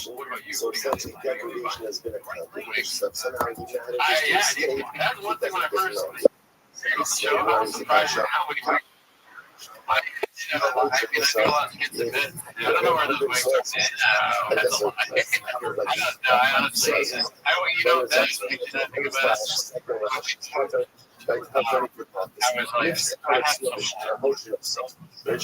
degradation. So essentially, degradation has been accomplished. So somehow you know how to just escape. That's one thing when I first show I was surprised at how many I don't know where those wings are. I honestly, that's what you think about. I was like, I have some emotional stuff. All right,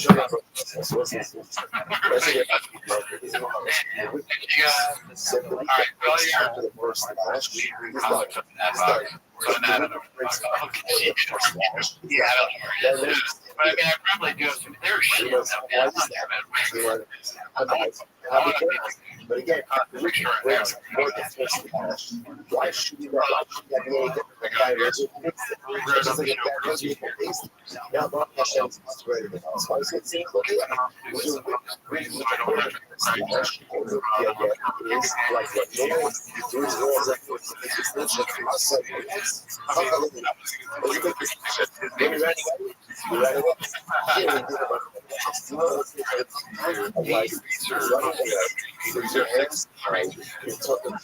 but I mean, I probably do have some. There's shit out there. But again, why should you not be able to your hands, right? You're talking I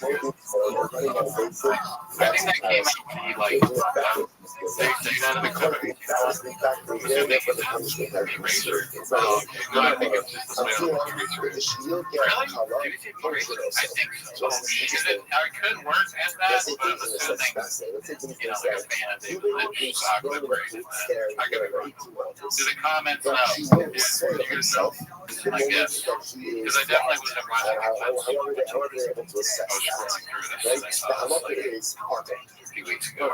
think that came out when he like they out of the country. No, I think it's just the mail. Really? I think so. I couldn't work as that, but the two things, like a fan of the sock liberation. I gotta go. Do the comments now. Yourself like this. Because I definitely would have watched a few weeks ago.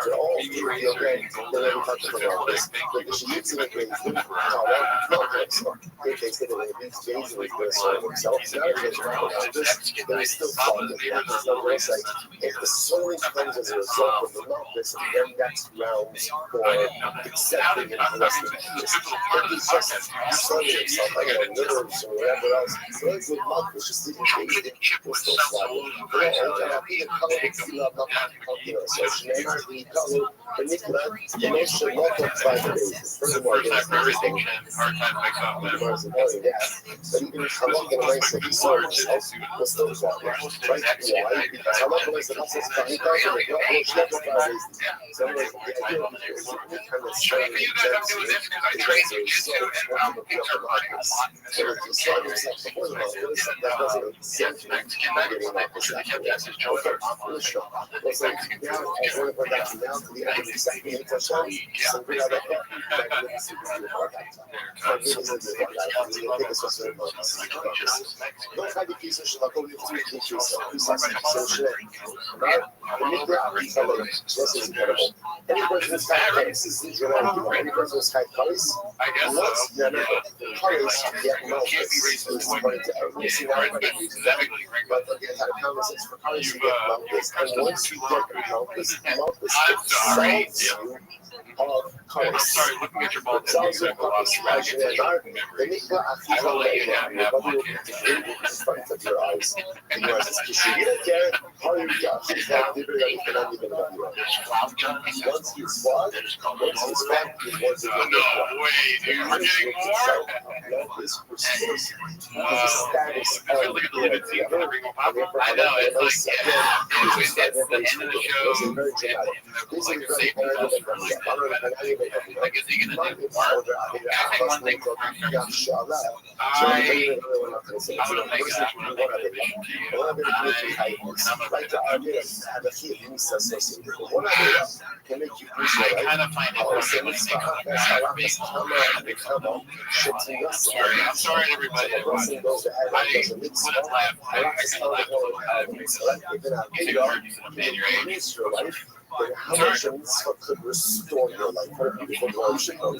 I'm sorry, looking at your ball, I will let you have one. No way, dude. We're getting more. I know, it's like, it's the end of the show. Like, is he going to do more? I think one thing I would have made a vision to you. I kind of find it I'm sorry, everybody. I would have laughed. I laughed a little bit. How much of this could restore your life? What a beautiful emotion. The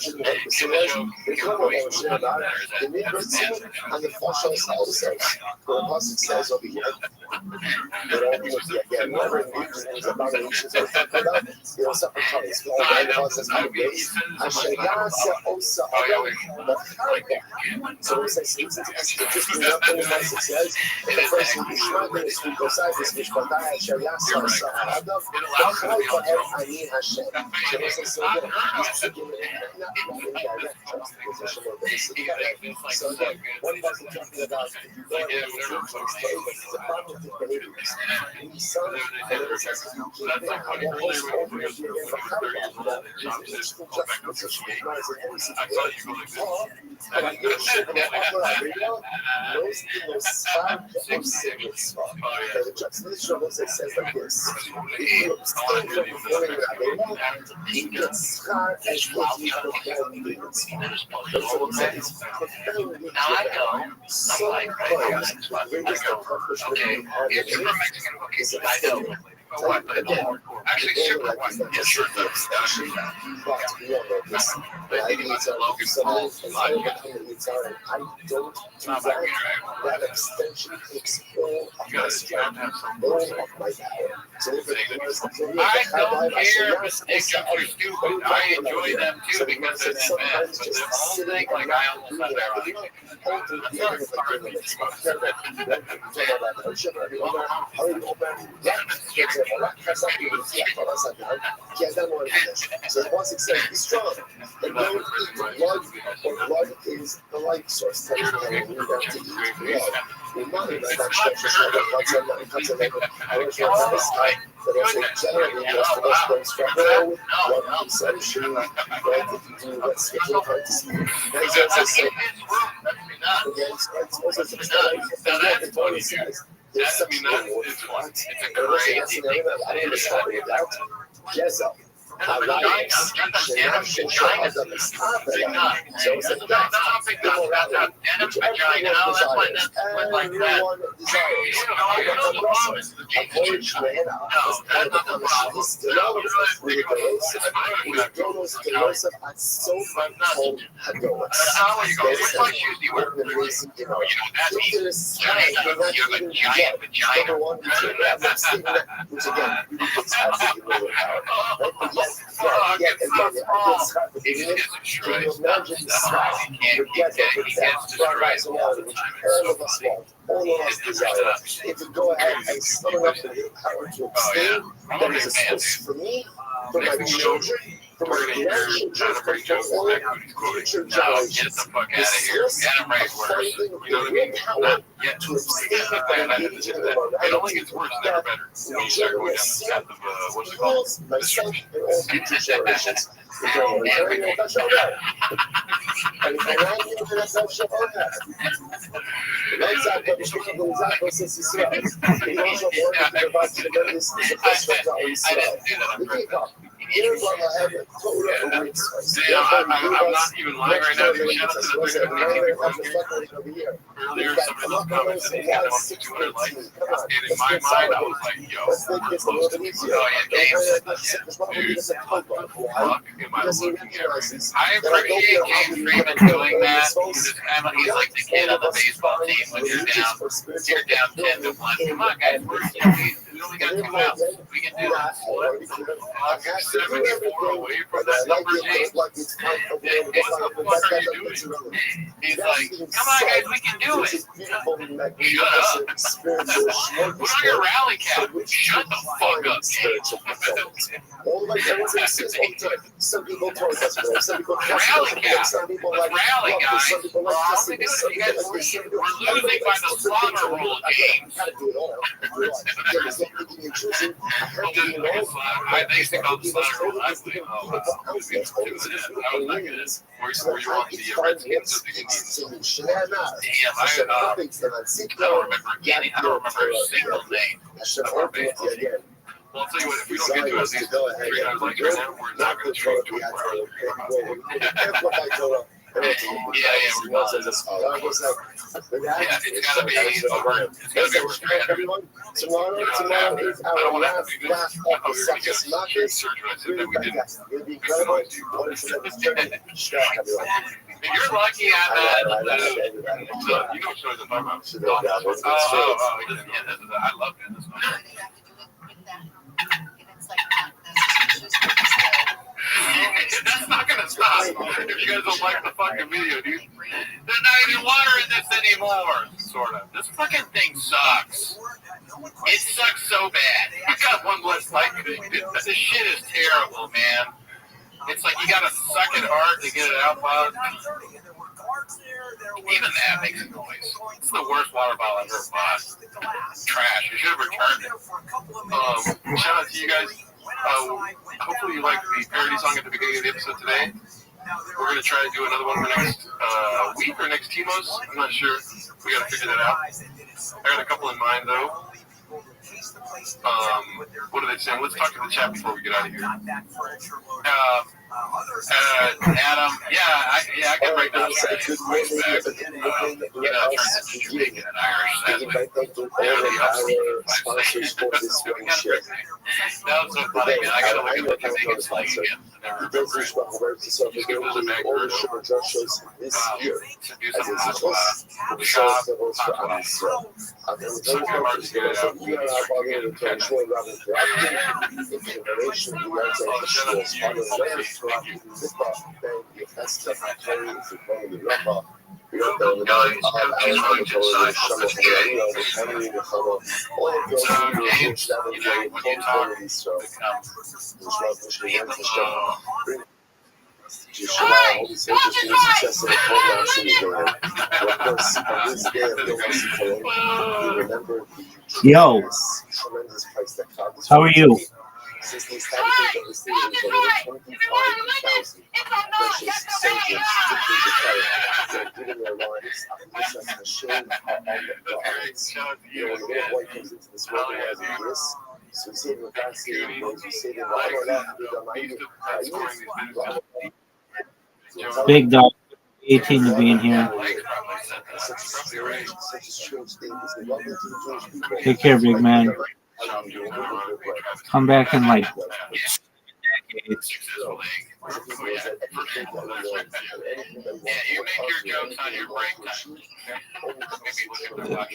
and the fashion also says, the apostle says over here, that all people again, whatever things abominations are talking about, you know, separate colors. The says, so it says, it's interesting enough when it says, the first thing you should do is to go side this fish, but I shall I mean Hashem. So again, one wasn't talking about the problem with behaviors. We saw and it says the juxtaposition of Moses says like this: if you abstain from performing Rabbeinu, you get schar as what you perform means. That's what it says. Profoundly so close to the greatest accomplishment we have in is abstaining. Actually, super white. Yes, sure. But we all know this. I need to someone and I don't do that. That abstention takes all of my strength, all of my power. So if it was, I don't care if it's are stupid. I enjoy them too because they're sometimes just sitting like I almost had that right. So once it says be strong and don't eat blood, or blood is the life source. That is how we need to eat blood. We're not in that structure, so that cuts a level. I was going to say, but also generally, most of us don't struggle with blood consumption, right? If you do what's scheduled hard to speak. That is also said, again, it's also says, there's such a reward for it. And also, that's an element I understand without Jezebel. So it's like that. Everyone desires. If you go ahead and summon up the power to abstain, that is a source for me, for my children, for my grandchildren, for all future generations. The source of finding the real power to abstain from engaging in morality that generates myself, and all future generations. And if I like you, that's not Shabbat. Like that, but it's because of the says Israel. He also wanted to provide to the this is the first one to Israel. The people, here's what I have a Torah of resource. I'm not even lying right now. Shout out to the over here. Earlier, some of those comments that he had up to 200 likes. In my mind, I was like, yo, let's make this a little bit easier. Oh, yeah, games. Dude, fuck am I looking at? I appreciate James Freeman doing that because it's kind of, he's like the kid on the baseball team when you're down 10-1. Come on, guys, we only got 2 outs. We can do that. 74 away from that number, James. What the fuck are you doing? He's like, come on, guys, we can do it. Shut up. Put on your rally cap. Shut the fuck up, James. Some people told us, some people rally cap. some people like rally, guys. some people like We're losing by the slaughter rule, James. They think all the slaughter rule. I was like, oh, wow. Were you on the Redskins? Damn, I don't remember getting, I don't remember a single name. Well, I'll tell you what, if we don't get to at least 3 times like that, we're not going to trade 24 hours. Yeah, we're not. It's gotta be everyone. Tomorrow is our last lap of the Success Market. Really fantastic. It'll be incredible. If you're lucky, I'm not. You don't show the farm out. I love this one. That's not gonna stop if you guys don't like the fucking video, dude. There's not even water in this anymore. Sort of. This fucking thing sucks. It sucks so bad. You got one less like the shit is terrible, man. It's like you gotta suck it hard to get it out, Bob. Even that makes a noise. It's the worst water bottle I've ever bought. Trash. You should have returned it. Shout out to you guys. Hopefully you like the parody song at the beginning of the episode today. We're going to try to do another one for next week or next Timos. I'm not sure. We got to figure that out. I got a couple in mind, though. What are they saying? Let's talk to the chat before we get out of here. Adam, I can break down Australian voice back. Turns into Jamaican and Irish. That's what sponsors for this one shit. That was so funny, man. I gotta look at the Jamaican slang again. I never remember it. Just give us a back word this year. Do something the shop, Yo, how are you? Since they started taking the stadiums over 25,000 precious soldiers, victims of terror, they're giving their lives. I think this is a shame on the odds. You know, when the white comes into this world and has a risk, so we say the vaccine, we say the Big dog, 18 to be in here. Take care, big man. Come back in like decades. Yeah, you make your jokes on your break time. Maybe look at the clock.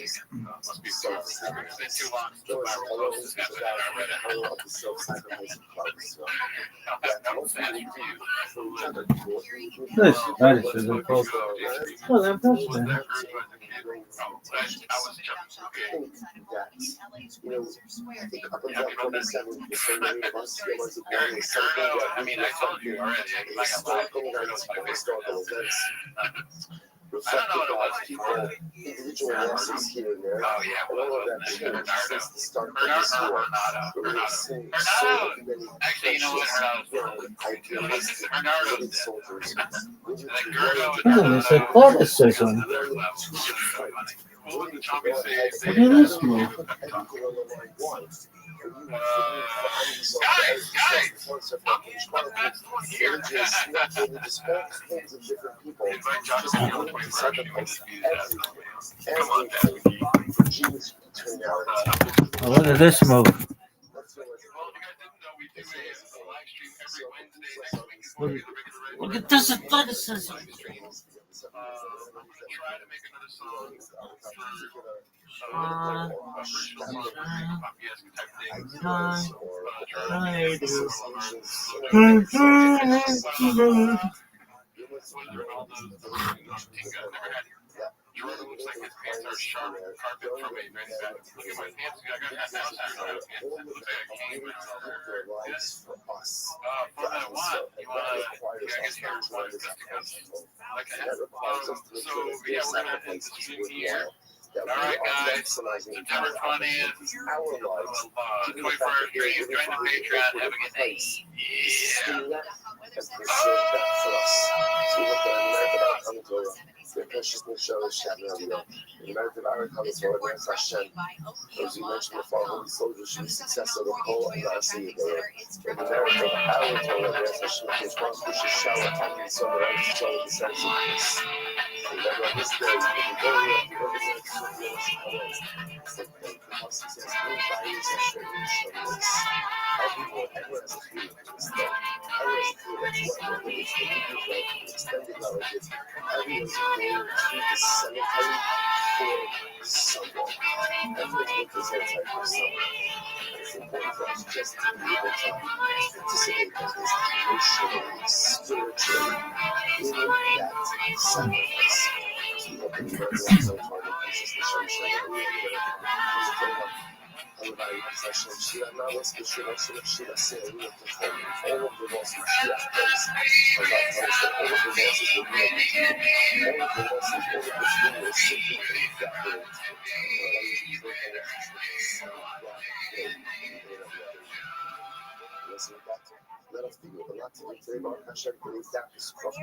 Must be so. It's been too long since the viral post has happened, and I read it. That is a post. Well, I'm posting. I mean, I told you already. I got historical events. Reflected by people, individual losses here and there. Oh, yeah. All of that changed since the start of this war. We're seeing so many actually, you know what? idealistic women soldiers. It's a criticism. Look at this move. Oh, look at this move. Look at this athleticism. Jordan looks like his pants are sharp carpet from a manufacturer. Look at my pants. I got pants. It looks like a cane. For that one, you want to, I guess you're like a head. So, yeah, we're going to end the stream here. All right, guys. September 20th, 24-hour stream. Join the Patreon. Have a good day. Yeah. The consciousness shows Shabbat Radio. The American Iron Comics for Advanced Hashem. As you mentioned before, Holy Soldiers should be successful the whole of the Asiya Day. In America, our Torah Advanced Hashem is one which is shower time in summer and to show the sense of peace. Remember, on this day, you will be very happy to the success of values and shirts of this. How people ever as a feeling to this day. Ever as a feeling to whatever it is that you do love, extended knowledge, everyone's going to the cemetery for someone. Everyone represents our someone. It's important for us just to be able to participate in this emotionally, spiritually, in that sacrifice. So we hope that you learn a lot so far. This is the show,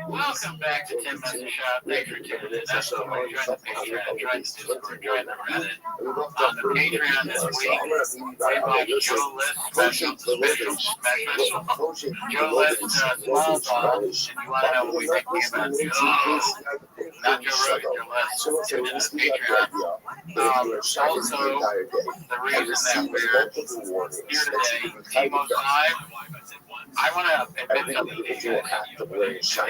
Welcome back to 10 Minutes Shop. Thanks for tuning in. That's what we're join the Patreon, join the Discord, join the Reddit. On the Patreon this week, we watched Joe List special Joe List small ball. If you want to know what we think about Joe, not Joe Rogan, Joe List, tune in to the Patreon. Also, the reason that we're here today, Temo's Live, I want to admit something to you guys. It's hard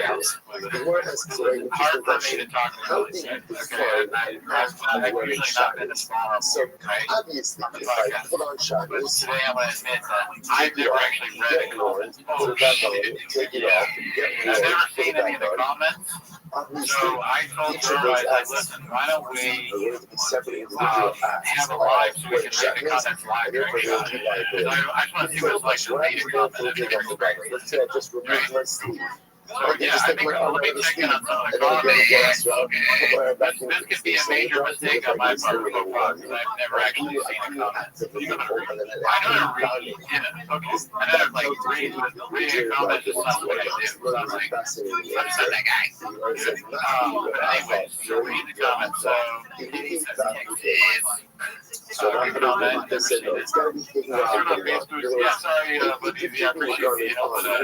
for me to talk about this. Okay, I've usually not been this vulnerable, right? On the podcast. But today I'm going to admit that I've never actually read a comment. Oh, shit. Yeah. I've never seen any of the comments. So I told Joe, I was like, listen, why don't we have a live so we can read the comments live during the show? I just want to see what it's like to read a comment. I've never experienced it. Right? So yeah, I think let me check in on some of the comments. This could be a major mistake on my part because I've never actually seen a comment. I know to read, yeah, okay. I know to like reading a comment is something I do. So I'm like, what's that guy? But anyways, so read the comments. So we can all that. Yeah, sorry, but yeah, I appreciate the help of that.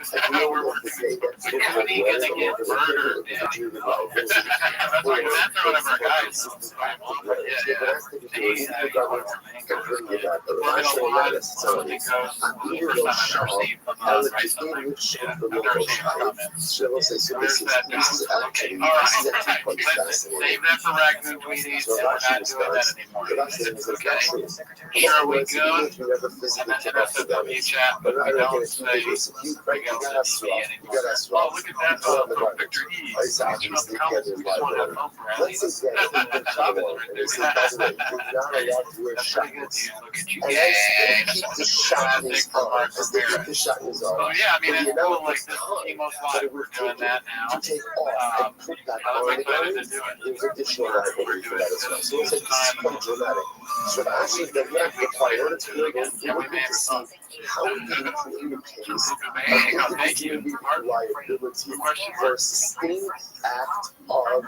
I know we're working. When he gonna get murdered? Yeah. That's one of our guys. Yeah. Working a lot. Something goes. First time I've ever seen write something. Yeah, I've never seen a comment. There's that. Okay. All right. Listen, save that for Raccoon Tweeties. We're not doing that anymore. Okay. Here we go. And then NSFW chat, but we don't say. Oh, look at that from Victor E. You know, the comments, we just want to have fun for That's pretty good, dude. Look at you. Yeah. Oh, yeah, I mean, it's cool. Like, this Temo's Live, we're doing that now. I'm excited to do it. We're doing it this time. So actually, the left required to be able Yeah, we may have some. how do you communicate Thank you. liability for sustained act of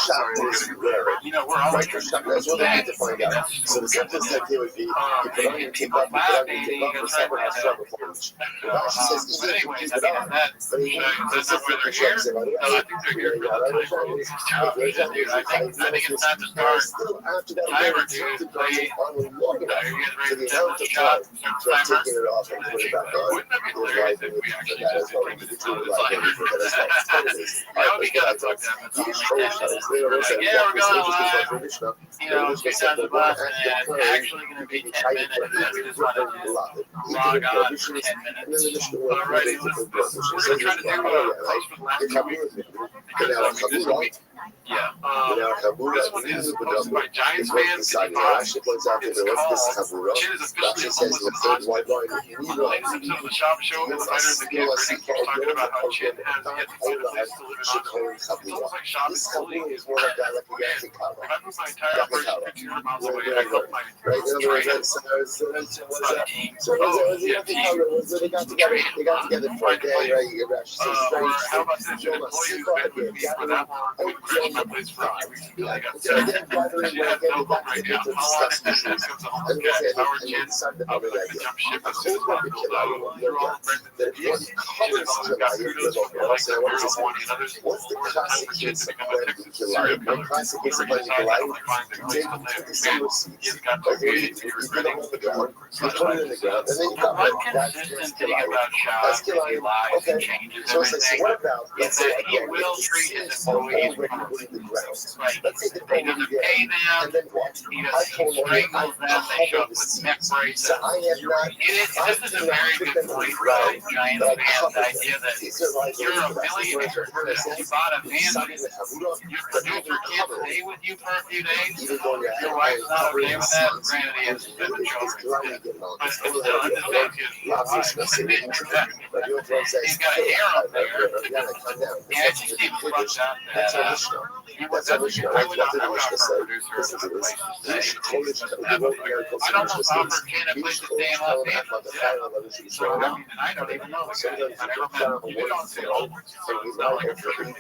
shadows wearing? You know, we're all Right, that's what I need to find out. So the sentence that here would be, you put on your tape up, you put on your tape up, for several hours, several points. But now she says, But even if you anyways, keep I it mean, on, that but you that's not why they're here. No, I think they're here for the time. Dude, I think it's time to start. still after that, Timer, we're dude, to play. on long enough Are you guys for ready the to amount take of the shot? time Start to the timer? taking it off and putting it back on. Wouldn't that be hilarious if we actually just came to the time of the timer? That would be good. I'd talk to them. It's only 10 minutes. Like, yeah, we're going live. You know, 2 times a month, and it's actually going to be 10 minutes. I just want to log on for 10 minutes. Alrighty, we're going to try to do a post for the last 2 weeks. Because this week, yeah. This one is posted by Giants fans. It's called Chin is officially homeless and hostage. On the latest episode of the Shop Show, the writer and the kid Brittany keeps talking about how Chin has yet to find a place to live in Oxford. It's almost like Shop is bullying his work. If I move my entire operation 1,500 miles away, I hope my train. Oh, yeah, team. They got together for a day, right? Or how about this? An employee who's been with me for that long couldn't crash my place for a few weeks until I got sick. She has no hope right now. How long is this? Comes a homeless guy, Howard Chin. I'll be looking to jump ship as soon as possible, though. Through all the Brendan that Chin has always got kudos from like the Weirdo One and others. It's time for Chin to become a Texas serial killer. Every decides that he finds a place to live. Man, he has got to be regretting the door. One consistent thing about Shaw, if he lies and changes everything, is that he will treat his employees properly. the ground. Like, Let's say the he doesn't pay them, and then what? he I told him strangles them, they show up with neck so braces. I have not. This is a very good point, Giants fans, the idea that you're a millionaire, you bought a mansion, your producer can't stay with you for a few days, your wife's not okay with that, granted he has been with children, but still, he's got a hair up there, yeah, it just seems fucked up that, I would offer a producer a place to stay. I'd almost offer Ken a place to stay in Los Angeles. So, I mean, and I don't even know the guy. I never met him. You don't see old. So he's not like a dream.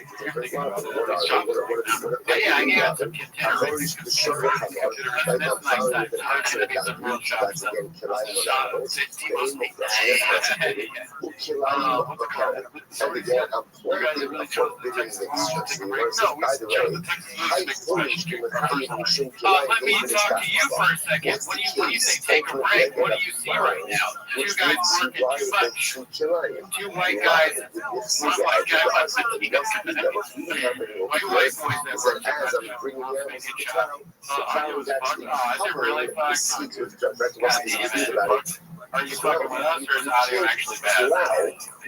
Yeah, I got some containers. That's nice. There's going to be some real shops. Shot 60 must be what's it called? You guys have really chosen the Texas to take a break. No, we chose the Texas let me talk to you for a second. When you say take a break, what do you see right now? Two guys working too much. Two white guys. One white guy wants to keep up. Two white boys that work too much. Audio is fucked. Oh, is it really fucked? God damn it. Are you fucking with us, or is audio actually bad?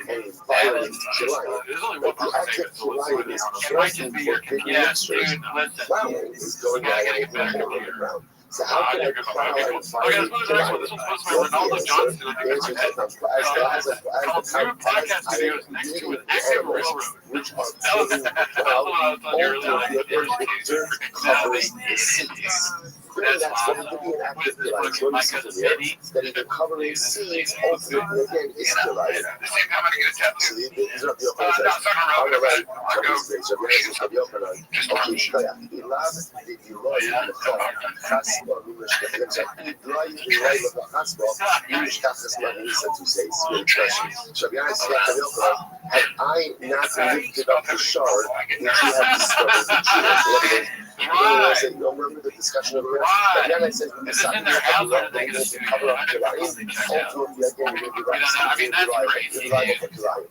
There's only one person saying it's it might just be your computer. Yeah, dude, listen. You gotta get a better computer. So how can I apply okay, let's move to the next one. This one's supposed to be Ronaldo Johnson. I think it's called podcast videos next to an active railroad. That was what I was telling you earlier. Like, covers the seats. That's awesome. Like a city. That even covering seats ultimately again is still At the same time, I'm going to get a tattoo. No, it's not I'll had I not lifted up the shard, would you have discovered the truth? I said, you don't remember the discussion of the rest? But then I said, we decided in their house, or they to cover up Kilayim. Ultimately, again, we did I mean, that's crazy.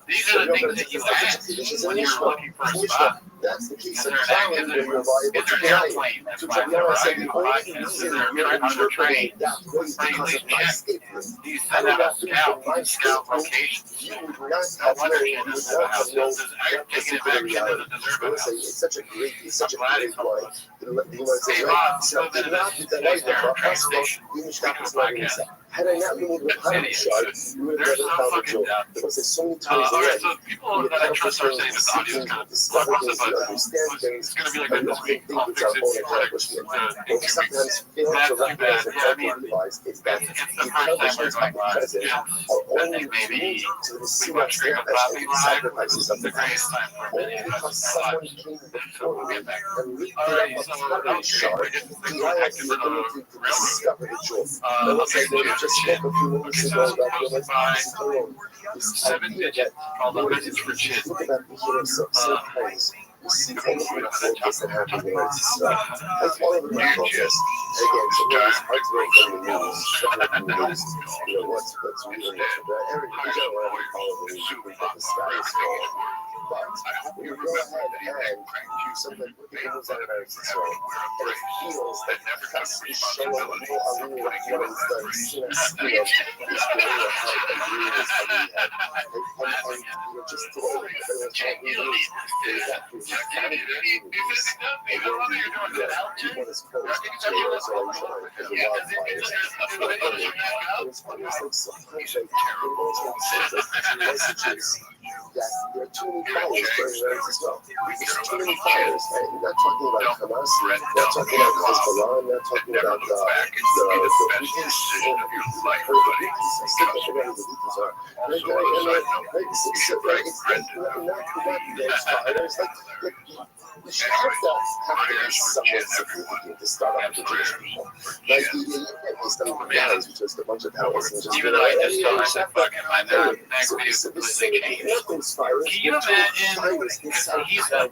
These are the things that you ask when you're looking for a spot. That's the key. Is there an airplane that's flying there, right? Is there a train? Do you send out a scout location? No wonder you know how this is. I'm taking it back into the deserve house. It's such a great way. Hey, Rob, so then it's there, train station. Had I not been able to find the shard, you would have never found the joke. Because there's so many times alright, so people that I trust are saying this audio is kind of discover things, understand things, it's going to be like that this week. I'll fix it for sometimes fail to recognize and realize it's that it's the first time we're going live. are only maybe to the we went straight on Coffee sacrifices of the greatest time for a minute. because someone came before me and lifted Alright, up so a covered shard, we I have the ability to discover the joke. Let's say they just spoke a few minutes ago about the 7 digit called a message for Chin. Think about the hero sometimes. You see all of the focus that happens when it's that's all of the focus. Again, so it's hard to make from the news. You know, what's real and what's bad. Everything you don't want to follow the news. You think the sky is falling. But you go ahead and do something with the news out of our system. And it feels that because we show up people are really like what is the skin of steel is really how agree is how we have. And you know, just today, everyone's trying to do is that there are too many fires burning around as well. There's too many fires. We're not talking about Hamas, we're not talking about Hezbollah, we're not talking about the Houthis. You should have to be somewhat significant to start off with the Jewish people. Like, it's not guys who just a bunch of pellets and just even though I just told, I said, fuck him, my next video completely changed. Can you imagine?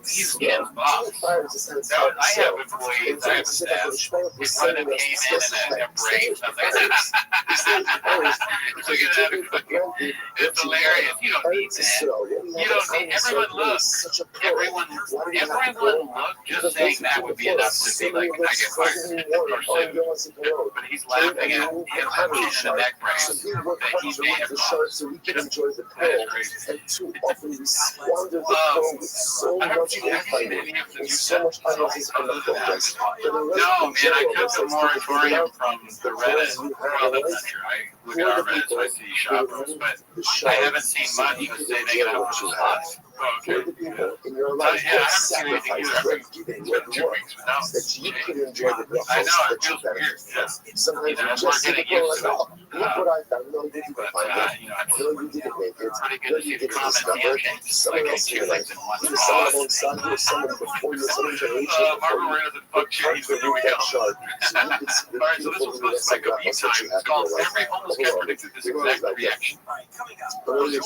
He's Ken's boss. So I have employees, I have a staff. If one of them came in and a brain something, look at that. It's hilarious. You don't need that. You don't need. Everyone look. Everyone look. Just saying that would be enough to be like, I get fired. But he's laughing at him in the neck brace that he made him boss. So we can enjoy the pearl, and too often we squander the pearl with so much infighting and so much unnecessary progress. No, man, I took the moratorium from the Reddit. Well, that's not true. I look at our Reddit, so I see shop rules, but I haven't seen much to say they got out of lots. Okay. In your life, sacrifice giving what you want, that you can enjoy the process. I know, it that you feels weird. Sometimes you just sit there like, oh, look what I found. No, you didn't find it. No, you didn't make it. No, you didn't discover it. Someone else did it. Either someone alongside you or someone before you, some generation before you. But trying to read that chart so you can see the beautiful luminous of that that you have in your life. Every homeless kid predicted this exact reaction. But what is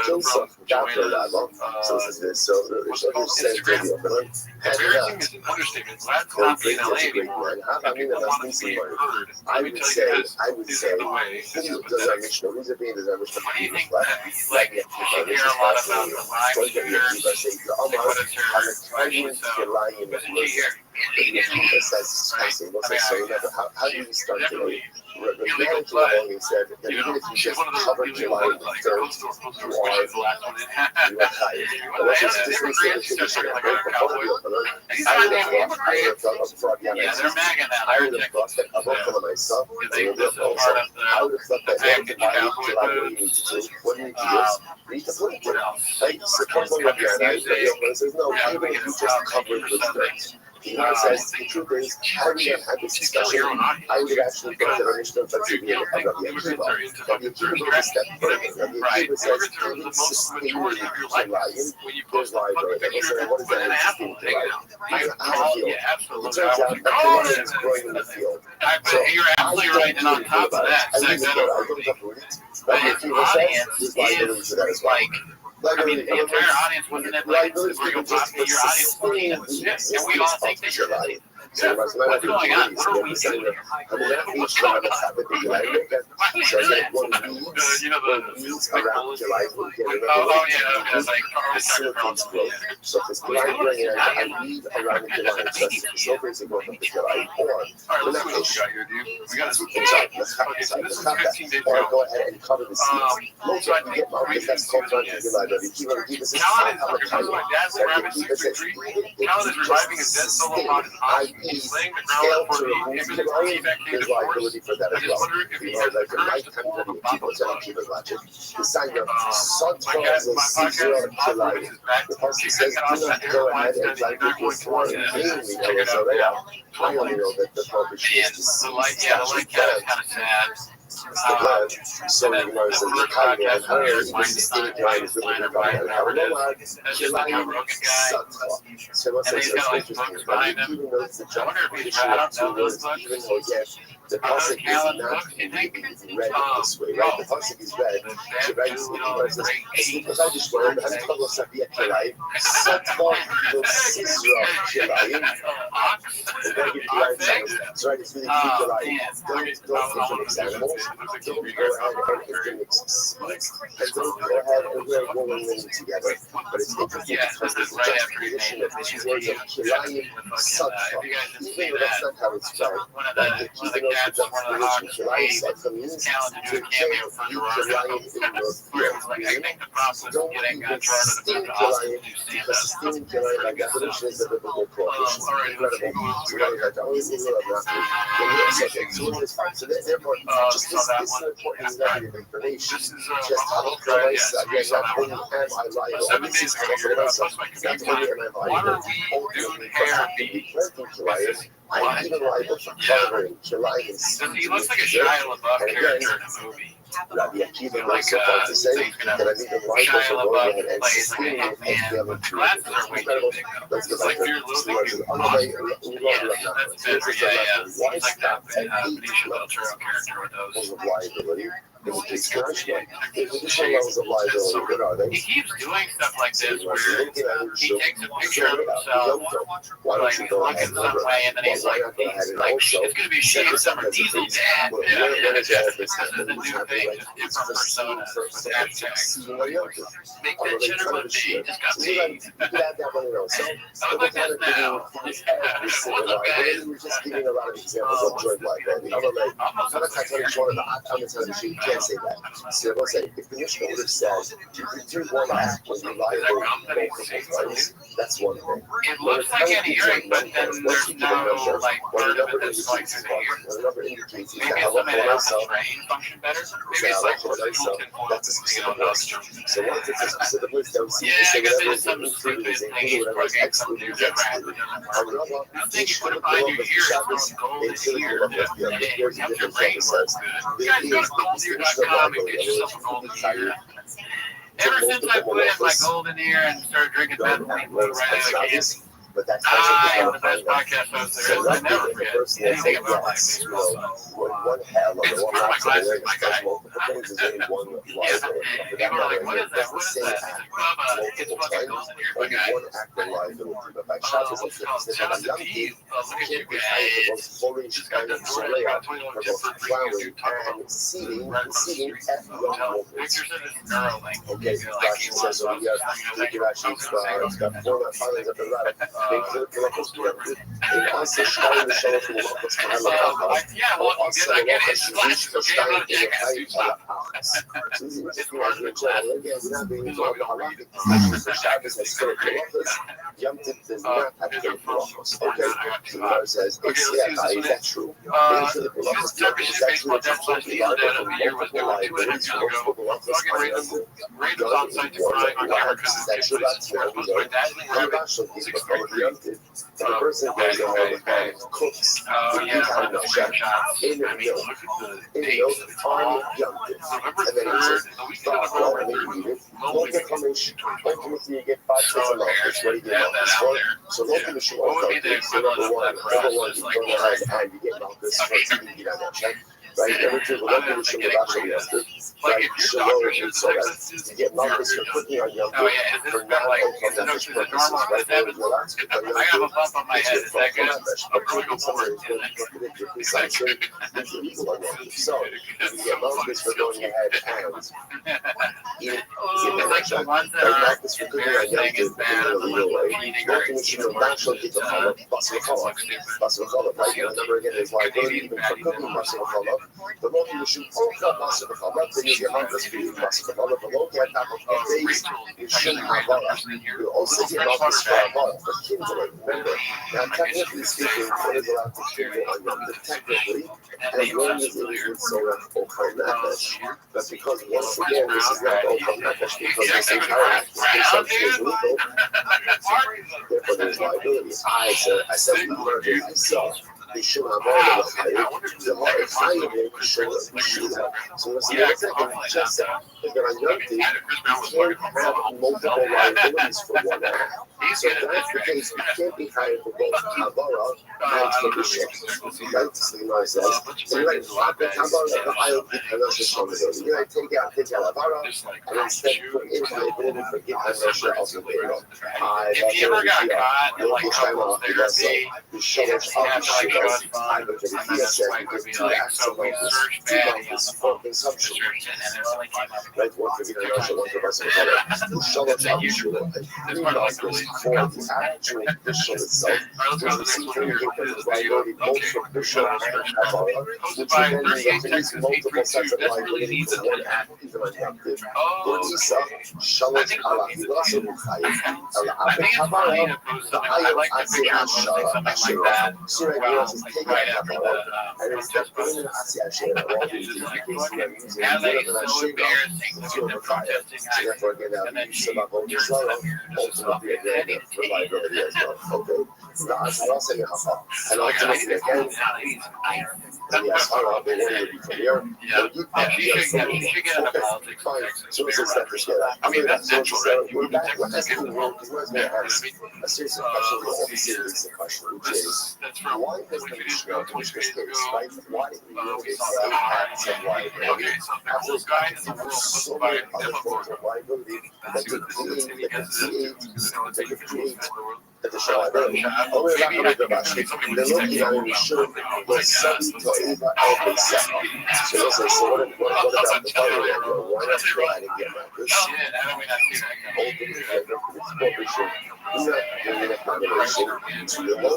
kill something after that long. So this is this. So there's said video, but embarrassing is an understatement. That's not being LA anymore. I mean, that's decent money. I would say, who does that mission? Who's it being? Does that mission? What do you think? Like, you hear a lot about the live shooters. What is her question? So, what did you hear? How do you start today? Illegal play. Said that even if you just cover July 3rd, you are hired. But let's just research this. I would have thought that above for myself, I would have thought that what do you need to do? Read the book. Like, so come on again. I says, no, even if you just cover the threat. He says, the truth is, I would have had this discussion. I would have actually thought that Rishon to be able to have Rabbi Akiva. Rabbi Akiva was a step further. Rabbi Akiva says, even sustainably Kilayim, there's liability. So what is that sustained Kilayim? It's a field. It turns out that Kilayim is growing in the field. So you're absolutely right, and on top of that, I don't uproot it. Rabbi Akiva says, there's liability to that as well. I mean, the entire audience wasn't it like your audience looking at the shit, and we all think that you're lying. Yeah. What's going on? What are we doing? I mean, that each one of us have a big line makeup. So that one weeds around July will get another facilitates growth. So if it's July growing and I weed around the July, so it facilitates the growth of the July. Or we're not or go ahead and cover the seeds. Most of you get markets that's called on the July. But if you want to give us a sign of the time, Callan is reviving his dead solo pod in Oz. He's laying the ground for the imminent evacuated force. For that as I just well. wonder if he has the courage to pull the bottom The sign of Sotras of Caesar July. The person says, do not go ahead and try to go for it. Mainly, I only know that the publisher is the light cat is kind of sad. So many months in the Chicago and Hungary, the systemic line is really about it. I don't know why. So what's interesting, but even though it's the jump tradition of 2 words, even though, yes, the pasuk is not read this way, right? The pasuk is read, the right is because I just learned, I'm Pablo Sabia Kirai, Satva no Sisra Kirai, and then you Kirai sounds, so right, it's really Kirai. Don't mix animals, don't go ahead and mix seeds, and don't go ahead and wear woven linen together. But it's interesting because there's a juxtaposition of these words of Kirai and Satva, even though that's not how it's spelled. That's one of the hawks means to do a cameo for the Rothschild. I think the process of getting Jordan to the Austin to stand up. So therefore, just this report is negative information. Just how the price, again, not only am I liable, and this is not only am I liable, ultimately, I'm even liable for covering July and he looks like a Shia LaBeouf character in a movie. Rabbi Akiva goes so far to say that I think the light will go ahead and sustain it and fail it to incredible. Let's go back to the other way. Why stop at 8 levels of liability? In the case Gershwin, the additional levels of liability, what are they? He keeps doing stuff like this where he takes a picture of himself, why don't you go look ahead in some way, and then he's like, it's going to be shitty summer diesel dad. When is all this Because of the new thing, just different personas with hashtags. Make that cheddar one day, just got paid. You can add that money also. I look like this now. What's up, guys? We're just giving a lot of examples of joint liability. I'm like, I'm not telling you one of the comments on the sheet. You can't say that. So I will say, if the Mishnah would have said, you want to act when you're liable multiple times, that's one thing. It looks like any earring, but then there's no like part of it that's going through the ear. What another indicates is Maybe that it's something that helps the brain function better. Maybe it's like that's a specific list. So once it's a specific list, that we see yeah, I guess there's some stupid thing he's plugging some new different. I think you put it behind your ear, it's gold in here. It helps your brain work good. You guys go to goldenear.com and get yourself a golden ear. Ever since I put in my golden ear and started drinking that right out of the can, but that's I am the best podcast host there is. I never forget anything about my baseball. One hell of It's one part of my glasses, my guy. things is in one Yeah. People are like, what is that? What is that? It's fucking golden ear, my guy. one act of liability, but by Oh, Shabbos what's and it called? Fitness, Shout out young to people Eve. Look at you can't be higher than guys. those fully Just got done ordering about 21 just for bringing and seating at young Pictures of this Neuralink. Okay, Rashi says, so we have Rashi, it's got 4 filings up the ladder. They clear the they also shine the show for what's Yeah, well, I get it. It's glasses, okay? I'm not a jackass. You stop. It's part of the class. Says, is that true? The person goes on and cooks in the milk on Yom Tov. And then he says, well, maybe eat it. Ultimately, you get 5 days a month. That's what he did on this one. So local issue also is number one, you go ahead and you get Malchus for eating it on that check. Right? Everything local issue with actually yesterday. Right? Shalom, so that you get Malchus for cooking on Yom Tov. For now, from the fish purposes, right? I have a bump on my head. Is that good? So, you get Malchus for going ahead and eat it. Like the ones that are embarrassing is bad and the ones that are eating are right? Remember again, there's liability even for cooking Basar the local issue also Basar then you get Malchus for eating Basar the local days you shouldn't have you also get Malchus for kindling. Remember, now technically speaking, what is allowed to kindle on Yom Tov technically, as long as it is with Sorah or Nefesh. But because once again, this is not Ochel Nefesh, because this entire consumption is legal, therefore there's liability. I said we learned it myself. They should have all of the higher we should have. So let's see what second just said. If they're on Yom Tov, you can't have multiple liabilities for one act. So if that's the case, we can't be hired for both Havara and for Bishop. Right? So you know what I says. So you're right, Havara, the higher responsibility. You're right, take out Havara, and instead put in liability for Git HaNosha also there. If you ever got caught in like couples therapy, you have to like trust fund, and that's why it would be like, so we searched bad and for consumption, and it only came up right, one for Git HaNosha, one for Basar it's part of like really for the actual Bishop itself, which is the liability both for Bishop and Havara, which then means multiple sets of liability for one act, even on Yom Tov. Isa, Shalom Allah, he also Mukhayim, Allah, Havara, the Ayah, Asi Asha, Asha, Surah Giras is taking out Havara, and instead of putting in Asi Asha, all these cases we are using, whatever that Shema, it's your Mukhayim. So therefore, again, that we use about Holy Israel, ultimately again, for liability as well. Okay. And ultimately again, and yes, I want to be from here. Yeah, you should get into politics. Fine. So it's that for sure. I mean, that's natural, right? You would What has to work is what a serious question, a serious question, which is why does the Mishnah to which this case, right? Why do we know it's acts of liability? Okay, so the coolest guy in the world So was by many other forms of liability that could create at the show. Oh, we're not going to go back. They're looking at it, we should was something to Eva every second. So let's say, so what about the body? Why not try to get like this? Open together for this corporation. We're not doing a combination to the low.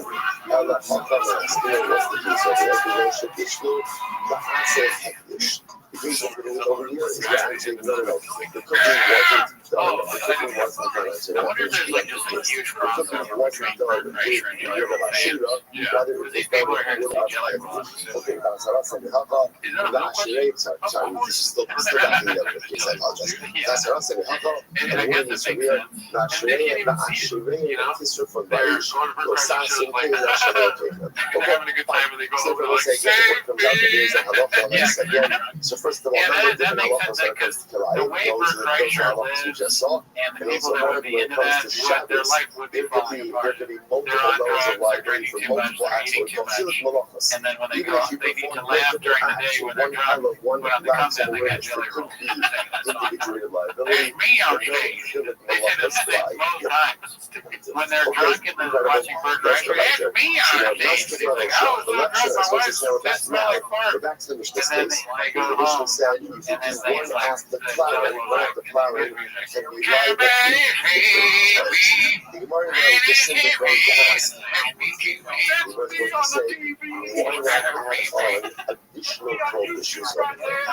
Allah, Hakama, still was the case of the regulation, which will the asset hectish. Over here is actually no. The cooking wasn't done. The cooking wasn't done. So I wonder if there's like just a huge crossover between burger and you're going to shoot up. these people are here to get like okay, that's how I said. How about the Ashirate? Sorry, still backing up the case. I apologize. That's how I said. How about and I guess it makes sense. the Ashirate, the Ashirate, for Barish, or Sassin, they're having a good time and they go over like, so first of all, that makes sense because the way Bert Kreischer lives and the people that would be into that, their life would be falling apart. They're on drugs, they're drinking too much, they're eating too much, and then when they go out, they need to laugh during the day when they're drunk, but on the content, they got jelly rolls. Hey, me on stage, they say this thing both times. When they're drunk and then watching Bert Kreischer, it's me on stage. He's like, I was so drunk, my wife that smell like fart. And then they go home. And then they like the flower, additional prohibitions.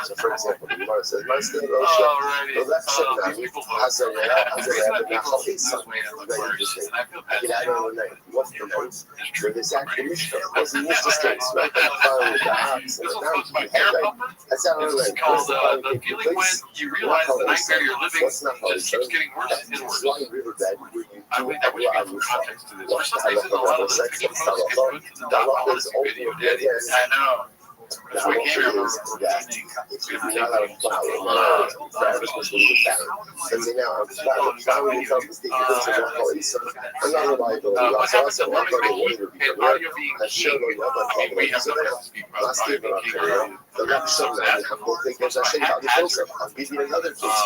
So, for example, the Gemara says, "My skin has what's the note? Where this actually was in this case, right? The ox and the mountain, that's not only like the feeling when you realize the nightmare you're living just keeps getting worse and worse. I would give some context to this. For some reason, a lot of the things most good to the honest video did. I know. That's why I can't remember repeating. What happens to living the heat and audio being heat? We have to speak about audio being heat. I'll give you another case.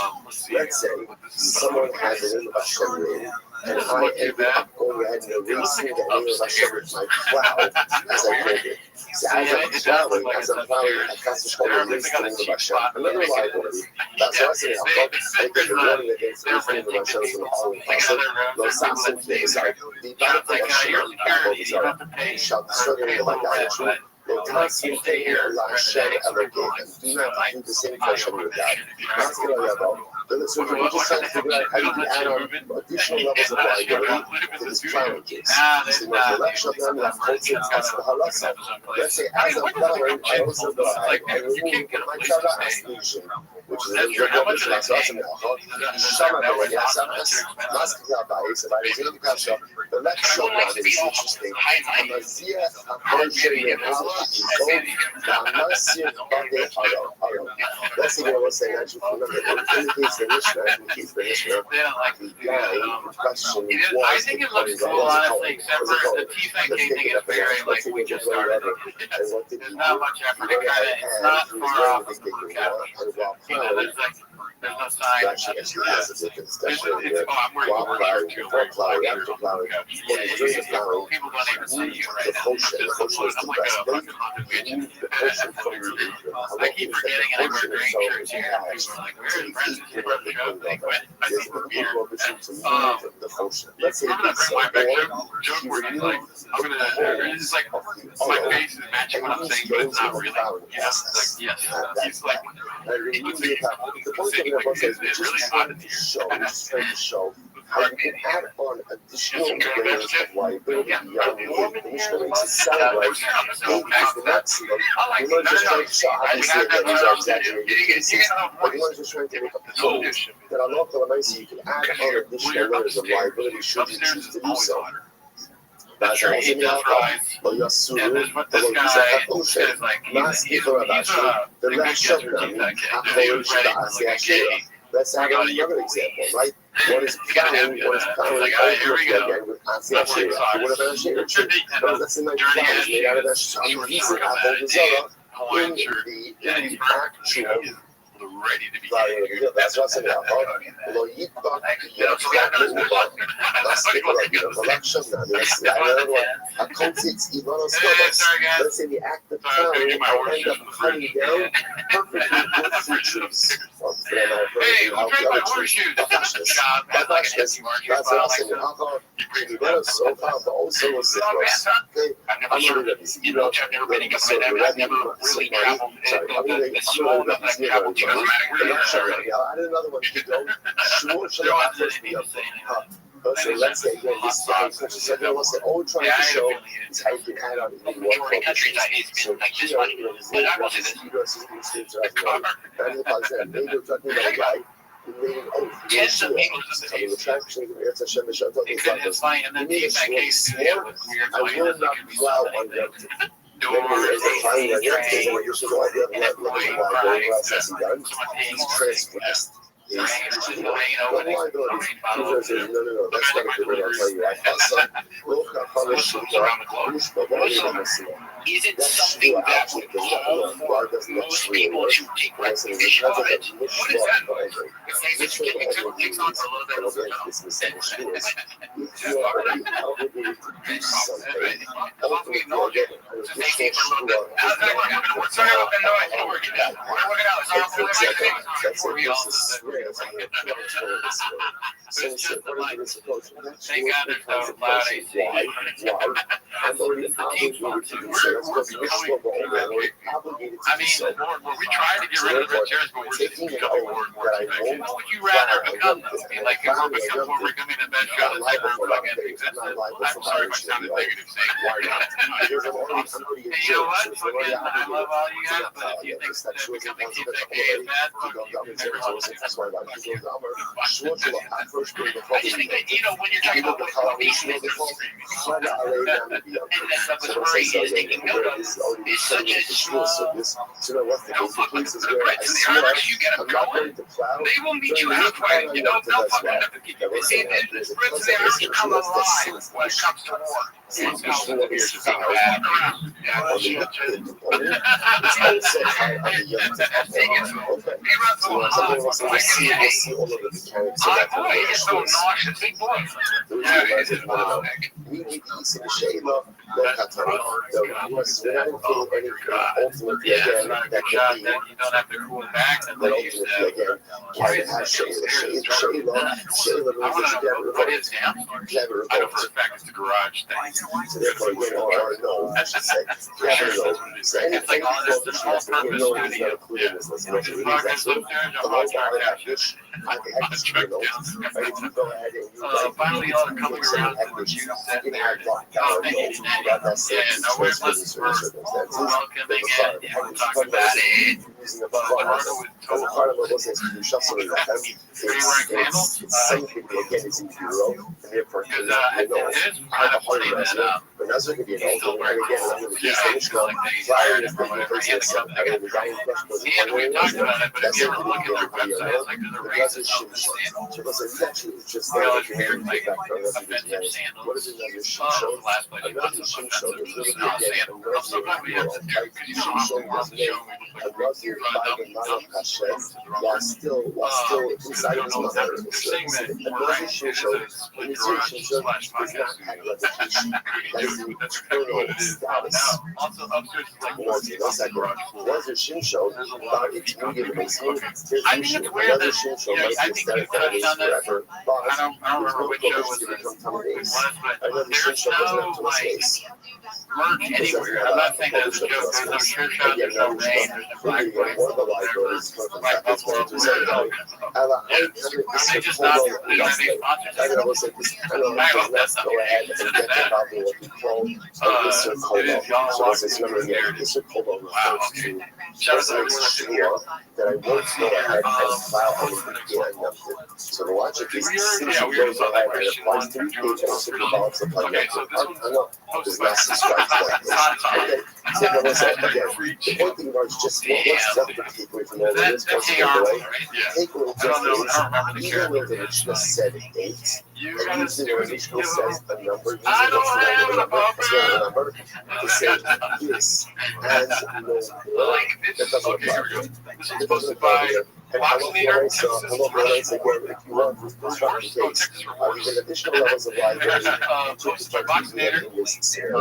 Let's say someone has an innovation and I ended up going ahead and erasing the innovation with my cloud as I did it. So as I'm plowing, I cast a shoulder and release the innovation. Another liability. That's what I say. I'm taking the warning against the innovation in the following process. Those Samsung things are the benefit of shall destroy like that. The constant thing here, last shed ever gave, and do not do the same question with that. That's going to level. So we're just trying to figure out how you can add on additional levels of liability to this plowing case. So the election of them, that's culture, that's the halakha. Let's say, as I'm plowing, I also go ahead and remove my kara exclusion, which is a good one, which is awesome. Some of it, yes, I'm asking about it, so I was in the kasha. The next showdown is interesting. I'm a zia, I'm sharing it out. Let's see what say that you remember in case the Mishnah, the guy question was I think it looks cool, honestly, except for the T-Thank thing is very, like, we just started. There's not much effort. It's not far off of the there's no sign. I'm worried over here too. People don't even see you right now. I'm like a fucking haunted bitch. I keep forgetting and I wear green shirts here. People are like, where is Brendan? They quit. I think we're here. I'm gonna bring my back joke where he's like, I'm gonna, it's like, my face is matching what I'm saying, but it's not really. You know, it's like, yes. He's like, he would say, it's really hot in here. How you can add on additional layers of liability beyond the Mishnah makes it sound like 8 is the maximum. You know, just trying to show, obviously, that these are exaggerated cases, but you want to just trying to make a point that on local and you can add on additional layers of liability should you choose to do so. That's true. He does rise. And this guy is like, he's the good guess for keep that kid. He was ready for like a gay. Let's have another example, right? One is plowing, one is plowing here we go. again with Ansel. What about a shader tree? That's the nice flowers made out of that piece of apple Rizzola in the actual ready to be that's what's in the lo yitbak yitbak a concept Ivanos let's say the act of plowing I end up cutting down perfectly good fruit trees. Hey, who drank my horseshoes? That's awesome. So far, but also was the first. I've never been in government. I've never really traveled. The small enough that I've traveled to. I had another one to go. So let's say this guy, so everyone was all trying to show is how you can add on in one country. So here, but I will say this. Tens of people it's fine, and then in that case, I will not plow on them. Transgressed. No, that's not a good one. I'll tell you. I thought some is it something that would call for most people to take recognition of it? What is that? It's getting to takes on for a little bit of we try to get rid of the chairs, but we're just becoming more and more infected. What would you rather become? Like, if we're becoming the best show that's ever fucking existed, I'm sorry if I sounded negative saying why not. Hey, you know what? I love all you guys, but if you think that becoming kids that gay is bad, fuck you. Never thought it was I just think that, when you're talking about what nation is and that's the story is taking note of is such a small you get them going, they will meet you halfway. They'll fucking up and get you. The Brits and the Irish come alive when it comes to war. It's also the beers being bad around. It's so nauseous. You don't have to cool it back. What is him? I know for a fact it's the garage thing. So therefore, I should say, it's like all this all-purpose studio. Finally, all coming around to what you said there. We're welcoming it. We're talking about it. But that's going to be an old one. Again, I'm going to be finished going. Flyer is going to be business. I'm going to be dying flesh. And we talked about it, but if you ever look at their website, it's like there's a racist so it's actually just there. What is another shit show? Another shit show is really again a Muslim by the Malach Hashem while still inside his mother. Another shit show is not had reputation. That is the eternal status. Was a shin show about its media basement. I think it's weird that I think you touched on this. I don't remember which show was it was, but there's no merch anywhere. I'm not saying that as a joke. There's no shirt shot, there's no name, there's no black place, black buffalo. They just not they don't have any sponsors. I hope that's not the case. Shikola refers to was I sure that I won't go ahead and file anything behind them. So the logic is since you goes ahead and applies to pages to develop the plan does not subscribe to that. Okay, so now let's say, again, the point thing about is just what the takeaway from all of this was takeaway. Takeaway just is, even though the Mishnah said 8, and usually when the Mishnah says a number, usually what's the number to say this and no more. That doesn't apply. It doesn't apply. And hello, Florence, again, if you want to construct the case, there's additional levels of liability to construct in this scenario.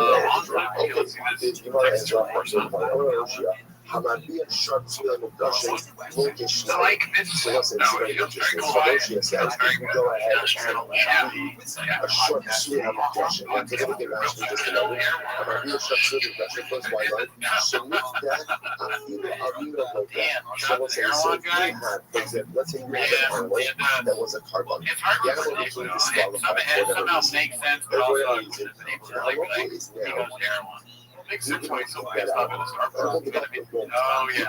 Okay, you might as well actually Hamadiyah sharp swim of Russian location. So listen, it's very interesting. So Roshia says we can go ahead and a short swim of Russian. And to look at Rashi just a moment, Hamadiyah sharp swim of Russian first white line. So with that, so let's say, so we had, for example, let's say we had an animal that was a carbon. The animal became disqualified for whatever reason. Now what is now? Makes sense why so it's not going to start. Oh, yeah.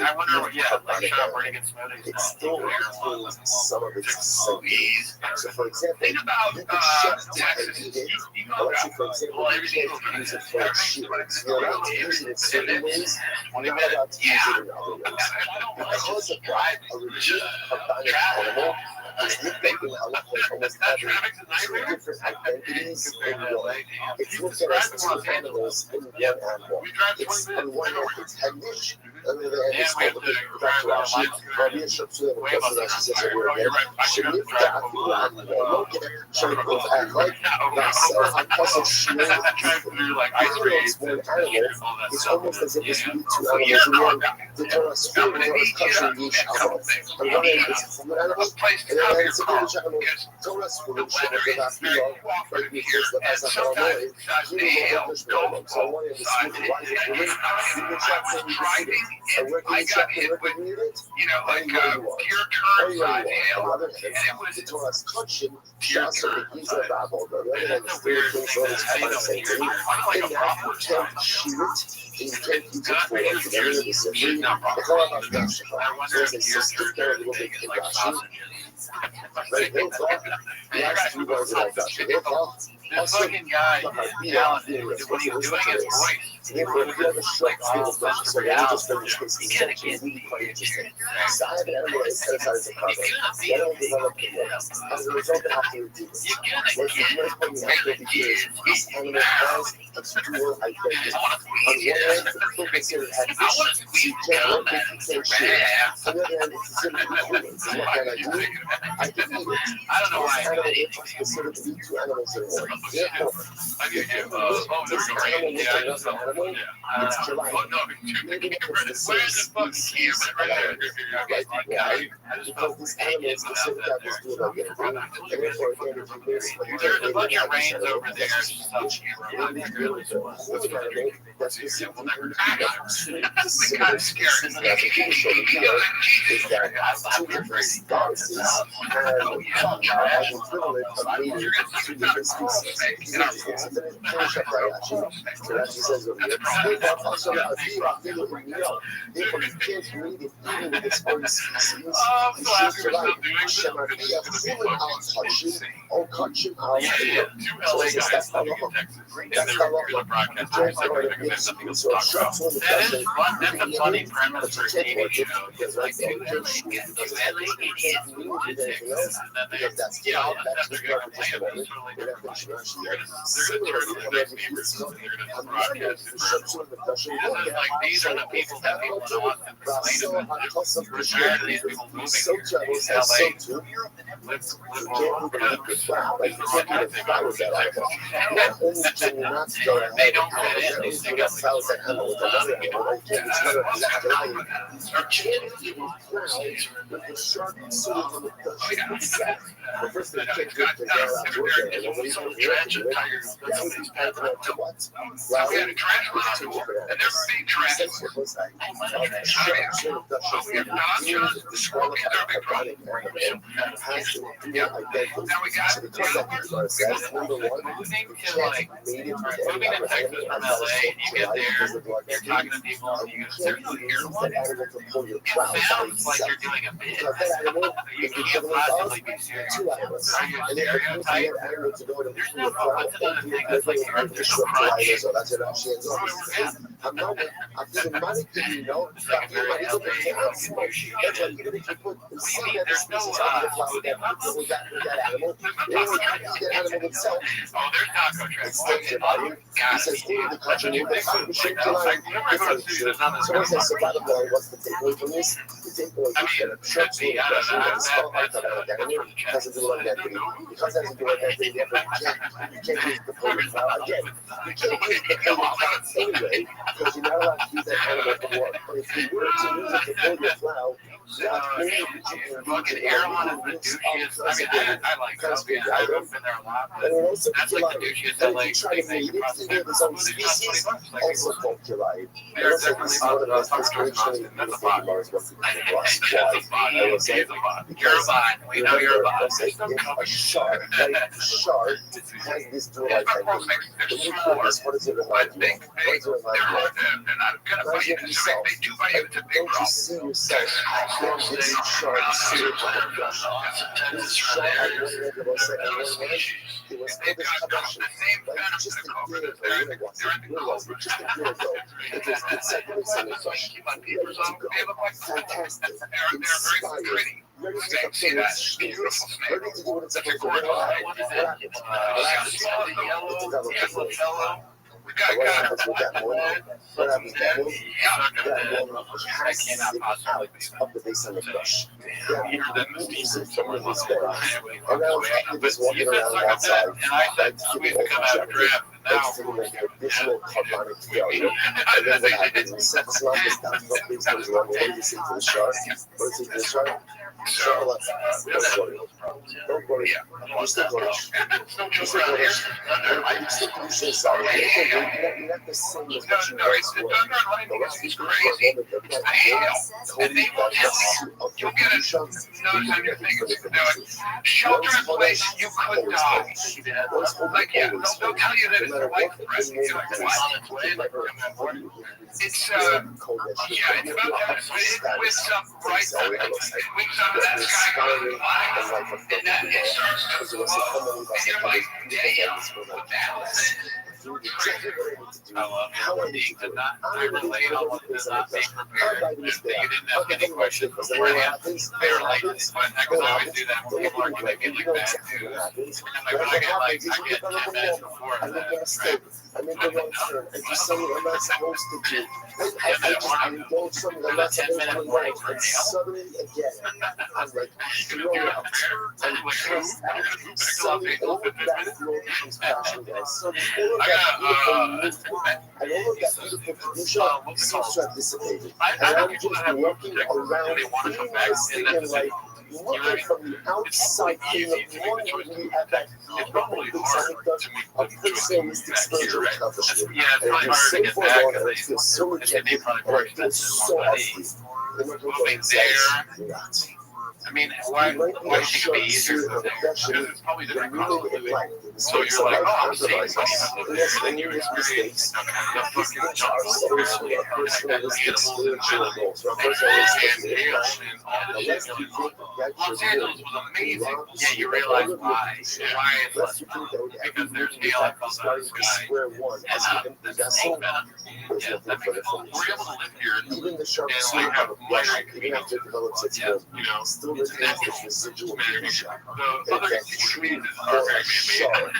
I wonder, where he gets smoothies. It still retains some of its smoothies. So, for example, you can shift and eat it. Let's say, for example, you can't use it for shearings. You're allowed to use it in certain ways. You're not allowed to use it in other ways. Because of a legit combined animal, it's nicknamed in halacha almost having two different identities in one. It's looked at as two animals in one animal. It's on one hand it's Hagnish, on the other hand it's called Dr. Rashi. Rabbi Rothschild says a word again. Shenifta Afila Animoke, Shenifta Achak, Nasa Akasa Shmei Even though it's one animal, it's almost as if it's really two animals in one. The Torah Sfir, the Torah's country, each animal. On one hand it's one animal, and then it's a village animal. Torah Sfir, Shenifta Afila, right because the Pasach Ramoi, so I wanted to see the wise of women, you can check when you can see it. And where can you check when you read it? Anywhere you want. Anywhere you want. On the other hand, the Torah's touching, Shasa Begiza Babel, the other hand, the spirit things on his mind saying to me, in that you can't shear it, and you can't use it for it. The other is a free, the Torah of Rashi. There's a sister there, a little bit in Rashi. Right, he'll talk. The last 2 words about Rashi. He'll talk. This fucking guy is talented with what he's doing is voice. Therefore, if you have a short field of Rashi, so let me just finish this. This is actually really quite interesting. So I have an animal that is set aside as a carbon. The animal developed in one. As a result, they have to redeem it. What's the first point you have to redeem is this animal has a dual identity. On one hand, it's still considered Hagnish, so you can't work it, you can't share it. On the other hand, it's considered human. So what can I do? I can eat it. I don't know why. This animal is considered to be 2 animals in one. Therefore, if you eat this animal with another animal, it's July. Maybe because the same species of animals. Right? Why? Because this animal is considered that this dual identity. And therefore, again, if you miss what you There's a bunch of rains over there. that's specifically That's kind of scary. is that 2 different statuses and the equivalent of meaning 2 different species. Finish up Rashi. So Rashi says over here, therefore you can't read it even with its own species. You should like Shemariah fully out touching or touching out here. So that's the law. That's the law. You can't write a mixed species. So that's a funny premise for a TV show. Because right there, you can't shoot because you can't read with anything else because that's the interpretation of it. We're not finishing Rashi yet. Similarly, however, on the other hand, the Shemsu and the Dashim look at these are the people that people want to so jealous and so too. You can't even eat the flour. Like, you can't even flour that animal. Not only can you not go ahead and flour that animal with another animal, like you can't even flour with the sharp suit and the Dashim. The first thing you can't do is they're out working. And when you transit tires. Nobody's passed out. So we had a transfer on tour, and they're big transfers. We have non-shows. The Scorpions are a big problem. Now we got moving to like moving to Texas from LA. You get there, you're talking to people, and you seriously hear one. It sounds like you're doing a bit. You can't possibly be serious. Are you a stereotype? There's no what's another thing that's like the artificial crunch. I'm not. I'm just money to you know. It's like a very elevated, there's no oh, there's taco tracks. Because you're not allowed to use that animal for work. But if you were to use it to pull your plow, fucking airline is the douchiest. I mean, I like Sophia. I've been there a lot, but that's like the douchiest LA thing that you could possibly do. His own species also fucked your life. They're definitely not the best. That's a bot. You're a bot. We know you're a bot. A shark has this dual identity. When you pull this, what does it remind you of? What does it remind you of? Remind you of yourself. Don't you see yourself? This shark search on the brush. This shark had one leg of us and one leg. It was for this connection. Like just a year ago, when it wasn't, just a year ago. It was separates on the brush. Ready to go. Fantastic. Inspired. Ready to fulfill its dreams. Ready to do what it's supposed to do. What happens with that morning? What happens that morning? That morning has to out of the base on the brush. That moves it somewhere in this garage. And now I'm just walking around outside. Like, giving all the traffic. Like, feeling like an additional harmonic failure. And then what happens? We set the slump, it's down to the base on the run. What do you say to the shark? What do you say to the shark? Don't worry. Don't worry. You're still Polish. You're still Polish. I'm still Polish. Sorry. You're not the same as what you guys were. The rest of the people totally of your conditions. Shelter in place, you could die. Like, yeah, they'll tell you that it's a life threat. It's, yeah, it's about that. With some bright, with some of that sky going by, and then it starts to flow, and you're like, damn, that's it. I love how being to not relate on what is not being prepared. If you didn't have any questions beforehand, they were like, because I always do that when people are giving me like bad news. And like when I get 10 minutes before that, I made the wrong turn. I did something I'm not supposed to do. I indulged something I'm not supposed to do. And suddenly again, I'm like thrown out. I'm pressed out. Suddenly all of that flow becomes passion, guys. Suddenly all of that beautiful movement and all of that beautiful tradition seems to have dissipated. And I'm just walking around feeling this thing and like looking from the outside in the wonderfully at that probably big anecdote of personalistic spiritual accomplishment. And it feels so forlorn and it feels so rejected and it feels so ugly. And what we're going not. I mean, why do you think it'd be easier than there? Because it's probably different cost of living. So you're like, oh, I'm saving money on this. And you experience the fucking jobs. Personalistic spiritual goals. Los Angeles was amazing. Yeah, you realize why. Why it's less fun. Because there's daylight from the sky. And that's so bad. Yeah, that makes it fun. We're able to live here even the sharp and like have much even after it develops its will, you know, still retains its residual condition. the other communities are very man-made.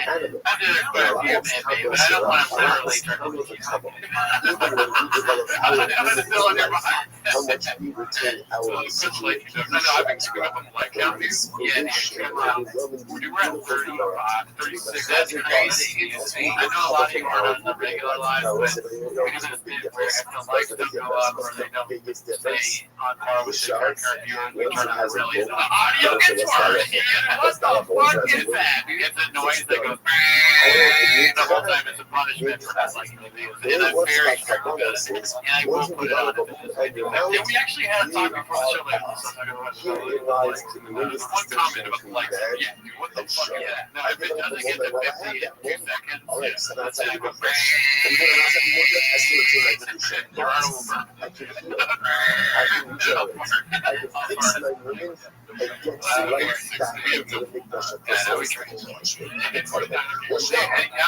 Animal. I did it for man-made, but I don't want to literally turn Even when we develop I'm gonna fill in your behind. how much we retain our situation. I've been screwing up on black counties. Yeah, we're at 36. That's crazy. I know a lot of you are on the regular live, but because of the bit where if the lights don't go up or they don't stay on par with the current viewing, we turn on really the audio gets worse. What the fuck is that? It's a noise that goes the whole time. It's a punishment for not liking the videos. And I'm very strict with it. And I will put it on. And we actually had a talk before the show like this. One comment about the lights. Yeah, dude, what the fuck is that? No, if it doesn't get to 52 seconds, that's it. There are over. I can enjoy it. I can fix my women and get the life back into the big bush of I'm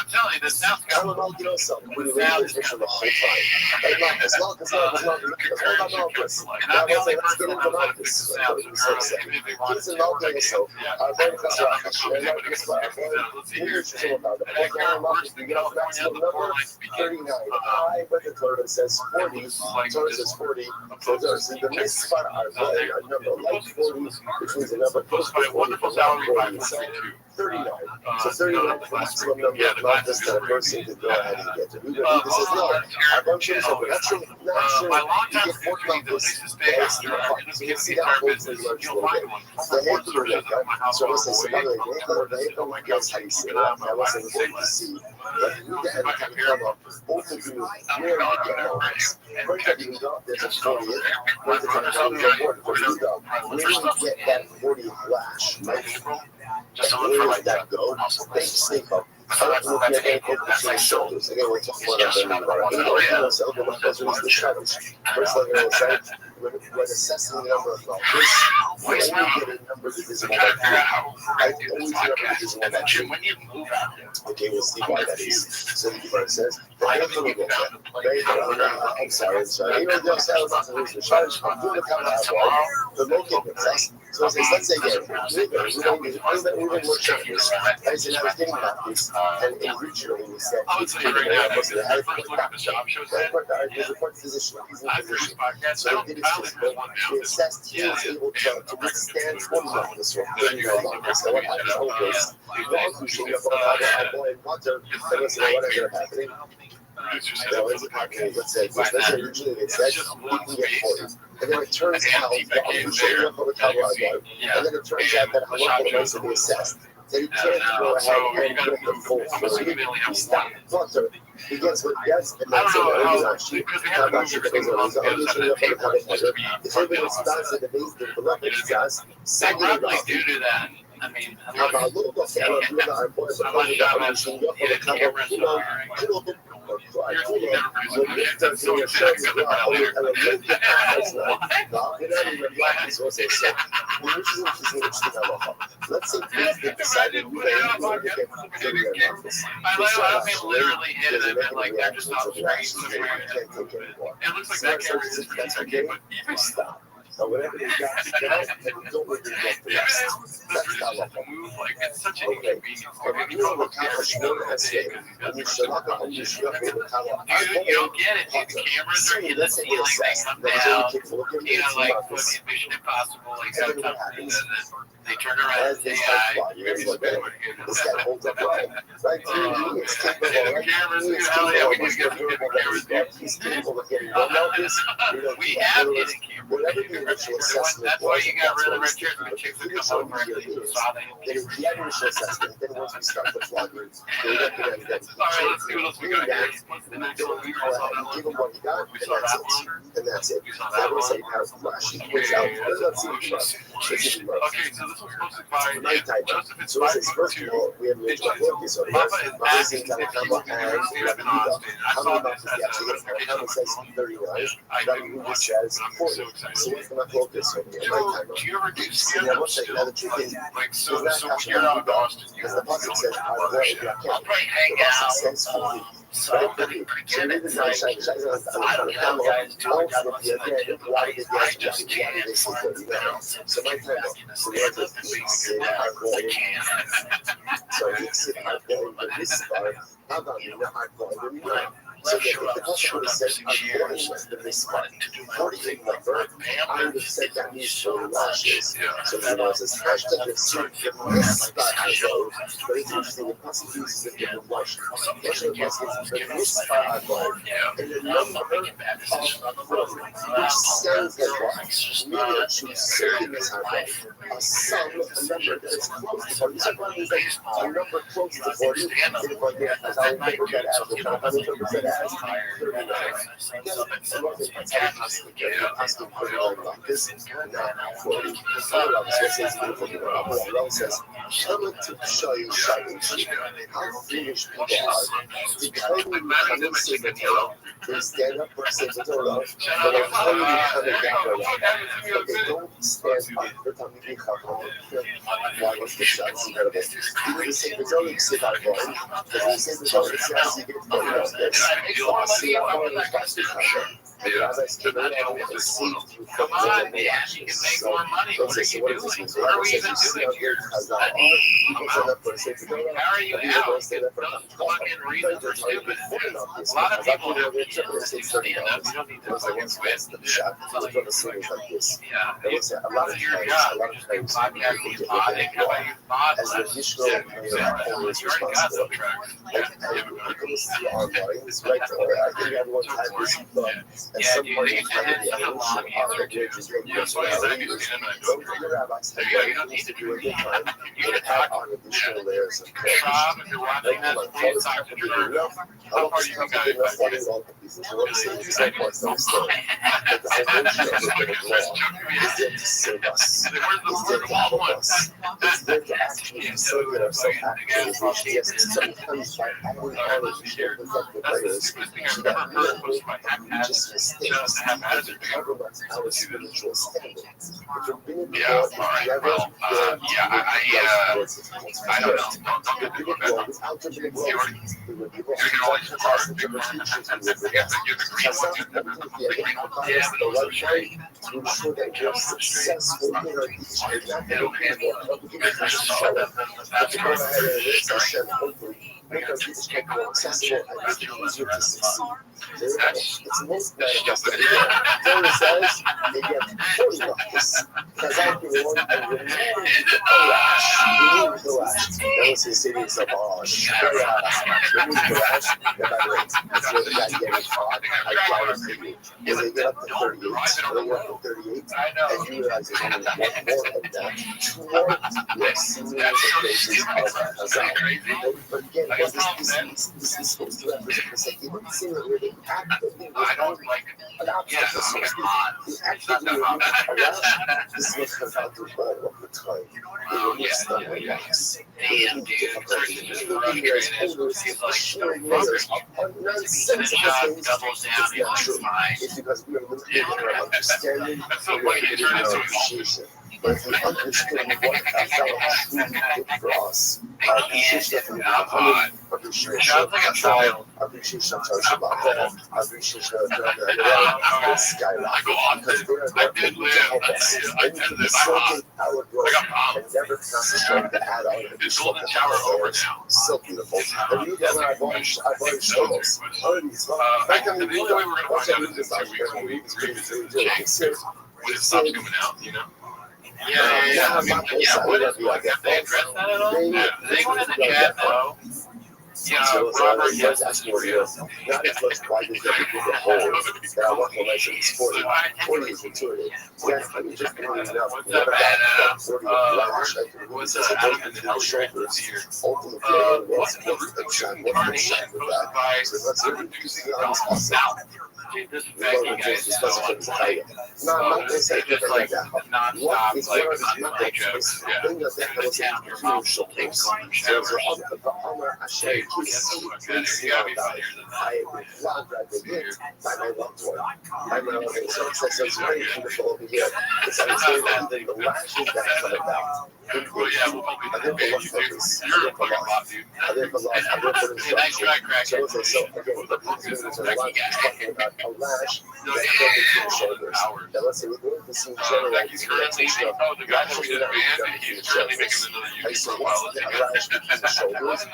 telling you, this sounds I don't know, you know something. We were in this mission the whole time. And Marcus, hold on, Marcus. Now, let's get into Marcus. He's in Malcolm, so our very first Marcus, and Marcus, Marcus, we get off maximum number 39. I went to Torah says 40. Torah says 40. So there's the misfar our number like 40, which means the number close to 40, but not 40. So 39. So 39 is the maximum number of Malchus that a person could go ahead and get to. This is not. Our function is over. Naturally, you get more Malchus. So you see that whole thing large little bit. The head to the neck. So let's say, by the way, that's how you say it. I wasn't going to see. But you get to come up. Both of you really get Malchus. First time you got this is 40th. First time you got really get that 40th flash, right? Just where does that go? They sneak up. I don't know if you're going to put between shoulders. Again, we're talking about the challenge. First thing I will say, when assessing the number of Malchus, I only get a number divisible by 2. I always remember divisible by 2. Okay, we'll see why that is. So the Gemara says, I'm sorry. You know, the challenge, I'm doing the count out. The locator says, so let's say again, we're more challengers. I said, I was getting Malchus, and originally we said, he's pretty good. I wasn't ahead of the court physician. He's in position. So he did his physical. He assessed he was able to withstand 20 Malchus or 39 Malchus. So what happened always, long who showed up on the boy and Potter, and let's say what ended up happening. Let's say originally they said you can get 40. And then it turns out that who showed up on the top line, and then it turns out that how much they assessed. That he can't go ahead and get the full 40. He stopped. Potter. He gets what he gets, and that's it. How about you? Because it's if everybody responds to the base, the beloved says, probably due to that. I mean, how about a little bit of our boys are going to let's say they decided we literally hit it. I mean, like they're just not straight. It looks like that camera's okay, but even stop. So whatever you got to get out, and don't let them get the rest. That's not what move. Like it's such an inconvenience. You know what cameras should have said? And you should not go you should have been able to you don't get it, dude. The cameras are in the ceiling, they come down. You know, like fucking Mission Impossible, like sometimes they turn around and say, this guy holds up right. Right through it's capable, right? He's capable of getting one Malchus. We have hidden cameras. Whatever the initial assessment that's why you got rid of red chairs and chicks that come over and they saw the initial assessment, then once we start the vlogging, they look at it and all right, let's see what else we got here. Give them what you got, and that's it. That was a flash. Let's see what okay, so this was posted by Joseph. So it's first of all, we have the original so here's Amazing Tanakama and Rabbi Rothschild. How many Malchus do you actually get? How says 39? Rabbi Rothschild says 40. So what's the focus over here? My time. Do you ever do And I will say, now the truth is, like so it's not you're out of Austin, because the Pasuk says, I will if I can. I'll probably hang The Pasuk out. says 40. So Right? but So forget even it. now, Like, Shai, I don't know, guys. so my time. So there's this sit hard going. So you sit hard going, but this is hard. How about you not hard going? So the possibility says, I'm born with the misspot. How do you remember? I would have said that means for lashes. So he knows this hashtag of soup, the misspot I wrote, but it's interesting, the possibility uses a different wash. Washing the possibility, the misspot I wrote, and the number of which sounds like wash, really choose certain as I wrote, a sum, a number that is close to 40. So one is like a number close to 40, as I remember that as the top, I remember that as 39. Asking for this, not 40. Says, I'm going to show you how foolish people are. They totally come and say the Torah. They stand up and say the Torah, but they totally come and gather around. But they don't stand up for Talmidei Chacham. Why was the shot incredible? Even the same Torah say that one, but the same Torah says you get to know this. See how one is Basti Chacham. And as I stood around and received you from the reactions. So, what does this mean? So, you see how good Chazal are. People stand up for say the Torah. How are you out? Stand up for Fucking reasons are stupid. A lot of people have to stand up. You don't need to fucking quit. The shot. The swing is like this. Yeah. A lot of times, as the initial always responsible. Like, people listen to our lines, right? I think at one time this thought, and some part of the evolution of the churches and personality is both the rabbis have done things to do at the time, but add on additional layers of clarity. Like, how much complicated enough, how much complicated enough, what is all these little things, so parts don't stay. But the evolution of the Rabbinic law is there to save us, is there to help us, is there to actually facilitate our self-actualization. Yes, sometimes by adding all of these different layers, so that we don't make egregious mistakes and compromise our spiritual standards. If you're being the law is never I don't know. the rabbinic law without the rabbinic law, the rabbinic law is not fantastic to the teachers and the rabbinic the right way to ensure that we're successful in our teaching. It's not that we're just show up, but to go ahead and lift Hashem, hopefully, make our teaching more accessible and make it easier to succeed. It's most manifest. Torah says they get 40 bucks. Because I'm the one and remove the lash. Remove the lash. That was his city of oh, remove the lash. Then by the way, that's where the guy getting caught. I promise you. When they get up to 38, and you realize there's only one more of that, two more, you're seeing the faces of Hazal. But again, what this is supposed to represent the second thing that really actively respond about the source. The actively around this is what comes out to all of the time. They release the wax. They remove difficulty. They remove as holders the sheer layers of nonsensical things. It's not true. It's because we are limited in our understanding and we are limited in our appreciation. But if we understood what Chazal truly did for us, our appreciation of the appreciation of Chazal, appreciation of Shabbat, appreciation of the skyrocket, because they are there to help us. And we can facilitate our growth and never concentrate to add on additional things. So beautiful. And you guys and I've already showed us. When it stops coming out, you know? Yeah. What is like that? They address that at all? They went in the chat though. Yeah, Robert, yes, that's for you. Not as much why does everything get hold that I want to mention is 40. 40 is maturity. Yes, I mean, just bringing it up. What about 40 lash? What's the shoulders? Ultimately, what's the shine with that? So let's be honest myself. This begging guy is so unlike. No, I'm not going to say just like non-stop, like unlike jokes. Yeah. Crucial things. There's a I vlog that they did by my loved one. By my loved one. So it's very beautiful over here. It's understanding even the lashes that come about. I think for love purpose. I think for instruction. So again, the talking about a lash that's going to the shoulders. Now let's say we're going this in Like general. he's currently, the guy that we did a band, he's currently making another YouTube profile. Shoulders.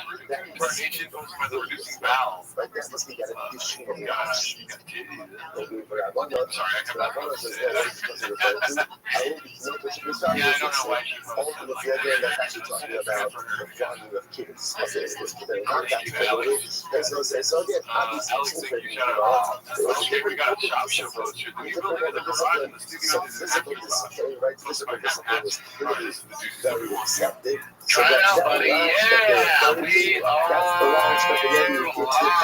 Coordination goes by the reducing valve. Like this must be an additional Gosh, you got titties. maybe for that one month. Sorry, I For got that one month, that. I will be no pushing this down. Yeah, I don't know why she All of the program that's actually talking about the value of kids. I'll say this, they're not that totally. There's no say, so again, Alex, thank you, shout out. Okay, we got a shop show close. Should we build it in the garage in the studio? Physical discipline, right? Physical discipline is really very accepted. Try it out, buddy. Yeah, we are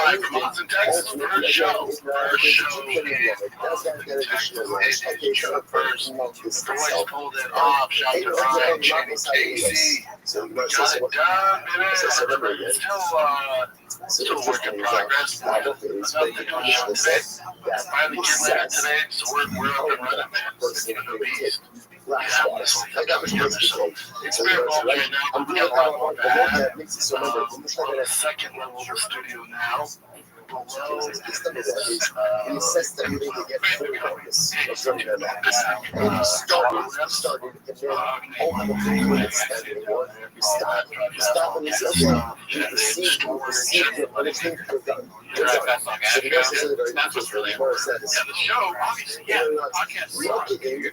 live from Austin, Texas. First show. First. The boys pulled it off. Shout to Ryan, Jen, and Casey. So Got it done, baby. Still a work in progress. Another new show today. Finally came in today, so we're up and running, man. It's gonna be a beast. It's been involved right now. I'm doing a lot more bad. On the second level of the studio now. He says that we need to get full focus of something like that. And we started, and then all the minutes that we want, we stop, and we say, okay, we received it, but it's been done. So the message is very interesting. More said is, The show, obviously, yeah, the podcast we don't get in,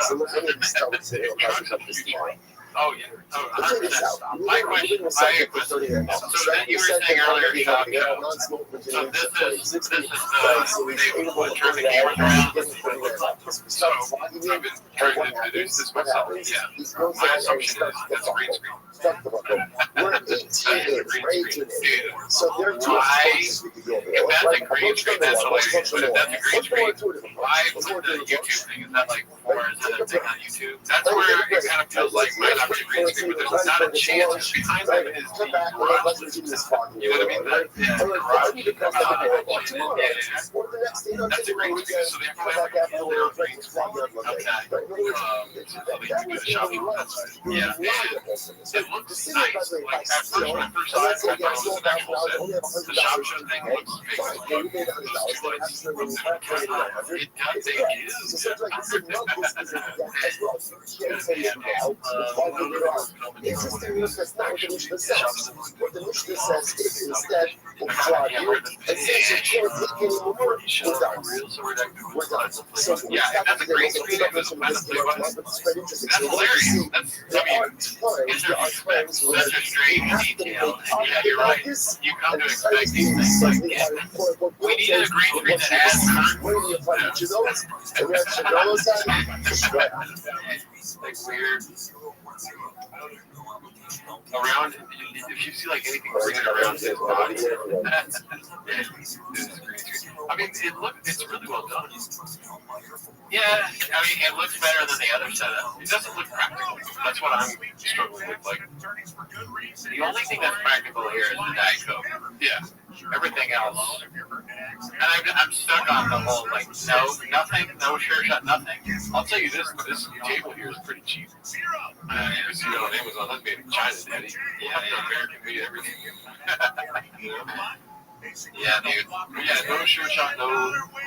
so let's start with today about this tomorrow. Oh, yeah. Oh, 100%. My question, so that you were saying earlier, Shop Show. So this is the neighborhood turn the cameras around. So I've been trying to introduce this myself. Yeah. My assumption is it's a green screen. We're 18 inch, right? 18 inch. So there are two approaches we could go there. If that's a green screen, that's hilarious. But if that's a green screen, why with the YouTube thing, is that like, or is that a thing on YouTube? That's where it kind of feels like might not be a green screen, but there's not a chance. Behind them is the garage. You know what I mean? The garage. That's a green screen, so they have to have a green screen. Yeah, it looks nice. Like at first when I first saw it, I thought it was an actual set. The shop show thing looks fake. It does, it is. What the Mishnah says is instead of fraud, and since you can't take any more, we're done. We're done. So Yeah, that's a great screen. That's hilarious. There are times when such a strange detail. Yeah, you're right. You come to expect these things. Like, we need a green screen that adds like weird around. If you see like anything green around his body, I mean, it's really well done. Yeah, I mean, it looks better than the other setup. It doesn't look practical. That's what I'm struggling with. Like, the only thing that's practical here is the Diet Coke. Yeah. Everything else. And I'm stuck on the whole, like, no sure shot, nothing. I'll tell you this table here is pretty cheap. You see it on Amazon, that's made in China, Daddy. Yeah, American made everything. You know? Yeah, dude. Yeah, no sure shot, no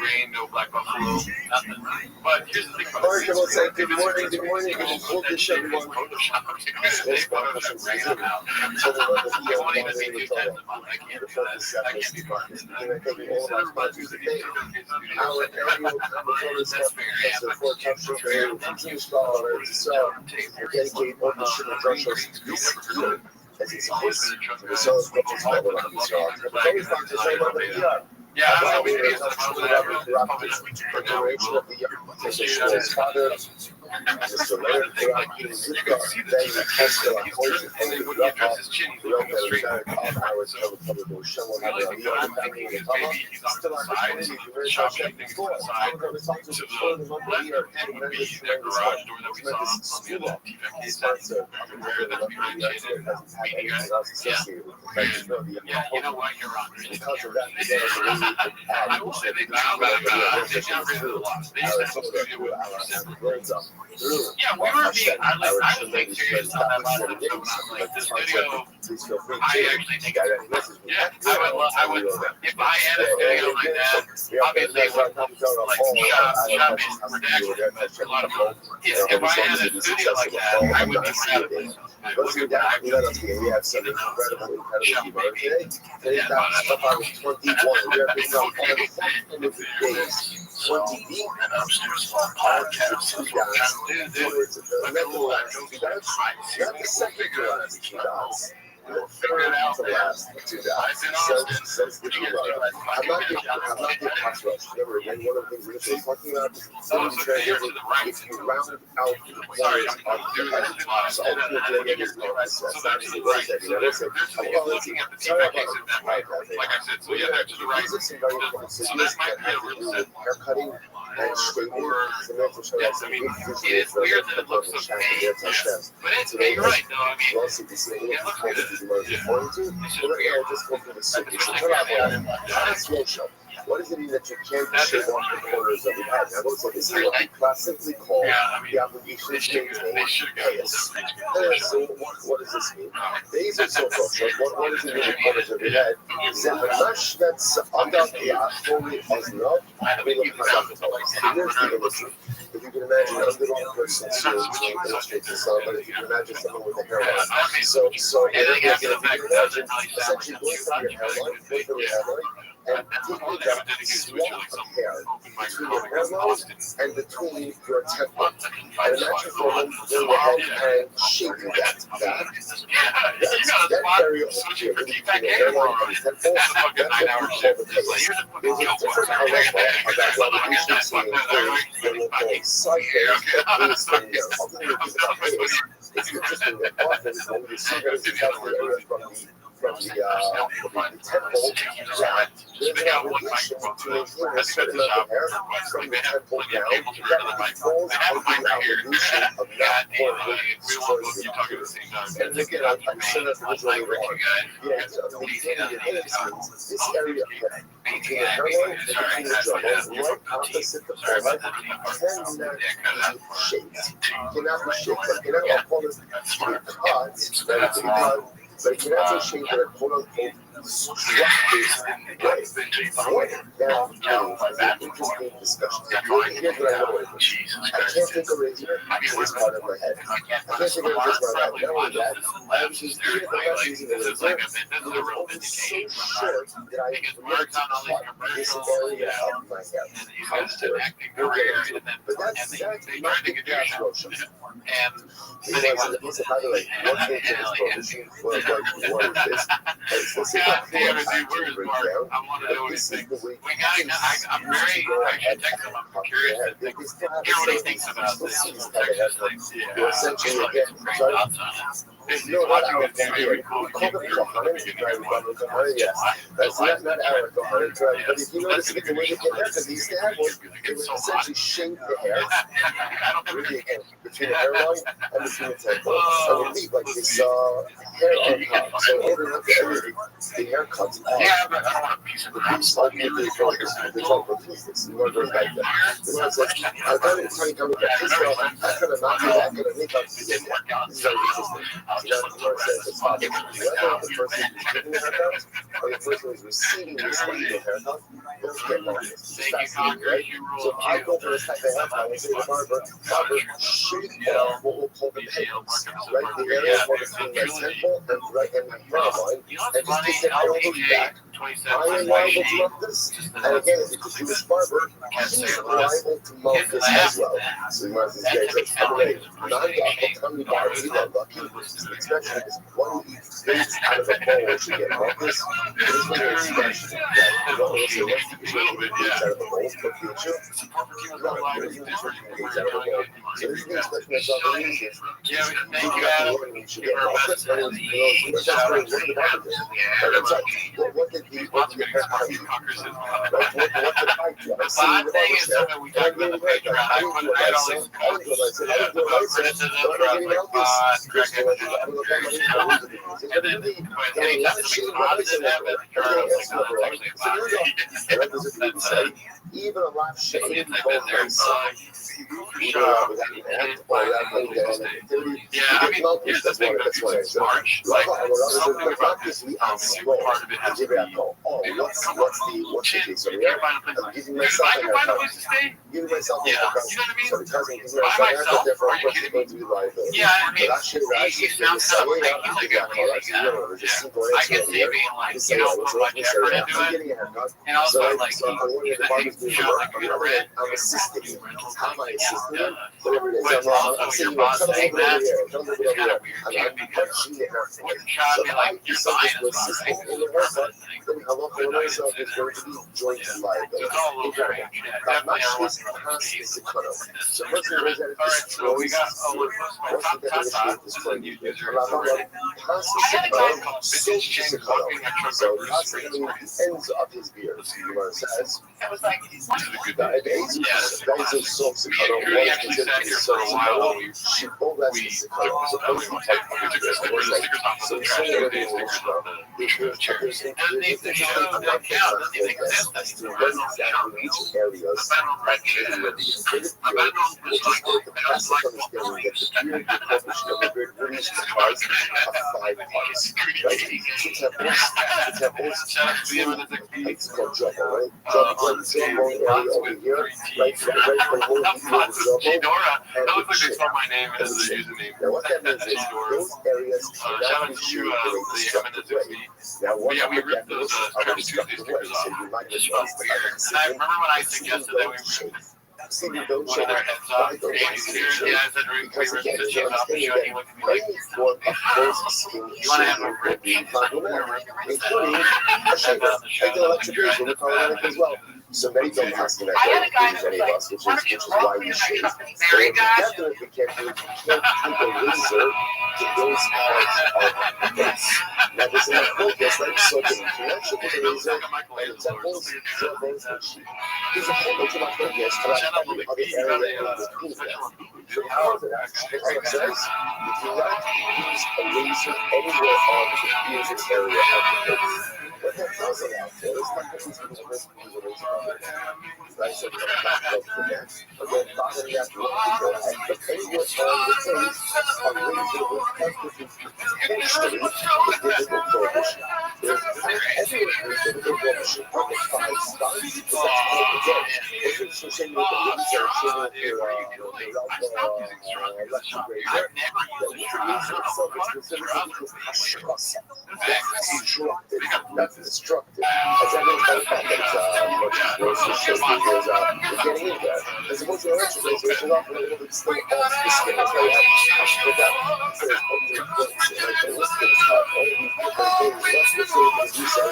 rain, no black buffalo, nothing. But here's the thing about Or you will say, good morning, and we'll just show you one. Photoshop. I won't even see 2 times a month. I can't do that. I can't be part of that. That's fair, yeah, I don't know. We did yeah, you know what? You're wrong. I will say they got rid of a lot. They used to have a studio with through. Yeah, we were being, I was being serious on that last episode. I'm like, this video, Please feel free I to actually think guide it's any message. yeah, I would, if I had a video like that, obviously it would like shop is redaction, a lot of people. If I had a studio like that, I would be proud of it. Let's do that. We have some incredible viewers today. Today's stuff I was 21. We are being on 500 days. 20 deep. Podcast. Two guys. Not the second guys. Two guys. Figure out the last two guys. Says the two guys. I'm not getting cost rush. Remember, again, one of the things we're just talking about is if you round out the players on the edge, so ultimately it is that's actually what I said. You know, listen, sorry about that. Like I said, so yeah, to the right. These are some very important signals that have to do with haircutting and straightening. It is weird that it looks so big. But it's you're right, though. I mean, it looks good. What does it mean that you can't shave off the corners of your head? Now, looks like this is what we classically call the obligation to maintain chaos. So, what does this mean? These are so close. What does it mean, the corners of your head? Zehamash that's under the fully as love. We look at the if you can imagine an underdog person to illustrate this on, but if you can imagine someone with a hairline. So if you can imagine essentially going from your hairline, going through your hairline, and taking that swamp of hair between your hairline and between your temple. And imagine for them going ahead and shaping that back. That area over here between the hairline and the temple, that's what we call the face. There's a different color about what we usually see in the local side face, but this thing there, ultimately it's about face. It's interesting that often when you see that it's out the area from the temple, there's an obligation to maintain a certain amount of hair from the temple down that falls under the obligation of not destroying the appearance. And again, I'm sure that's visually wrong. Maintaining your hair means this area of hair between the hairline and between the jaw, right opposite the forehead, cannot be shaped. Cannot be shaped. Like, you know, I'll call this cut, but it can also shape in a quote-unquote structured way. Now, is an interesting discussion. Here's what I know it is. I can't take a razor to this part of my head. I can't take a razor to my head. Not only that, I was just doing the best using a razor. It was only so short that I never cut this area of my hair. But that's not the gas motion. He said, by the way, one thing to this prohibition, what is this? This is not clear to break down, but this is the way I'm very, I should text him, I'm curious to hear what he thinks about this. You essentially get, no, not our family. We call them Kohanim, yes. That's not our Kohanim, but if you notice the way they get hair, because they used to have one, they would essentially shave the hair, really again, between the hairline and between the temple, and would leave like this hair on top. So in order not to everything, the hair cuts off. Yeah, but I don't want a piece of the piece like they feel like it's all for pieces. You want to go back there. The one says, I've got it trying to come with that piece, so I'm going to knock it back and I make up to get there. This is very interesting. So that's the word says it's possible. Whether the person who's giving the haircut or the person who's receiving this legal haircut, both get bonus. It's fascinating, right? So if I go for this type of haircut, I say to barber, shape off what we'll call the pigments, right? The area between my temple and right in my hairline, and just take the hair all the way back. I am liable to love this. And again, if it's a Jewish barber, he's liable to love this as well. So you might say, by the way, non-Gotham barbers, you know, lucky, especially this one face out of a bowl should get mucus. There's no expression that you don't say, what's the face out of a bowl for future? Right, there's no face out of a bowl. So this is the expression that's on the news. You should get mucus, and that's very important about it. What did lots of good smart cockers. The bad thing is that we talked about the Patreon. I had all these criticisms where I was like, crack it. And then anytime something positive happens, I was like, no, that's actually fine. Even a lot of shit. I've been there. Yeah, I mean, here's the thing that since March, like, something about this part of it has to be, what's the case? You can't find a place to stay. If I can find a place to stay, yeah, you know what I mean? By myself, are you kidding me? Yeah, I mean, he sounds kind of like, he's like a lazy guy. Yeah. I can see being like, you know, put much effort into it, and also like, he's a shot like you're gonna rent, but also your boss saying that, it's kind of weird too, because what the shot, I mean, like, you're buying a spot, right? So it's all a little strange. Yeah, definitely I want to see. So we got top spots, and then users already. I had a guy called Vintage James walking my truck over the street. It was like, yeah, we actually sat here for a while while we took the stickers off the trash, the stickers off the chairs. And they showed that count, doesn't even exist anymore. The final record, the final was like, my name as the username. What that means is those areas Shout out to you, the M&S. Yeah, we ripped those Travis Tuesday stickers off. Just felt weird. And I remember when I suggested that we ripped one of their heads off. Yeah, I said we ripped the heads off and he looked at me like, you want to have a rip? including a shaver, like the electrification of Colorado as well. So many don't ask me that many of us, which is why we shave. Definitely can't do it. You can't keep a laser to those parts of the face. Now, there's enough focus, like so the connection with the laser and the temples, jawbones, and cheek. There's a whole bunch of focus throughout every other area of the penis. So how is it actually? All it says, you cannot use a laser anywhere on the bearded area of the face. What that does allow for is not that these people are supposed to use a laser on their neck. Right, so they're not going to the neck. Again, following that look to go ahead, but anywhere on the face, a laser will perfectly potentially visible prohibition. There's everywhere visible prohibition on the 5 spots, but that's all again. If you're saying with the laser, showing your electric razor, the laser itself is considered to be destructive. That's destructive. That's destructive. As evidenced by the fact that we're getting in there. As opposed to an electric razor, which is often a little bit still off the skin. That's why you have to put that sort of under the foot. Like the skin is hot. That's the same as you said.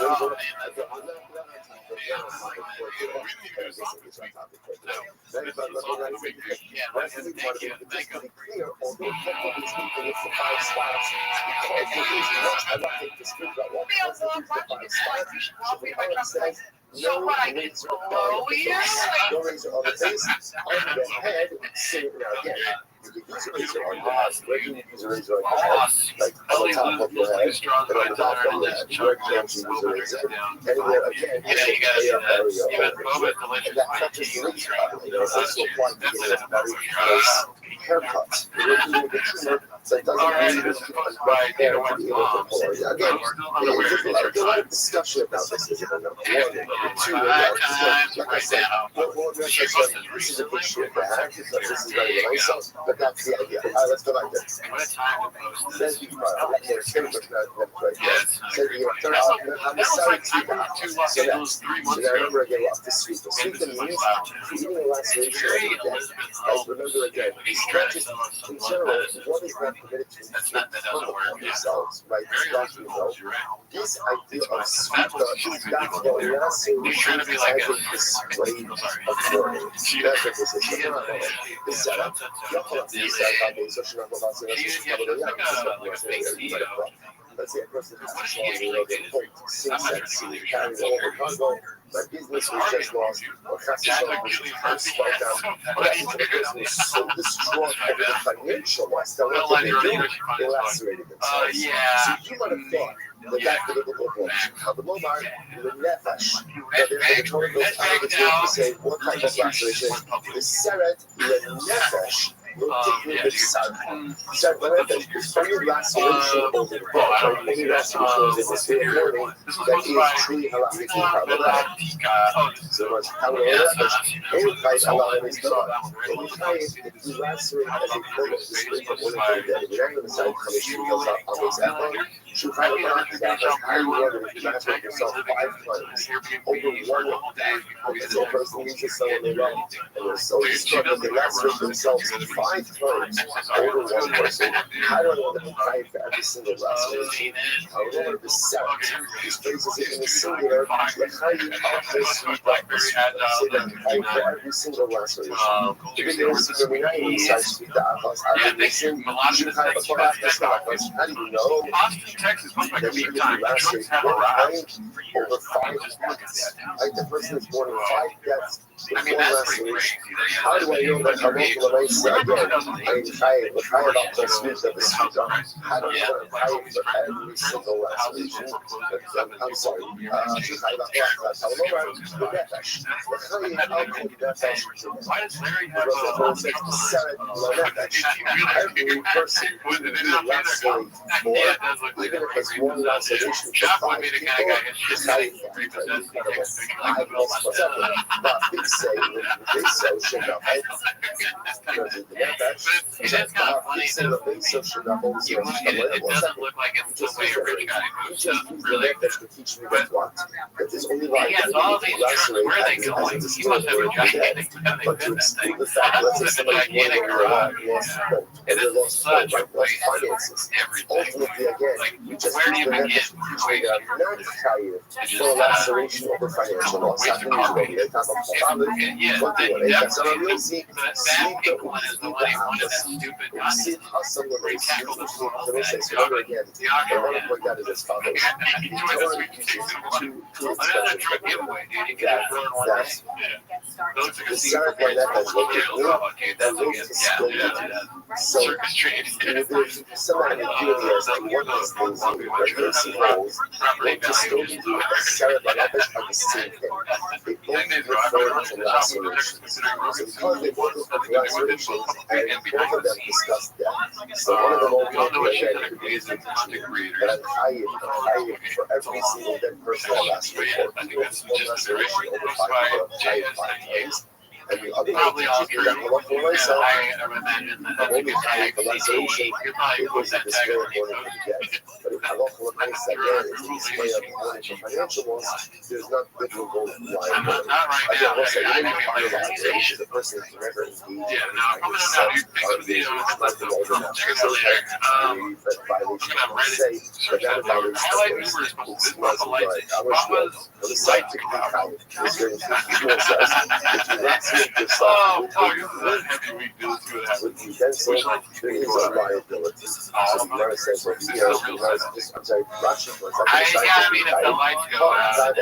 So what I did below you? No razor on the face, on the head, same now again. You could use a razor on your head, where you use a razor on your head, like on the top of your head, and on the top of your head, where can't you use a razor? Anywhere again, you gotta see that. Even Boba Delicious that touches the razor. You know, it's also applied to get a very close haircut. You're doing a trimmer, so it doesn't really look right there to be able to pull it. Again, there's a lot of discussion about this. Is it number 1, number 2, like I said, this is a good shit to have, this is very nice, but that's the idea. All right, let's go back there. Says you are, I'm not going to say, but not right there. Says you are, I'm sorry to that. So now remember again, what's the sweep? The sweep means creating a laceration of the death. Guys, remember again, stretches in general, what is not permitted to themselves, right? This idea of sweep is that's what we're not saying we should be like a display of learning. That's what this is. This setup. let's say a person has a strong point 6 cents, and carrying over cargo. My business was just lost, or Chassidon was just spelled down. But the person was so distraught over the financial loss that what did they do? They lacerated themselves. So you might have thought that the biblical approach, how the Lomar, the Nefesh, that the Torah goes out of its way to say what type of laceration. The Seret, the Nefesh, only laceration over the bed, only laceration over the spirit morning, that is truly halachically. So much power any kind Allah is God. Any kind if you lacerate as a form of the spirit of one of the dead, we're not going to say Commission goes up on this echo. Shukai Lamanat is that I run if you lacerate yourself 5 times over one day. Because a person needs to sell in the run, and they're so destructive, they lacerate themselves 5 times over one person. I don't know that I'm crying for every single laceration. I don't know the set. These phrases it in the singular. Every single laceration. Even there is a remaining size with the Avos. I listen, you have a part of the Avos. How do you know that you're going to be lacerated over 5 deaths? Like the person is born in 5 deaths. I mean, how do I know that I'm going to race again? I try about the sweeps of the sweet. How do I know that I'm for every single laceration? I'm sorry. Every person would be lacerated for, even if it's one laceration for 5 people, say they so should not hold. It is kind of funny that it doesn't look like it's the way a rich guy moves. Really, but he has all these trucks. Where are they going? He must have a gigantic thing. The fact that it's a gigantic garage. It is such a waste of everything. Like, where do you begin? For laceration over financial loss. Yeah, that pink one is the one he wanted that stupid gun. Where he tackled the fool. Another truck giveaway, dude. You can have one day. Those are going to see for so circus trade. Somebody doing this, like one of these things, like nursing homes, like just go to the Sarah Balabash are the same thing. They both refer to lacerations. So because they both refer to lacerations, and both of them discuss death. So one of them will be again, but I'm high for every single dead person I lacerate. One laceration over 5 times. And the other probably all true. I imagine that only high for laceration, it was a display of mourning for the dead. But if I look for a place that there is a display of mourning for financial loss, there's not biblical liability. Not right now. I know the person is never engaged in heavy week deal to it. There is a liability. Mara says, I'm sorry, Rashi was like, I mean, if the lights go out, I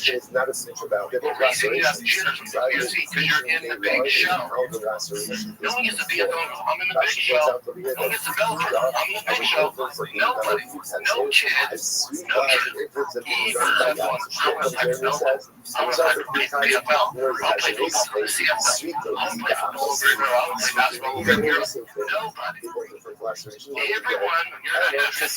it's not a snitch about it. Because you're in the big show. Don't get to be a donor. I'm in the big show. Don't get to Belgium. I'm in the big show. Nobody, no kids, no kids. Even I was like, no. I was like, PFL. I'll play football for the CFL. I'll play football I'll play basketball over here. Nobody. Everyone, you're not just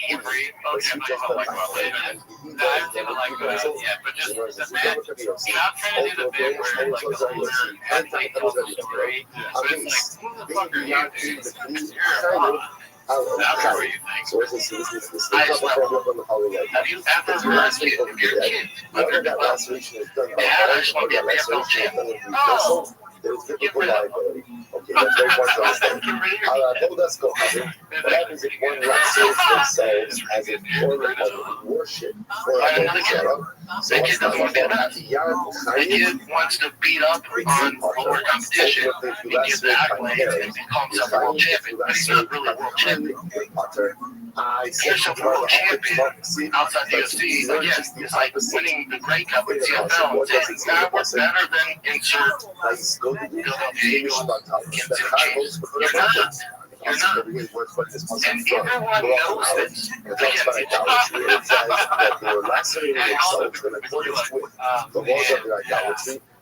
Avery. Okay, I'm not talking about later. No, I didn't like that. Yeah, but just the man. Not trying to do the big word like the whole athlete tells the story. So it's like, who the fuck are you, dude? You're a mom. That's what you think. I just have you ever heard if your kid, that laceration is done by I just want to be a PFL champ. Oh, there's typical liability. Okay, that's very important to understand. Let's go. What happens if one serves themselves as a form of worship for a Torah? So what's the The kid wants to beat up on lower competition and get the accolades and become a world champion, but he's not really a world champion. Here's a world champion outside the UFC. Again, it's like winning the Grey Cup in CFL. That was better than insert Philadelphia Eagles, Kansas City Chiefs. You're not. And everyone knows this. Again,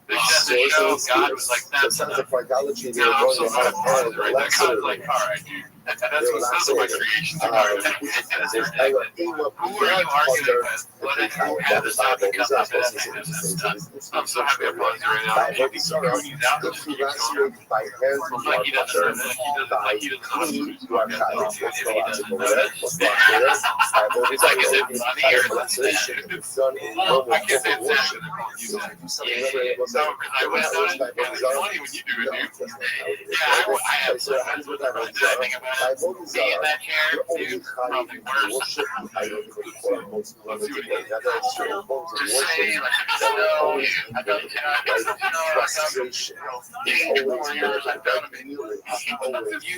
They said the show, God was like, that's enough. God's like, all right, dude. Those are my creations. Who are you arguing with? Who had decided to come up with that I'm so happy I'm on right now. Like he doesn't know that. He doesn't It's like, is it money or I can't say it's I went out and it's funny when you do it, dude. Yeah, I have some friends with their friends. I think about it. Being in that chair, dude, probably worse. Let's see what he does. Just say, like, I've done 10 warriors, I've done them. You didn't know, did you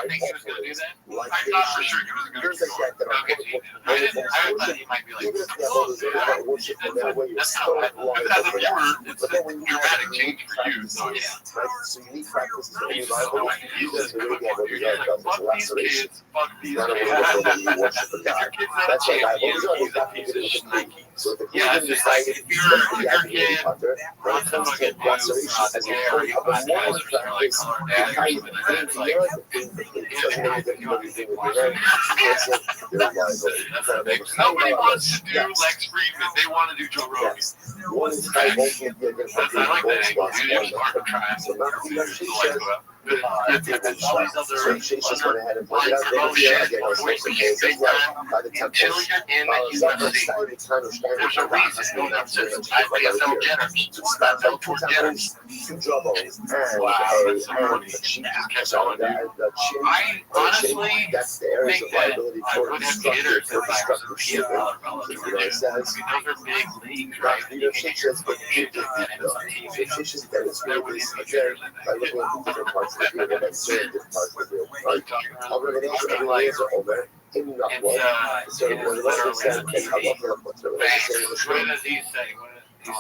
think he was going to do that? I thought for sure he was going to go I thought he might be like, that's how because if you were, it's a dramatic change for you. So yeah. Fuck these kids. Fuck these kids. If your kid's not a champion, he's a piece of sneaky. Yeah, it's just like if your kid runs to fucking do scary, you want to like color daggers with it's like nobody wants to do Lex Friedman. They want to do Joe Rogan. I like that angle. Dude, it was hard to try. All these other promotions, big time, until you're in the UFC. There's a reason no one says I sell Jenners. That's how towards Jenners. Wow, that's some money. I honestly think that I would have jitters if I was a PFL or Bellator. I mean, those are big leagues, right? You can get your YouTube and it's on TV. There would be jitters in that. What does he say? Yeah,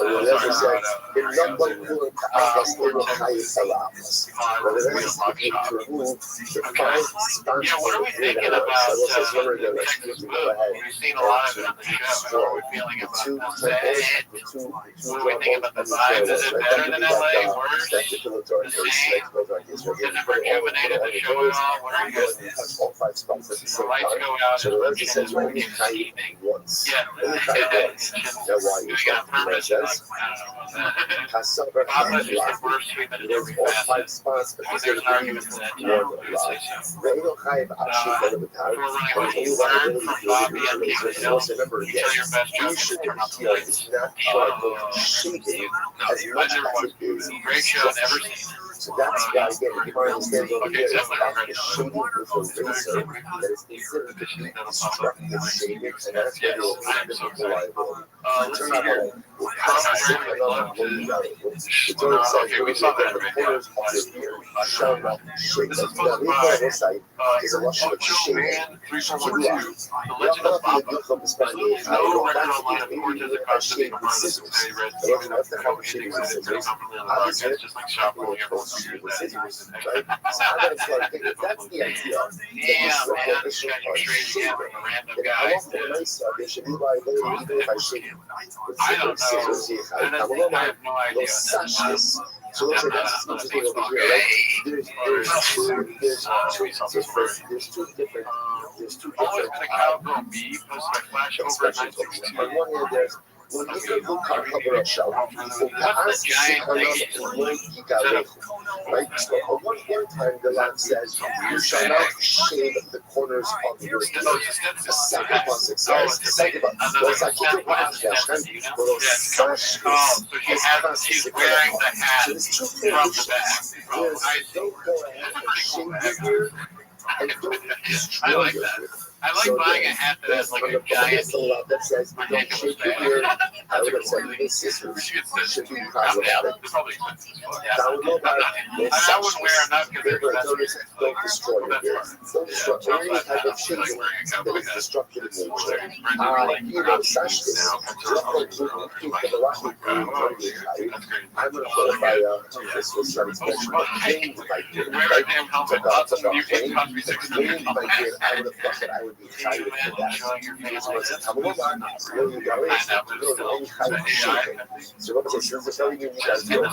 what are we thinking about Texas Blue? We've seen a lot of it on the show. How are we feeling about that? What are we thinking about the vibes? Is it better than LA? Worse? The same? Is it rejuvenated the show at all? What are you guys doing? The lights go out and we're getting steaming. Yeah, doing it on purpose. I don't know about that. We're sweeping it every facet. There's an argument for that too. We're running what you learn from Bobby and King Hill. You tell your best joke and turn out the lights. I never watched it. Great show, never seen it. So that's why I get the understand over here. Okay, It's not the shooting with the razor that is considered to be destructive shading, and that's where you'll have the liability. Let's see here. Okay, we saw that already. This is posted by Ocho Man 3412. The Legend of Papa. There's no record online of Cortez across the name of Brothers and Daddy Red. Even if the co-ending was in the company on the broadcast, just like shop rolling everyone figures that. That's the idea. Yeah, man. You got your trade again from a random guy. I don't know. I have no idea. So let's say that's interesting over here, right? There's two different Always been a cowgirl bee, posted by Flash over at 962. On one hand, there's Right? So at one time the Lamb says, you shall not shave the corners of your beard. The second pasuk says, the second He's wearing the hat so there's two from the back. There's don't go ahead and shave your beard, and don't destroy I like your that. beard. I like buying a hat that has like a giant that says don't shave your beard. I would have said even scissors should be problematic. Download I wouldn't wear enough because don't destroy your beard. Don't destroy any type of shaving that is destructive in nature. I'm going to put by this was studies mentioned cleaned my beard. Cleaned my beard. I would have thought that I would be excited for that. So what is this? Telling you guys do it.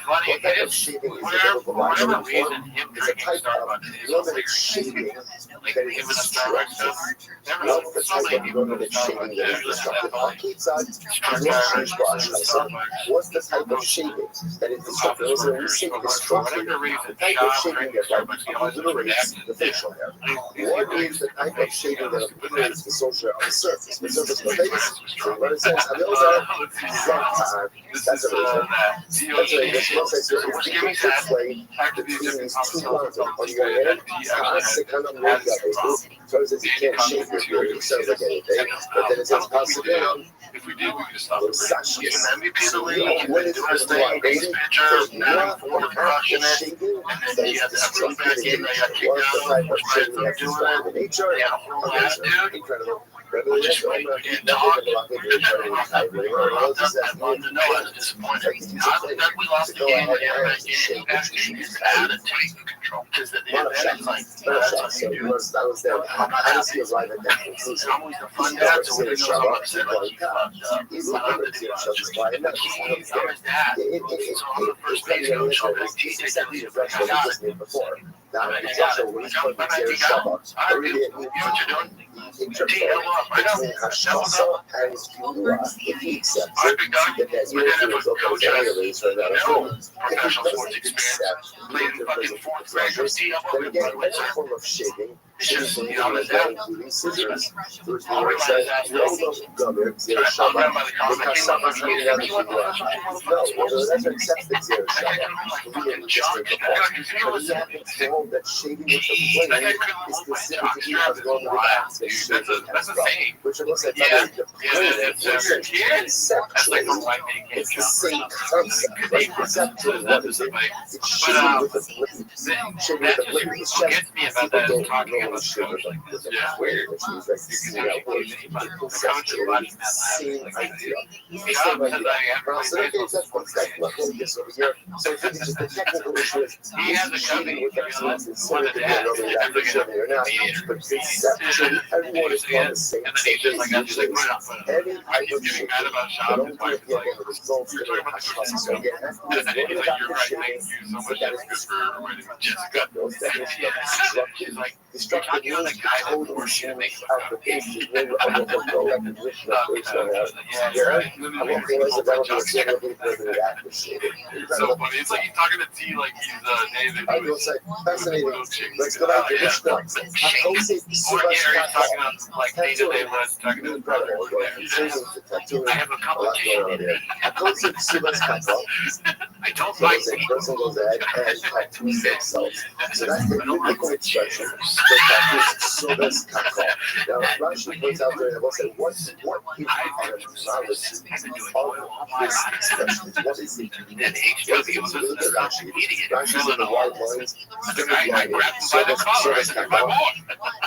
What type of shaving is available? It's a type of limited shaving that is destructive. Not the type of limited shaving that is destructive. What's the type of shaving that is destructive? When we say destructive, the type of shaving that obliterates the facial hair. What is the type of shaving that obliterates the social hair on the surface? The surface of the face. So what it says, that's a reason. That's a reason. It's the interplay between these two lines. On your head, so it says you can't shave your beard. It sounds like anything. But then it says possibly. If we did, we could just stop the Sashis. MVP of the league. What is this thing? Base pitcher, now for crushing it. And then he has to have run back in. They got kicked out. Right from doing it. They had a whole lot, dude. Incredible. We didn't talk. I wanted to know. I was disappointed. We lost the game. His attitude control. Because the advantage, like, that's what you do. That was there. I didn't see a right at that. It's always the fun dad, so we know I'm upset. He's not going to see a shot. It's why I'm not. He's on his dad. He's on the first base coach. He's exactly the before. Now, it's also when he's playing zero shot. You know what you're doing? If he accepts it, then that year is okay. Anyways, right now, professional sports experience. Played in fucking fourth grade. Then again, that's a form of shaving. It's just, you know, on the down. Scissors. There's I'll no realize that. zero shot. Because someone's doing that. No, that's accepted zero shot. We didn't just take the ball. But you have been told that shaving with the plane is specific to you as going to the basket. That's a saying. Which looks like It's the same concept, right? Conceptually, what is it? It's shaving with the blade. Shaving with the blade. It's just people don't know what shave with the blade, which means like, conceptually, same idea. Same idea. So I think just the technical issue is shaving with the blade is sort of shaving or not, but conceptually, everyone is on the same page. Any type of shaving, but don't do it yet, and the results that are hashtags. So again, that's the type of shaving that is destructive means the total damage of the patient. Maybe I won't go recognition of based on that. I won't realize that that'll be a generally limited act of shaving. So funny. It's like he's talking to T like he's David. I will say, fascinating. Let's go back to Mishnah. Or talking about like day-to-day life, talking to his brother. I have a complication. I don't like a person goes ahead and tattoos themselves. So that's the biblical expression. So tattoos, so that's kakal. Now, Rashi points out there, and will say, what is the knowledge of this expression? What is it? Rashi's in the wide lines. I grabbed him by the collar. I said, my boy, I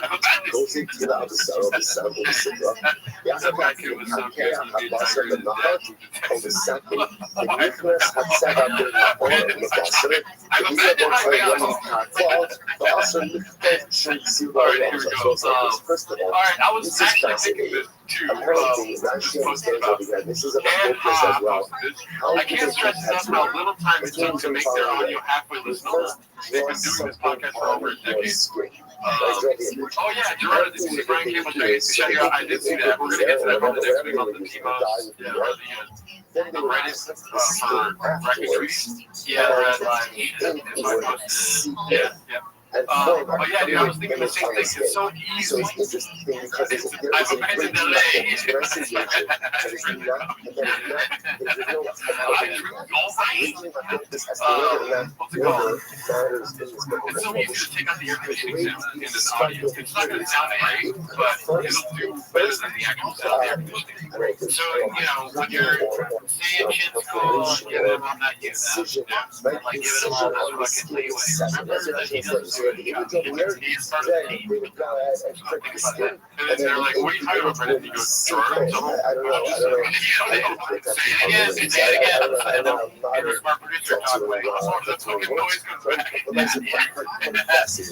have a bad Go to the other side of the sound of the Sidra. Yeah, so that can be Kakea, Habasa, the Nahat, of the Saki, the Nicholas had set up the Basra. The Visa box are running Kakal, but So you should see All what right, here we go. First of all, All right, I was this is actually fascinating. thinking this too. Apparently, Rashi understands over here. This is about focus as well. How I can't stress enough how little time it took to make their audio halfway listenable. They've been doing this podcast for over a decade. Oh yeah, Gerard, this is Brian Campbell shout you out. I did see that. We're gonna get to that probably next week on the T-Mo's. The Reddit for Record. Yeah, yeah. But yeah, dude, I was thinking the same thing. It's so easy. So it's interesting because there is a great delay. pronunciation, but it's not, and then there's no It's so easy to take out the air conditioning sound in this audio. It's not going to sound great, but it'll do better than the actual sound of the air conditioning. So, when you're saying shit's cool, give them, I'm not using that. Like, give it a little fucking leeway. Remember that he does the individual weird, then they would go ahead and prick the skin. And then they're like, what are you talking about, Brendan? He goes, Gerard, I don't know. say it again. And the smart producer talk like, oh, the fucking noise comes back.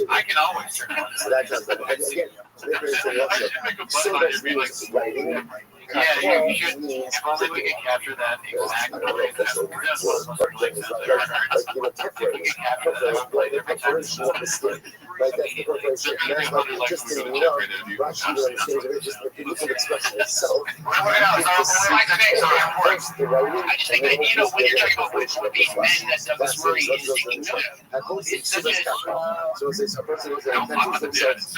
I can always turn it on. So that does again, I should make a button on your be like, writing. yeah, you should. If only we could capture that exact noise. That's what like Like that's the preparation. That's like interesting enough. Rashi understands it. Just the beautiful expression itself. I just think that, when you're talking about these men that does this worry is taking note. It's such a so it's a person who's intentions themselves.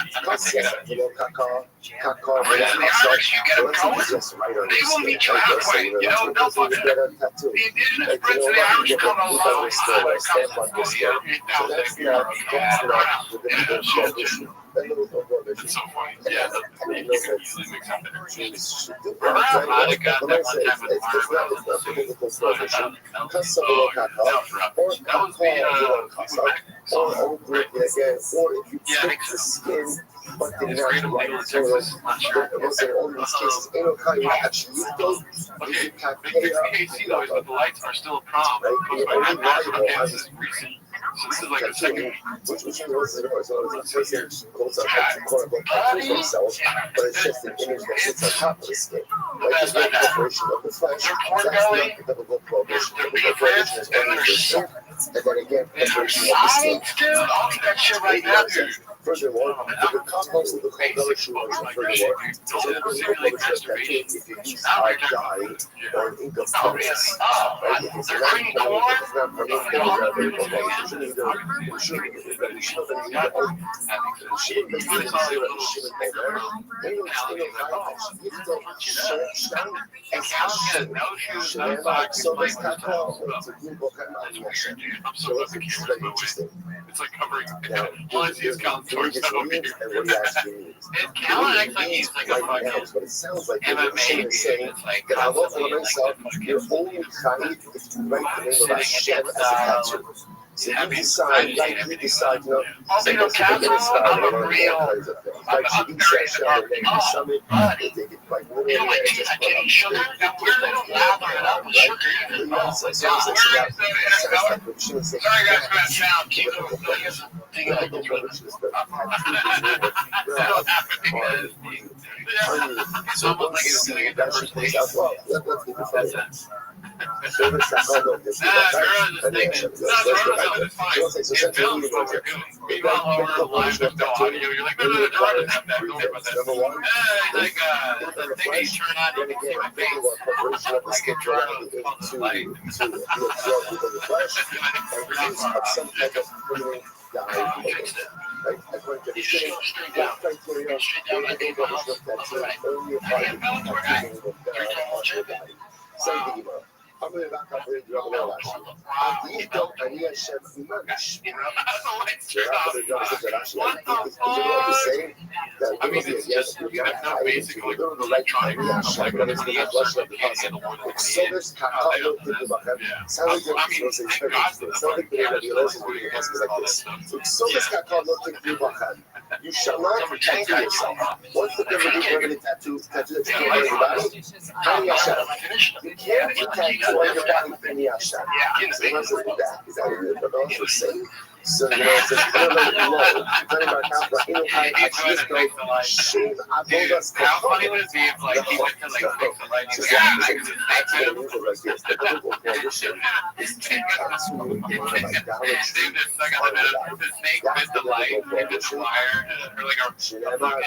They will meet you halfway. They'll fucking. The indigenous Brits and the Irish come along. It's so funny. Yeah, you can easily mix up energies. But the natural Texas, all these cases, actually, KC noise, but the lights are still a problem. This is recent. So this is like a second. Which was the noise? So it's a person calls up quote unquote themselves, but it's just an image that sits on top of the skin. Like it's not the operation of the flesh. That's not the typical prohibition. The prohibition is only the shape, and then again, preparation of the skin. I'll eat that shit right now, dude. Furthermore, the compost of the combination was furthermore, so the combination that if you use dye or an ink of fungus, right? If it's not it's like covering one of these counts. And what he actually means. Callan actually needs like a fucking But it sounds like MMA saying it's like that I love constantly for myself, you're only trying to write the name of Hashem as a tattoo. So you decide, you decide, I'm a real, I'm very summit, they take it quite literally. Like sugar, and we're a little lather it up with sugar. Sorry guys, for that sound. Keep it's almost like it's going to get that place as well. Let's get the Service that called up this. I'm going to back up with you. I mean, it's just, you have no basic electronic you shall not tattoo yourself. What's the difference between tattoo that you can on your body? You can't tattoo on your body from the outside. Is that what you're saying? So, it's just really low. Depending on how the how funny would it be if like he went to like fix the light? The snake with the light, with the wire, or like a fire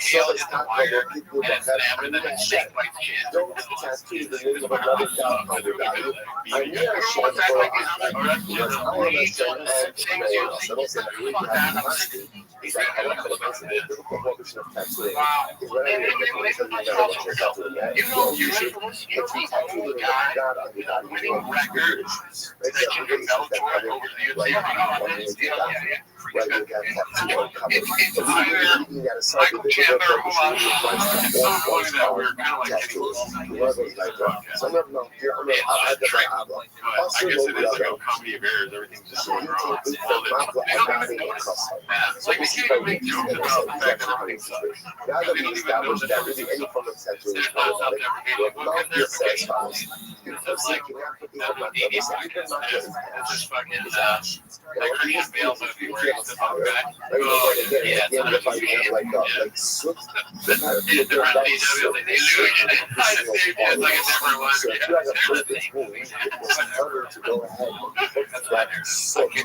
hail hit the wire, and it snapped, and then the snake bites chin. Don't tattoo the name of another God under value. I knew I should I guess it is like a comedy of errors. Everything's just going wrong. It's like we can't even make jokes about the fact that everything sucks. Now that we established that really any form of sexual is problematic, will not be satisfied. It's like it's just fucking like Christian Bale movie where he's the fun guy. Yeah, it's another movie. Like Swift, It's like a different one. so if you have a perfect movie, it was harder to go ahead and put that Swift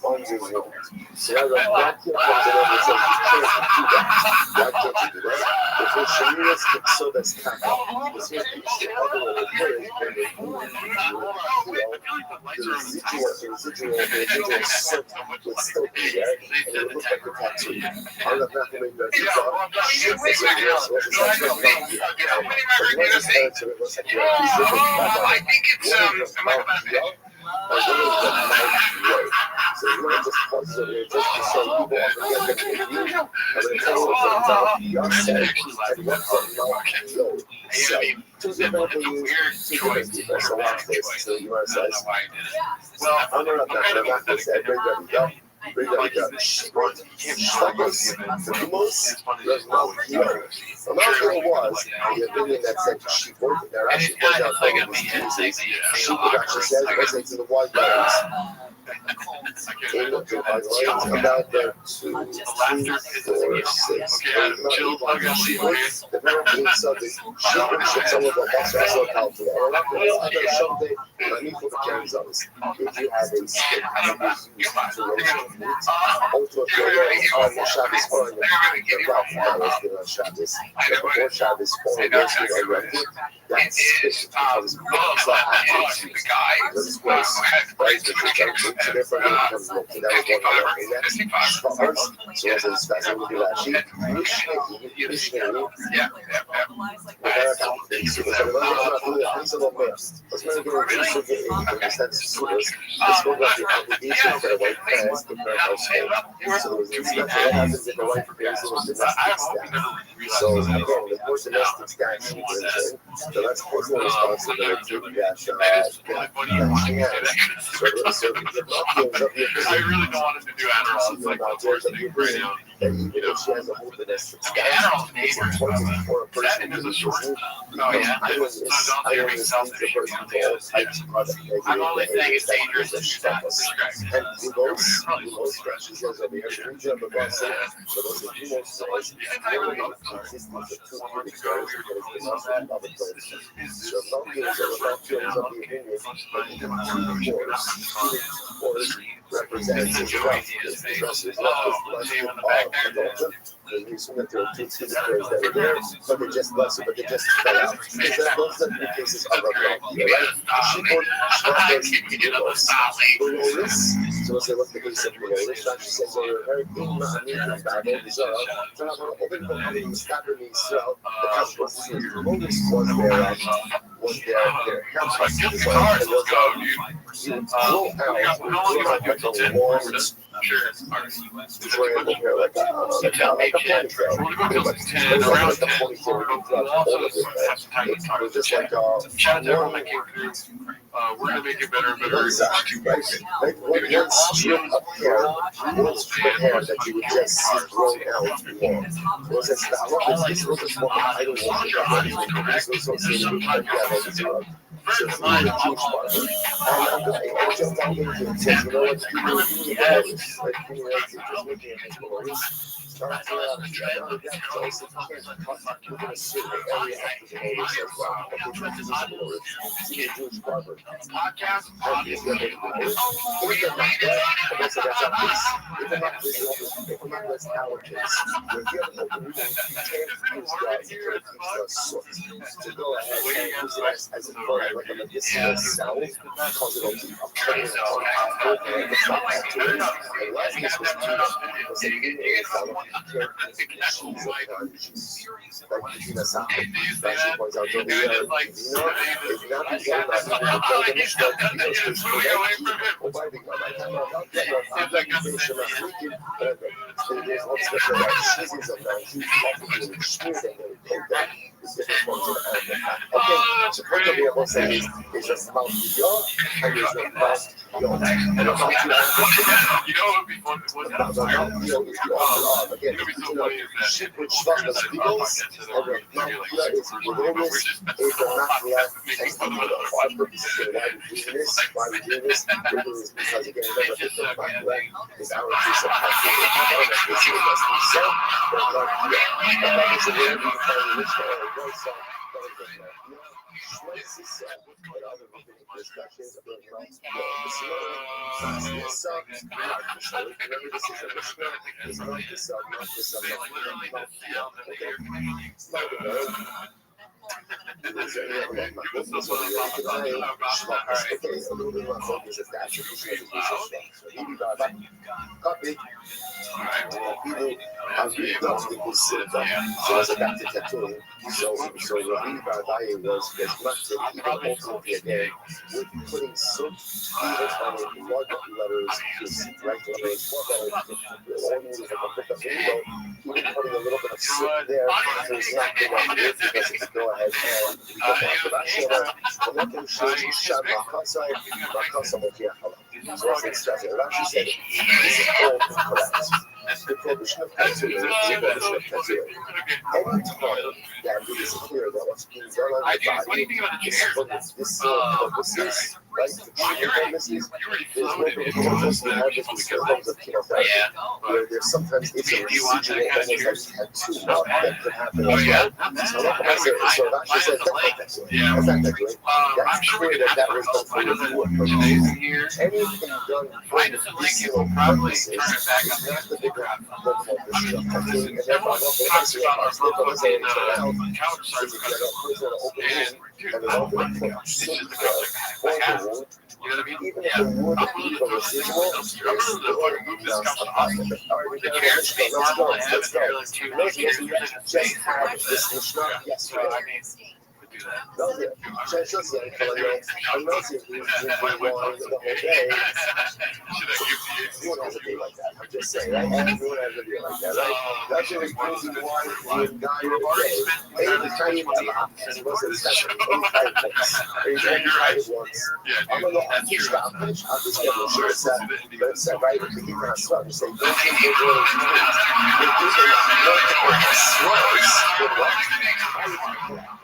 on your movie. So why can't you do that? Why can't you do that? If your Shamiras can so that's kind this is the other residual soot would still be there, and it would look like a tattoo. I'm not going to make that I think it's so you want to just pause it just to show people on the and then tell them and what's the so two different people, so watch this. So you want to say, well, I'm not going to say, bring them up. Bring them up. The most, there's no hero. The most hero was the opinion that said she worked there. Actually, worked out all of these music. She would actually say, let's say to the white guys. About there 2, 3, 4, 6. The being subject, she would ship some of the best wrestler out to or not something, I need for the carries on this. If you have a stick, you use to roast meat, also if you're on the Shabbos or the Rothschild is on Shabbos, before Shabbos or roasting or roasting, that's fish becomes the guy. This was right to different incomes that was one of the so as a special with the Rashi, so again, the more domestic guys so that's personal responsibility. I really don't want him to do Adderall. It's like the worst thing right now. Adderall's neighbor. That is a short. Oh yeah. I'm only saying it's dangerous if you're not prescribed. Represents his but they just blessed, but they just fell out. Those are the cases of so let's say what's the case of Rashi says they're very Sure, it's hard. We're gonna make it better and better. One strip of hair, one strip of hair that you would just see growing out more. Was it this was what I don't want to So it's really a huge part. And I jumped on into it. So, you know what? Give me a bonus. Like, give me a just looking at this bonus. Start to also can't cut within a certain area after the bonus as well. Okay, transition bonus. See a Jewish barber. Podcast. And he's going to make the bonus. If they're not there, okay, so that's our case. If they're not this, if we're not that's our case. If you have an open room, you can't use the soot to go ahead and use it as a like a medicinal salve, cause it will keep up. So what to be able to say is just about your and it's about your. And about again, shit with Schwarzes Beagles, and the Nachtler is Belonis, is the Nachtler, and the purpose of why we do this, really is because again, remember, the Nachtler is our piece of and we see it as we said, but that is a way we find which Schwartz is what other discussions about remember this is a Mishnah, it's not the sub, Copy. As we got to the silver, so as a back to tattooing, so ViralRabbi was massive, even ultimately again, with putting soot even on the blood letters, right letters, all needed to put the window, even putting a little bit of soot there, so it's not the right move because it's go ahead and we go back to Rashi, and let them show you Shad Makasa Mokiachala. So as it says, Rashi said, this is all correct. The prohibition of tattooing is the prohibition of tattooing. Any time that it is clear that what's being done on the body is for this purposes, right? For treatment purposes, there's no purpose in having these symptoms of chemotherapy, where there's sometimes it's a residual almost like tattoo that could happen as well. So Rashi said, that's not tattooing. That's clear that was done for reward purposes. Anything done for medicinal purposes is not the bigger even if the wood is a residual, let's go. Just have this Mishnah. Yes, no, just I'm not saying we won the whole day. Everyone has a day like that. I'm just saying, right? Everyone has a day like that, right? That's what was crazy one with guy in the day. Hey, he's trying to get the options. He wasn't second. He's only tried it once. I'm going to teach the options. I'll just get a shirt set. But it's set right with the heat on swell. You say, don't think they're really things. If you say, multiple swells, good luck.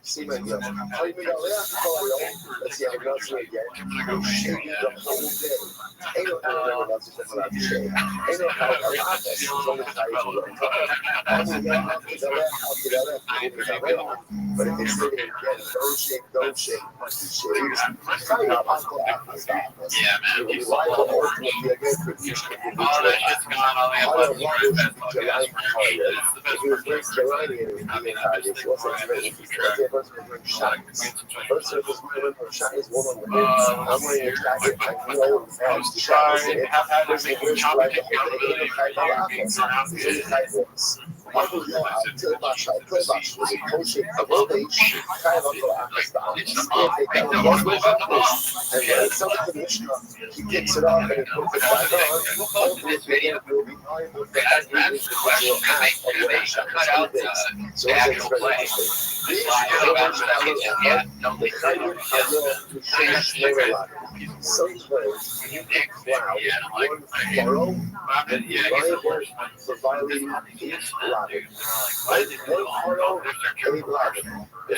See my deal. How you make out there? Let's see how it goes again. I'm shaking the whole day. Ain't no how else is allowed to shake. Ain't no how else is only tied to the but if it's sitting again, don't shake. Try not to yeah, man. You like the ultimately again for each individual. All that shit's gone on the other if you break the line in the entire this wasn't ready for First surface shot is one on the bench. I'm wearing a jacket. I know it's the shot. There's a wish like a tight box. He takes it off and he puts it back on. Hopefully, the game will be high with the individual act of the shot. So it's very interesting. Sometimes you can cloud one furrow and be liable for violating each rabbit. One furrow, any rabbit. A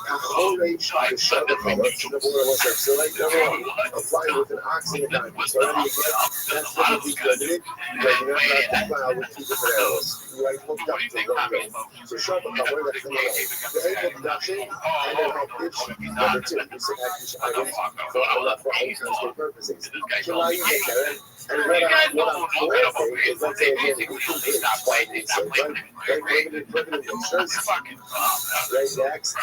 whole range of the shot of color. So like applying with an oxygen diamond. So already again, that's what we limited. But you're not allowed to cloud with two different arrows. You are hooked up to the rainbow. So sharp color, that's the name. The aim of production, and then high pitch, number two, use of action items for all purposes. So now you get there, and what I'm forcing is, let's say again, we can do it twice, so very limited pictures, right next,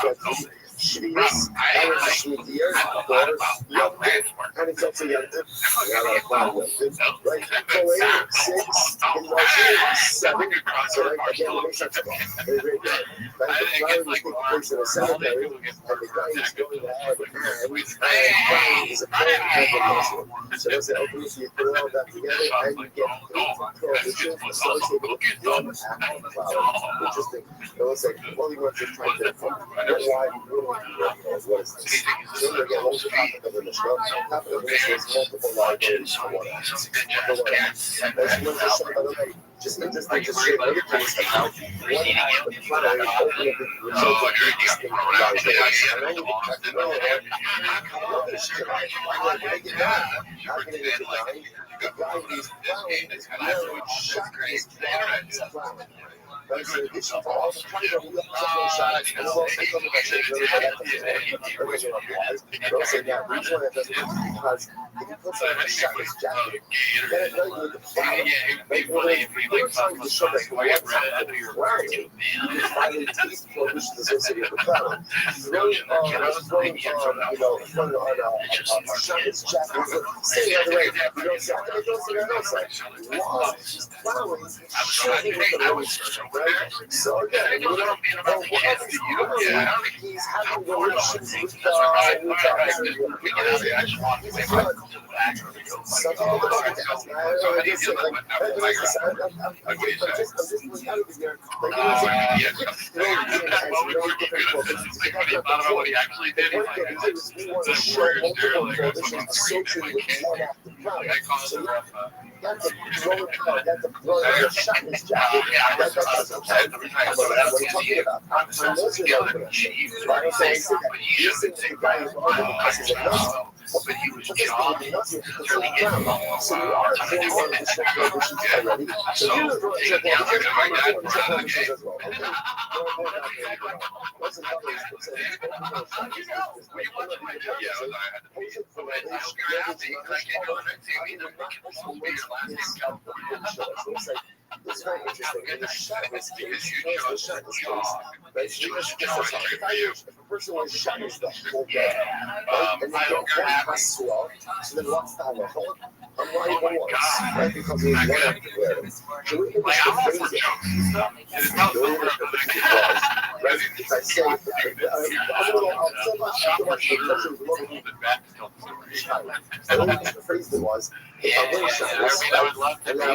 shittiness, and it's sweeter, of course, and it's also young, right? So 8, 6, in motion, 7, so right, again, it makes sense. Very, very good. Right, the flower is taking place in a cemetery, and the guy is going ahead, and crying is a prayer combination. So let's say, okay, so you put all that together, and you get 8 prohibition associated with one act of flower. Interesting. So let's say, well, you want to try to why what is this? So again, what was the topic of the Mishnah? The topic of the Mishnah is multiple liabilities for one act. Just interesting to share other things about one act of flower ultimately results in distinct liabilities. And then you have to know that how can I get that? How can I get the guy? The guy who's plowing is wearing shackles plowing. Right, so in addition to all the kind of shots, and we'll also come back to the also that reason that doesn't because if you put someone in a shotgun's jacket, you gotta know you with the fire. Like when we're trying to show that what's wearing, you can finally taste prohibition associated with the flower. Throwing on a shotgun's jacket, say the other way, you don't say, I'm gonna go see that outside. Wow, she's plowing, shooting with the rose. So again, he's having relations with the some people don't get that. What he actually did is we want to show multiple prohibitions associated with one act of crime. So you have to throw it out, you have to throw it out, shot his jacket. That's what I'm talking about. I'm those are the operations. Right? So I said that you think the guy is on because he's a nut. But he was just on the nuts because he's on the ground. So you are doing one of the strict prohibitions already. So you're doing prohibitions as well. Okay? What's another it's very interesting. And the shot is case, if a person was shot is the whole day, right? And they don't pass well, so then what's the whole? And why even worse, right? Because there's one active wearing. So we can just phrase it. Right? If I say, I'll say about shot much the person was looking and the way the phrase it was, if I win shot, and now I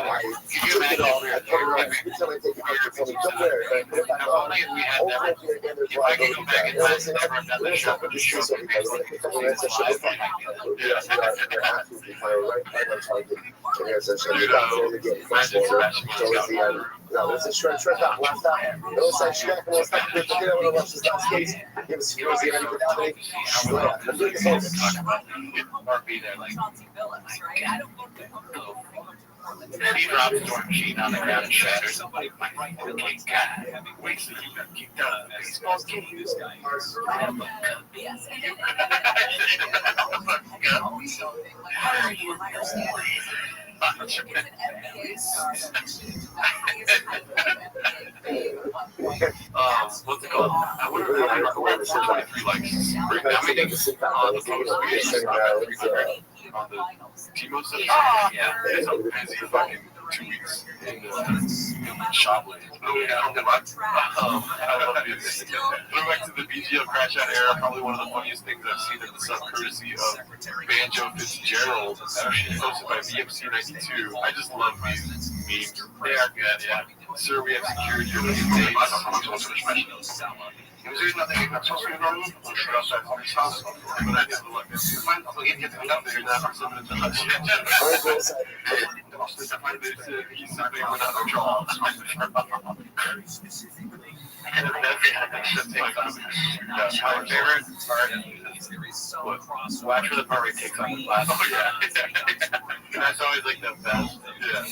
took it off, I put it on, every time I take it off, tell me, don't wear it, and I put it back on. Over and over again, there's liability there. And I said, let's not put this piece on because if I wear it, I should have you're absolutely fine, right on target. So here's a shot, you got it again, first order, so it's the end. Now, there's a shred out, left out. It looks like she got the last time. Forget it when it watches that case. Give us the end of the day. Shred. I'm doing this He drops Storm Sheen on the ground and shatters him like my okay guy. Waits till you got kicked out of the baseball game. This guy what's it called? I wonder if I 23 likes. on the Timo stuff. Yeah, it's a busy fucking 2 weeks in Shopley. Oh yeah, I love it. Going back to the BGO crash out era, probably one of the funniest things I've seen in the sub courtesy of Banjo Fitzgerald, posted by VMC92. I just love these memes. They are good, yeah. Sir, we have secured your dates. Jeżeli na takiej pracowni roli, muszę rozwijać pomysł, które nie było. Moment, aber geht jetzt wieder für eine absolute And my favorite part is watch for the part where he takes off the glass. Oh yeah. That's always like the best. Yeah.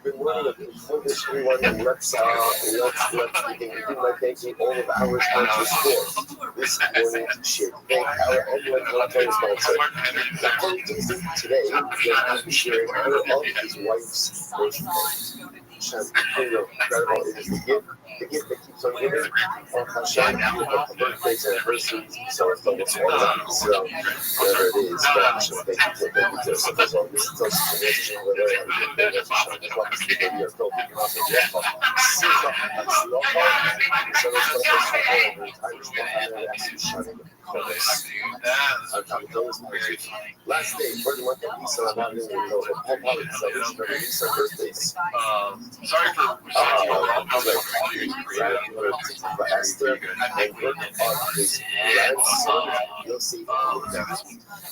Been one of the furthest everyone in let's begin to do my thanking all of hours for sport. This morning shit. Thank our everyone content sponsor. The fundraising today will be sharing all of his wife's birthday. Incredible. It is the gift that keeps on giving on Hashem, the birthdays, anniversaries, so it's all about. So, whatever it is, Hashem, thank you to sometimes all this is also the message over there. Last day, for the month of Lisa, I'm not even going to pop out and celebrate Lisa birthdays. Sorry for Esther and work on his grandson. You'll see.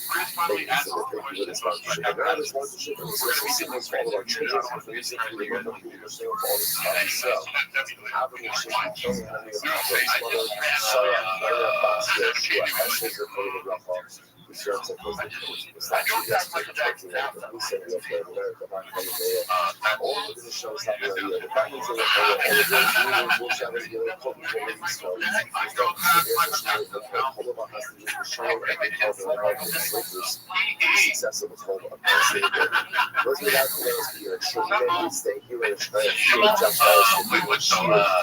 Chris finally asked for a question about now this sponsorship and social signals for all of our children for using the work of the understand for all this time. So, having a shit and showing having a mother, Sarah, Sarah, Bastia, Shua, Ashes, or Koda, Rafa. We serve some close to the statue yesterday, taking out the police and the America back from the all of the shows have the backings of the all of those will share with you a couple of these stories. We've got the all of our has to use the show and the help of the sleepers. The success of the whole of those without the last year, should stay here in Australia. Just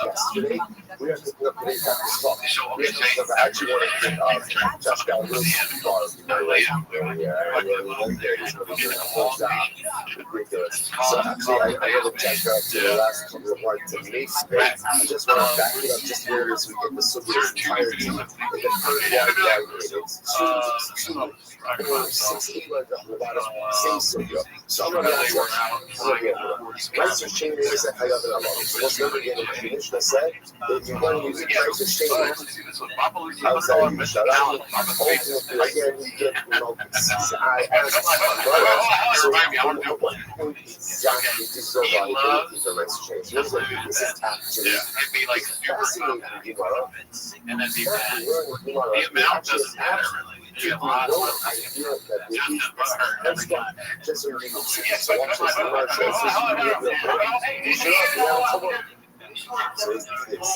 yesterday, we are picking up today's back to spot. We actually want to pick up Josh Gallagher's so actually, I haven't checked out to the last couple of months in May space. I just want to back it up just here as we get the Soviet's entirety. Like the first it's 6 like the bottom, same studio. So I'm going to Rights Exchange is that I got it along. Most never get a traditional set. If you want to use Rights Exchange, outside of the shutdown, again, you get, I asked my brother, so what exactly is the Rights Exchange? This is actually fascinating, and then the amount doesn't matter really. Yeah, no idea that that's not just so you can see. So watch this. So it's this.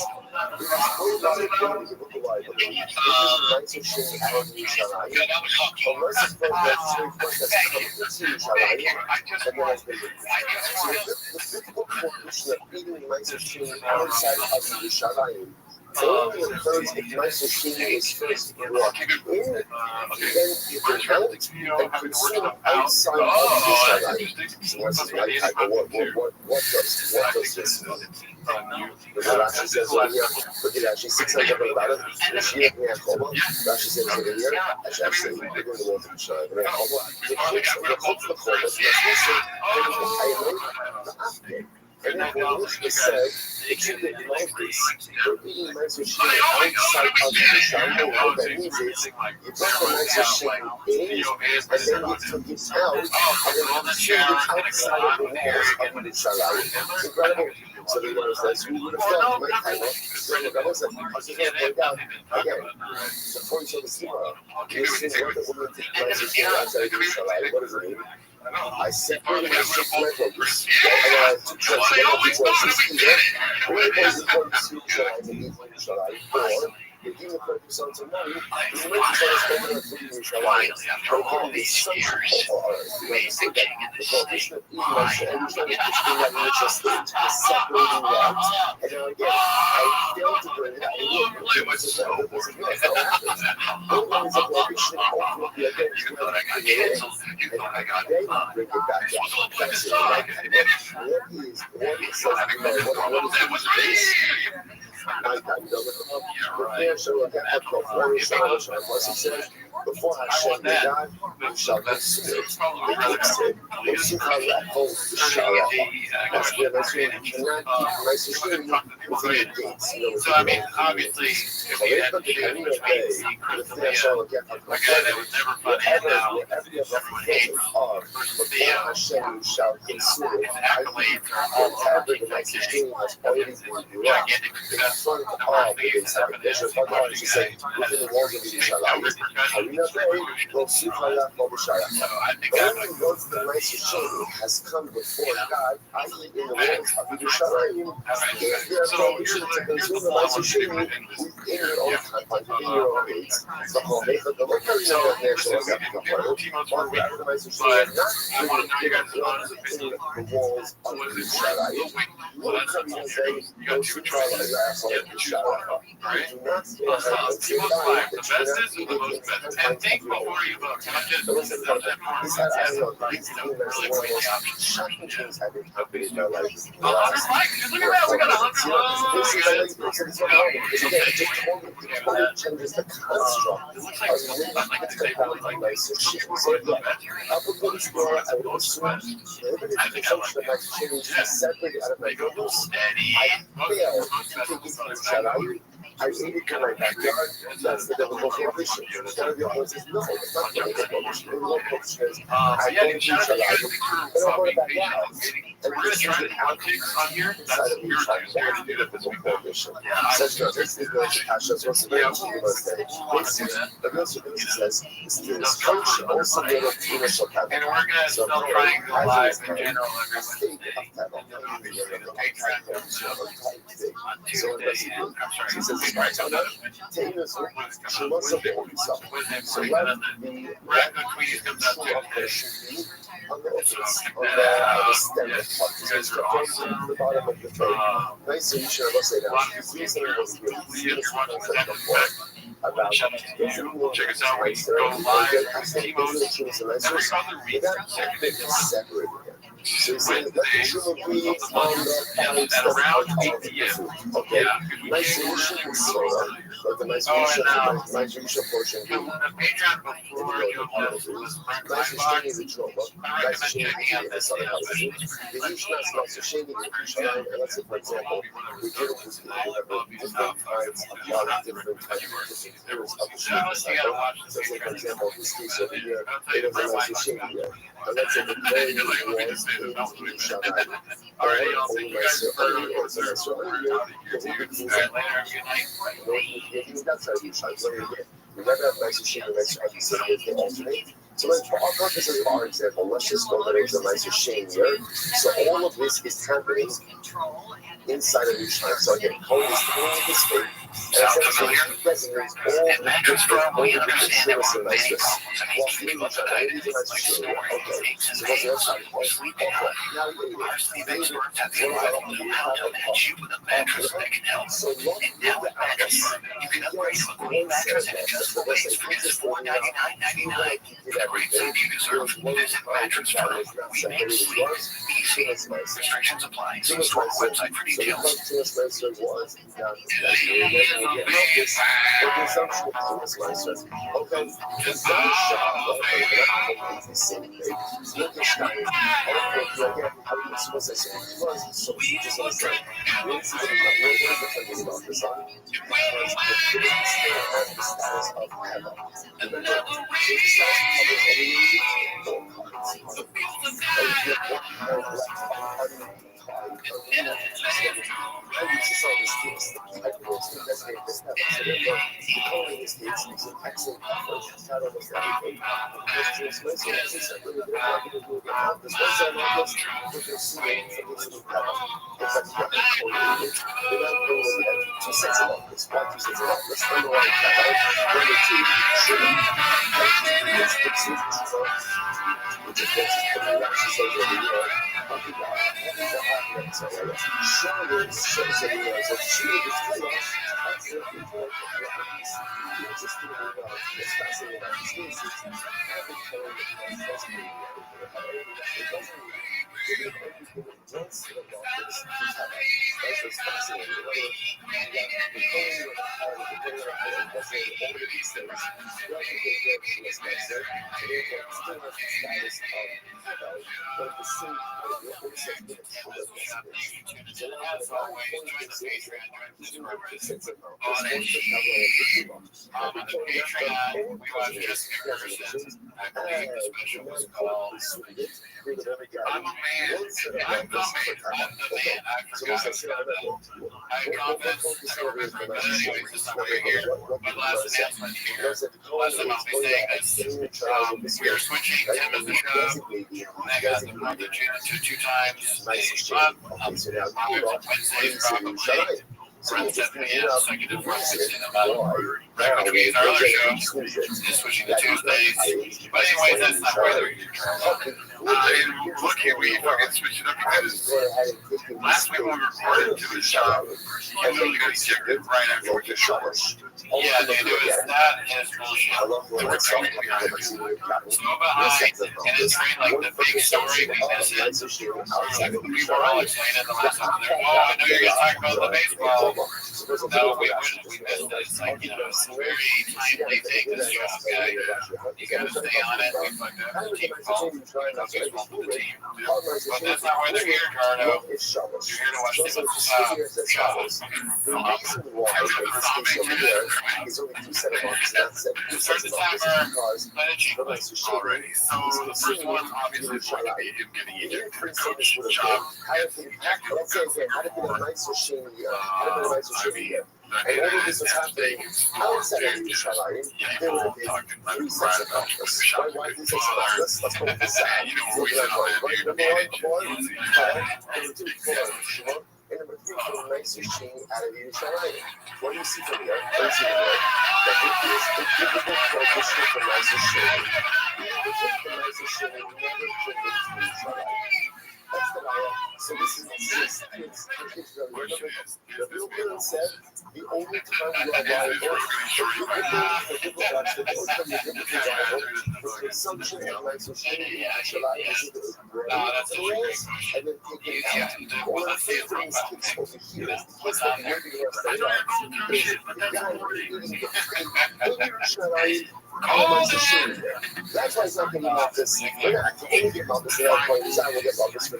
Only occurs if Microsoft is first brought in, then you can help and consume outside of the Shaddai. So what's this like? What does this mean? Rashi says over here, look at Rashi, 600 about it. Rashi says over here, actually, we're going to go to the Shaddai. The kids of the Chokma Chomet, and then when Mishnah said, if you didn't like this, you're eating Microsoft outside of the Shaddai. What that means is, you put the Microsoft in, and then you took it out, and then you consumed it outside of the walls of the Shaddai. Incredible. So the one says, we would have thought, my time, the Rebbe said, I'll just point out again. So for each of the schema, you see what the woman took Microsoft outside of the Shaddai. What does it mean? I separated the six leftovers. And I took the choices here. Where was the point to Shaddai, or you're giving the purpose on tomorrow. He's making sure it's open up for you, Finally, after all these years, amazing king in the state. Separating that. And now again, I failed to bring it out. It was so Always a prohibition of the again. You thought I got canceled. You thought I got They bring it back up. That's it. What is that was me. before Hashem God, you shall consider So I mean, obviously, if you had to choose between secret and a guy that was never funny and now everyone hates versus Hashem shall consider his accolades are all over the place. Gigantic success. The first thing you can happen is watching guys within the walls of Yerushalayim. so I think that Only once the Restream has come before God, i.e. in the walls of Yerushalayim, there are prohibitions to consume the Restream within your own confines, within your own gates. The whole make of the local national the I want to know you guys' honest opinion. the walls of Yerushalayim. You got two choices. You have to choose one. Right? The best is the most best. And think before you vote. Not just really weigh the options. Oh, I was like, look at that. We got 100 It changes the construct. It looks like they really like I think I like it. Separated out of my They go goodness. steady. I failed to take it to Shaddai. I ate it in my backyard. That's the biblical prohibition. One of the others is no, it's not the biblical prohibition. The biblical prohibition is I Yeah, don't eat shout out to you guys Shaddai. for being patient. We're going to try the outtakes on here. That's your choice. We're going to do that this week. Yeah, Says no, this is the Hashem supposed to be able to give us that. The real solution says this coach also made of initial capital. and we're going to still try and go live in general every State Wednesday. of capital. Obviously, the Patreon comes up on So Tuesday. I'm she sorry. says, right, so Taylor's she must have been himself. So let the Random Queens comes out Tuesday. on the stem of the awesome. The bottom of the tray. Nice solution, I must say that. She's about Check us out. We go live. Timos every other week. separate. So you say the true be on the At around 8 p.m. Okay. Yeah. Nice solution is solar, but the nice solution, nice solution portion. The Patreon before you go was Nice solution is a trauma. I Nice recommend solution checking out is this a stuff. the usual nice solution is let's say for example, we deal with different kinds of different types of spirits of the You gotta watch so this. say for example, this case over here, I'll tell you it the was a nice first solution one. here. And let's say the very You're like, look at was this video. That was really in bad. Shaddai. All right, y'all. Thank you guys for Earlier, your so support. earlier, All right, later. Good night. that's how you try. So again, we never have nice machine and nice if they alternate. So like for our purposes, for our example, let's just go ahead and the nice machine here. So all of this is happening inside of each time. So again, code is through the state. Sound familiar? At Mattress Firm, we understand that we're on many problems and need to keep you up to date, like snoring, aches and pains, or sleeping out. Our sleep experts have the arrival know how to match you with a mattress that can help. And now at Mattress Firm, you can upgrade to a queen mattress and adjustable base for just $499.99. For the great sleep you deserve, visit Mattress Firm. We make sleep easy. Restrictions apply. See store website for details. Two sets of office, one, two sets of office, underlying cloud, number two, tree, which is what's coming up. She says every year, Charlotte says every year, so she is just it's fascinating about these cases. I've been told that it doesn't once in a while, it's fascinating. I'm a man. I'm not I confidence. But anyway, this is why we're here. My last announcement here. Last time I'll be saying this. We are switching 10 of the show. I got the month of June to 2 times a month. Wednesdays probably. Around 7 a.m. Second Wednesdays in about which means our other show is switching to Tuesdays. But anyways, that's not why they're here. And look here, we fucking switched it up because last week when we recorded to his shop, he was only going to check it right after we just shot. Yeah, dude, it was that and it's bullshit. So we're training behind it. So behind, and it's like the big story weaknesses. We were all explaining the last time. Oh, I know you're going to talk about the baseball. No, we wouldn't. We missed it. It's like, it's a very timely thing, this job, guy. You got to stay on it. We fucked up the team call. Baseball for the team. But that's not why they're here, Cardo. You're here to watch them shots. Start the timer. Let it check already. So the first one obviously is going to be him getting either coach job. And all of this was happening outside of Yerushalayim. There would have been 3 sets of office. My wife is office. Let's go with this side. Number 1, number 2, Shimon. And number 3, the nicest chain out of Yerushalayim. What do you see from here? What do you see from here? That it is the typical prohibition for nicest chain. The nicest chain never took it to Yerushalayim. That's the lie. So this is the real Bill said the only time we are liable for consumption of lysosomal and then taking out one of the things kicks over here. What's the movie of the guy eating that's why it's not going to be about this. We're not going to get about this. We're going to get about this for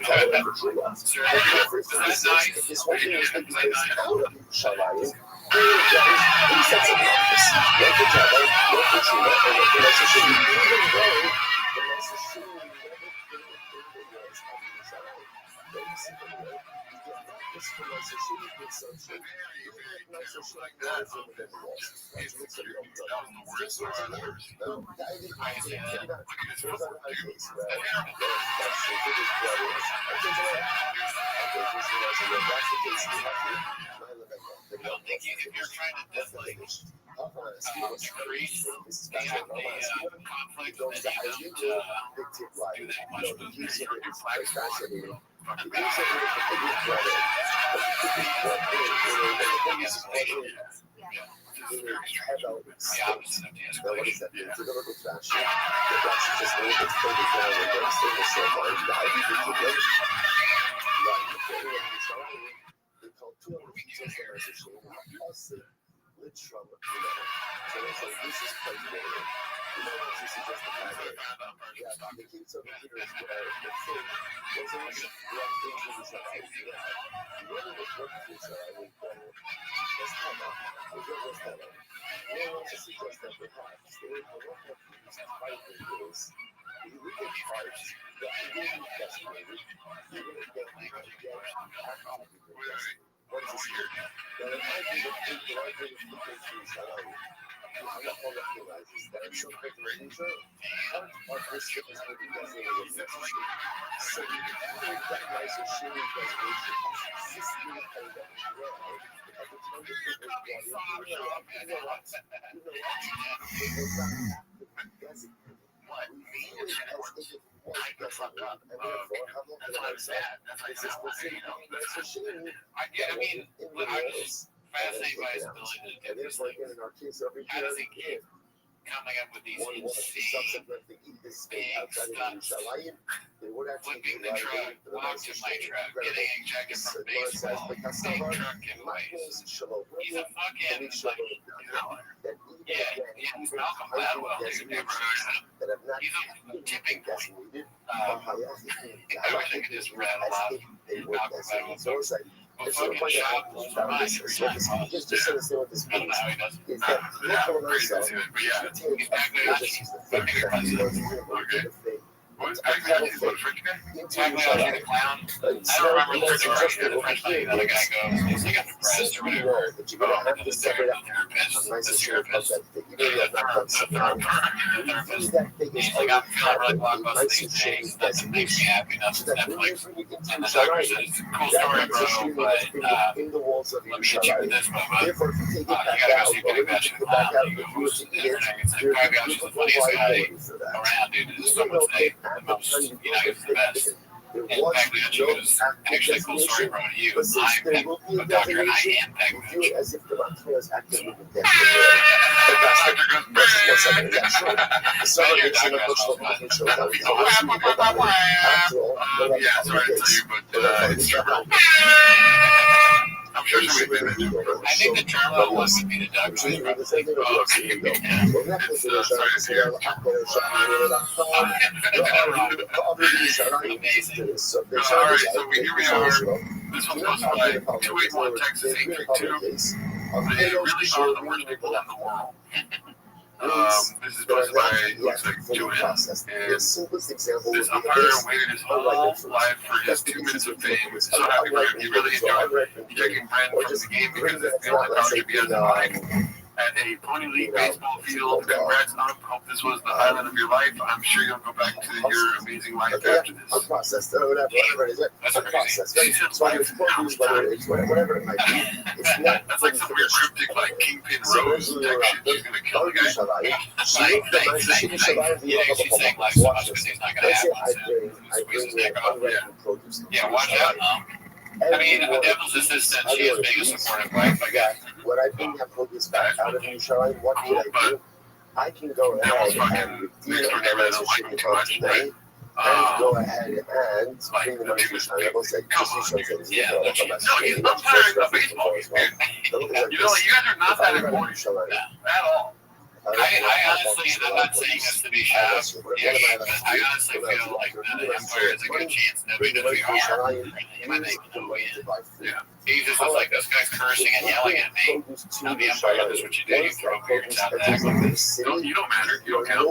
this whole thing is taking place out of Shalayim. He sets up this. One for Java, one for Chula, and one for Lysosomal. Even though the Lysosomal never came in the words of Shalayim. Then you see from there, you get not just for Lysosomal consumption, you get Lysosomal guys over the walls. That's what's in the just what's in there. No, I didn't say that. There's not a case where that's the biggest brother. I think that's the case. You have to. I don't think if you're trying to just like create the conflict and then you don't do that much movement, you're flexible. What is this? Now, I think that at some point in the future, part of this fitness movie doesn't really exist. So you create that nicer sharing resolution, system kind of well, at the time that it was brought in, you know what? It was not actively designated. We view it as if it was designated, and therefore, how long can I say? This is specifically nicer sharing. I mean, I'm just fascinated by his ability to and therefore, again, in our case over How here, does he keep coming up with these one insane subsequently eat this steak outside of Yerushalayim. They would actually flipping be the right truck, for the walked in my truck, getting ejected from Gemara says, baseball, big truck in waves. He's a fucking, like, yeah, he's Malcolm Gladwell, dude, never heard of him. He's a tipping point. I wish I could just rattle off Malcolm Gladwell's It's a point out that this is what this means. Just to understand what this I don't know means. how he does. Is that local myself, But yeah, take he's back there. this is the thing that he was doing the thing. What? I think he's what, French guy? Tagliaji the clown. I don't remember the French guy. The French lady, the other guy goes, he's like depressed or whatever. That you're going to have to separate out The therapist. you really have not done something wrong. Therapist. That thing is He's like, I'm feeling really blockbuster these days. Nothing makes me happy. Nothing's Netflix. And the doctor says, it's a cool story, bro, but in the walls of let me get you with this one, bud. therefore, if you take it You back gotta go out, see Benny Bash in the clown. You go, who's the Tagliaji's the funniest guy around, dude. It's so much the most, you know, he's the best. And Tagliaji was actually a cool story, bro, to you. I'm a doctor and I am Tagliaji. as if the Montreal is actively the Yeah, sorry to tell you, but it's true. I'm sure somebody did it. I think the terminal one would be the Doug Jones, probably. Oh, okay. Amazing. All right, so here we are. This one's posted by 281 Texas 832. They really are the worst people in the world. This is posted by, looks like Joanne. And this umpire waited his whole life for his 2 minutes of fame. So happy for him. He really enjoyed taking Brent from the game because it's the only college he has in mind. At a Pony League baseball field. Congrats, Ump. Hope this was the highlight of your life. I'm sure you'll go back to your amazing life after this. Unprocessed, whatever it is. That's Unprocessed. Whatever it might be. That's like some weird cryptic, like Kingpin Rose type shit. She's gonna kill the guy. Yeah, she's saying like so much because he's not gonna have one soon. Squeeze his neck off. Yeah, watch out, I mean, a devil's assistant, she is being a supportive wife, I guess. What I think I pulled this back out of Yerushalayim, what did I do? I can go ahead and deal with the shitty talk today, and go ahead and bring the money to Yerushalayim. We'll say, yeah, no, he's umpiring the baseball game. You know, you guys are not that important at all. I honestly, I'm not saying this to be shout, yeah, but I honestly feel like the Empire has a good chance. Nobody knows who you are. He might make no win. Yeah. He just was like, this guy's cursing and yelling at me. Now the Empire, this is what you do. You throw beers out there. You don't matter. You don't count.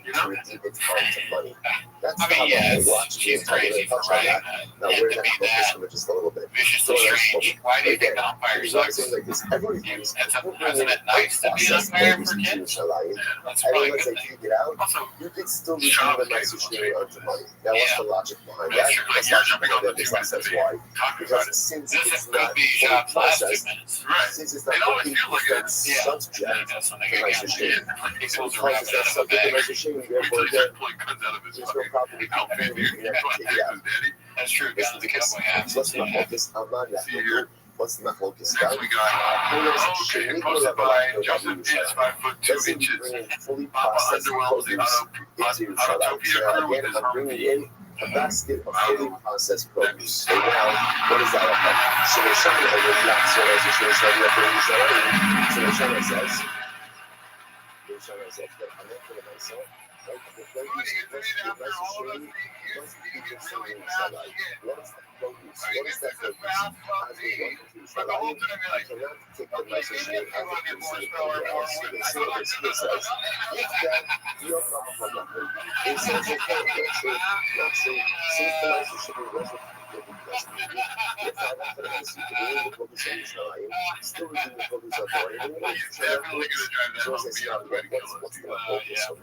You're not. I mean, yeah, she's crazy for writing that. And to be that viciously strange. Why do you think the umpire sucks? It's isn't it nice to be an umpire for kids? Yeah, that's probably a good thing. Also, you could still be a nice engineering onto money. Now, what's the logic behind that? That's true. Like, you're jumping on the 2 minutes of why. Talking about it. Since This it's could not be shop's last 2 minutes. Right. Since it's It not always feels like it. Yeah. subject And then it does something to nice again. engineering. He pulls a Because rabbit it's out of a subject to bag. nice engineering, Wait till therefore, he starts pulling guns out of his there's no fucking problem. outfit, dude. You have to take it out. Daddy. That's true. Guns and cowboy hats. What's the focus? I'm not that. See here. What's the focus? Next we got, okay, posted by Joseph is 5'2" Fully Papa processed underwhelms the Autotopia crew with his bringing in a basket of fully processed produce. So now, what is that about? So the Shana was not so as a Shana so the Shana says, that I'm not for myself. What is that focus? As we go into Yerushalayim, I cannot take the message out of the consumer. So the says, if that your problem, it says, okay, not true. Since the message should be resurrected, still within the focus of the He's definitely going to drive that home beyond the way to kill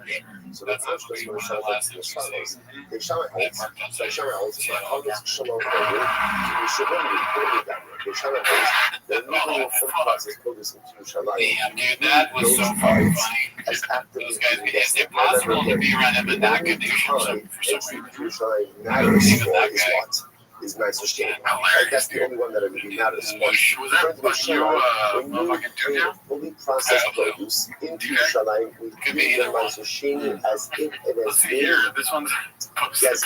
it. so that's what we're showing as follows. They show it holds. They show it holds. All this shalom you should really that. They show it holds. The legal process focus into Shalayim. Damn, dude, that was so fucking funny. As active Those guys, it's impossible to be around him and not get news for some reason. Shalayim matters for is what? Is nice machine. That's the only one that really matters. Was that what you fucking do now? Fully processed produce into Shalayim with the nice machine as if it Let's is see here. This one's yes,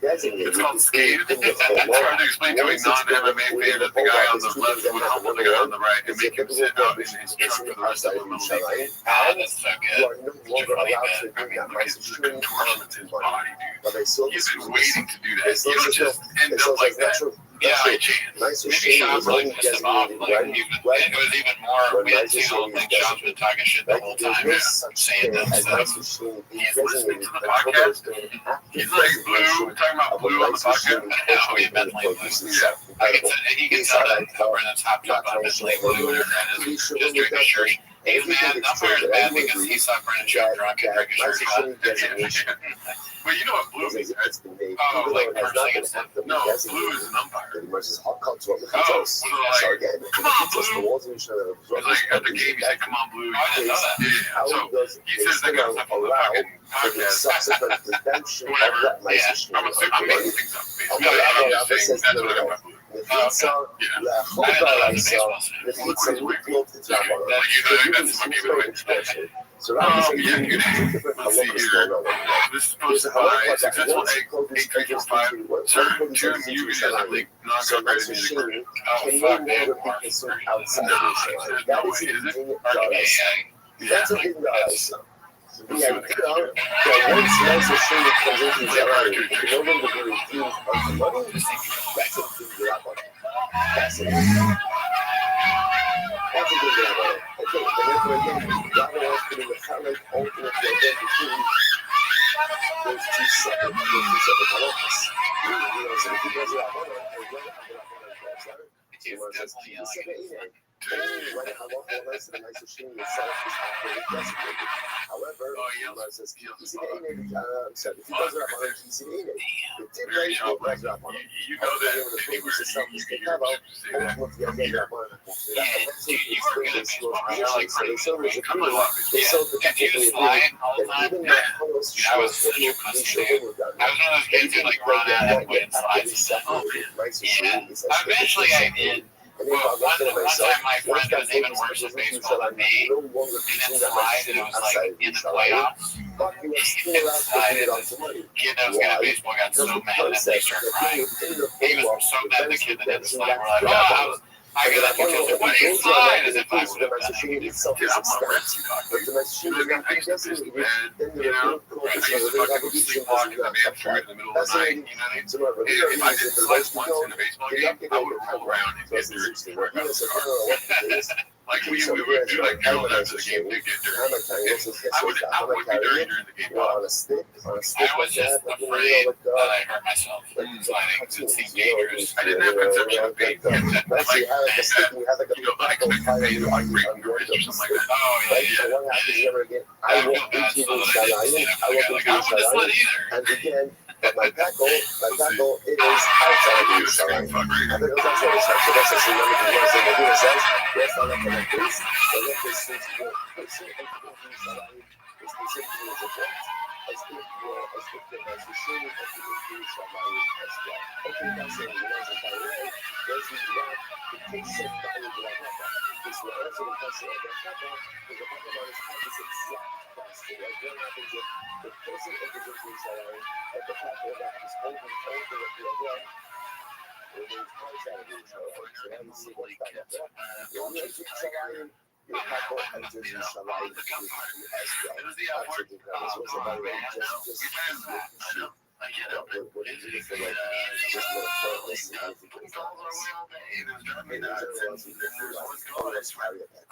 it's called skate. It's hard to explain to a non-MMA fan that the guy on the left would humble the guy on the right and make him sit out in his truck for the rest of the movie. Ah, that's so you are good. no longer allowed to do that. Look at the contortions in his body, dude. But they still He's been waiting to do that. You don't just end up like that. Yeah, By chance. Nice maybe machine Sean's is like only pissed him off. designated, Like, right? it was even more. We didn't see the whole thing. Sean's been talking shit the whole time. There is such Saying thing that as nice machine being He's listening designated to the until podcast. there's been an active He's like blue. designation We're talking about of a blue on the nice machine podcast. Oh, he meant like blue. Yeah. I can tell, he can tell that Brennan's hop top on his leg blue, whatever that is. Just drink a shirt. He's mad. Umpire's mad because he saw Brennan show drunk and drink a nice shirt. machine designation But you know what blue means, right? has been made, Oh, even like though it has not been personally, actively No, blue is designated. an umpire. Pretty much is hot culture of the Oh, Kitos. what are So like, again, come on, just the Blue. walls of each other. It's like at the game, he said, "Come on, blue." I didn't know that. Yeah. So he says they got stuff on the allow fucking for the podcast. subsequent redemption of Whatever. that nice Yeah. machine. I'm assuming he makes things up. Basically, Okay. I'm just saying that's what I got by blue. Nefitza, Yeah. la I didn't know that was a choda baseball isa, center. nefitza luklov tetzavara. Like, you know, that's what gave it away. So Rabbi said, yeah, you two different let's see halachas here. going on. This is There's supposed a to buy halacha that successful once egg, you close this 834.5. Certain two new music, so nice non-copyrighted music. machine Oh, can no fuck, they longer have be more. consumed outside No, of there's Israel. no That way, is is it? the thing it RDA, does. Yeah. That's what it does. The idea that once nice machine comes into Israel, it can no longer be redeemed unto money. That's a big rabbi. That's it. That's a big rabbi. Okay, but therefore again, Rabbi wants to be the Chalek ultimate identity. There's two separate halachas. So if he does Rabbi, however, says You know, that anywhere If you slide all the time, dude, I was such a pussy, dude. I was one of those kids who like run out and went and slides and stuff. Yeah. Eventually I did. Well, one time my friend who was even worse at baseball than me, he didn't slide and it was like in the playoffs. He didn't slide and this kid that was good at baseball got so mad that they started crying. He was so mad the kid that didn't slide. We're like, I got up because why do you slide? As if I would have done it. Dude, I'm not rescue dog. But the machine I got next to this bed, you know, I used to fucking go sleepwalk in the band in the middle of the night, you know what I mean? If I did slide once in a baseball game, I would roll around and get dirt before I got the car. Like we would do like drills after the game to get dirt. I would be dirty during the game. on a stick, I was just afraid that I hurt myself sliding. It seemed dangerous. I didn't have conception of bait. Like, you know, I expected bait to like break your wrist or something like that. Oh, yeah. I feel bad so that I didn't stand up for the guy. Like, I wouldn't have slid either. and again, but my tackle, it is outside of the Israel. Fuck right. I think it was also a section of the number of years in the USA. Yes, I like the police. So let this is the person of the Israel is specifically as a point. As if as the shame of the Israel as well. Okay, that's it. You know, by the way, there's the case of the this will answer the question of the Papa, because the Papa is how does it slap faster? Like what happens if the person enters into Israel at the Papa that is holding directly away? It means outside of Israel. So now you see what's done up there. When you enter Israel, your Papa enters Israel with you as well. That's the difference. What's the matter? Just I get up and what is it for like just a little pointless and calls our way all day. It was driving me nuts. And there's what's going on. It's right. And then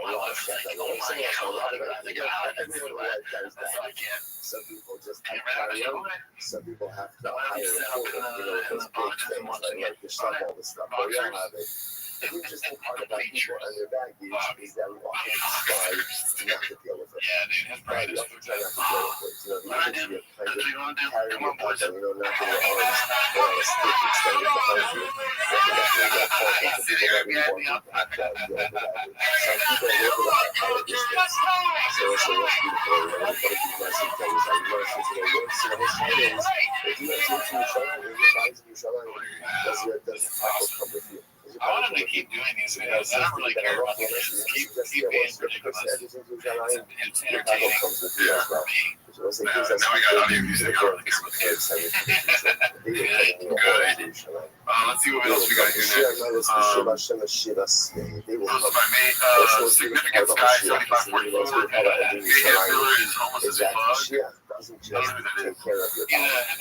my life's like, oh my God, I gotta get out of here. That's like, yeah. Some people just Can you carry imagine on. that? some people have to No, hire set a up portal, in those the big box things, once right? again. Like the stuff, all this stuff. But we all have it. The interesting part about people and their baggage is that we often try not to deal with it. Yeah, dude, his Right? We brand is often try not to deal with it. The What I image did, of kind that's of what you want to do? carrying Come it on, boys. out, not to your arms, but on a stick extended behind you. Some people that really want to have that deal with that. Some people live with a higher distance. So it's beautiful. One of the blessing things I learned is that works in the Shabbos. If you enter into Yerushalayim, your bodies in Yerushalayim, does the tackle come with you? I wanted to keep doing these videos. I don't really care about the videos. Keep being ridiculous. It's entertaining for me. Now we got audio music. I don't really care about the kids. Good. Let's see what else we got here next. Those by me. Significant Sky 7544. Miller is homeless as fuck. I don't know who that is. He's an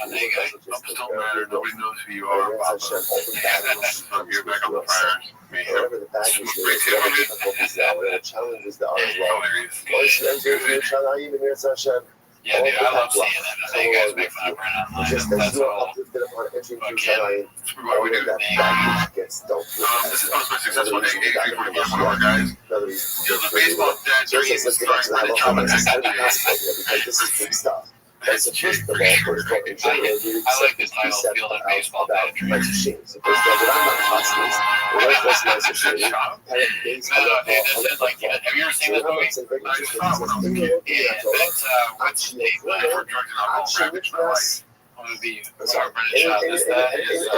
MMA guy. Don't matter. Nobody knows who you are. I'll get back on the fire. Me. Whatever the baggage is, whatever the difficulties are, whatever the challenges there are as well. Yeah, dude, I love seeing MMA guys make fun of Brent online. That's all. This is supposed to be successful day 834 guys. Here's a baseball dad dream starring with a Calvin this is big stuff. That's first of all, I like this title, Field and Baseball Dad Dream. No, dude, that's it. Like, have you ever seen this movie? I saw when I was a kid. Yeah, that's what's the name? For drugs and alcohol, rabbits for life. One of the Brennan shot. This that is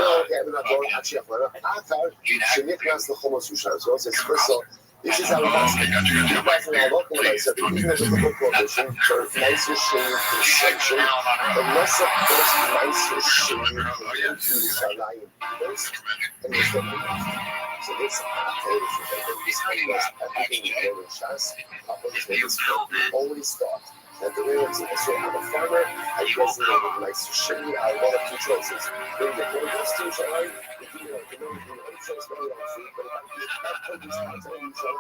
this is how it goes. You guys are all local, so even a difficult prohibition for nicer shade consumption, unless of course nicer shade is allowing first, and there's the so this always thought that the way it's so I'm a farmer, I resonate with nicer shade, I want two choices. When the produce to shine, if you know, choice what you want to see, but if I produce content and shine,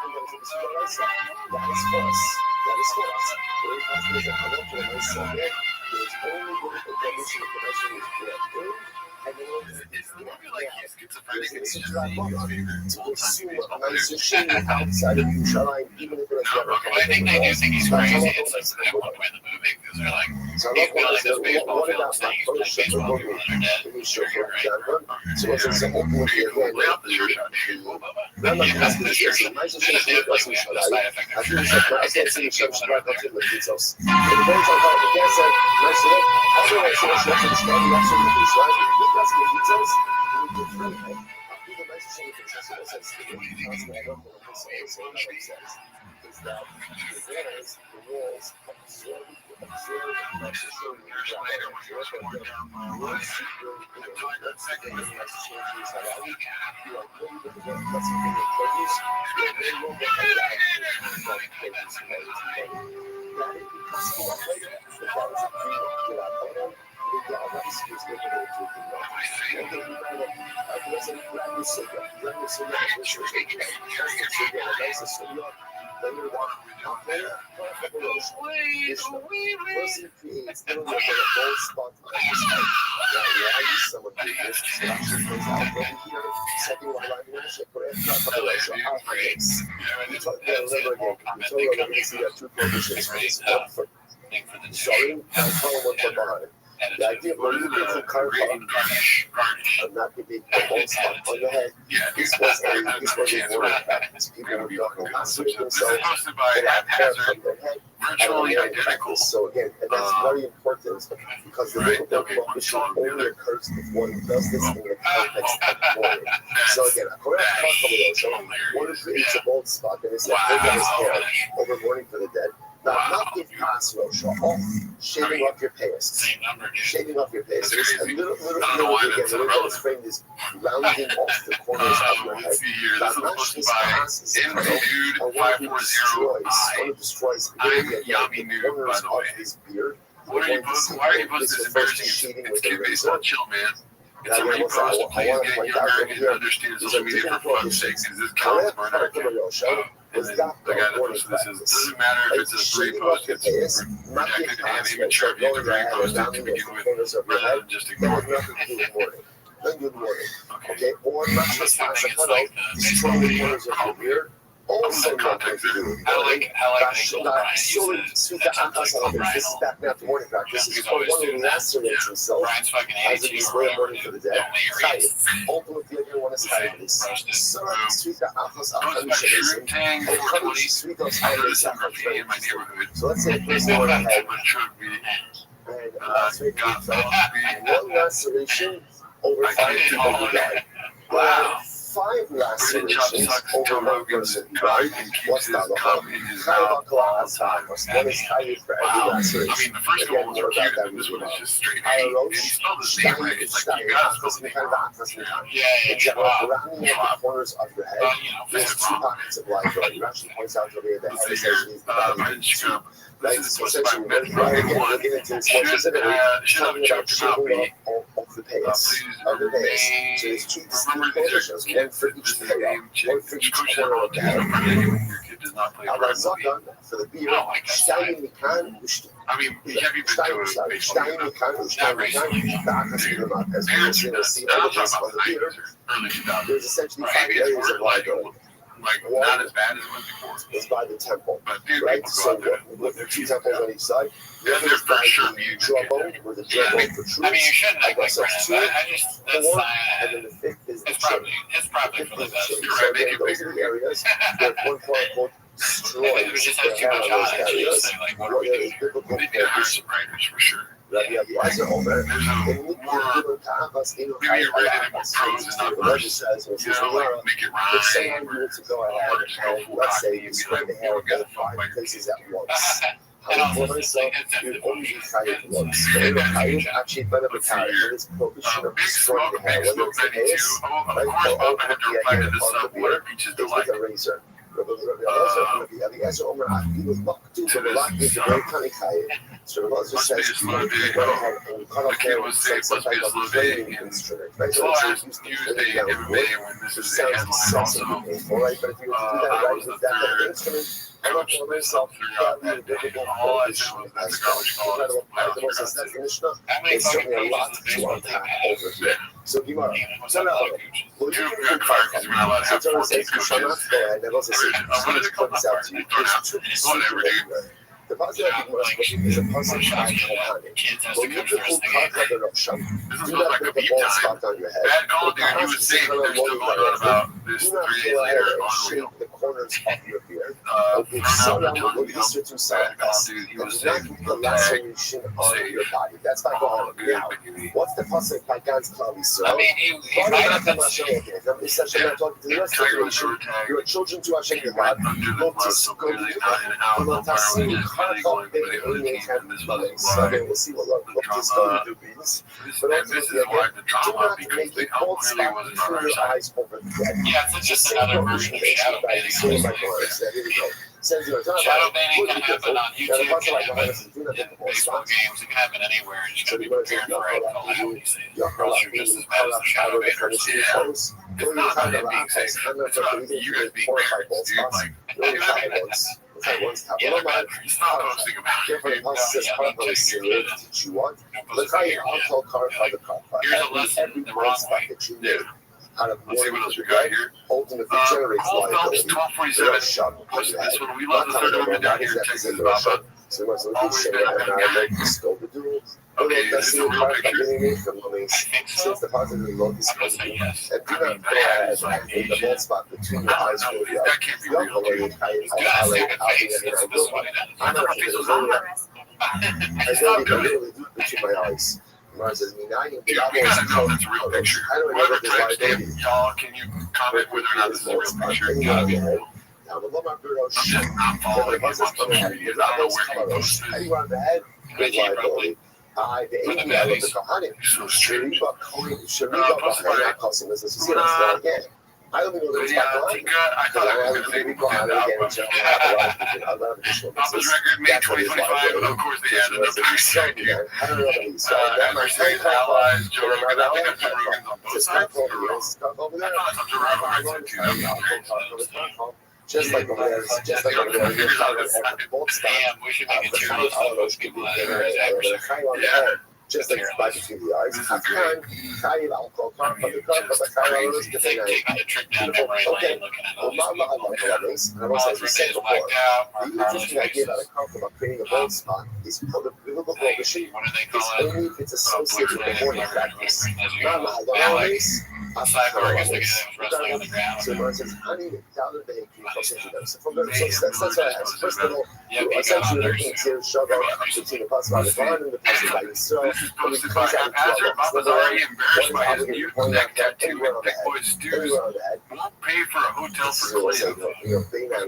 that is false. That is false. Very possible that I don't know so there. There's only good information is correct. And then it's like he's schizophrenic and he's just to assume a nicer shade outside of Yerushalayim, even if it is never I think they do think he's crazy. It's like they want to win the movie because they're like, he's building this baseball field saying he's playing baseball people when they're dead. So it's a simple point here. Lay out the shirt out here. I'm not going to ask you this. The nicer shade is not Yerushalayim. I think I can't see the shirts right up to the details. The very top part of the gas said, nice to look. Otherwise, so much less understanding that's what it is, right? That's the details. We do it right. Even nicer shade is not so sense. I don't know what this says. Is that the walls absorb nicer shade. Years later, when he was going down my life, until I got sick of it. The idea of what is a garnish. I'm not going to be the whole spot on the head. This was a word practice. People were talking about themselves. They have hair from their head. Virtually identical. So again, and that's very important because the little issue only occurs if one does this in the context of mourning. So again, a correct combination, one creates a bold spot that is that his hair over mourning for the dead. Not give pass Rothschild off, shaving off your payas. Shaving off your payas. There's a little frame is rounding off the corners of your head. Not much this pass is or one who destroys the corners of his beard. Why are you posting this embarrassing? It's kid baseball, chill, man. It's already posted. Please get younger and understand social media for fun's sake. Is this Cal's burn out? was then that the guy that warning posted this says, practice. doesn't matter if Like it's a shooting repost, off the it's pace, not the protected and attachment, even sure but you going can ahead and repost it rounding to off begin the with corners of your rather head. than just That ignoring has it. nothing to do with warning. Nothing to do with warning. Okay. Okay, or not I'm just assuming pass a it's cutout, like destroy the corners of your beard. Also, context nothing to there. do with I warning. like they told Brian. This is back now to warning practice. This is for one who lacerates himself Brian's fucking as 82 a display or of whatever. warning for the dead. Ultimately, everyone is Chayiv. Roasted. Sweet the Achos I was about shroom tang 420. Sweet those I noticed Chayiv. some graffiti in my neighborhood. So let's say a person One went of ahead my truck beat and got one laceration over I 5 can't people tell. who died. Wow. 5 lacerations over 1 person who guy died. and What's keeps his that cup about? in his Chayiv mouth all the time. One is Chayiv for every Wow. I laceration. mean, the first one was reputed, and this one is just straight hate. And he spelled his name right. It's like, you gotta spell the name wrong. Yeah. Wow. Rounding at the corners of your head, there's 2 pockets of light. He actually points out over here that Let's head see here. essentially is the body. I didn't shoot up. Right, This is so supposed to be my essentially, mid we're getting into this more specifically, should have talking about checked him out, shaving but off the pace, of the pace. So there's 2 remember these positions, are one for kids. each This is a payout, game chick. one for each Coach corner all of the kids. head. Your kid does not play for Aber a movie. Socken für die Bier, Oh, like that's Stein Mikan, I mean, have you been to a baseball Stein game? Mikan, Stein Mikan, da hast du gemacht. As we will Parents see, do we'll that. see I'm evidence talking of about the the beer. 90s or early 2000s. There's essentially Right, 5 maybe layers it's of like liability. not as bad as it was before. Is by the temple, But dude, right? people go So out there. with the 2 temples on each side, the Yeah, other they're is for by sure the muted. drumbo, where the drumbo for troops. I mean, you shouldn't act like guess that's Brennan. 2, I just, that's 4, and then the 5th is the it's chain. probably for the best. So You're right, they again, do those are the bigger. areas that one quote unquote destroys It just the has too head much on on those it. You areas. just say, like, what are Where we there doing? is biblical They need to hire focus. some writers for sure. Rabbi Omer, There's a more, maybe you write it in more prose and not verse. says, You know, like make it if someone rhyme. were to go Or ahead just go and full let's say cockney you and be spread like, the hair you get in a fuck 5 places at once. And How also, would myself, you only Chayiv once. Chayiv actually better Let's see retire here. for this prohibition of Big destroying Smoke, the hair, Big whether Smoke it's the 92. base, Oh, of right, course, or Bob, I had to the reply to idea this of the what beard, are peaches is delight? with a razor. Rabbi Eliezer Omer, he was locked to the lock with the very tiny Chayiv. So the Eliezer Must be a says, slow you day. go ahead and you cut The off kid hair was with saying, some must be type a of slow day. playing instrument, right? Well, So I it's used to use play the down every wood. day when this It is the sounds headline sexy, also. painful, right? But if you were to do that I right was with the that type of third instrument, coach myself throughout that day. All I said was that's a garbage call. That's the playoffs. That's the Mishnah. How many It's fucking certainly a coaches lot in the to baseball team unpack have? over here. So Gemara, What's up, coaches? well, Two you good fire because we're not allowed to have so 14 says you shall not coaches. go ahead and also say What is it called? points out to you. There's 2 Whatever, dude. the positive is a puzzle child Kids has When to you coach the rest of the game. cover the Russian, This is do like not a put the beat ball time. spot on your head. Bad call, dude. He was saying they're still going on about this Do not 3 days go later. ahead and Unreal. shake the corners of your beard. Thrown Okay, out so the long tongue, will you be certain know. Bad call, size. dude. He And was do not saying keep the no tag. laceration on your body. That's by All going good. now. What's the puzzle by God's Klavi, sir? I mean, he might have been saying I'm talking to the rest of Tiger the was nation. over tag. Your children to Hashem He God. went under the Go to bus, so school. clearly not in and out. Well, Umpire was Tassim, just kind of going for the other team, and this was why we'll see what this drama. going to be. And this is why the Do drama, not because make the a help cold clearly spot wasn't on between our your side. eyes over the head. Yeah, it's just another version of shadow banning. Here we go. Shadow banning can happen on YouTube, can happen in baseball games, it can happen anywhere. You just gotta be prepared for it. Call it out when you see it. Or else you're just as bad as the shadow banners. Yeah. It's not about it being safe. It's about you guys being parents, dude. Like, yeah, but stop posting about it. Dude. No, yeah, don't take your kid in. You want? Don't post Look a how picture you of your kid. auto car by the car. Here's a lesson the wrong way. Yeah. Out of Let's see what else we got here. ultimately generates Paul Phelps, liability. 1247. Posted this one. We love the third woman down here in Texas, Baba. So much Always been a good guy. Okay, this is a real picture. I think so. Since the positive look is I'm gonna say yes. and do I mean, not that go hat ahead is like and make the Asian. bald spot between your eyes No, go down. that can't be real, dude. Dude, that's like a face. This is what it is. I thought her face was on there. Stop doing it. Between my eyes. Mars says, Dude, we gotta know if it's a real picture. Whoever timestamp, y'all, can you comment whether or not this is a real picture? It gotta be. I'm just not following him on social media. I don't know where he posted this. Anywhere on the head, But he probably the for the API of the baddies. Kohanim. So strange. I don't know But yeah, Tika, I thought I was going to say Papa's record, May 2025. Of course, they added the backside here. Mercedes Allies, Joe Rogan. I think I'm Joe Rogan's on both sides. Or wrong. I thought I saw Joe Rogan right side too. That was very exciting. Just like over there, you're talking about both spots. Damn, we should make a tier list of those people that are just like by between the eyes. Hakan, Kyle, alcohol, but the car, but the car, you think taking a trip down memory lane, looking at all these people. and I was like, we said before, Our the Carlos interesting idea that I come from creating a bold spot is called the biblical prohibition. what do they It's call it? only if it's associated with the morning practice. Not the Yeah, like holidays. a cyborg is looking at him wrestling on the ground. So it says, I need a dollar day to so from there, so that's what I asked. First of all, Yeah, you we got essentially others. looking to shove out between the plus by the barn and the person by yourself. This is posted by haphazard. Bob was already embarrassed by his new neck tattoo and Big Boy Stews. Anywhere on the head. Won't pay for a hotel for So it's Cleo. like, being out of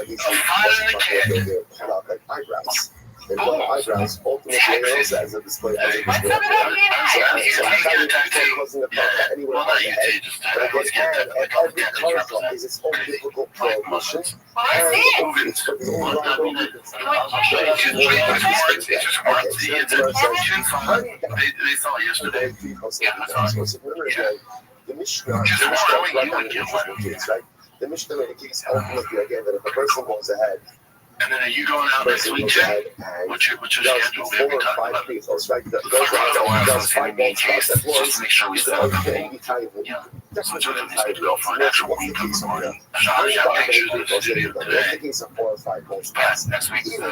he's pull out like eyebrows. And well, eyebrows ultimately nails as a display. As a display. Wasn't about anywhere on the head. But again, every color is its own biblical prohibition. It's for the own right. They saw it yesterday. The Mishnah, right? The Mishnah indicates ultimately again that if a person goes ahead, and then are you going out next week, Jay? What's your schedule? We haven't talked about it. Right? Those 5 main cases, just to make sure we set up everything. Yeah. So it's really nice to go for an actual week in the morning. So I was out pictures of the studio today. Yeah, next week. And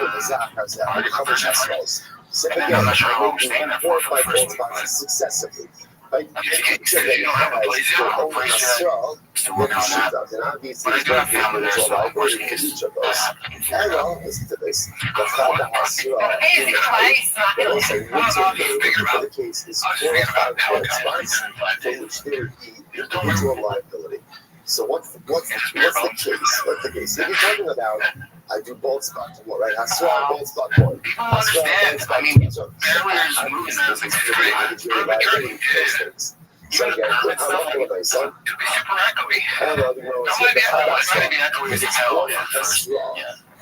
then I'm not sure how I'm staying there for the first week. Successively. If you don't have a place, you don't have a place yet. Still working on that. But I do have family there, so of course, because and well, listen to this. The Chada Hasra, the case is 4 or 5 spots for which there would be individual liability. So what's the case? What's the case? If you're talking about, I do both spots one, right? Hasra, both spot one. People understand. I mean, everyone's moving as a great. So again, I'm not going to myself. Super echoey. It's going to be echoey as hell.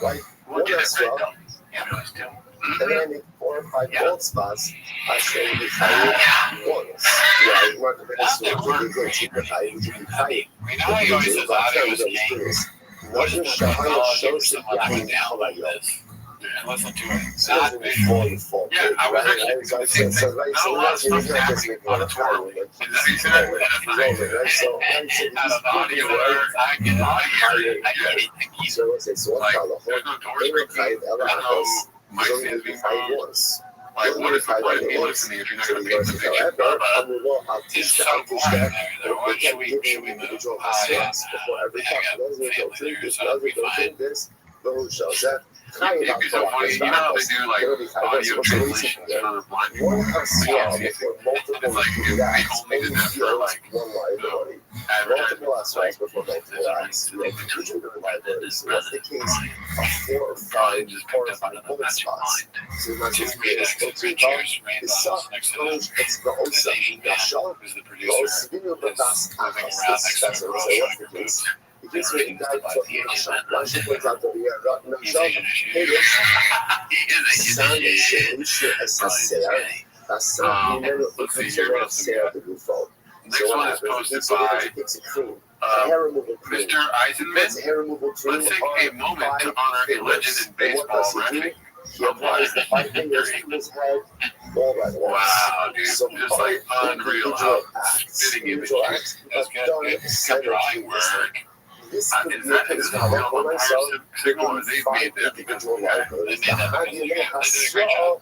Right? We'll get it right though. Yeah, we always do. And then I make 4 or 5 bold spots. I say the higher ones. Yeah, you want to be good. Cheaper high, would you be high? We know he always says audio is king. What is the higher shows Something down like this. And listen to it. Not visual. Yeah, I was actually thinking the same thing. Not a lot of stuff happening on the tour. Is that exactly So out of the audio, I get it. So what There's no doors breaking. No mic stands being moved. Like, what is the point of me listening if you're not going to paint the picture? It's so quiet there. What should we move? Yeah. It'd be so funny. You know how they do like audio translation for blind people? It's like if we only did that for like multiple aspects before multiple acts. What's the case of 4 or 5 bullet spots? So not just me, it's the it's the Osa, the Shaw, the Osvino, the Das Achas, that's what what's the case? The case where he died for the Shaw, Lasha points out that we are not in the Shaw, Next one is posted by Mr. Eisenman. Let's take a moment to honor a legend in baseball reffing. He applies the 5 fingers to his head, all right. Wow, dude, just like unreal how spitting images. That's good drawing work. This I mean, is that a real umpire signal, or they made that because they made that because they did a great job.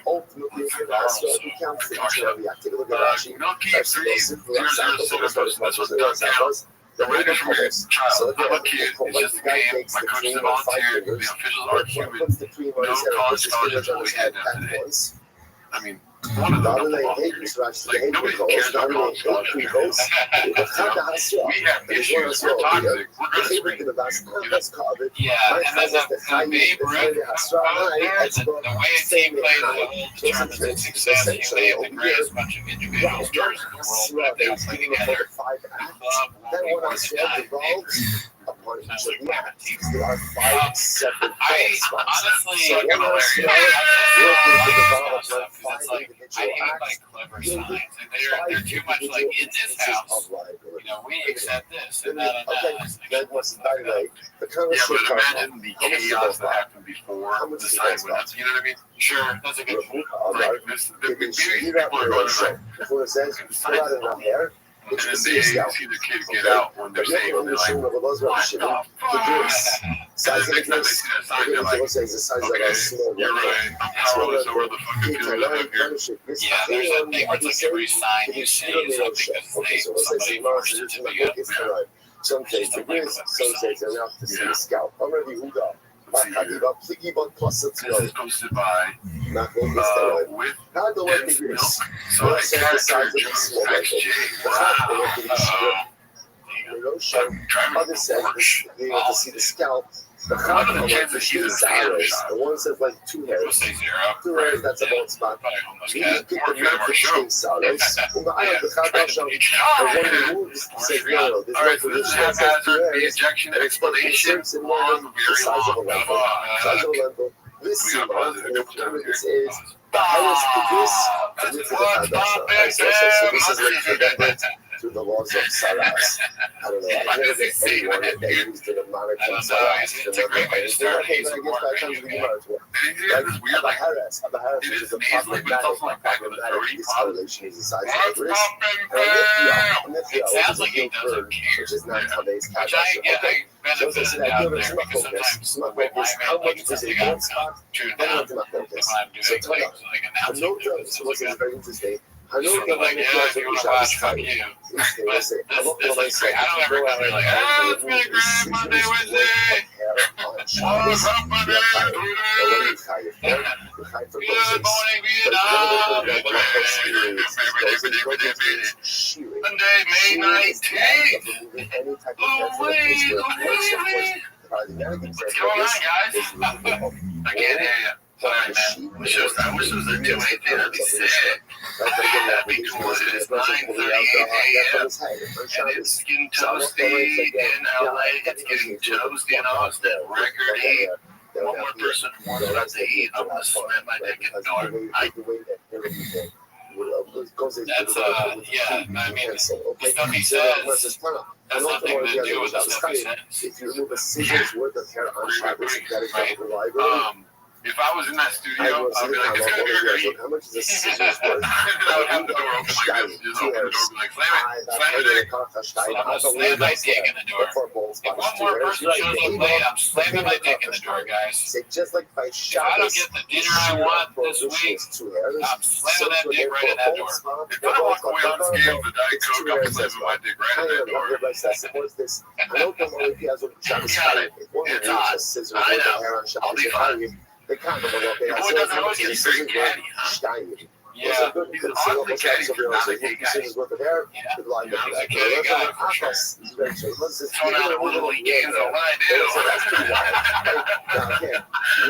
Ultimately, Milky 3007, that's what does count. The writer from your child, I'm a kid, it's just a game. My coach is a volunteer, the officials are human. No college scholarships will be handed out today. I mean, one of them volunteers. Like, nobody cares about college scholarships. We have issues, we're toxic, we're going to scream. Yeah, and then the Babe Ruth, the way a team plays will determine its success. They have the greatest bunch of individual stars in the world, but if they don't play together, the club won't be worth a dime. Upon each of the acts, there are 5 separate spots. Honestly, So I'm gonna one let you I it's like, I hate like clever signs, and they're too much like in this house. you know, we accept this and that and Okay, that. that was, by the way, the Yeah, conversation. but imagine the chaos that happened before the sign went up. You know what I mean? Sure, that's a good point. Like, the people are going like, before it says, put out enough hair. and then they see the kid get out when they're safe, and they're like, what the fuck? Size of Next time they see that sign, they're like, the size of okay, a small you're right, I'm powerless over the fucking kid that live here. Yeah, there's that thing where it's like every sign you see is something that's somebody forced it to be up. Some states are good, some states are enough to see the scalp. Already who got? This is posted by with dense milk, so I character Jones XJ. Wow. Other says to see the scalp. The one the one says like 2 hairs. We'll say 0. 2 hairs, that's a bald spot. You just pick the method says no, there's no position that says 2 hairs. ejection explanation long, The size of a lentil. Size of a lentil. This We got positive a couple times this here. is the highest to this, and this is the foundation. So this is like connected to the laws of Saras. I don't know. I've never met anyone that used the mnemonic from Saras. It's a great way to start. He's a more radio guy. And it's weird, like, it is nasally, but it's also like back of the throat. He pauses. It sounds like he doesn't care. Which is not today's Which I benefited out there because sometimes when I'm like something I'm tuned out, if I'm doing like announcing news, was very interesting. I know sort of like, yeah, if you want to watch, fuck you. But this is great. I don't ever come there like, it's been a great Monday, Wednesday. What's up, Monday? Good morning, Vietnam. Monday, May 19th. What's going on, guys? I can't hear you. Sorry, man. I wish it was a 2:18. I'd be sick. That'd be cool. It is 9:38 a.m. and it's getting toasty in LA. It's getting toasty in Austin. Record heat. One more person warms up the heat. I'm gonna slam my dick in the door. That's yeah. I mean, the stuff he says has nothing to do with the stuff he says. If you remove a scissors worth of hair on Shabbos, that is not reliable. If I was in that studio, I'd be like, it's gonna be great. How much is a scissors worth? I would have the door open like this. Just open the door and be like, slam it dick. So I'm gonna slam my dick in the door. If one more person shows up late, I'm slamming my dick in the door, guys. Just like by If I don't get the dinner I want this week, I'm slamming that dick right in that door. If I walk away unscathed with a Diet Coke, I'm slamming my dick right in that door. Got it. It's on. I know. I'll be fine. The kind of Boy doesn't always get very catty, huh? Yeah, he's an awfully catty for not a gay guy. Yeah, he's a catty guy for sure. Throwing out a little games on what I do.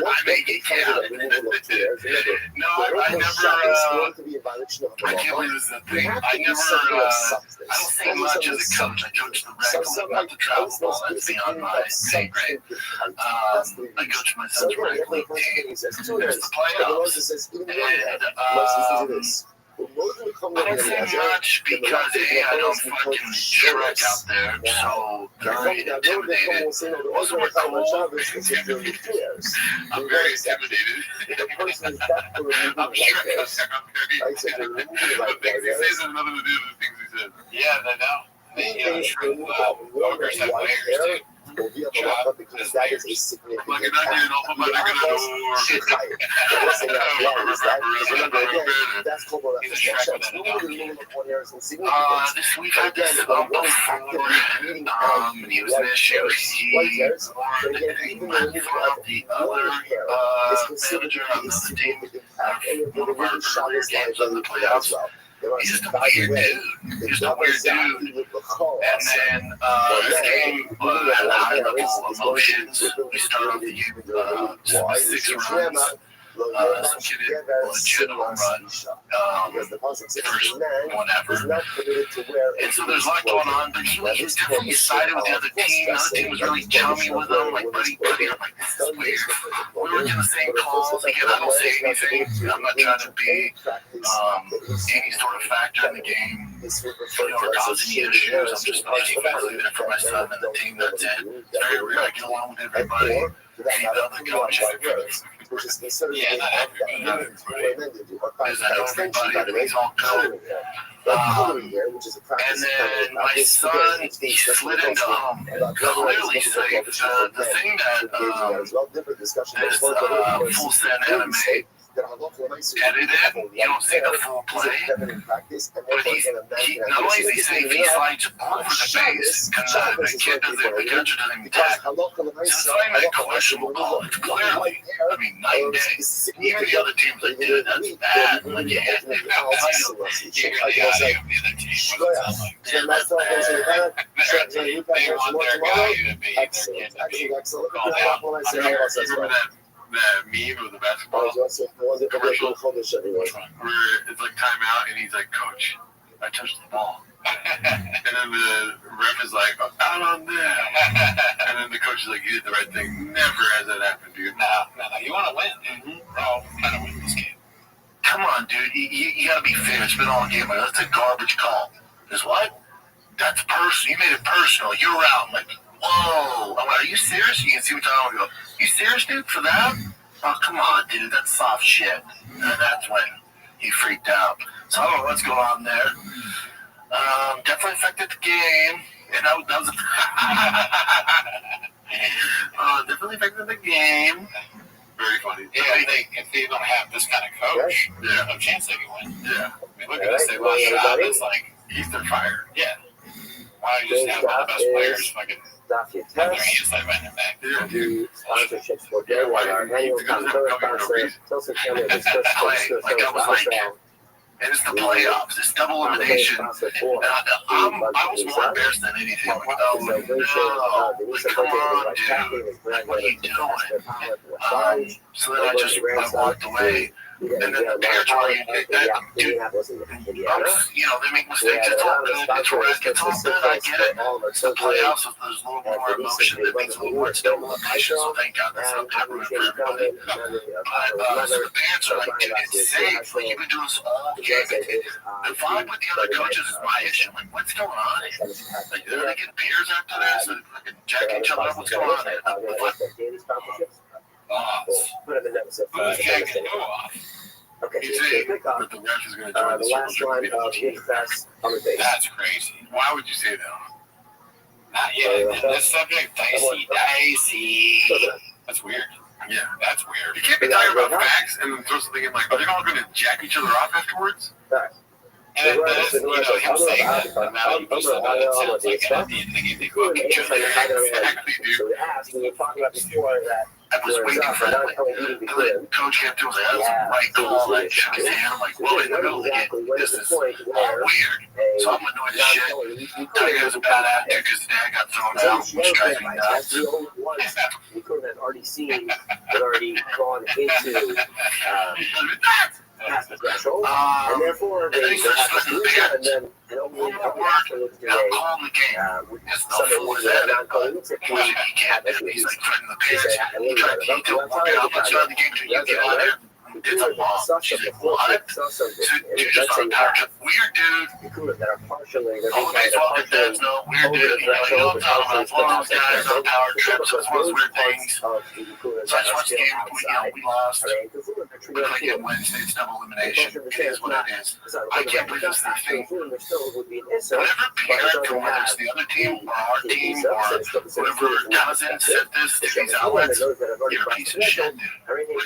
I make it count. No, I never, I can't believe this is the thing. I don't think much as a coach. I coach the rec, not the travel ball. That's beyond my pay grade. I coach my son's rec league team. There's the playoffs. And, I don't say much because I don't fucking Shrek out there, so they're very intimidated. Also, we're cool. I'm very intimidated. I'm Shrek out there. I'm very intimidated. The things he says have nothing to do with the things he says. Yeah, they know. Shrek ogres have layers too. Job, because that is a significant like an onion, I'll put my dick in the door. That's called He's a Shrek with an adult. This week I did it on before. He was an issue. He learned from the other manager on the team one of our earlier games of the playoffs. He's just a weird dude. Just a weird dude. And then this game had a high level of emotions. We started off the game 6 runs. some kid hit a legit home run. Because the concept is First man one ever. is not permitted to wear. And so there's a lot going on, but he was definitely sided with the other team. The other team was really chummy with him, like buddy. I'm like, this is weird. We were in the same calls. Again, I don't say anything. I'm not trying to be any sort of factor in the game. Cause any issues. I'm just basically there for my son and the team. That's it. It's very rare. I get along with everybody. Any of the other coaches. Yeah, not everybody. Because I know everybody. Everybody's all good. And then my son slid into clearly safe. The thing that this full send anime edited, you don't see the full play, but he not only is he safe, he slides over the base, and the kid doesn't, the catcher doesn't even tackle. So it's not even a questionable call. It's clearly, I mean, night and day. Even the other teams like, dude, that's bad. Like, yeah, You're the guy of the other team. What does it sound like? They want their guy to be their kid to be called out. Remember that meme of the basketball commercial where it's like timeout and he's like, "Coach, I touched the ball," and then the ref is like, "Out on them," and then the coach is like, "You did the right thing." Never has that happened, dude. No. You want to win, dude. Bro, I don't win this game. Come on, dude. You gotta be fair. It's been all game. Like, that's a garbage call. Is what? That's personal. You made it personal. You're out. I'm like, whoa. I'm like, are you serious? You can see what I'm going. You serious, dude, for that? Oh, come on, dude. That's soft shit. And that's when he freaked out. So I don't know what's going on there. Definitely affected the game. And that was definitely affected the game. Very funny. Yeah, if they don't have this kind of coach, there's no chance they can win. Yeah. I mean, look at this. They lost shot. It's like, He's their fire. yeah. Why don't you just have all the best players fucking have their hands tied behind their back? Yeah, dude. Sponsorships for our annual conference. Tilson County is first And it's the playoffs. It's double elimination. And I was more embarrassed than anything. Like, oh, no. Like, come on, dude. Like, what are you doing? So then I walked away. And then the territory, dude, they make mistakes. It's all good. It's risk. It's all good. I get it. It's the playoffs. There's a little more emotion. That makes a little more double elimination. So thank God that's not that rude for everybody. But so the parents are like, dude, it's safe. Like, you've been doing this all game. The vibe with the other coaches is my issue. I'm like, what's going on? Like, they're going to get beers after this and fucking jack each other up. What's going on there? What? Who's jacking who off? Okay, He's so saying pick up that the ref is going to join the last line of his best on the base. That's crazy. Why would you say that? Not yet. This subject, dicey. That's weird. Yeah. That's weird. You can't be talking about facts and then throw something in like, are they all going to jack each other off afterwards? And then him saying that, no matter you said that, it sounds like at the end of the game they go up each other. Exactly, dude. So we asked, we were talking about before that. I was waiting for that. Like, the coach kept doing that. That was the right call. Like, shook his hand. I'm like, well, in the middle of the game, this is all weird. So I'm annoyed as shit. Tiger's a bad actor because the dad got thrown out, which drives me nuts. We could have already seen, had already gone into past the threshold, and therefore they have to lose it, and then only after looking And I'm calling the game. It's no fool with that. He can't. He's like threatening the parents. He tried to get to work out. I'm not starting the game till you get out there. It's a mom. She's like, what? Dude, just on a power trip. Weird dude. that are partially, All the baseball dads know. Weird dude. You know what I'm talking about. It's one of those guys on power trips. It's one of those weird things. So I just watched the game. We lost. We play again Wednesday. It's double elimination. It is what it is. I can't believe this thing. Whenever parent from whether it's the other team or our team or whoever doesn't set this to these outlets, you're a piece of shit, dude. What are you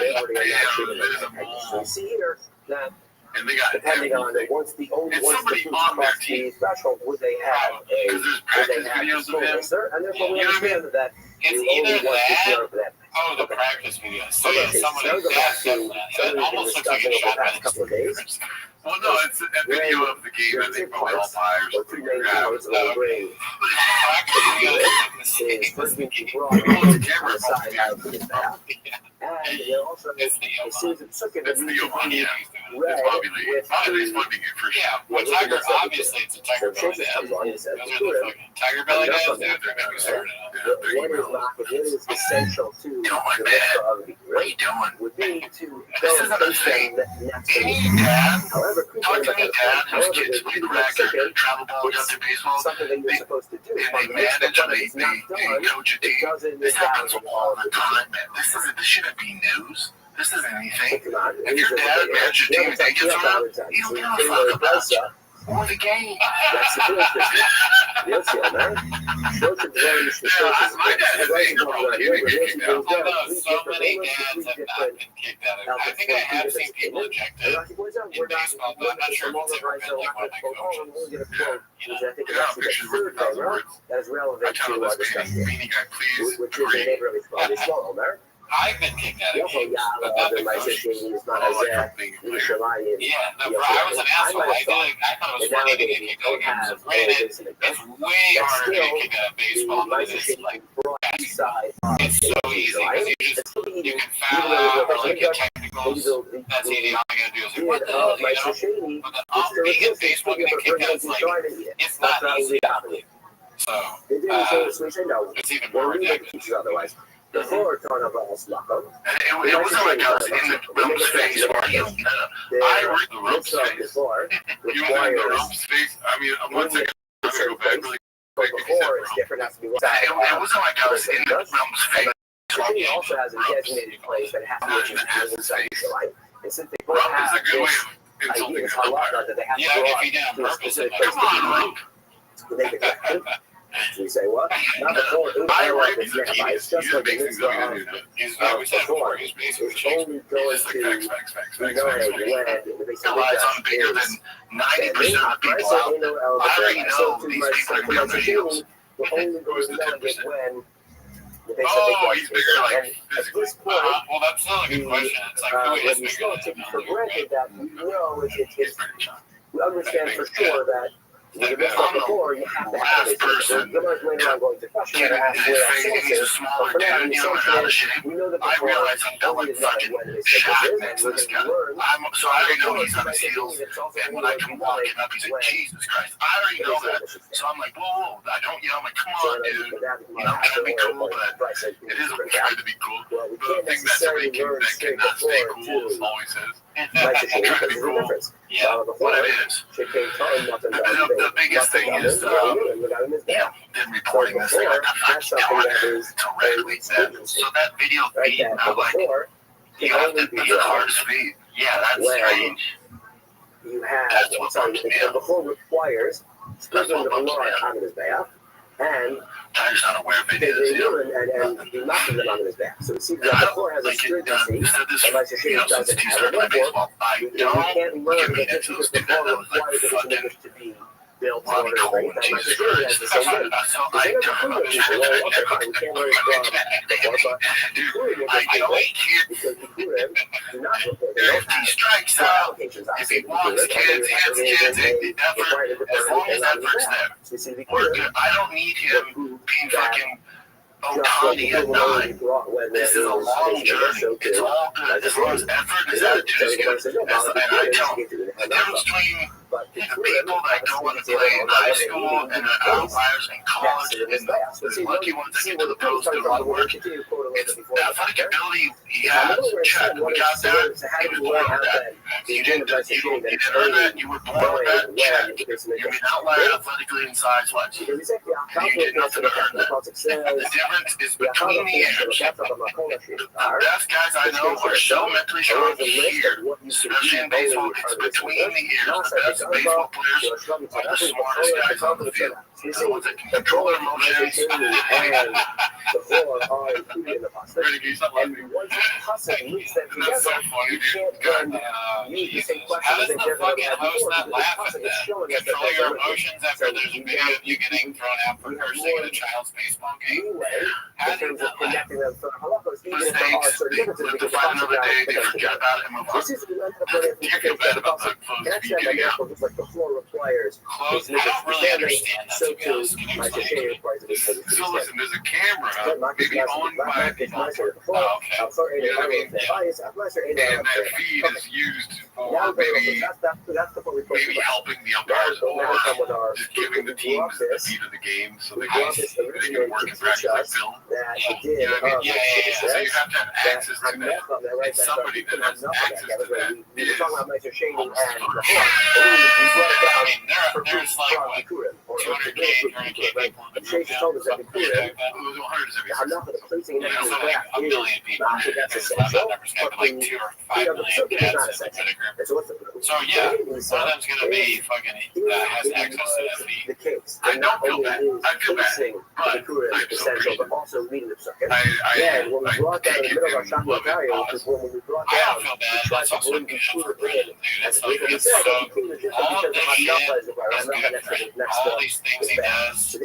doing? We see here that And they got depending on once the somebody on their team. threshold, would they have Because there's practice videos of him. and therefore we understand that It's either that. Oh, the practice video. So yeah, someone that almost looks like a shot by the couple of days. Well, no, it's a video of the game that they probably all fires. Or 3 days ago, it's a little grave. practice video. Is first being brought on the side out of the back. And there also is a series of psukim that need to be read with funding it for sure. Yeah, well, Tiger, obviously, it's a Tiger Belly Dad. Those are the fucking Tiger Belly Dads, dude. They're going to be started on. What is essential to the What are you doing? would be to This isn't a thing. Any dad, however, talk to any dad whose kids play racket, travel ball, got their baseball, something that you're supposed to do. and they manage and they coach a team. This happens all the time, man. This shouldn't be news. This isn't anything. If your dad manages your team and they get thrown, he don't give a fuck about you. Or the game. That's the bullshit. You'll see, man. Don't you learn the statistics? My dad has anger problem. He didn't get kicked out. Although so many dads have not been kicked out. I think I have seen people ejected in baseball, but I'm not sure if it's ever been like one of my coaches. I think Yeah, that's the pictures third worth 1,000 thing, right? words. That is I relevant tell to our this discussion, beanie guy, please which is a agree. neighborly quality small, right? I've been kicked out of games, but not the my coach. situation is not I as like something you clear. shall I in. Yeah, no, bro, I was an asshole. I thought it was funny to get kicked out of games. Granted, it's way harder to get kicked out of baseball than it is like side. it's so easy because you can foul out or like get technicals. That's easy. All you gotta do is like, what the hell, you know? But the being in baseball getting kicked out is like it's not easy. So it's even more ridiculous. Otherwise, the forward turn of us lock up. It wasn't like I was in the room's face or I read the room's face. You were in the room's face. I mean, one second, I'm gonna go back really quick. Before it's different. Has to be It wasn't like I was in the room's face. He also has a designated place that has to be inside the line. And since they both Rump is have a good way this of insulting idea, an I love umpire. that they have to Yeah, go if out he did on to a purpose, specific it place Come on, to Rump. make it happen. So you say what? Not before. I like read it's the nearby. It's just like the things mitzvah that of we do. He's we said before, he's basically it's Shakespeare. only going It's like facts, to facts, when facts. they say Realize I'm bigger than 90% of the people out there. I already know these people are going to be on their heels. We're only going Who's to the know 10%? when they Oh, he's bigger like at this physically. point, Well, that's still a good question. It's like, who is we bigger still than take him? for granted that we know He's it's pretty chunky. we understand for sure that the mitzvah before you have to have Last person We're not later on going to question Get and in ask his where our face, source he's a is. smaller But for now, dude, the you know, assumption out of is shape. we know that I before realize I'm built only like is not fucking when they say Shaq this is, next to and this we're guy. going to learn. So I already know he's on his heels, and when I come walking up, he's like, Jesus Christ. I already know that. So I'm like, whoa, I don't yell. I'm like, come on, dude. You know, trying to be cool, but it is a try to be cool. Well, we The can't thing that somebody necessarily learn that straight cannot stay before cool to always says. like the change Try to because be there's a cool. difference. Yeah, What it is. The biggest thing is, them reporting this thing like the directly said. So that video feed, I'm like, you have to be the hardest feed. Yeah, that's strange. You have That's what bumps me out. before requires sprinkling the blood on his bath and Tyler's not aware of the videos, you know. urine and the knocking them on his bath. So it seems I that don't before has a like it done. stringency. Said this, Unless your you know, shade since doesn't he have started it playing before. baseball. I You don't can't learn give me that that just to because those before people that was requires like the fucking to be built in Robbie order to Cole, break that much Jesus shade has Christ. the same way. So Because I they never don't prove it people. Well, okay, fine, we can't learn it from before, but Dude, I wait here. because the Purim do not report. They If don't he have strikes no out, applications if he outside walks the Purim, kids, hits kids, and the effort, required to as long as effort's there, Specific we're Purim, good. I don't need him being fucking just like Otani the at Purim 9. brought when This is a long journey. It's all good. As long as effort is attitude is good. And I tell him, the difference between the people that go and play in high school and the outliers in college and the lucky ones that get to the pros do a lot of work, it's athletic ability he has. Check. We got that. He was born with that. You didn't earn that. You were born with that. Check. You're an outlier athletically and size-wise. And you did nothing to earn that. The difference is between the ears. The best guys I know are so mentally strong here, especially in baseball. It's between the ears. The best baseball players are the smartest guys on the field. They're the ones that can control their emotions. Ready to do something like That's so funny, dude. God damn. How does the fucking host not laugh at that? Control your emotions after there's a video of you getting thrown out for cursing at a child's baseball game. How do you not laugh? Mistakes. They live to fight another day. They forget about it and move on. Do you feel bad about the clothes getting out? Close. I Clothes. I don't really understand that, to be honest. Can you explain? So listen, there's a camera maybe owned by people. Oh, okay. You know what I mean? Yeah. And that feed is used for maybe helping the umpires or just giving the teams the feed of the game so they can work and practice like film. You know what I mean? Yeah. So you have to have access to that. And somebody that has access to that is there's like what, 200K, 300K people in the group now. I'm not going to place it in like a million people. Because I'm not never spending like 2 or 5 million cats in the group. So yeah, one of them's going to be fucking has access to that feed. I don't feel bad. I feel bad, but I'm so appreciative. I take it and love it. I don't feel bad. That's also a good for Brandon, dude. It's like, it's so, all this shit is good for him. All these things he does.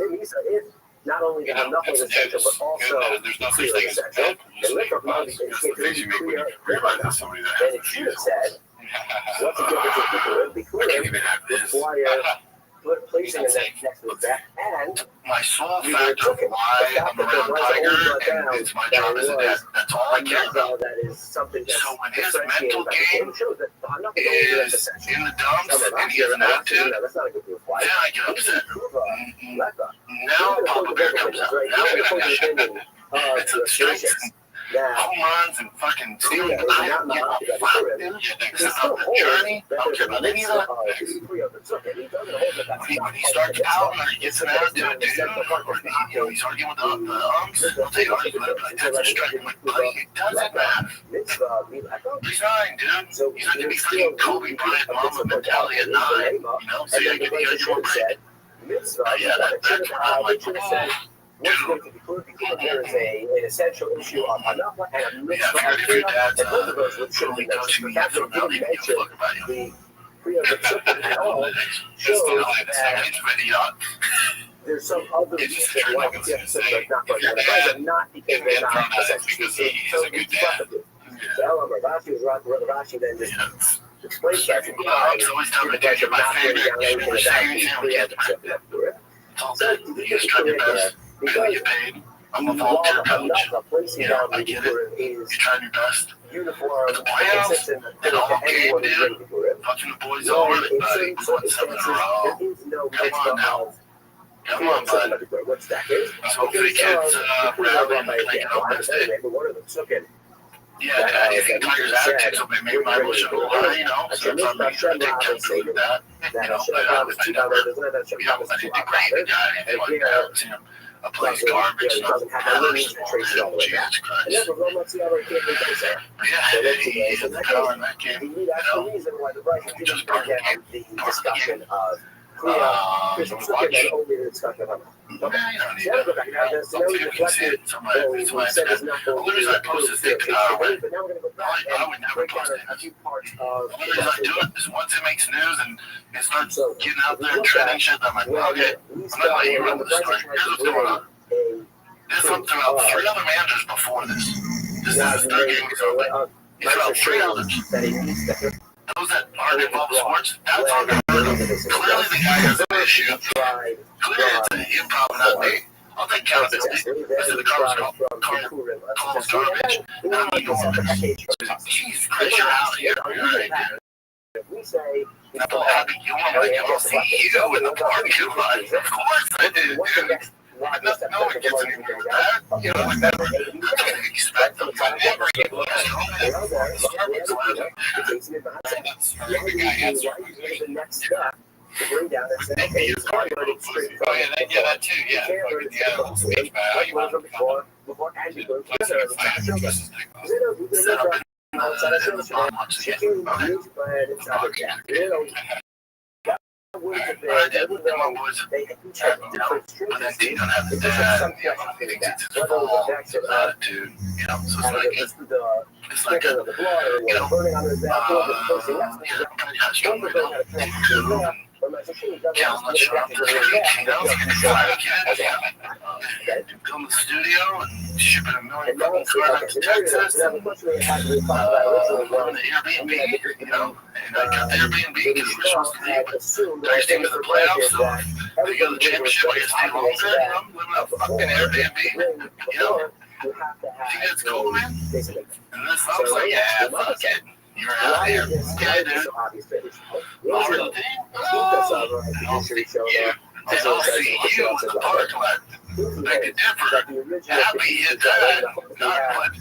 Not only that I'm not essential, but also there's no such thing as bad publicity. That's the face you make when you realize that somebody that has to use it. What's the difference between I can't even have this. Placing it next to the back and my sole factor of why I'm around Tiger and it's my job as a dad. That's all I care about. That is something that's so when his mental game is in the dumps and he has an attitude, then I get upset. Now Papa Bear comes out. Now I'm gonna have shit. It's a strength. Home runs and fucking stealing. I don't give a fuck. This is not the journey. I don't care about any of that. When he starts pouting or he gets an attitude, dude, or he's arguing with the umps, I'll take argument, but that's a strike. I'm like, buddy, it doesn't matter. He's 9, dude. He's not gonna be fucking Kobe Bryant mama mentality at 9. You know, so you get the edge for break. Yeah, that's where I'm like, what's going to be clear because there is an essential issue on Hanapa and a mitzvah. If your dad's and both of those would show me that the fact that you didn't mention the Priya Mitzvah at all shows that there's some other reason why the Mitzvah is not going to be not because they're not essential. So Rabbi Rothschild then just explains that to me. I'm always telling my dad, you're my favorite. So you just try your best. I get paid. I'm a volunteer coach. You know, I get it. You're trying your best. But the playoffs, and all game, dude, punching the boys over, buddy. We won 7 in a row. Come on now. Come on, bud. Let's hope the kids rally and make it up next day. Yeah, Daddy, I think Tiger's attitude, so maybe my emotion a little high, you know, so I'm not sure they can prove that, you know, but I never, you know, I didn't degrade the guy, anything like that, you know, a place garbage, you know, Jesus Christ. Yeah, he had the power in that game, you know, just part of the game, part of the game. Yeah, you don't need that. Some people can see it. Some might have said it. The only reason I post this thing, I would never post it. The only reason I do it is once it makes news and it starts getting out there and trending shit, I'm like, okay, I'm not letting you run this story. Here's what's going on. This went through out 3 other managers before this. This is the 3rd game he's open. He's about 3 others. Those that aren't involved in sports, that's on the clearly the guy has an issue. Clearly it's an improv, not me. I'll take accountability. This is the Cardinals garbage. And I'm not going Jesus Christ, you're out of here. You're right, dude. I'm so happy you won. Like, I don't see you in the parking lot. Of course I did, dude. No one gets anything with that. You know, never expect them to ever get lost. That's where the guy answered. Maybe it's part of it. Oh, yeah, that too. Yeah, the whole speech about how you want to become I did. And my boys have but then they don't have the dad. He thinks it's his fault. His attitude. You know, so it's like a, you know, how strong we don't do. Cal's not sure up to 3, you know, come to the studio and shipping 1 million fucking cars out to Texas and living in the Airbnb, you know, I got the Airbnb because we're supposed to leave. Next team to the playoffs, so if you go to the championship, I guess stay longer. I'm living a fucking Airbnb. You know? I think that's cool, man. And this, I was like, yeah, fuck it. You're out there. Yeah, dude. Oh, really? I'll see you. And I'll see you in the parking lot. Like the difference. Happy hit that. Not what.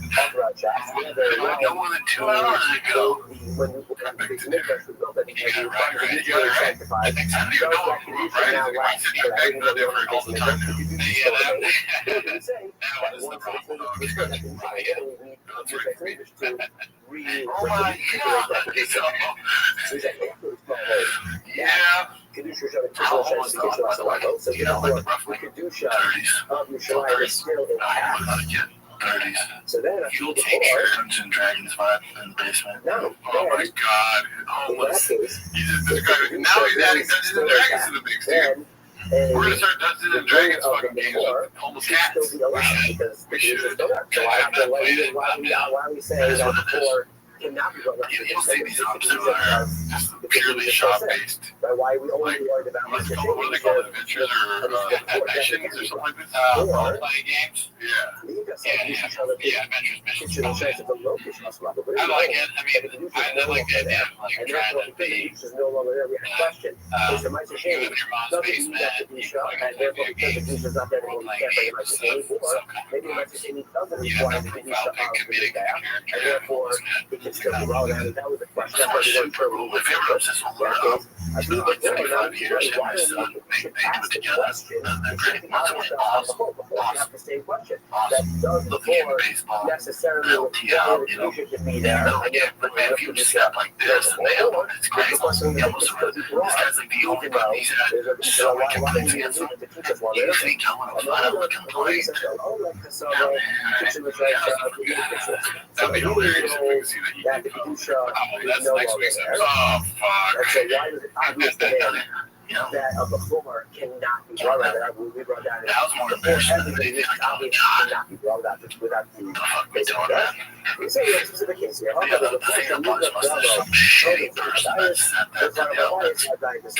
No more than 2 hours ago. You got right. I think some people know right? I said you're back there for all the time. Yeah, that one is the problem. That's right. Oh my God. Yeah. How old was that, by the way? You know, like roughly 30s. 30s. I was not a kid. 30s. You'll take Dungeons and Dragons vibe in the basement. Oh my God. Homeless. He's just describing. Now he's adding Dungeons and Dragons to the mix, dude. We're gonna start Dungeons and Dragons fucking games with homeless cats. We should. Why we say that before cannot be what You'll see these ops that are just purely shop-based. Why we only worried about What do they call it? Adventures or missions or something like that? Role-playing games? Yeah. Adventures, missions. I like it. I mean, I like the idea of like trying to be no longer there. We had a question. you live in your mom's basement, you can play video games, role-playing games, some kind of comedic character. That was the question. My favorite obsessed with Laura. Like 35 years, and my son, they do it together. They're great. Once a week, awesome. Looking at baseball, LTL, you know, but man, if you just got like this, and they have one, it's great. This guy's like the only one. He's had so many complaints against him. You think I'm gonna find out what complaint? That'd be hilarious if we could see that you can come. That's next week's episode. Oh, fuck. You know, that of the floor cannot be brought out. We brought down. That was more embarrassing than anything. Like, oh my God. Cannot be brought out without the. Fuck me doing that. So yeah, specific case here. The other thing, a bunch of us, there's some shitty person that said that to the elders. There's a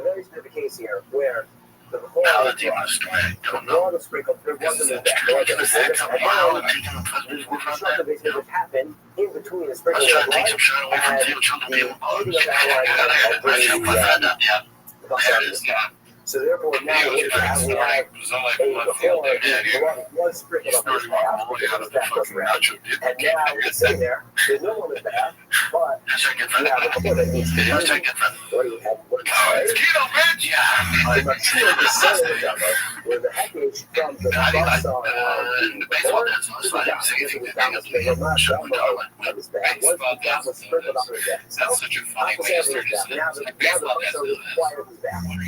very specific case here where the Now that you understand, I don't know. This is true because it's a mile and taking the president's work on that. happened in between the Let's try to take some shit away from Taylor Trump and be able to put that up. Yeah. There it is. Yeah. So therefore, now we have a one sprinkle of this bath, and now it's sitting there. There's no one in the bath, but you have a couple that needs to be. What do you have? It's keto, bitch! Yeah. Where the package from the bus on the baseball dance, so I didn't say anything that they got the show with Darwin. Baseball dance is that's such a funny way to start this. Like baseball dance is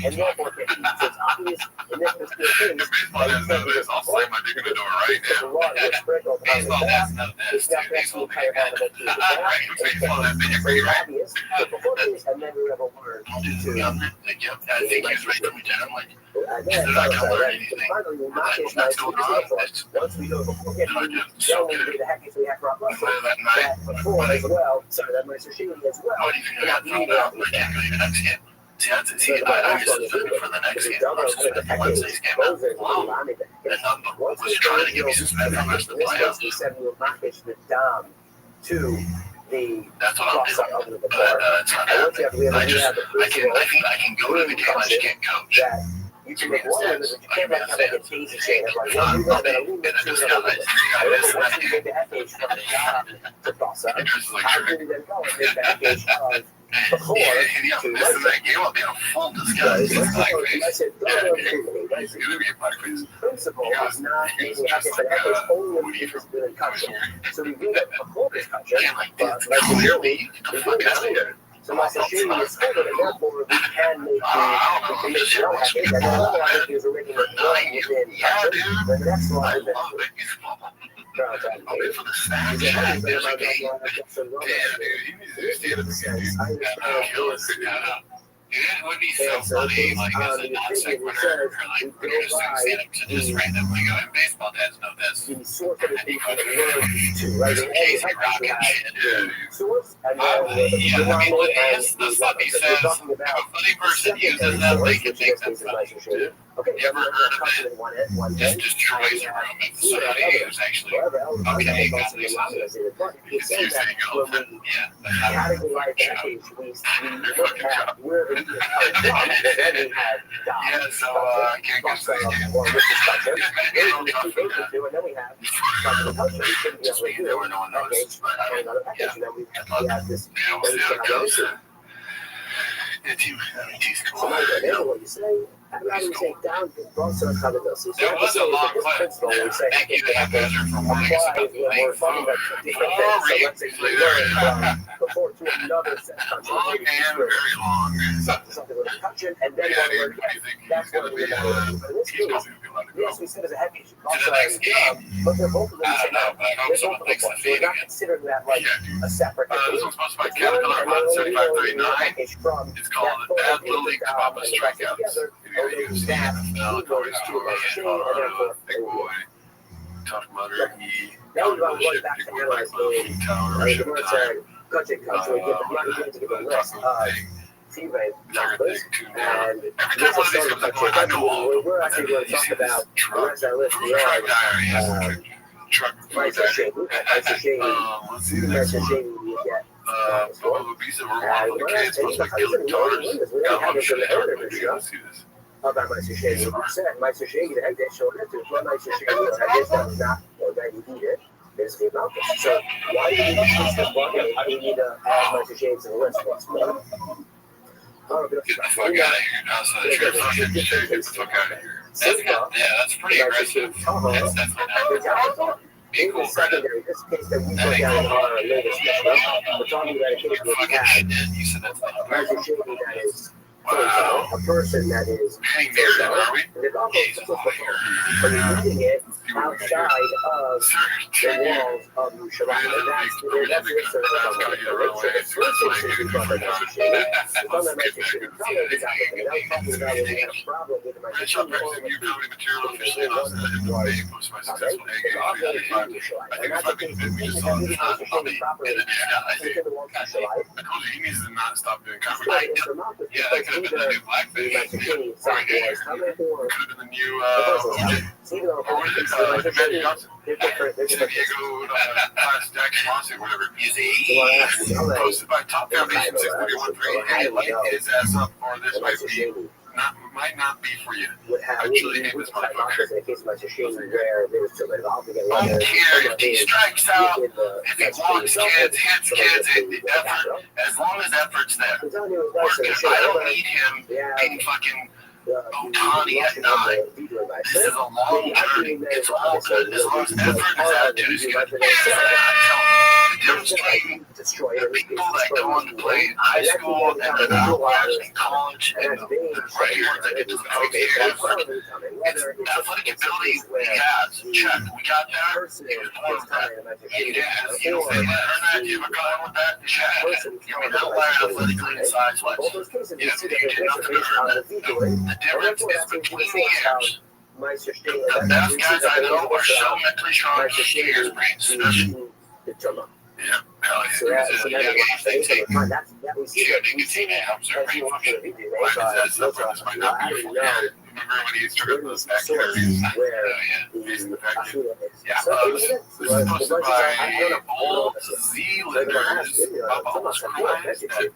and therefore, it's obvious in this particular case. Baseball dance knows this. I'll slam my dick in the door right now. Baseball dance knows this. Baseball dance. Baseball dance. You're right. And then we have a word. I think he's right to me, Jen. I'm like, they're not going to learn anything. That's going on. Once we go before we the heck is we have rock that night. before as well. Sorry, that might Shady as well. What do you think I got thrown out? I can't go to the next game. See, I just suspended for the next game. I'm suspended for Wednesday's game. Wow. And was trying to get me suspended for the rest of the playoffs. That's what I'm doing. But it's not happening. I can go to the game. I just can't coach. You can make one of them, you can't have like a tease chain of like, and then this guy, to toss up. like, How do you then go and make that case of before this is that game. I'll be a full disguise. He's blackface. Yeah, he's gonna be a blackface. Principle is not using package, but package only uses the culture. So we do that before this culture, but Clearly, get the fuck out of here. so my sashimi is covered, and therefore we can make the package, and then all I think is we're making it within the next one is I'll be for the snacks. Yeah, there's a game. Yeah, dude, he needs to stand up again, dude. It would be so funny, like, as a non-sequitur, or like, we're going to stand up to just randomly go, and baseball dads know this. And you go to Casey Rock and shit. Yeah, I mean, it's the stuff he says, if a funny person uses them, they can think that's funny. You ever heard of it? Just destroys your room if somebody who's actually okay, got this on it. It's using all the time. Yeah, that's yeah, so I can't go say it. Just means that no one knows. But I mean, yeah, I'd love to. Yeah, we'll see how it goes. Yeah, he's cool. There was a long clip. Thank you to that Ezra for warning us about the late food. Long and very long. Something with a touching, and then that's going to be yes, we said as a heavy also as a job, but they're both of them. I don't know, but I hope someone thinks the feed We're not again. considering that like a separate. This one's sponsored by Caterpillar on 7539. It's called Bad Little League Papa Strikeouts. If you ever use the NFL, Corey Story, Colorado, Big Boy, Tough Mudder, he, Colorado shit, Big Boy, Black Love, Tower, Ship Time, everything tuned down. Every time one of these comes up, I know all of them. We're actually going to talk about truck diary has truck food diary. Let's see the next one. A piece of Vermont for the kids, supposed to be killing daughters. Got a lot of shit at heart. Let's see this. About my sushi, my sushi, the head dish, so that's what my sushi is. That's not that you eat it. Basically about this. So why do you need this bucket? How do you need to add my sushi to the list? Get the fuck out of here. Outside the fucking shit. Get the fuck out of here. That's pretty aggressive. That's definitely not. Be cool, Brendan. This case that we put down in our latest we're talking about a case where we have You said that's not my sushi that is a person that is hang near them, are we? but you're using it outside of the walls of Yerushalayim. And that's the answer to the first thing we talk about Mashashim. It's on the Mashashim. Talking about when we had a problem with the Mashashim. material officially lost the way post my successful I think if I can fit me just on the top of it, I told you he needs to not stop doing comedy. Yeah, that could have been the new blackface. Or it could have been the new or what is it? Magic Johnson. San Diego class Jackson lawsuit, whatever. Posted by Top Foundation 631.3. Hey, light his ass up, or this might not be for you. Actually, name this motherfucker. I don't care if he strikes out, if he walks kids, hits kids, effort. As long as effort's there. I don't need him being fucking Otani at 9. This is a long journey. It's all good. As long as effort and attitude is good. The difference between the people that go on to play in high school and then outliers in college and the regulars that get to the big stage, it's the athletic ability he has. Check. We got that. He was born with that. He did. You know, they let her that. You ever go on with that? Check. You're an outlier athletically and size-wise. You did nothing to earn that. The difference is between the years. The best guys I know are so mentally strong as years brains. Yeah, hell yeah. So young age, they take nicotine helps their brain function. Why does that stuff like this might not be for you? Remember when he started those bacteria? Using the factory. Yeah, this is posted by Old Zealanders. Bubba almost realized that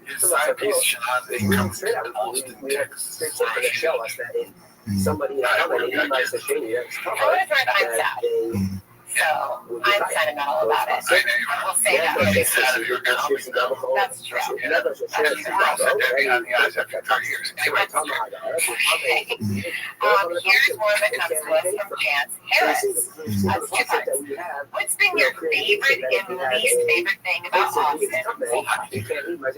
his side piece should not income from Austin, Texas. Somebody I want to try mine's out. So I'm sentimental about it. I will say that. That's true. Here's one that comes to us from Chance Harris. That's two parts. What's been your favorite and least favorite thing about Austin? My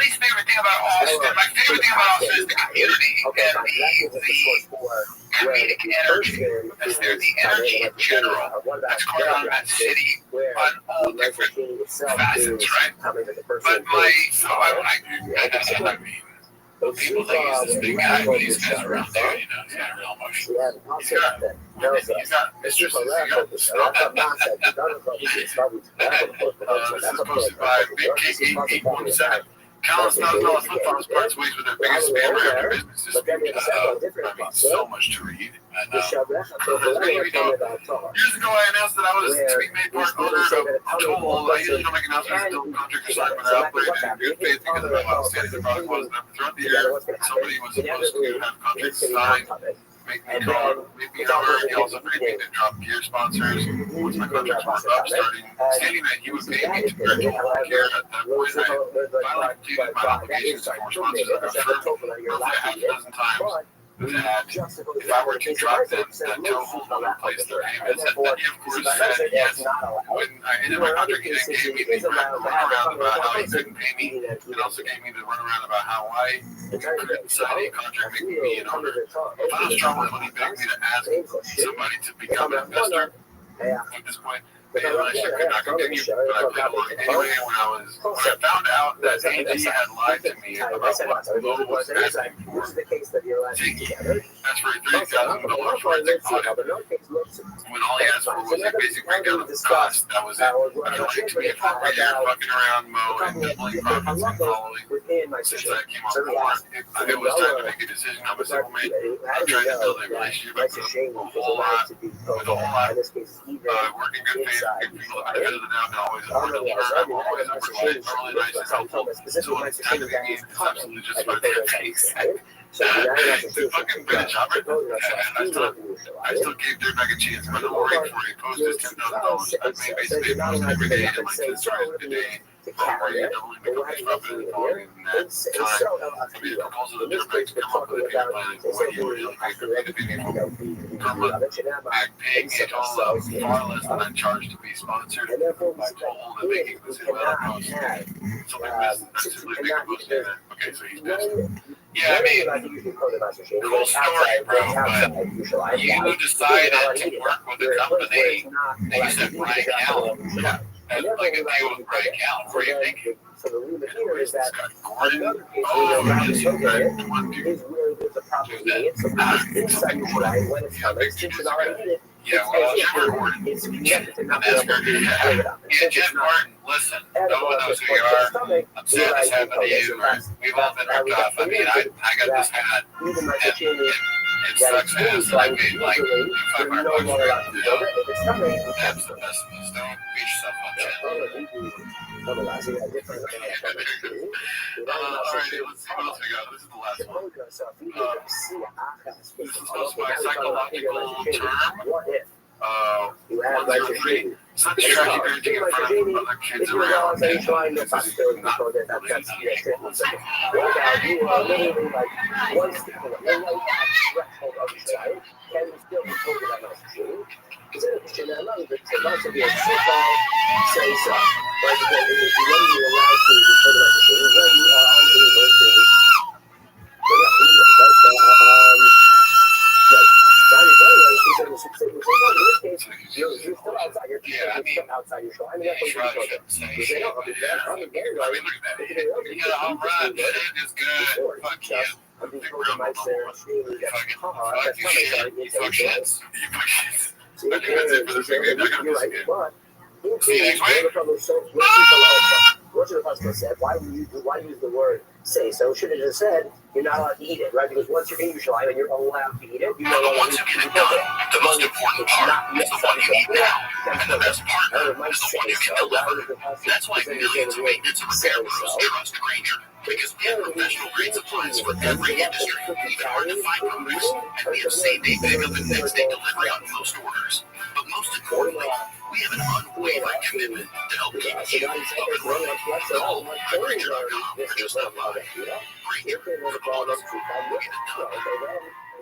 least favorite thing about Austin, my favorite thing about Austin is the community and the comedic energy. That's there, the energy in general that's going on in that city on all different facets, right? But I People think he's this big guy, but he's got around there, you know, he's got real emotion. He's got mistresses, he got the stuff. This is posted by Big King 817. Countless $1,000 flip farms parts ways with their biggest spam around their business. I mean, so much to read. And, years ago, I announced that I was to be made part owner of Toll. I usually don't make announcements until the contract is signed, but I operated in good faith because of how outstanding the product was. And throughout the year, somebody was supposed to have contracts signed. Make me call, make me over. He also paid me to drop gear sponsors. Once my contract was up, stating that he would pay me to direct all gear. At that point, I finally completed my obligations for sponsors. I confirmed roughly a half a dozen times that if I were to drop them, that Toehold would replace their payments. And then he, of course, said yes. When I ended my contract, he then gave me the runaround about how he couldn't pay me, and also gave me the runaround about how I couldn't sign a contract making me an owner. If I was struggling when he begged me to ask somebody to become an investor, at this point, the relationship could not continue, but I played along anyway. When I found out that AD had lied to me about what Lowe was asking for, that's for $30,000 for a audit. When all he asked for was a basic breakdown of the cost, that was it. After lying to me for over a year, fucking around Mo and doubling profits and following, since I came on board, it was time to make a decision. I'm a single man. I'm trying to build a relationship. I put a whole lot, working good faith. Good people, I feel it out and always afford to learn. I'm always appreciated, really nice and helpful. So when it's time to be me, it's absolutely just my damn face. The fucking bitch, I'm right. And I still gave Dirk back a chance, but don't worry for it. Post is $10,000. I made basically post every day and like this started today. Where you're doubling the company's profit and volume in that time. I mean, the proposal to Dirk back to come up with a payment plan is what you really pay for me to be able per month. Back paying me a total of far less than I charged to be sponsored by Toehold and making this email post. Something missed. That's really big post in that. Okay, so he's missed. Yeah, I mean, cool story, bro, but you decided to work with a company that you said Brian Allen. And like a deal with Brian Allen, what do you think? Gordon? Oh, yes, okay. One, two. Yeah, well, Jeff Gordon. That's good. Yeah, Jeff Gordon, listen, no one knows who you are. I'm sad this happened to you. We've all been ripped off. I mean, I got this hat, and it sucks ass. I paid like $500 for it. That's the best news. Don't beat yourself up, Jeff. All right, let's see what else we got. This is the last one. This is supposed to be a psychological term. 103. It's not distracting parenting in front of other kids around. This is not yeah, I mean, outside your show. I mean, that's what shouldn't say shit. I mean, look at that. You got a home run. Shit is good. Fuck you. Big real fuck you shit. You fuck shits. You fuck shits. I think that's it for this week. I'm gonna miss again. See you next week. What's your husband said? Why use the word say so? Should have just said you're not allowed to eat it, right? Because once you're in Yerushalayim and you're allowed to eat it, you know. But once you get it done, the most important part is the one you eat now, and the best partner is the one you can deliver. That's why millions of maintenance and repair pros trust Grainger. Because we have professional grade supplies for every industry, even hard to find products, and we have same-day pickup and next-day delivery on most orders. But most importantly, we have an unwavering commitment to help keep you up and running. Call Grainger.com for just that line. Grainger, for quality, we'll get it done.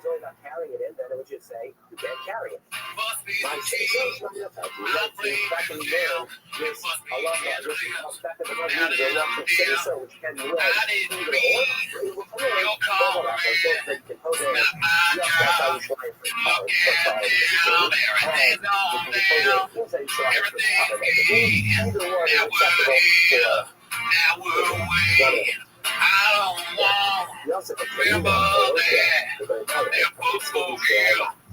It's only not carrying it in, then it would just say you can't carry it. Must be My the king. I'll bring you down. It must be his dreams. Now that it's deal, I didn't mean your call, man. Not my job. Looking down, everything's on down. Everything's gay. Now we're here. Now we're away. I don't want concept of Remember that they're both for real.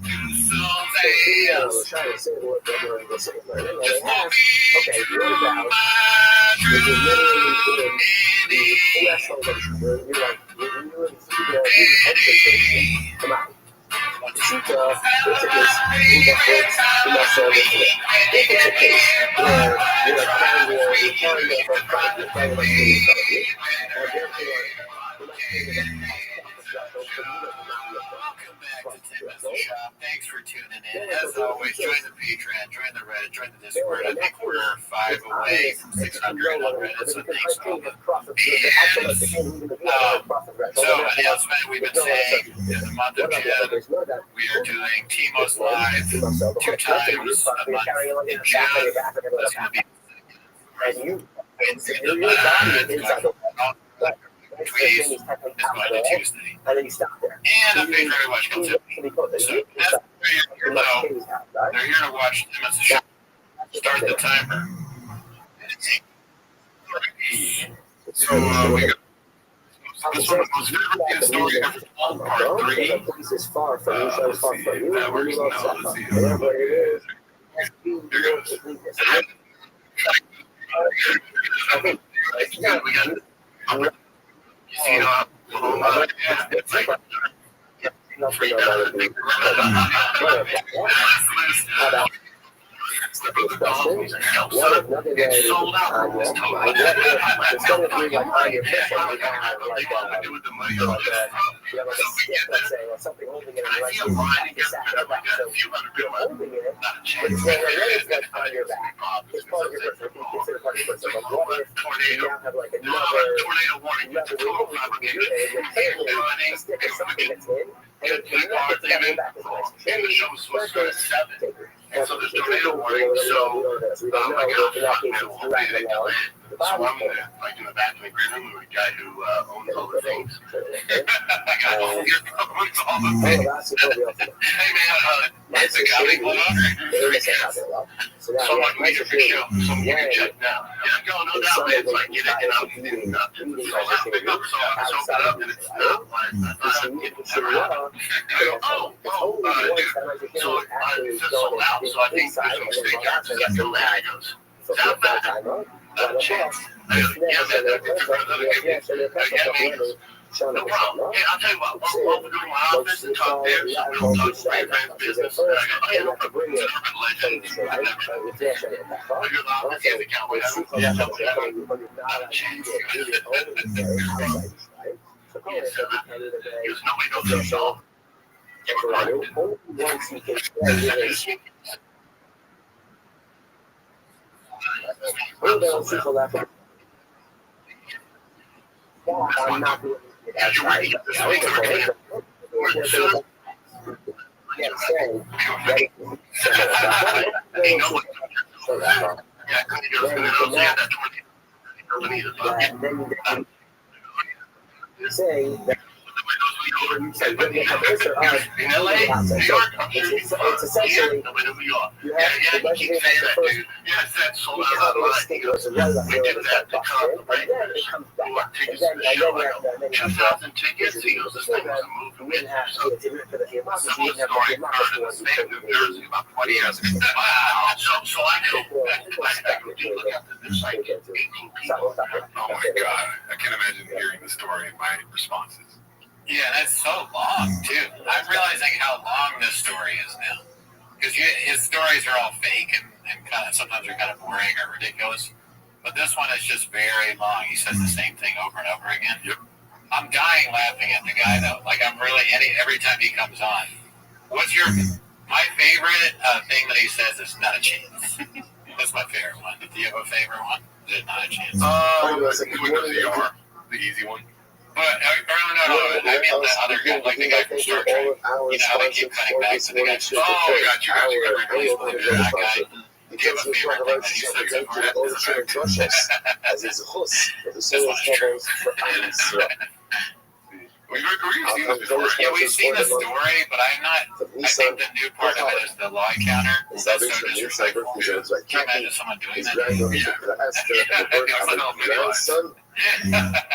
Two sons and we're trying to say what they're going to say. just won't Okay, be what about my there's a dream. literally doing the national election where you're like, you're come out. Shooter, it's a case, you must solve it. If it's a case where you're carrying a fight, you're carrying a case of it, and therefore, Welcome back to 10 Minutes of Shop. Thanks for tuning in. As always, join the Patreon, join the Reddit, join the Discord. I think we're 5 away from 600 on Reddit, so thanks for all the announcement we've been saying in the month of June, we are doing Timos Live 2 times a month in June. That's going to be Wednesday the tweets is going to Tuesday. And then you stop there. And I'm being very much guilty. So that's where you're here, though. They're here to watch 10 Minutes of Shop. Start the timer. So we got this one was the story of part 3. This is far from you, so far from you. That works. No, let's see. Whatever it is. Here goes. We got you see it's like it's sold out. It's totally Instead of being like on your mission, what they do with the money. So we get that. something holding it I feel fine. A few hundred billion. Not a chance. on your back. It's part of your person. Consider part of your person. But what if you now have like another tornado warning. That's a total fabrication. stick of something that's in, and it's connected to that back. And the show was supposed to start at 7. And so there's tornado warning. So I got a front middle. They delay it. So I'm like in the back of the green room with a guy who owns all the things. I got all the things. Hey man, it's a guy pulled up. So I'm like, make a big show. So I'm going to check now. Yeah, go, no doubt, man. It's like, get it, and I'm getting up. So I pick up, so I open it up, and it's not like, I'm getting never happened. Oh, dude. So it's sold out, so I think there's a mistake out. So that's the lag goes. Is that bad? Not a chance. Yeah, man, that's for another game. No problem. Hey, I'll tell you what, we'll go to my office and talk there. So we'll talk about business. And I go, hey, it's an urban legend. I go to the office, he has a cowboy hat. Yeah, not a chance. He goes, nobody knows this song. I'm not doing it. Saying that it's essentially you have the budget first. Yes, that's sold out online. He goes, we did that to celebrate tickets to the show. I go, 2,000 tickets. He goes, this thing was a move to win. So, similar story occurred in the state of New Jersey about 20 years ago. Wow. So I go, dude, look at this site. 18 people. Oh my God. I can't imagine hearing the story and my responses. Yeah, that's so long, too. I'm realizing how long this story is now. Because his stories are all fake and kind of sometimes they're kind of boring or ridiculous. But this one is just very long. He says the same thing over and over again. Yep. I'm dying laughing at the guy, though. Like, I'm really, every time he comes on. What's your, my favorite thing that he says is not a chance. That's my favorite one. Do you have a favorite one? Is it not a chance? The easy one. But, no. I mean the other guy, like the guy from Star Trek. You know how they keep cutting back to the guy. Oh, got you. Everybody's believing that guy. Do you have a favorite thing that he says over We've seen the story, but I'm not. I think the new part of it is the lie counter. That's so disrespectful. Can you imagine someone doing that?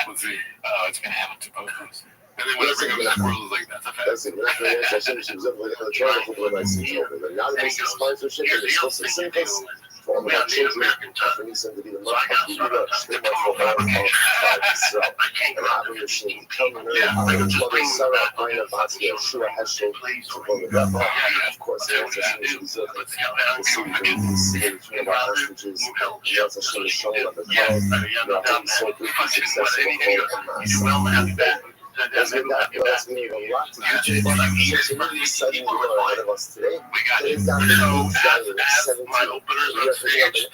Let's see. Oh, it's going to happen to both of us. And then when I bring up squirrels, it's like, that's a fact. That's it. She was up like on the toilet a couple of nights and told me that now that makes sponsorship, they're supposed to sing us for all of our children. For me, to be the mother of the year, still much for all of myself. And I have a machine coming in. I'm going to mother Sarah, Brina, Batia, Shua, Heshel, of course, the opportunities of the city, between our hostages, the other show of the crowd, so good, successful, and as we got last meeting a lot to do, it's really exciting to go ahead of us today. Today's got the my openers on stage,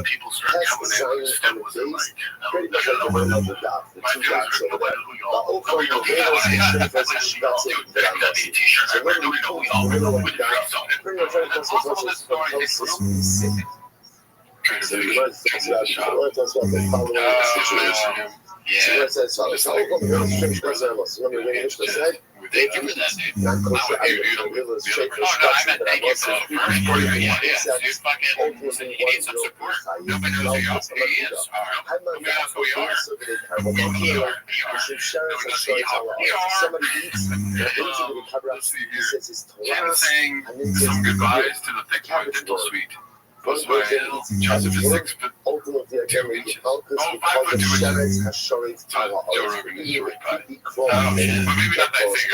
people start coming in, step was in like, pretty much like the one of the dots, the two dots over there. The whole thing, the video, that's it, that I love. So when we all know what dots, pretty much everything was closest we see. So you want to talk about the following situation. Yeah. Thank you for that, dude. Not kosher. I meant thank you for the first part of it. Yeah. Dude, fucking, you need some support. Nobody knows who you are. Nobody knows who you are. Nobody knows who you are. Somebody eats. Ken saying some goodbyes to the thick boy dental suite. Joseph is 6 foot. Ultimately, again, we can help this because the Shemets has shown it to our But maybe not that thing.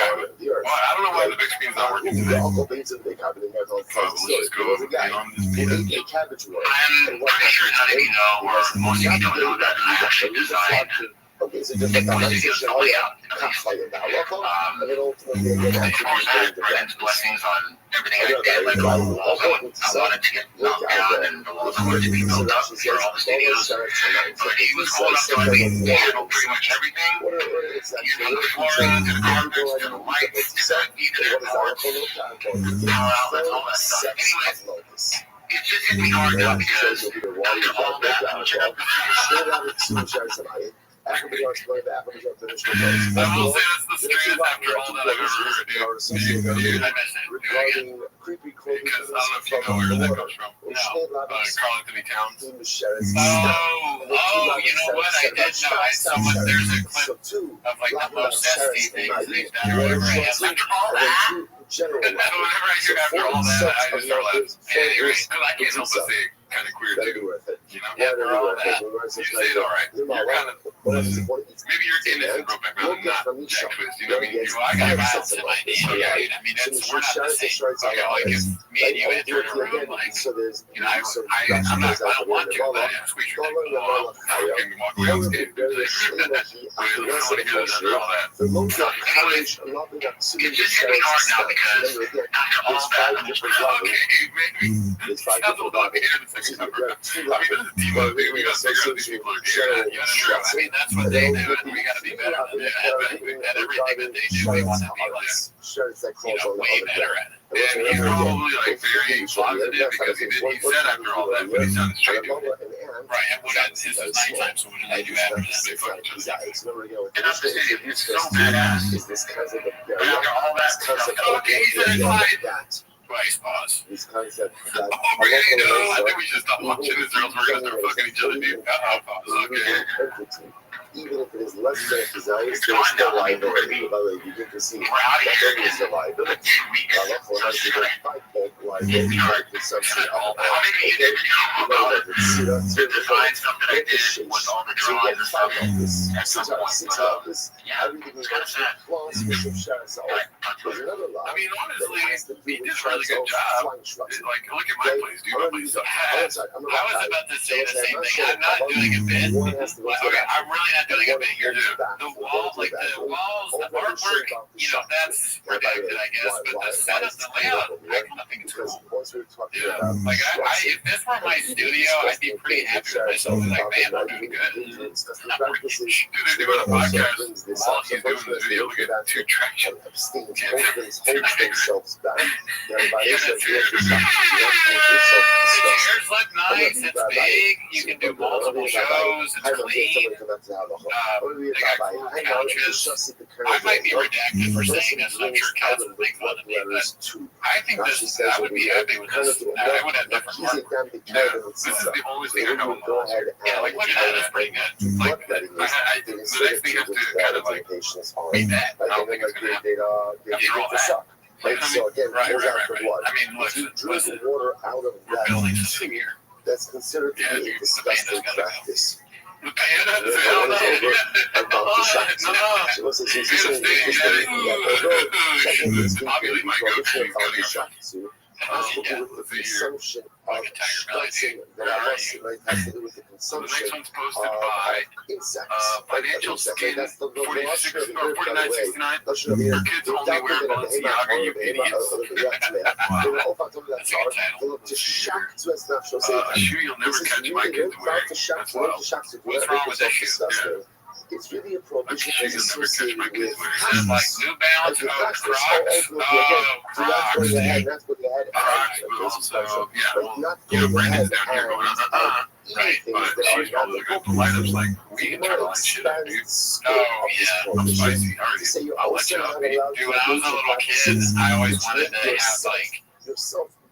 Well, I don't know why the big screen's not working today. We'll just go a cabbage roll. I'm pretty sure none of you know, or most of you don't know that I actually designed Okay, so just like that, and then ultimately again, Brandon's blessings on everything I did. Like, I wanted to get knocked down and the walls wanted to be built up for all the studios. But he was cool enough to let me handle pretty much everything. Even the flooring, to the carpets, to the lights, to the boards, power outlets, all that stuff. Anyway, it just hit me hard now because after all that, I was After we explain that, we got finished with I will say that's the straightest after all that I've ever heard, dude. regarding creepy clothing. Because I don't know if you know where that comes from. Carl Anthony Towns. you know what? I did know. There's a clip of like the most zesty things they've done or whatever. And after all that, whenever I hear after all that, I just start laughing. Anyway, because I can't help but say kind of queer too. You know, after all that, you say it all right. You're kind of, maybe you're innocent, broke back mountain, not Jack Twist. You know what I mean? I got violence in my name, right? I mean, we're not the same. Like if me and you enter in a room, like, you know, I'm not, I don't want to, but I squeeze your dick. I'll fucking walk away on stage. I don't want to hear this after all that. Anyways, it just hit me hard now because after all that, I'm just like, okay, maybe it's a little bit here in the second number. I mean, there's a team of things we got to figure out these people are doing. Yeah, sure. I mean, that's what they do, and we got to be better than that. At everything that they do, we want to be like, way better at it. And he's probably like very positive because he said after all that, but he sounded straight to it. Right, and what this is nighttime, so what did I do after that? They fucking took it. And I'm just saying, it's so badass. After all that stuff, okay, he said it's Twice, pause. This concept that I think we should stop watching this, or else we're gonna start fucking each other, dude. Pause. Okay. Even if it is less than a desire, it's still liability. By the way, you get to see that is the liability. For us to get 5-point liability, consumption of design stuff that I did with all the drawings and stuff. At some point, everything is kind of sad. I mean, honestly, he did a really good job. Like, look at my place, dude. My place has. I was about to say the same thing. I'm not doing a bit. Okay, I'm really not doing a bit here. The wall, like the walls, the artwork, you know, that's redacted, I guess. But the setup, the layout, I think it's cool. Yeah. Like, if this were my studio, I'd be pretty happy with myself. Like, man, I'm doing good. Dude, they're doing a podcast while he's doing the video. Look at 2 tracks. Yours look nice, it's big, you can do multiple shows, it's clean. They got cool couches. I might be redacted for saying this, and I'm sure Kaz will make fun of me, but I think this, I would be happy with this. I would have different work. This is the only thing I know in the here. Yeah, like, look at that, that's pretty good. Like, the next thing you have to kind of, like, beat that. I don't think it's going to happen. After all that. Right, so again, Right. Blood. I mean, If you drink listen, water out of we're that, building something here. that's considered to be a disgusting practice. The panda, Obviously, my go-to. Consumption of stressing that has to do with the The consumption next one's posted by insects. Financial Skin That's the 46 or 49.69. For For kids only wear Balenciaga, you idiots. A shoe you'll never catch my kids wearing. That's wild. What's wrong with that shoe? Yeah. It's really a A prohibition shoe that's you'll never catch associated my kids with wearing. Is that like New Balance? Crocs? Crocs. Crocs, but also, yeah, well, you know, Brandon's down here going, right, but she's probably got the light-ups like, we can turn all that shit up, dude. Oh, yeah, I'm spicy already. I'll let you know. Dude, when I was a little kid, I always wanted to have, like, I mean,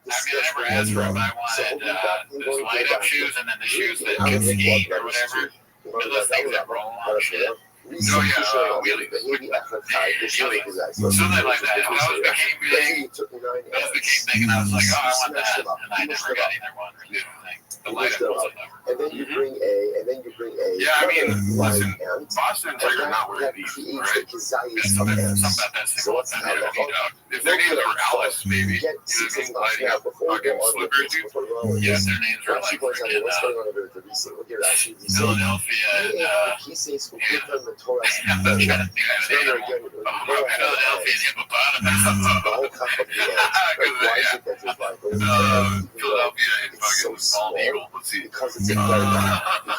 I never asked for it, but I wanted those light-up shoes and then the shoes that could skate or whatever. Those things that roll on shit. No, yeah, wheelie. Something like that. Those became big, and I was like, oh, I want that. And I never got either one or the other thing. The light-up was never. And then you bring a. Yeah, I mean, listen, Boston and Tiger not wearing these, right? Something about that single one. If their names were Alice, maybe, you know what I mean? Lighting up fucking slippers, dude. Yeah, their names were like freaking Philadelphia and Philadelphia and Philadelphia and fucking Bald Eagle.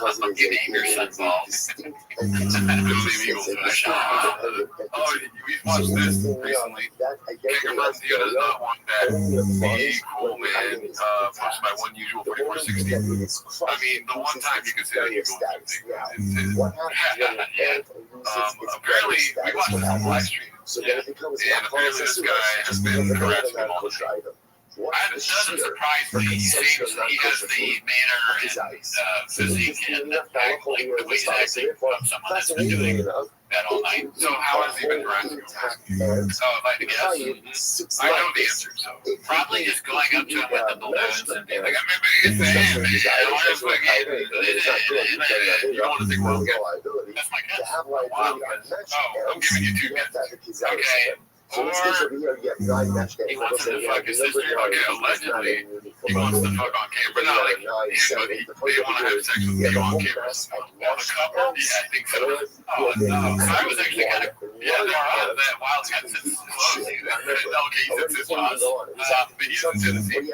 Let's see. You name your son Bald. Oh, we've watched this recently. Jacob Ronzio does not want that. Be cool, man. Posted by One Usual 4460. I mean, the one time you could say that you're going apparently, we watched the whole live stream. Yeah. And apparently this guy has been harassing him all the time. It doesn't surprise me. He seems he has the manner and physique and like the way he's acting of someone that's been doing that all night. So how has he been harassing him? So if I had to guess, I know the answer. So probably just going up to him with the balloons and being like, I remember you saying, I want to fucking, you don't want to think, well, that's my guess. Wow. Oh, I'm giving you two guesses. Okay. Or he wants him to fuck his sister. Okay, allegedly, he wants to fuck on camera. Not like him, but they want to have sex with you on camera. Well, the couple? Yeah, I think so. Oh, no. So I was actually kind of, yeah, there are that wild guy sits close. Okay, he sits his boss. But he doesn't sit his seat.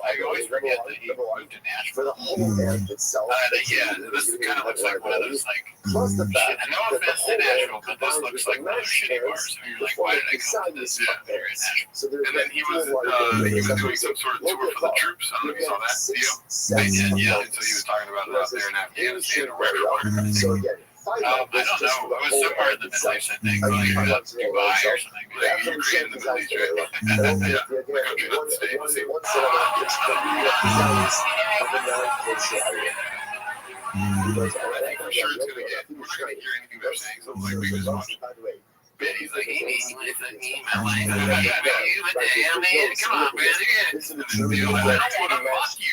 I always forget that he moved to Nashville. Yeah, this kind of looks like one of those, like, no offense to Nashville, but this looks like one of those shitty bars. So you're like, why did I come to this area in Nashville? And then he was doing some sort of tour for the troops. I don't know if you saw that video. They did, yeah. And so he was talking about it out there in Afghanistan or wherever. I don't know. It was somewhere in the Middle East, I think, like Dubai or something. Like, Ukraine in the Middle East, right? Yeah, the country doesn't stay the same. I think for sure it's gonna get. We're not gonna hear anything they're saying. So like we just watch. Betty's like, Amy, it's an email. Like, man, come on, man. And then Neil, I don't want to fuck you.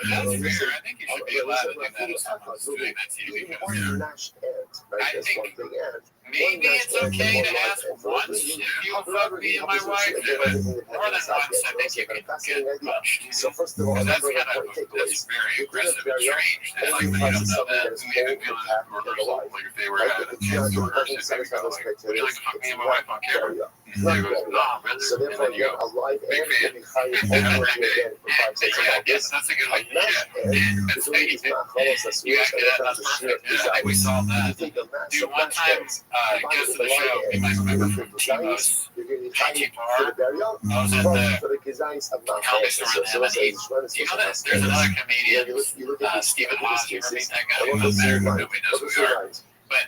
That's fair. I think you should be allowed to do that if someone's doing that to you because I think maybe it's okay to ask once if you fuck me and my wife, but more than once, I think you can get punched. So first of all, that's very aggressive and strange. And like, you don't know that. Maybe feeling rehearsal, like if they were having a chance to rehearse it, maybe go like, would you like to fuck me and my wife on camera? And they go, no, brother. And then you go, big fan. Yeah, I guess that's a good idea. Yeah, that's how you do. You gotta get that. That's perfect. Yeah, I think we solved that. Dude, one time, guest of the show, you might remember from Timo's JT Bar. I was at the Comedy Store with him, and do you know that there's another comedian, Stephen Haas, you ever meet that guy? He was there, nobody knows who we are. But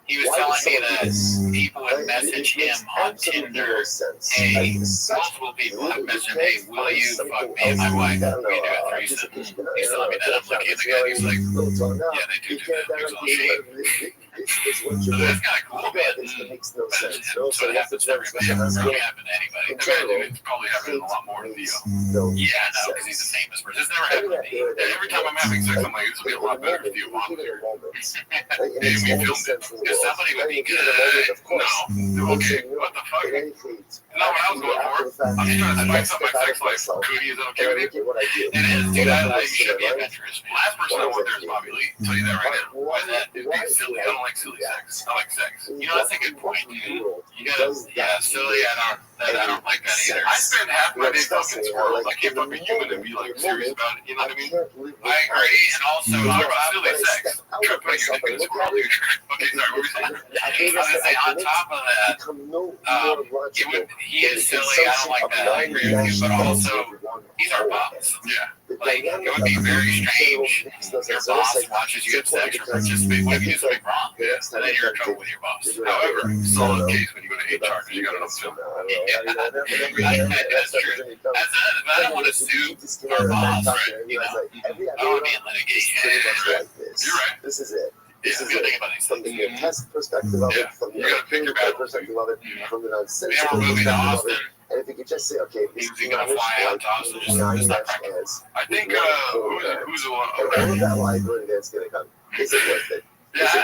he was telling me that people would message him on Tinder, hey, multiple people have messaged him, hey, will you fuck me and my wife? We do a threesome. He's telling me that. I'm looking at the guy, he's like, yeah, they do that. There's all shame. So that's kind of cool, man. So it happens to everybody. It doesn't really happen to anybody. It's probably happening a lot more to Theo. Yeah, no, because he's a famous person. It's never happened to me. Every time I'm having sex, I'm like, this will be a lot better if Theo Vaughn here. And we filmed it. Because somebody would be good. No. Okay, what the fuck? Not what I was going for. I'm just trying to spice up my sex life. Cootie, is that okay with you? It is, dude. I should be adventurous. Last person I want there is Bobby Lee. I'll tell you that right now. Why is that? It'd be silly. I don't like silly sex. I like sex. You know, that's a good point, dude. You gotta, silly. I don't like that either. I spend half my day fucking squirrels. I can't fucking human and be like serious about it. You know what I mean? I agree. And also, talk about silly sex. Try putting your dick in a squirrel. Okay, sorry. What were you saying? I was gonna say, on top of that, he is silly. I don't like that. I agree with you. But also, he's our boss. Yeah. Like, it would be very strange. Your boss watches you have sex or participate. What if you do something wrong? And then you're in trouble with your boss. However, solid case when you go to HR because you got it on film. That's true. I don't want to sue our boss, right? You know, I don't want to be in litigation. You're right. This is it. This is good. From the test perspective of it, from the fingerprint perspective of it, from the non-sensitive moving to Austin. And if you could just say, okay, this is going to fly out to Austin, just not practical. I think, who's the one? All of that liability that's going to come. Is it worth it? Yeah, are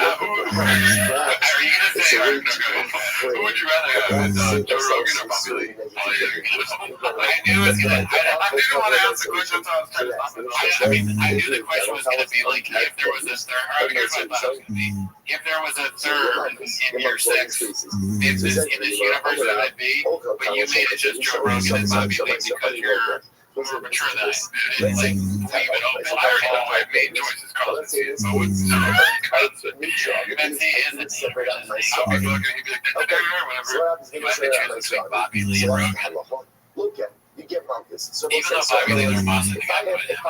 you going to say, who would you rather have, Joe Rogan or Bobby Lee? I knew it was going to, I didn't want to ask the question until I was trying to stop it. I mean, I knew the question was going to be like, if there was a third, here's what I thought it was going to be. If there was a third in your sex, in this universe that would be, but you made it just Joe Rogan and Bobby Lee because you're more mature than I am. Like, leave it open. I already know I've made choices, Carlos. So what's separate out my song. I'll be fucking, he'd be like, whatever. If I had to choose between Bobby Lee and Rogan. Look at you get Marcus. So even though Bobby Lee was boss, if I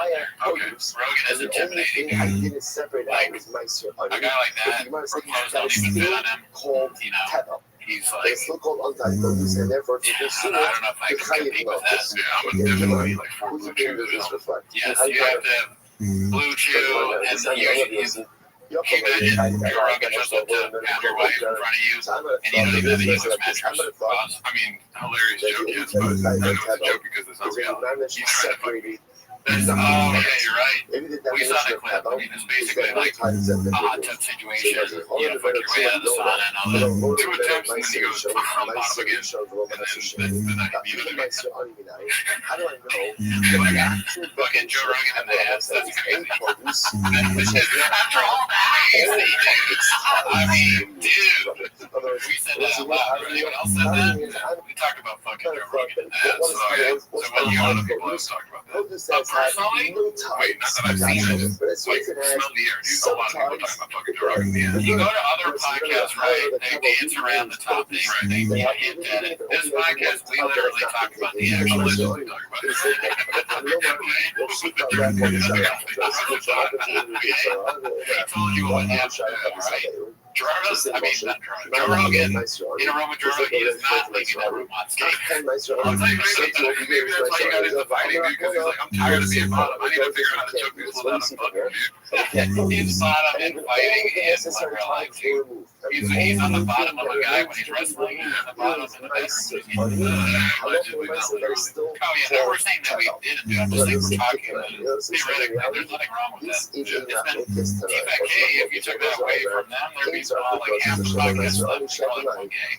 had Rogan is intimidating. I didn't separate out was my a guy like that, clothes don't even fit on him. Called you know, tether. He's like, it's still called untitled, and therefore I don't know if I can compete with that. Yeah, I'm gonna definitely like for Blue Chew. Yes, you have to have Blue Chew, and you imagine Joe Rogan just up to pound your wife in front of you, and you don't even have a English mattress. I mean, hilarious joke, yes, but I know it's a joke because it's not reality. He's trying to fuck me. Oh, yeah, you're right. We saw the clip. I mean, it's basically like a hot tub situation. You know, fuck your way out of the sauna and all that. 2 attempts, and then he goes, I'm bottom again. And then I can be How do I know? Fucking Joe Rogan in the ass. That's crazy. After all that, I mean, dude. We said that out loud. Anyone else said that? We talked about fucking Joe Rogan in the ass. So what you other people else talk about that? Personally? Wait, not that I've seen it. Like, smell the air, dude. A lot of people talking about fucking Joe Rogan in the ass. You go to other podcasts, right? They dance around the topic, right? They hint at it. This podcast, we literally talk about the actual issue we talk about. He told you what happened, right? Joe Rogan, in a room with Joe Rogan, he is not leaving that room on skate. I'll tell you, maybe that's why you got into fighting, dude, because he's like, I'm tired of being bottom. I need to figure out how to choke these fools out of fucking, dude. He's bottom and fighting in what we're like, dude. He's on the bottom of a guy when he's wrestling, and on the bottom in the bedroom. Allegedly, not literally. Oh, yeah, no, we're saying that we didn't do it. I'm just saying we're talking about it. Theoretically, there's nothing wrong with that. It's been TFK, if you took that away from them, there'd be all like half the podcast left to call it gay.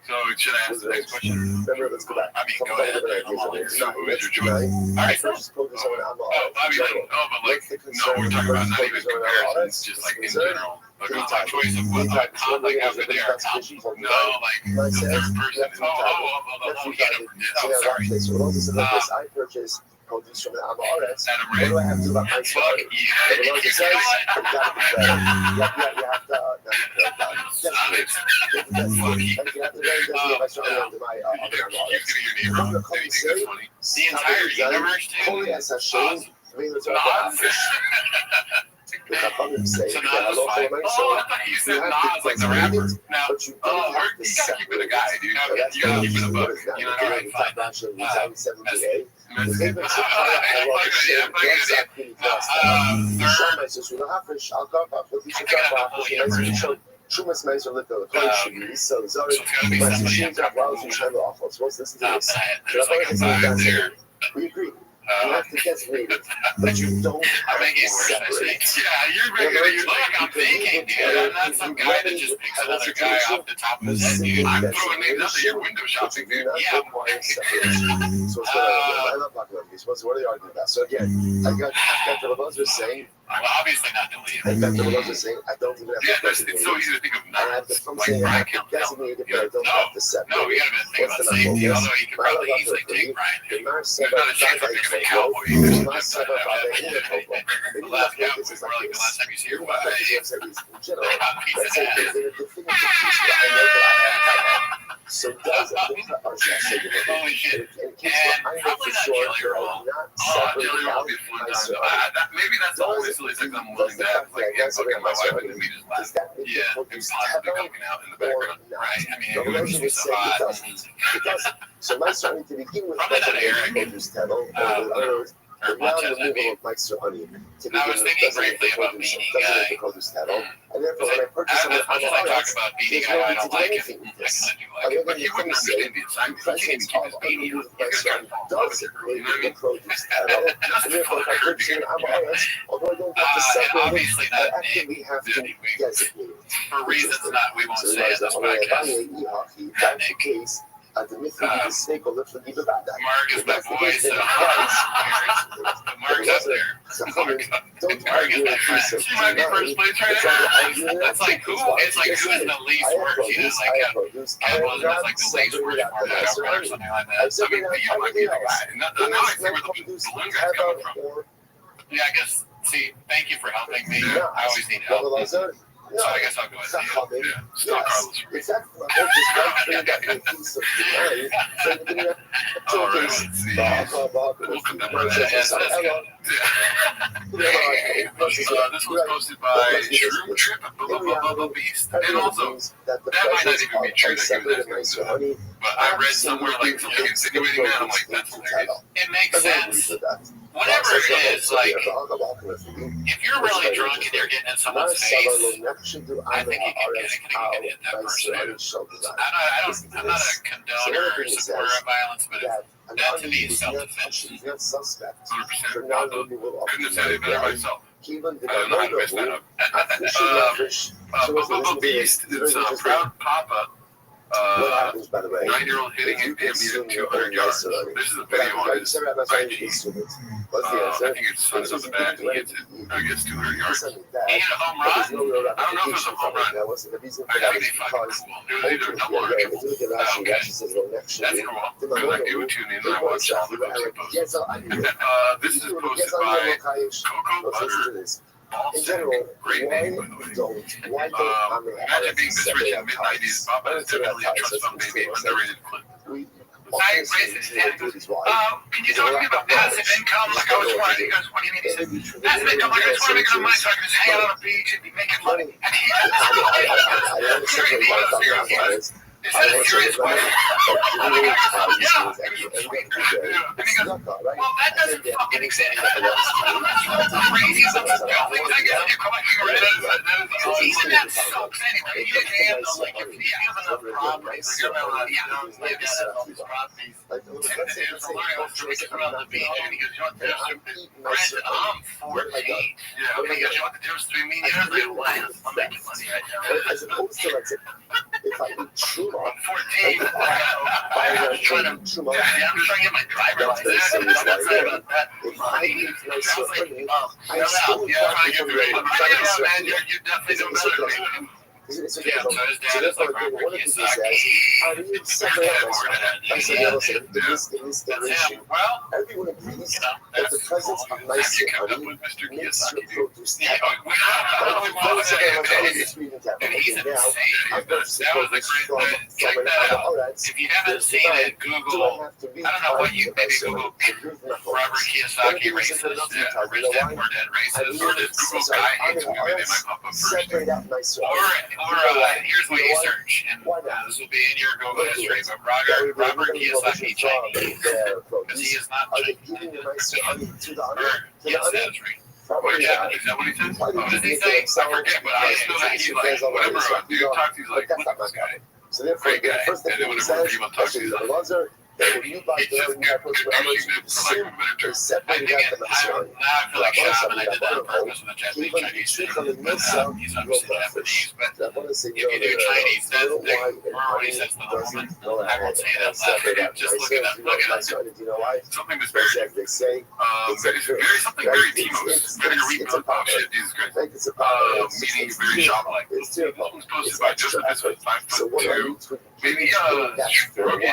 So should I ask the next question? Let's go back. I mean, go ahead. I'm all in. So who is your choice? All right. Bobby Lee. Oh, but like, no, we're talking about not even comparisons, just like in general. Like, what's my choice of what like after they are comedy? No, like the third person. Oh, sorry. I purchased produce from the RS. What do I have to do about my stock? You have to Yes. Fuck you. And you have to very good if I try to my Keep getting your neighbor. I'm Maybe think that's funny. The entire universe, dude. Holy as a shame. Nas? So So Nas is fine. Oh, I thought you said Nas like the rapper. No. But you Oh, don't have to you gotta keep it a separate. guy, dude. You gotta keep it a book. You know, All right, fine. Schumas Meister lived on the country, so it's already machines are browsing channel off. Supposed to listen to this. There's like a vibe there. We agree. You have to designate it, but you don't I'm have making to it worse, I separate. think. Yeah, you're making it. Look, I'm thinking, dude. I'm not some guy that just picks another guy off the top of his head, dude. I'm throwing names out there. You're window shopping, dude. Yeah. So I love talking about these. What are they arguing about? So again, I got the Levels are saying. I'm obviously not deleting. I got the Levels are saying I don't even have Yeah, to it's so easy to think of I have numbers. to Like Brian Count. designated, but I don't have to separate. No, we gotta think about safety, although he could probably easily take Brian. The Mars There's not a chance I'm picking a cowboy. There's Either. not separate by the Maybe The last not cowboy, this is we're like like the this. last time you see her, Maybe why? not the website is in general. Piece of Let's say ass. the definitive piece that I know that I have. So does or should I say the Holy shit. and keeps And I know probably for not sure Jelly there Roll. are not Oh, separate Jelly Roll will be fun time. Maybe that's the only silly thing I'm willing to have. Like, fucking my wife and me just laugh. Does that make Yeah, it and produce possibly tether coming out in the or background. not? Right? I mean, The it would relation be would so say it hot. doesn't. It doesn't. So my starting to begin with Probably not Eric. produce tether, or in other words, Or the much as I removal mean. of Meister honey. I was thinking briefly about beanie guy. And therefore, when I purchase As much as I talk about beanie guy, I don't like it. I kind of do like it. But you wouldn't understand the assignment. You can't even keep his beanie on. You're gonna fall in love with her. You know what I mean? produce tether. And therefore, if I purchase it, I'm honest, although I don't have to separate it, Obviously I not actually Nick. have to designate it. For reasons that we won't So say in this podcast. that's the case. The stakeholder for the Mark is my boy, so Mark's up there. Mark is my friend. She might be first place right now. That's like who? It's like who's the least worst? You know, like Campbell's like the least worst format ever or something like that. I mean, you might be the guy. Now I see where the balloon guy's coming from. Yeah, I guess. See, thank you for helping me. I always need help. So I guess I'll go with you. Yeah, still Carlos. It's that just right thing that the piece of the mind. So we're gonna All right, let's see. We'll put that right there. Yes, that's good. This was posted by Shroom Trip, Beast, and also that might not even be true that he was asking for that. But I read somewhere like something insinuating that. I'm like, that's hilarious. It makes sense. Whatever it is, like, if you're really drunk and you're getting in someone's face, I think you can get it that person. I'm not a condoner or supporter of violence, but that to me is self-defense. 100%. Couldn't have said it better myself. I don't know how to mess that up. Bubble Beast is a proud papa. What happens, by the way? 9-year-old hitting him needed 200 yards. This is a video on his IG. I think his son's on the back and he hits it, I guess, 200 yards. He hit a home run? I don't know if it was a home run. I think they fucking cool. It was either a double or a triple. Okay. That's cool. Because I do tune in and I watch all the books he posts. This is posted by Cocoa Butter. In general, Great name, by the way. Imagine being this rich in the mid-90s. Papa is definitely a trust fund baby, underrated clip. Can you talk to me about passive income? Like, I was wondering, he goes, what do you mean? He said, passive income, like, I just want to make enough money so I can just hang out on the beach and be making money. And he goes, is that a serious question? And I go, yeah. And he goes, well, that doesn't fucking exist. That's crazy. Some of the things I guess you're collecting already. That sucks anyway. You didn't handle, like, if you have enough properties, you're going to live out all these properties. And there's a line I was drinking around the beach, and he goes, you know what, there's some, granted, I'm 14. Yeah, and he goes, you know what the difference between me and you is? Like, I'm making money right now. As opposed to, like, if I eat true I'm 14. I'm trying to get my driver's license. I'm not saying about that. Money. Sounds like, you're definitely doing better than me. Yeah, so his dad is like Robert Kiyosaki. That's him. Well, everyone agrees you know, that the presence of nice Have you kept up honey with Mr. makes Kiyosaki, your dude? produce yeah, tether. It's reading that. And he's Okay, now, insane. I'm going to That was the great. Check that out. If you haven't seen it, Google. I don't know what you maybe Google Robert Kiyosaki racist, rich dad poor dad racist, or just Google guy hates women. They might pop up first. Or here's what you search, and this will be in your Google history. But Robert Kiyosaki Chinese, because he is not Chinese. Yes, that's right. Or Japanese, is that what he says? What did he say? I forget, but I just know that he's like, whenever a dude talks, he's like, look at this guy. So therefore, Great guy. the first thing And then he whenever says, people talk, he's like, when you buy he's just confusing them for lack of a better term. I think now I feel like Shab, and I did that on purpose with the Japanese Chinese thing, but he's obviously Japanese. But if you do Chinese, that's the remember when he says to the woman, I won't say that last name, just look at that. Something that's very, something very Timo's, very repo shit, Jesus Christ. Meaning very shop-like. This was posted by Joseph Biscuit, 5'2". Maybe Rogan Shorty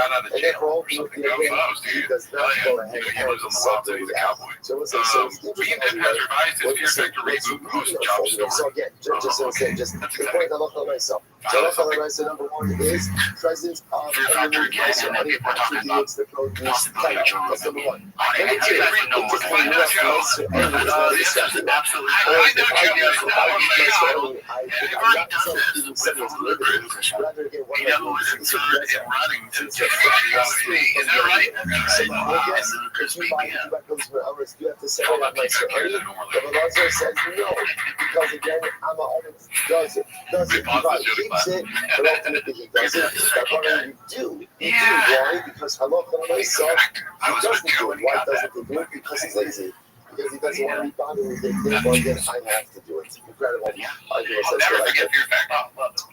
got out of jail or something. Who knows, dude? He lives on the wild side. He's a cowboy. BNF has revised his Fear Factor reboot post job story. So again, just the point I love for myself. So I love for number one is presence of Fear Factor again, and then people are talking about possibility of John. That's number one. I know more than I know, Joe. This is absolutely I know Joe. They've already done this with Liberals. You know who is in third and running to get is that right? So you have to say that myself. The Velazar says no, because again, I'm a artist. Does it? He keeps it, but ultimately he does it. That's what you do. You do. Why? Because halacha myself, he doesn't do it. Why doesn't he do it? Because he's lazy. Because he doesn't want to be bothered with it. Therefore, again, I have to do it. Incredible. I'll never forget Fear Factor.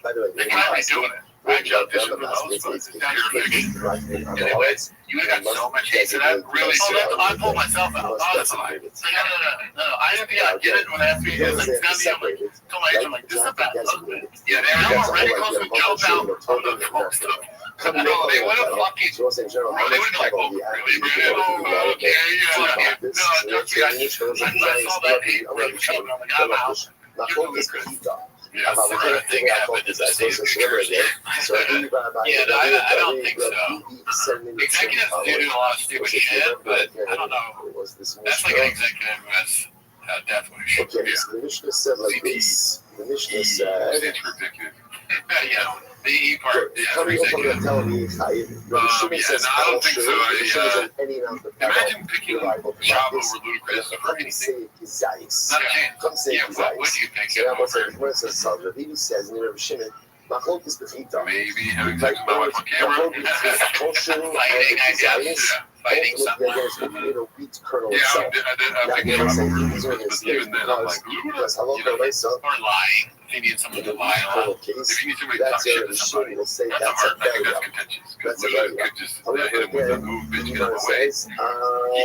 By the way, they can't be doing it. I jumped into the most, but it's not your fiction. Anyways, you would have got so much hate for that. Really, I pulled myself out. Honestly. No. I get it when I asked me, it's like, it's gotta be, I'm like, tell my agent, I'm like, this is a bad husband. Yeah, they were ready to jump out from the folk stuff. No, they would have fucking, they would have been like, oh, really, Brandon? Oh, okay, yeah. No, I saw that hate really coming. I'm like, I'm out. You're doing good. Yeah, the thing happened is I say I don't think so. Executives do a lot of stupid shit, but I don't know. That's like an executive who has death wish. Okay, so the Mishnah said like this. The Mishnah said, yeah, the E part. Come over and tell me, I don't think so. Imagine picking Job over Ludacris or anything. Not a chance. Yeah, what would you pick? He says, maybe having sex with my wife on camera. Fighting, I guess. Fighting something. Yeah, I think Job over Ludacris, but even then, I'm like, or lying. If you need someone to lie on, if you need somebody to talk shit to somebody, that's a hard. I think that's contentious. Because Luda could just hit him with a move, bitch, get him away. He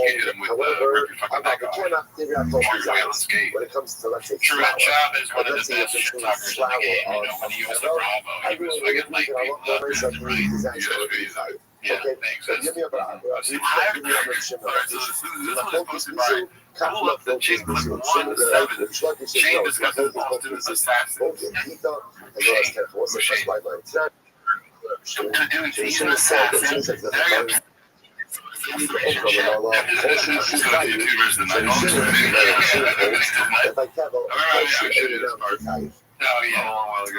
could hit him with rip your fucking neck off. Or your way on the skate. When it comes to, let's say, Truett Job is one of the best shit talkers in the game. You know, when he was the Bravo, he was fucking like people left and right. Yeah, thanks. Alright, so this one is posted by Pull Up the Chain Clip 1-7. Shane discusses Austin's assassin. He's an assassin. Oh, yeah, a while ago.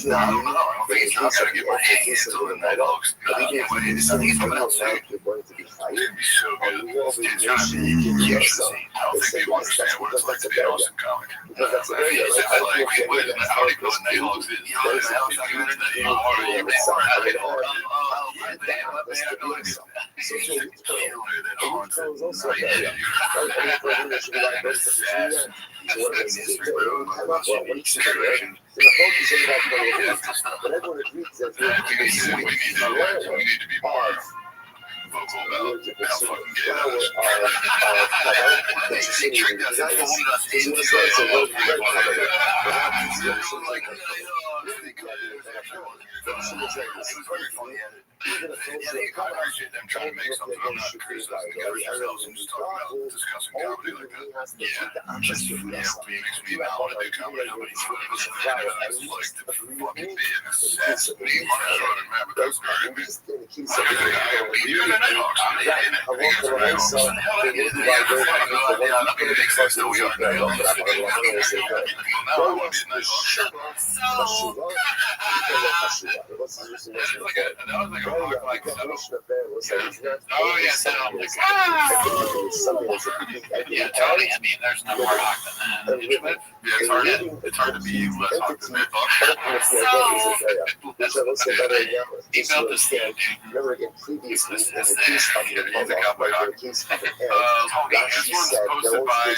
No, I don't think it's not going to get my hands on the Night Hawks. He's coming out soon. It's going to be so good. It's going to be huge. I don't think people understand what it's like to be an Austin comic. Like, what is how do you know what Night Hawks is? You know, the hell's not good at the we need to be more vocal about how fucking gay that is. They tricked us and folded us into it was very funny. Even if Yeah, they appreciate them trying to make something. I'm not criticizing the guys themselves. I'm just talking about discussing comedy like that. Yeah, just, you know, makes me not want to do comedy. Nobody's like the fucking being assessed me. I don't remember those guys. Even the Nighthawks, they didn't it. Against the Nighthawks. What the hell did they do? Yeah, I mean, it makes sense that we are Nighthawks. People now want to be Nighthawks. So, that was like a rock like settle. Oh, yeah, settle. Yeah, Tony, I mean, there's no more rock than that. Yeah, it's hard to be less rock than that. He built this thing. Remember again, previously in the He's case of a cowboy dog. the case of the Tony, this one's posted by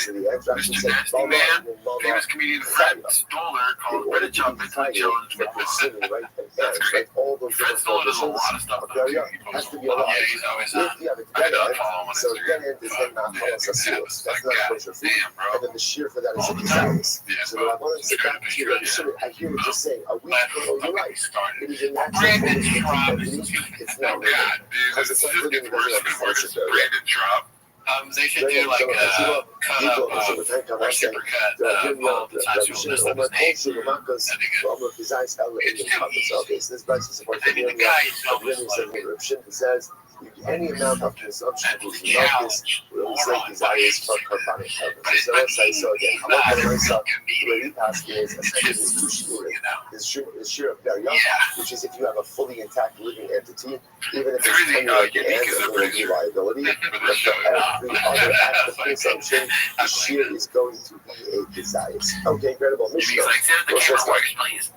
Mr. Nasty Man, famous comedian Fred Stoller, called Reddit Job Mentally Challenged with Women. That's great. Fred Stoller does a lot of stuff though, too. He posts a lot. Yeah, he's always on. I don't follow him on Instagram. Damn, bro. And then the sheer for that is a desires. So I want to sit back here. I hear you just saying, a week ago, you're right. It is a natural form. It's not really. Because it's just gets worse and worse. Brandon Traub. They should do like a cut up or supercut all the time so we'll list up his name. That'd be good. I mean, the guy is says any amount of consumption will be noticed will say desires for carbonic carbon. So again, I'm not going to myself the way past is essentially is sheer of very young, which is if you have a fully intact living entity, even if it's unique and reliability, but for every other act of consumption, the sheer is going to be a desires. Okay, incredible. He's like, set the camera works, please.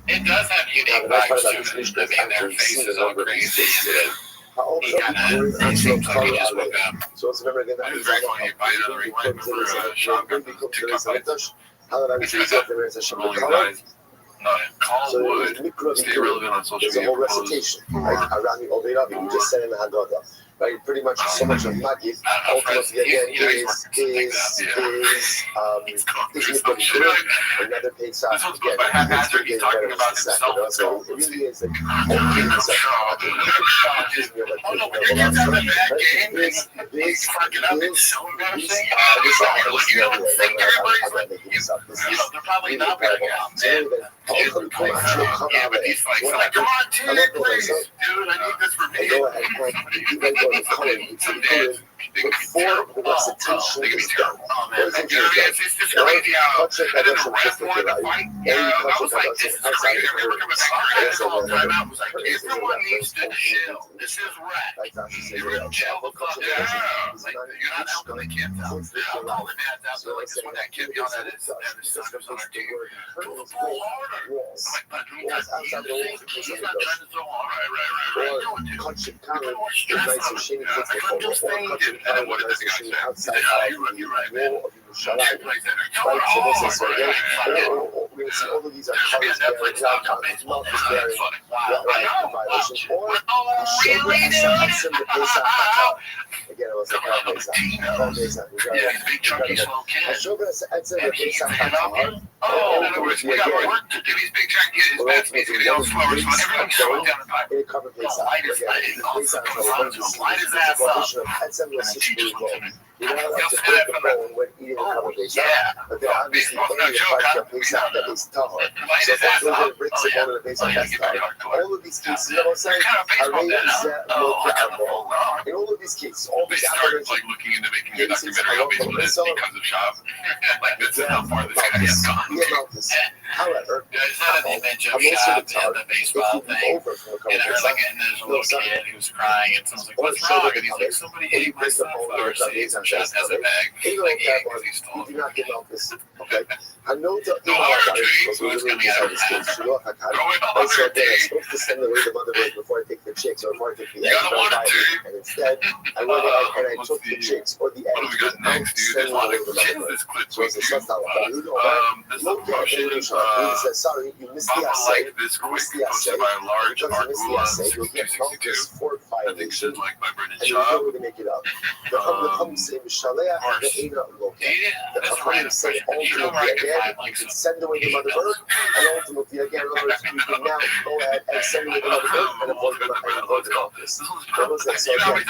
It does have unique vibes to it. I mean, their faces are crazy. He seems like he just woke up. So it's never again. It was very funny. Buy another rewind for shotgun TikTok bites. Only guys. Call Wood. Stay relevant on social media. There's a whole recitation, right? Around the Old Rabbi, you just said in the Haggadah. Right, pretty much so much of Magid ultimately again is another paid side. This one's goes by haphazard. He's talking about himself. So it really is like oh no, when your kids have a bad game and he's fucking up, it's so embarrassing. You don't think everybody's like, they're probably not very good. Yeah, but he's like, come on, dude, please. Dude, I need this for me. Before the recitation is done. It's just crazy how, and then the ref wanted to fight. I was like, this is crazy. I remember coming back here the whole time. I was like, everyone needs to chill. This is rap. Everyone chill the fuck out. Like, you're not helping the kids out. All the dads out there, like, this one, that kid yelled at his son was on our team. Throw the ball harder. I'm like, but he's not trying to throw hard. Right. What are you doing, dude? You're more stressed on it. I couldn't do things. And then what did this guy say? You're right, man. All of these are colors bearing multiple bearing violations, or again, it was a in other words, we got work to do. He's big trying to get his best. He's going to go slower, so everyone slow down the pipe. Light his ass up. You don't have to break the bone when eating a couple days out. But they're obviously playing the fight your face out that is tougher. So if I go ahead and break the bone in the face out, that's tough. All of these cases, you know what I'm saying? In all of these cases, all these started like looking into making a documentary on baseball because of Shop. Like this is how far this guy has gone. However, they mentioned Shop and the baseball thing. And there's a little kid who's crying and someone's like, what's wrong? And he's like, somebody ate my sunflower seeds and Shop has a bag. He's like, yeah, because he's told. Do not give out this, okay? I know that the water tree, so it's coming out of his mouth. I said that I'm supposed to send away the mother bird before I take the chicks or before I take the eggs. And instead, I went out and I took the chicks or the eggs. What do we got next, dude? There's a lot of kids this clip. So it's a shutdown. This is a promotion. Sorry, you missed the essay. This quick posted by a large Argula 262. I think should like by Brendan Schaub. We're going to make it up. The Mishalea and the Aina Lo. Okay. The Chachamim say ultimately again, you can send away the mother bird, and ultimately again, in other words, you can now go ahead and send away the mother bird and avoid the office. That was it. So again,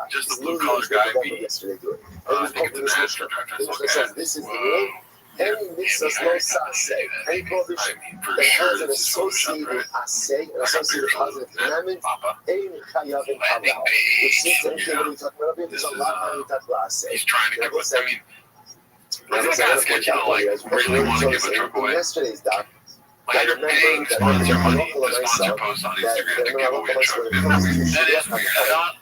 Just the blue collar guy. Yesterday doing. This is the rule. Any mitzvahs no saseh, any prohibition that has an associated aseh, an associated positive commandment, any chayav in halal, which seems to indicate when we talk about it, there's a lot when we talk about aseh. He's trying to give us, I mean, really want to give a truck away. Yesterday's doc. Like, you're paying sponsor money to sponsor posts on Instagram to give away a truck. That is weird.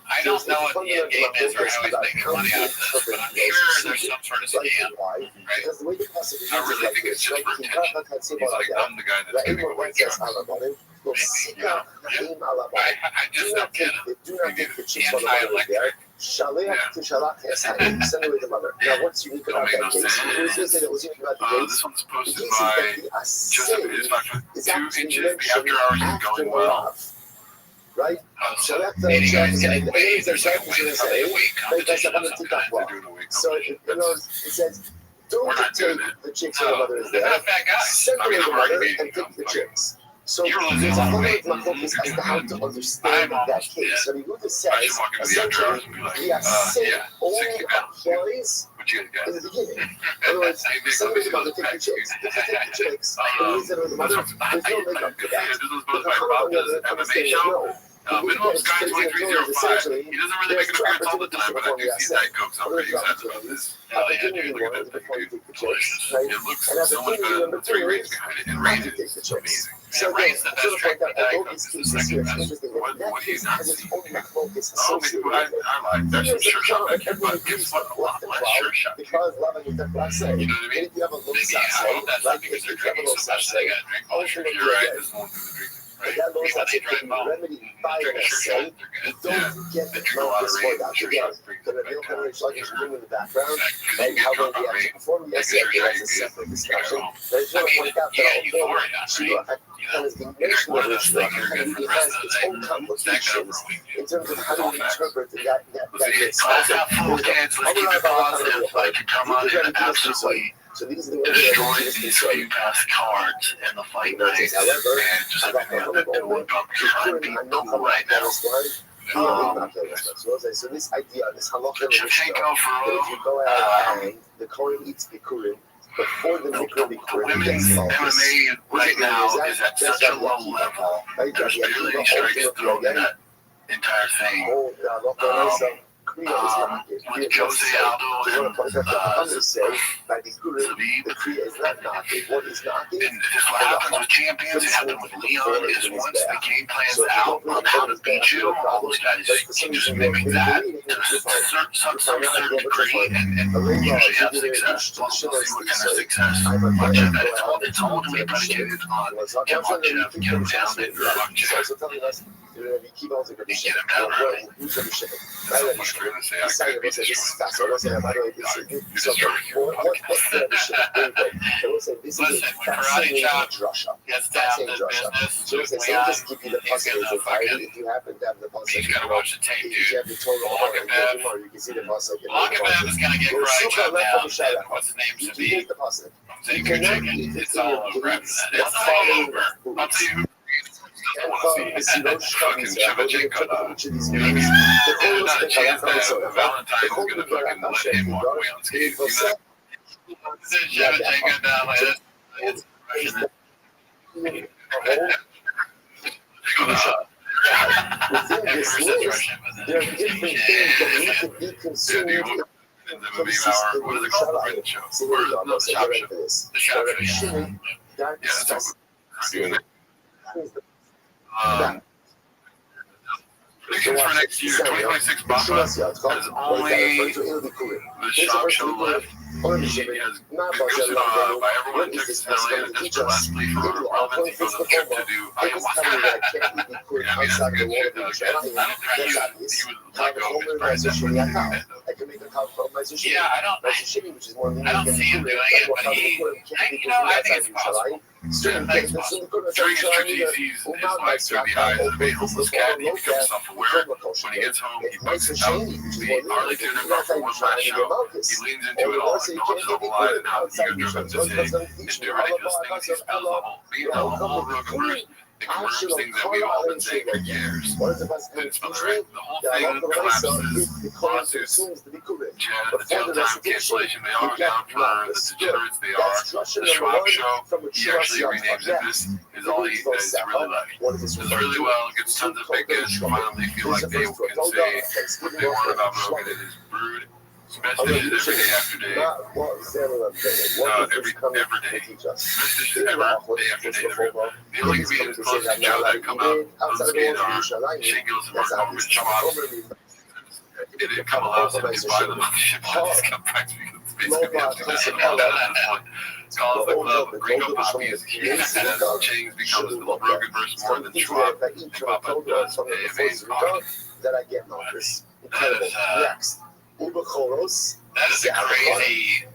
I don't know what the end game is or how he's making money out of this, but I'm sure there's some sort of scam, right? I really think it's just for attention. He's like, I'm the guy that's giving away trucks. Maybe, I just don't get it. Maybe anti-electric. Send away the mother. Now, what's unique about that case? This one's posted by Joseph. It's 2 inches. The after hours is going well. Right? So many guys getting weighed. There's like a weight competition. So it says, don't take the chicks when the mother is there. They're not fat guys. Send away the mother and take the chicks. So there's a whole lot of focus as to how to understand that case. So Yehuda says, essentially, the aseh only applies in the beginning. In other words, send away the mother, take the chicks. If you take the chicks, and you send away the mother, there's no makeup to that. The understanding no. Minimum sky 2305. He doesn't really make an appearance all the time, but I do see Diet Coke, so I'm pretty excited about this. Hell yeah, dude, look at that thing, dude. Delicious. It looks so much better than the 3 rays behind it, and Rain is amazing. So Rain's the best drink, but Diet Coke is the second best. What do you not see? Oh, maybe I like that sure shopping, but guess what? A lot less sure shopping. You know what I mean? Maybe I hope that's not because they're drinking so much they got to drink all the shirts. You're right, this won't do the drinking. Right? That knows that's a good remedy by say, you don't get the focus for that. Again, the reveal coverage like is room in the background, and how will the actual perform? Yes, that's a separate discussion. But I just want to point out that Shiva has been mentioned in Restream, and it has its own complications in terms of how to interpret that absolutely. So these are the destroys these three past cards in the fight night, and just everything that they're doing, trying to be cool right now. So this idea, this halacha in the Mishnah, that if you go out and the Kohen eats bikurim before the mikra bikurim, Women's MMA right now is at such a low level. There's barely any strikes thrown in that entire thing. With Jose Aldo and and just what happens with champions, it happened with Leon, is once the game plan's out on how to beat you, all those guys can just mimic that to some certain degree and usually have success. We'll see what kind of success Jeff had. It's ultimately predicated on can Jeff get him down and fuck Jeff. Listen, when Karate Chop gets down to business, he's gonna watch the tape, dude. Lakabev is gonna get Karate Chop down. What's his name? Shabib. Zinger Chicken. It's all over after that. It's all over. I'll tell you who. Fucking Shevchenko, Valentine's is gonna fucking let him walk away on skates. Shevchenko down like this. There are different things that need to be consumed. What is it called? The show. The shop show. The shop show, yeah. Yeah, that's predictions for next year, 2026 Baba has only the shop show left. He has requested by everyone in Texas and LA a desperate last plea for relevance. He goes on a trip to do ayahuasca. I mean, that's a good shit. He would let go of his price after the end. Yeah, I don't see him doing it, but I think it's possible. Stream Thanks, the boss. Zoom good During his attention trips, he sees his life through the eyes of a homeless cat. He becomes self-aware. When he gets home, he puts out the Arlington River for one last show. He leans into it all, acknowledges double lies and how ego-driven this is, and doing ridiculous things he spells level. Being a humble, real converse, it confirms things that we all been saying for years. Didn't spell it right. The whole thing collapses. Lawsuits, the jail time cancellation, they all go down for the degenerates they are. The Schwab show, he actually renames it. This is all he is really like. Does really well, gets tons of big hits, finally feel like they can say what they want about Rogan and his brood. Smash dishes every day after day. Every day. Smash dishes day after day. The only comedians close to Joe that come out unscathed are Shane Gillis and Mark Norman Schwab. It didn't come allow him to buy them on the ship at discount price because it's basically up to this point. Calls the club Gringo Poppy is huge as Chang's becomes the Rogan verse more than Schwab. And Papa does AMA's hockey. That I get on this. Incredible. Next. Uber Choros. That is a crazy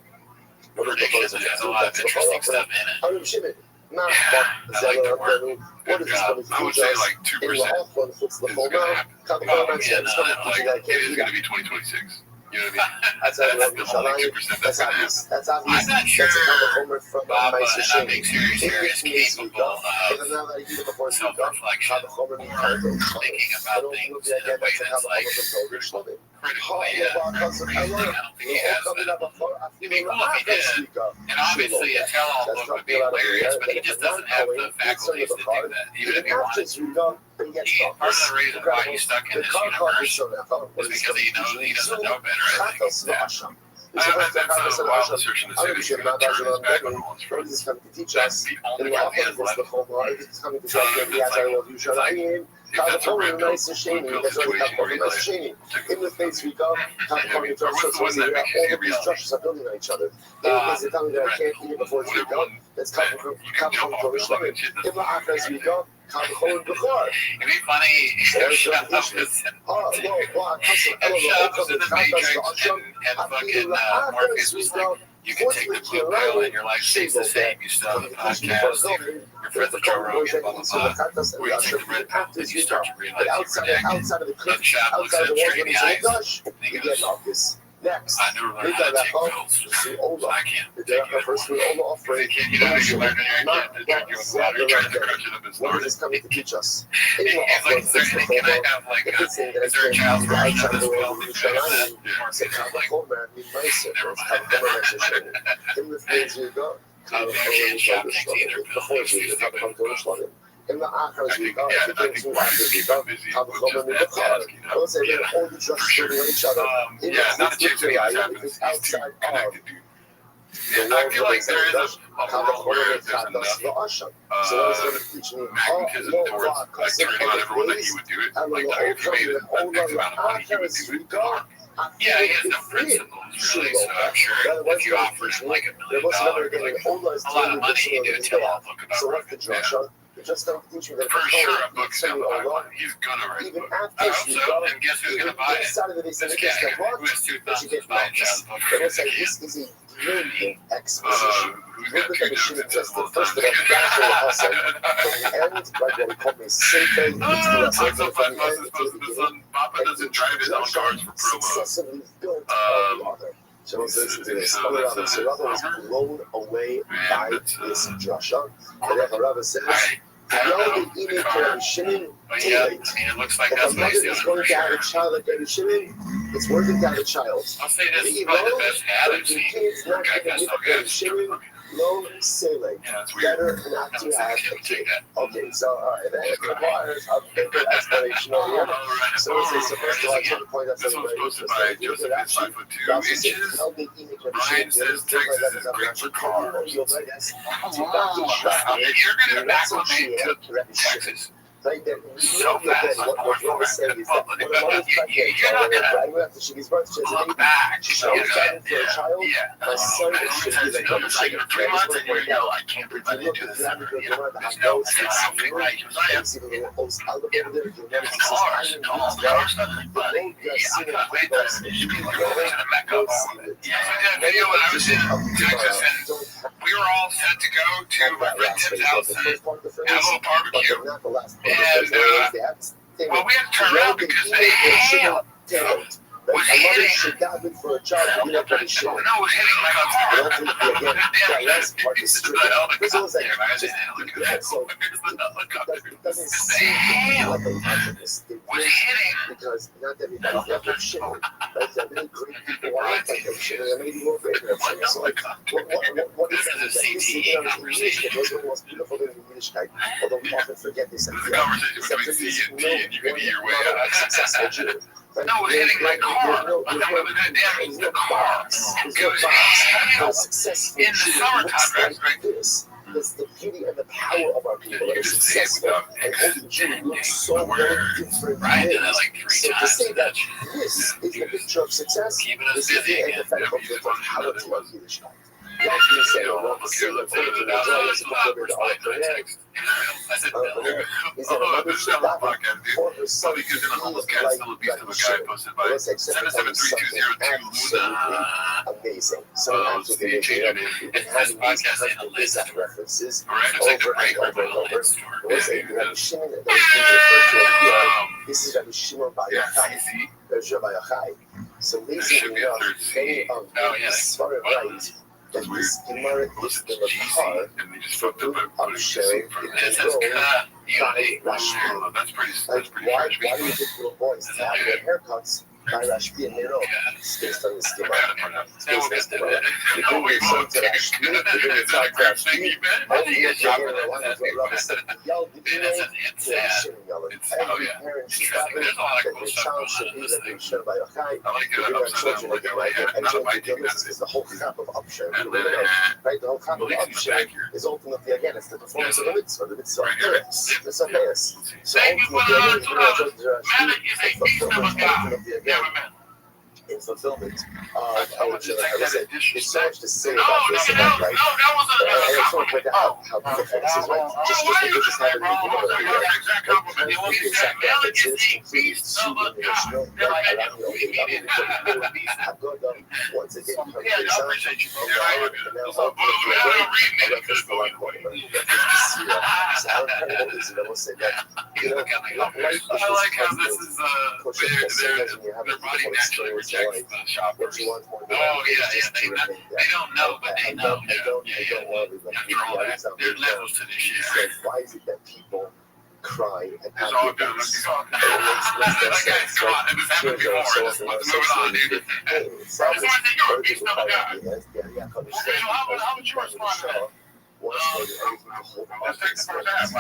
prediction. There's a lot of interesting stuff in it. Not I like the work. Good job. I would say like 2% is going to happen. It is going to be 2026. You know what I mean? That's only 2% that's going to happen. I'm not sure Baba, and I'm being serious here, is capable of self-reflection or thinking about things in a way that's like critically realistic. I don't think he has that. It'd be cool if he did. And obviously a tell-all book would be hilarious, but he just doesn't have the faculties to do that, even if he wanted to. Part of the reason why he's stuck in this universe is because he knows he doesn't know better. I think that's a wild assertion to say that he's going to turn his back on all his friends. That's the only one he has left. If that's a red pill, blue pill situation where he lives, in the face we go, or what's the one that makes you see reality? are building on each other. They tell me that I can't eat before it's go. That's coming from Torah. In the office we go. It'd be funny if Shep was in the Matrix and fucking Morpheus was like, you can take the blue pill and your life stays the same. You still have a podcast, your friends with Joe Rogan, blah, blah, blah. Or you take the red pill and you start to realize you're redacted. And Shep looks at him straight in the eyes and he goes, Next, I never learned how to take pills, so I can't take it anymore. If they can't, you know, you learn when you're a kid to drink you with water, trying to crush it up and snort it. Is coming to teach us. He's like, is there anything, can I have like, is there a child's version of this pill? Did you have that? Morpheus is like, never mind. In the things we got, Maybe Shep takes either pill, he used to think of both. in the Achas we got, I think to Marcus is busy with just asking, I would say they're all the for trust sure. with each other. Yeah, not a chance that this happens. These two connected, dude. Yeah, I feel like there is a world where there's enough magnetism towards like turning on everyone that he would do it. Like if you made an X amount of money, he would do it. Yeah, he has no principles, really, so I'm sure if you offered him like $1 million, like a lot of money, he'd do a tell-all book about Rogan. For sure, a book's down the pipeline. He's gonna write a book. I hope so, and guess who's gonna buy it? This guy who has 2 thumbs is buying Chad's book for his kid. Exposition. Who's got 2 thumbs and just one thumb? Papa doesn't drive his own cars for promo. So this other is blown away by this drasha. Whatever Rabbi says, Yeah, I mean, it looks like that's what he's doing for sure. It's working to have a child. I'll say this is probably the best ad I've seen. Guy still good. Low ceiling. Yeah, that's weird. Better not to have a kid. Okay, so all right, that requires a bigger explanation over here. So it's supposed to like to point out This one's posted by Joseph is 5'2" inches. Brian says Texas is great for cars. You're going to acclimate to Texas. Right there. So fast. What we're saying is that when a mother's pregnant, You're not going right after she gives birth, she has a look baby. back. She's so excited for a child. Yeah. My son should be like, You're 3 months and you're I can't believe I didn't do this ever. You know, there's no, it's not right. He was like, cars and all the cars, but I can't wait to should be like going to the Mecca. Yeah, I did a video when I was in Texas and we we were all set to go to my friend Tim's house and have a little barbecue. And, well, we had to turn around because the hail was hitting. For a job, No, it was hitting my car. because not everybody got that shit. Right? There are really great people who aren't like that shit, and maybe more great than that shit. So, like, what is that? This is the conversation. Those are the most beautiful things in Yiddishkeit. Although we often forget this idea. There is no one successful Jew. No, it was hitting my car. It was damaging the car. It was hail in the summertime, right? That's the beauty and the power of our people that are successful. And holy Jew looks so very different. Right, and like 3 so times. To say that this is the picture of success is the antithetical of how to love Yiddishkeit. Like you said, is that another shit for her son to be like let's accept something absolutely amazing. Sometimes we can have these references over and over and over. Let's say Rabbi Shimon, that was referred to here. This is Rabbi Shimon Bar Yochai. There's Rabbi Yochai. So basically, many of these sort of right. That this Gemara is in the car for group of sharing the Rashbi. Like, why do you think little boys have their haircuts by Rashbi and Nero? It's based on this Gemara. It's based on this Gemara. You bring your son to Rashbi, you bring your son to Rashbi, hopefully you're going to want to rub us. Yell, every parent should have it, that their child should be that they should by Yochai. You bring our children again, right? And this is the whole concept of upsharing. Right? The whole concept of upsharing is ultimately, again, it's the performance of the mitzvah of parents. It's a bias. So ultimately, in fulfillment of our children. I was there's so much to say about this event, right? I just want to point out how beautiful this is, right? Just because just have a meeting over here, right? The exact references, complete super national, right? Around the open once again, come to the sound, and now I'll put a reference to one point, right? So how incredible is it? I will say that, you know, life is I like how this is, they're running naturally rejects the shoppers. They don't know, but they know. I don't want to After all that, there's levels to this shit. Why is it that people cry and it's all good. Let's go. That guy's gone. It was happened before. Let's move it on, dude. How would you respond to that? Let's take the first half. I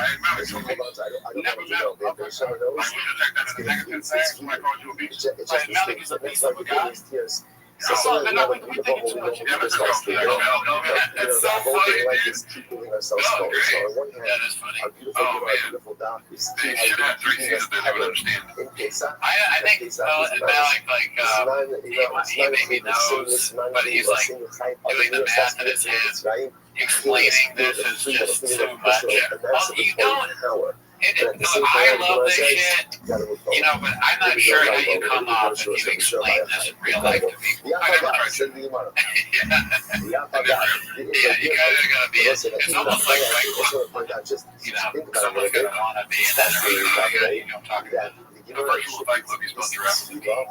never met him. Okay. Like, we just take that as a negative thing. Somebody calls you a beast. Like, Malik is a beast of a guy. So we think it's too much. It's so funny, dude. Keeping ourselves going. So on one hand, our beautiful doc is they should have 3 seasons that they would understand. In Pesach, I think Malik, he maybe knows, but he's like doing the math in his head, explaining this is just too much. You don't. I love this shit, you know, but I'm not sure how you come off and you explain this in real life to people. I never tried to. Yeah, you kind of gotta be it. It's almost like, you know, someone's gonna want to be in that arena, you know, talking about a virtual fight club you're supposed to wrestle. You tell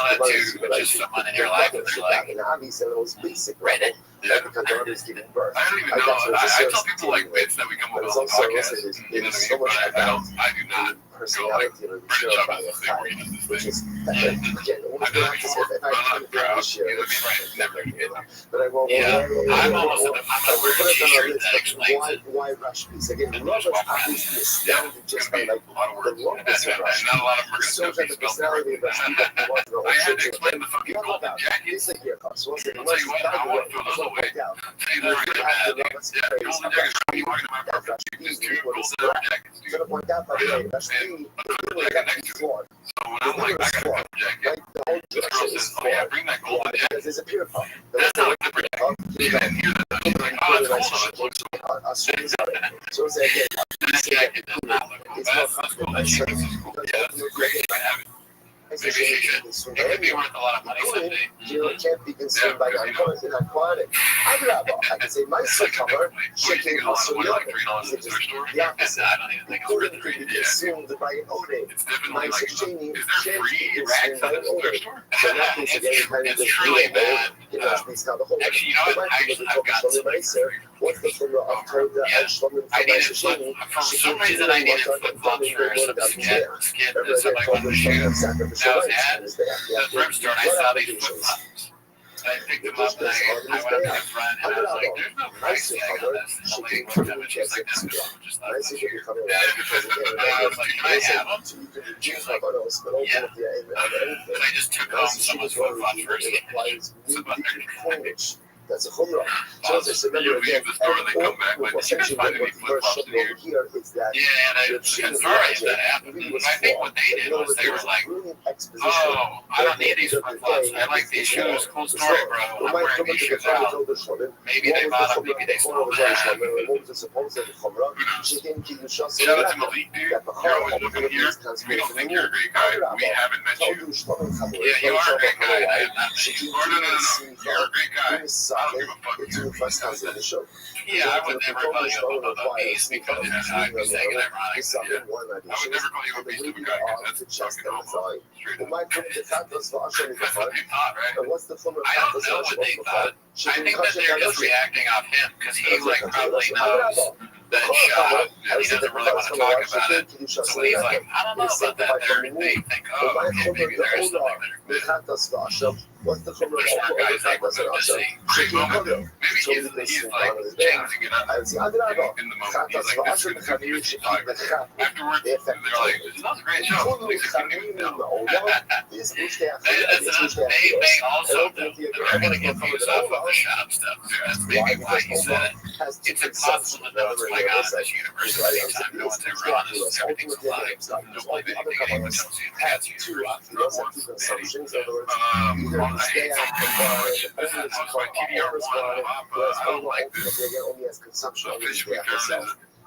that to just someone in your life and they're like, Reddit. Yeah. Because the mother's giving birth. I don't even know. I tell people like bits that we come up with on the podcast. You know what I mean? But I do not go like British Chubb is the thing where he does this thing. I know that people run on the crowd. You know what I mean? Right. Never get it. Yeah. I'm almost I'm a weird t-shirt that explains it. Why Rashbi? Again, Rashbi is obviously astounded just by like a lot of words. Not a lot of them are going to be spelled correctly. I had to explain the fucking golden jacket. I'll tell you what, I want to throw those away. Golden jackets. You walking to my apartment, there's 2 golden jackets, dude. And a jacket next to it. So when I'm like, I got a golden jacket, this girl says, oh yeah, bring that golden jacket. There's a pure pump. That's not like the jacket. She didn't hear that. She's like, oh, it's cool though. It looks cool. So it's again, that jacket does not look cool. That's cool. That jacket is cool. Yeah, that's great. I have it. Maybe she should. It could be worth a lot of money someday. It can't be consumed by non-colors and non-quantity. I can say my color, shaking also the other. The opposite. I don't even think it's worth It it. could be consumed by an odor. It's definitely Nice like, exchanging, is there free rags at the thrift store? It's truly bad. Actually, you know what? I've got some nicer. What's the flavor of Toga and Shlomo I from needed nice flip, exchanging? for some reason I needed flip flops for some skin and stuff like on the shoes. And I was at the thrift store and I saw these flip flops. I picked them up and I went up to the front and I was like, there's no price tag on this. And the lady looked at me and she was like, no, just thought it was weird. I was like, can I have them? She was like, yeah. And I just took home someone's flip flops for a That's a chumrah. So as I said, remember again, essentially what the first showing over here is that and sorry if that happened. I think what they did was they were like, oh, I don't need these flip-flops. I like these shoes. Cool story, bro. I'm wearing these shoes out. Maybe they bought them, maybe they sold them. Shout out to Malik, dude. You're always looking here. We don't think you're a great guy. We haven't met you. Yeah, you are a great guy. I have not met you. No. You're a great guy. I don't give a fuck if you're a great guy. Yeah, I would never call you a beast because I'd be saying it ironically. Yeah. I would never call you a beast of a guy because that's fucking homo. Straight up. That's what they thought, right? I don't know what they thought. I think that they're just reacting off him because he like probably knows that shot and he doesn't really want to talk about it. So when he's like, I don't know about that, they think, oh, okay, maybe there is something there. What's the chumrah? Guys like, we're going to see great moment. Maybe he's like changing it up in the moment. He's like, this is going to be you should talk about it. Afterwards, they're like, this is a great show. They may also, they're going to get views off of the shop stuff. That's maybe why he said it. It's impossible to know what's going on in this universe at the same time. No one's ever honest. Everything's a lie. Don't believe anything anyone tells you. That's true. I hate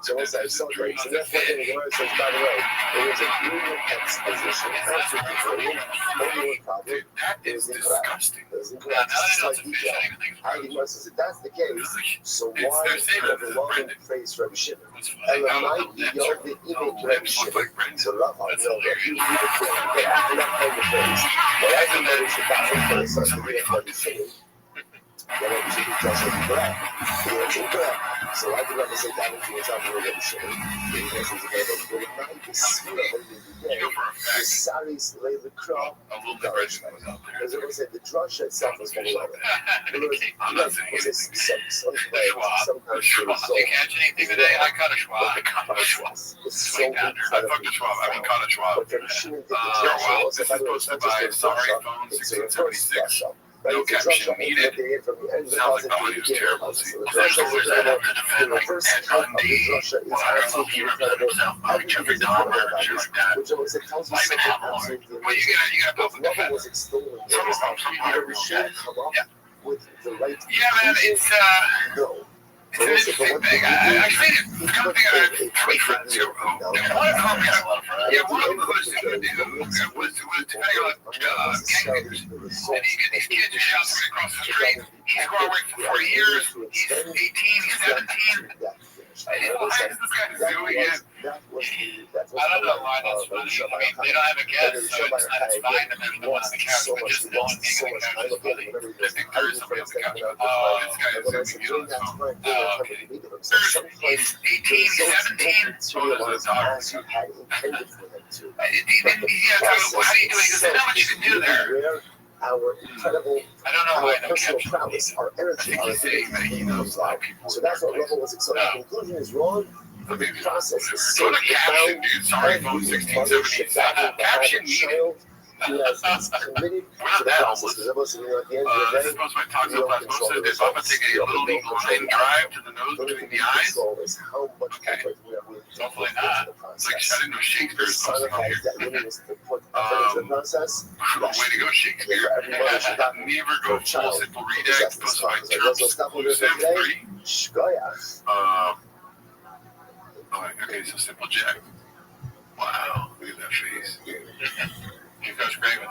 so once I saw it, so that's what they were. So by the way, there was a union exposition after the training. Only one problem. That is disgusting. There's incorrect. If that's the case, so why have a long face Rabbi Shimon? And the might be your the image Rabbi Shimon. So love on you. But I think that it's about the first to be Rabbi Shimon. Then it should be just incorrect. It's incorrect. So I could say that if you were talking about Rabbi Shimon, the message of the night is sweet every day. The saris lay the crop. As I said, the drasha itself was very low. I'm not saying anything. The schwab. Did you catch anything today? I caught a schwab. I fucked a schwab. I mean, caught a schwab. This is supposed to buy sorry phone 1676. No caption needed. Sounds like the audio is terrible. There's that up to defend like Ed Bundy. Well, I don't know if he represented himself by Jeffrey Dahmer or shit like that. Like an outlaw. Well, you got public defense. Some are real shit. Yeah. Yeah, man, it's an interesting thing. I think it's something I have 20 friends who one of them had a lot of friends. Yeah, one of them was depending on gang leaders. And these kids are shot right across the street. He's going away for 4 years. He's 18, he's 17. Why is this guy doing it? I don't know why that's funny. I mean, they don't have a guest, so it's not as fine and there's no one on the couch, but just no one being on the couch is funny. I think there is somebody on the couch. Oh, this guy is zooming in on his phone. Oh, okay. He's 18, 17. So is his daughter. How do you do it? There's not much you can do there. Our incredible, I don't know why our personal prowess, our energy, our so that's what Rebel was excited. The conclusion is wrong. The process is so profound. Sorry, phone 1677. Caption needed. He has committed to the process. Because at the end of the day, Papa take a little line drive to the nose between the eyes. Okay. Hopefully not. It's like I didn't know Shakespeare is posting on here. Way to go, Shakespeare. Never go full simple redux. Posted by Terps 3. Okay, so Simple Jack. Wow, look at that face. Here goes Craven.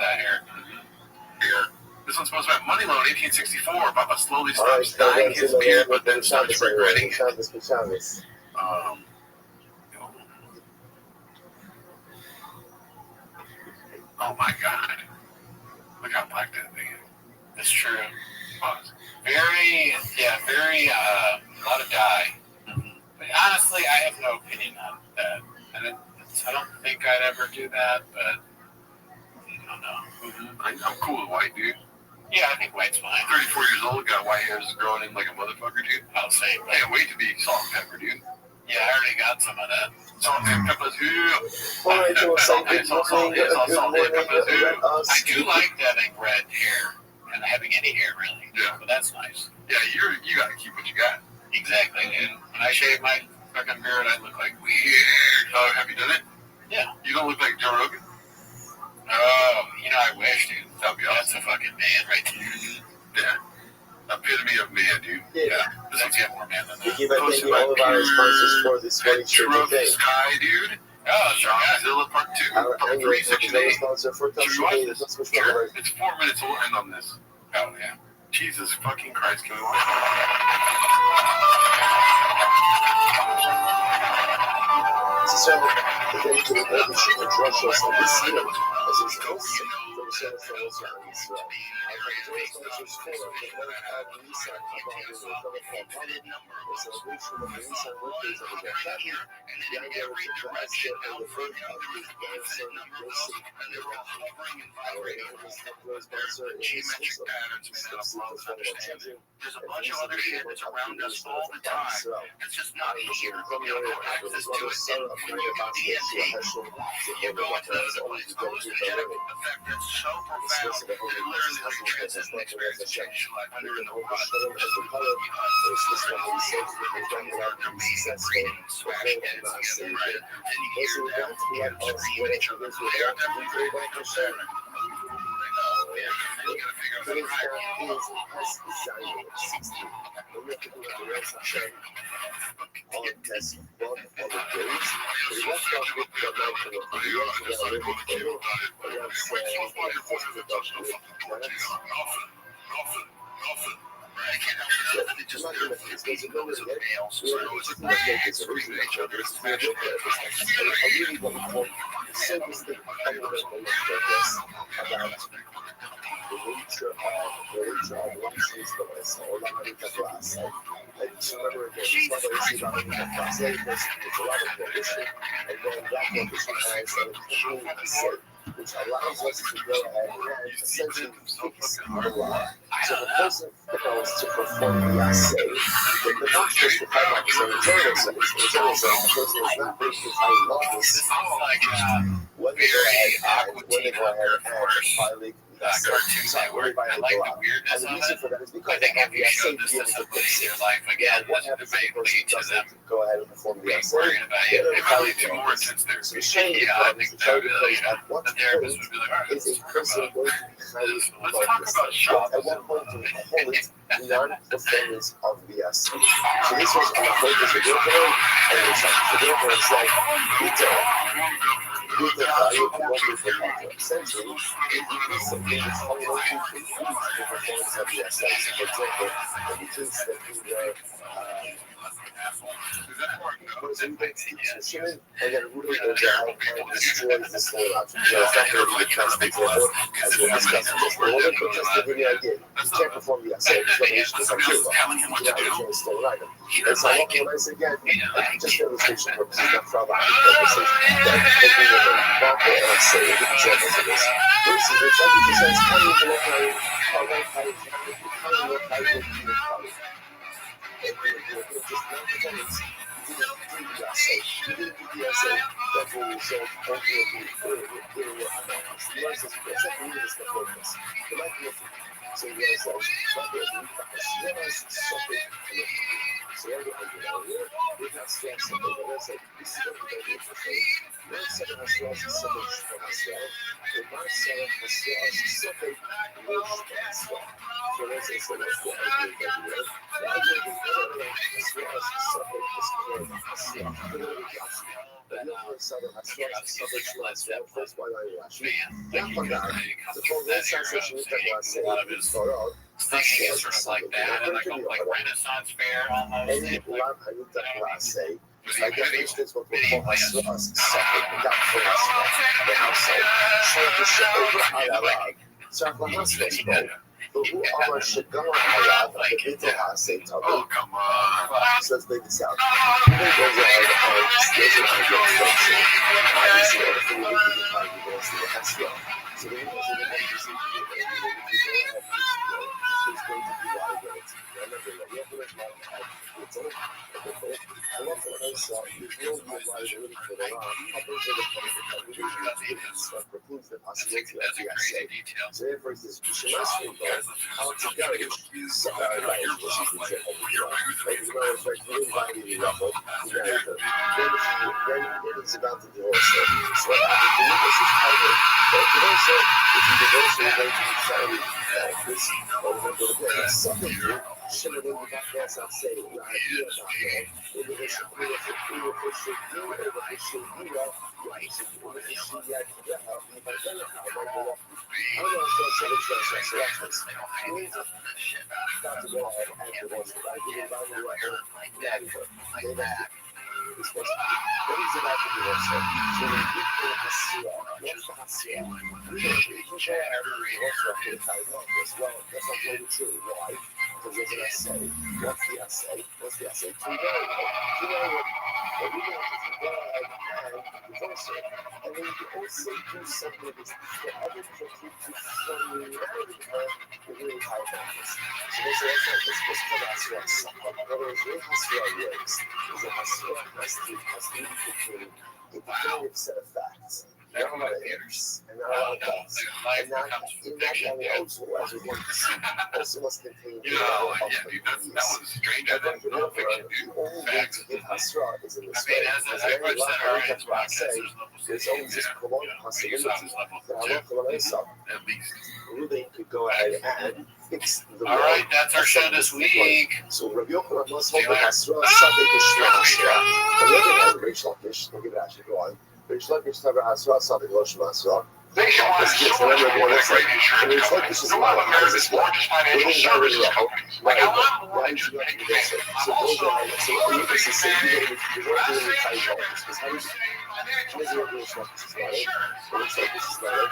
1864, Papa slowly stops dyeing his beard, but then starts regretting it. Oh my God. Look how black that thing is. That's true. Pause. Very, a lot of dye. Mm-hmm. But honestly, I have no opinion on that. I don't think I'd ever do that, but I don't know. Mm-hmm. I'm cool with white, dude. Yeah, I think white's fine. 34 years old, got white hairs growing in like a motherfucker, dude. I'll say. I can't wait to be salt and pepper, dude. Yeah, I already got some of that. Salt and pepper's here. Alright, so good morning, I do like having red hair and having any hair really. Yeah. But that's nice. Yeah, you gotta keep what you got. Exactly, dude. When I shave my fucking beard, I look like weird. Oh, have you done it? Yeah. You don't look like Joe Rogan? Oh, I wish, dude. That'd be That's awesome. a fucking man right there. Yeah. Epitome of man, dude. Yeah. This one's got more man than We that. keep thanking all of our sponsors for this very short True of the thing. Sky, dude. Oh, sure. Shopzilla Part 2. Our Part annual 3, Section 8. sponsor for Should we watch Custom this? Made. Sure. It's 4 minutes. We'll end on this. Oh, yeah. Jesus fucking Christ. Can we watch it? This is our dedicated membership and Russia and this year, as is host for the Senate Federal Service. Our sponsors for the Nissan about the celebration of the Nissan birthdays of the family. The idea of the basket and the first of the dancing, racing, and the rapping. Our annual sponsor is Geometric patterns made out of love and understanding. There's a bunch of other shit that's around us all the time. It's just not here. We don't have access to it. And when you go DMT, you go into those places. Hallucinogenic effect that's so profound. It literally like transcends the experience and changes your life. Under in the rut. which allows us to go ahead and essentially fix the lie. So the person goes to perform the assay. The not just the time of the internal sense. The internal sense, the person is not basically I love this. When they go ahead and violate cartoons that work. I like the weirdness of it. I think if you showed this to somebody in your life again, this would be to them. Go ahead and perform the assay. Worrying about it. They probably do more intense therapy. Yeah, I think that would be like, the therapist would be like, all right, let's talk about shop. At one point, we call it non-performance of the assay. So this was on the focus of the and it's like with the value of what we put essentially, it is something that's only going to increase the performance of the assay. So for example, when you think that we were and then really go down and destroy the soil option. So it's not going to be the best example as we'll discuss in just a little bit, but just to give you an idea, you can't perform the assay because it's not true. You have to stolen item. And so when I say again, just for illustration purposes, not for our purposes, that hopefully we're going to mark it and say examples of this. Versus the 70% kind of look like The thinking is sort of like that, and like a Renaissance fair almost. Like I guess this what we call a second but who are Shagala Hayab, the Bito Hase Tabu? Oh, come on. So let's make this out. Even those are obviously everything we can find, you can see the Hasra. So the reason that you see is going to be vibrant. Remember, you have to make my it's all. I love what I saw. There's no viability for the rock. Up until the point that we precludes the possibility of the essay. So therefore, this Shemashri how to go is then it's about the divorce. So what happens is if you divorce, you're going to be found this something new. Should have been the best I'll say, the idea about that. If it should be, if it should do, if it should do that, right? If it should be, I can get help. If I don't know how, I might go up. I don't know if that's what it's going to say. Not to go ahead and divorce it. I didn't buy the right one. They back. What is about the divorce? So when people what's the Hasira? We can share every divorce for the time long as well. That's not really true. Why? Because there's an essay. What's the essay? To know what we want to go ahead and divorce it. And then you also do something that's the other person to familiarity with really high values. So there's also this called Hasira. In other words, really Hasira works. Is a Hasira has to indicate a definitive set of facts. Not a lot of errors, and not a lot of doubts. And not in that young also, as we're going to see, also must contain the level of convenience. And then therefore, the only way to give Hasra is in this way. As any lot of what I say, there's always this prolonged possibility that Allah Kulanesa, Ruben could go ahead and fix the all right, that's our show this week. So Rabbi Yochanan must hold the Hasra, Sabbath Hasra. On the other hand, Reish Lakish, we'll give it actually go on. Reish Lakish, Taber Hasra, Sabbath Hasra. Nationwide insurance companies, great insurance companies. A lot of America's largest financial services companies. Like a lot more than just pay payment. So those are so you can say you're doing high dollars because how does your Reish Lakish is not it? Reish Lakish is not it.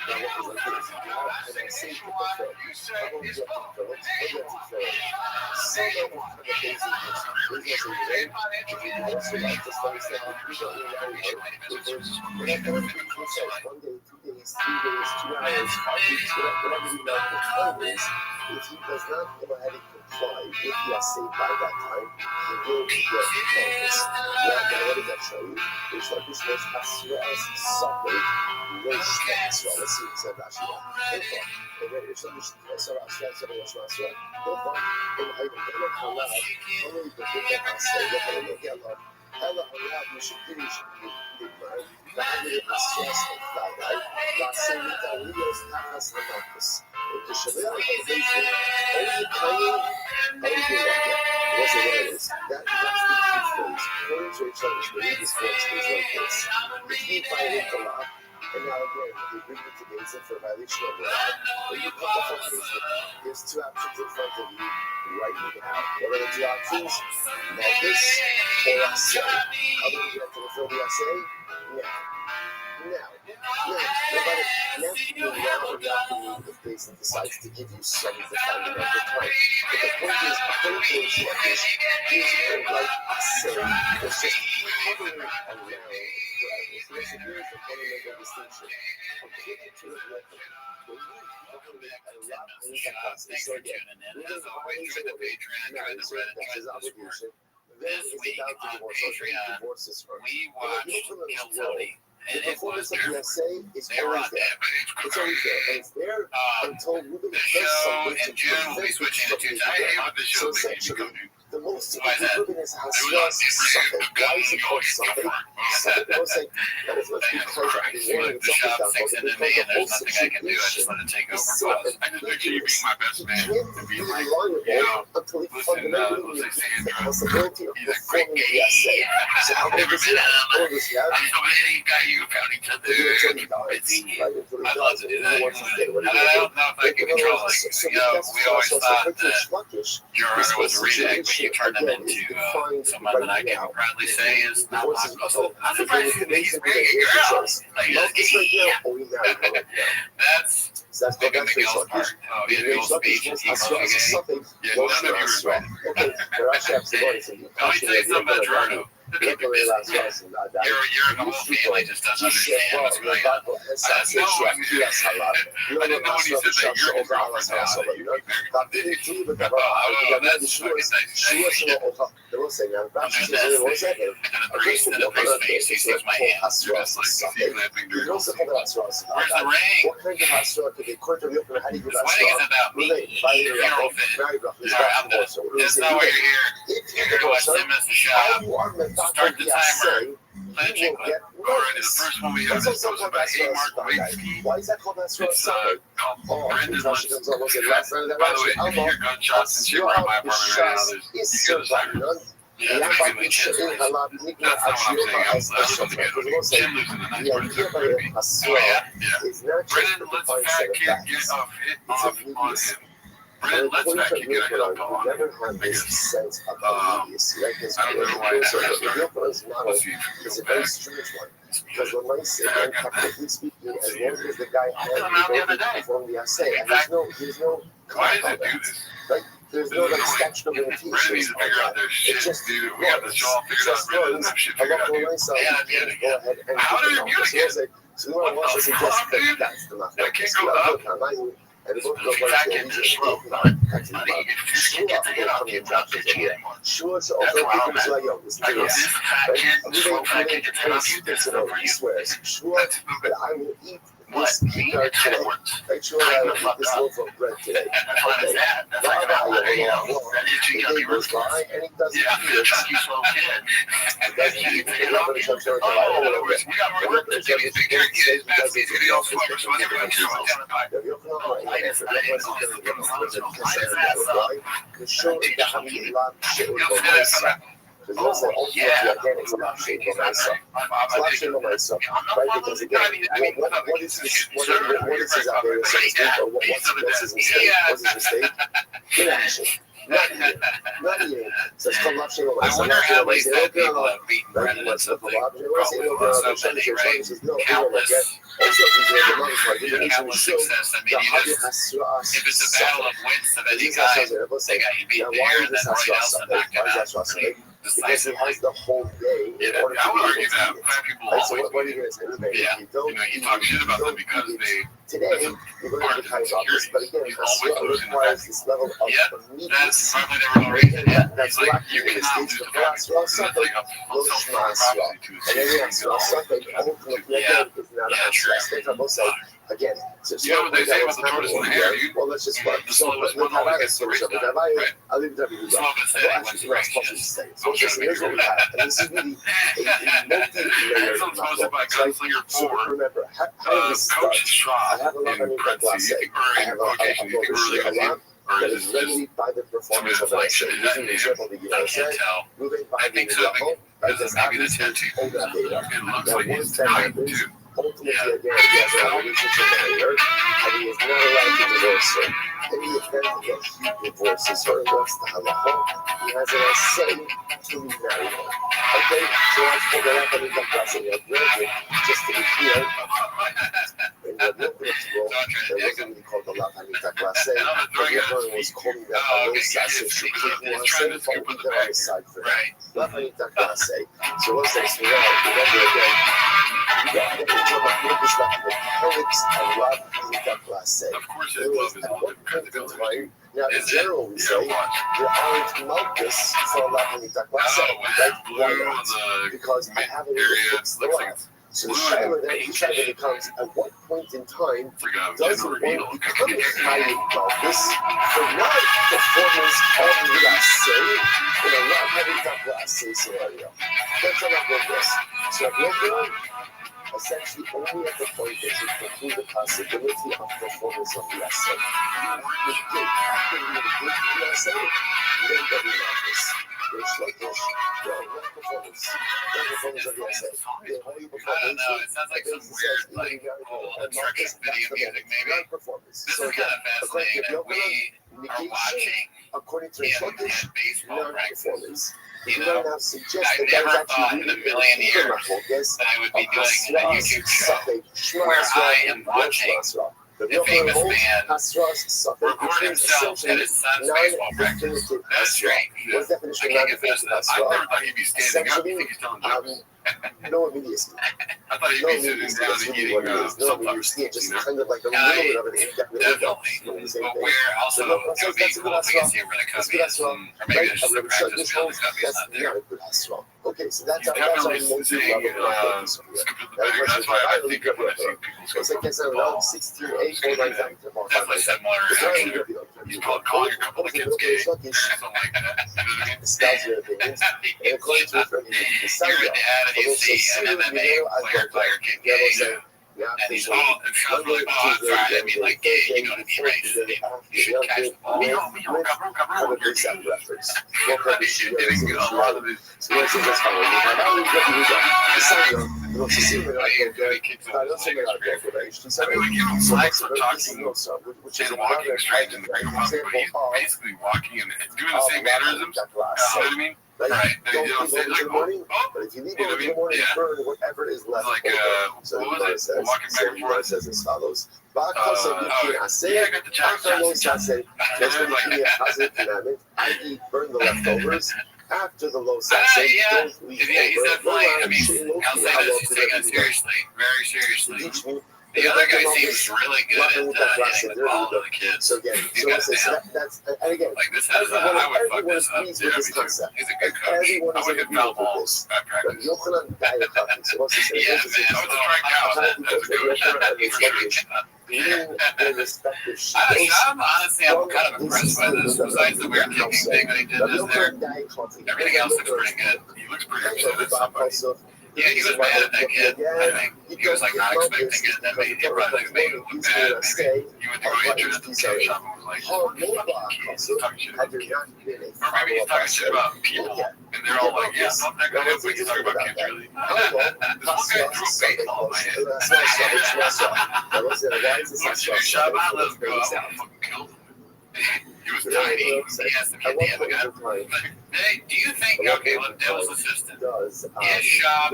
Now what is like this? You have and I say to the fair. How long do you have to fill it? What do you have to fill it? Some of the basic business is very if you also like just understand how you don't really we're not going to be concerned. 1 day, 2 days, 3 days, 2 hours, 5 weeks, whatever you know the time is, if he does not go ahead and comply with the essay by that time, he will get notice. Now, what does that show you? There's like this was Hasra's subway race that's well. Let's see what it said actually. And then if somebody says Hasra, somebody else Hasra, they'll find in the item, they're not allowed. Only the people that say, they're going to look at them. Hella allowed, you should finish the man. بعمل الأساس الفاعل لعصير تأويل تحس لناقص الشباب الفيشن أو الكلام أو الجواب was awareness. That's the key phrase. Words or challenge the biggest force is like this. If you violate the law, and now again, they bring you to Gaza for violation of the law, when you come up with this, there's two options in front of you right now. What are the two options? Notice or assay. How do we get to fulfill the assay? Now, if Jason decides to give you some defined amount of time. But the point is, is like I say, it's just hovering around forever. So here's the fundamental distinction. According to the record, when you document a lot of things like that, it's like moving always away, managing that's his obligation. Then it's about to divorce this first. We watched Guilty. The performance of the essay is always there. It's always there. And it's there until Ruben does something to prevent it. So essentially, the most Ruben is has just something. Why is it called something? Some people say that is what's because the shop sinks into me and there's nothing I can do. I just let it take over. I just picture you being my best man and being like, until he listen, fundamentally let's say the Sandra, possibility of he's a great performing the guy. essay. So how I've never does been he on how does he have? I'm so many guy you found each other. I'd love to do that. I don't know if I can control it. We always thought that your runner was a redneck, but you turned him into someone that I can proudly say is not possible. I'm surprised he's marrying a girl. Like, that's big in Miguel's part. Oh, yeah, Miguel's speech is he's gay. Yeah, none of you are right. Let me tell you something about Toronto. Your whole family just doesn't understand what's going on. I didn't know when you said that your girlfriend now that you'd be married. Oh, that's fucking nice. And the priest in the priest face, he sees my hands. They're just like, see, clapping during the where's the ring? This wedding is about me. You're all fit. That's not why you're here. You're here to watch them as the shop. Start the timer. Planting clip. Alrighty, the first one we have is about Mark Waitsky. Why is that called that It's called Brendan Lutz. By the way, if you hear gunshots and shit around my apartment right now, you hear the siren. Yeah, that's basically Chin's place. That's not what I'm saying. I was looking at it. Chin lives in a nice part of the community. Oh, yeah? Yeah. Brendan lets fat kid get off on him. Brendan lets fat kid get a hit on him. I guess. I don't know why that restaurant. Let's see if It's you a go very back. strange one. Because when I say, and practically speaking, as long as the guy performed the essay, and there's no Why does it do this? like, there's no like statute of Brendan limitations. needs to figure out their shit, dude. We got this all figured out. Brendan doesn't have shit figured out, dude. How do you mute again? So we want to suggest that that's the math. I can't go up. And it's also Back into slow. Honey, you just can't get the hit off the interrupted anymore. Sure, so That's also why I'm because at. like, yo, listen I to go, this. this fat kid, slow fat kid gets hit off you, this is over He you. swears, sure, That's that I will eat what? this pizza today. Make sure I will eat this loaf of bread today. That's what is that? That's like an outlet, you know. That is you gotta be ruthless. And he doesn't Yeah, eat it. chunky slow kid. And then you get it off you. Oh, in other words, we got more work to do. He's big here, get his best, he's gonna be all smart, so everyone can do it down the pipe. Why is that? Because also, ultimately, again, it's about shaping myself. It's about shaping myself, right? Because again, what is this? What is his idea? Or what's his mistake? What's his mistake? Inaction. Not eating. So it's called shaping I myself. wonder how many fat people have beaten Brendan at something. Probably so many, right? Countless. Countless success. I mean, you just, if it's a battle of wits of any kind, they got you beat there, and then Roy Nelson knocked it out pretty because he decisively. has the whole day in order I to would be argue able that to eat. fat people Right, so always what are you win. going to say? Yeah, you talk shit about them because they, Today, you're going to have to office, but again, you that's always what lose in the requires back. this level of Yeah, immediacy. that's probably never no reason. Yeah, That's he's like, lucky you in the cannot States lose to the fat class. people. Well, That's something like a goes self-fulfilling class. prophecy to And then you have something ultimately, again, is not Yeah, a true. state of both sides. Again, so You know what they say about the tortoise and the hare, dude? well, let's just The slowest one always gets the race done. Right. I'll leave it up to you. Slow but steady wins the race. Yes. So here's what we have. And this is really a multi-layered It's sponsored by So Gunslinger 4. remember, how do we start? Coach Straw I have a lot of in parentheses. You think, or in quotation, you think we're really going to do? Or that is is this just ready by the somebody performance that's of like, the shit, is that using the him? example that you I know, can't tell. moving by I the think so. level, Because it's maybe the tattoo. It looks like he's tight too. ultimately, Yeah. again, he has a relationship marrier, and he is not allowed to divorce her. In the event that he divorces her, what's the halacha? He has an say to remarry her. Okay? So let's pull that up and look at that in your granted, just to be clear. In the Milgram's rule, there was something called the La Panita Clase. The Milgram was calling that a low sassy shikik nuance, but we did on the side for that. La Panita Clase. So let's say, so now, remember again, we got the this like the poets of La Panita Clase. Of course, his love is all because of his Right? Now, in Is it? general, we say, Yeah, watch. the orange milkus for La Panita Clase. Oh, Right? blue Why on not? the Because I have a little area fixed looks like lot. it's So the shaila then becomes, at what point in time does one become excited about this for not performance of the assay in a not having that assay scenario? Let's talk about this. So Rabbi essentially only at the point that you conclude the possibility of performance of the assay. You did after you did the assay, then double this. There's like this, no performance of the essay. I don't know. It sounds like some weird, like, old trick video music, maybe. Performance. This is kind of fascinating that we are watching according to him the at baseball practice. performance. You know, I never thought in a million years that I would be doing a YouTube show where I am watching the famous man record himself at his son's baseball practice. That's strange. I can't get past that. I never thought he'd be standing up. You think he's telling jokes? No immediacy. I thought he'd be sitting down and eating sunflower seeds, just you know? kind of like a little bit of it. Definitely. But we're also, it would be cool if we could see him run a cubby. Or maybe it's just a practice field, the cubby's not there. Okay, so that's He's our definitely most saying, level. skip the bag. That's why I think when I see people It's skip like it's the around ball, 16, 8, 4, 9 times. Definitely similar action. he's calling a couple of kids gay, something like that. You know what I mean? Scouts their opinions. And according to You're a dad and you see an MMA player kid gay. And he's all, it sounds really, oh, I'm sorry, I mean like gay, you know what I mean, right? You should catch the ball. You're doing a lot of this. I mean, we give him flags for talking and walking straight in the green room, but he's basically walking and doing the same mannerisms. You know what I mean? Right. Don't You know, leave in the morning, but if you leave in the morning, burn whatever is left. Like, so what was it? Walking back and forth. Says as follows. Yeah, I got the i.e. burn the leftovers. After the low yeah, he's definitely, I mean, I'll say this, he's taking it seriously, very seriously. The other guy seems really good at hitting the ball to the kids. So again, that's and again, like this has, I would fuck this up. He's a good coach. I would hit foul balls at practice. Yeah, man, I was a strikeout as a coach. I'm honestly, I'm kind of impressed by this. Besides the weird kicking thing that he did just there, everything else looks pretty good. He looks pretty upset at somebody. Yeah, he was mad at that kid. I think he was like not expecting it. That made it probably made it look bad. Maybe He went to go enter at the skate shop and was like, talking shit about the kids. Or maybe he's talking shit about people. And they're all like, yeah, fuck that guy. It's like he's talking about kids, really. This one guy threw a baseball in my head. What's your shot? I let him go. I would have fucking killed him. He was tiny. He asked the kid, damn, hey, do you think, okay, look, Devil's assistant, is job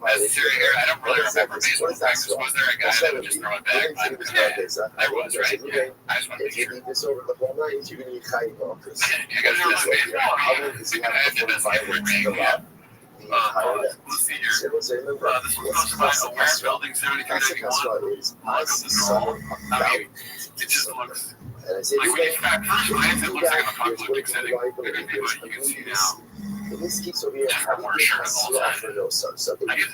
necessary here? I don't really remember baseball practice. Was there a guy that would just throw it back? There was, right? Yeah. I just want to make sure. You guys are really baseball. I did this every ring, yeah. Let's see here. This was posted by Aware Building 7391. Look at the normal. I mean, it just looks... Like when you at first glance, it looks like an apocalyptic setting. But you can see now, just more shirt all the time. I guess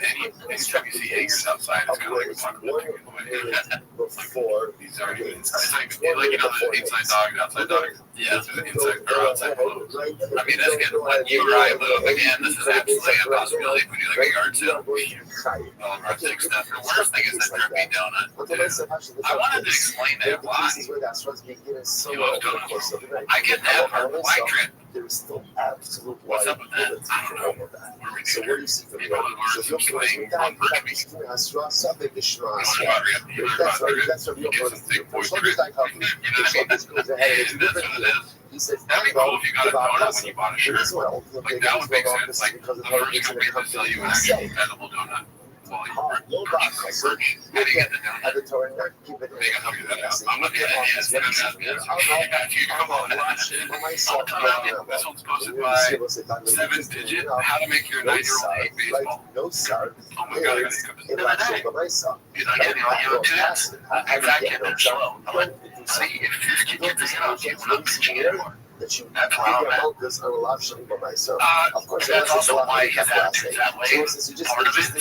anytime you see hangers outside, it's kind of like a apocalyptic in a way. These aren't even inside. It's like, you know, the inside dog and outside dog. Yeah, this is an inside or outside clothes. I mean, that's good. Like you or I live, again, this is absolutely a possibility if we do like a yard sale. Artistic stuff. The worst thing is that drippy donut. I wanted to explain that why. You love donuts. I get that part, but why drip? What's up with that? I don't know. What are we doing here? People that learn some slang on Berkshire. You want to get some thick boy drip. You know what I mean? That's what it is. That'd be cool if you got a donut when you bought a shirt. Like, that would make sense. Like, the first company to sell you an actual edible donut. Well, you merch. How do you get the donut? They can help you that out. I'm looking at it. Yes, come on. I'll come out. This one's posted by 7 Digit. How to make your 9-year-old hate baseball. Oh my god, I gotta hiccup. You're not getting on that. Exactly. I'm slow. I'm like, see, if this kid gets his house, he's not pitching anymore. That's Of course, that's also why his attitude's that way. Part of it,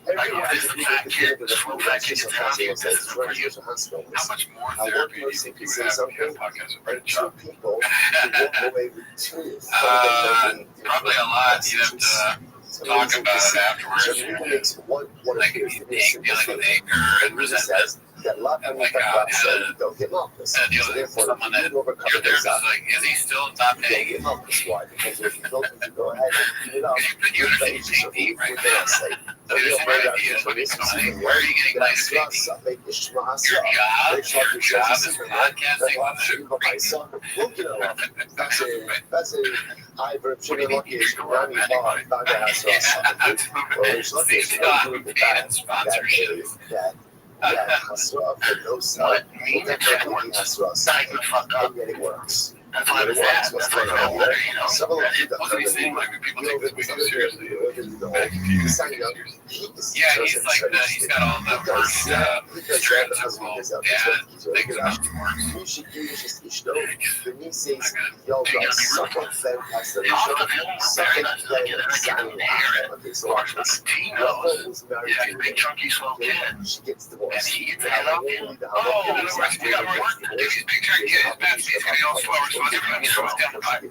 This is a fat kid, this little fat kid gets out here, this is for you. How much more therapy do you think you would have if you had a podcast with Brandon Shaw? Probably a lot. You'd have to talk about it afterwards. Like, you dealing with anger and resentment. And like how to deal with someone that your therapist is like, is he still not paying? Because you put you in a deep right now. There's no idea what he's going. Where are you getting money to pay me? Your job is podcasting on the sponsorship. What? Me? That works. Fuck up. And it works. That's why it works. That's why what are you saying? Like, people take this so seriously. Yeah, he's like he's got all the worst strands of all things about big chunky swell kid. And he eats it up. He's big chunky kid. He's gonna be all slower, so everybody throws down the pipe.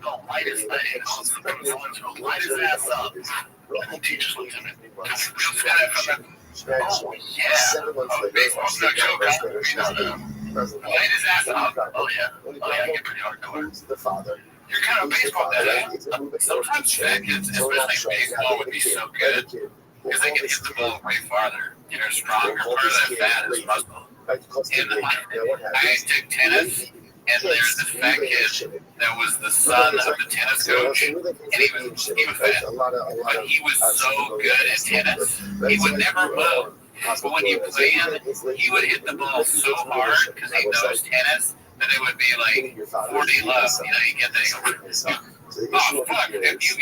Don't light his ass up. The teachers looked at me. Oh, yeah. Baseball's no joke. Light his ass up. Oh, yeah. I get pretty hardcore. You're kind of a baseball guy. Sometimes fat kids, especially baseball, would be so good because they can hit the ball way farther. You know, stronger. Part of that fat is muscle. And I took tennis. And there's this fat kid that was the son of the tennis coach, and he was fat, but he was so good at tennis, he would never move. But when you play him, he would hit the ball so hard because he knows tennis that it would be like 40 love. You know, you get that. Oh fuck! If you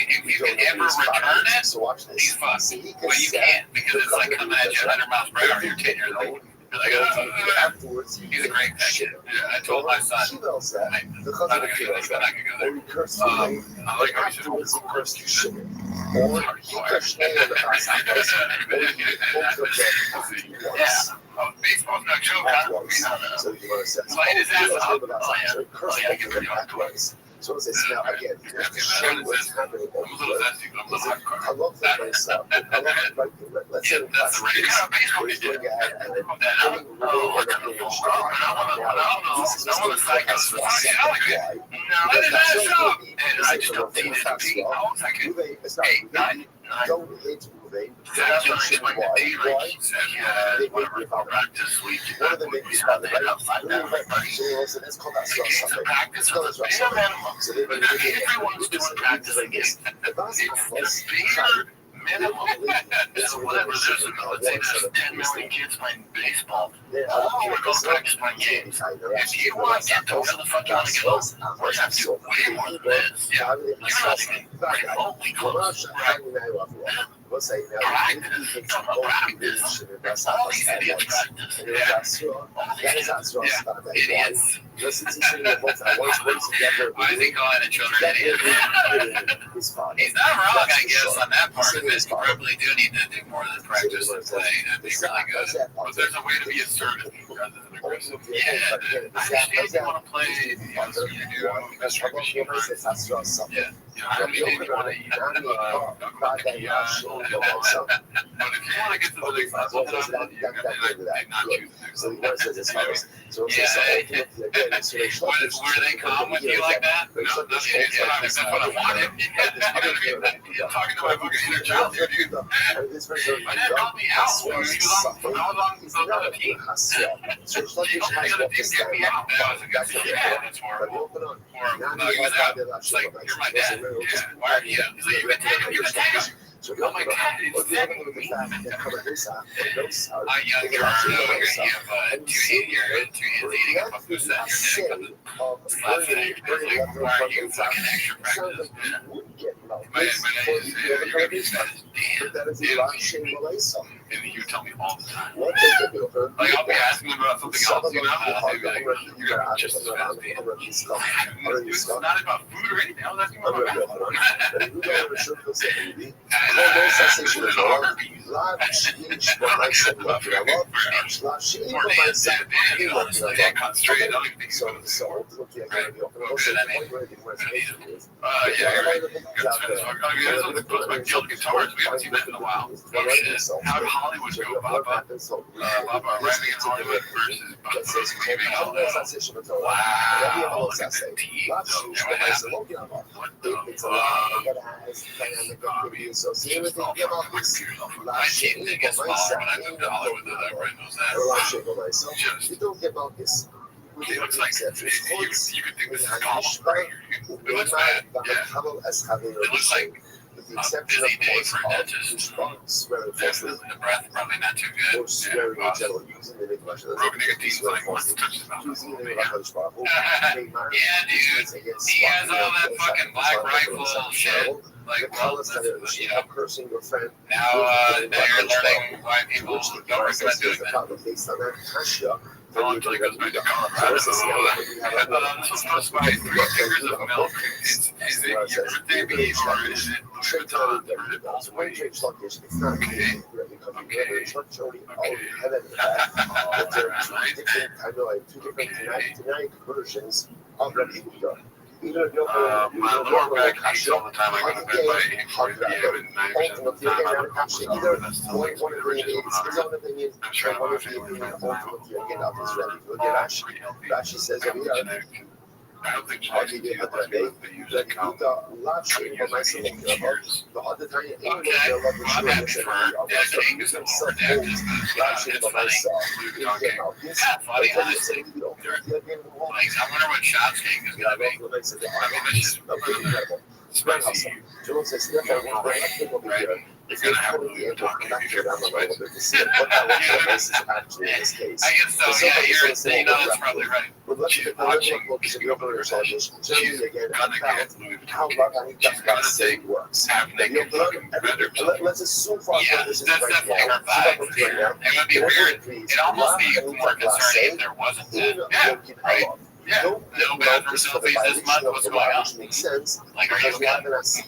can ever return it, he's fucked. But you can't because it's like coming at you 100 miles per hour. You're 10 years old. Like, afterwards, he's a great kid. Yeah, I told my son, I'm not gonna go there. I like how he said, baseball's no joke. Light his ass up. Oh, yeah, I get pretty hardcore. So it's now again, I'm a little zesty, but I'm a little hardcore. I love that myself. I love let's say that's the right kind of baseball you did. I just don't think it's don't hate moving. That's when I get my day right. Whatever practice week. One of the big stuff they have outside that. Let's call that stuff something. Practice of the bare minimum. Everyone's doing practice again. It's the bare minimum. So whatever, let's say there's 10 million kids playing baseball. All we're going to practice playing games. If you want to get to where the fuck you want to go, we're going to have to do way more than this. Yeah, you're not even remotely close. Right. Practice. All these idiots practice. Idiots. Why is he calling the children idiots? He's not wrong, I guess, on that part of it. You probably do need to do more than practice and play. That'd be really good. But there's a way to be assertive rather than aggressive. Yeah, I understand you want to play, you know, best trick machine. Yeah. I understand you want to eat. But if you want to get to the next level, you not choose the next level. Were they calm with you like that? No, that's what I wanted. You're talking to my fucking inner child here, dude. My dad called me out when he was on the team. The other team get me out. I was like, yeah, that's horrible. He was out. It's like, you're my dad. Yeah, why are you? He's like, you can take him, you can take him. Oh my God, it's that me. A young girl over here, you have 2 hands eating a pupusa and your neck laughing at your like, why are you fucking extra practice? My dad is you're a beast. Damn. And he would tell me all the time. What they could do, Like, I'll be asking him about something else, you know, and they'd be like, you're going to be just as fast as me. It's not about food or anything. I was asking him about guitars. We haven't seen that in a while. How did Hollywood go, Baba? Baba rapping in Hollywood versus Baba leaving Hollywood. Wow. Look at the team, though. What happened? What the I didn't think it's smaller when I moved to Hollywood, though. Everybody knows that. Just, it looks like you could think this is golf right here. It looks bad. Yeah. It looks like a busy day for a dentist. Definitely the breath probably not too good. Broken nicotine's like, what's the touch about? Yeah, dude. He has all that fucking black rifle shit. Like, well, that's, you know, now you're learning why people don't recommend doing that. Until he goes back to Colorado. This was supposed to buy 3 fingers of milk. Is it your birthday beef or is it Louis Vuitton? Tonight versions of Rabbi Rothschild. My lower back aches all the time. I go to bed by 8:40 p.m. and 90% of the time I'm uncomfortable. That's still like the original I'm sure my family friends now. Rashi says, I don't think I'll give you a day. They use that count. the other time, Okay, well, I'm happy for dedicating to some more depth. It's funny. Yeah, funny, honestly. Like, I wonder what Shop's cake is going to be. I mean, this is spicy. You're going to have to talk if you're spicy. I guess so, yeah, you know, that's probably right. She's watching, she's gonna get Louis Vuitton. She's gonna take half-naked fucking vendors. Yeah, that's definitely her vibe. It would be weird. It'd almost be more concerning if there wasn't that. Yeah, right. Yeah, no bathroom selfies this month. What's going on? Like, are you okay? Let's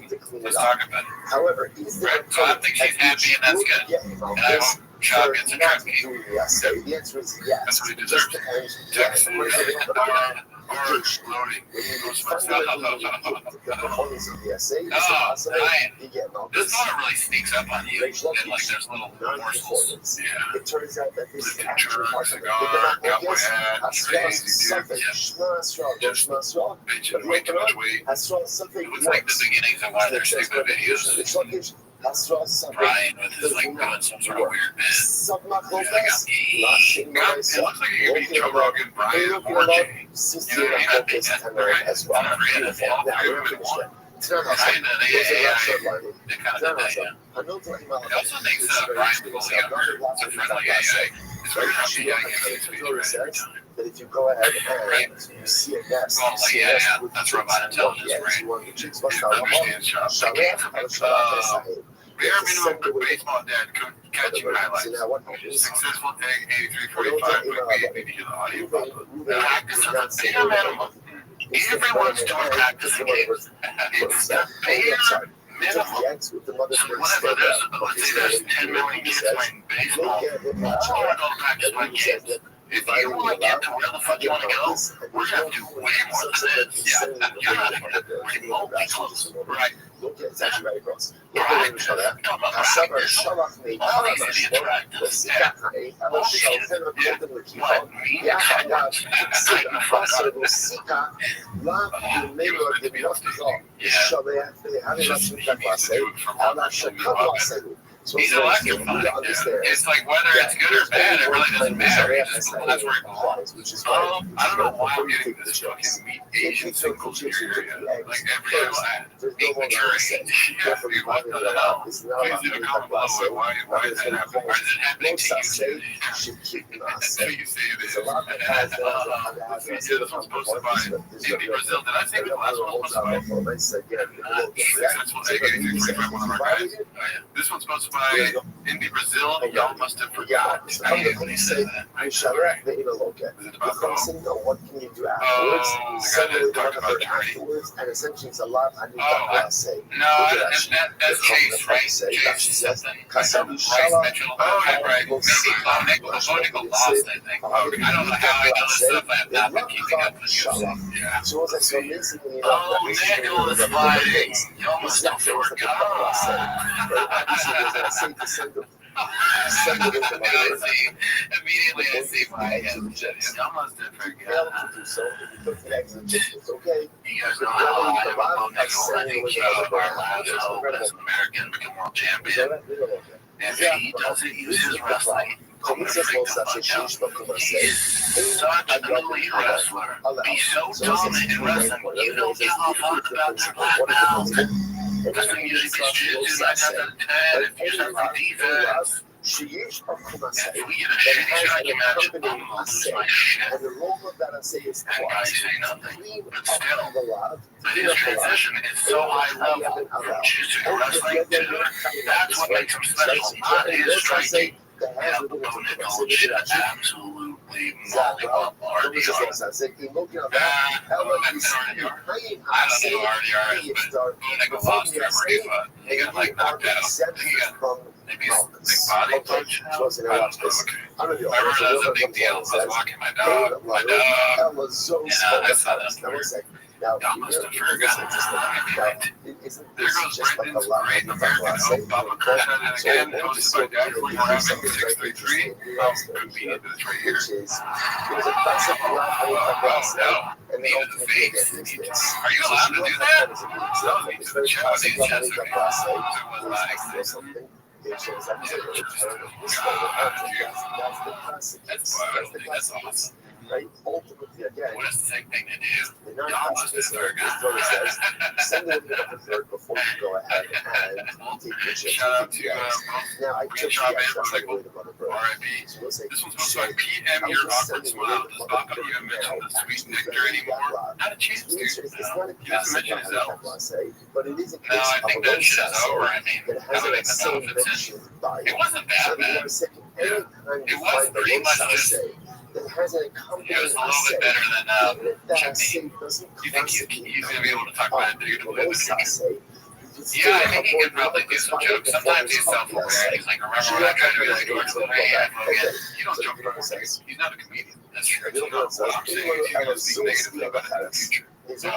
talk about it. However, Right, so I think she's happy and that's good. And I hope Shop gets a truck key. The answer is yes. That's what he deserves. Text or loading. This one really sneaks up on you. And like there's little morsels. Yeah. It turns out that this is Truck, cigar, cowboy hat, crazy dude. Yeah. Bitching way too much weight. It looks like the beginnings of one of their stupid videos. Brian with his like doing some sort of weird bit. It looks like it could be Joe Rogan, Brian, or Jay. You know, I think that's right. It's not random. All three of them in one. Kind of, they kind of did that, yeah. It also makes Brian feel younger. It's a friendly AI. It's very much the AI gets speech right every time. That if you go ahead and you see a nest, well, like, yeah, that's robot intelligence, right? Understands Shop. We are minimum baseball dad catching highlights. Successful tag 8345. We need to hear the audio. Practice of a bare minimum. Everyone's doing practice games. It's the bare minimum. Whatever, let's say there's 10 million kids playing baseball. All of them practice playing games. If you want to get to where the fuck you want to go, we're going to do way more than this. Yeah, remotely close. Right. It's actually right across. Right. Talk about practice. All these idiots practice. Yeah. He's electrified. It's like whether it's good or bad, it really doesn't matter. That's where he belongs. guys, which is why I don't know why I'm getting this fucking meat Asian singles in your area. Like every single ad. there's no more Maturing. Yeah, dude, what the hell? Please leave a comment below. Why is that happening? Why is it happening to you? should keep That's what you say it is. There's a lot of guys that This one's supposed to buy Indy Brazil. Did I say the last one was supposed to buy? Successful egg 8345, one of our guys. This one's supposed to buy Indy Brazil. Y'all must have forgot. I'm going to say, I shall wrap the inner loca. Is it The about first thing, what can you do afterwards? Suddenly, talk about journey. afterwards, and essentially, it's a lot I need to say. No, that's Chase, right? Chase something. Rice Mitchell. Oh, yeah, right. Maybe Nickel lost, I think. I don't know how I know this stuff. I have not been keeping up with you. Yeah. So it was like, so basically, Oh, Nickel is fighting. You almost don't forgot. Immediately I see why. You almost did forget. You guys know how I am about Nickel running king of our lives. I hope as an American become world champion. If he doesn't use his wrestling, I'm gonna freak the fuck out. He's such an elite wrestler. He's so dominant in wrestling. You don't give a fuck about their black belts. Wrestling usually puts jiu-jitsu 9 times out of 10. If you start with defense, if we get a shitty striking match, I'm gonna lose my shit. That guy say nothing. But still, his transition is so high level from jiu-jitsu to wrestling, dude. That's what makes him special, not his striking. Yeah, but Nickel should absolutely mollywop RDR. I don't know who RDR is, but Nickel lost to him. He got like knocked out. He got maybe a big body punch. I don't know. I remember that was a big deal. I was walking my dog. I saw that. Y'all must have forgotten. There goes Brendan's Great American Hope. Bob McCarthy at it again. Hosted by Dazzling Rabbi 633. Convenient that it's right here. Oh, no. Knee to the face. Are you allowed to do that? That was me to the chest. These chests are it was like that's awesome. Right? Ultimately, again, what a sick thing to do. Y'all must have forgotten. Send it to the third before you go ahead and take pictures. Shout out to now, I took the RIP. This one's supposed to be PM Your Awkward Smile. Does Bob even mention the sweet nectar anymore? Not a chance, dude. He doesn't mention his elves. But it is a case No, I think that shit is over. I mean, that I has don't that same think the benefits in. value. It wasn't that bad. It was pretty much just. That has an accompanying It was a little bit better than Chimney. You think he's going to be able to talk about it bigger than Yeah, I think he could probably do some jokes. Sometimes he's self-aware. He's like, remember when I tried to be like George Clooney? You don't joke anymore. He's not a comedian. That's true. What I'm saying is he knows these negative things about the future. He's a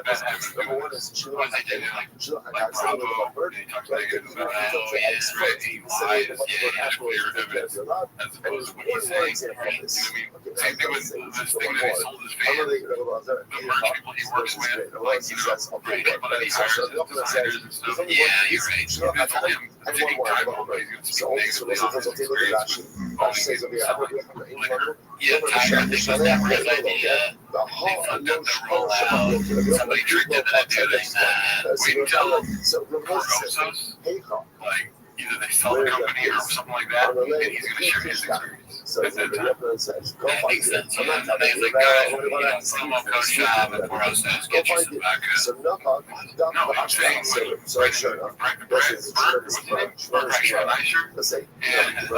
bad habit. What they did, like Bravo, he talks negative about right? He lies, has clear evidence, as opposed to what he's saying. You know what I mean? Same thing with this thing that he sold his fans. The merch people he works with, like, people that he hires as designers and stuff. Yeah, you're right. It's only him taking time home, but he's going to speak negatively on his experience with owning his liquor. Yeah, Tiger, I think was that right idea. They fucked up the rollout. Somebody tricked into that doing wait until Corgosos, like, either they sell the company or something like that, and he's going to share his experience. At that time. That makes sense. Yeah. And they like, promo code shop at Corgosos, get you some vodka. No, I'm saying Brett, what's his name? Brett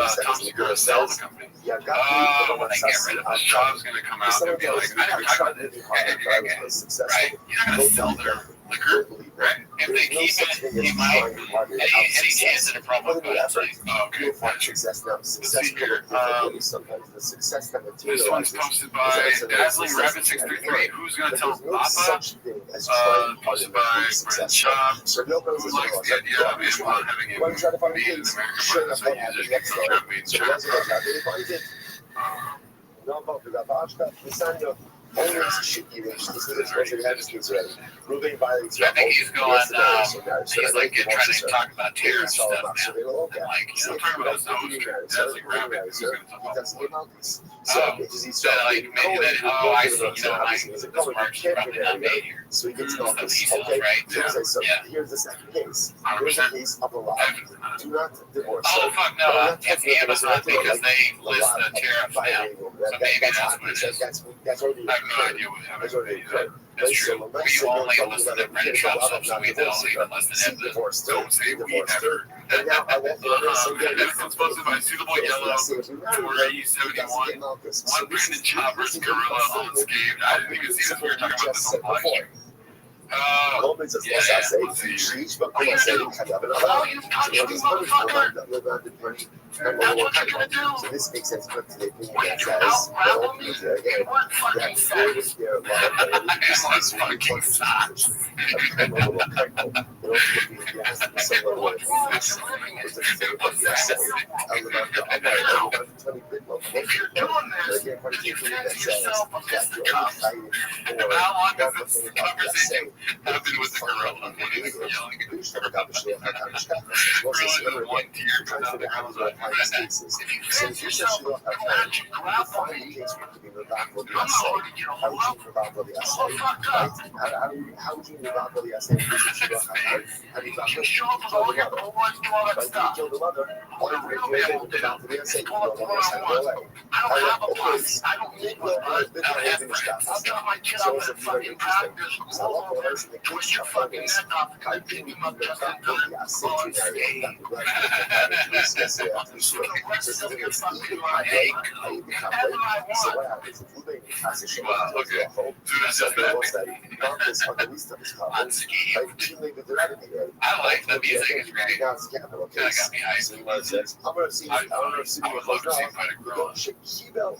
and Tom Segura sell the company. When they get rid of this job's going to come out and be like, I never talked about this. Right? You're not going to sell their liquor, right? If they keep it, he might. Any chance in a promo code, it's like, oh, okay, fine. Let's see here. This one's posted by Dazzling Rabbit 633. Who's going to tell Papa? Posted by Brent Schaub, who likes the idea of Islam having a made in America, but as a user, made in China. Always should give it. This is supposed to have his kids already. Ruben violates. I think he's going. He's like trying to talk about tariff stuff now. Like, you know, talking about that's like Rabbi. So like maybe that. Oh, I see. You know, like this march is probably not made here. So he gets Stuff noticed. he sells, Okay. right? So Yeah. here's the second case. Here's the case of a law. Do not divorce. Oh fuck no! It's Amazon because they list the tariffs now. So maybe that's what it is. That's already. I have no idea what That's happened. already. That's true. We only listen to print shop stuff, so we don't even listen to the Don't say we ever. And now I walk It's supposed to be suitable yellow, 471, one Brandon Chopper's Gorilla unscathed. I didn't even see this. We were talking about this on live stream. Moments of loss, I say, she's but I say, I have so this makes sense for today. That says, conversation happened with the gorilla when he was yelling at the one tear comes out of the house. I like the music, it's great. That got me hyped. I'm going to see I would love to see him fight a gorilla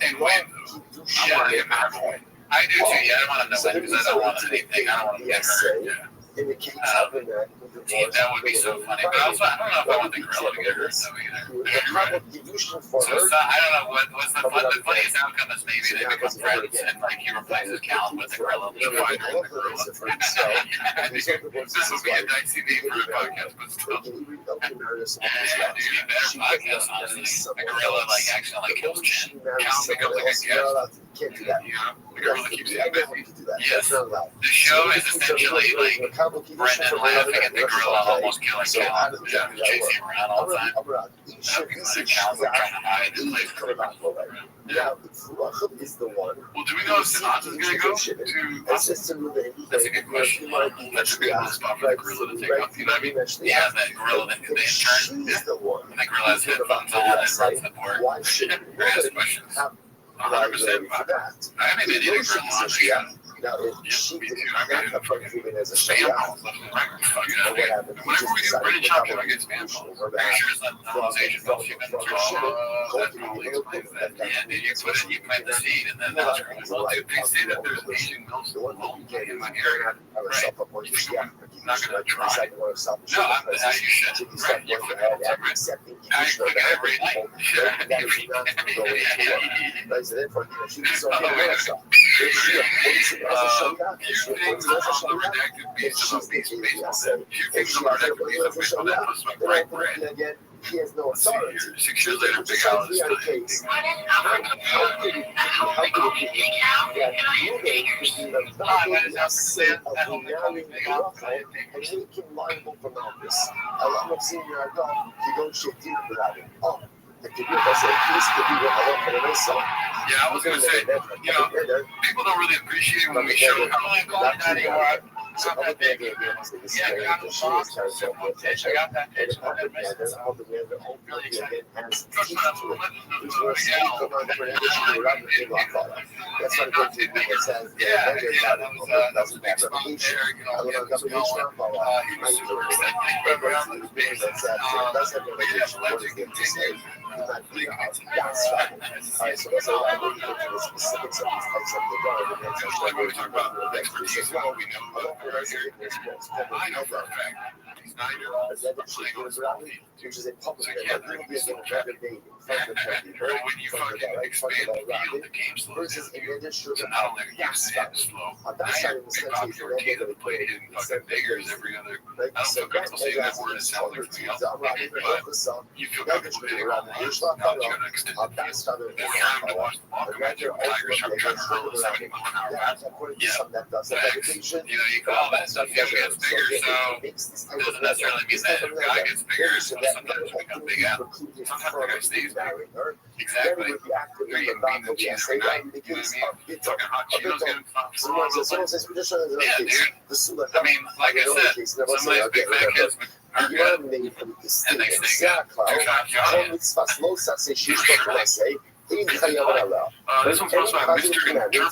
and win. I want to get better point. I do too. Yeah, I don't want to know when because I don't want anything. I don't want to get hurt. Yeah. In the case of the that would be so funny. But also, I don't know if I want the gorilla to get hurt though either. So I don't know what's the fun. The funniest outcome is maybe they become friends and like he replaces Cal with the gorilla. The fighter and the gorilla. This would be a dicey name for a podcast, but still. Dude, you better podcast honestly. The gorilla like accidentally kills Chin. Cal becomes like a guest. Can't do that. You know, the gorilla keeps him busy. Yes. Not allowed. The show is essentially like Brendan laughing at the gorilla almost killing Cal. Yeah, chasing him around all the time. That'd be funny. Cal's like trying to hide and like Yeah, Rachel is the one. Well, do we know if Sinatra is going to go to? That's just That's a good question. That's a good spot for the gorilla to take off. You know what I mean? Yeah, that gorilla, the intern, She's the one. and the gorilla has headphones on and runs the board. Why should Ask questions. 100%. for that? I haven't been in a gorilla on the show. Now, if she me did too. not I mean, have fun even as a Spam sham, calls left and right. Fuck, you know, what happened? whenever we do Brandon Chopper, I get spam calls. Her Pretty back. sure it's not those Asian milk shipments. That probably explains that. Yeah, dude, you plant the seed and then that's right. Well, dude, they say that there's Asian milk only in my area. Not gonna try. No, you should. Right, you put it on time, right? Now you click it every night. Few things on the redacted piece of baseball. Few things on the redacted piece of baseball that was my bright red. He has no authority. 6 years later, Big Al is still in. Yeah, I was gonna say, you know, people don't really appreciate when we show how I got that big. Yeah, I got the box. I got that pitch. I know for a fact he's 9-year-old. Which is a public When you fucking expand the game versus in the So industry not only are you hitting slow, now you're popping your teeth and playing hitting fucking niggers every other. I don't feel comfortable saying that word. It sounds like something else. But you feel comfortable hitting all night. Now that you're gonna extend the field. More time to watch the ball come at you. Tigers are trying to hurl a 71-hour fastball. Yeah, facts. You know, you call all that stuff. He gets bigger, so it doesn't necessarily mean that if a guy gets bigger, so sometimes we become big out. Sometimes the guy stays bigger. Exactly. You're eating beans and cheese every night. You know what I mean? Fucking hot Cheetos getting yeah, dude. I mean, like I said, some of these big fat kids are good. And they stay good. Two times this one's supposed to have Mr. Interpretive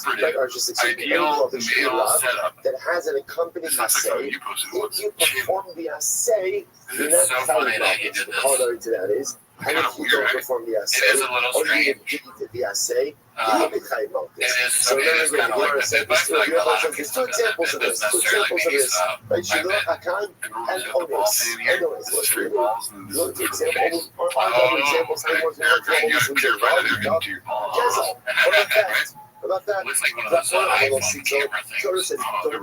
Ideal Male Setup. That has an accompanying assay. You posted If you perform the assay, you're not so funny that you did this. Corollary to that is, and if you don't perform the assay, it is a little strange. You did the assay, It is. I mean, it's kind of like I said, but I feel like a lot of people two examples of this. Two examples of this. Right, you know, Hakan and Otis. Anyways, let's read look at examples. Other examples. I want to know about that. Looks like one of those iPhone camera things. Don't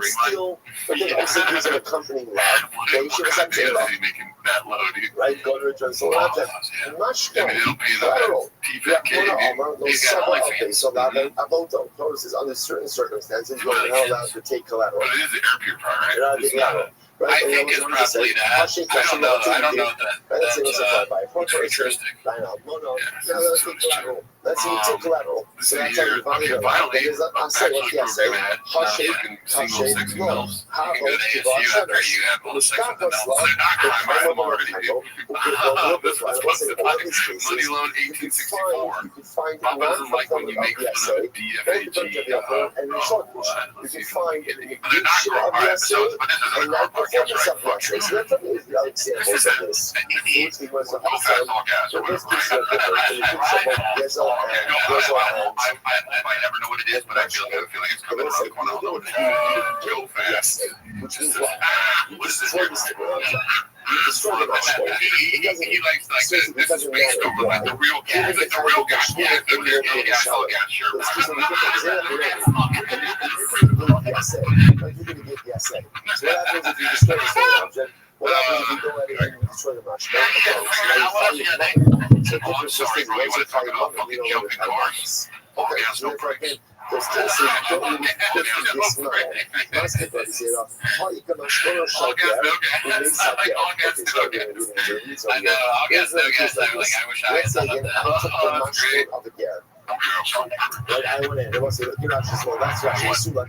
steal. But then also use an accompanying lab. They should have said What is he making that low, dude? right, go to return so object. Much I mean, it'll pay the TVK. He's got OnlyFans. So that about notice is under certain circumstances, you are not allowed to take collateral. But it is the air purifier, right? It's not. I think it's probably that. I don't know that characteristic. Let's see, take collateral. So that's how you violate a bachelor's program at fucking single sex males. You can go to ASU after you have all the sex with the males. They're not crime, I'm already, dude. This was posted by Money Loan 1864. Papa doesn't like when you make fun of DFAG. You can find they're not crime episodes, but this is a crime podcast, right? This is a go fast all gas or whatever. I might never know what it is, but I feel like it's coming around the corner. I don't know what it is. Go fast. Which is what? What is this? You destroy the gospel. He likes like this is based over like the real guy. He's like the real guy. Yeah, the real guy. Oh, yeah, sure. You're going to get the essay. So what happens if you destroy the same object? What happens if you go ahead and destroy the match? I'm sorry, bro. You want to talk about fucking jumping cars? Oh, yeah, no breaks. There's cases don't really fit this now. Basketball is here. How you can show All gas, no gas. All gas, no gas. I know, all gas, no gas. I was like, I wish I had done that. Oh, that's great. Right, I went in. There was a that's actually Sula.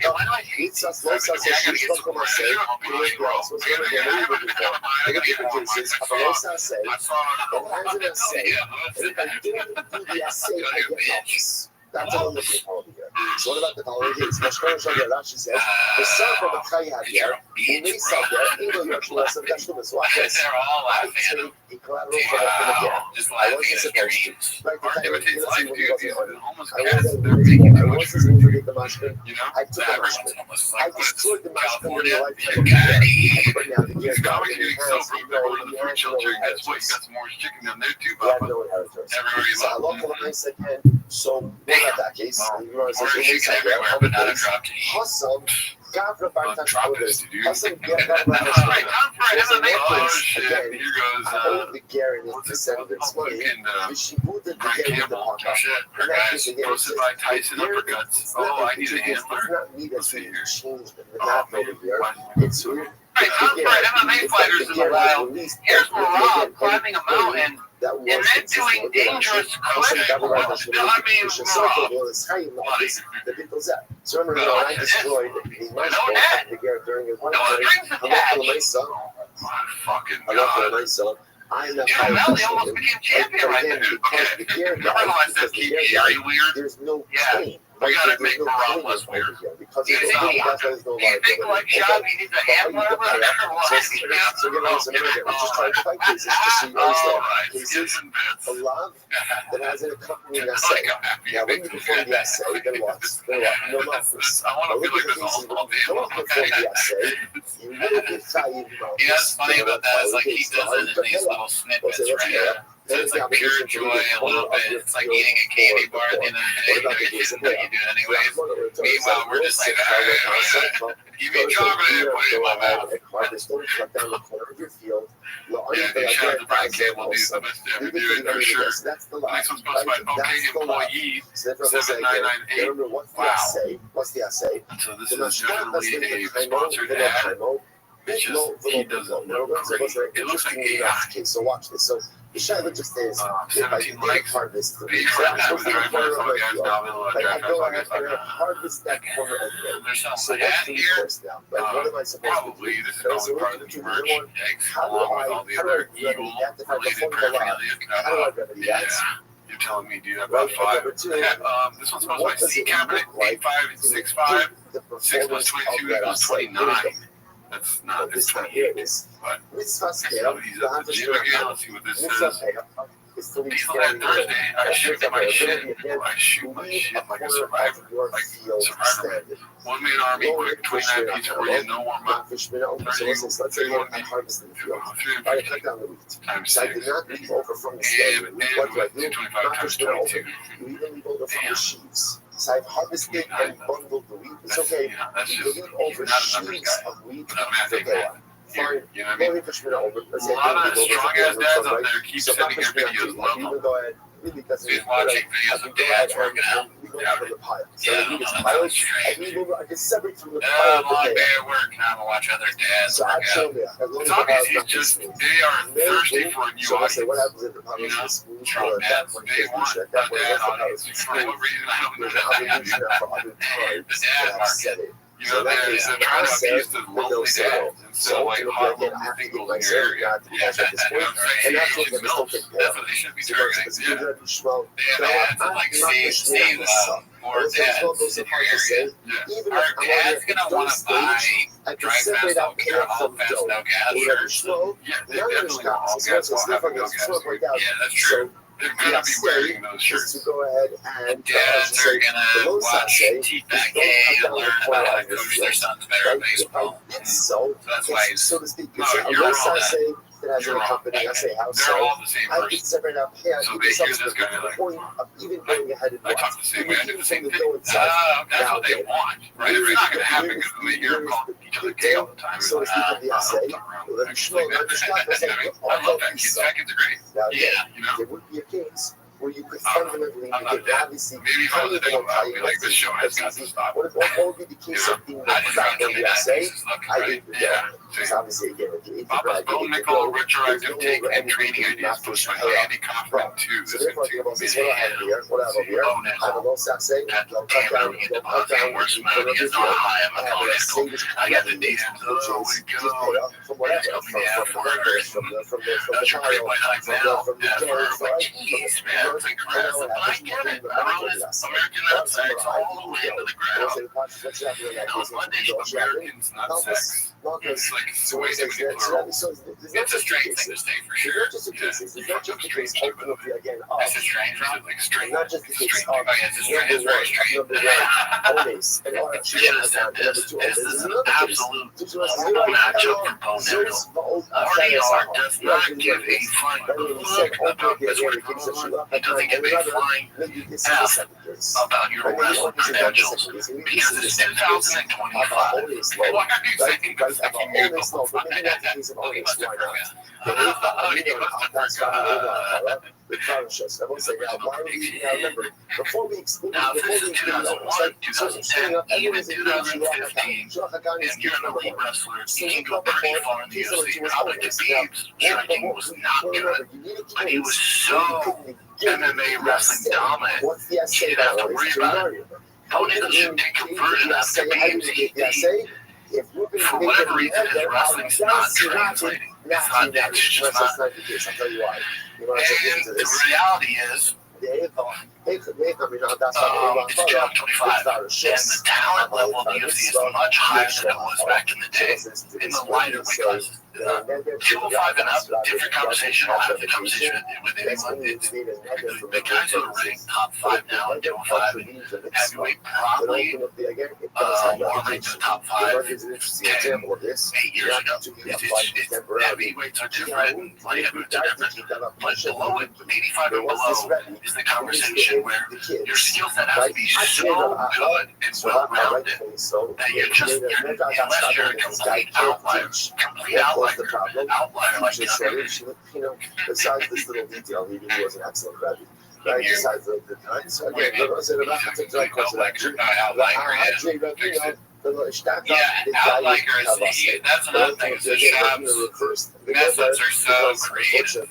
It's us, low success. She's not going to say. I got different cases. A low success. And I'm going to say, if I didn't do the essay, I get notice. That's what I'm looking for here. So what about the technology? It's much more so that she says, the son from a Kaya here, he may sell there, even though you're less of that to this watch. I take the collateral from the again. I wasn't supposed to. Like the time I wasn't supposed to get the mushroom. I took the mushroom. I destroyed the mushroom in your life. I put down the gear down in your hands. You got some more chicken down there too, Bob. So I love the nice again. So that case, everywhere, but not a drop to eat. Awesome. God for the drop this, dude. Awesome. Here goes. The Garen is descendants money. She moved the Garen Campbell, guys, posted by Tyson Uppercuts. Oh, I need a handler. Let's see here. It's weird. Right, for MMA fighters in a while, here's Rob climbing a mountain and then doing dangerous clips. I mean, so remember, I destroyed the mushroom during his one time. I left my son. I'm the Melly almost became champion right there. Okay. Remember how I said keep Gary weird? There's no pain. We gotta make Rob less weird. Do you think like Shabby needs a handler or whatever? So we're just trying to fight cases to see cases a love that has an accompanying essay. Now when you perform the essay, then what? No losses. I want to feel like this all day. Don't perform the essay, you will get tired. Yeah, that's funny about that. It's like he does it in these little snippets, right? So it's like pure joy, a little bit. It's like eating a candy bar at the end of the day. You know, you shouldn't know you do it anyways. Meanwhile, we're just like, give me chocolate, put it in my mouth. Yeah, they shot the brown cable dude. The best ever do it for sure. Next one's supposed to be OK Employee 7998. Wow. So this is definitely a sponsored ad. It's just, he doesn't look great. It looks like AI. Okay, so watch this. So the shadow just is 17 likes. harvest. Harvest that corner of it. There's some hat here. Probably this is probably part of the new merch decks, along with all the other evil-related paraphernalia. Yeah. You're telling me, dude, I've got 5. This one's supposed to be C cabinet, 8565. 6 plus 22 equals 29. That's not this 28. But let's see what he's up to do again. Let's see what this says. Diesel that Thursday, I shoot my shit. I shoot my shit like a survivor. Like Survivor. One man army, quick 29 pizza for you, no warm up. 31 times 6. And 225 times 22. Damn. So I've harvested and bundled the wheat. It's okay. Yeah, that's You just, delete over not a numbers sheets guy. of wheat. But math ain't math. Fine. You know what I mean? A lot of strong ass dads out there keep sending their videos. Love them. He's watching videos of dads working out. I get separate from the Long day at work, and I'm gonna watch other dads So work out. actually, It's obvious he's just, they are thirsty for a new audience. what happens in the You know, school? strong dads, they want a dad audience. For what reason, I don't know. The dad market. You know, they're trying to appease the lonely dads instead of like hardworking singles in your area. Yeah, you know what I'm saying? That's what they should be targeting. Yeah. They have ads that like save more dads in your area. Yeah. Our dad's gonna want to buy Drive Fast Out Gas, All Fast Out Gas shirts. Yeah, they definitely want all gas will have a no gas. Yeah, that's true. They're gonna be wearing those shirts. To go ahead and dads are gonna watch T-Back and learn about how to coach their sons better at baseball. So that's why he's, so to speak, no, you're all that. that has You're a wrong. company, I say how They're all the same I could person. separate out here. So they hear this guy like, point of even going ahead and I talk the same way, I do the same thing. That's what they want, right? It's not gonna happen because they hear them calling each other gay all the time. So to speak, of the essay, I love that kid. That kid's great. Yeah, you know. There would be a case where you could fundamentally, I'm not dead. obviously, Maybe if I was a dick, I would be like, this show has got to stop. What would be the case of being I just found the that essay? this is looking I right. think Yeah. because obviously, again, if you Papa's bone nickel retroactive take and training ideas pushed by Andy Kaufman too. So This therefore, into what I have here, what I have here, bone I have a nickel. low saxay, Got the don't cut down, camera in the don't cut down, worst amount of is not high of a bone nickel. I got the DMs. Oh, we go. from whatever, From that's your great white like now. Yeah, for like, jeez, man. It's incredible. But I get it. I wrote this American Nutsack all the way into the ground. On Monday, Americans Nutsack. It's like it's way too many plural. It's a strange thing to say for sure. Yeah. You fucked up strange too, by the way. That's a strange, is it like strange? Not just It's strange. Oh yeah, it's strange. It's very strange. Should have said this. This is an absolute matchup for bone nickel. RDR does not give a flying fuck about this proposal. It doesn't give a flying F about your wrestling credentials because it's 2025. Why are you saying this? I can hear the fuck. Oh, you must have forgot. Oh, you must have forgot. I will say now, why would we remember before we exclude Now, if this is 2001, 2010, even 2015, and you're an elite wrestler, you can go pretty far in the UFC. Probably Khabib's striking was not good, but he was so MMA wrestling dominant, you didn't have to worry about it. Bone nickel should take conversion out of Khabib's. For whatever reason, his wrestling's not translating. It's not, it's just not. I'll tell you why. And the reality is, It's June of 25. And the talent level of the UFC is much higher than it was back in the day in the lighter weight classes. 205 and up, different conversation. I'll have the conversation with anyone. The guys who are ranked top 5 now in 205 and heavyweight probably more ranked in top 5 10, 8 years ago. Heavyweights are different, and light heavyweights are different. But below it, 85 and below is the conversation where your skill set has to be so good and well-rounded that you're just, unless you're a complete outlier like besides this little detail, he was an excellent Rabbi. Right, besides the time. So again, the outliker is that's another thing. Is the shops methods are so creative.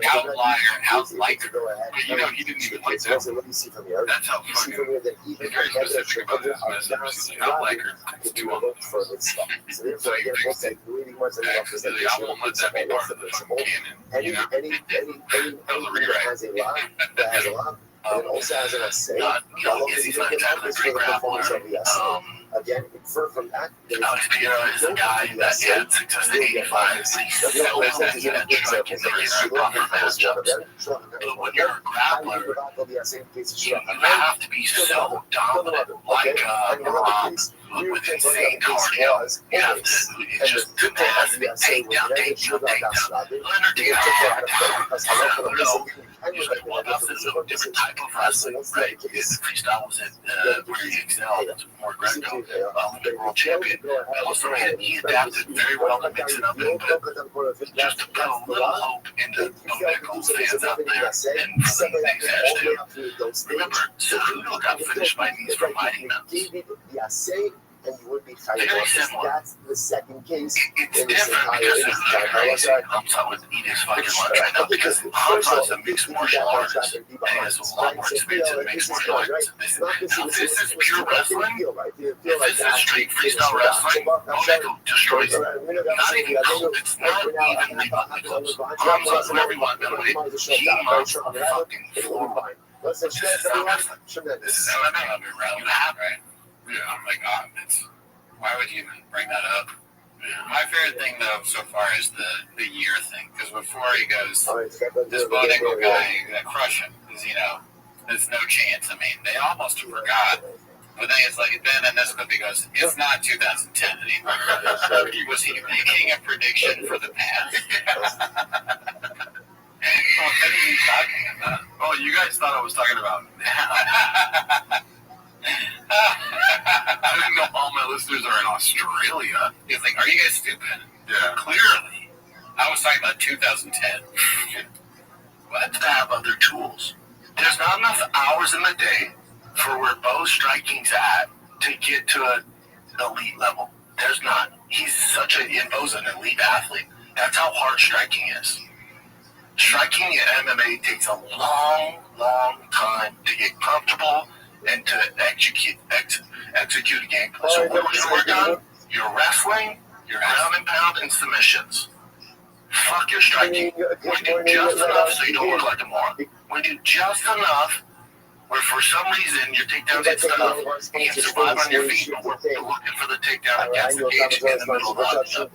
Outliker. But you know, he didn't even like that. That's how fucking very specific about his message. Outliker is too on the so he thinks that actually, I won't let that be part of the fucking canon. You know, that was a rewrite. And it also has an essay. He's not exactly a great grappler. Again, infer from that. Alex Piero is a guy that had success at 85. He's so he's in a truck and you're a proper matchups. But when you're a grappler, you have to be so dominant, like Rob, with insane cardio. You have to just massive takedown. Leonard Diaz, that's a different type of wrestling, right? His freestyle was where he excelled. It's more Greco, Olympic world champion. Also, he adapted very well to mix it up and just to put a little hope into political fans out there and for the things hashed. Remember, Cejudo got finished by knees from mighty mounts. And you would be very similar. That's the second case. It's different because Hamza would eat his fucking lunch right now because Hamza is a mixed martial artist and has a lot more experience in mixed martial arts. If this is pure wrestling, if this is street freestyle wrestling, Monaco destroys it. Not even close. It's not even remotely close. Hamza's where we want to be. He mops on the fucking floor. This is MMA. You have it. Yeah, I'm like, why would you even bring that up? My favorite thing, though, so far is the year thing. Because before he goes, this Bodego guy, crush him. Because, you know, there's no chance. I mean, they almost forgot. But then it's like, then in this clip, he goes, it's not 2010 anymore. Was he making a prediction for the past? What are you talking about? Oh, you guys thought I was talking about now. I didn't know all my listeners are in Australia. He's like, are you guys stupid? Yeah. Clearly. I was talking about 2010. Let's have other tools. There's not enough hours in the day for where Bo's striking's at to get to an elite level. There's not. He's Bo's an elite athlete. That's how hard striking is. Striking in MMA takes a long, long time to get comfortable and to execute a game. So what we're going to work on, your wrestling, your ground and pound, and submissions. Fuck your striking. We do just enough so you don't look like a moron. We do just enough where for some reason your takedowns hit enough and you can survive on your feet, but we're looking for the takedown against the cage in the middle of the lineup.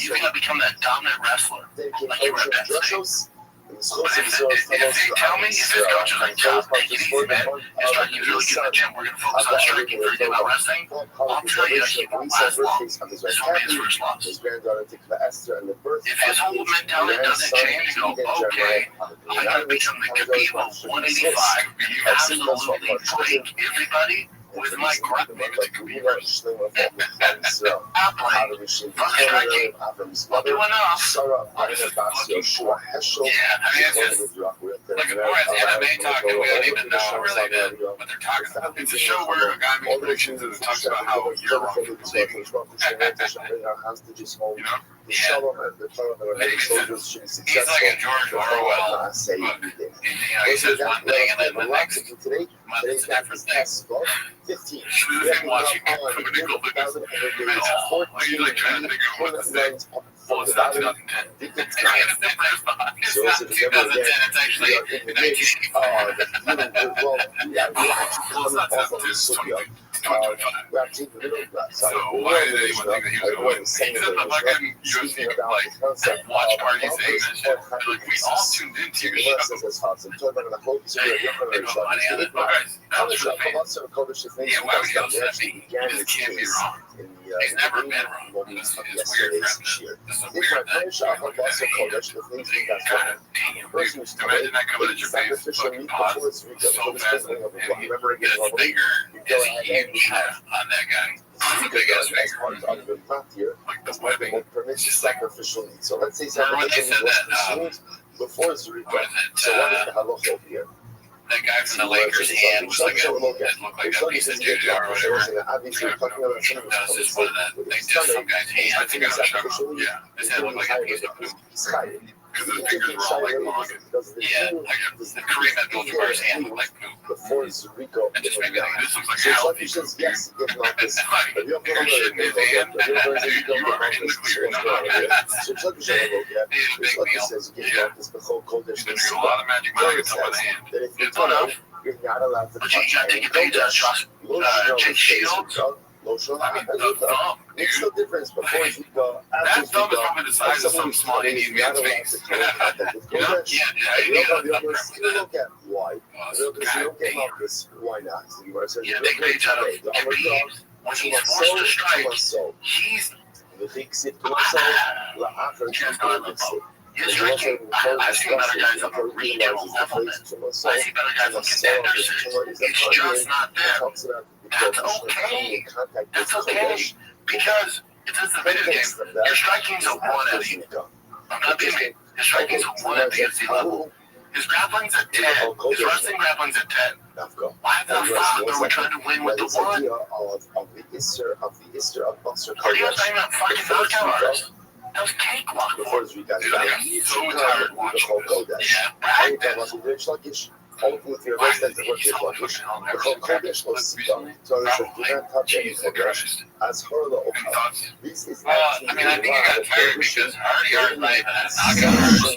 You gotta become that dominant wrestler like you were at Penn State. But if they tell me, if his coach is like, take it easy, man, his striking is really good in the gym, we're going to focus on striking, forget about wrestling, I'll tell you, he won't last long. This will be his first loss. If his whole mentality doesn't change, you go, okay, I got to become the Khabib of 185, you absolutely break everybody with my grip, maybe the Khabib. Outplaying, fuck striking, I'll do enough. What is it fucking for? Yeah, I mean, it's just, like, as far as MMA talking, we don't even know really what they're talking about. It's a show where a guy makes predictions and it talks about how you're wrong for believing. You know? Yeah. He's like a George Orwell book. He says one thing and then the next month it's a different thing. Smoothing watching critical videos. Are you like trying to figure out what to say? Well, it's not 2010. It's 2010. It's actually 1985. Well, yeah, we actually Well, it's not 2010. It's 2025. So why did anyone think that he was going? He's at the fucking UFC watch party saying that shit. Like, we all tuned into your show. They put money on it. That was for the fans. Yeah, why would he upset me? He just can't be wrong. He's never been wrong. It's weird for him. This is weird that imagine that coming at your face fucking pause so fast and this finger is huge on that guy. Big ass finger. Like the webbing. It's just sacrificial need. So let's say remember when they said that before Zurich. what is So what is it? the halacha here? That guy from the Lakers' hand was like it looked like a piece of juju or whatever. That was just one of that. They did some guy's hand. I think I was talking about. Yeah, his hand looked like a piece of poop. Because his fingers were all like long. Yeah, like the Kareem Abdul-Jabbar's hand looked like poop. Before Zurico. And just maybe like this looks like a healthy poop. Yes, if not this. You're shitting his hand. You are in the clear. No, So it's a big deal. Yeah. He's been drinking a lot of magic money on top of the hand. It's enough. You're not allowed to But you gotta take your page out, Josh. Jake Shields. I mean, the thumb, Makes dude. no difference before you go. That thumb is probably the size of some small Indian man's face. Yeah, Look at why. Why not? Yeah, take page out of Khabib. When he's forced to strike, he's his striking. I've seen better guys on a regional level. I've seen better guys on contenders. It's just not there. That's okay. That's okay. Because it's just a video game. Your striking's a 1 at the I'm not kidding. His striking's a 1 at the UFC level. His grappling's a 10. His wrestling grappling's a 10. Why the fuck are we trying to win with the 1? Of the Easter of Buster Cardio time not fucking knockout artists. That was cakewalk. Before we got Dude, I'm so tired watching this. Yeah, practice. Hopefully, your rest of the work is like this. Jesus Christ. As her the Any thoughts? this is I mean, I think he got tired because I already heard like knockout artists.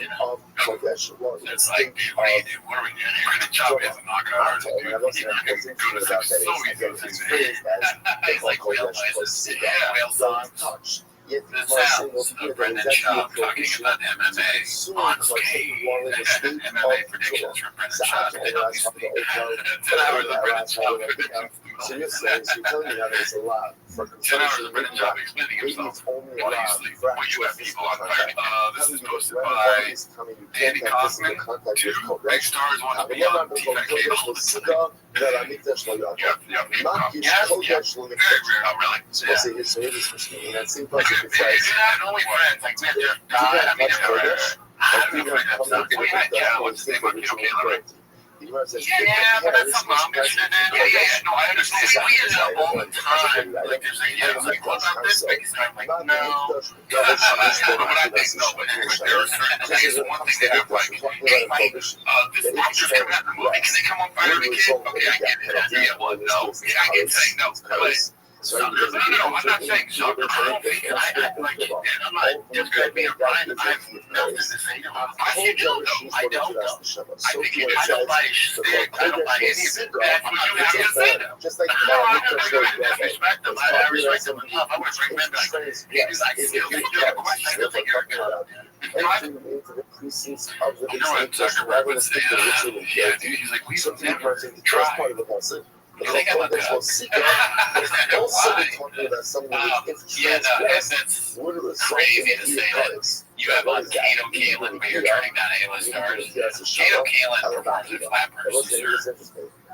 It's like, dude, what are you doing? What are we doing? You're gonna chop me as a knockout artist, dude. You're gonna go to some so easy things. He's like whale places. Yeah, whale songs. The sounds of Brendan Schaub talking about MMA on stage. MMA predictions from Brendan Schaub. They don't used to be 10 hours of Brendan Schaub predictions. So you're saying, so you're telling me that there's a lot for 10 hours of Brendan Schaub explaining himself while you sleep. When you have people on fire. This is posted by Danny Kaufman. 2 big stars want to be on TFK all the time. Yeah, Very rare. Oh, really? So it's machine. That same person You're not only friends, like we have Jeff Dye, I mean, I don't even bring that stuff. We had Cal, what's his name, on Kilo Killer. Yeah, but that's something I'm interested in. Yeah, no, I understand. We hear that all the time. Like, there's like, what about this big stuff? I'm like, no. But what I think, no, but there are certain things, one thing they have, like, hey, Mike, this actor's coming out in the movie, can they come on Fire the Kid? Okay, I get it. Yeah, well, no. Yeah, I get saying no. But, no, I'm not saying soccer. I don't think I'm not just going to be a Brian. I have nothing to say to him. I don't know. I don't know. I think I don't buy his stick. I don't buy any of it. That's what you have to say to him. Just like I disrespect him. I respect him enough. I would bring him back. Because I still think you're a question. I still think you're a good. into the precincts of the what Zuckerberg would say? Yeah, dude. He's like, we would never try. part of the person. You think I'm a also talking about someone that's crazy to say that you have on Kato Kalin, but you're turning down A-list stars. Kato Kalin performs with flat purses, sir.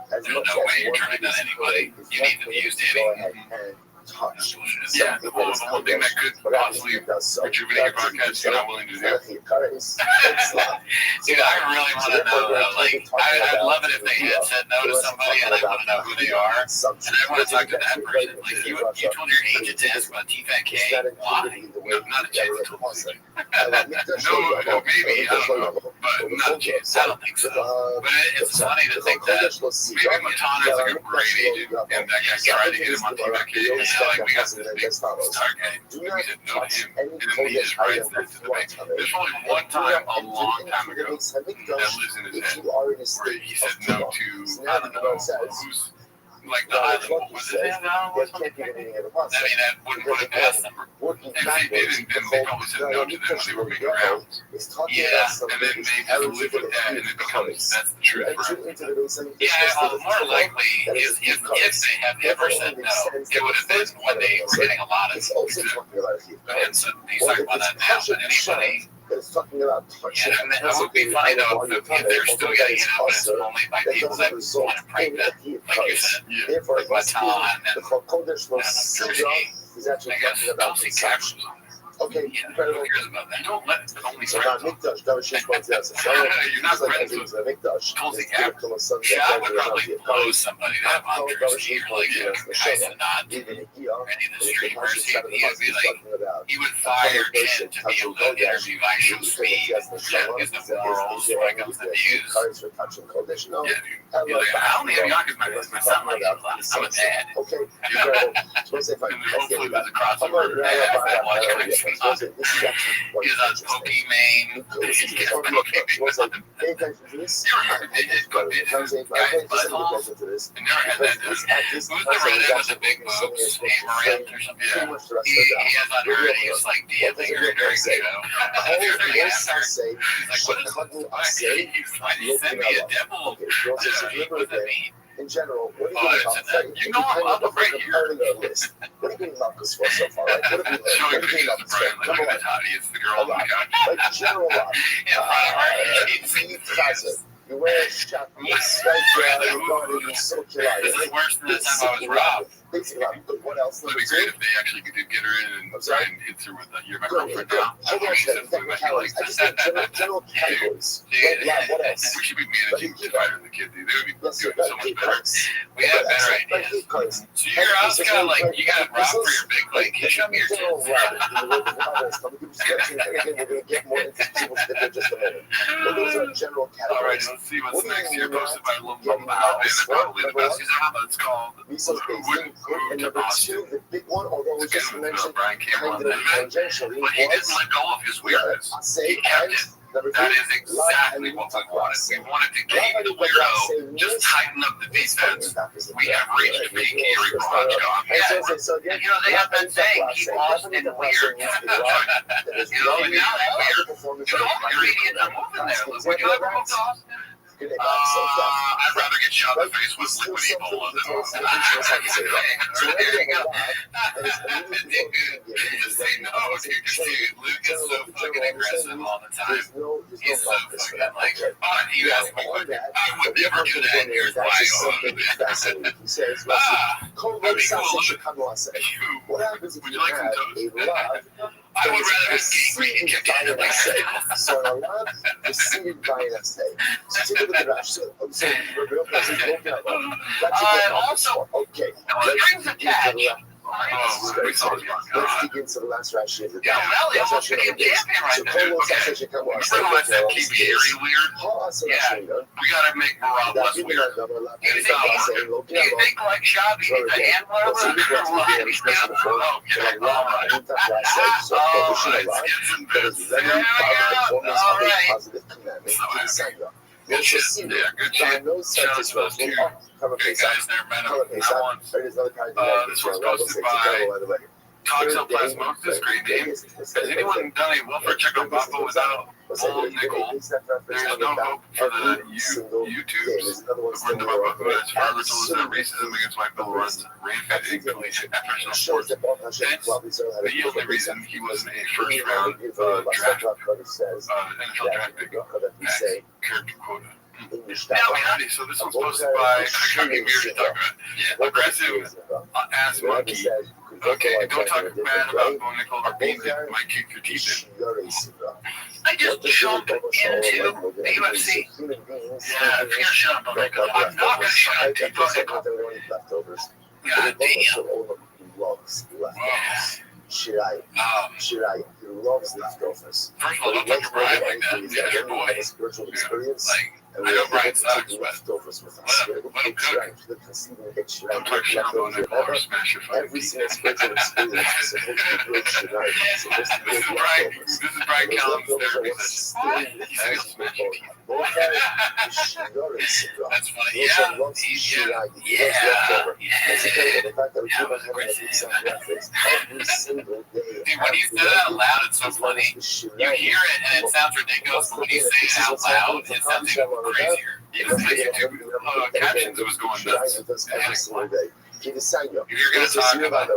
There's no way you're turning down anybody. You need to use dating. Yeah, the one thing that could possibly rejuvenate your podcast, you're not willing to do. Dude, I really want to know, like, I'd love it if they had said no to somebody and I want to know who they are. And I want to talk to that person. Like, you told your agent to ask about T-Fat-K. Why? Not a chance to told me. No, maybe, I don't know. But not a chance. I don't think so. But it's funny to think that maybe Matana's like a great agent and that guy tried to get him on T-Fat-K. like we got this big star guy. Do We not said no to touch him, any and then he Kodesh just writes item that to the bank. before There's only one time, a long time ago, that lives in his if head, you are in a where state he said of no Tuma. to, So I now don't the know, Gemara says, who's like the island, was it his island or there something? can't be anything in the I process. mean, that wouldn't put it past them. Working If they backwards, didn't, then they probably said no to them when they were making rounds. is talking Yeah, about and something then they just live with that, and it becomes, that's the truth for enter into the basin. Yeah, more likely, if they had ever said no, it would have been when they were getting a lot of. It's also talking about a And so he's talking about that now, but anybody. that is talking about touching. Yeah, and that would be funny though if they're still getting it up, and it's only by people that want to prank them, like you said, Therefore, like Matan the and Kodesh was Jersey. is actually I guess talking about Tulsi consumption. capsules on there. Okay, Yeah, incredible. who cares about that? Don't let it, only So now friends. Mikdash, that was just one yes. You're not friends with Mikdash. Tulsi capsules. Shah would probably blow somebody to have on Jersey or like Kaiser not any of the streamers. He would be like, he would fire Jen to be able to interview ISO speed, is the morals when it comes to views. Cards for touching Kodesh. No. Yeah, dude. You're like, I only have Yaakov my son like I'm a dad. Okay, incredible. So if I And hopefully there's a crossover that watch Christmas. He was on Pokemon. You remember guys' buttholes? I never had that. Who's the redhead with the big boobs? Amaranth or something? Yeah. He has on her and he was like DMing her during the show. He's like, what is this? He's like, you sent me a devil. What does that mean? In general, what Oh, are it's in there. You know I'm up right here. What are you getting Marcus for so far? Right? What have you Showing learned? pictures of Brian, like, look at Tati, it's the girl on the couch. Like general love. In front of her, she's See classic. You wear a shot, you strike down, you guard, you socialize. This is worse than the time I was robbed. Basically, what else? It'd be great if they actually could get her in and try and hit her with you're my girlfriend now. Hold on, She said, we might be like, I just need general categories. What else? we should be managing the fighter and the kid, dude. They would be doing so much better. We have better ideas. So you're also got like, you got robbed for your big like, can you show me your general tits? rabbit. We're going to get more into people's in just a minute. But those are general All right, categories. let's see what's next here. Posted by Lil Mama, and probably the best he's ever. It's called Miso's Wouldn't based Move and to number Austin. two, the big one, although we Again, just with mentioned Brian Cameron kind on of that. tangentially, But he didn't let go of his weirdness. say He kept it. number That three, is exactly what we wanted. We wanted to game the weirdo, just tighten up the defense. We have reached peak Erie Rothschild. Yeah. So And you know, they have that saying, keep Austin weird. You know, and now that weird, you know, your idiots are moving there. Would you ever move to Austin? I'd rather get shot in the face with liquid Ebola than Austin. So there you go. Just say no, dude. Just dude. Luke is so fucking aggressive all the time. He's so fucking like, you asked me, I would never do that. Here's why. He says, what happens if Would you you like have some a toast? love I would rather have gangrene kick in than like so a love preceded by an essay. So take a look at that. So real person, also, okay. strings attached. We saw this one. Let's dig into the last Rashi of the day. Yeah, Melly almost became champion right there. Okay. Remember how I said keep Erie weird? Yeah. We gotta make Morale less weird. Do you think like Shabby needs a hand whatever? He's got okay. All right. Oh, let's get some bits. There we go. All right. Good shit. Yeah, good shit. Shout out to those two. Okay, guys, never met him. Not once. This was posted by Talks Up Last Month. This great name. Has anyone done a welfare check on Boppo without old nickel? There's no hope for the YouTubes. According to Boppo, who has forever told us that racism against white people runs rampant in collegiate and professional sports. Hence, the only reason he wasn't a first round draft NFL draft pick as character quota. Now, howdy, so this one's posted by, I mean, we already talked about it. Aggressive ass monkey. Okay, don't talk bad about Bo Nickel or beans that might kick your teeth in. I just jump into the UFC. Yeah, if you're shut up, Bo Nickel, I'm not going to shut up to Bo Nickel. God damn. Shirai. He loves leftovers. First of all, don't talk to Brian like that. He's your boy. Spiritual experience. Like, And we have to take leftovers with us. We're going to get shranked. The consumer gets shranked. Every single spiritual experience is supposed to build tonight. It's supposed to build leftovers. This is Brian Callum's Leftovers are therapy what's session. staying as we go. That's funny. Those are lots of shiragi. Those leftover. It's incredible. The fact that we keep on having a big Sunday breakfast every single day. Dude, when you say that out loud, it's so funny. You hear it and it sounds ridiculous, but when you say it out loud, it sounds even crazier. Even the YouTube captions, it was going nuts. Every single day. If you're going to talk about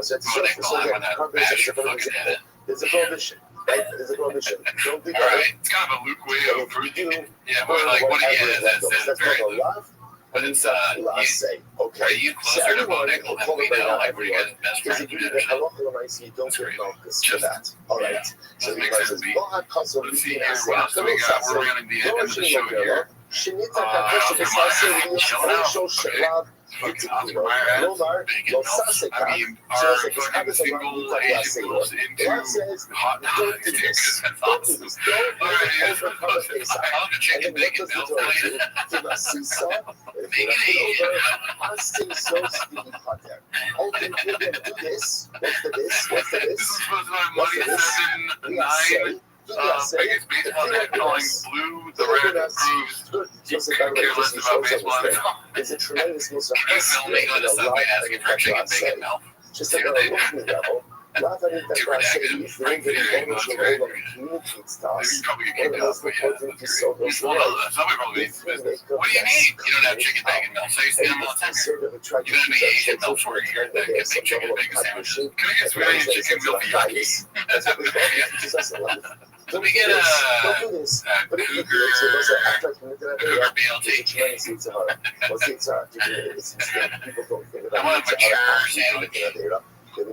there's a prohibition. Right? There's a prohibition. Don't do that. Right? It's kind of a Luke way of approaching. Yeah, more like what he is. That's very called love. But it's say, okay. are you closer to Monical than we know? Like, were you guys best friends? You don't get Malchus for that. All right. So he says, let's see here. What else do we got? We're going to be at the end of the show here. Fucking Oscar Mayer ads, big and melts. I mean, our fucking single Asian moves into hot dogs, dude, because that's awesome. Alright, here's the post. I'll have chicken bacon melts later. Make it Asian. This This is supposed to be Money 7-9. Biggest baseball net calling blue the red proves you couldn't care less about baseball. It's a tremendous Can you film me going to Subway asking for chicken bacon melt? just like on a working level. Rather than that, say, if you're going to communicate stuff, You probably get one kicked of out, those but yeah, important that's pieces of great. Somebody probably needs business. What do you need? You don't have chicken bacon melt, so you see them all the time. You're going to be Asian melt for a year that can make chicken bacon sandwiches. Can I get sweet onion chicken milkiyaki? That's what we're going to get. Let me get a cougar BLT. I want a mature sandwich. Can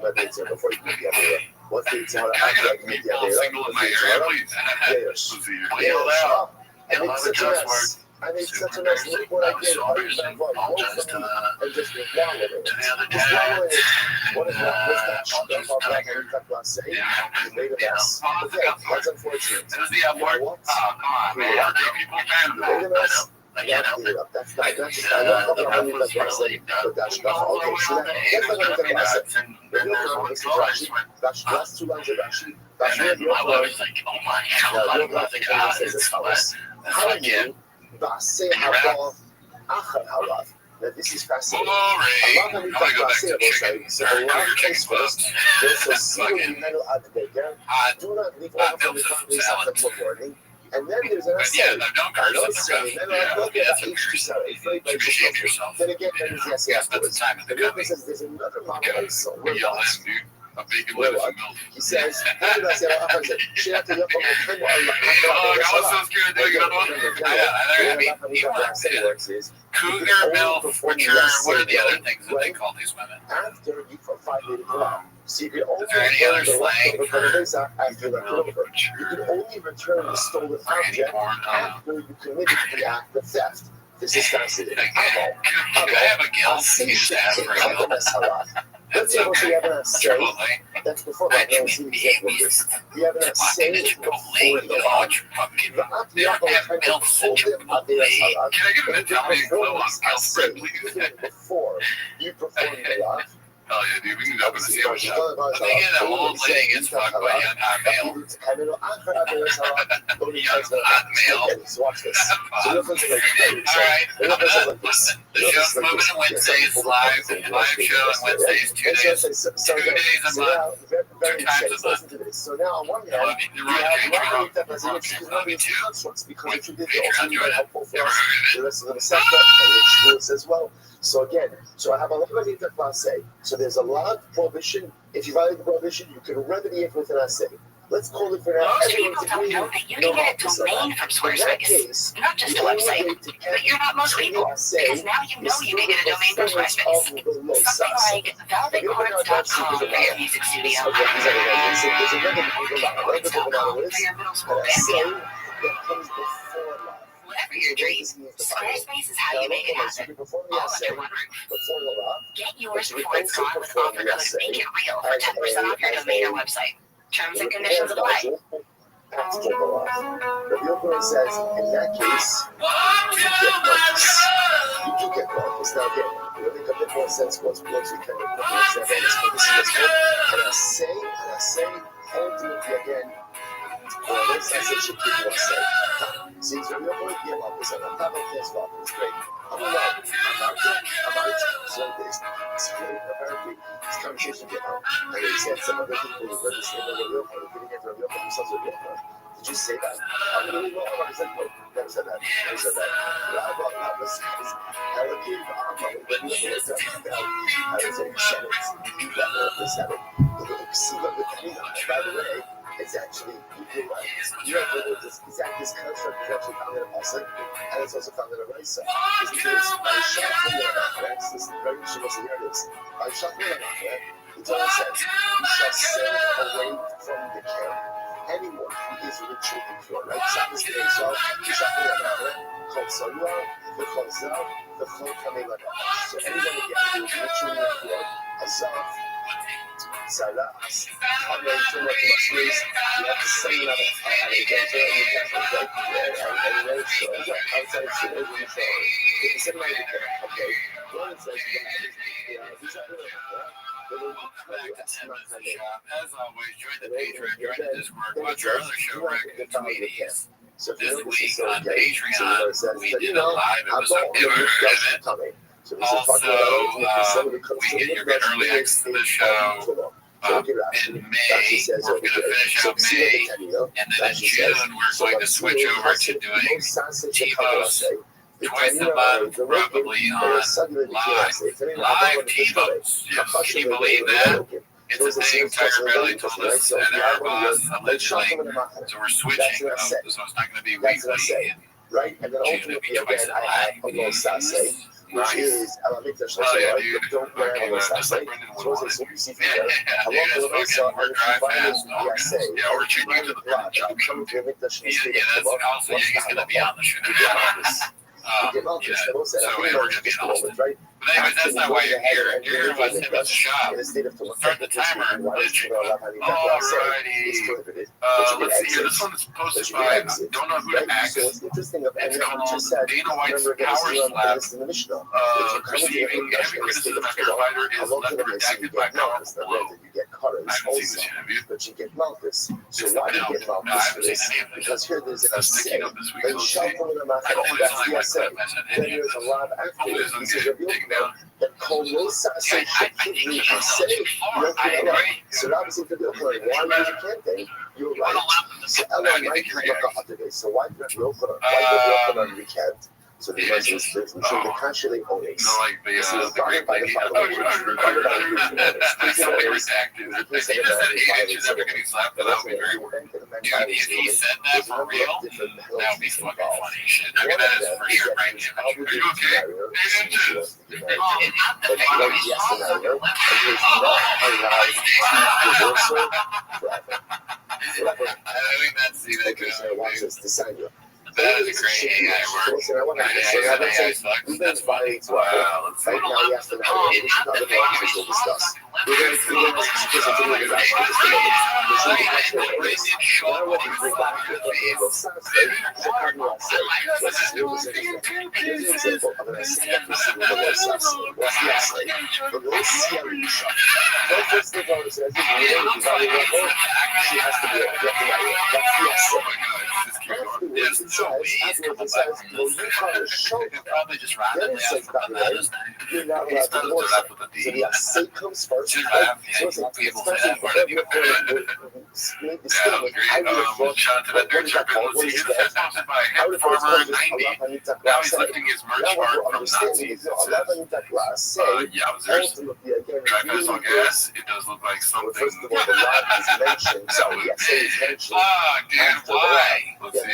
I get a meatball single in my area, please? Let's see here. Yell out. I made such a mess. I made such a mess. Look what I did. I just and just went down with it. Just swallowing it. What is that? What's that? You made a mess. Okay, that's unfortunate. This is the F word. Oh, come on, man. People fan You made a mess. I got to clear up. That's not. I love how you let that say. So that's not. Okay, so that's not going to be mess. That's two lines of Rashi. That's my wife was like, oh my God, it's how do you say halav achar halav? Now this is fascinating. Allah and the so the last case first. There's a single middle ad beger. Do not leave off from the context of the morning. And then there's an essay. Then again, there's the essay afterwards. The real thing is there's another model also. A bacon, lettuce, and milk. He says, how did I say what happens? She had to look on the thing. I was so scared to do it. Cougar, milk, which are, what are the other things that they call these women? After you for 5 minutes. So you can only is there any other slang for after the clover. You can only return the stolen object after you committed the act of theft. This is fascinating. Can I have a guilt? Let's say what you have an say. That's before that. You have an say before the law. Can I get an Italian glow on Alfred, please? Before you perform the law. Oh yeah, dude, we can open a sandwich shop. I think an old lady gets fucked by a young hot male. Watch this. Alright, listen, the show's moving on Wednesdays, live show on Wednesdays, 2 days a month, 2 times a month. So now on one hand, you have because you did also very helpful for us. The rest of the sector and the schools as well. So again, so I have a lot of say. So there's a lot of prohibition. If you violate the prohibition, you can remedy it with an essay. Let's call it for now. Most people don't know that you can get a domain from Squarespace. Not just a website, but you're not most people. Because now you know you can get a domain from Squarespace. Something like velvetchords.com for your music studio. For your middle school band. Whatever your dream, Squarespace is how you make it happen. All under one roof. Get yours before it's gone with offer code Make It Real for 10% off your domain or website. Terms and conditions apply. practical balav. Rabbi Yochanan says, in that case, you get Malchus. You do get Malchus. Now again, we'll make a bit more sense once we can make more sense on this, but this is what's good. And I say, ultimately again, this I say should keep what I say. See, so you're going to give up this, and I'm not going to guess what it's great. I'm out. So it's great. Apparently, this conversation came out, and he said some other people were very saying that Rabbi Yochanan didn't get Rabbi Yochanan themselves Rabbi Yochanan. Did you say that? I don't know. I said, no, never said that. Never said that. I was allocated to Arma, but you never said that. I was saying, said it. You never said it. See what with Canina, by the way, it's actually, you're right. You know, this construct is actually found in a Pasuk, and it's also found in a Raisa. Because by Shachar Yonachre, this is very interesting to hear this. By Shachar Yonachre, it's all says, you shall send away from the camp anyone who is ritually impure, right? Shabbos day, so you shall remember, Chol Sarua, the Chol Zal, the Chol Kamei. So anyone who is ritually impure, Azav, Zaras, Kamei, Tumah, Masris, you have to say that at a gender, and you can't forget and ratio, outside of the ratio. If you say that again, okay, one says, he's not really as always, join the Patreon, join the Discord, watch our other show, Record Comedians. So this week on Patreon, we did a live episode. Also, we get your good early access to the show. In May, we're going to finish out May, and then in June, we're going to switch over to doing TiVo's twice a month, probably on live TiVo's. Yes, can you believe that? It's a thing Tiger Belly told us at our boss, allegedly. So we're switching, so it's not going to be weekly. Right, and then ultimately again, I have a little sase, which is don't wear a little sase. So it's a super I want the little sase, and if you find it, yeah, we're treating you to the pork chop. Yeah, that's also, he's going to be on the show. So we're going to be in Austin. But anyways, that's not why you're here. You're here about Tibbet's shop. Start the timer. Alrighty. Let's see here. This one is posted by, I don't know who to ask. It's called Dana White's Power Slap. Receiving heavy criticism after a fighter is left redacted by powerful blow. I haven't seen this yet, have you? But you get Malchus. So why do you get Malchus? I haven't seen any of it. Because here there's an sticking up this week, so let's see. Hopefully it's not like my clip message. then there's a lot of Hopefully it doesn't get taken down. that Colosa say you so obviously for the why you campaign, you're right. So Ella might have a today. So why did you open on the weekend? So the residents live in the country only. Like the great lady. That's something redacted. If he just said 8 inches after getting slapped, that would be very weird. Dude, if he said that for real, that would be fucking funny shit. I mean, that is for sure right here. Are you okay? 8 inches. I think that's the that that is a great AI work. AI sucks. That's funny. Wow, let's see. Right now, yes, the other thing we'll discuss. We're going to discuss a little bit Probably just randomly ask about that, isn't it? You're not allowed to divorce it. So the say comes first. Should have, yeah, you won't be able to say that word anymore. Yeah, that was great. Shout out to that dirt sharp. Let's see, this is sponsored by Head Farmer 90. Now he's lifting his merch bar from Nazis. It says, Yowzers. Drive fast on gas. It does look like something. Fuck, dude, why? Let's see.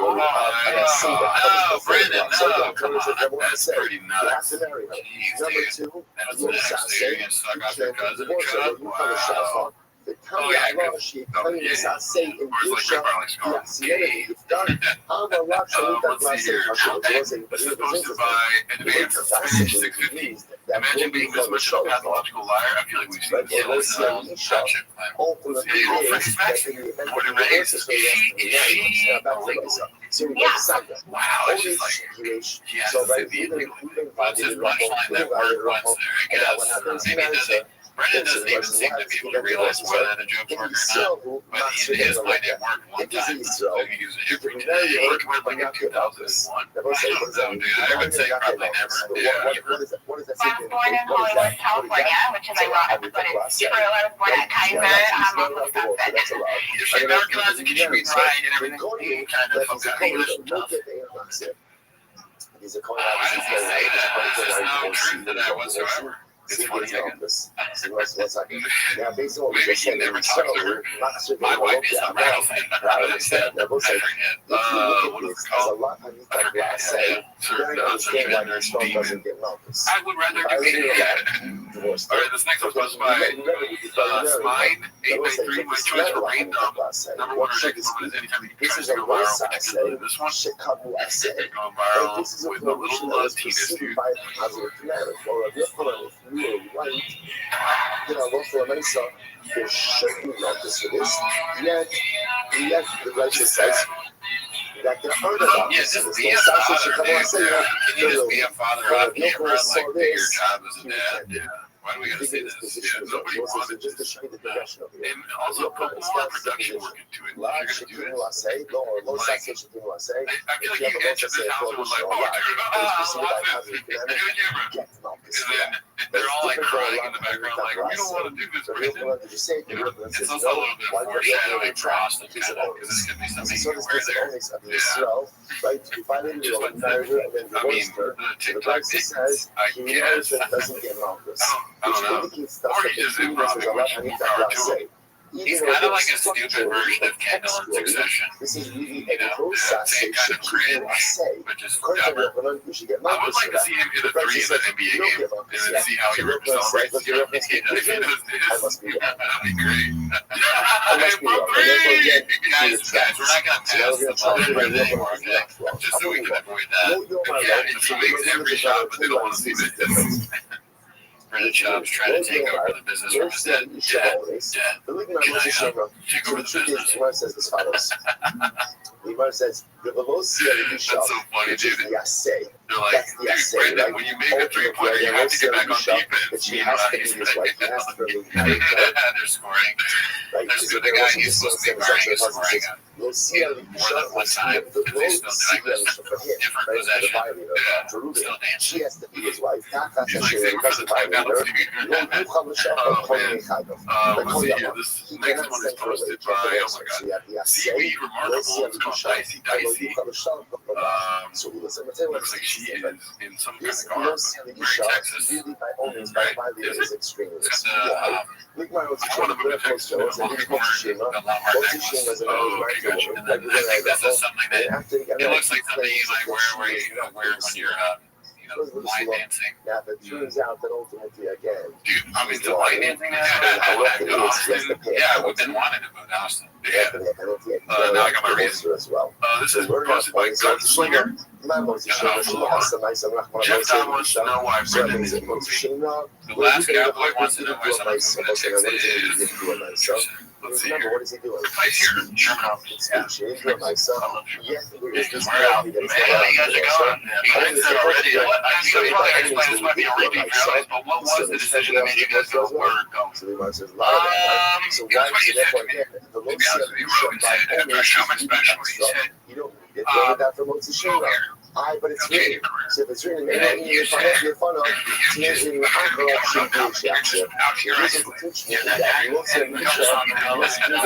Oh, Brandon, no, that's pretty nuts. Jeez, dude. That's next, dude. You're gonna suck out your cousin. Wow. the Kami she Kami say in Dusha, the you've done. Let's see here. This is posted by Advanced Spanish 650. Imagine being this much of a pathological liar. I feel like we've seen this action plan. Let's see. Girlfriend is back. Born and raised. Is she illegal? Wow, it's just like, he has to say the illegal. But it's his punchline that word once there, I guess. Maybe it doesn't. Brendan doesn't even seem to be able to realize whether the joke's work or not. But in his mind, it worked one time. So he uses it every day. It worked like in 2001. I don't know, dude. I would say probably never. Yeah, I was born in Hollywood, California, which is ironic, but it's true. I was born at Kaiser. I'm on Wisconsin. if she Americanized, can she read and write and everything? He kind of fucks out English and stuff. I didn't say that. There's no truth to that whatsoever. It's funny, I guess. Maybe he never talked to her. My wife is a rattlesnake. I forget. What is it called? I would rather do it. All right, this next one's posted by Smine 8x3. My choice for rain number one ridiculous moment is anytime you try to go viral, particularly this one. Going viral with a little penis, dude. There should be notice for this. Yet the righteous says that there are no yes, just be a father, dude. Can you just be a father on camera and like do your job as a dad? Yeah. Why do we gotta say this? Yeah, nobody wanted this. And also put more production work into it. If you're gonna do this, I feel like you entered this house and was like, oh, dude, I do a camera. And then they're all like crying in the background, like, we don't want to do this, Brandon. You know, it's also a little bit of foreshadowing for Austin, kind of, because this could be something you can wear there. Yeah. Just like, I mean, the TikTok thing, I guess. I don't know. Or he just improv it, which more power to him. He's kind of like a stupid version of Kendall in Succession. You know, same kind of grin, but just dumber. I would like to see him hit a 3 in an NBA game and then see how he celebrates. You know, if he does this, that'd be great. Guys, we're not going to pass the ball right anymore, okay? Just so we can avoid that. But yeah, he makes every shot, but they don't want to see the difference. Brendan Schaub's trying to take over the business from his dad. Dad, can I take over the business? Says as follows. The Gemara says, that's so funny, dude. They're like, dude, Brendan, when you make a 3-pointer, you have to get back on defense. They're scoring. There's the guy he's supposed to be wearing is scoring more than one time. Because he's still doing this different possession. Yeah, still dancing. He's like, save for the time now. Oh, man. Let's see here. This next one is posted by, oh my god, Seaweed Remarkable. It's called Dicey Dicey. Looks like she is in some kind of garb. Very Texas. Right? Is it? It's got the, which one of them in Texas? Oh, okay, gotcha. And then I think this is something that, it looks like something you might wear when you're, line dancing. Now, it turns out that ultimately, again, dude, I mean, the line dancing, Austin, yeah, we've been wanting to move to Austin. Yeah. Now I got my reason as well. This is posted by Gunslinger. Jeff Don wants to know why Brendan is moving. The last cowboy wants to know why someone's moving to Texas. Let's see here. What is he doing? Right here, Sherman. Yeah. We're out. Man, how you guys are going? You said already. I'm sure you probably explain this might be a repeat for others, but what was the decision that made you guys go where we're going? It was what you said to me. To be honest with you, Rogan said, after I shot my special, he said, go here. But it's okay, written. So if it's written, maybe you find out your fun of changing the anchor option page. Out here, I said, yeah, that guy, and the couple song in hell, let's do that.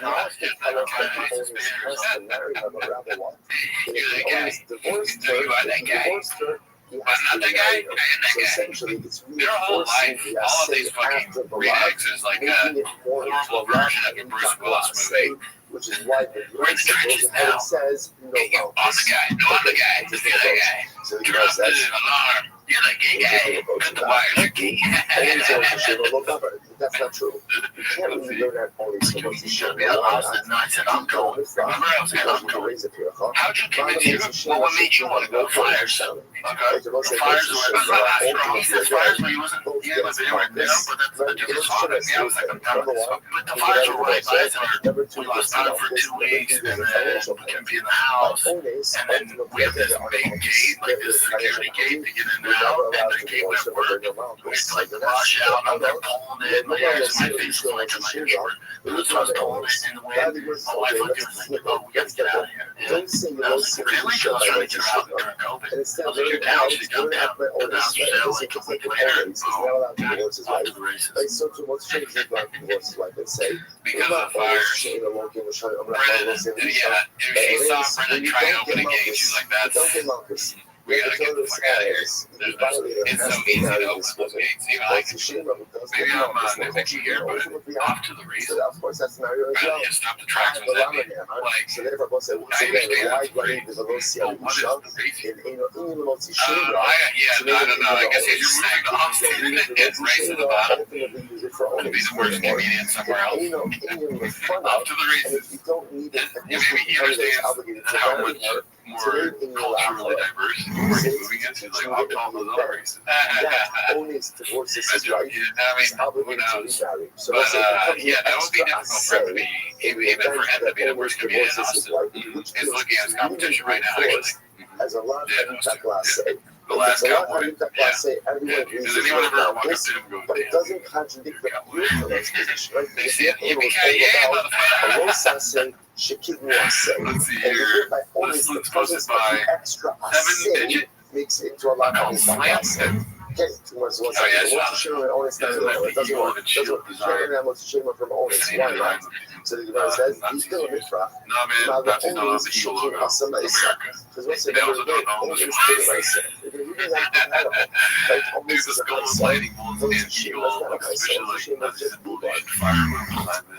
Not that guy, and that guy. Their whole life, all of these fucking remixes, like a horrible version of a Bruce Willis movie. Which is why we're in the trenches now. Says, hey, on the guy, no, on the guy, just the other guy. Turn off the alarm. You're like, gay. Cut the wires, you're gay. That's not true. You can't really learn that only so much. I said, uncle. Remember I said, uncle. How'd you convince you? Well, what made you want to go fires? Okay. Fires were he says fires were he wasn't right now, but that's a different song. I was like, I'm done with this. But the fires were right by us. We lost time for 2 weeks, and then we couldn't be in the house. And then we have this big gate, like this security gate to get in and out, and the gate went work. We had to like rush out. I'm there pulling it. My ears and my face was like in my neighbor. So I was pulling it in the wind. My wife looked at me like, oh, we got to get out of here. And I was like, really? I was trying to get her out during COVID. I was like, your dad should have got down. And I was there like a week later. Off to the races. Because of the fires. Brennan, if she saw Brennan try to open a gate, she's like, we gotta get the fuck out of here. It's so easy to open those gates. Even I can do it. Maybe I'm nitpicky here, but off to the races. Brennan just stopped the tracks with that beat. Like, I understand that. But what is the racing? I don't know. I guess you're saying the opposite and race to the bottom to be the worst comedian somewhere else. Off to the races. Maybe he understands how much more culturally diverse moving into, like, I'll call those other races. I mean, who knows? But, yeah, that would be difficult for him to be, even for him to be the worst comedian in Austin. He's looking at his competition right now, actually. As a lot of say. The last cowboy. Yeah. Does anyone ever walk up to him and go, but it doesn't contradict the beautifulness position, right? They see it, motherfucker. Let's see here. This one's posted by 7-digit. Makes it into a lot of slam. Okay, towards what's from Onyx. So the guy says he's still a mitzvah. No, man, that's not the eagle logo. America. Because what's They also don't own this one. Dude, the skull is lighting bolts and eagle, especially like the symbol and fireworks behind this.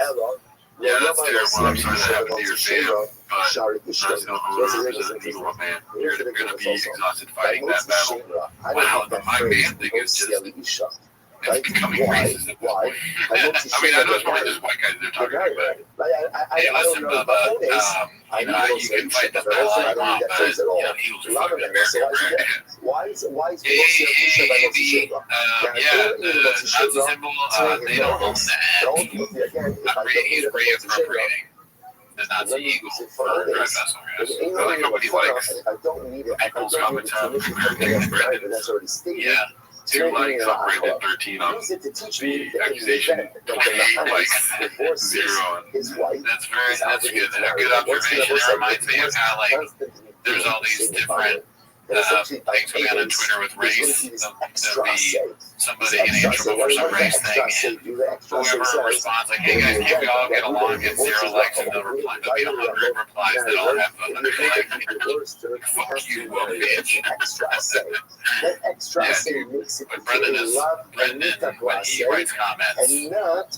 Yeah, that's terrible. I'm sorry that happened to your fam, but that's no owner representing eagle, man. You're gonna be exhausted fighting that battle. Wow, my man thing is just it's becoming racist. Why? I mean, I know it's probably just white guys they're talking about. Hey, listen, Bubba, you can fight the battle all you want, but eagles are fucking American, right? Why is yeah, the Nazi symbol, they don't own that. I'm reading, he's reappropriating the Nazi eagle for dry vessel, guys. I like how he likes people's commentary. Yeah. Two likes upgraded 13 on the accusation, 28 likes, 0. That's good. That's a good observation. It reminds me of how, like, there's all these different things going on Twitter with race. There'll be somebody getting in trouble for some race thing, and whoever responds like, "Hey guys, can't we all get along?" Gets 0 likes, and they'll reply. There'll be 100 replies that all have 100 likes. Fuck you, bitch. But Brendan, when he writes comments,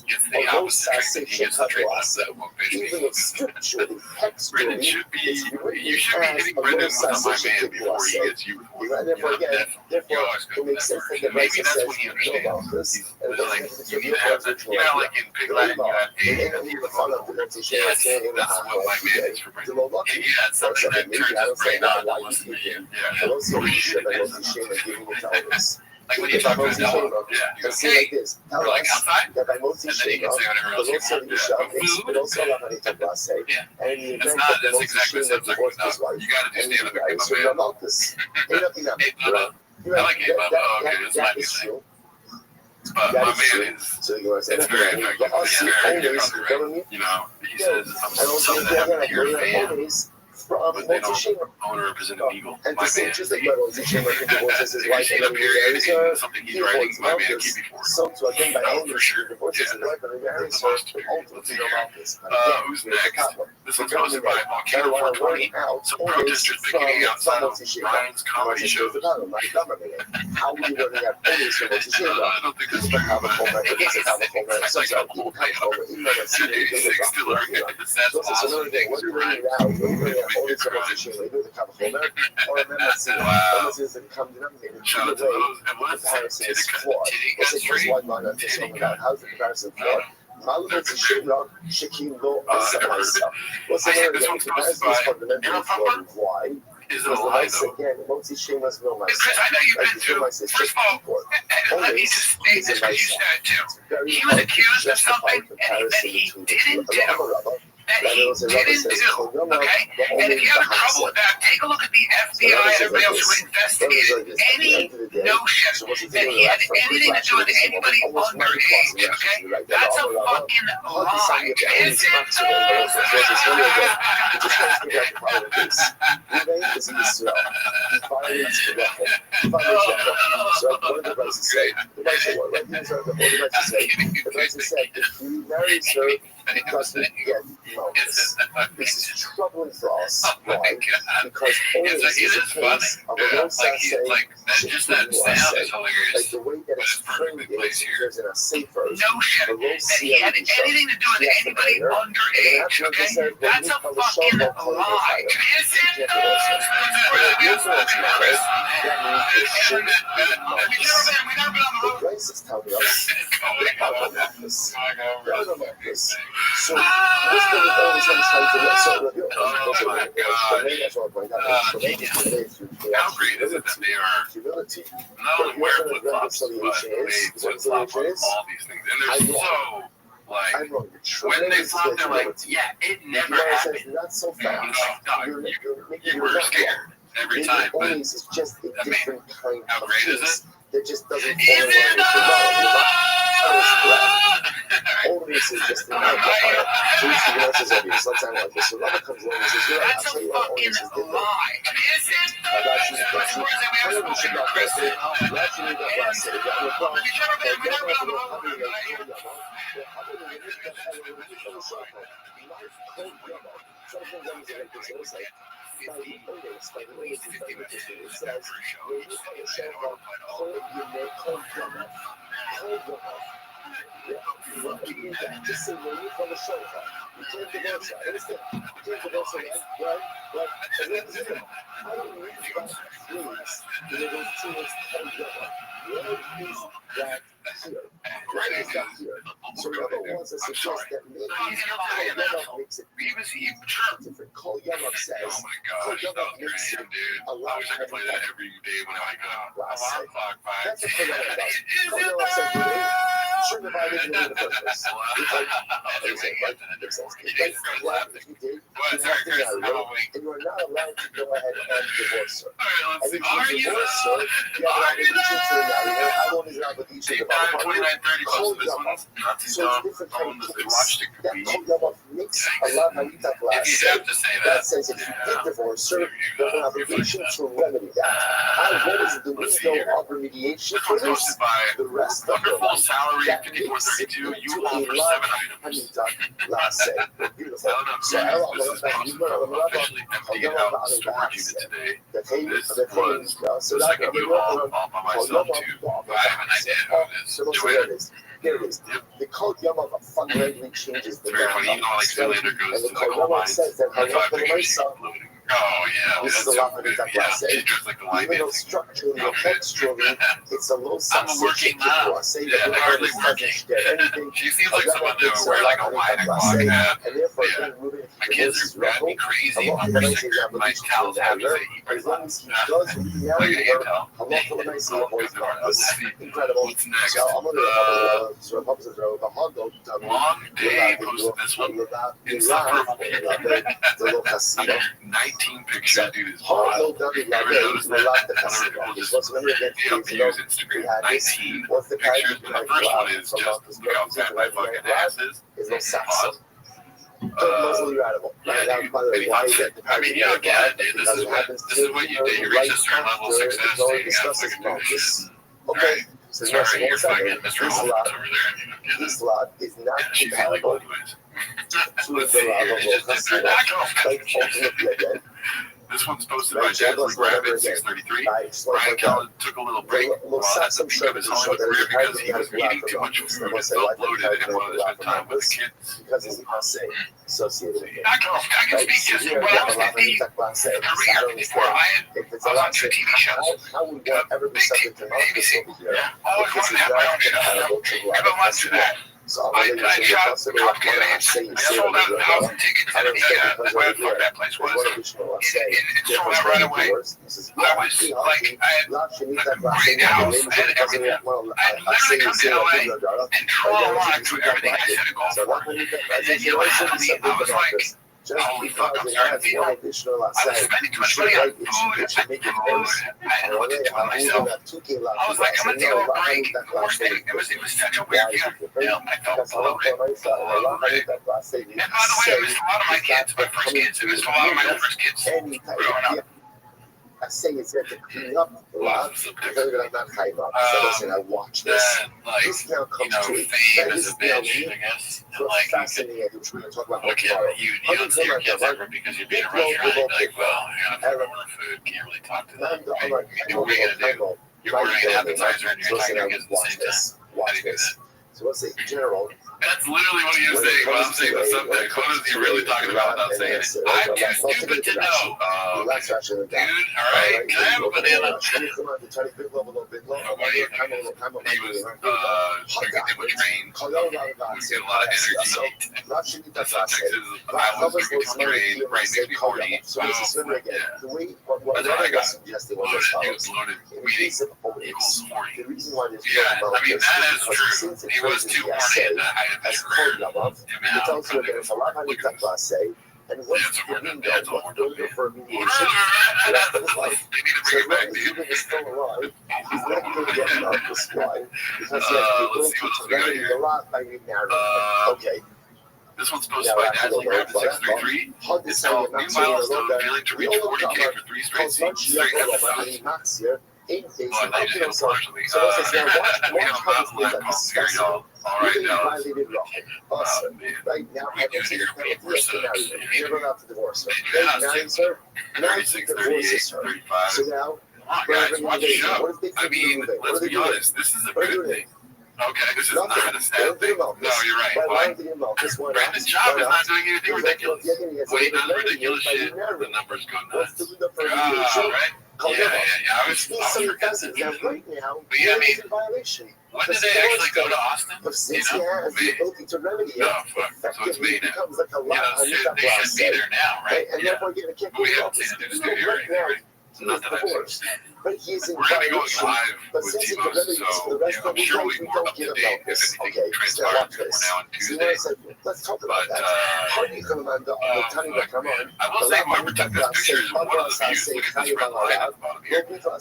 gets the opposite treatment. He gets the treatment of that woke bitch. Brendan should be, you should be hitting Brendan with a my man before he gets you with one. You always go with that first. Maybe that's what he understands. He's like, you need to have that, like in Pig Latin, you have yes, that's what my man is for Brendan. Yeah, it's something that turns his brain on to listen to you. Yeah. Holy shit, it is. Like when you talk to a dog, you go, hey, we're like outside, and then you can say whatever else you want. Food? Yeah. That's exactly the same thing with dog. You gotta do stand up and give a man. Hey, Bubba. I like hey, Bubba. Oh, okay, that's my new thing. But my man is, it's very effective. He's very good, right? You know, he says, I'm something that happened to your fan. But they don't own or represent an eagle. My man. I've seen up here something he's writing, my man, keep me for it. Oh, for sure. Yeah. Let's see here. Who's next? This one's posted by Volcano 420. Some protesters beginning outside of Ryan's comedy show. I don't think that's true, but it's like a cool payout. 86 still are. That's awesome. Thanks, Ryan. all these conversations we do the Kavachomer, or remember to the common denominator. Shout out to those. And what's Comparison is flawed. Let's say first one line I'm just talking about. How's the comparison flawed? Malvern Shimra, Shakim Lo, Asamaisa. What's the word again? Comparison is fundamentally flawed. Why? Is it a lie, though? Again, multi-stream was no nice. Because I know you've been to, first of all, let me just state this because you said it too. He was accused of something that he didn't do. Okay? And if you have trouble with that, take a look at the FBI and everybody else who investigated any notion that he had anything to do with anybody underage, okay? That's a fucking lie. Is This is troubling for us. Oh my God. Because it is funny. Just that sound is hilarious. Like the way that it's framed is in a safer notion that he had anything to do with anybody underage, okay? That's a fucking lie. Is it the racists tell me us. So what's going on is I'm trying to let sort of How great is it that they are humility. not only wear flip-flops, but they flip-flop on all these things. And they're so, like, when they flop, they're like, yeah, it never happened. Not so fast. You were scared every time, but it's just a different kind how of great is case it? that just doesn't Is it all of this is just an amplifier. So each of us is obvious. Let's analyze this. So Rabbi comes along and says, yeah, I'll That's tell a you what, all fucking this is different. lie. Is it? I got you. I don't know shit about this. You actually got last. You got your problem. Just say when you from the shoulder, you can't divorce her. Understand? You can't divorce her, right? But I don't need that please. There those two words come together. Where is that here? Where is that here? So Rabbi wants to suggest that maybe Kol Yamav makes it different. Kol Yamav says, Oh my gosh, that was great, dude. I wish I could play that every day when I got alarm clock by. that's what Kol Yamav does. Kol Yamav says, you shouldn't have invited me in the first place. If you did, you have to marry her, and you are not allowed to go ahead and divorce her. And if you divorce her, you have an obligation to marry her. How long is an obligation to buy her? Kol Yamav. So it's a different kind of case. That Kol Yamav makes a lot of Hayita class that says if you did divorce her, there's an obligation to remedy that. What is the window of remediation for this? The rest of your life. Salary That 5432, makes you it offer into a 7 Hayita class. Beautiful. So officially emptied out the storage unit today. This was so like a new all by myself too. I have an idea who it is. Here it is. The Kol Yamav fundamentally changes the Very funny. You know, like Zoolander goes to the coal mines. says that That's why I picture she's loading. Oh, yeah. This is a lot of the class. She just like the line Even though dancing. structurally or textually, it's a little I'm a working mom. Say Yeah, that hardly working. anything. She seems like someone that would wear like a 9 o'clock hat. And therefore, Yeah. moving My kids are driving me crazy. My towels have to say, as long as he does like marry a her, towel. I'm not going to say boys incredible. What's next? So I'm going to sort of opposite row, the hot dog. Long day posted this one. Insufferable. The little casino. 19 pictures, dude, is Hot wild. dog, You ever notice that? I don't know if What's going to get you use Instagram. 19 What's the pictures. And the first one is just look how fat my fucking ass is. Is no sex. Pause. Yeah, dude. I mean, you don't get it, dude. This is what you do. You reach a certain level of success, dude. You gotta fucking do this shit. Okay. So Sorry, you're fucking Mr. Holmes over there. You don't get This it. lot is not She's compatible illegal anyways. to the casino. Like ultimately again. This one's posted by Jazzy Rabbit 633. Brian Callen took a little break while at the peak of his Hollywood career because he was eating too much food and felt bloated and wanted to spend time with the kids. Because it's associated with it. I can speak to when I was 15, career before I was on 2 TV shows. How would one ever be subject to ABC. Yeah. Always wanted to have my own show. Never wanted to do that. So I shot complicated names. I sold out 1,000 tickets at whatever that place was. It sold out right away. I was like, I had a great house. I had everything. I literally come to LA and draw a line through everything I said to go for. And then you know what happened to me? I was like, holy fuck, I'm starting to feel I was spending too much money on food. I wanted to do it myself. I was like, I'm going to take a little break. It was such a weird feeling. I felt bloated. And by the way, it was a lot of my kids, my first kids. It was a lot of my first kids growing up. I say it's there to clean up a lot because I'm not high up. So listen, I watch this. This now comes to fame is a bitch, I guess. And like, fascinating. Which we're going to talk about look at you don't see your kids ever because you're being a restaurant. You're like, well, you're gonna order food, can't really talk to them. Right? What are you gonna do? You're ordering an appetizer and you're talking to your kids at the same time. How do you do that? So let's say in general. That's literally what he was saying. What I'm saying the subtext. What is he really talking about without saying it? I'm too stupid to know. That's actually Dude, alright, can I have a banana? He was drinking it with train. You get a lot of energy. The subtext is, I was drinking on train, right makes me horny. So, yeah. That's how I got loaded. He was loaded. Weeding equals horny. Yeah, I mean, that is true. He was too horny in that. As code number, it tells you there's a lot of money that class say, and what's the window, what don't go for a mediation, that's what it's like. So as long as Ruben is still alive, he's not going to get enough to squad, because he has to remedy a lot by being narrative. Okay. This one's posted by Dazzling Rabbit 633. It's called New Milestone, failing to reach 40K for 3 straight episodes. Well, they just hit us partially. We have a mountain lion called here, y'all. All right, now. Right now, We do hear people subs. Yeah, 36, 38, 35. So now, Come on, guys, watch the show. I mean, let's be honest. This is a good thing. Okay, this is not a sad thing. No, you're right. Why? Brandon Job is not doing anything ridiculous. When he does ridiculous shit, the numbers go nuts. Right? Yeah. I was forgetting. But yeah, I mean, when did they actually go to Austin? You know, no, fuck. So it's me now. They should be there now, right? Yeah. But we haven't seen it in the studio or anything, right? Not that I've seen. We're going to be going live with T-Mos, so I'm sure we'll be more up to date if anything transpires between now and Tuesday. Let's talk about that. How do you come on the time that come on? I will say whoever took this picture is one of the views. Look at this red line at the bottom here. We did see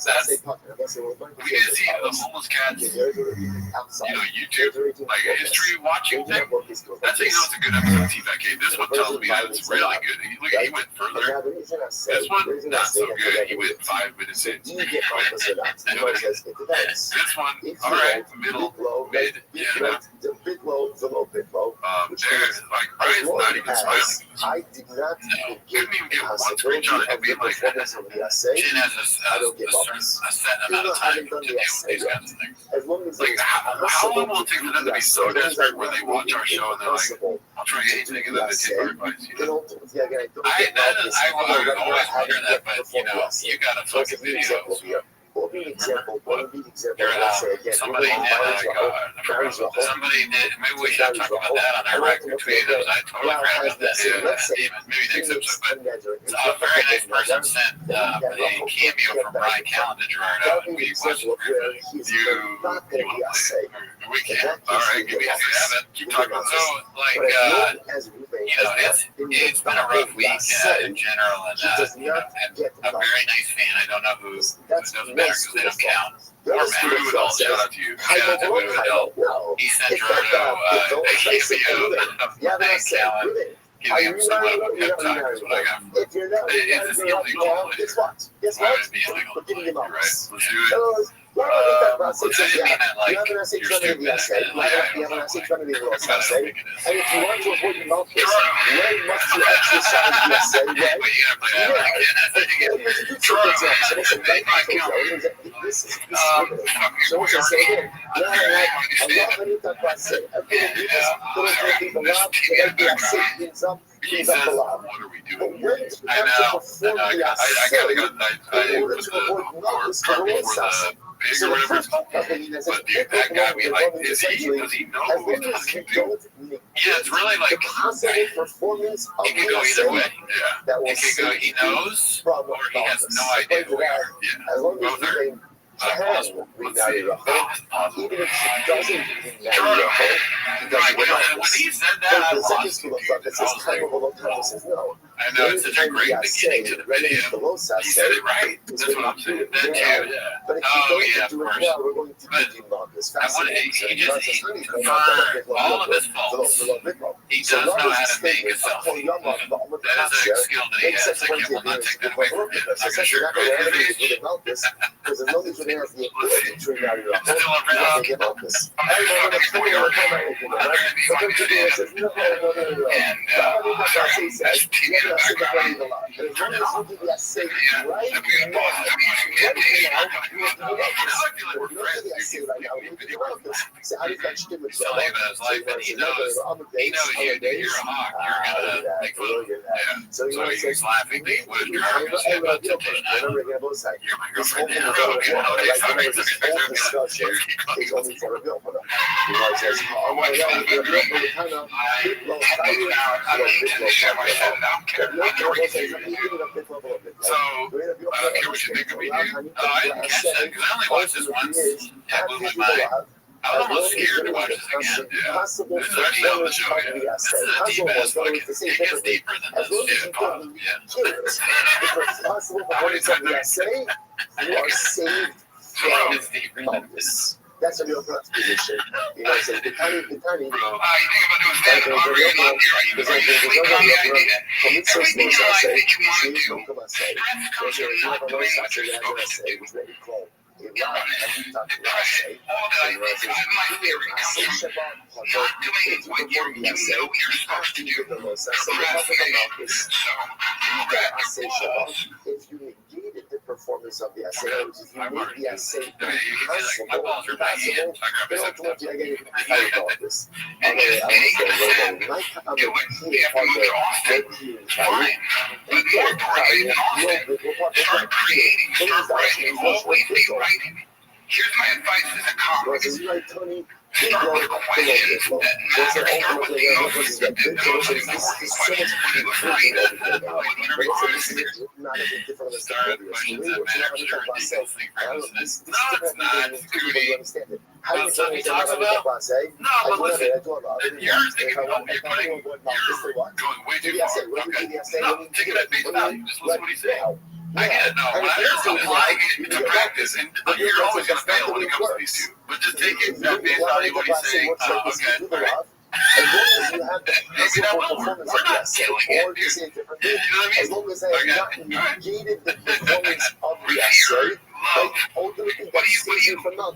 the homeless cats, YouTube, like a history watching thing. That's how you know it's a good episode of T-Vac. This one tells me that it's really good. Look, he went further. This one, not so good. He went 5 minutes in. This one, all right, middle, mid, yeah. The big low, the low, big low. There's like Brian's not even smiling. I did not couldn't even get one screenshot of him being like that. Jen has a set amount of time to deal with these kinds of things. Like, how long will it take for them to be so desperate where they watch our show and they're like, I'll try anything and then they take our advice, you know? I always wonder that, but you know, you got a fucking video. We'll be an example. Somebody did, somebody did, maybe we should talk about that on our record tweeters. I totally forgot about that. Maybe next episode, but a very nice person sent a cameo from Brian Callen to Gerardo, and we watched it. You want to play? We can. All right, give me a have it. Keep talking. So, like, you know, it's been a rough week in general, and a very nice fan. I don't know who. It doesn't matter because they don't count. Or Voodoo Adult, shout out to you. Shout out to Voodoo Adult. He sent Gerardo a cameo of Brian Callen. Giving him some level of pep talk is what I got. Is this illegal? Guess what? Why would it be illegal? You're right. Let's do it. Well, I think that process I is, didn't mean that like you have an essay you're trying to be the stupid. essay. You have an essay trying to be the essay. And if you want to avoid the mouth, when must you exercise the essay? But you gotta play that one again. That's it again. This is limited. So what I say here, now I have a lot of that process. Everything you just don't take people out, they like to essay things up. He says, what are we doing? I know. I gotta go. I put the cart before the pig or whatever it's called. But dude, that got me like, does he know what he's talking to? Yeah, it's really like, positive performance of it could go either way. Yeah. It could go, he knows, or he has no idea who we are. Yeah. As long as Both are possible. Let's see. Even if she doesn't When he said that, I lost it. No. I know, it's such a great beginning to the video. He said it right. That's what I'm saying. That too, yeah. Oh, yeah, of course. But I want to, for all of his faults, he does know how to make a selfie. That is a skill that he has. I will not take that away from him. I can assure you. Because as long as you have the ability to treat out your I'm still around. He knows you're a hawk. You're gonna make fun of him. Yeah. So he's laughing. They would drive us about Temptation Island. You're my girlfriend now. So, I don't care what you think of me, dude. I didn't catch that because I only watched this once. Yeah, blew my mind. I was almost scared to watch this again. Yeah. This is actually on the show, yeah. This is a deep ass fucking, it gets deeper than this. Yeah. How many times have you said you are saved from this. That's a real position. You know, so the tiny. Bro, you think about doing stand-up comedy a lot here? You sleep on the idea. Everything in life that you want to do, stress comes from not doing what you're supposed to do. Illness, depression, all that I describe my theory comes from not doing what you know you're supposed to do. Procrastination. So, if you negated the performance of the essay, if you made the essay impossible, then ultimately I get tired of this. And just do it. If you move to Austin, fine. But more importantly than Austin, start creating, start writing, always be writing. Here's my advice as a comic. Start with questions that matter. Start with the emotions that those are the important questions. What are you afraid of? What are we honest? Start with questions that matter. Sure, details think represents. No, it's not. It's Goody. What stuff he talks about? No, but listen. You're thinking, oh, you're going way too far. Okay. No, take it at face value. Just listen to what he's saying. I get it. No, when I just applying it to practice, and you're always going to fail when it comes to these two. But just take it at face value what he's saying. Okay, all right. Maybe that will work. We're not killing it, dude. You know what I mean? Okay. All right. We fear, love.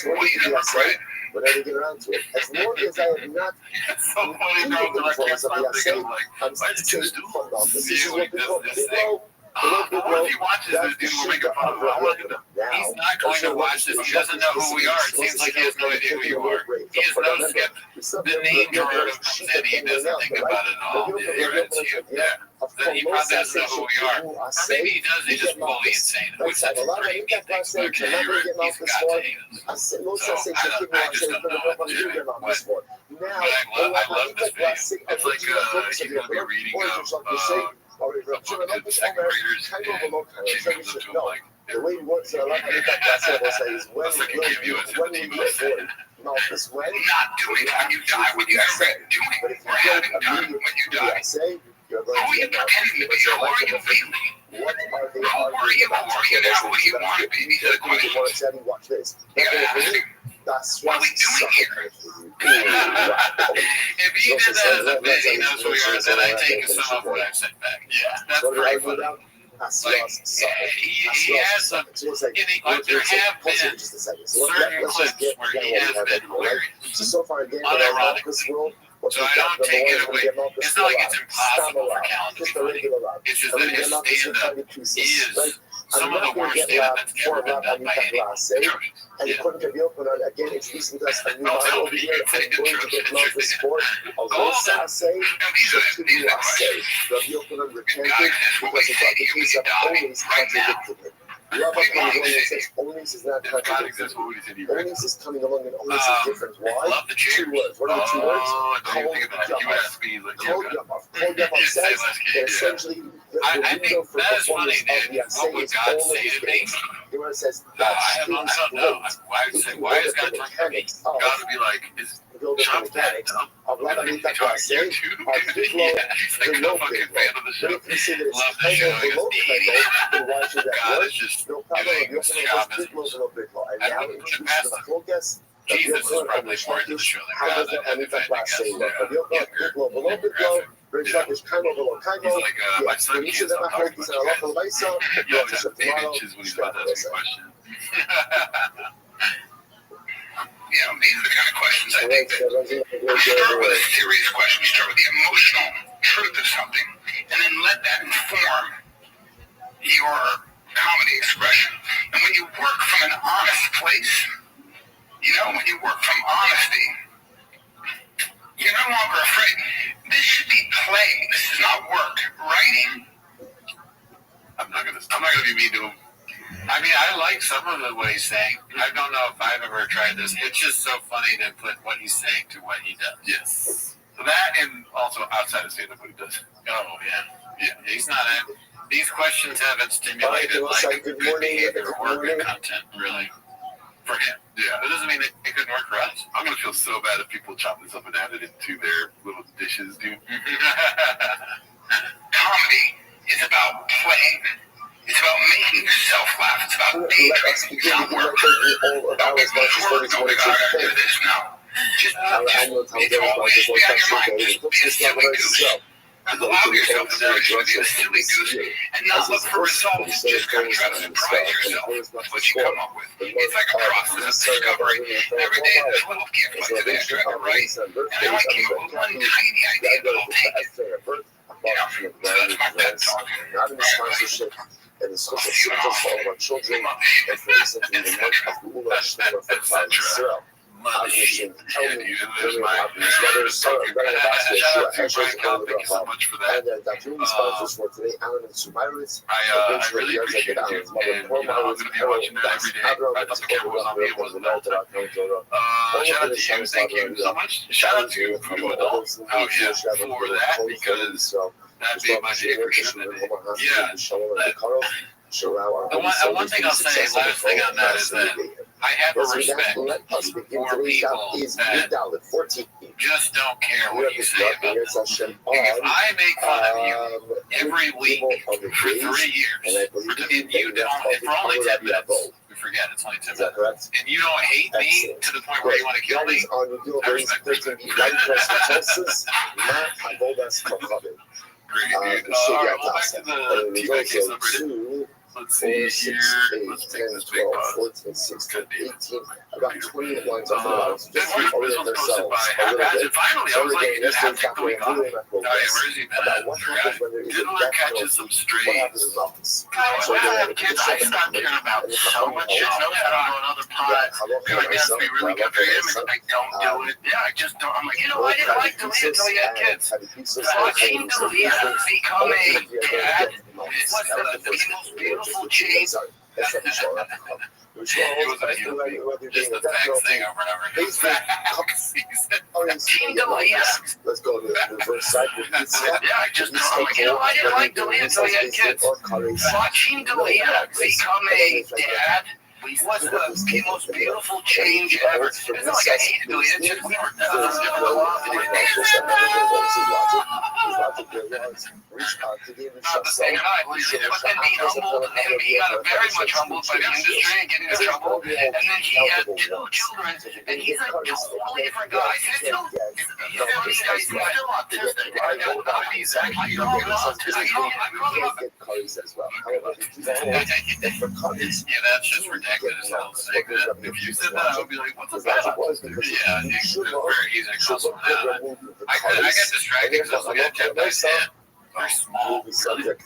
What do you right? Whenever you get around to it, as long as I have not it's so funny, bro. That I can't stop thinking, I'm like still just doing this. this thing. But what if he watches this dude will make fun of him? He's not going to watch this. He doesn't know who we are. It seems like he has no idea who you are. He has no skip. The name Gerardo comes in. He doesn't think about it at all. Yeah, it's you. Yeah. Then he probably doesn't know who we are. Or maybe he does. He's just fully insane. Which that's great. He thinks, okay, he's got to hate us. So I just don't know what to do. But I love this video. It's like you could be reading to second graders, and she comes up to him like, the way it works, a lot of that is when let's like give you a sympathy boost. not this way. Not doing when you die, when you have doing or having done when you die. Who are you pretending to be? Who are you feeling? Who are you? Who are you now? What do you want to be? These are the questions. You gotta ask him. What are we doing here? If he did that as a bit, he knows who we are, then I take some of what I've said back. Yeah, that's pretty funny. he has some, there have been certain clips where he has been hilarious. So far again, unironically. So I don't take it away. It's not like it's impossible for Callan to be funny. It's just that his stand-up is some of the worst stand-up that's ever been done by anyone. And he couldn't be open on again. It's recently us a new man over here. I'm going to get love the sport. Although I say, to be I say, Rabbi Yochanan repented because he thought the case of Onis contradicted him. Rabbi comes along and says Onis is not contradicting. Onis is coming along and Onis is different. Why? 2 words. What are the 2 words? Cold Yamav says that essentially I think that is funny, dude. What would God say to me? It says I don't know. Why is God talking to me? God would be like, is Sean's dad dumb? Like, he's talking to you too? Yeah, he's like a fucking fan of the show. Love the show. He goes, God is just doing his job as I wouldn't put it past him. Jesus is probably more into the show than God. I think that's younger. He's like, my son can't stop talking about you. You always have baby issues when he's about to ask me a question. These are the kind of questions I think that start with a serious question. You start with the emotional truth of something, and then let that inform your comedy expression. And when you work from an honest place, when you work from honesty, you're no longer afraid. This should be play. This is not work. Writing. I'm not gonna be mean to him. I mean, I like some of the what he's saying. I don't know if I've ever tried this. It's just so funny to put what he's saying to what he does. Yes. So that, and also outside of stand-up what he does. Oh yeah. He's not. These questions haven't stimulated like good behavior or good content, really, for him. Yeah. That doesn't mean it couldn't work for us. I'm gonna feel so bad if people chop this up and add it into their little dishes, dude. Comedy is about playing. It's about making yourself laugh. It's about daydreaming. It's not work. Don't get much work. Don't be hard to do this now. Just it's always be on your mind. Just be a silly goose. Allow yourself to be a silly goose and not look for results. Just come try to surprise yourself with what you come up with. It's like a process of discovery. Every day there's a little gift. Like today I tried to write, and I only came up with one tiny idea, but I'll take it. So that's my pet talk. Not in the sponsorship and the social circles for all of our children, and for recently the month of the Ula Shema for Cloud Zero. Obviously, Thank you so much for that. And Dr. Uli sponsors for today, Alan and Sumairis. I really appreciate it, dude. And, I'm going to be watching that every day. I thought the camera was on me. It wasn't that time. Shout out to you. Thank you so much. Shout out to Voodoo Adults out here for that, because that made my day for sure. Yeah. The one thing I'll say, last thing on that, is that I have a respect for people that just don't care what you say about them. If I make fun of you every week for 3 years, and you don't, and for only 10 minutes, we forget it's only 10 minutes, and you don't hate me to the point where you want to kill me, I respect that. Great, dude. All right, well, back to the T-Back case number. Let's see here. Let's take this big pause. 14, 16, 18, about 20 lines This one's posted by Haphazard. Finally, I was like, you have to take the week off. Oh, yeah, where is he, man? Diddler catches some strays. When I have kids, I start caring about so much shit. No, I don't know another pod. Like, it has to be really good for him, and I don't do it. Yeah, I just don't. I'm like, I didn't like to leave until you had kids. Watching Delia become a dad was the most beautiful change. That's what we show up. Just the facts thing over and over. Facts. Let's go to the reverse side. Yeah, I just I'm like, I didn't like Delia until you had kids. Watching Delia become a dad was the most beautiful change ever. It's not like I hated doing it, it's just we were not the same guy. But then being humbled, and he got very much humbled by the industry and getting in trouble. And then he had 2 children, and he's a totally different guy. He's still autistic. I know not exactly. I call him autistic. As well. However, Yeah, that's just ridiculous. If you said that, I would be like, what's the matter? Yeah, it's very easy to cross from that. I get distracted because I was looking at Jeff Dyke's head. Very small.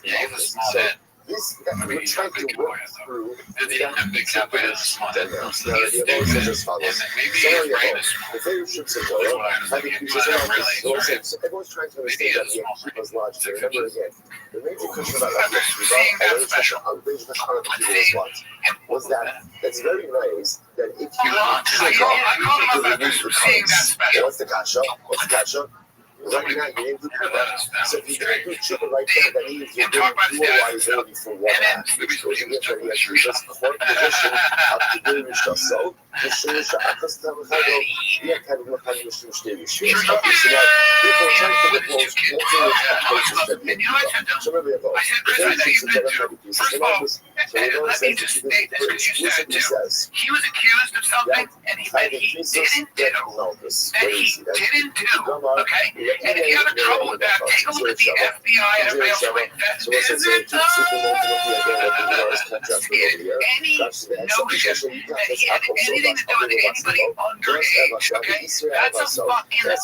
Yeah, he's a small head. This we're trying to work through. He doesn't have big cap, but he has a small head. Maybe his brain is small. The favorite ships are low. I think everyone's trying to understand that the people's logic. Remember again, the major question about that was that it's very nice that if you what's the kasha? What's the kasha? Right now, you're able to do that. So if you can't do triple right there, that means you're doing dual for one act. Which goes to get your just court position up to do your stuff. So, the Shurish, because the Hado, you have to look at your Shurish. So now, people trying to get those places that they do. So remember, the very things that are going to do. So let me just state this because you said too. He was accused of something, and he didn't do. Okay? And if you have trouble with that, take a look at the FBI and everybody else right that isn't any notion that he had anything to do with anybody underage, okay? That's a fucking lie.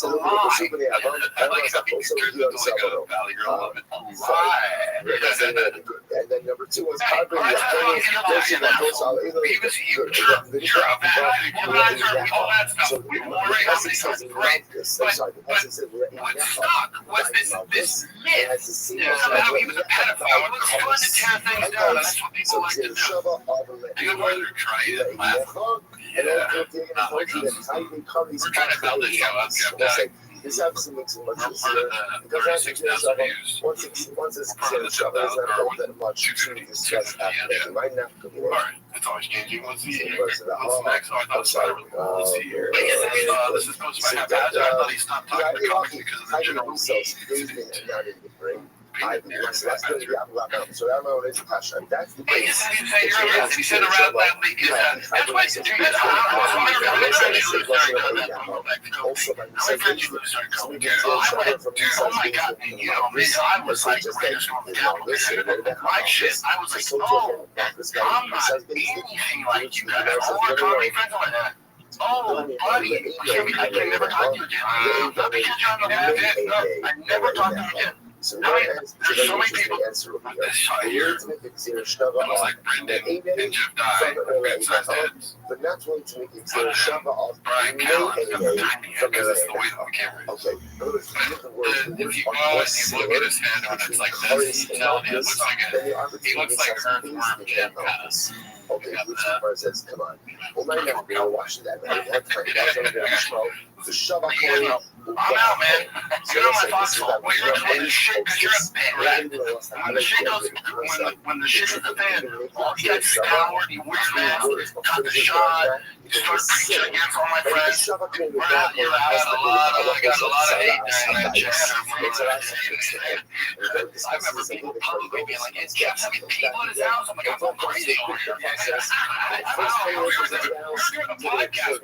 I like how he turned into like a Valley Girl a little bit. And then number 2 was was this myth somehow he was a pedophile. It was fun to tear things down. That's what people like to do. You'd rather try it and laugh. We're trying to build this show up, Jeff Dyke. This obviously makes it much easier because once it's shut down, there's not that much to discuss after. Right now, it's always changing. Let's see here. What's next? Oh, I thought it started with let's see here. This is supposed to be my bad. I thought he stopped talking to comics because of the general results. I think that's going to be so that one is passion. That's the case. He said around that week is that's why oh my God, you know, I was like, my shit, I was like, oh, I'm not anything like you guys. All our comedy friends like that. Oh, buddy, I can never talk to you again. Not because you're on the bad I never talk to you again. So there's so many people here. I was like Brendan and Jeff Dye, but not really to make it clear Shava off Brian Callen because it's the way the camera is. Okay. If you go and you look at his head when it's like this, he looks like Earthworm Jim kind of. Okay, which part says, come on. Well, right now, we're watching that. The Shava I'm out, man. You're on my foxhole. Well, you're doing shit because you're a bad rat. When the shit goes, when the shit hits the fan, all you guys scour, you wear a mask, cut the shot, you start preaching against all my friends. We're out, you're out. I got a lot of hate during that chat. I remember people publicly being like, it's Jeff having people in his house. I'm like, I'm going crazy over here. We were doing a podcast.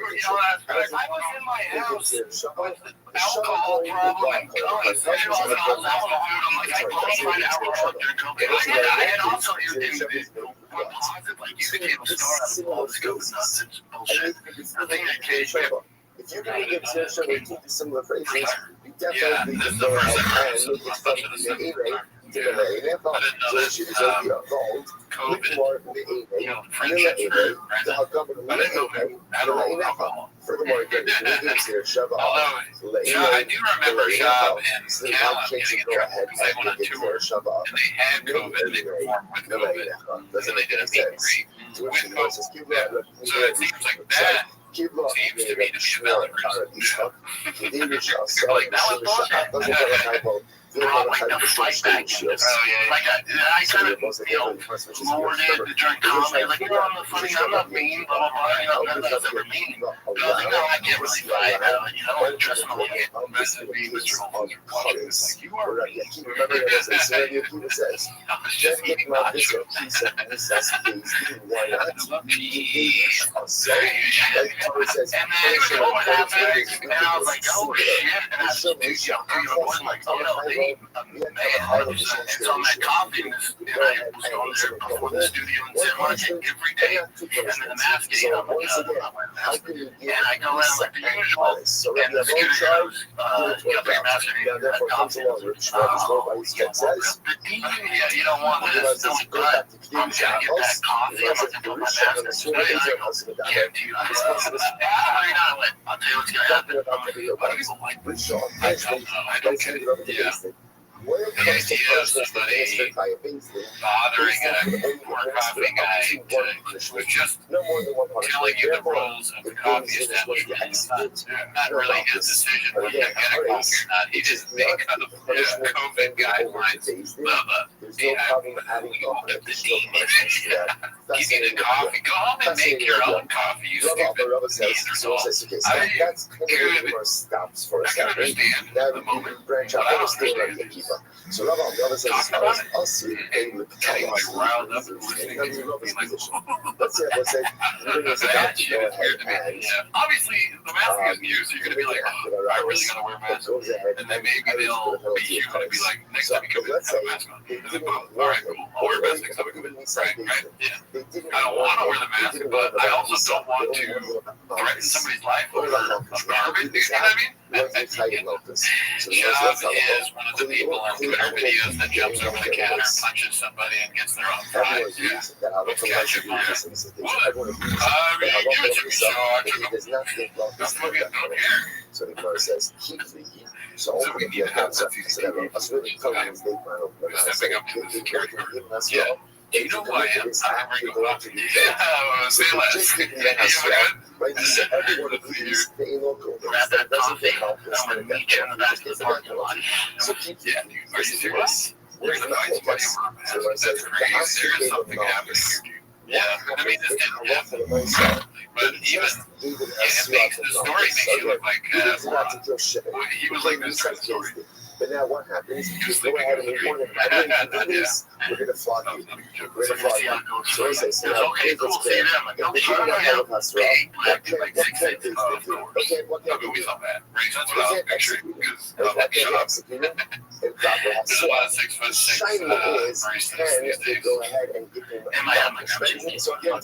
I was in my house with alcohol problem and guns. I'm like, I don't find alcohol there. I had also like you became a star out of all this goes nonsense bullshit. I think that case, if you can get to show me similar phrases, you definitely can go ahead and look at something in the Furthermore, again, I do remember Shab and Callan getting in trouble because they went on tour and they had COVID and they performed with COVID. So they did a meet and greet with COVID. So it seems like that seems to me to be a valid reason. Like, that was bullshit. brought like the fight back in. Like I kind of, lowered it during comedy. Like, I'm not funny, I'm not mean, blah, blah, blah. None of that's ever mean. But I was like, no, I get really fight. I don't trust him a little bit. Mr. Holmes watching this, like, you are remember what I says. Just get my this piece of necessities. Why not? Like Tony says, and then it was over that big, and I was like, oh shit. And I was like, oh no, they it's on that coffee, and I was going there before the studio and said, I want to take every day. And then the mask came up, and I go in like the usual, and the studio goes, you got your mask, and you got coffee. Yeah, you don't want this. I'm like, good. I'm gonna get that coffee. I'm gonna do my mask. And I guarantee you, I'll tell you what's gonna happen. I'm gonna be like, I don't get it. Yeah. The idea of somebody bothering a poor coffee guy to just telling you the rules of the coffee establishment. It's not really his decision whether you get a coffee or not. He just made COVID guidelines of you have the dean. Give you the coffee. Go home and make your own coffee, you stupid. I can understand the moment, but I don't understand it. So Rabbi says, I'll see getting like riled up and listening to being like, let's say, that shit is weird to me. Obviously, the mask is new, so you're going to be like, oh, I really got to wear a mask. And then maybe they'll be you and be like, next time you come in, have a mask on. And then, all right, cool. I'll wear a mask next time I come in. Right? Yeah. I don't want to wear the mask, but I also don't want to threaten somebody's life over a garbage. You know what I mean? Job is one of the people on Twitter videos that jumps over the counter, punches somebody, and gets their own fries. Yeah. With ketchup. Yeah. What? Give it to me, so I took them. That's what we don't care. So the car says, keep leaking. So we need to have some stepping up to the character. Yeah. You know who I am? I'm bringing coffee. Yeah, say less. Right, so everyone agrees the local grab that coffee. I'm going to meet you in the back of the parking lot. So keep are you serious? We're going to find somebody over a mask. That's crazy. There's something happening here, dude. Yeah, I mean, this didn't happen. But even, it makes the story makes you look like, he was like this kind of story. But now what happens? You go ahead and report it. We're going to flog you. We're going to flog you. So he says, okay, cool, see you then. If they give you a Holocaust route, what can we do? We saw that. That's what I was picturing. Because shut up. There's a lot of 6'6" Shiny is, and they go ahead and get them. So again,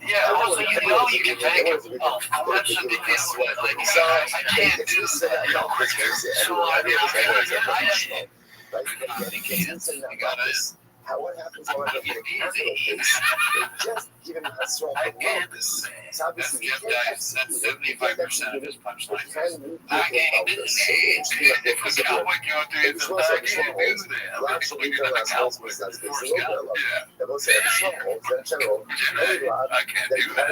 yeah, also, you know you can take it. Oh, that's the big deal. Like, I can't do that. So, what happens when I get a capital case? They just give him a swap of locus. It's obviously that's 75% of his punchline. I can't do that. If a cowboy going through his I can't do that. I'm actually going to cowboy before Scott. I can't do that.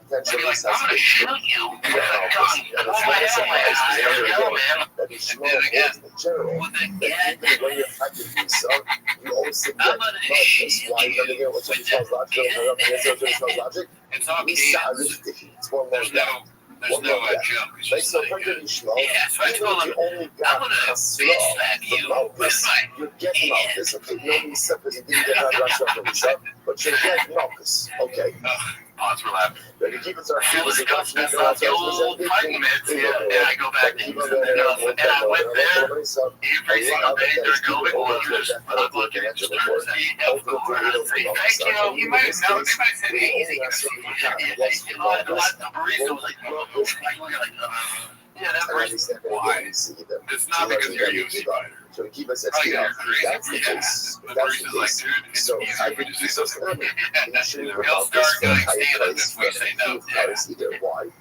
Like, I'm going to shoot you with a gun. Oh my God, man. That is small general. That when you're attacking yourself, you always think that that's why you never get what's logic. It's all cadence. It's one more There's no jump. It's just like, yeah, so I told him, I'm going to bitch slap you with my you get Malchus. Okay, nobody suffers. You didn't get that rush off of yourself, but you get Malchus. Okay. Odds were laughing. Ready to keep it our feels that's not the old fighting mitts. And I go back to and I went there every single day. They're going orders, but I'm looking at the stores that he helped go over and say, thank you. You might know, they might say, hey, the barista was like, yeah, that person's why. It's not because you're a UFC fighter. So to keep us at that's the case. The person's like, dude, it's easy for you to do something. They'll start getting stand-up if we say no. There's one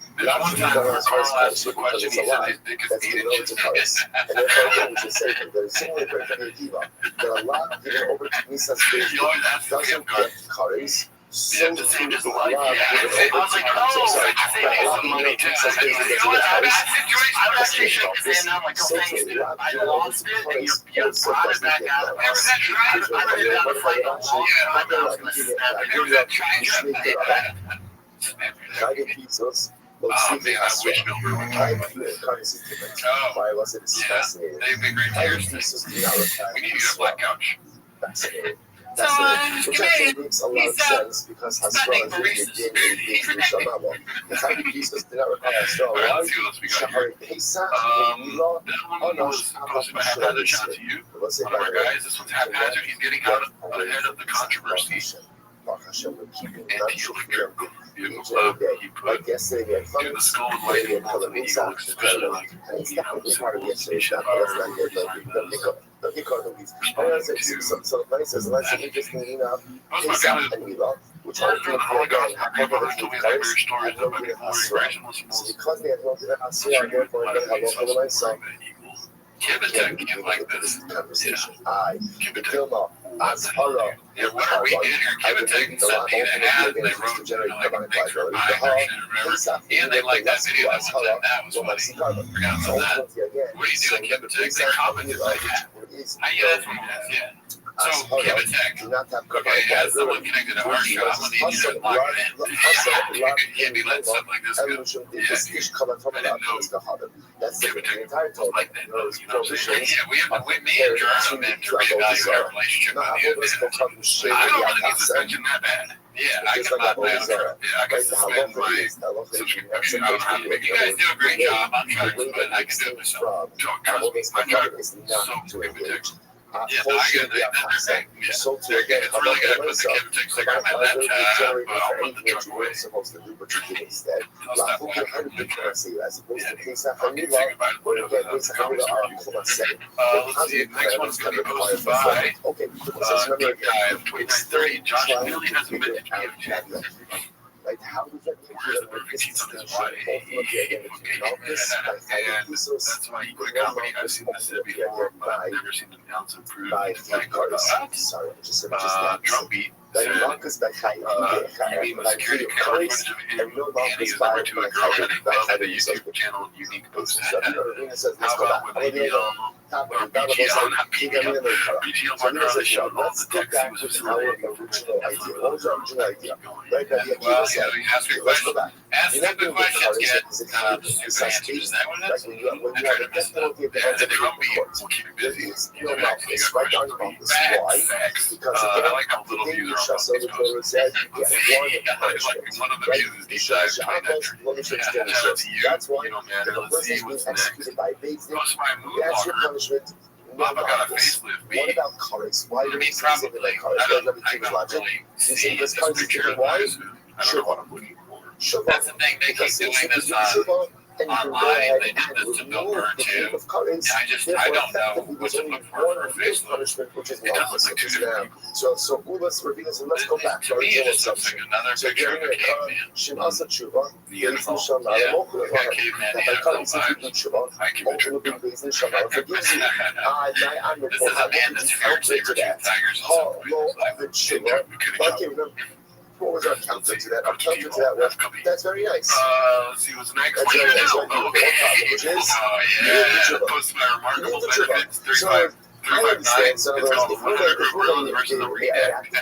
time where Carl asked the question, he said his dick is 8 inches. And therefore, we should say that there's similar to Kiva. There are a lot of people over to Nissa's doesn't get curries. so the same as the life. life. I was like, oh, I saved me some money too. You know what? I'm in that situation. I'm actually shaking his hand. I'm like, oh, thanks, dude. I lost it, and you brought it back out. There was that tribe. I put it down the fight a long time. I was going to snap it. There was that tribe. Keine Pieces. I wish Milburn would talk about this. Why was it fascinating? They've been great Keine tears. pieces do not require We need to get a black couch. fascinating. So, Which actually makes a lot of sense because studying Hasbro is really big level. The tiny pieces do not require Hasbro. All right, let's see what else we got here. Shahari Pesach, That Mila, one was posted by Haphazard Shot to you. One of our guys. This one's haphazard. He's getting out ahead of the controversy. And he'll hear he put to the skull and lightning bolts and the eagle, especially like, symbolization of which I think because they have no Kibitech came like this. conversation. I Dilma, Azhara, Yeah, whatever we did here, Kibitech sent me the ad and they wrote like a picture of mine, and they liked that video that one time. That was funny. Forgot about that. What do you do at Kibitech? They commented like that. That's what it is, yeah. So, Kibitech, okay, has someone connected to our show, I'm going to need you to log it in. You can't be letting something like this go. I didn't know. Kibitech was like that, though, you know what I'm saying? Yeah, me and Jordan have been to reevaluate our relationship by the end. I don't really need suspension that bad. Yeah, I can not bad. Yeah, I can suspend my subscription. I don't know how to make it. You guys do a great job. I'm trying, but I can do it myself. Trust me, my driver is so Kibitech. Yeah, no, I get it. They're great. Yeah, they're good. It's really good. I put the Kibitech sticker on my laptop, but I'll put the truck away. I'll stop laughing. I'll keep thinking about it. What else? Let's see. Next one's going to be posted by Deep Dive 2930. Josh really hasn't been to Kiev. Where's the movie cheats on his wife? And that's why he quit comedy. I've seen this before, but I've never seen an ounce of proof. Drum beat. You mean the security camera footage of him and he's number 2 a girl that he loved at the YouTube channel Unique Post. How about when they or BGL, not PGL, BGL Mark Harley showed all the text he was facilitating for well, you ask your question. Ask stupid questions, get stupid answers. Is that what it is? I try to miss that. The drum beat will keep you busy. Facts. I like how little views are on these posts. Like one of the views is Deep Dive 2930. Shout out to you. You know, man, let's see what's next. Post my Moonwalker. Mama got a facelift. Me? Me, probably. I don't really see this picture of my suit. I don't know what I'm looking for. That's the thing, they keep doing this online. They did this to Bill Burr too. I don't know what to look for a facelift. It does look like two different people. So let's go back. To me, it just looks like another picture of a caveman. Yeah, caveman, yeah, that's vibes. I keep it true. This is a man that's feared saber-tooth tigers and some What was our counter to that? Our counter to that was, that's very nice. Let's see what's next. What do you know? Okay. Oh, yeah. Post my remarkable benefits. 359. It's called 100 Gorillas versus a Redact.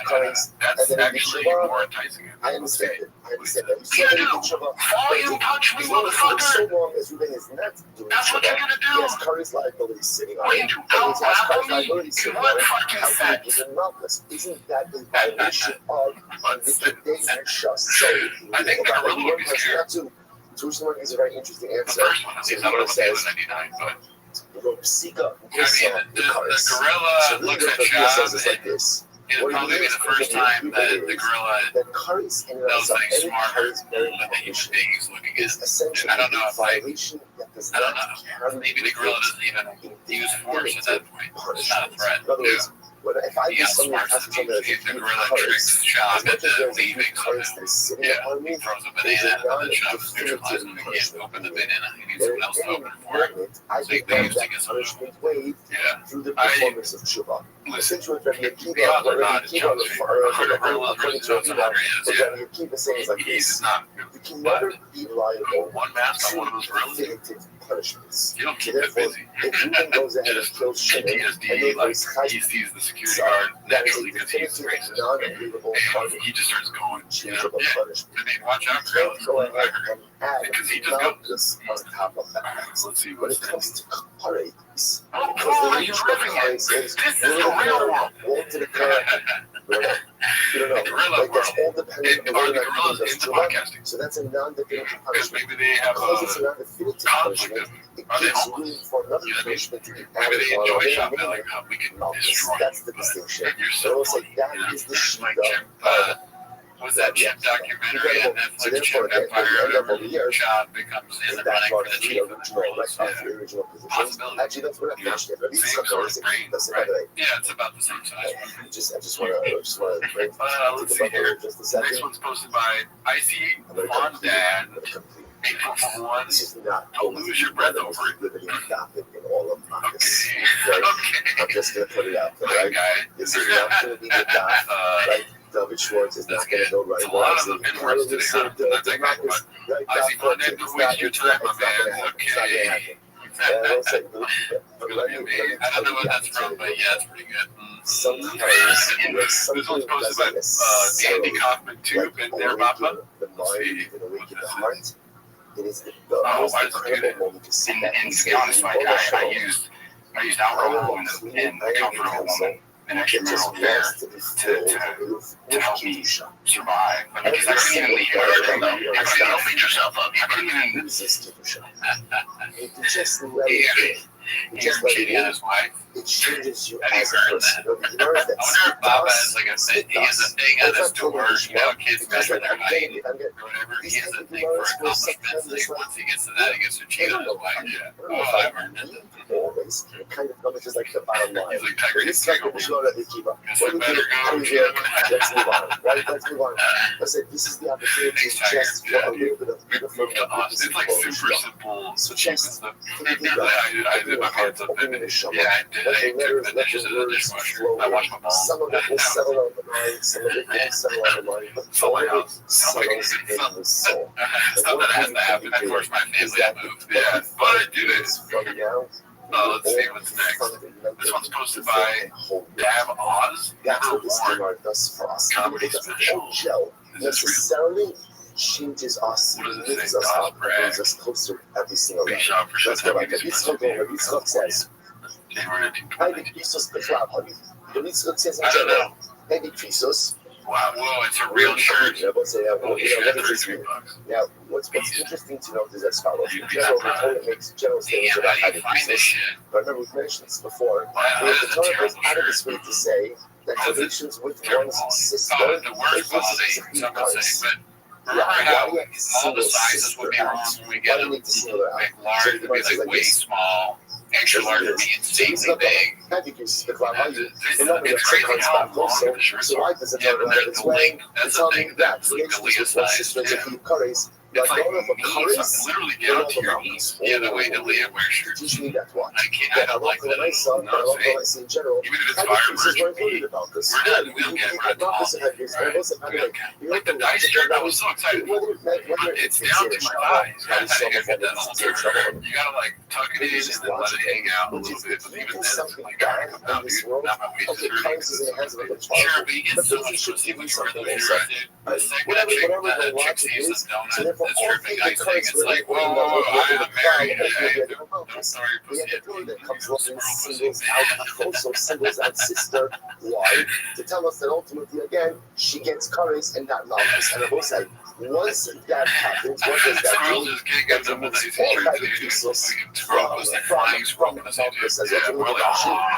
That's actually more enticing. I understand it. Volume punch me, motherfucker. So long as Ruben is not doing that's what you're gonna do. Yes, Curry's liability sitting on What him. you out Curry's me? liability sitting on him. Isn't mountless. Isn't that a violation of the dangerous trust? So I think the gorilla would be scared. Tushman is a very interesting The answer. first one is not on the 99, but the gorilla looks at Shaz, and it'll probably be the first time that the gorilla knows that he's smarter than the human being he's looking at. And I don't know if maybe the gorilla doesn't even use force at that point. It's not a threat. He outsmarts the beast. If the gorilla tricks Shaz into leaving somehow, he throws a banana and then Shaz neutralizes him. He can't open the banana. He needs someone else to open it for him. to have that punishment waived through the performance of tshuva. Since with Rabbi Akiva, according to Akiva, what Rabbi Akiva saying like this: you can never be liable to inflicted punishments. Therefore, if Reuben goes ahead and kills Shimon, and he sees the security guard naturally because he's racist. He just starts going. changeable punishment. I mean, watch out, You can't go ahead and add because he just goes. this on top of that. Let's see When what's it comes to parades, What world are you living in? This is the real world. Walk to the car. You don't know. Gorilla Like that's all world. dependent on Are whether the or not gorillas you into do that. podcasting? So that's a non-definitive Because punishment. maybe they have Because it's a a non-definitive conflict. punishment, it Are they gives homeless? room for another You know what I mean? punishment to be Maybe added they on. enjoy Or shopping. maybe Like, how we can no, destroy that's you, the but distinction. you're So so it's like funny. that You know, is the it's like shida. Chip, was that Chip documentary on So Netflix? therefore, Chip at the end Empire. of the year, John becomes in the that running part for the of the chief of the original, world. right off the original position. Possibility. Actually, that's what I finished it. But these Same sort of sometimes brain, that's right? another way. Yeah, it's about the same size. I just want to break. Let's see here. Just a Next second. one's posted by Icy I'm gonna Fondad. complete it. I'm gonna complete it. April 1. This is not Don't lose your breath over it. liberty adopted in all of Marcus. Okay. Right? Okay. I'm just gonna put it out there, My right? guy. This is not gonna be the dot, right? David Schwartz is not gonna go right. It's a lot of the inwards today, huh? Not that guy, but right? I see Fondad, don't waste your time, my man. Okay. I don't know what that's from, but yeah, it's pretty good. Sometimes This one's posted by Dandy Kaufman too, and their Mappa. the mind, even awaken the heart. It is the Oh, most why does it do incredible that? moment to sit back And to be honest, Mike, I used alcohol and the comfort of a woman, an extramarital affair, to help me survive. I mean, because I couldn't even leave my room, though. I couldn't even beat yourself up. I couldn't even. You can just let it go. You just let it cheating on go. his wife. It changes you Have you as a heard person. that? You know that I wonder if Bob has like a thing. He has a thing on his door. You know, kids measure their height or whatever. He has a thing for accomplishments. Like once he gets to that, he gets to cheat on his wife. Yeah. Oh, I've heard that. always kind of comes just like the bottom line. He's like Tiger. This is what show that they keep up. Guess What I do you better do? How go. do you do? Let's move on. Right? Let's move on. I said this is the opportunity Thanks, Tiger. just for a little bit of Move to Austin. It's like super simple, So cheap just stuff. think Yeah, I did my hands up in it. Yeah, I did. I took the dishes in the dishwasher. I washed my balls. Some of it will settle on the mind, some of it won't settle on the mind, but So all my of it house. settles in the soul. It's not that it has to happen. Of course, my family had moved. Yeah, but I did it. From now, Let's see what's next. This one's posted by Dab Oz. That's Never what this worn. art does for us. Comedy Because special. no gel Is this real? necessarily changes us, What does it lifts say? us up, Brag. brings us closer every single Be day. shot for Let's sure. go like that. This look over. This look says, January "Hey, 1920. Christos Petrov, honey." This look says, I don't know. "Hey, Christos." Wow, whoa, it's a real shirt. I will say that. Holy You know, shit, what does this mean? $33. Now, what's interesting to note is as follows. You'd be General, surprised. makes general Damn, statements about how do you find this Christos. shit? But remember, we've mentioned this before. Wow, The that is a Torah goes terrible out of shirt. its way to say that How's it relations with Terrible one's quality. sister Oh, the worst is quality, just some would say, but Yeah, remember how why all the sizes would be wrong when we get Why do them? you need to single it out? Like large would be like way small, extra large would be insanely big. I think it's the cloud value. It's crazy how long the shirts So are. why does it Yeah, go but out of its the way length, to that's tell the me thing, that that's like the Leah relations with size. sisters Yeah. and keep curries? It's like going over knees, curries. literally down to your knees. Yeah, the way that Leah wears shirts. Teach me that watch. I can't, I don't like that. I saw, but I love what I see in general. Even if it's I think this is fireworks, what I'm worried about this. we're not talking. Like the dice shirt, I was so excited. But it's down to my thighs. I think I fit that whole shirt. You gotta like tuck it in and then let it hang out a little bit. But even then, it's like, gotta come out, dude. Not my waist is hurting because it's sure, but you get so much pussy when you wear those shirts, dude. The second that chick sees this donut that's dripping icing, it's like, whoa, I'm married. Don't start your pussy at me. That comes up and singles out, also singles out sister. Why? To tell us that ultimately, again, she gets curries and not lovers. And I will say, once that happens, what does that Squirrels do? just can't get them with these shirts. Squirrel was like flying squirrel. Yeah, we're like,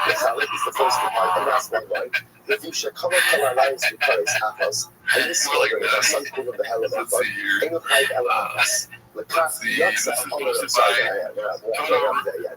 It's the first part, and that's my line. If you should come up to our lives with curries half-us, and you celebrate the son of the hell of a let's fuck, see here. and you hide elements. The Let's see, this is posted by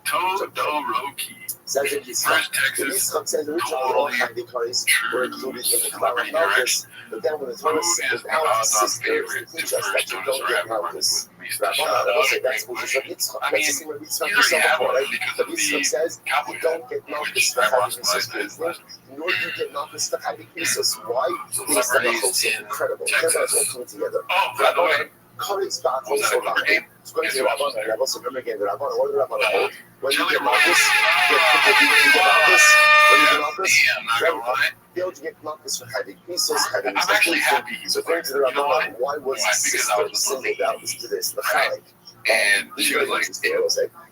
Todoroki. says in Yitzchak. First The Texas, Yitzchak says originally all Chaydik Karis were included in the Torah of Malchus, but then when the Torah says out sisters to teach us that you don't get Malchus. Rabbanah will say that's position of Yitzchak. That's the same way Yitzchak is on the court, right? But Yitzchak says you don't get Malchus for having sisters, nor do you get Malchus for having Jesus. Why? Because the Malchus is incredible. Everybody's all coming together. Rabbanah, Karis back also Rabbanah. It's going to be Rabbanah. Rabbanah, so remember again, the Rabbanah, what did the Rabbanah hold? When you get Malchus, you get Malchus. When you get Malchus, be able to get Malchus for having Jesus, having I'm actually happy. So according to the Rabbanah, why was the sister singled out to this? The Chalik. And she was like,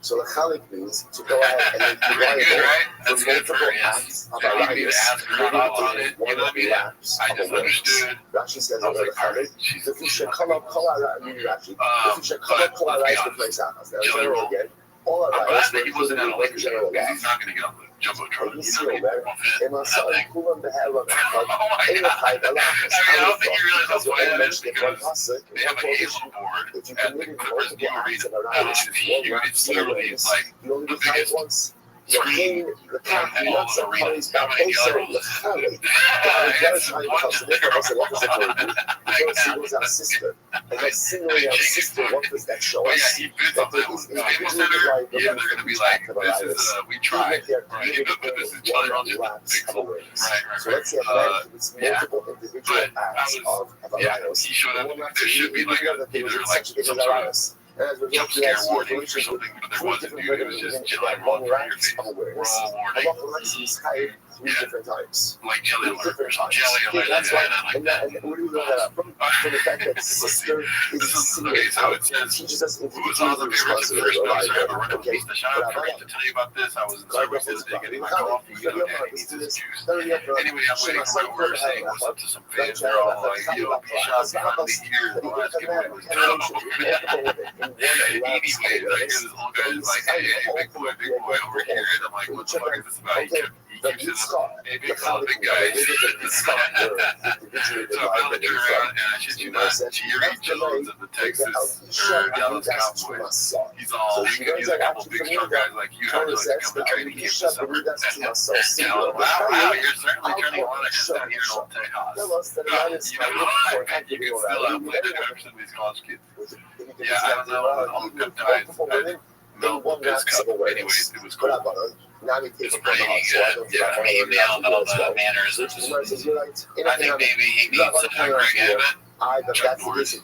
so the Chalik means to go ahead and then be liable for multiple acts of Arayos. One of the acts of awareness. Rashi says over the Chalik, the Fisha Kala Kala, I mean Rashi, the Fisha Kala Kala Arayos to place Achas. Now, general again, all I'm glad Arayos that he wasn't at a Lakers game because he's not going to get on the Jumbotron. You see, Omer, and my son, Kulam Behel, and I don't think you realize how funny that is because they have a Halo board at the Clippers New Arena. It's huge. It's literally, it's like the the biggest screen, the cap, in all the arenas. How many yellows? sister. And that singling out sister, what does that show But us? yeah, he fits up that Staples Center. Yeah, they're going to be like, this is, we tried. Right, you know, but this is Charlie Brown did the big four. Right. So let's say it's multiple individual acts of Arayos. He showed up, there should be like either like some sort of jump scare warning or something, but there wasn't, dude. It was just jelly roll through your face. Raw warning. Three different times. Like jelly alert. Different times. Jelly alert. That's why, and where do we know that from? From the fact that sister is single. Okay, so it says, teaches us into who was on the favorites of the first notes? I have a random Okay. piece to shout out first to tell you about this. I was in service this day getting my coffee. You know, Daddy needs his juice. Anyway, I'm waiting for my order saying what's up to some fans. They're all like, yo, P-Shot's finally here. The last giveaway was dope. Anyway, I hear this old guy is like, hey, big boy over here. And I'm like, what the fuck is this about? He keeps it up. Maybe it's all the big guys. So I finally turned around and I shit you not, Jerry Jones of the Texas or Dallas Cowboys. He's all, he's like a couple big strong guys like you have to like come to training camp this summer. Wow, you're certainly turning a lot of heads down here in Old Tejas. You know, I you can still outplay the nerves of these college kids. Yeah, I don't know, all the peptides, milk, this couple, anyways, it was cool. It's pretty good. Yeah, I mean, he nailed all the manners. I think maybe he needs Greg Abbott. Chuck Norris. Chuck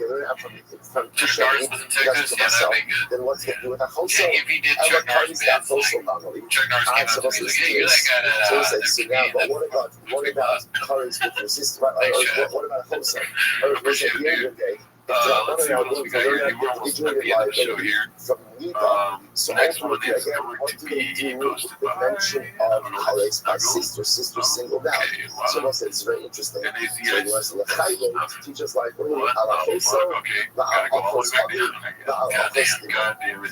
Norris was in Texas. Yeah, that'd be good. Then let's get with a Yeah, if he did Chuck Norris, man, Chuck Norris came out to me like, hey, you're that guy that but what about Curry's with your sister? What about Jose? Or was it the other day? Let's see what else we got here. You were almost at the end of the show here. So next one is going to be posted the by, mention of Curry's by sister singled out. So I said it's very interesting. So you want to let teach us like what okay, gotta go all the way back down.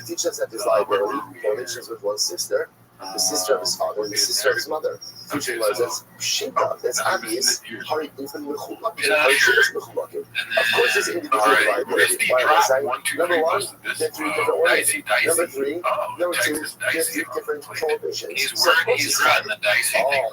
teach us that there's liability relations with one sister. The sister of his father and the sister of his mother. Teaching was that's shita, that's obvious. Of course, there's individual liability. Number one, they're three different ways. Number two, there's three different prohibitions. He's running the dicey thing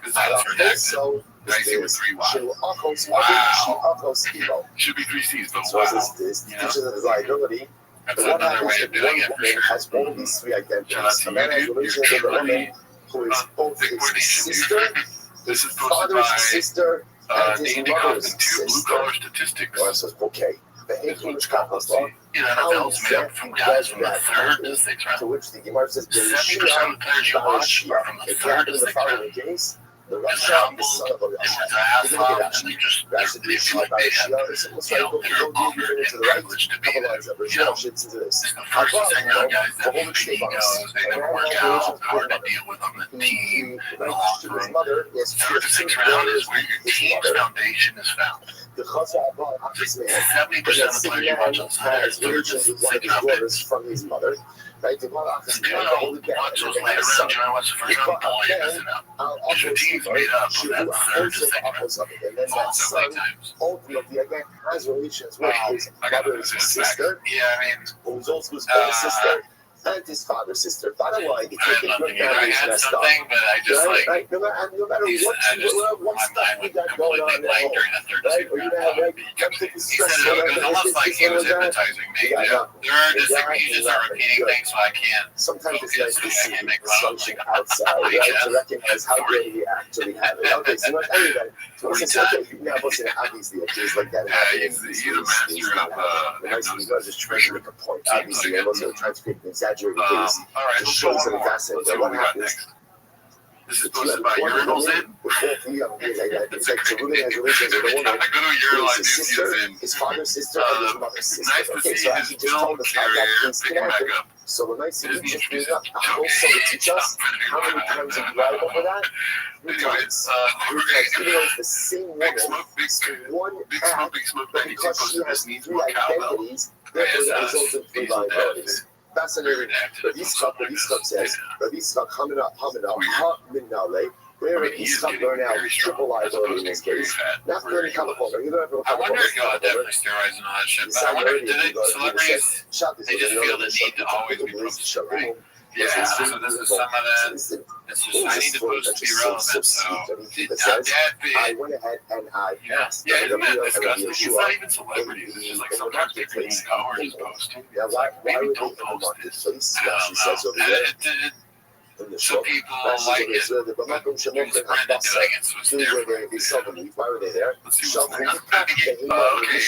because that's redacted. Dicey with 3 Y's. Wow. Should be 3 C's, but wow. This teaches us liability. That's another way of doing it for sure. Has all these three identities. A man has relations with a woman who is both his sister, his father's sister, and his mother's sister. Blue-collar statistics. Well, so, okay. The English Catholic law. NFL is made up from guys from the 3rd to 6th round. To which the Gemara says, 70% of the players you watch are from the 3rd to 6th round. The Russia is son of a Russia. That's the issue like Asia. It's almost like they're honored and privileged to be there. You know, the first and second round guys that he knows, they never work out, hard to deal with on the team, the locker room. 3rd to 6th round is where your team's foundation is found. The 70% of the players you watch on Sunday is 3rd to 6th round picks. From his mother. Right? The watch those later rounds, you know, watch the first round, pull you missing out. Because your team's made up of that 3rd to 6th round. And then that son ultimately again has relations with his mother's sister. Yeah, I mean, who's also his brother's sister. and his father's sister. By the way, I had something, but I just right? No matter what stuff we got going on at home, right? Or you have he said it almost like he was hypnotizing me. There are just you just are repeating things, so I can't. Sometimes it's nice to see the function outside, right? To recognize how good we actually have it. Okay, so anyway, so now listen, obviously, it feels like that. He's a master of you guys just trying to make a point. Obviously, and also trying to create an exaggerated case. All right, to show something fascinating. Let's see what we got next. This is posted by Urinals In. It's like Jerusalem has relations with a woman. His sister, his father's sister, and his mother's sister. Nice to Okay, see so his actually just told us how that thing's connected. So the nice thing is just bring up also to teach us how many times have you lied over that? Anyways, It's the same woman, one act, but because she has three identities, therefore that results in three liabilities. Fascinating. Rabbi Yitzchak says, Rabbi Yitzchak Haminale, where Rabbi Yitzchak learned out triple liability in this case. Not learning California. You don't have I wonder if y'all definitely steroids and all that shit. But I wonder, do celebrities, they just feel the need to always be posted, right? Yeah, so this is some of that. It's just, I need to post to be relevant, so I went ahead and I asked. Yeah, isn't that disgusting? It's not even celebrities. It's just like sometimes they create hours posting. Yeah, why would don't they post this? So she says over there. Some people like it. Brenda doing it, so it's Why were they there? Let's see what's next. Okay, this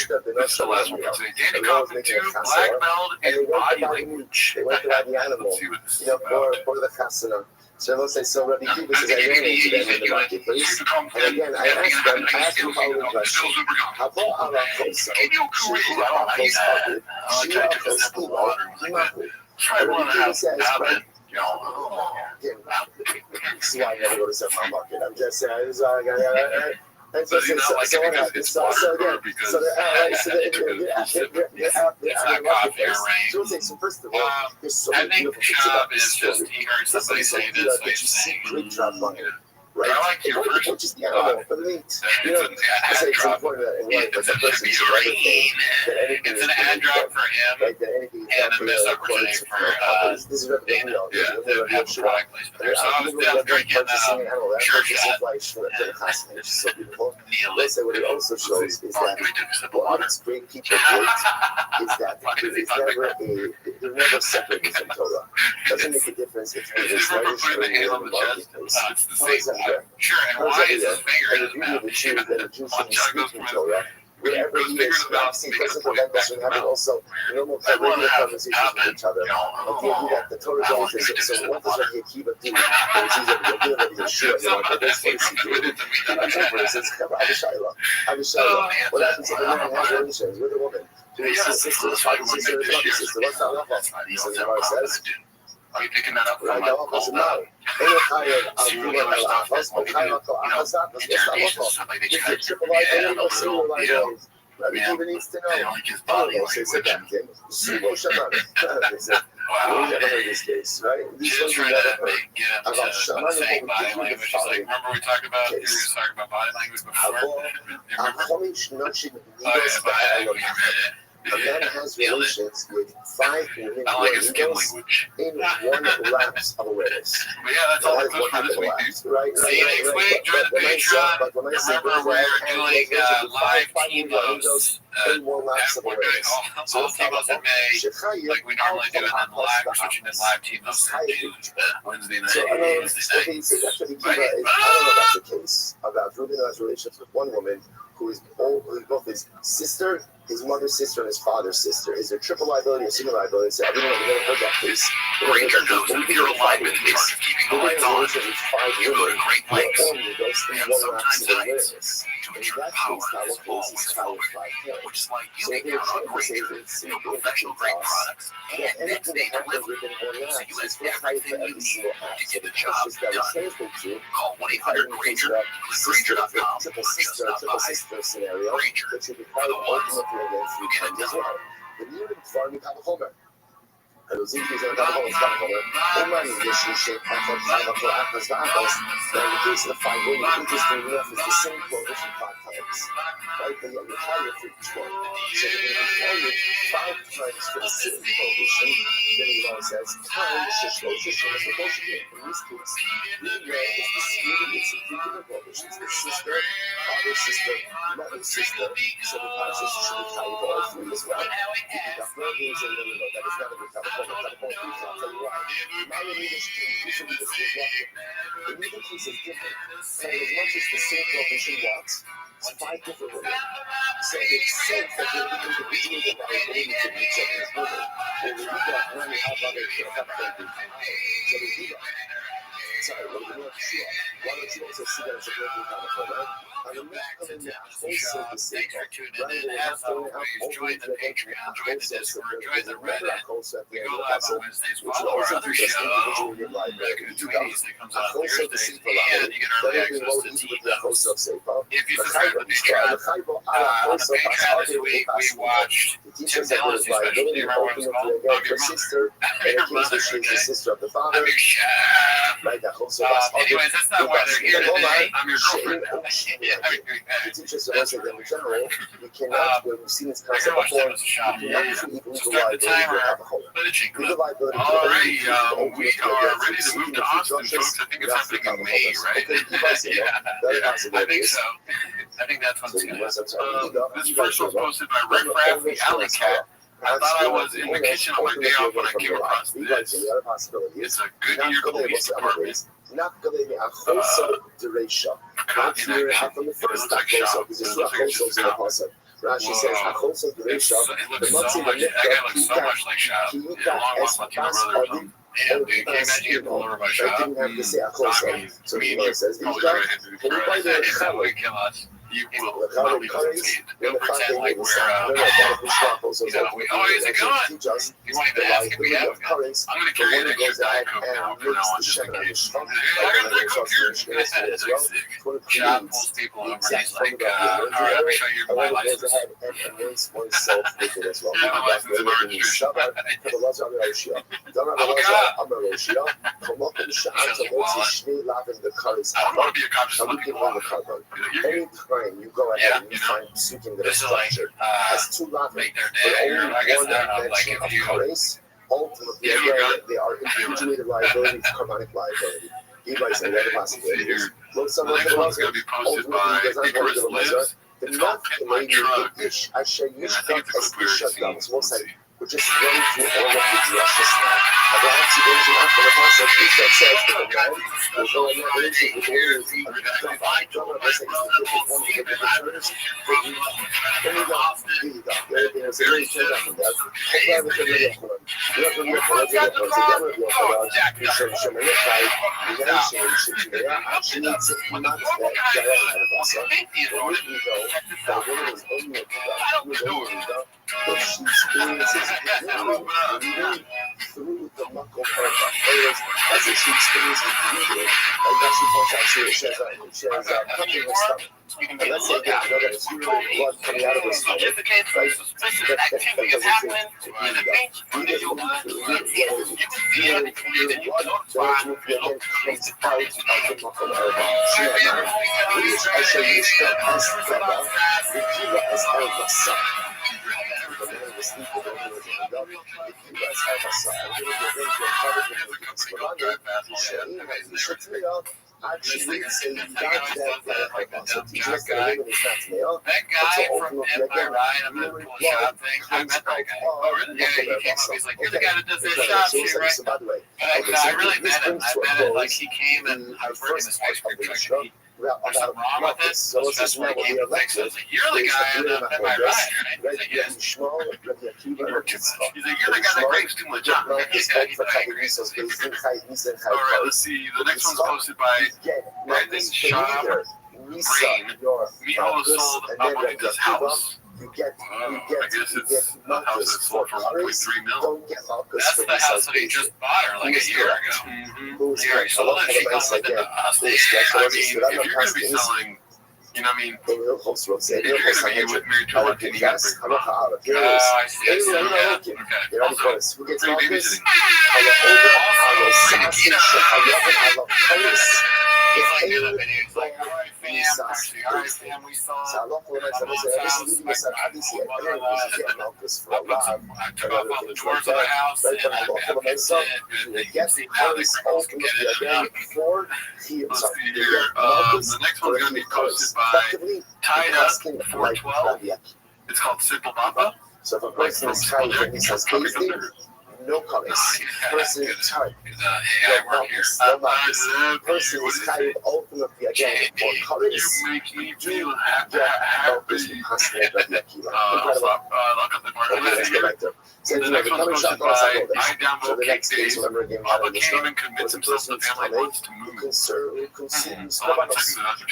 is the last one for today. Danny Kaufman 2, black belt and body language. They went to ride the animal, Let's see what this is about. for the chasana. So let's say, so Rabbi Kiva says, I ran into them in the marketplace. And again, I asked them the following question. Habo ala kosa, she ala kosa, she ala kosa, Try one and a half habit. See why I never go to Central Market. I'm just saying, it's all I got. And so Does he not like it because it's water or because it's not coffee or rain? So first of all, there's so I many think beautiful things about Shab is just, he heard somebody say this, so he's saying, right? I like your first Which is the animal for the meat. You know, it's an ad drop. important that in life, It's that person should never think that anything It's is an ad drop for him right, that anything is and not a missed opportunity for this is Rabbi Dana. Rothschild. Yeah, to have a product placement there. So I was drinking Sure Shot. For the classmates, so beautiful. Neil Let's say what it also shows is that what makes great people great is that they're never separated from Torah. Doesn't make a difference if Is it's it ever putting the hand on the chest? It's the same. Sure, and why is his finger in his mouth? One shot goes from his wherever he is, it doesn't prevent us from having also normal regular conversations with each other. That the Torah is so what does Rabbi Akiva do? What happens if a man has relations with a woman? Sister, what's that says? Are you picking that up from Right, my no, doesn't matter. Rabbi Kiva needs to know. Wow. Never heard this case, right? Just trying to say body language. It's like, remember we talked about, you were talking about body language before? A man has relations with 5 women I like his skin language. in one lapse of awareness. But yeah, that's all the clips for this week, dude. Right? See you next week. Join the Patreon. Remember, we're doing live team-ups. We're doing all team-ups in May, like we normally do, and then live, we're switching to live team-ups in June, Wednesday night. So, that's what he I don't know if that's the case about Reuben has relations with one woman who is both his sister, his mother's sister, and his father's sister. Is there triple liability or single liability? So everyone has never heard that case. Ranger knows that you're alive in charge of keeping the lights on. You go to great lengths, and sometimes heights, to ensure power is always forward, which is why you can count on Ranger, your professional grade products, and next day delivery, so you have everything you need to get the job done. Call 1-800-GRANGER, Granger.com, or just stop by. Granger, for the ones who get it done. The new farming Homer. allo Zinchi sono andato con scapolo, e mani riesce a portare con Atlas Atlas, then in case of the fight, when you interesting enough is the same coefficient 5 times. Right? But yet you carry it for each one. So when you carry it 5 times for the same coefficient, then it all says times Shishlo is proportional. In this case, even though it's the same, it's a few different coefficients. The sister, other sister, mother sister, so the power sister should be carried all three as well. If you got no games in the middle, that is not a good telephone. I'll tell you why. My English can usually just be walking. The middle case is different. So as much as the same coefficient walks, it's 5 different women. So it's safe that you're individually evaluating to each of these women. And when you got money, how about it? So they do that. Sorry, what do you want to see? Why don't you also see that as a broken comical, right? And I'm not coming to wholesale the same right? We're not going out Join the Patreon, join the Discord, join the Reddit. We go We live on Wednesdays. Follow our other show, Tweeties, that comes out on Thursdays, and you get early access to Team Notes. If you subscribe to the Patreon, on the Patreon this week, we watched Tim Dillon's new special. Do you remember what it was called? I'm your mother. I'm your mother, okay? I'm your chef. Anyways, that's not why they're here today. I'm your girlfriend. The teachers are also in general, you cannot, we've seen this concept before, you cannot usually legal liability without a home. Legal liability. Alright, we are ready to move to Austin, folks. I think it's happening in May, right? Yeah, I think so. I think that's when it's going to happen. This first was posted by RiffRaff, the Alley Cat. I thought I was in the kitchen on my day off when I came across this. It's a Goodyear police department. Not going to wholesale duration. Not here from the first time wholesale, because it's not wholesale in the concept. Rashi says a wholesale duration. It looks so much, that guy looks so much like Shop. Yeah, long lost Latino brother or something. Damn, dude, can you imagine you pull over by Shop? I didn't have to say a wholesale. So he says, these guys, can you buy their color? Kill us. You will be succeed. They'll pretend like we're, we always a gun. You won't even ask if we have a gun. I'm going to carry an extra Diet Coke now from now on, just in case. I'm going to cook here. Shop pulls people over and he's like, all right, let me show you my license. I don't want to be a cop, just fucking walk. Anytime you go ahead and you find something that is structured as two levels, make their day. I guess that, like, if you ultimately they are individuated liability, harmonic liability. Everybody's in the other possibilities. The next one's going to be posted by Icarus Lives. It's called Pit My Truck. And I think it's a clip we already seen. We're just running through all of the dress just now. I've actually been to after the concept that says to the man, we're going out into the areas, I don't know if I say it's the different one of the returns, but we there's a very good from that. I'd rather than the other one. The other one, the other one, you should show me if I should do that. She needs to not that kind of awesome. The woman is only but she experiences through the muckle part of players as if she experiences breathing. And that's she points out she has pumping her stomach. And let's say that it's really blood coming out of her stomach. Right? Activity is happening in the beach. Your blood comes out of the muckle area. I show you straight past the ball. Repeat it as out of the sun. Actually, say that guy from Empire Ride, I'm going to pull a shop thing. I met that guy. Oh, really? Yeah, he came up. He's like, you're the guy that does this shop shit, right? But I really met him. I met it like he came and I was working this ice cream truck. There's something wrong with it. So that's when he came to fix it. I was like, you're the guy that Empire Ride, right? He's like, yes. He's like, you're the guy that grapes too much on. He's like, I agree. All right, let's see. The next one's posted by Brandon Shaw. Brain. Miho sold Abuelita's house. I guess it's the house that sold for 1.3 million. That's the house that he just bought her like a year ago. He already sold it. She comes with it to us. I mean, if you're going to be selling You know what I mean? If you're going to be married to a Latina, you gotta bring them up. I see. Okay. you know, Also, because who gets free all this? babysitting. He's like doing the video. He's like, all right, fam. Actually, all right, fam. We saw. I drop off all the doors of the house, and I get see now the criminals can get it up. before he Let's see here. The next one's going to be posted by Tied Up 412. It's called Simple Papa. So if a person is tired and he says tasty, no comments. Person is tired. AI work here. Person is tired ultimately again for colors. You make me feel Happy. happy. The next one's posted by I Download Cake Days. Papa can't even convince himself the family wants to move. That's what you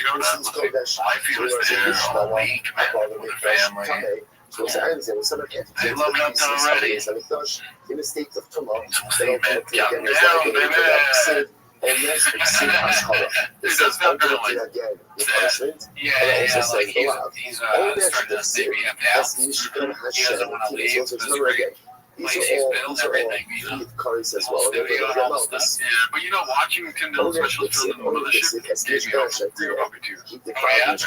go with that. I feel is there all week, man, with the family. They love nothing already. In a state of tumult, Hey, man, calm down, baby. It does not go like that. Yeah, like he's starting to say we have doubts. He doesn't want to leave this great place he's built, everything, you know. Studio and all this stuff. Yeah, but you know, watching Tim Dillon's special film in the Mothership gave me hope for ViralRabbi too.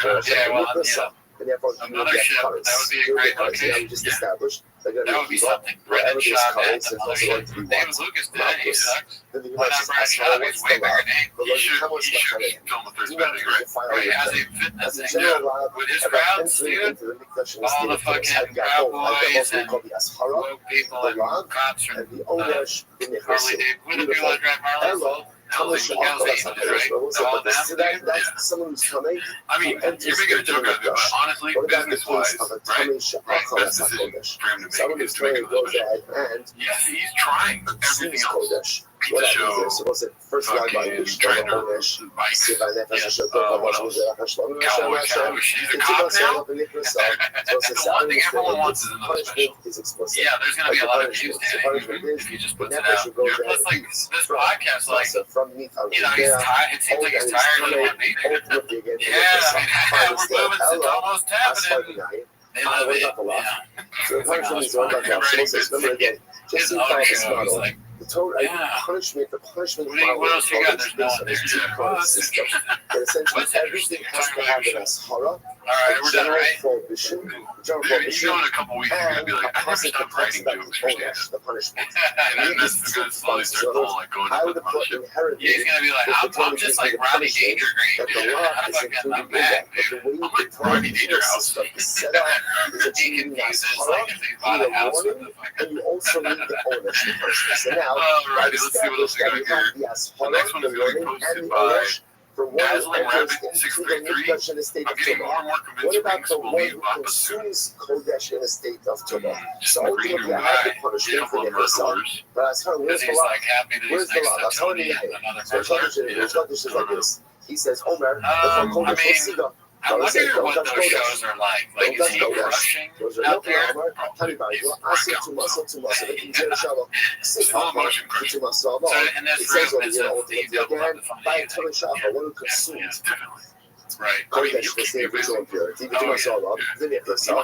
Oh yeah, well, yeah. Another ship, that would be a great location. Yeah. That would be something. Brendan shot at the mothership. David Lucas did it. He sucks. Why not Brendan shot? He's way bigger name. He should film a third betting, right? As a fitness thing, dude. With his crowds, dude. All the fucking Proud Boys and woke people and cops from Harley Davidson. With the people that drive Harley. Someone who's coming. I mean, you're making a joke out of it, but honestly, business-wise, right? That's the decision for him to make. Is to make it a little bit. Yes, he's trying everything else. Pizza show, fucking trying to bikes, cowboy show. She's a cop now. And the one thing everyone wants is another special. Yeah, there's gonna be a lot of views if he just puts it out. Plus, like this podcast, like you know, he's tired. It seems like he's tired of not being here. Yeah, I mean, we're moving. It's almost happening. They love it. Yeah. His audio is like. The punishment. What else you got? There's no one there. But essentially, everything has to have an ashara. Alright, we're done, right? Prohibition. You know, in a couple weeks, you're going to be like, I never stopped writing jokes for Stanton. The punishment. And then this is going to slowly start going up with the mothership. Yeah, he's going to be like, I'm just like Rodney Dangergreen, dude. I'm mad, dude. I'm like Rodney Dangerhouse. He confuses, like, if they bought a house with the fucking... And you also need the ownership process. So now, alright, let's see what else we got here. The next one is going to be posted by Dazzling Rabbit 633. I'm getting more and more convinced rings will leave Papa soon. Kodesh in a state of tumult. Just a green new guy. Beautiful murderers. But Because he's like happy that he's next to Tony and another murderer. He says, Omer, I'm wondering what those shows are like. Like, is he crushing out there? It's all emotion crushing. So in this room, it's a thief that will have to find you. Yeah, definitely. Right. I mean, you can be busy.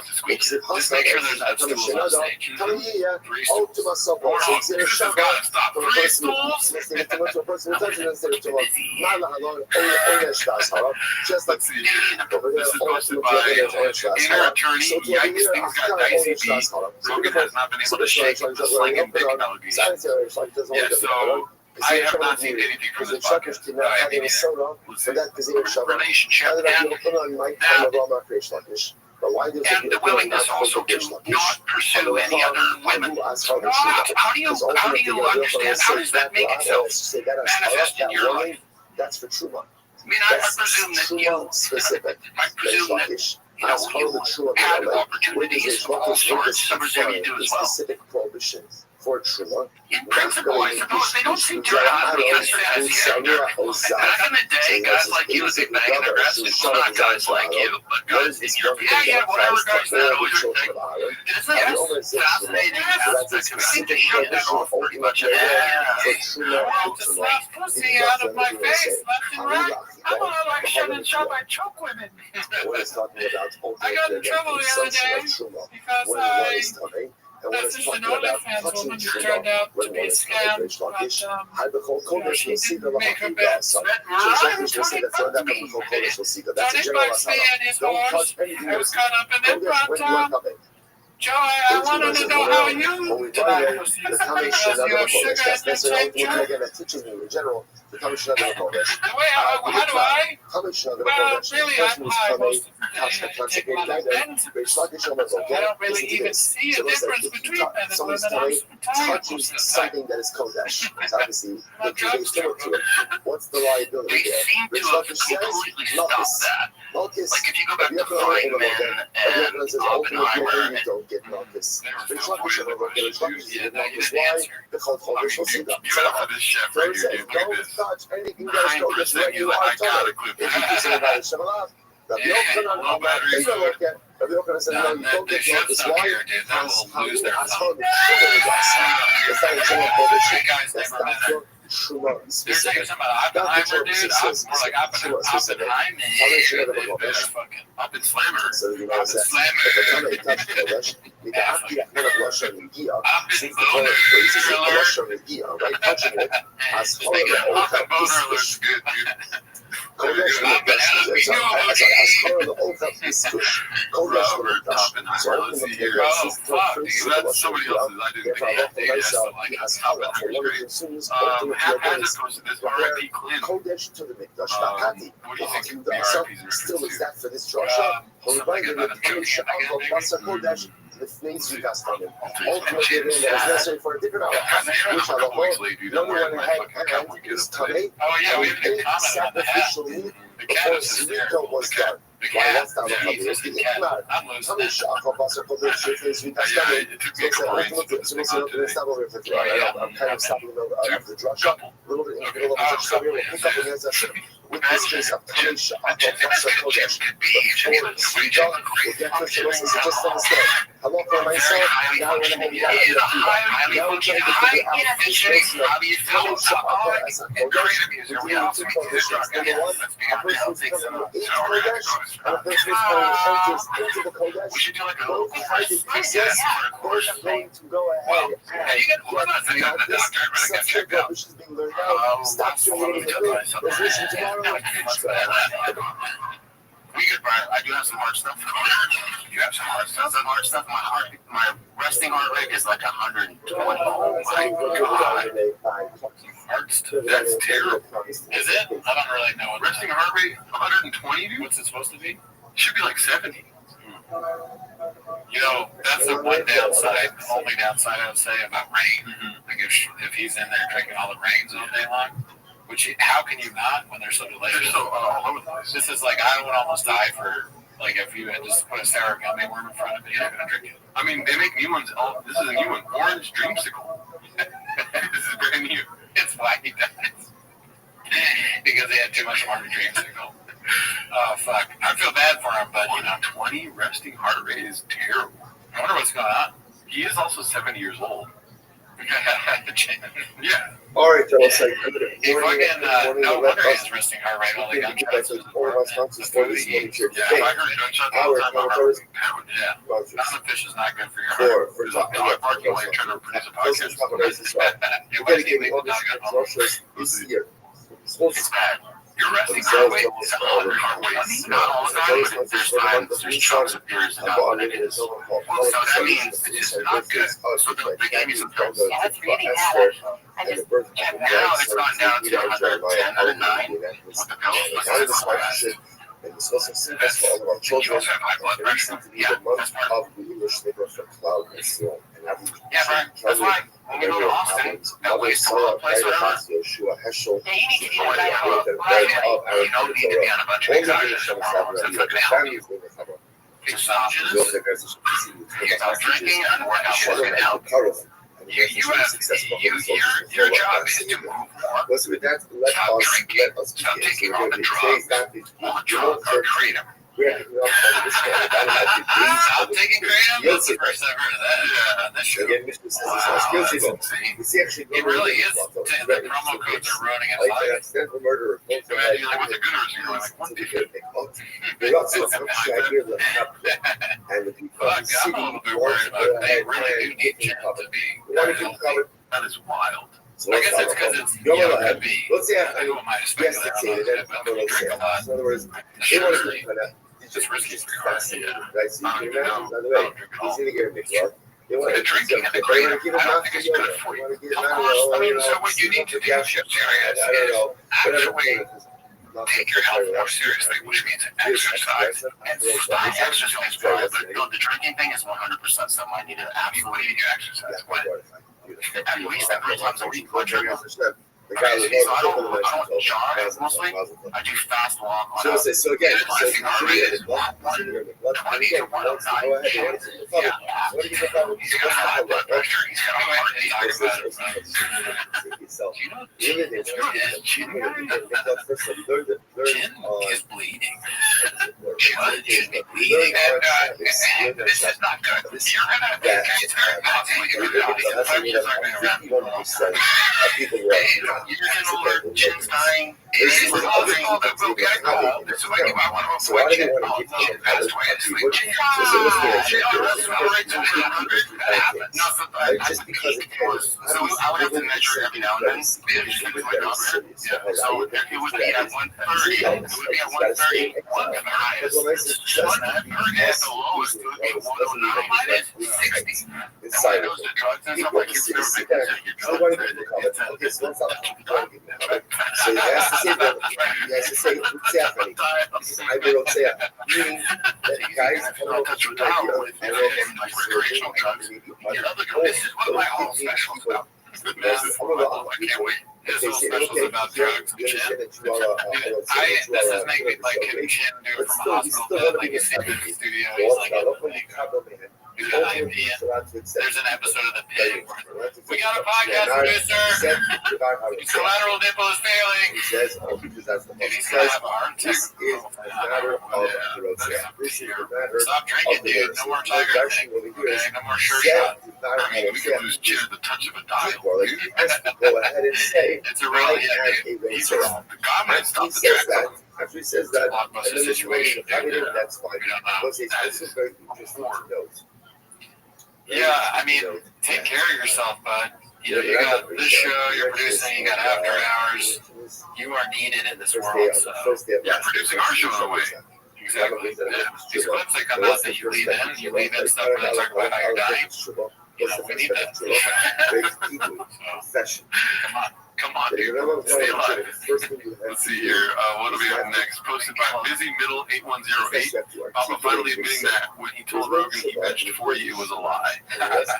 Just make sure there's no stage. 3 stools. Or no, this has got to stop. 3 stools? Let's see here. This is posted by Inner Attorney. Yikes, things got dicey. Rogan has not been able to shake the sling and dick allegations. Yeah, so I have not seen anything from this podcast. I haven't either. Relationship and the willingness also to not pursue any other women. How do you understand? How does that make itself manifest in your life? That's for Truma. I mean, I presume that you had opportunities of all sorts. I presume you do as well. Specific prohibition for Truma. In principle, I suppose they don't seem too hot because back in the day, guys like you would be banging their wrestling. Well, not guys like you, but guys in your whatever guys that always are thing. Isn't that fascinating aspect of it? I think they shut that off pretty much. Well, just laugh pussy out of my face, left and right. I'm gonna like shouldn't shove my choke women. I got in trouble the other day because that's just an OnlyFans woman who turned out to be a scam, but she didn't make her bed. So Tony bucks me and his horse. I was caught up in that, but Joe, I wanted to know how you do that. Because your sugar is the same Joe. How do I? Well, really, I'm high most of the day. I take a lot of Benz, so I don't really even see a difference between men and women. I'm something that is Kodesh. It's obviously the Jewish to it. What's the liability there? They seem to have completely stopped that. Like if you go back to Feynman and Oppenheimer, you don't get Malchus. you didn't answer. You got for this chef right here, dude. Look at this. Anything that is Kodesh, you I got a clip. Low batteries. The chef's not here, dude. They will lose their phone. Guys never met her. They're saying something about Oppenheimer, dude. I'm more like Oppenheimer. Fucking up and slammer. Up and slammer. Kodesh to the Mikdash. What do you think still is that for this drasha? The things you got started. Ultimately, it is necessary for a different outcome, which are the whole. No one had is today. Oh, yeah, we haven't even commented on the hat. The cat is hysterical. Was done. The cat is the cat. I'm losing it. Yeah, it took me a couple rings to put this thing on today. I'm kind of stopping the drasha. A little bit in the middle of the drasha. We'll pick up against that. With this case of Kamisha, Kodesh, we don't get to just understand. Hello for myself, now when I'm now trying to figure out this person of Kamisha, number one, a person who's coming into Kodesh, and a person who's enters into the Kodesh, both highly possessed, both going to go ahead and get such a God which is being learned out, stop doing the resolution tomorrow. We could buy. I do have some hard stuff. You have some hard stuff. Some hard stuff. My resting heart rate is like 120. Oh my God! That's terrible. Is it? I don't really know. Resting heart rate 120, dude. What's it supposed to be? It should be like 70. You know, that's the one downside. The only downside I would say about rain. Like if he's in there drinking all the rains all day long. Which, how can you not when they're so delayed? They're so all over the place. This is like, I would almost die for, like, if you had just put a sour gummy worm in front of me, I'm going to drink it. I mean, they make new ones. This is a new one. Orange Dreamsicle. This is brand new. It's why he dies. Because they had too much orange Dreamsicle. Oh, fuck. I feel bad for him, but, 20 resting heart rate is terrible. I wonder what's going on. He is also 70 years old. Yeah. All right, fellas. He fucking, no wonder he's resting heart rate. All the gunshots is important. Yeah, I heard gunshots all the time. Yeah. Pound of fish is not good for your heart. There's a dog barking while you're trying to produce a podcast. You're dedicating the dog this year. It's bad. Your resting heart rate is 100 heart rates. Not all the time, but there's times, there's chunks of periods of time when it is. So that means it's not good. So they gave me some pills. Yeah, it's really bad. I just now it's gone down to 110, 109 with the pills. But it's not bad. And discussing symptoms for all of our children. You also have high blood pressure. Yeah, that's part of the English neighborhood for cloud and seal. Yeah, Brian, that's why when we go to Austin, that way it's a place or whatever. Yeah, you need to be You don't need to be on a bunch of exogenous hormones. That's not going to help you. Exogenous? Stop drinking and work out what's going to help you. Your job is to move more. Listen, that's let Stop us drinking. let us Stop begin. taking So all we're the going to today's drugs. not the All the drugs are kratom. Stop taking kratom. That's the first I've heard of that on this show. Wow, that's insane. It really is. The promo codes are running at life. Accidental murder. Imagine like what's a good or zero? Like 150. And the people Fuck, I'm a little bit worried about. They really do need Jen to be healthy. That is wild. I guess it's because it's could be. Let's say Who am I to speculate? I don't know. But you drink a lot. in other words, Surely, it's risky for your heart. Yeah. right? So I you don't can even imagine, know. by the I way, don't drink at he's all. gonna get a big drug. They want The drinking and the kratom, I don't think it's good for you. Of course, I mean, so what you need to do, Jerry, is actually take your health more seriously, which means exercise. And stop exercise, bro. The drinking thing is 100% something I need to absolutely need to exercise. At least that 3 times a week. The guy Okay, so I don't jog mostly. I do fast walk on so again, my heart rate is 120 to 109. Yeah. He's got high blood pressure. He's got a heart attack about it. Do you know Chin is bleeding. Chin is bleeding. And this is not good. You're going to it's very possible you're going to die. Infections are going around for a long time. You're getting older, Chin's dying. This is causing all the will get cold. So I want to avoid Chin. Chin passed away. It's like, Chin, that's right to 100. That happened. No, so I peaked was, so I would have to measure every now and then. Just like my daughter. Yeah, so it would be at 130. It would be at 130. One at the highest. One at the lowest. It would be 109. 60. And when it goes to drugs and stuff, like you've never been to your drugs. So he has to say that. He has to say exactly. I will say meaning that guys don't touch your down with like recreational drugs. This is one of my whole specials about. I can't wait. His whole specials about drugs and Chin. This is making me like him Chin do it from a hospital bed, like you see him in the studio. He's like, there's an episode of The Pig where we got a podcast producer. His collateral nipple is failing. And he's gonna have a heart attack. Stop drinking, dude. No more Tiger Thing. Okay, no more sure shot. I mean, we could lose Chin at the touch of a dial. It's a really he's the government stopped the track. After he says that, Blockbuster situation. that's fine. We don't know. This is very interesting to note. Yeah, I mean, take care of yourself, bud. You know, you got this show, you're producing, you got after hours. You are needed in this world. So You're producing our show in a way. Exactly. Yeah. These clips that come out that you leave in stuff where they talk about how you're dying. You know, we need that. Session. Come on, dude. Stay alive. Let's see here. What'll be up next? Posted by Busy Middle 8108. Papa finally admitting that when he told Rogan he benched 40, it was a lie. Let's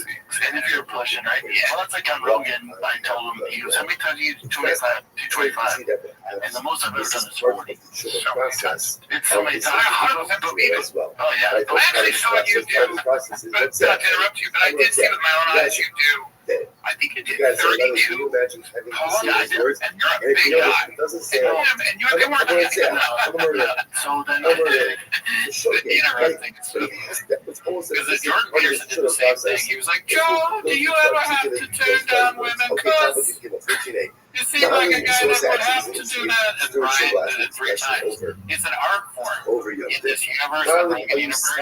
see. And if you're pushing, right? Yeah. Well, that's like on Rogan. I told him, he goes, how many times do you do 225? And the most I've ever done is 40. So many times. It's so many times. I 100% believe it. Oh, yeah. I actually saw you do, not to interrupt you, but I did see with my own eyes you do. I think you did 32. Oh, yeah, I did. And you're a big guy. And you're they weren't So then the interesting because the Jordan Peterson did the same thing. He was like, Joe, do you ever have to turn down women? Because you seem like a guy that would have to do that. And Brian did it 3 times. It's an art form in this universe, the Rogan universe,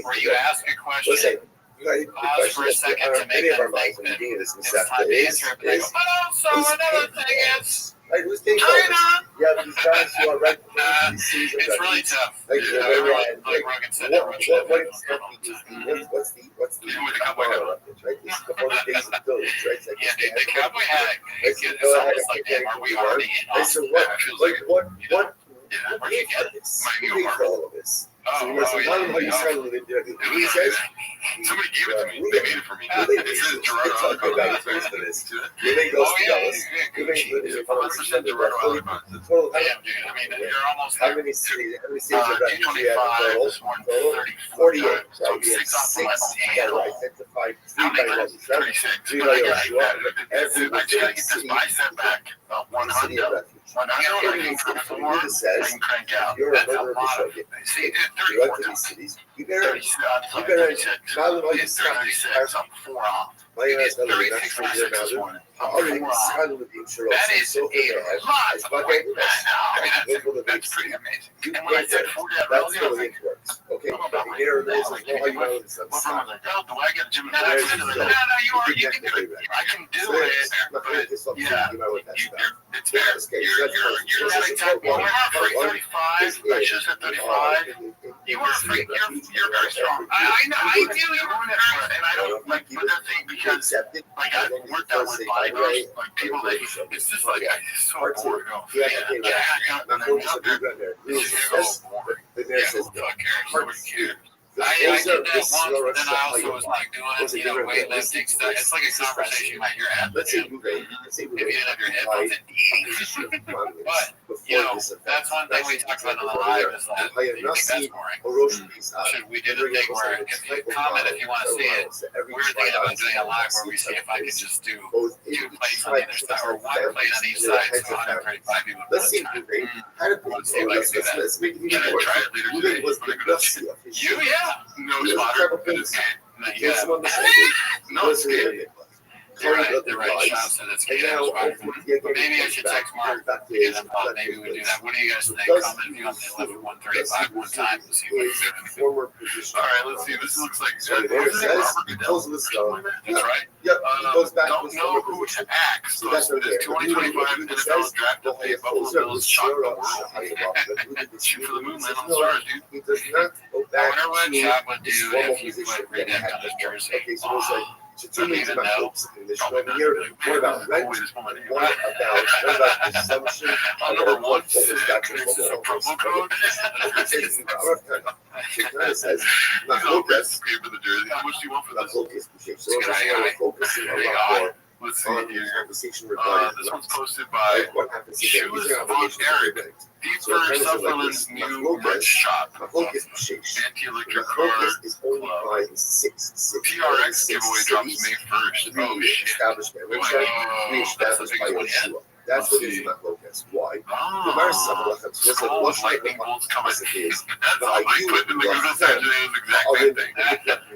where you ask a question. Pause for a second to make them think that it's time to answer it. But also another thing is China. It's really tough. Like Rogan said, everyone should have it what's the with the cowboy hat. Yeah, dude, the cowboy hat. It's almost like, damn, are we already in Austin? It feels like it. Yeah, where'd you get it? Might be a market. So you must have how you started with it. He says, somebody gave it to me. They made it for me. It says Gerardo Oliver. you may go to Dallas. You may go to 100% Gerardo Oliver. the total. Damn, dude. I mean, you're almost How there. many cities have you D25 total? is more than Total? 34 48. times. So So you 6 off from my six. own Yeah, handle. right. 10 to 5. How 3 many by times? 7. 36. 3 But by I got 1. every I just gotta get this bicep back. City of 100. refuge. I can Every crank city more. I says can crank out. you're a That's a member of the lot show. of. See, it did You went 34 to these times. cities. You better 36. I'm you sorry, better 36. now that all you It's 36. I'm 4 off. my You ass did not 36 really for 6 this morning. I'm already 4 off. decided with the insurance. That is so a lot of points. I mean, that's pretty amazing. And when I said 40 out that's earlier, the I was way like, it works. Okay, oh, but here there's a how you know it's my friend was like, oh, do I get a gym? No, There's no, the- you can do it. I can do it, but yeah, it's fair. You're not exactly. Well, we're not free 35. I just said 35. You are free. You're very strong. I know. I do. You're very strong, and I don't like put that thing because like I worked out with bodybuilders, like people that it's just like it's so boring. Yeah, And then up there, it's so boring. the Yeah, nurse says, who cares? Nobody cares. I I did that once, but then I also was like doing, weightlifting stuff. It's like a conversation you might hear at the let's say gym. let's say If you didn't have your headphones and eating. But, that's one thing we talked about on the live is that you think that's boring. Should we do the thing where if you comment if you want to see it, we're thinking about doing a live where we see if I can just do 2 plates on either side or 1 plate on each side, so 135 people. let's see how to put it. Let's make it even worse. Try it later today. Was the best You, yeah. No spotter. No, you got No escape. You're right. Sean said it's good. Maybe I should text Mark. Maybe we do that. What do you guys think? Comment if you want to 11-135 one time to see what he's doing. Former position. All right, let's see. This looks like So there it says, goes with the That's right. Yep, it goes back to Don't his know former who position. to ask. So that's right there. 2025 NFL draft update. Buffalo Bills shock the world. Shoot for the moon, land on the stars, dude. He does not go I back wonder what to Chad would do his former if you position put that he redemption had on his before. jersey. Okay, so it's like, so two Don't things even about know. hopes in this show here. What about rent? What about assumption? Number one, promo code. It says, not He's all focus, pay for the jersey. How much do you want for not this? focus. So it's focusing a lot more Let's see on here. conversation regarding This one's posted by what happens if Shoes you're von Eric. Deep So for it kind of like Sutherland's this. new merch shop. a focus shake. Anti-electric The car. focus is only buying six PRX giveaway drops cities, May 1st. Oh, three shit. establishment. Oh, Three that's the established by biggest one yet. Yeshua. That's what is not focus. Why? The Mars was a Skull with lightning bolts coming. That's all I put in the Google search. It was the exact same thing.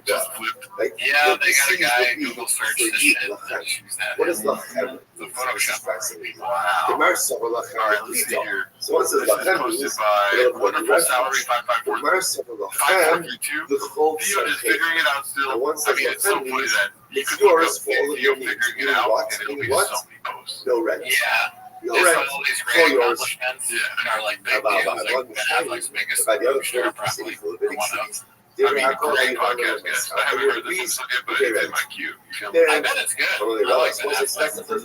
Just flipped. Yeah, they got a guy Google search this shit. Use that. What is Lachem? The Photoshop. The Wow. Mars All right, let's see here. So once This it's is Lachem, posted by Wonderful Salary the 554. Mars Lachem, 542. the whole Theo is figuring it out still. And once I mean, it's so funny that you it's could look yours up for all of Theo your needs. figuring it out, and it'll be What? so many posts. No rent. Yeah. No It's rent. all these For great yours. accomplishments Yeah. are like big About deals. Like one Ben Affleck's biggest By the other share 40 probably. cities, the Or big one of cities. I mean, great podcast, guys. I haven't heard this one still yet, but it's in my queue. You feel me? I bet it's good. I like Ben Affleck. It's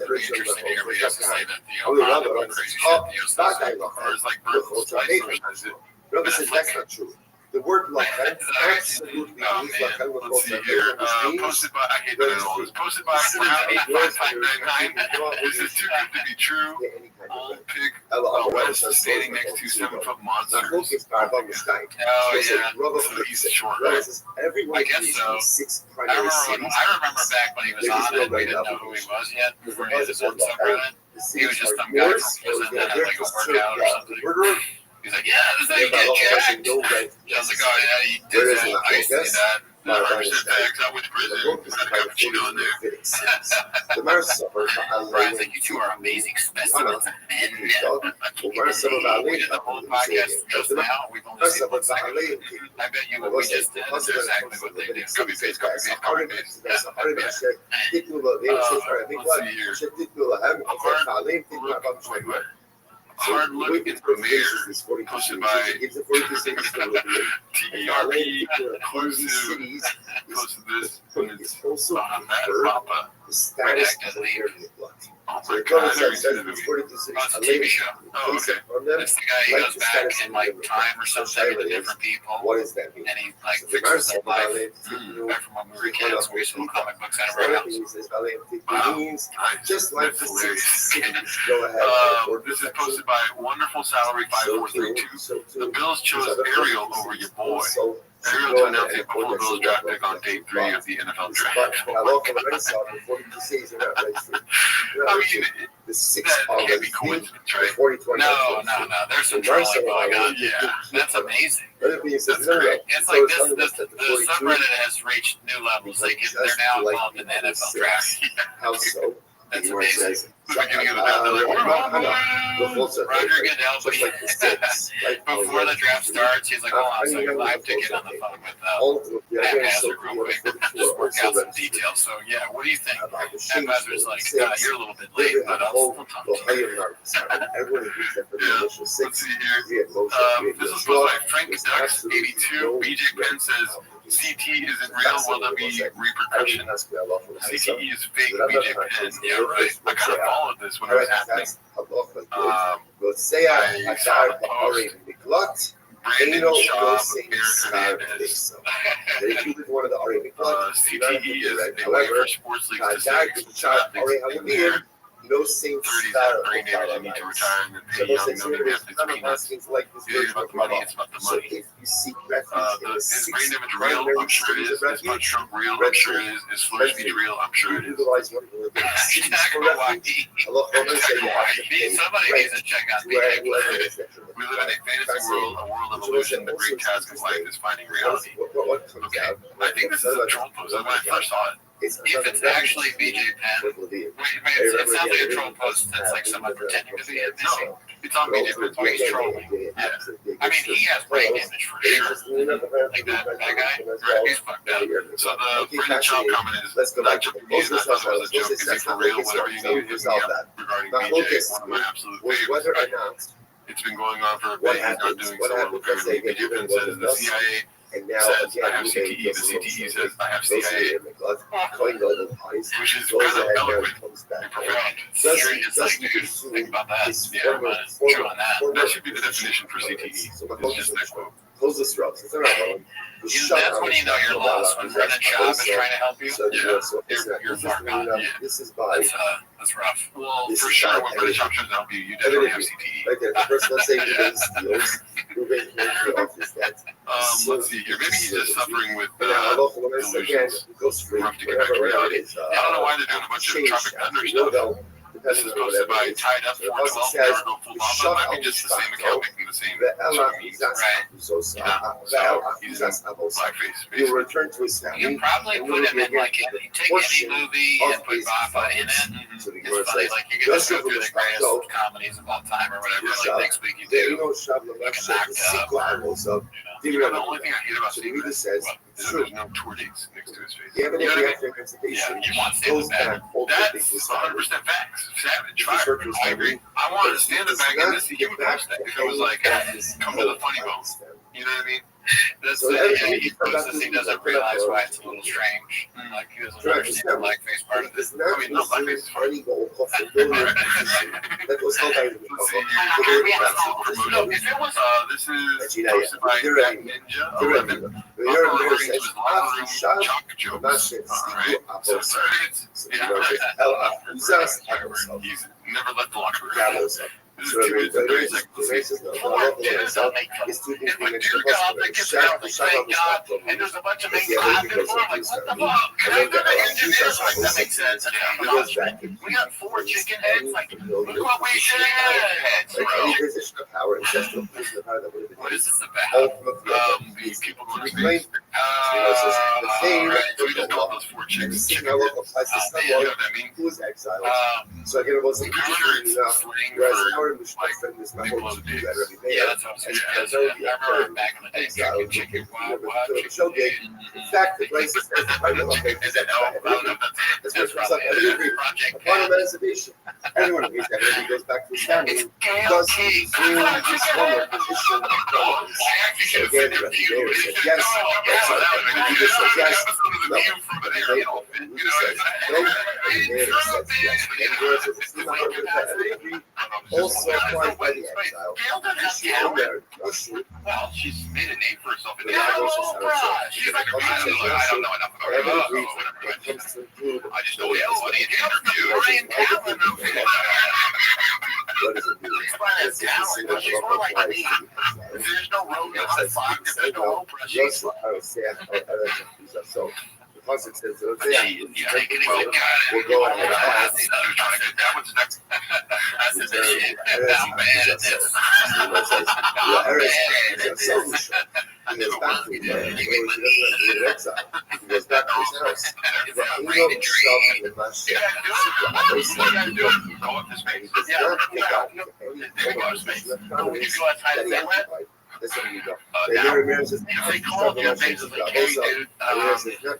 pretty interesting to hear what he has to say that Theo brought up crazy shit Theo says. Or it's like Burton Spicer. Brother says that's not true. The word Lachem absolutely Oh means man, Lachem with let's see here. Posted by, I hate that at all. It's posted by Brown85599. This is too good to be true. Old pig. West standing next to 7-foot monsters. Oh yeah, so he's short, right? Everyone I guess so. Six I primary remember, cities. I remember back when he was on it, we didn't know who he was yet before he had his own subreddit. He was just some guy from prison that had like a workout or something. He's like, yeah, this is how you get jacked. I was like, oh yeah, you did that. I used to do that. No, 100% facts. I went to prison. Had a cappuccino in there. Brian's like, you two are amazing specimens of men. We did the whole podcast just now. We've only seen 1 second. I bet you what we just did is exactly what they do. Copy paste, copy paste, copy paste. Hard look at the mayor. Posted by TERP inclusive. Posted this. And it's on that Papa. The status of the area blood. So the comment says it's 42 cities. Oh, it's a TV show. Oh, okay. From them, It's the guy, he goes back in like time or something to different people. what does that mean? And he like fixes their life. Back from when we were kids, we used to do comic books and everything else. Means just like the hilarious. cities. Go ahead. This is posted by Wonderful Salary 5432. The Bills chose Ariel over your boy. Ariel to announce a Buffalo Bills draft pick on day 3 of the NFL draft. I mean, the 6th that can't be coincidence, right? No. There's some trolling going on. Yeah, that's amazing. That's great. It's like the subreddit has reached new levels. They're now involved in the NFL draft. How so? That's amazing. The beginning of the draft, they're like, Roger Goodell, before the draft starts, he's like, hold on, so your live ticket on the phone with Haphazard real quick. Just work out some details. So, yeah, what do you think? Haphazard's like, you're a little bit late, but I'll still talk to you. Let's see here. This is posted by Frank Ducks, 82. BJ Penn says, CT isn't real, will there be repercussions? CTE is fake, BJ Penn. Yeah, right. I kind of followed this when it was happening. I saw the post. Brandon Shaw, Aaron Hernandez. CTE is a way for sports leagues to say no same 30s brain damage and need to retire and then pay young no athletes peanuts. It ain't about the money, it's about the money. Is brain damage real? I'm sure it is. Is Bud Trump real? I'm sure it is. Is slur speech real? I'm sure it is. Somebody needs to check out BJ. We live in a fantasy world, a world of illusion. The great task of life is finding reality. Okay, I think this is a troll post. When I first saw it, if it's actually BJ Penn, it sounds like a troll post that's like someone pretending to be it. No, it's on BJ Penn, so he's trolling. Yeah. I mean, he has brain damage for sure. Like that guy, right? He's fucked up. So the Brandon Shaw comment is, not joking me, and I thought it was a joke. Is he for real? Whatever you need to hit me up regarding BJ, one of my absolute favorites. It's been going on for a bit. He's not doing so well. Apparently, BJ Penn says the CIA says I have CTE, the CTE says I have CIA, which is kind of eloquent and profound. It's like, dude, think about that. Yeah, I'm true on that. That should be the definition for CTE. It's just that quote. Close the strokes. It's not wrong. That's when you know you're lost. When Brendan Schaub is trying to help you, you're far gone. Yeah. That's rough. Well, for sure, when Brendan Schaub tries to help you, you definitely have CTE. Right there. The first, let's say, let's see here. Maybe he's just suffering with delusions. Rough to get back to reality. I don't know why they're doing a bunch of Tropic Thunder stuff. This is posted by Tied Up 412. Never go full Mamba. Might be just the same account making the same sort of memes. Right. So he's in blackface. He'll return to his family. You probably put him in like take any movie and put Baba in it. It's funny, like you can just go through the greatest comedies of all time or whatever. Like next week you do. You know, the only thing I hate about Steve is there's no tour dates next to his face. You know what I mean? Yeah, you want stand-up bag. That's 100% facts. Savage, fire. I agree. I wanted to stand-up bag in this. He would post that if it was like, come to the funny bone. You know what I mean? That's he posts this. He doesn't realize why it's a little strange. Like he doesn't understand the blackface part of this. I mean, no, blackface is fine. If it was, this is posted by Jack Ninja 11. Chalk jokes. Alright. So he's never left the locker room. This is 2 minutes and 30 seconds. If my dear God that gets out, like, thank God, and there's a bunch of things laughing for him, like, what the fuck? And then the engineer's like, that makes sense. And we got 4 chicken heads, like, look what we should have. What is this about? These people going to space. Alright, so we just called those 4 chickens chicken heads. You know what I mean? So again, it wasn't slang for like Nicolas Diggs. Yeah, that's what I'm saying. I remember back in the day, chicken, in fact, the place is I don't know if that's it. That's probably a project. Everyone agrees that when he goes back to his family, It's he does chaotic. resume his former position of prominence. So again, Rabbi Meir says yes. Rabbi says yes. No. Rabbi Meir says no. Rabbi Meir says yes. And Meir says it's not going to agree. Also applies by the exile. Well, she's made a name for herself. She's like a I don't know enough about her. I just know somebody in the interview. Ryan Calvin. What does it do? She's more like me. There's no road to Fox. There's no road pressure. So the concept says, We'll go ahead. That one's next. That's the shit. I'm bad at this. He goes back to he goes back to his house. The angel himself in the Mashiach. Go up to space. He does not pick out that he occupied. That's what you go. They called you basically, hey, dude,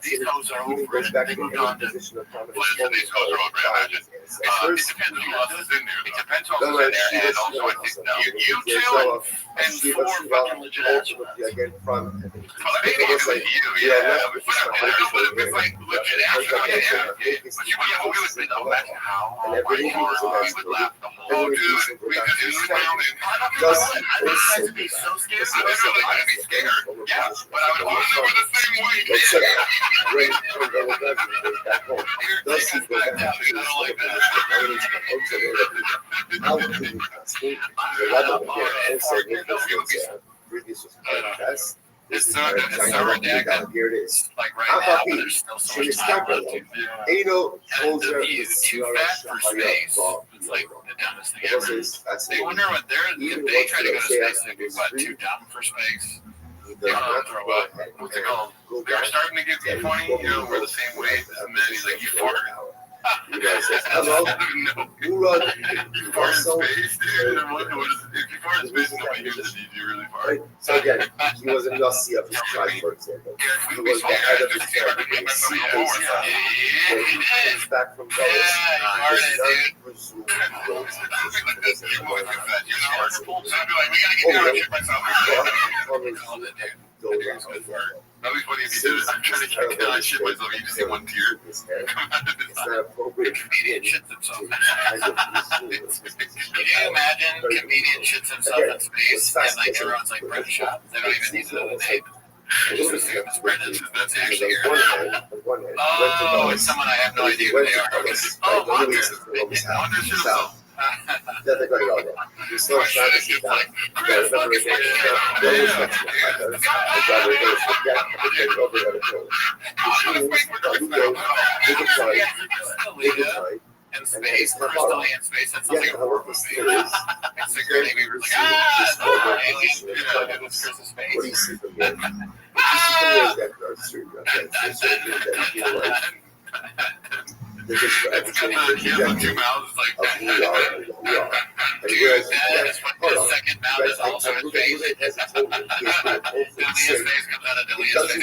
these codes are over. Goes back to They moved on to position of prominence. these codes are over. I imagine. It depends on who else is in there. It depends on who's in there. And also, I think you two and four fucking legit astronauts. Again, from Maybe it's like you, yeah. It's like legit astronauts, yeah. But you would always be no matter how hard we would laugh the whole dude. We could do it down and I'd be so scared. I'd be scared. Yeah, but I would always do it the same way. Does he go back to his I don't like that. How can you escape the level of your previous was test? It's so redacted. Here it is. Like right now, but there's still so much time left. Eno And the Holzer view is too fat for space. It's like the dumbest thing ever. They wonder what if they try to go to space, they'd be what, too dumb for space? They're gonna throw up. What's it called? They're starting to get funny, we're the same weight. And then he's like, you fart. You guys says, hello, who run? You fart in space, dude. If you fart in space, nobody hears it. You really fart. So again, he was in Yossi of his tribe, for example. He was the head of his tribe. He comes back from those. That'd be funny if you did it. I'm trying to check it out. I shit myself. You just see one tear. It's not appropriate. Comedian shits himself. Can you imagine comedian shits himself in space and like everyone's like Brent shot? They don't even need to know the name. They just assume it's Brendan. That's actually here. Oh, it's someone I have no idea who they are. Oh, Wonder. Wonder shit himself. Yeah, they got it all there. You still trying to see that. Chris, fucking in space, we're still in space. That sounds like a horror movie. And Sigourney Weaver's like, aliens, it was Chris's space. What do you see from here? You see from here that they're just for everything of two mouths like that. who we are and what we are. And whereas The second mouth is also in space. Delia's face comes out of Delia's face.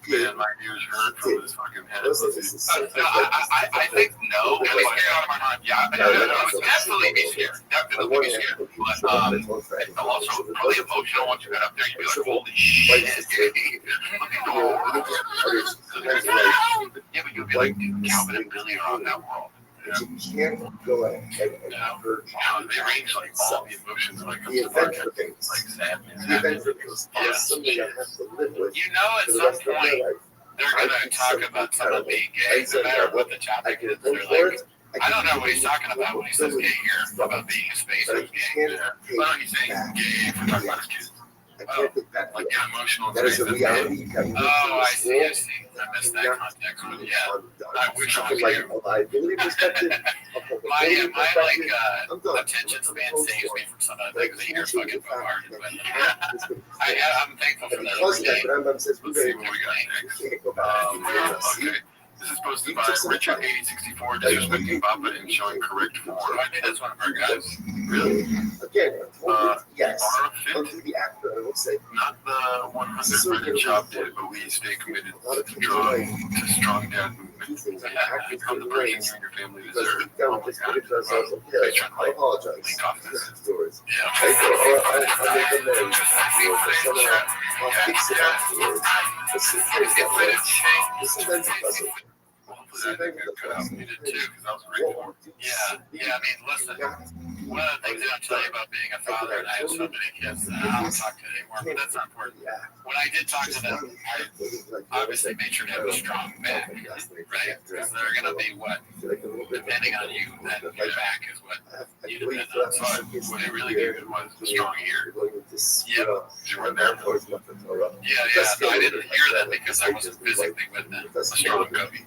Man, my ears hurt from this fucking head. I think no. At least get out of my mind. Yeah, I would definitely be scared. Definitely be scared. But also probably emotional once you get up there. You'd be like, holy shit. Yeah, but you'd be like, dude, Calvin and Billy are on that world. you can't go ahead and hurt they range like all the emotions like the event for things. Like sadness. The event for things is something I have to live with. You know, at some point, they're going to talk about someone being gay, no matter what the topic is. They're like, I don't know what he's talking about when he says gay here, about being a space who's gay. Well, he's saying gay for talking about his kids. I can't think back. Like emotional. That is a reality. Oh, I see. I missed that context. But yeah, I wish I was like a liability perspective. My attention span saves me from some of the things that you're fucking bombarded with. I'm thankful for that. Because that Rambam says Let's see what we got next. can't go back. Okay. This is posted by Richard 8064, disrespecting Baba and showing correct form. I think that's one of our guys. Really? Again, yes. Fit? Unto the actor, I will say. Not the 100 Brendan Schaub did, but we stay committed to strong dad movement. Become the person you and your family deserve. I apologize. Afterwards. Yeah. I'll make amends afterwards. I'll fix it afterwards. This is then present. Hopefully that didn't get cut out. You did too, because I was great for it. Yeah. I mean, listen. One of the things I'll tell you about being a father, and I have so many kids that I don't talk to anymore, but that's not important. When I did talk to them, I obviously made sure to have a strong back, right? Because they're going to be what? Depending on you, that your back is what you depend on. So what it really gave it was a strong ear. Yeah. You were there for it. Yeah. No, I didn't hear that because I wasn't physically with them. A strong cubby.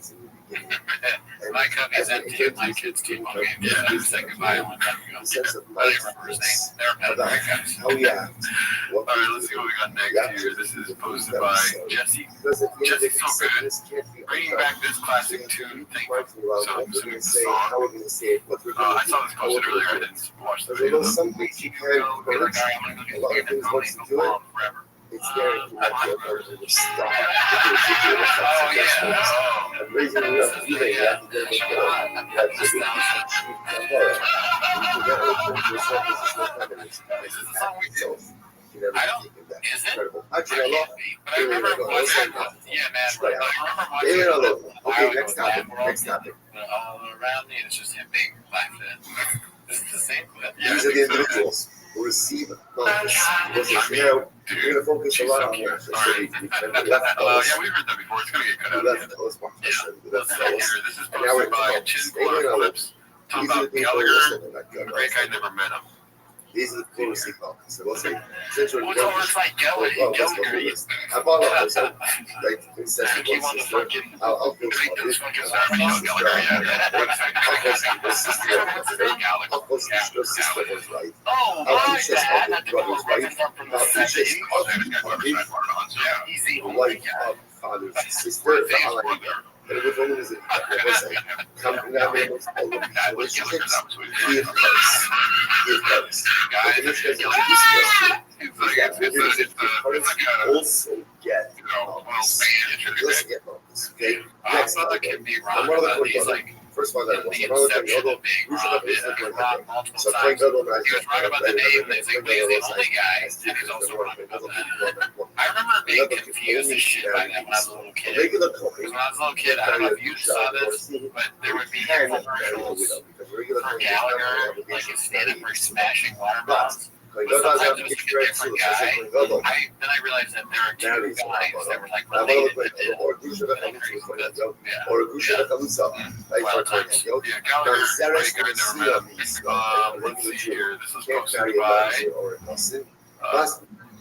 My cubby's empty and my kids keep on game. Yeah, I said goodbye a long time ago. I don't remember his name. They're pet guys. Oh, yeah. All right, let's see what we got next here. This is posted by Jesse. Jesse's so good. Bringing back this classic tune. Thank you. So I'm assuming it's a song. I saw this posted earlier. I didn't watch the video. Keep going. We're like, all right, I'm going to go get the money forever. It's scary to have your person to stop. Oh, yeah. I'm raising it up. You may have to get it. That's just I don't. Is it? Actually, I remember watching. Yeah, man. I remember watching. Okay, next topic. All around me, it's just him being black. This is the same clip. These are the individuals who receive bonus. You're going to focus a lot on that. Yeah, we heard that before. It's going to get cut out. This is posted by Chin Clips. Talking about Gallagher. Rick, I never met him. These are the people who receive bonus. So we'll say, since we're What's all this like Gallagher? I bought all this. Like, it says, I'll do this. I'll post your sister was right. Oh, my God. Not the brothers, right? From the 70s. Easy. Wife, father's sister, and it was always coming out of relationships. Also get bonus. Okay. Next, brother can be wrong about these, like, first one, the inception of being robbed multiple times. He was wrong about the name, they think he's the only guy, and he's also wrong about that. I remember being confused as shit by that when I was a little kid. Because when I was a little kid, I don't know if you saw this, but there would be infomercials for Gallagher, like his stand-up where he's smashing watermelons. But sometimes it was like a different guy. Then I realized that there are two guys that were like related that did it. Yeah, Gallagher, great guy, never met him. Let's see here. This was posted by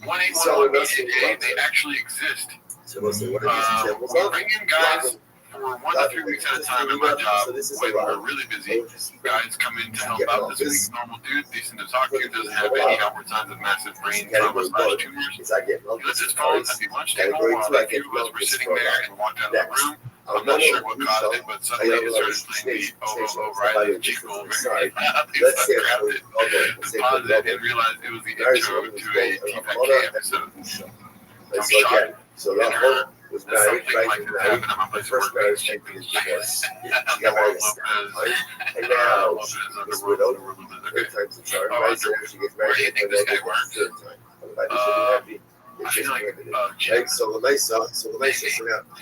18188. They actually exist. Bring in guys for 1 to 3 weeks at a time in my job when we're really busy. Guys come in to help out this week's normal dude, decent to talk to, doesn't have any outward signs of massive brain trauma / tumors. He lets his phone at the lunch table while a few of us were sitting there and walked out of the room. I'm not sure what caused it, but suddenly it started playing the O'Reilly jingle over here. I grabbed it, paused it, and realized it was the intro to a TPK episode. I'm shocked. So that whole was married, my first marriage champion divorce. He got married and now he's widowed. Third time's the charm, right? So she gets married and then third time. I feel like so the nice so now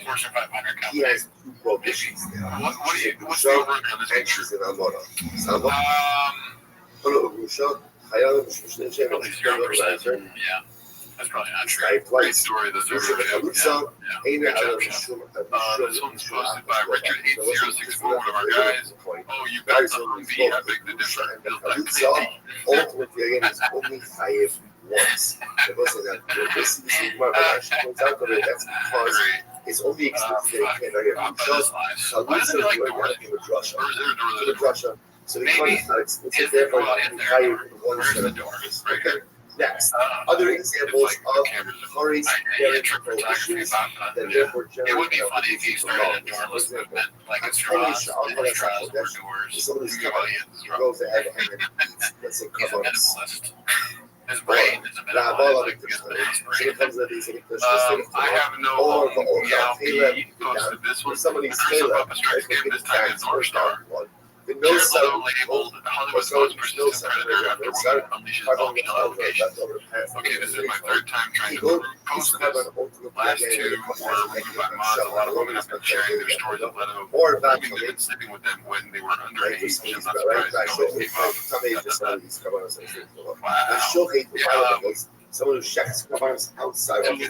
Fortune 500 he has 2 prohibitions now. what's the over on this And she's in Amora. Hello, Rusha. Yeah. That's probably not true. great story. This This one's posted by Richard 8064, one of our guys. Oh, you got the Humvee. How big the difference? Built that ultimately, again, it's only 5 once. This is more that's because it's only exclusive Why does it like doors? Or is there a door? So maybe it's there for Where's the door? Okay. Next, other examples of Hari's bearing prohibitions that therefore It generate would be funny if you started a doorless movement, like a straws were doors, somebody's aliens, goes ahead and then eats, let's say, he's a carbon. minimalist. His brain is a I minimalist. have no he posted this one. Somebody's Cursive up a strike again, this time it's North Star. The no Jared sub Leto labeled Hollywood's most persistent predator after woman unleashes optional allegations. Okay, this is my third time trying to post this. Last two were removed by mods. A lot of women have been sharing their stories of Leto claiming they've been sleeping with them when they were underage. I'm not surprised they always came up. Wow. Someone who checks cars outside of the I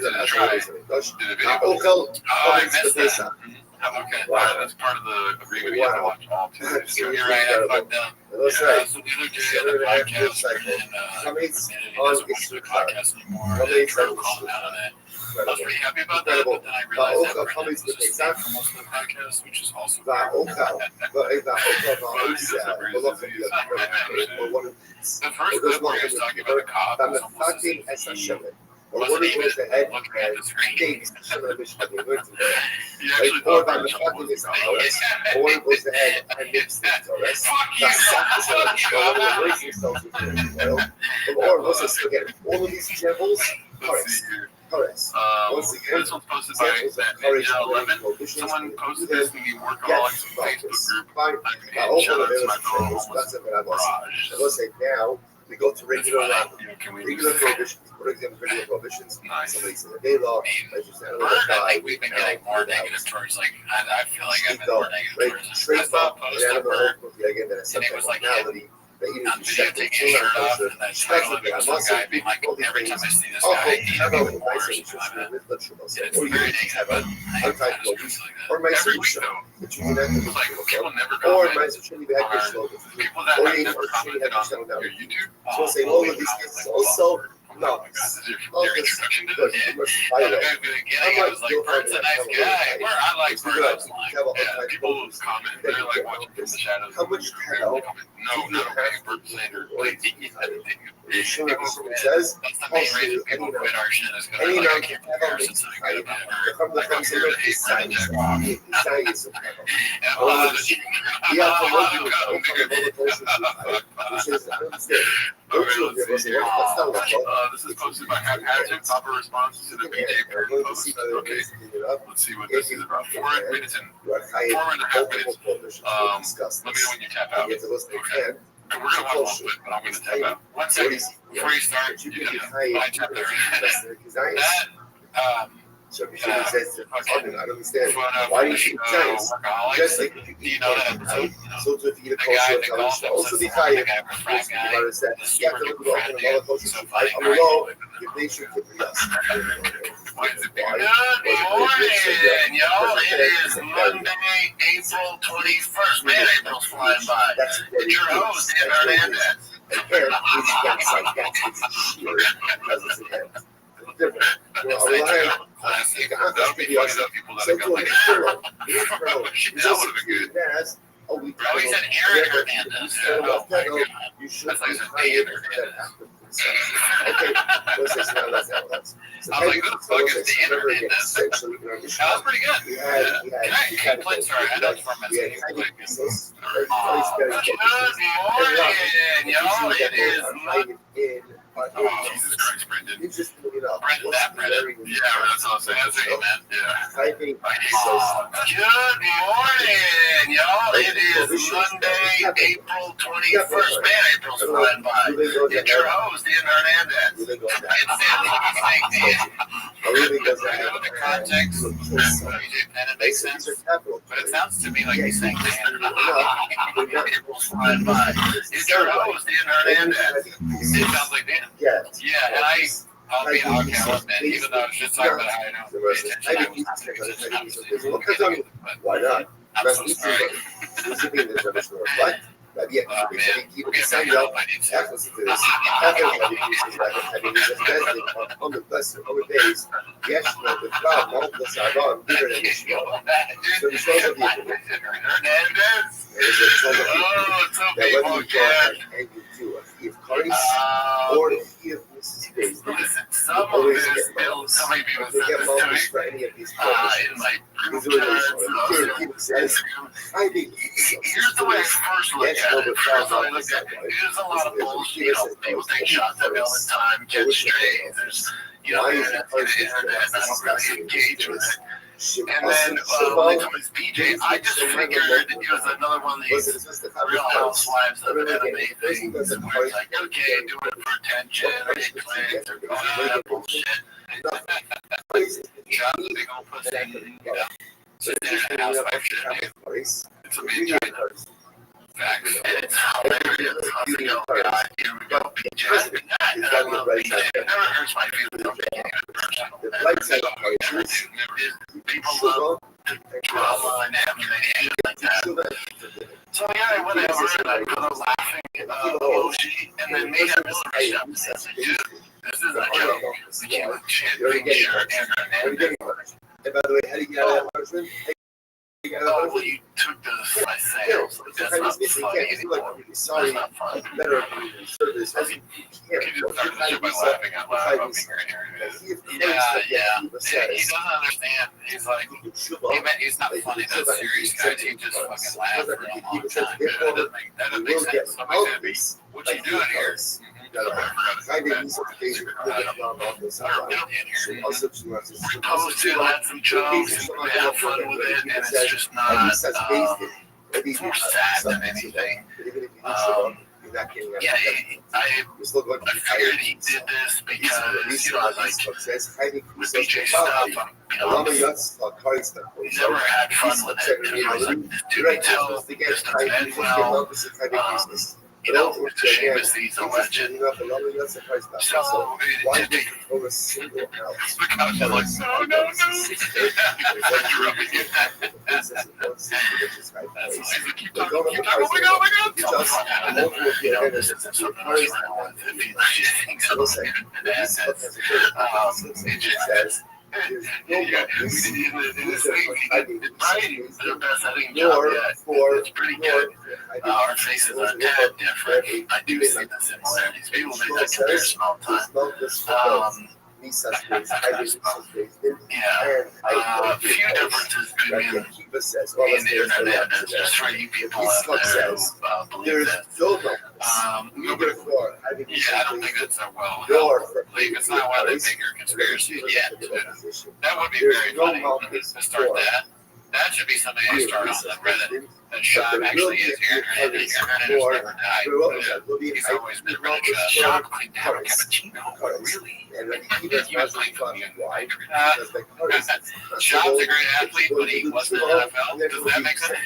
missed that. Okay, that's part of the agreement. You have to watch all two. You're right, I fucked up. That's right. So the other day on the podcast, and community doesn't watch the podcast anymore. And Drew called out on it. I was pretty happy about that, but then I realized that Brendan was asleep for most of the podcast, which is also the first clip where he was talking about the cop was almost as if he wasn't even looking at the screen. He actually thought there was something was going all of these examples. This one's posted by that 11. Someone posted this in the Workaholics Facebook group. Shout out to my fellow homeless Raj. Let's say now we go to regular prohibitions. For example, regular prohibitions. Nice. Somebody's in the day law. I think we've been getting more negative towards, like, I feel like I've been more negative towards this. I saw a post of Bert, and it was like him on video taking his shirt off, and then title of it was some guy being like, every time I see this guy, he has more. It's very negative, but I just like that. Every week, though, it's like, people never comment on people that have never commented on your YouTube. So say all of these things also. No, this is your introduction to this. Yeah. The guy at the beginning, I was like, Bert's a nice guy. I like Bert. Yeah, people comment. They're like watching from the shadows. How much hell? No, not okay. Bert Sander. Sure, it says. That's the main reason people quit our shit is because they're like, I can't compare since I got about Bert. Like, I'm here to hate Bert and Jack Rock. And a lot of the shit. This is posted by Haphazard. Proper response to the BJ Perry post. Okay, let's see what this is about. 4 minutes and 4.5 minutes. Let me know when you tap out. Okay. And we're gonna watch one clip, but I'm gonna tap out. 1 second before you start. You gotta tap there. So he says, I don't understand. Why do you shoot giants? Just like you know that episode. So to feed a culture of also the Italian. You have to look at all the cultures. I'm low. Your nation could be us. Good morning, y'all. It is Monday, April 21st. Man, April's flying by. It's your host, Dan Hernandez. And here, it's different. Classic. That would be funny though, people that have got like a that would have been good. Oh, he said Aaron Hernandez. Oh my God. That's like Dan Hernandez. Okay, what's this now? That's I was like, who the fuck is Dan Hernandez? That was pretty good. Can I play our headouts for a minute? Good morning, y'all. It is Monday. Oh, Jesus Christ, Brendan. Brendan, that Brendan. Yeah, that's what I'm saying. That's it, man. Yeah. Good morning, y'all. It is Monday, April 21st. Man, April's flying by. It's your host, Dan Hernandez. It's Sandy Snake Dan. With the context, and it makes sense. But it sounds to me like he's saying Dan. April's flying by. It's your host, Dan Hernandez. It sounds like Dan. Yeah, and I'll be I'll admit, even though I was just talking about how I don't pay attention, why not? I'm so sorry. Keep it signed up. Listen to this. On the best of our days, yes, the crowd, multiple Sargon, bigger than this show. So the shows of Hernandez. That whether you go and you do a Key of Cardi's or a Key of Mrs. listen, some of this, somebody people said this to me, in like group chats, here's the way I first look at it. First, I looked at it. There's a lot of bullshit. You know, people take shots at me all the time, catch strays. There's, you know, internet, and I don't really engage with it. And then when they told me it's PJ, I just figured it was another one of these Real Housewives of anime things where it's like, okay, do it for attention, or get clicks, or all that bullshit. Shot the big old pussy, you know. So there's a housewife shit, dude. It's a big giant facts. It's hilarious. You know, God, here we go, PJ. I love PJ. It never hurts my feelings. Don't take any of it personal. People love drama and anime and shit like that. So yeah, whatever. And I put a laughing emoji, and then Mia Miller reached out and said, dude, this is a joke. We can't shit, big shirt, and And by the way, how do you get out of that husband? oh, well, you took my sales. That's not funny anymore. That's not fun. Better service. He just started the show by laughing out loud about being right here. Yeah. He doesn't understand. He's like, he's not funny, that's serious, guys. He just fucking laughs for a long time. That doesn't make sense. Somebody said, what you doing here? We posted, had some jokes, and we had fun with it, and it's just not, it's more sad than anything. Yeah, I figured he did this because, you know, like, with BJ stuff, you know, he never had fun with it. And I was like, this dude can tell this depends well. You know, it's a shame to see he's a legend. So, it did because I'm like, no. Keep talking, oh my god. You know, this isn't something I was around with. If he thinks I'm it just says, it's pretty good. Our faces are a tad different. I do see the similarities. People make that comparison all the time. A few differences between the internet is just for you people out there who believe that. I don't think that's a well believe. It's not why they make your conspiracy yet. That would be very funny to start that. That should be something I start on the Reddit. That Sean actually is here. The internet has never died. He's always been really good. Sean cleaned out a cappuccino. Really? He was playing for the Sean's a great athlete, but he wasn't in the NFL. Does that make sense?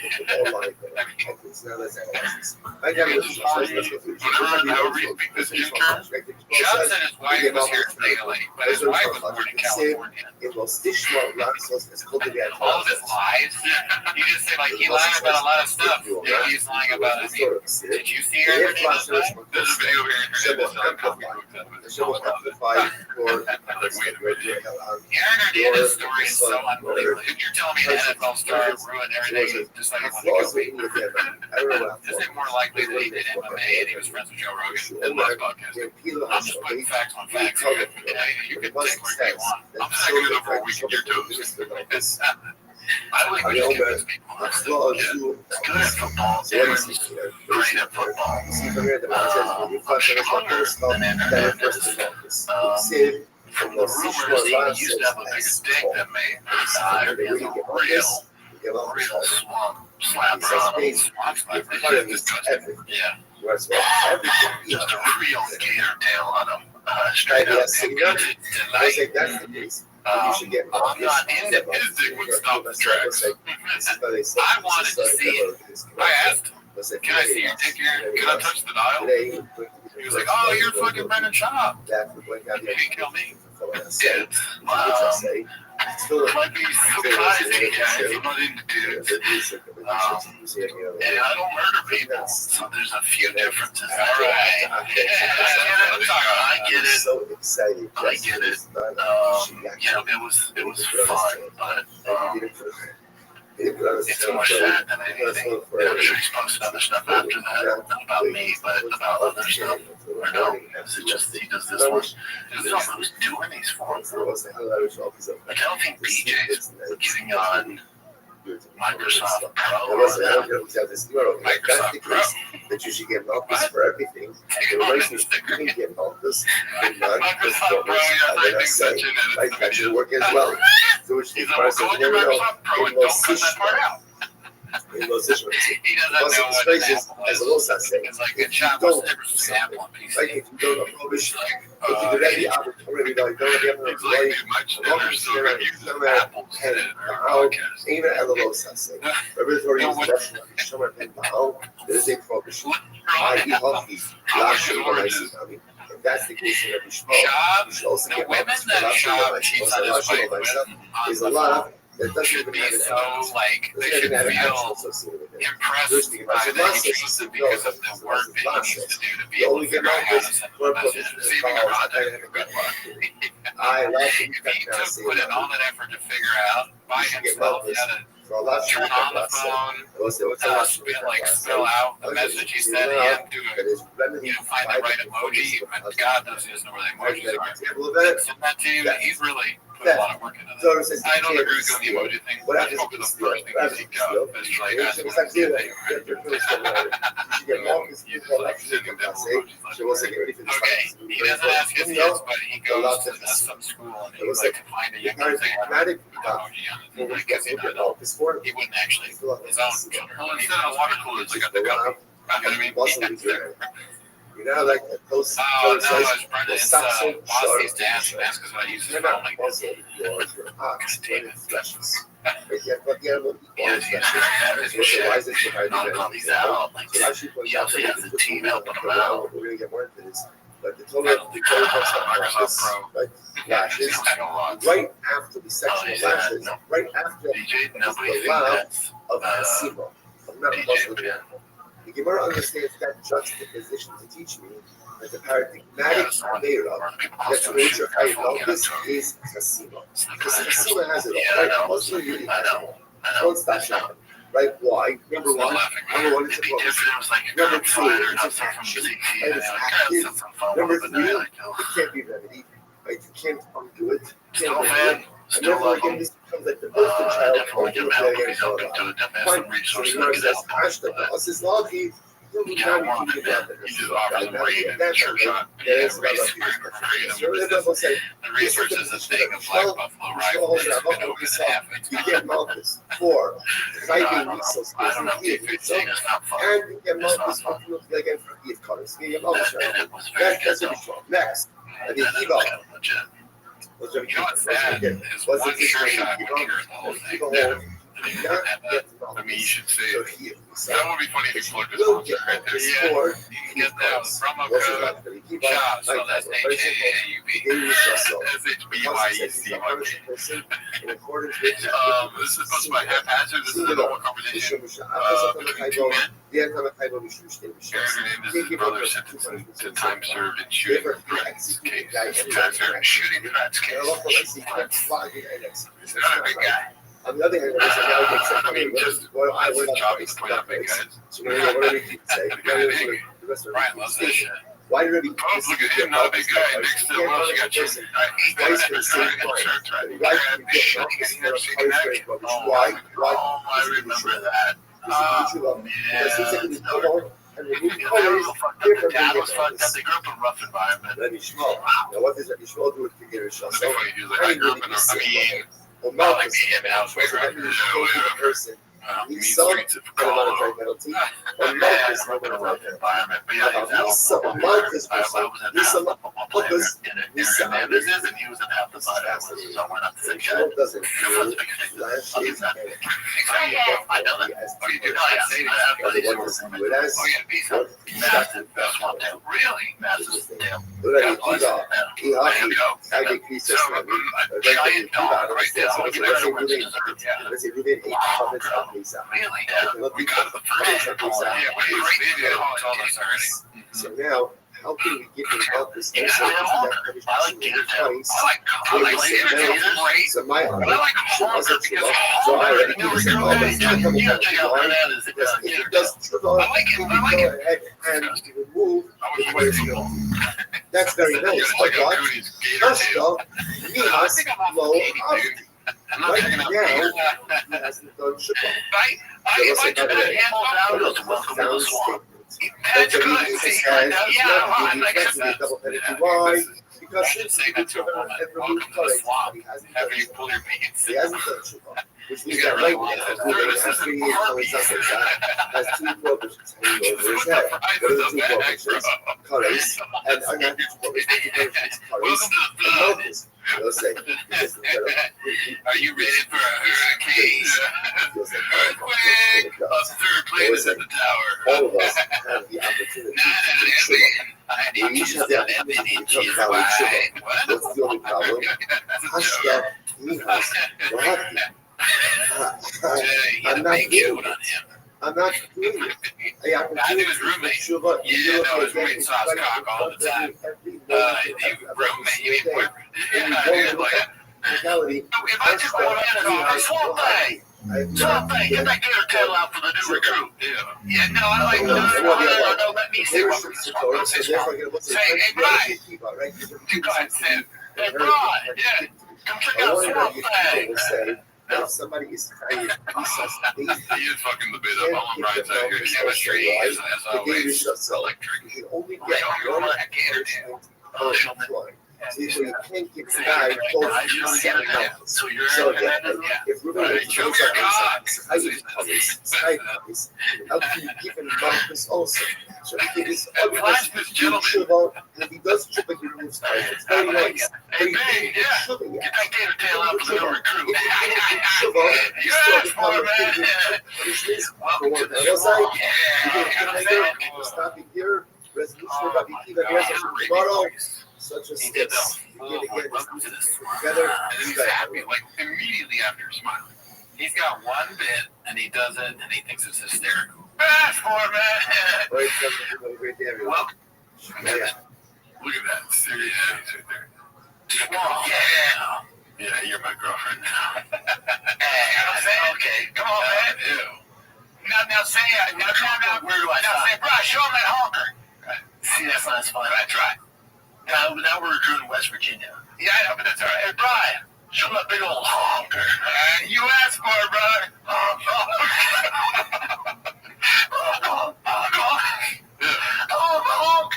Sean said his wife was here from Italy, but his wife was born in California. All of his lies, he just said, like, he lied about a lot of stuff. Yeah, he's lying about it. I mean, did you see her? There's a video here. Aaron Hernandez's story is so unbelievable. If you're telling me the NFL star ruined everything, just like he wanted to kill me, is it more likely that he did MMA and he was friends with Joe Rogan and left podcasting? I'm just putting facts on facts. You can take whatever you want. I'm just not going to go for a week in your toes. I like when you give these people this thing. It's good at football. Aaron's great at football. Stronger than Hernandez. From the rumors, he used to have a bigger dick than me. He has a real slapper on him. Yeah. Just a real gator tail on him. Straight up. I'm not into his dick would stop the tracks. I wanted to see it. I asked him, can I see your dick here? Can I touch the dial? He was like, oh, you're fucking Brendan Schaub. Maybe kill me. It might be surprising, guys. I'm not into dudes. And I don't murder people, so there's a few differences. All right. I get it. You know, it was fun, but It's more sad than anything. And I'm sure he's posted other stuff after that, not about me, but about other stuff. Or no, is it just he does this one? I don't know who's doing these for him. Like, I don't think BJ's getting on Microsoft Pro. Microsoft Pro. That you should get Malchus for everything. The license you can get Malchus and Microsoft Pro, I think such an like that should work as well. So which He's like, go into Microsoft Pro and don't cut that part out. In those situations. He doesn't know what an Apple as is. a little sensei. It's like a shop. What's the difference between Apple and PC? Like if you don't approach, if you already already know, you don't have It's like right. much better so he uses Apple instead of podcast. Even at a little sensei. Regulatory instruction, someone in Bahal, there's a prohibition. I eat healthy. Last year, when I see, I mean, if that's the case in every shop, you should also The get women that shop cheats on his wife with is a lot. That doesn't should even be have an so action. like they Doesn't should even have an action feel associated with it. impressed by that he treats them because of the work that he needs to do to be able to figure out how to send them a message. Receiving a contact, good luck. I love If he took put in all that effort to figure out by himself how to for a lot turn on the phone, spell out the message he sent him, find the right emoji, and God knows he doesn't know where the emojis are. Send that to you, and he's really put a lot of work into that. I don't agree with the emoji thing. That's probably the first thing you seek out. It's like, that's what you Okay, he doesn't ask his kids, but he goes to some school and he like to find a younger thing emoji on it. Because he wouldn't actually his own children. Well, instead of water coolers, they got the cup. You know what I mean? You know, like those. Oh, no, it's Brenda. It's Bossy's dad. She asked us what I use his phone like this. He's out. Like, he also has the team helping him out. We're gonna get more into this, but the total Microsoft Pro lashes right after the sexual lashes, right after the love of Hasimo. I'm not Muslim. The Gemara understands that juxtaposition to teach me that the paradigmatic Avera, that the nature of Locus is Hasima. Because Hasima has it all, right? Muslim really has it all. Don't stop shouting. Right? Why? Number one, it's a focus. Number two, it's a faction. And it's active. Number three, it can't be remedied. Right? You can't undo it. You can't undo it. And therefore, again, this becomes like the poster child for the fine. So the Gemara says, Ashta, us is logi. You just offer them rain and a sure shot. The research is a thing of Black Buffalo rifles. You get Malchus for fighting missiles, and you get Malchus for again for Kiev colors. You get Malchus. That's what it's wrong. Next, I think Eva. You know what's sad is one sure shot would trigger the whole thing. I mean, you should say it. That would be funny if you looked at the right there. Yeah, you can get that with promo code SHAW, so that's HAAUB. SHBUIEC. This is supposed to be my haphazard. This is a normal conversation. 2 men. Aaron Hernandez's brother sentenced to time served in shooting threats case. Time served in shooting threats case. He's not a big guy. On the other hand, I mean, just I was jobbing to point out big guys. So what do we keep saying? Ryan loves that shit. Why did he? Oh, look at him, not a big guy. Next to well, you got Jason. He got Why? I remember that. Dad was fucked up. They grew up in a rough environment. Rabbi Shmuel. Now, what does Rabbi Shmuel do with the Gerusha? So, I grew up in not like me and I was way around person. Mean streets of Colorado. Malchus But yeah, Marcus was Hernandez is, and he was in half the side. So I went up to the guy. Doesn't I know that. Oh, you do? Massive. That's one damn. Really? Massive. Damn. Giant dog right there. Really? Yeah. We got the first. Yeah, we told us already. So now, how can we give him help this I like gator tail. I like gator tail. Great. So my I like honker because so I honker. already You know know, that I if it doesn't trip on, like it. go ahead and remove the cortisol. That's very nice. But what? First off, he has low oxygen. Right now, he hasn't done shit. If I took that handle down, welcome to the swamp. That's good. Because since he did remove courage, he hasn't done shit. He hasn't done shit. Which means that right now, he has 3 horizontal has 2 provisions hanging over his head. What are the 2 provisions? Courage and not 2 provisions. 2 provisions. Courage and focus. They'll say, are you ready for a hurricane? Earthquake! Third place at the tower. All of us have the opportunity to chill. We each have the opportunity to become valid chill. What's the only problem? Hashtag me I'm not doing it. I'm not doing it. I knew his roommate. Yeah, no, his roommate saw his cock all the time. Roommate, you mean boyfriend? If I took one hand off, swamp thing. Swamp thing, get that gator tail out for the new recruit. Yeah, no, I like no, let me say what from the swamp. Say, hey, Brian. You guys said, hey, Brian, yeah, come check out swamp thing. If somebody is trying to he is fucking the bit up. All I'm right out here. Chemistry is as always electric. You can only get one unemployed. So you can't get the guy both 7 hours. So if we're going to show your cards, how can you give him Marcus also? So he is and if he does trip it, he moves time. It's very nice. Hey, man, get that gator tail out for the new recruit. You asked for it, man. Welcome to the swamp. Yeah. Stopping here. Resolution of Rabbi tomorrow. Such a steps. Welcome to the swamp. Together. And then he's happy, like immediately after smiling. He's got one bit, and he does it, and he thinks it's hysterical. Ask for it, man. Right there. Welcome. Yeah. Look at that serious face right there. Swamp. Yeah. Yeah, you're my girlfriend now. Okay, come on, man. Now say it. Now where do I stop? Now say, bro, show him that honker. See, that's not as fun. That's right. Now we're recruiting West Virginia. Yeah, I know, but that's all right. Hey, Brian, show him that big old honker. You asked for it, brother. Honk.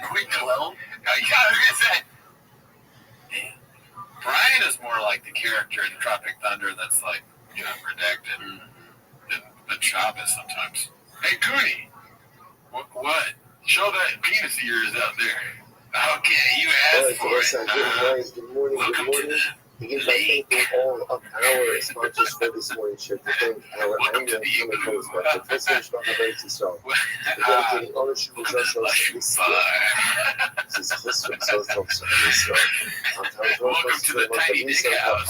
Quick glow. Yeah, I was going to say. Brian is more like the character in Tropic Thunder that's like, redacted than Chop is sometimes. Hey, Cooney. What? Show that penis of yours out there. Okay, you asked for it. Good morning. Begin by thanking all of our sponsors for this morning's show. To thank our annual human host, the President of the United States. Dedicating ownership of social this is Christian social service. Welcome to the Tiny Dick House.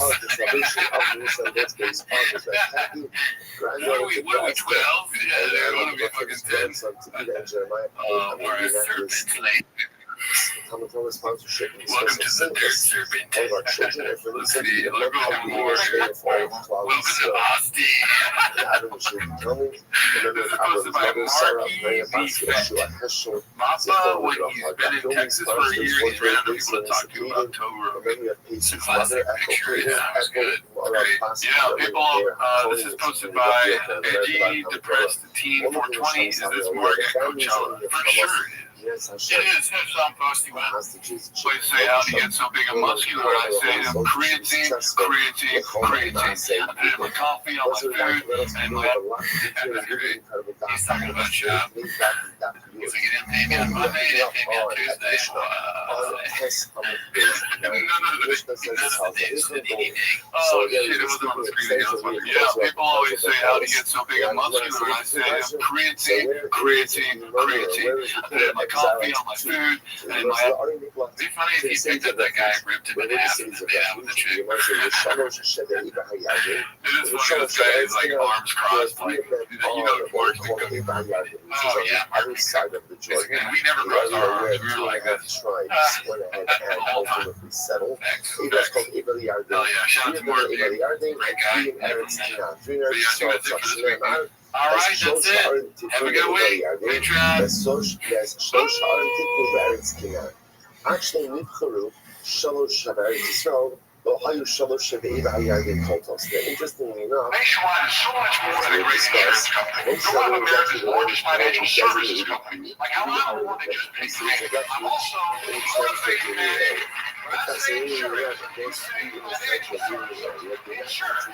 What are we, 12? Yeah, they're going to be fucking 10. We're a serpent's lake. Welcome to the sponsorship. Welcome to the Dirt Serpent. All of our children are for Welcome to Austin. Mappa, when he's been in Texas for a year, he's ran into people to talk to about Torah. It's a classic picture. Yeah, it was good. Great. Yeah, people, this is posted by Edgy, Depressed Teen 420. Is this Morgan Coachella? For sure it is. Yes, it is. That's what I'm posting on. So you say, how do you get so big and muscular? I say, creatine. I put it in my coffee, on my food, and my... That's great. He's talking about shop. If we get in payment on Monday, then pay me on Tuesday. None of the days did anything. Oh, shit, it wasn't on the screen again. Yeah, people always say, how do you get so big and muscular? I say, creatine. I put it in my coffee, on my food, and my... It'd be funny if you picked up that guy and ripped him in half and then made out with the chick. It is funny, this guy is like arms crossed, like, you know, it works. Oh, yeah, Martin. side of the Jordan. We never crossed our arms. We were like this. Tribes went ahead and ultimately settled. It was called Ibel Yarden. Oh yeah, shout out to Mark. Ibel Yarden Great guy. and Eretz Canaan. Three But yeah, I think that's it for this week. All right, that's it. Have a good week. Patreon. Actually, נבחרו שלוש שברי ישראל, לא היו שלוש שבעים הירדן קולטוס. Interestingly enough, Nationwide is so much more than a great insurance company. They're one of America's largest financial services companies. Like how I'm more than just pay claims. I'm also a motivated man. When I say insurance, I'm saying financial services. Insurance.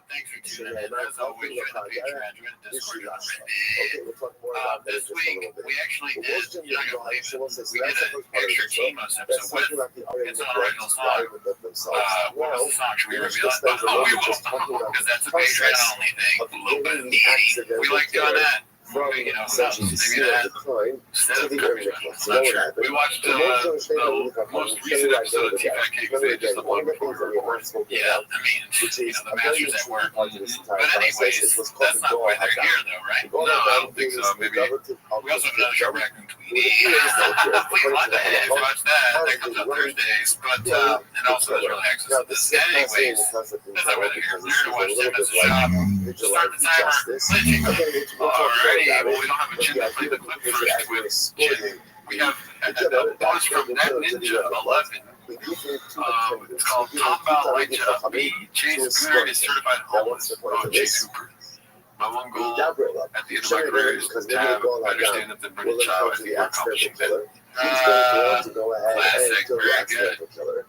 Thanks for tuning in. As always, join the Patreon, join the Discord, join the this week, we actually did, you're not going to believe it, we did an extra Chemos episode with, it's an original song. What was the song? Should we reveal it? Oh, we won't, because that's a Patreon only thing, a little bit needy. We like doing that. Maybe that instead of encouragement. Not sure. We watched the most recent episode of T-Fat Cake was just the one before we recorded. Yeah, I mean, the masters at work. But anyways, that's not why they're here though, right? No, I don't think so. Maybe we also have another show, Raccoon Tweety. Please watch that. That comes out Thursdays. But and also there's early access to this. Anyways, that's not why they're here. They're here to watch Sam as a shop. Start the timer. Glitching. Alrighty. Well, we don't have a chin to play the clip first with chin. We have a post from Net Ninja 11. It's called Top Bow Licha B. Chase Good is certified homeless. Oh, Chase Hooper. My one goal at the end of my career is to have better stand up than British Child. I think we're accomplishing that. Classic, very good.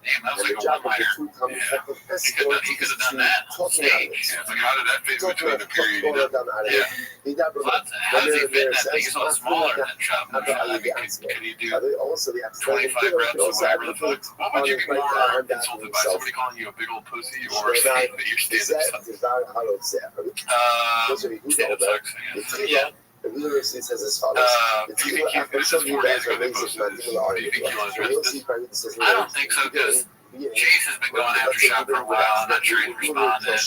Damn, that was like a one-liner. Yeah. He could have done that on stage. Yeah, like, how did that fit between the period? Yeah. How does he fit in that thing? He's a lot smaller than Chop. I mean, can he do 25 reps or whatever the fuck? What would you be more insulted by? Somebody calling you a big old pussy or saying that you're stand-up stand-up sucks? Yeah. The university says as follows. Do you think this is 4 days ago they posted this? Do you think you'll address this? I don't think so, because Chase has been going after Shop for a while. I'm not sure he's responded.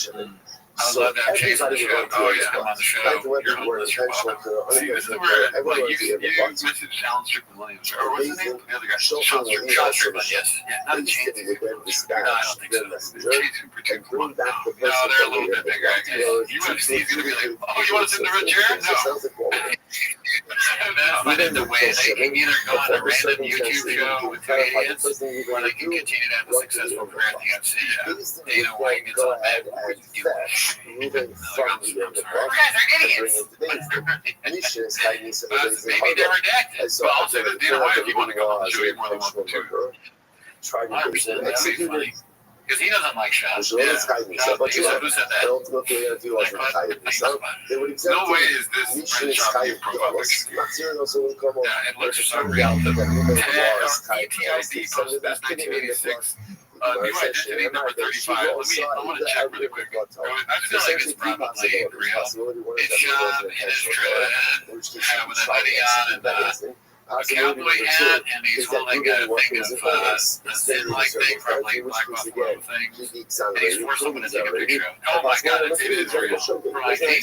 I would love to have Chase on the show. Oh, yeah, come on the show. You're homeless, you're welcome. See, this is where, like, you mentioned Sean Strickland Williams, or what's his name? The other guy. Sean Strickland, yes. Yeah, not Chase. No, I don't think so. Chase in particular. No, they're a little bit bigger, I guess. UFC's going to be like, oh, you want to sit in the red chair? No. But in the way they can either go on a random YouTube show with two idiots, or they can continue to have a successful career at the UFC. Dana White gets on that with you. You guys are idiots. Maybe they're redacted. But I'll say that Dana White, if you want to come on the show, you're more than welcome to. I understand that. That'd be funny. Because he doesn't like shots. Yeah. Who said that? No way is this red shot being profile picture. Yeah, it looks so real. ETID posted this 1986. New identity number 35. I want to check really quick. I feel like it's probably real. It's shot in his tread with a hoodie on and a cowboy hat, and he's holding a thing of a Zen-like thing, probably Black Buffalo thing, and he's forced someone to take a picture of. Oh my God, it is real. Right, yeah.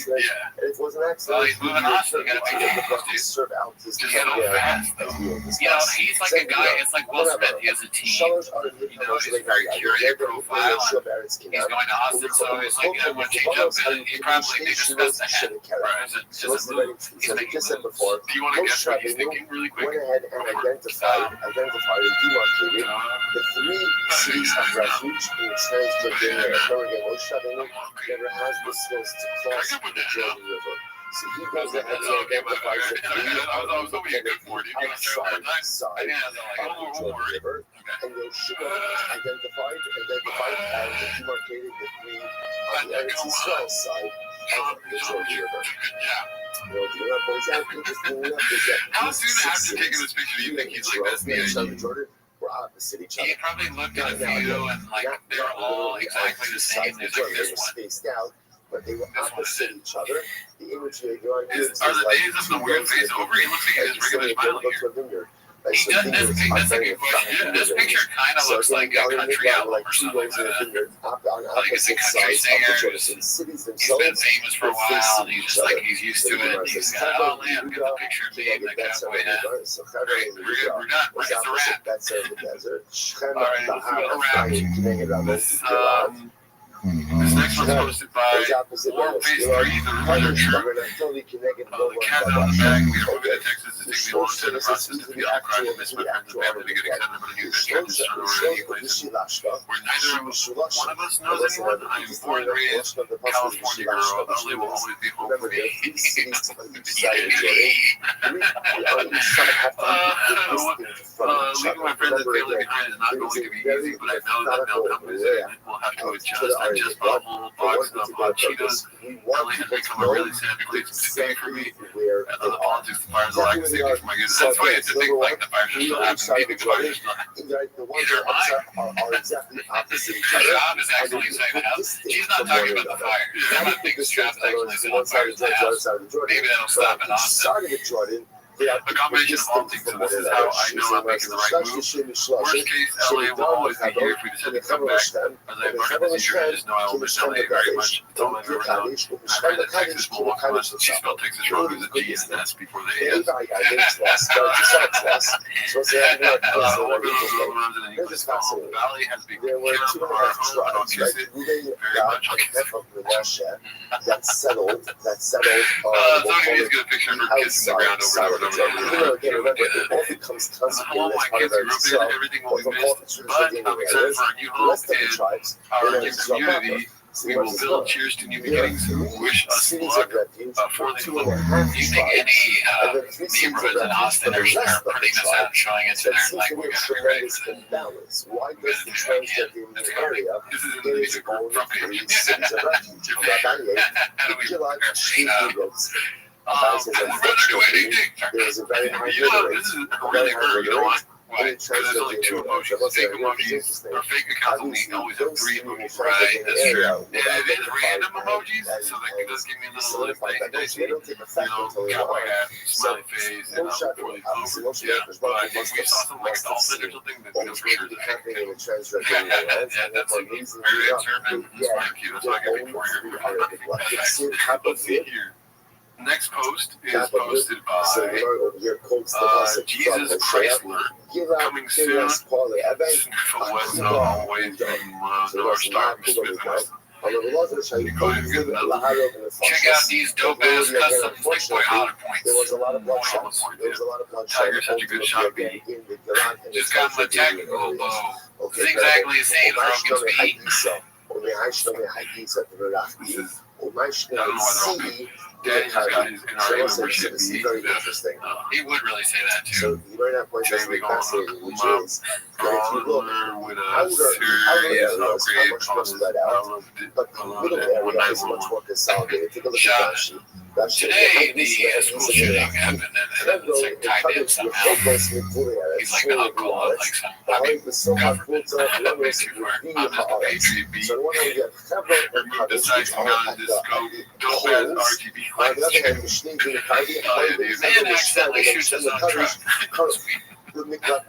Well, he's moving on, so you gotta pay attention to this, dude. Just get old fast, though. You know, he's like a guy, it's like Will Smith, he has a team. You know, he's a very curated profile, and he's going to Austin, so he's like, I want to change up, and he probably, they discussed the hat, right, as a move. He's making moves. Do you want to guess what he's thinking really quick? Went ahead and identified and demarcated the 3 cities of refuge in Transjordania, Oregon, Oshabenim, never has the skills to cross the Jordan River. So he goes ahead and identifies the 3 outside of the Jordan River, and Yoshua identified and demarcated the 3 on the Eretz Israel side of the Jordan River. How soon after taking this picture do you think he's like, that's me? We're opposite each other. He probably looked at a few and like they were all exactly the same. There's like this one. Spaced out, but they were opposite each other. The imagery Are the days of the weird face over? He looks like he has regular smile here. He does, that's a good question. This picture kind of looks like a country album or something like that. Like it's a country singer. He's been famous for a while, and he's just like, he's used to it. And he's got, oh man, get the picture of me and the cowboy hat. Great, we're done. It's a wrap. Alright, let's do a wrap. This next one's posted by Warm Face 3, the rumors are true. The cat on the bag, we are moving to Texas. It takes me a long time to process to feel the cry and miss my friends and family to get excited about a new adventure. This is another new place where neither one of us knows anyone. I am born and raised California girl. LA will always be home for me. Leaving my friends and family behind is not going to be easy, but I know that they'll come visit and we'll have to adjust. I just bought a whole box of hot Cheetos. LA has become a really sad place to be for me. And the politics, the fires, the lack of safety for my kids. That's funny to think like the fires are still happening. Maybe the fires are still happening. Either mine. Job is actually saying that. She's not talking about the fire. I'm not thinking Job is actually saying what fires in the house. Maybe that'll stop in Austin. A combination of all things, so this is how I know I'm making the right move. Worst case, LA will always be here if we decide to come back. As I market this year, I just know I will miss LA very much. It's all I've ever known. My friend in Texas will welcome us. She spelled Texas wrong with a G and an S before the A. Valley has been from our home, and I'll kiss it very much. That's settled. So he's got a picture of her kissing the ground over and over. Hello, my kids grew up in, everything will be missed, but I'm excited for our new home and our new community. We will build. Cheers to new beginnings. Wish us luck for the new. Do you think any neighborhoods in Austin are putting this out and showing it to their, like, we're going to be ready for this? We're going to do it again. This is in the music group from Japan. How do we prepare I would rather do anything. This is really hurt, you know why? Why? Because there's only two emojis. Fake emojis, or fake accounts only always have three emojis, right? That's true. And it is random emojis, so that does give me a little nice, you know, cowboy hat, smiley face, and poorly clothed. Yeah, but if we saw something like a dolphin or something, then we know for sure that yeah, that's a very observant. That's my cue. That's why I get paid for here. Let's see here. Next post is posted by Jesus Chrysler. Coming soon. From West always from North Star, Smith. Check out these dope ass custom Flick Boy hotter points. There was a lot of bloodshot. Tiger's such a good shot, B. Just got my tactical bow. It's exactly the same as Rogan's beat. I don't know why they're all Daddy's got his NRA membership. He would really say that too. So you might not point out something fascinating, which is that if you look but the middle area is much more consolidated. Take a look at Rashi. Today, the school shooting happened, and it's like tied in somehow. He's like the uncle of like some. I mean, way too far. I'm just a Patriot beat. He decides to go to this dope ass RGB lights. Man accidentally shoots his own truck.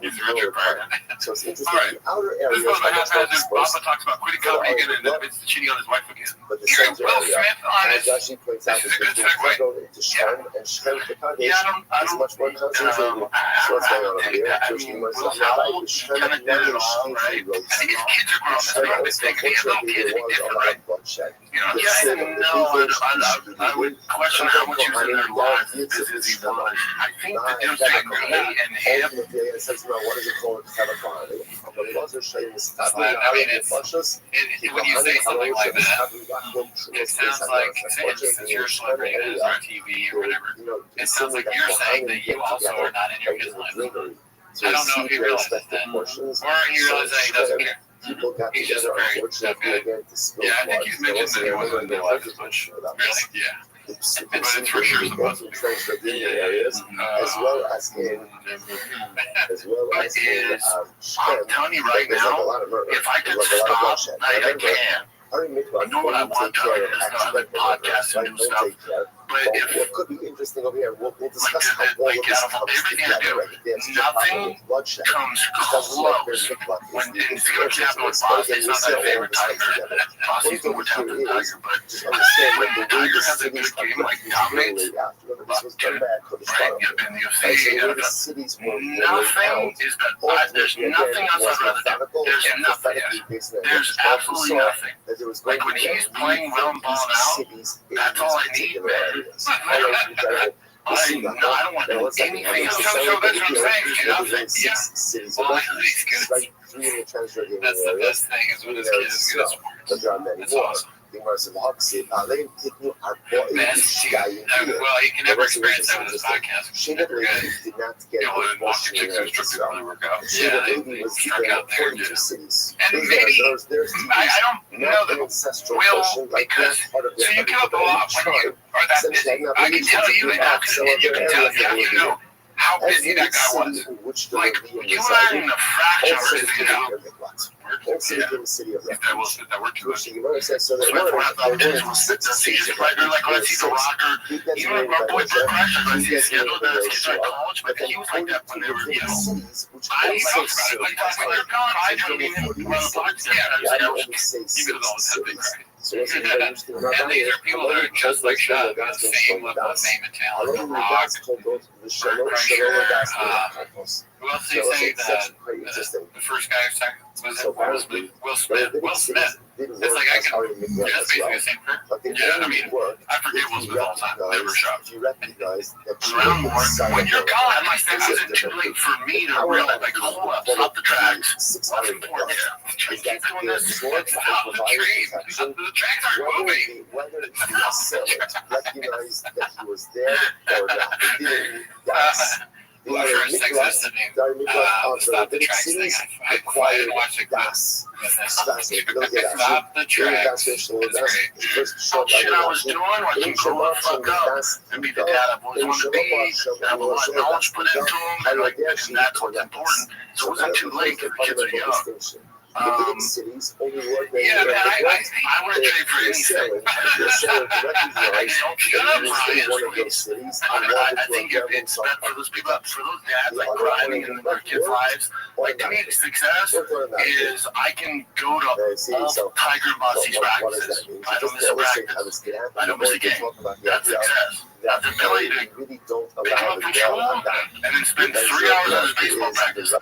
He's a Richard Pryor. So it's interesting. All right. The outer area this one I have Papa talks about quitting comedy again and admits to cheating on his wife again. But the Here's center Will area, Smith on as his. Rashi points out, This is a good segue. into Shem, and Shem, the foundation, I is don't. much more concentrated. So what's going on here? I mean, Will Smith kind of did it all, right? I think his kids are grown. That's what I've been thinking. He has little kids. It'd be different, right? You know, I would question how much he was in their lives as he was. I think the difference between me and him. What is it called? I mean, it's when you say something like that, it sounds like, since you're a celebrity that is on TV or whatever, it sounds like you're saying that you also are not in your kid's life. I don't know if he realizes that, or he realizes that he doesn't care. He's just a very good guy. Yeah, I think he's mentioned that he wasn't in their life as much. Really? Yeah. it's for sure some both in transgender areas, as well as in I'm telling you right now, if I could stop, I can. I know what I want to do. There's no other podcasts and do stuff. But if what could be interesting over here, we'll discuss like, how all of this out of comes everything I together. do, nothing comes close. When it's going to happen with Boss, it's not my favorite Tiger. Boss is more talented than Tiger, but when Tiger has a good game, like dominates, right, in the UFC, nothing is better. There's nothing else I'd rather do. There's nothing. There's absolutely nothing. Like when he's playing well and balling out, that's all I need, man. I don't want anything else. So that's what I'm saying. Nothing. Yeah. Well, he's good. That's the best thing is when this kid is good at sports. That's awesome. Best, well, he can never experience that with his podcast. She never did not get walking chicks who struck out. Yeah, they struck out there. And maybe, I don't know that will, because, so you come up a lot when you are that busy. I can tell you, and you can tell, you know, how busy that guy was. Like, you and I are in a fraction of his that worked too much. So that's what I thought it was. He's like, let's see the rocker. Even our boy Bert Kreischer, let's see his schedule. His kids are in college, but he was like that when they were, you know. I talked about it. Like, when they were gone, I told him to run the podcast. He would always have big credit. And these are people that are just like that, got the same level of fame and talent. The Rock, Bert Kreischer, who else did you say that the first guy was Will Smith? Will Smith. It's like I can, that's basically the same person. Yeah, I mean, I forget Will Smith all the time. Never shocked. Around more. When you're gone, like, that wasn't too late for me to realize, like, hold up, stop the tracks. What's important? Keep doing this. Stop the train. The tracks aren't moving. Whether he recognized that he was there or not. He didn't. Whoever is sexist to me, stop the tracks thing. I quiet watch the clips. Stop the tracks. That's great. Shit I was doing, I can grow the fuck up and be the dad I've always wanted to be, have a lot of knowledge put into them, and like, and that's what's important. So it wasn't too late because the kids are young. Yeah, man, I want to trade for anything. I don't shut up, Ryan. I think it's better for those people, for those dads, like, grinding in their kids' lives. Like, to me, success is I can go to all Tiger and Bossy's practices. I don't miss a practice. I don't miss a game. That's success. That's the ability to pick up from school and then spend 3 hours on his baseball practice.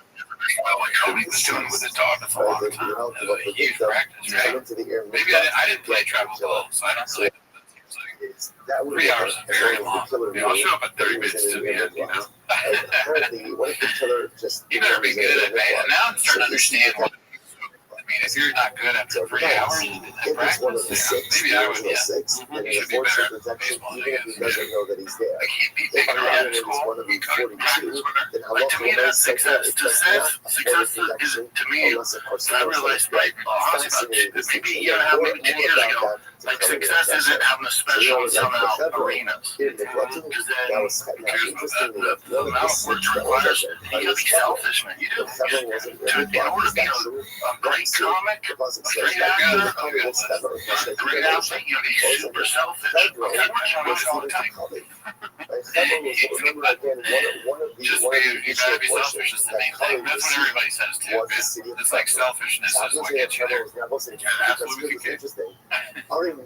Well, like Kobe was doing with his dog for a long time. It was a huge practice, right? Maybe I didn't play travel ball, so I don't really. 3 hours is very long. I'll show up at 30 minutes to the end, you know. You better be good at it, man. Now I'm starting to understand what. I mean, if you're not good after 3 hours in that practice, maybe I would, yeah. You should be better at baseball, I guess. Like, he'd be picking around in school, he couldn't practice with her. Like, to me, that's success. Success isn't, to me, I realized, like, honestly, maybe 10 years ago, like, success isn't having a special and selling out arenas. Because then, the amount of work it requires, you gotta be selfish, man. You do. In order to be a great comic, a great actor, a great athlete, you gotta be super selfish. I'm working on it all the time. Just you gotta be selfish is the main thing. That's what everybody says too. It's like selfishness is what gets you there. Absolutely can get. He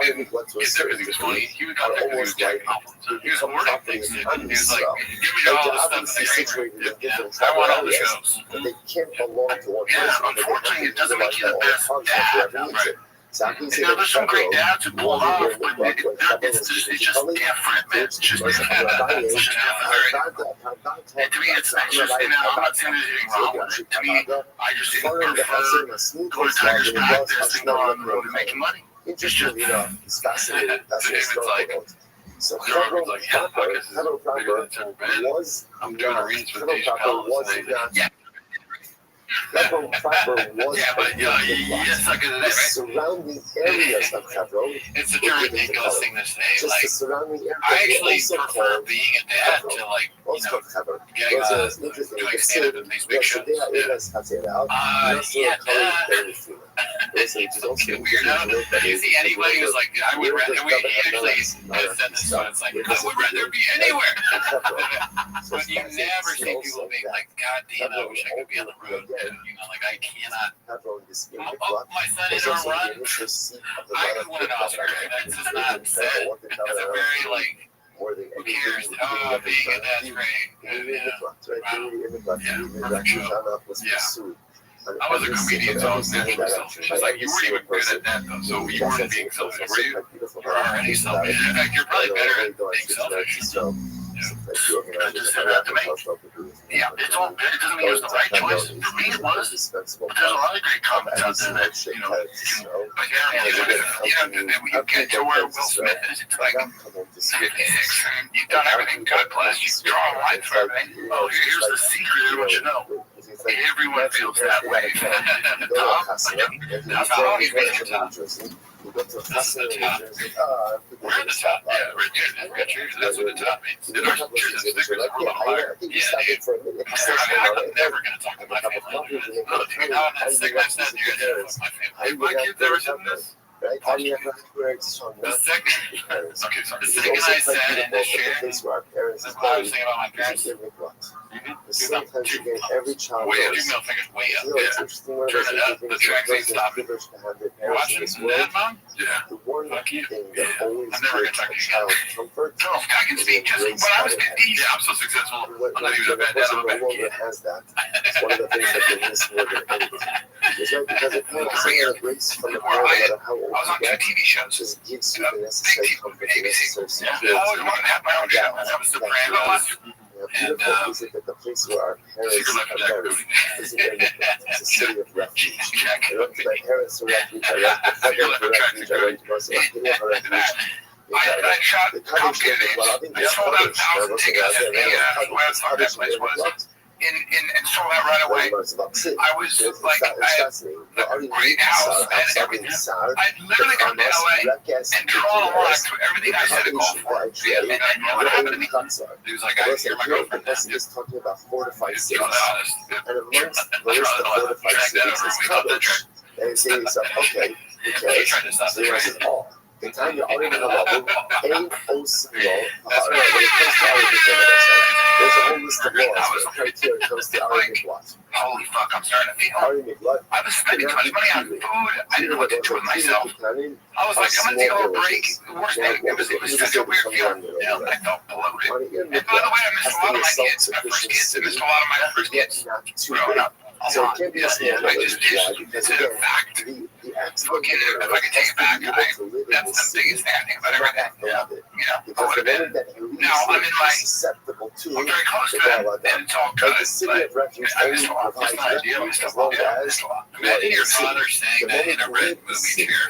didn't get there because he was funny. He got there because he was Jack Nicholson. He was hoarding things. He was like, give me all the stuff that I want all the shows. Yeah, unfortunately, it doesn't make you the best dad. Right. You know, there's some great dads who pull it off, but it's just different, man. It's just different. And to me, it's just, and I'm not saying there's anything wrong with it. To me, I just prefer going to Tiger's practice than going on the road and making money. It's just, to him, it's like, Jordan's like, yeah, podcast is bigger than it's ever been. I'm doing arenas with Dave Chappelle. Yeah. Hebron proper was Yeah, but you suck into that, the right? surrounding areas of Hebron. It's such a ridiculous thing to say. Just Like, the surrounding areas. I actually also prefer called being a dad Hebron. to, like, you Also know, called Hebron. getting Those are interesting. doing stand-up in these big shows. Yeah. Yeah, It's fucking weirdo. You see anybody who's like, I would rather, he actually has said this, so it's like, I would rather be anywhere. But you never see people being like, God damn, I wish I could be on the road. And, you know, like, I cannot. Oh, my son hit a run. I could win an Oscar. That's just not said. It's a very, like, who cares? Oh, being a dad's great. Perfect show. I was a comedian, so I was naturally selfish. It's like, you weren't even good at that, though, so you weren't being selfish, were you? You were already selfish. In fact, you're probably better at being selfish. I just said that to me. Yeah, it's all good. It doesn't mean it was the right choice. For me, it was. But there's a lot of great comments out there that, you know, but you get to where Will Smith is. It's like, you've done everything. God bless you. Draw a line for everything. Oh, here's the secret. I want you to know. Everyone feels that way. That's how he's making it top. This is the top. We're at the top. Yeah, right here. That's what the top means. And our cheers and stickers are a little higher. Yeah, dude. I'm never going to talk to my family. Look, now in that segment, I said, you're going to fuck my family. My kids ever said this? Right? The second I said in the share, that's what I was saying about my parents. The same country gave every child way up, your middle finger's way up. Yeah. Turn it up. The tracks ain't stopping. You're watching that, Mom? Yeah. The one thing that always I'm never going to talk to you child again. comfort. No, I can speak just when I was 15. Yeah, I'm so successful. I'm not even a bad dad. I'm a bad kid. Has that. It's one of the things that they miss more than anything. It's right because it kind of something that breaks from the world, no matter how old I was on you two get. TV shows. Just gives you the necessary comfort, the necessary security. I always wanted to have my own show. That was Sopranos. And music at the place where our parents Secret Life of Jack are Ruby. is a city of refuge. Jack I went to my parents' refuge. I went to Secret Life of Jack refuge. I went to refuge. I shot complicated. I sold out 1,000 tickets at the where that place was. And sold out right away. I was like, I had a great house and everything. I literally come to LA and draw a line through everything I said to go for. Yeah, and you know what happened to me? He was like, I hear my girlfriend now. Just talking about fortified Just cities. be honest. And amongst those fortified cities is coverage. And say to yourself, okay, He tried to stop so the you train. said, oh, the time you already know about AOCO, That's there's a whole list of laws that criteria comes to Ari McLaughlin. holy fuck, I'm starting to feel. Ari McLaughlin. I was spending too much money on food. I didn't know what to do with myself. I was like, I'm gonna take a little break. The worst thing, it was such a weird feeling. I felt bloated. And by the way, I missed a lot of my kids, my first kids. I missed a lot of my first kids growing up. So it can't be a standard. I just it's a fact. Fucking, if I could take it back, that's the biggest bad thing about everything. Yeah. I would have been. Now I'm in my. I'm very close to it, and it's all good. But I missed a lot. It's not ideal. I missed a lot. Imagine your father saying that in a red movie chair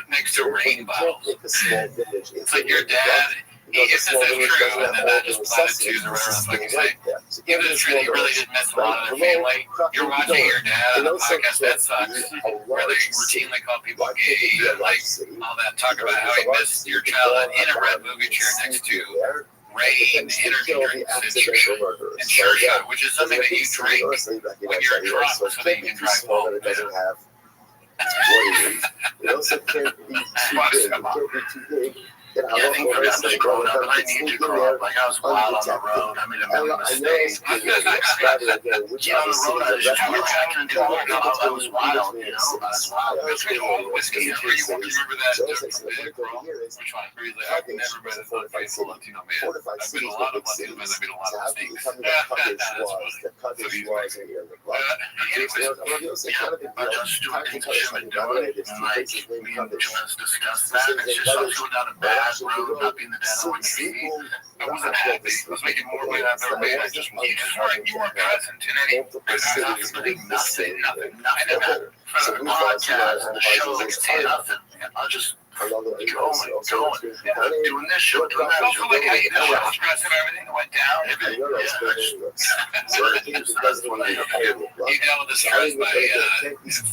next to rain bottles. It's like your dad. If this is true, and then that just platitudes or whatever the fuck you say. If it's true, you really did miss a lot of their family. You're watching your dad on a podcast that sucks, where they routinely call people gay, and like all that talk about how he missed your child in a red movie chair next to rain, energy drinks, and sure shot, which is something that you drink when you're drunk so that you can drive home. It also can't be too big. Yeah, I think I'm just growing up, and I need to grow up. Like, I was wild on the road. I made a million mistakes. Get on the road, I just took a jacket and did all that. I was wild, you know. I was wild. I was drinking all the whiskey. You remember that joke from Big Bro? Which one? I've never been a faithful Latino man. I've been a lot of Latino men. I've been a lot of mistakes. I'm just doing things I shouldn't be doing. And, like, me and Joanne's discussed that. It's just I was going down a bad road, not being the dad I wanted to be. I wasn't happy. I was making more money than I've ever made. You weren't present in any nothing. For the podcast, the show, like, say nothing. I'll just Another Going. Doing this show, doing that show. Like, hey, the show was pressing everything that went down. Everything. So I think the president You dealt with the stress by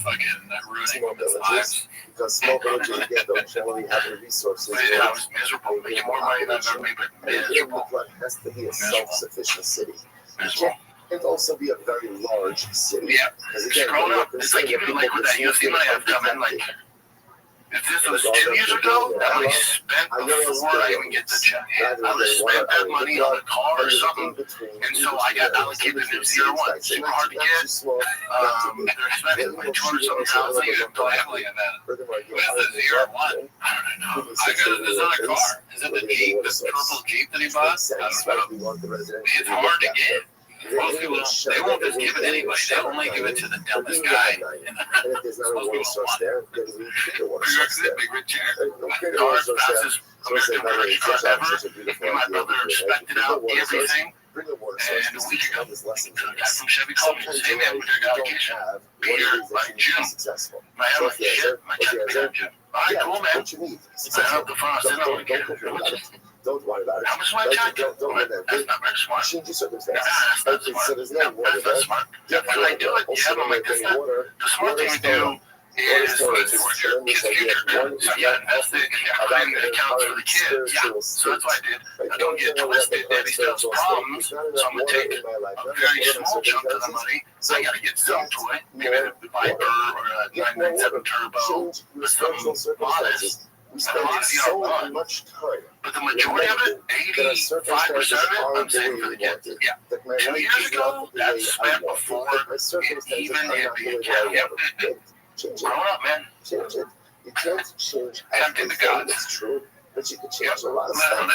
fucking ruining women's lives. because small villages again don't generally have the resources. But I was miserable. Making more money than I've ever made, but miserable. It has to be a self-sufficient city. Miserable. It also be a very large city. Yeah. Just growing up, it's like even like with that UFC money I've come in, like if this was 2 years ago, I would have spent before I even get the check. I would have spent that money on a car or something, and so I got allocated to 0-1. Super hard to get. They're spending like 200-something thousand until heavily in that. With the 0-1, I don't know. I got this other car. Is it the Jeep, the purple Jeep that he bought? I don't know. It's hard to get. Most people they won't just give it to anybody. They'll only give it to the dumbest guy. And if there's not a water source there, then we need a water source there. Big red chair. Cars, fastest American production cars ever. Me and my brother inspected out everything. Bring a water source. And a week ago, this lesson. the guy from Chevy called me and said, hey man, we're doing allocation. Peter, by June. My head like shit. My check will be on June. All right, cool, man. What you need. I hung up the phone. I said, no, we can't. Don't worry about it. How much do I charge? Don't worry about it. That's not very smart. Change your circumstances. That's not smart. So there's no water That's not smart. When I do it, you have them like this. The smart thing to do is your kid's future. So yeah, invest it in your high accounts for the kids. Yeah. So that's what I did. I don't get twisted. Daddy still has problems. So I'm going to take a very small chunk of the money. So I got to get some to it. Maybe a Viper or a 997 Turbo with some modest. We spend so much time. But the majority of it, 85% of it, I'm saving for the kids. Yeah. 2 years ago, that's spent before it even hit the account. Yep. Growing up, man. Change it. You can't change Tempting to God. It's true. But you can change a lot of stuff.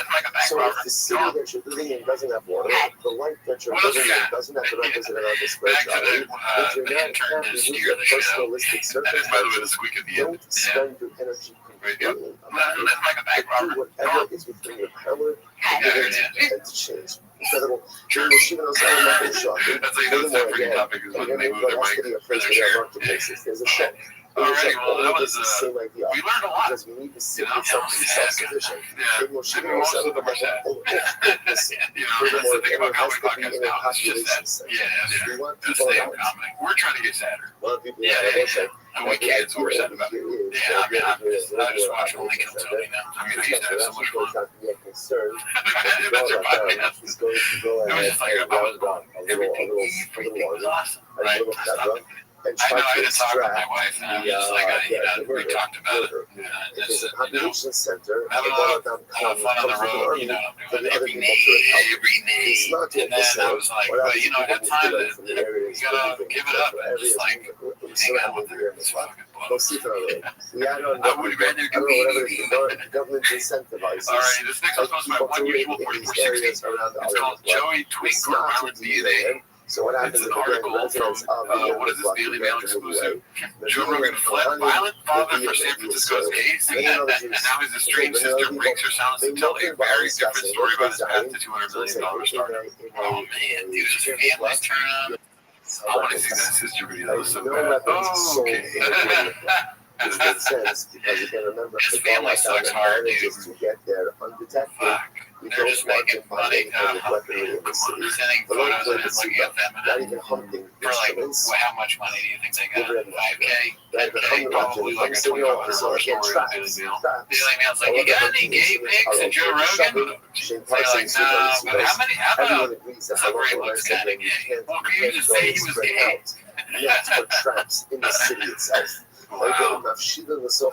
So if the city that you're living in doesn't have water, the life that you're living in doesn't have the represented on the spirituality, if you're not happy with your personalistic circumstances, don't spend your energy completely on that. Do whatever is within your power to change. Incredible. That's like another separate topic is when they move their mic for their share. There's a show. Alrighty, well, that was the same idea. We learned a lot. Because we need to see something self-sufficient. Yeah, most of them are sad. That's the thing about comedy podcasts now. It's just that. Yeah. That's the damn comedy. We're trying to get sadder. Yeah. And we kids were sad about it. Yeah, I mean, I just watch only Kill Tony now. I mean, I used to have so much fun. That's your podcast. It was just like, I was going, everything was awesome. Right? I know I had to talk with my wife, and I'm just like, we talked about it. Just, population center. having a lot of fun on the road, every day. And then I was like, but at time, you gotta give it up and just like hang out with her. It's fucking bullshit. I would rather do anything. Government incentivizes. All right, this next one's my unusual 4460. It's called Joey Twink or Robert DNA. So what happens it's an article from, what is this, Daily Mail exclusive? Joe Rogan fled violent father for San Francisco's case, and now his estranged sister breaks her silence to tell a very different story about his path to $200 million startup. Oh man, dude, his family's turn up. I want to see that sister video. That was so bad. Oh, okay. It makes sense because you can remember his family sucks hard, dude. To get there undetected. Fuck. They're just making money sending photos and looking at them and for like, how much money do you think they got? 5K? 10K? Probably like a $2,500 story on Daily Mail. Daily Mail's like, you got any gay pics in Joe Rogan? They're like, no, but how many? How about Subway looks kind of gay? Well, can you just say he was gay? Yes, for traps in the city itself. Wow. So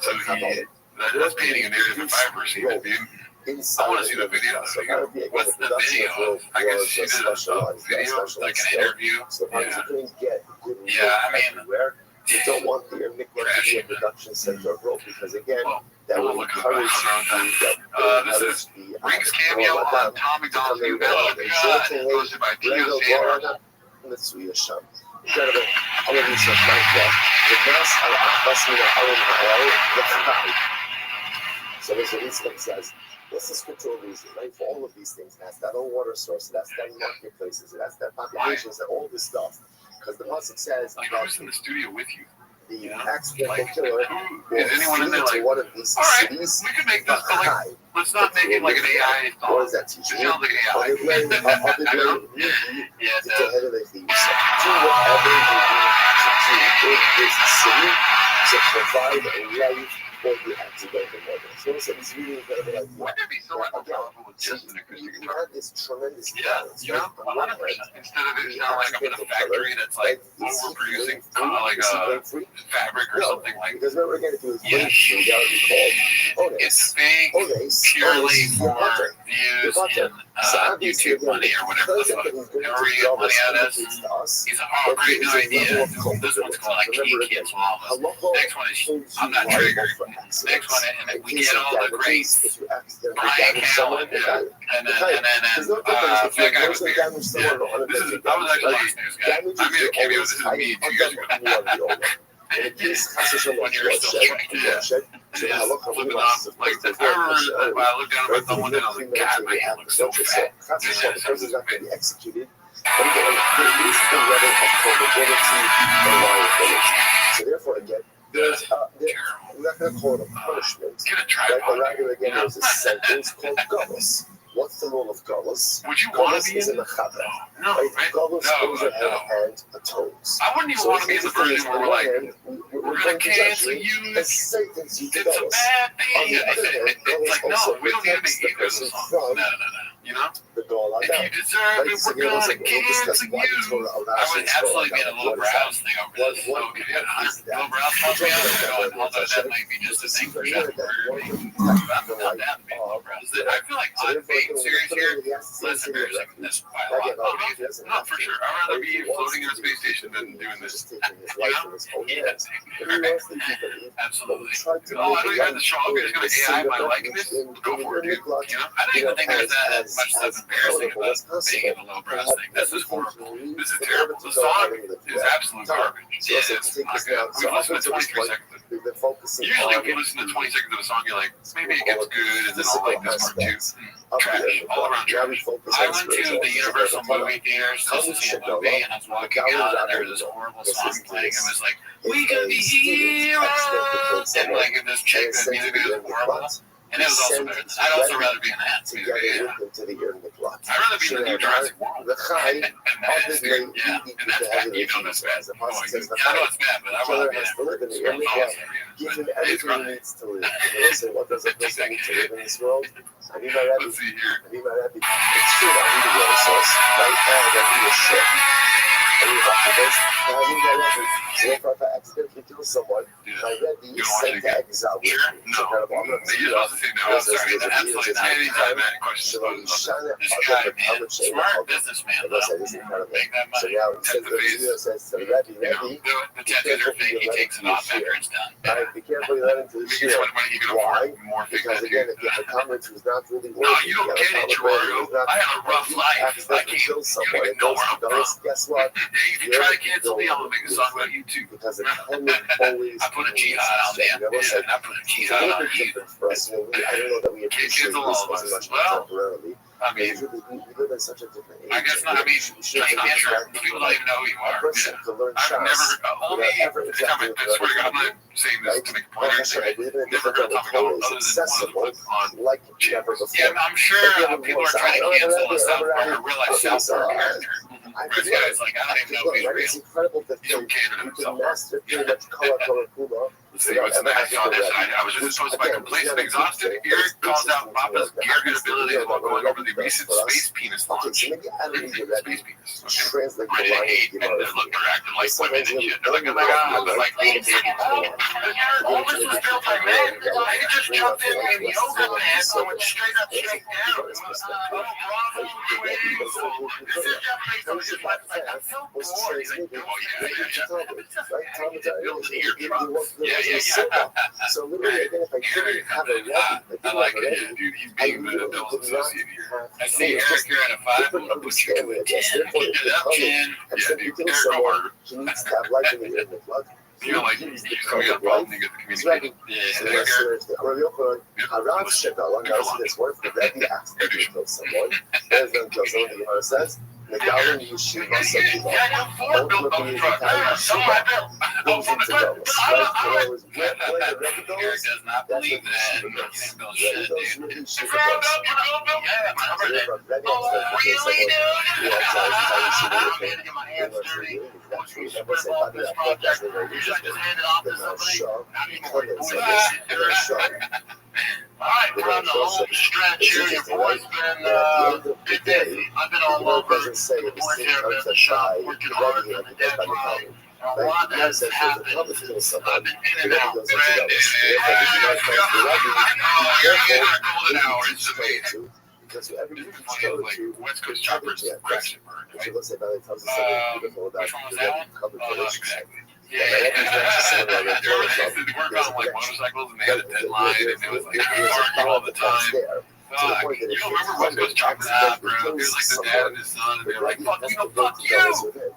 that's painting a narrative if I've ever seen it, dude. I want to see the video. What's the video? I guess she did a video, like an interview. Yeah, I mean, you don't want the Nickler to be a production center role because again, that will encourage this is Rink's cameo on Tom McDonald's new God, hosted by Tio Sanders. מצויה שם. incredible. All of these are Minecraft. The mass So there's a reason that says, what's the scriptural reason, right? For all of these things, it has that own water source, it has that marketplaces, it has that populations, and all this stuff. Because the Pasuk says, I was in the studio with you. the accidental killer Is anyone in there to like, one of these all right, cities. we can make this, but like, let's not make it like an AI What thought. does that It teach you? sounds like AI. Other way, You know? Yeah, it does. do whatever you need to do in this city to provide a life for the accidental murder. So it's really incredible idea. Wouldn't there be so much more powerful with just an acoustic You guitar? have this tremendous Yeah, balance, you know, 100%. Instead of it sounding like I'm in a factory that's like overproducing fabric or something like because what we're going to do is Yeah. that would be called it's fake purely for views and YouTube money or whatever the fuck. Whoever you get money out of, he's like, oh, great new idea. This one's called I can't swallow this. Next one is I'm not triggered. Next one, and then we get all the great Brian Callen, and then that guy was weird. Yeah. This is, I was actually a news guy. I made a cameo. This is me 2 years ago. When you were still trying, yeah. Flipping off, like, I remember I looked down at my thumb one day and I was like, God, my hand looks so fat. Executed. But again, there is the level of probability and liability. So therefore, again, there's we're not going to call it a punishment. Get a Like tripod. the regular, again, there's a sentence called gullus. What's the rule of gullus? Would you want Gullus to be is in in it? the chata. No, Right? right? Gullus goes No. ahead and atones. I wouldn't even So want to be in the version where we're like, we're going to cancel you. as Satan's you It's a gullus. bad On thing. the other hand, It's like, also no, we don't need to protects make the egos person a song. from No. You know? the goal If you deserve it, we're going to cancel you. I would absolutely be in a little brows thing over this. So, if you had 100 little brows pop me out, although that might be just a thing for Chef Burger. I'm not down to be little brows. I feel like I'm being serious here. Less embarrassing than this by a lot. No, for sure. I'd rather be floating in a space station than doing this. You know? Yeah. Absolutely. Oh, I don't even have to show up. You're just going to AI my likeness? Go for it, dude. You know? I don't even think there's that much stuff embarrassing about being in the low brows thing. This is horrible. This is terrible. The song is absolute garbage. Yeah, it's not good. We've listened to 23 seconds. Usually when you listen to 20 seconds of a song, you're like, maybe it gets good, and then I'll like this part too. Trash. All around trash. I went to the Universal movie theaters just to see a movie, and I was walking out, and there was this horrible song playing. It was like, we could be heroes! And like, this chick, the music video was horrible. And it was also better. I'd also rather be in that. I'd rather be in the new Jurassic World. And that is good. Yeah. And that's bad. You know that's bad. I know it's bad, but I'd rather be in that. Given everything he needs to live. Listen, what does a person need to live in this world? I need my Rabbi. Let's see here. I need my Rabbi. It's true, I need a water source. Right now, I need a ship. I need my Rabbi. So if I accidentally kill someone, my Rabbi is sent to exile with me. No. You're supposed to say no. I'm sorry. Absolutely not. Anytime that question is posed. This guy, man, smart businessman, though. Make that So money. now it says to the Rabbi, The tattoos are fake. He takes it off after it's done. Be careful you let him to the Because ship. what money you can Why? afford more fake Because tattoos. again, if you have a comment who's not really working, No, you don't get it, Gerardo. I have a rough life. I can't. You don't even know where I'm from. Guess what? If you try to cancel me, I'm gonna make a song about you too. Because the comment always. I put a jihad on you. Yeah, I put a jihad on you. For us, I don't know that we appreciate cancel this all of as us. much Well, contemporarily. I mean, We live in such a different age. I guess not. I mean, sure. People don't even know who you are. Person to learn I've never, only, I swear to God, I'm not saying this to make a point or anything. Never heard a topic other than one of the on. Like never before. Yeah, I'm sure people are trying to cancel a South Park, a real life South Park character. This guy's like, I don't even know if he's It's real. incredible that He's from Canada you himself. can master pretty much color Kula. Let's see what's next on this. I was just supposed to be complacent, exhausted. Eric calls out Papa's arrogant abilities while going over the recent space penis launch. Okay, so maybe I don't need to Space penis. Okay. translate the Ready to line hate and then look or acting like women and shit. They're like, oh my god, I'm like, all this was built by men. I just jumped in yoga pants and went straight up, straight down. This is just like, I'm so bored. He's like, oh yeah. So literally, again, if I didn't have a Rabbi, I like it, yeah, dude. He's being the devil's associate here. I see Eric here at a 5. I'm gonna put you in the 10. Get it up, 10. Yeah, dude. Eric, go harder. He needs to have life in the ear of the blood. You know, like, you coming up problem, you get the communication. So Yeah, that's Harav Shekal, on this word, the Rabbi accidentally kills someone. There's no kill someone, the Gemara says. The Galvan Yeshiva said, Yeah, Ford built those trucks. Some I built. goes into those. Right? Where the Rebbe Eric goes, does not that's believe what that. the You Yeshiva didn't build goes. shit, Rebbe goes dude. where the Yeshiva Ground goes. up, you built them? Yeah, man. I heard that. Rebbe Oh, really, dude? Yeah, I'm here to get my hands dirty. Once we split off this project, you should just hand it off to somebody. Not anymore. Your boy's all right, we're on the home stretch here. Your boy's been busy. I've been all over. The boys here have been at the shop working hard for the deadline. A lot has happened since I've been in and out. Golden hour. It's amazing. Because whoever you Funny, go like to, West Coast choppers, crash and burn, right? let's say Valley tells us something beautiful about Which one was the that one? covered Oh, relationship. exactly. Yeah, they were used to work on like motorcycles and they had a deadline and it was like arguing all the time. Fuck, you don't remember West Coast choppers? Nah, bro. It was like the dad and his son and they were like, fuck you.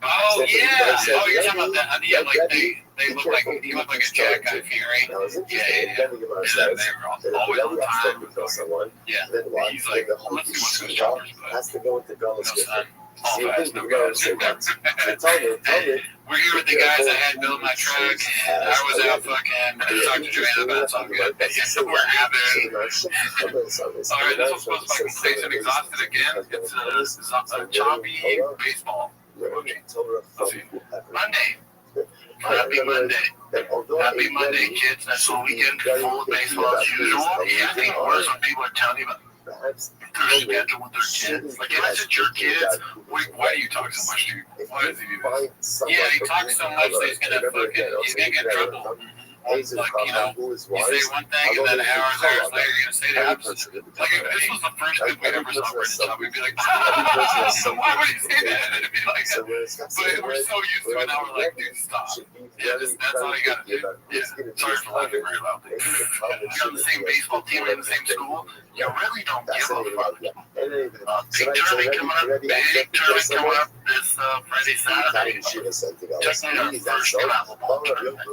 Oh, yeah. Oh, you're talking about that. Yeah, like they look like, he looked like a Jack Guy Fury. Yeah. And then they were always on time. Yeah. He's like, let's see West Coast choppers, but has to go into no Gullis. son. All fast, no guys. Tell me. We're here with the guys that had built my truck. I was out fucking talking to Joanna about it, so I'm good. We're good there. All right, this was supposed to fucking place and exhausted again. It's a choppy baseball. Monday. Happy Monday. Happy Monday, kids. That's what we get full of baseball as usual. Yeah, I think worse when people are telling you about their schedule with their kids. Like, if it's your kids, why do you talk so much, dude? Why does he do this? Yeah, he talks so much that he's gonna get in trouble. Like, you know, you say one thing and then hours later you're gonna say the opposite. Like, if this was the first good we ever saw British Top, we'd be like, why would he say that? It'd be like, but we're so used to it now, we're like, dude, stop. Yeah, that's all you gotta do. Yeah, sorry for laughing very loudly. You're on the same baseball team, we're in the same school, you really don't give a fuck. Big tournament coming up this Friday, Saturday. Technically our first travel ball tournament.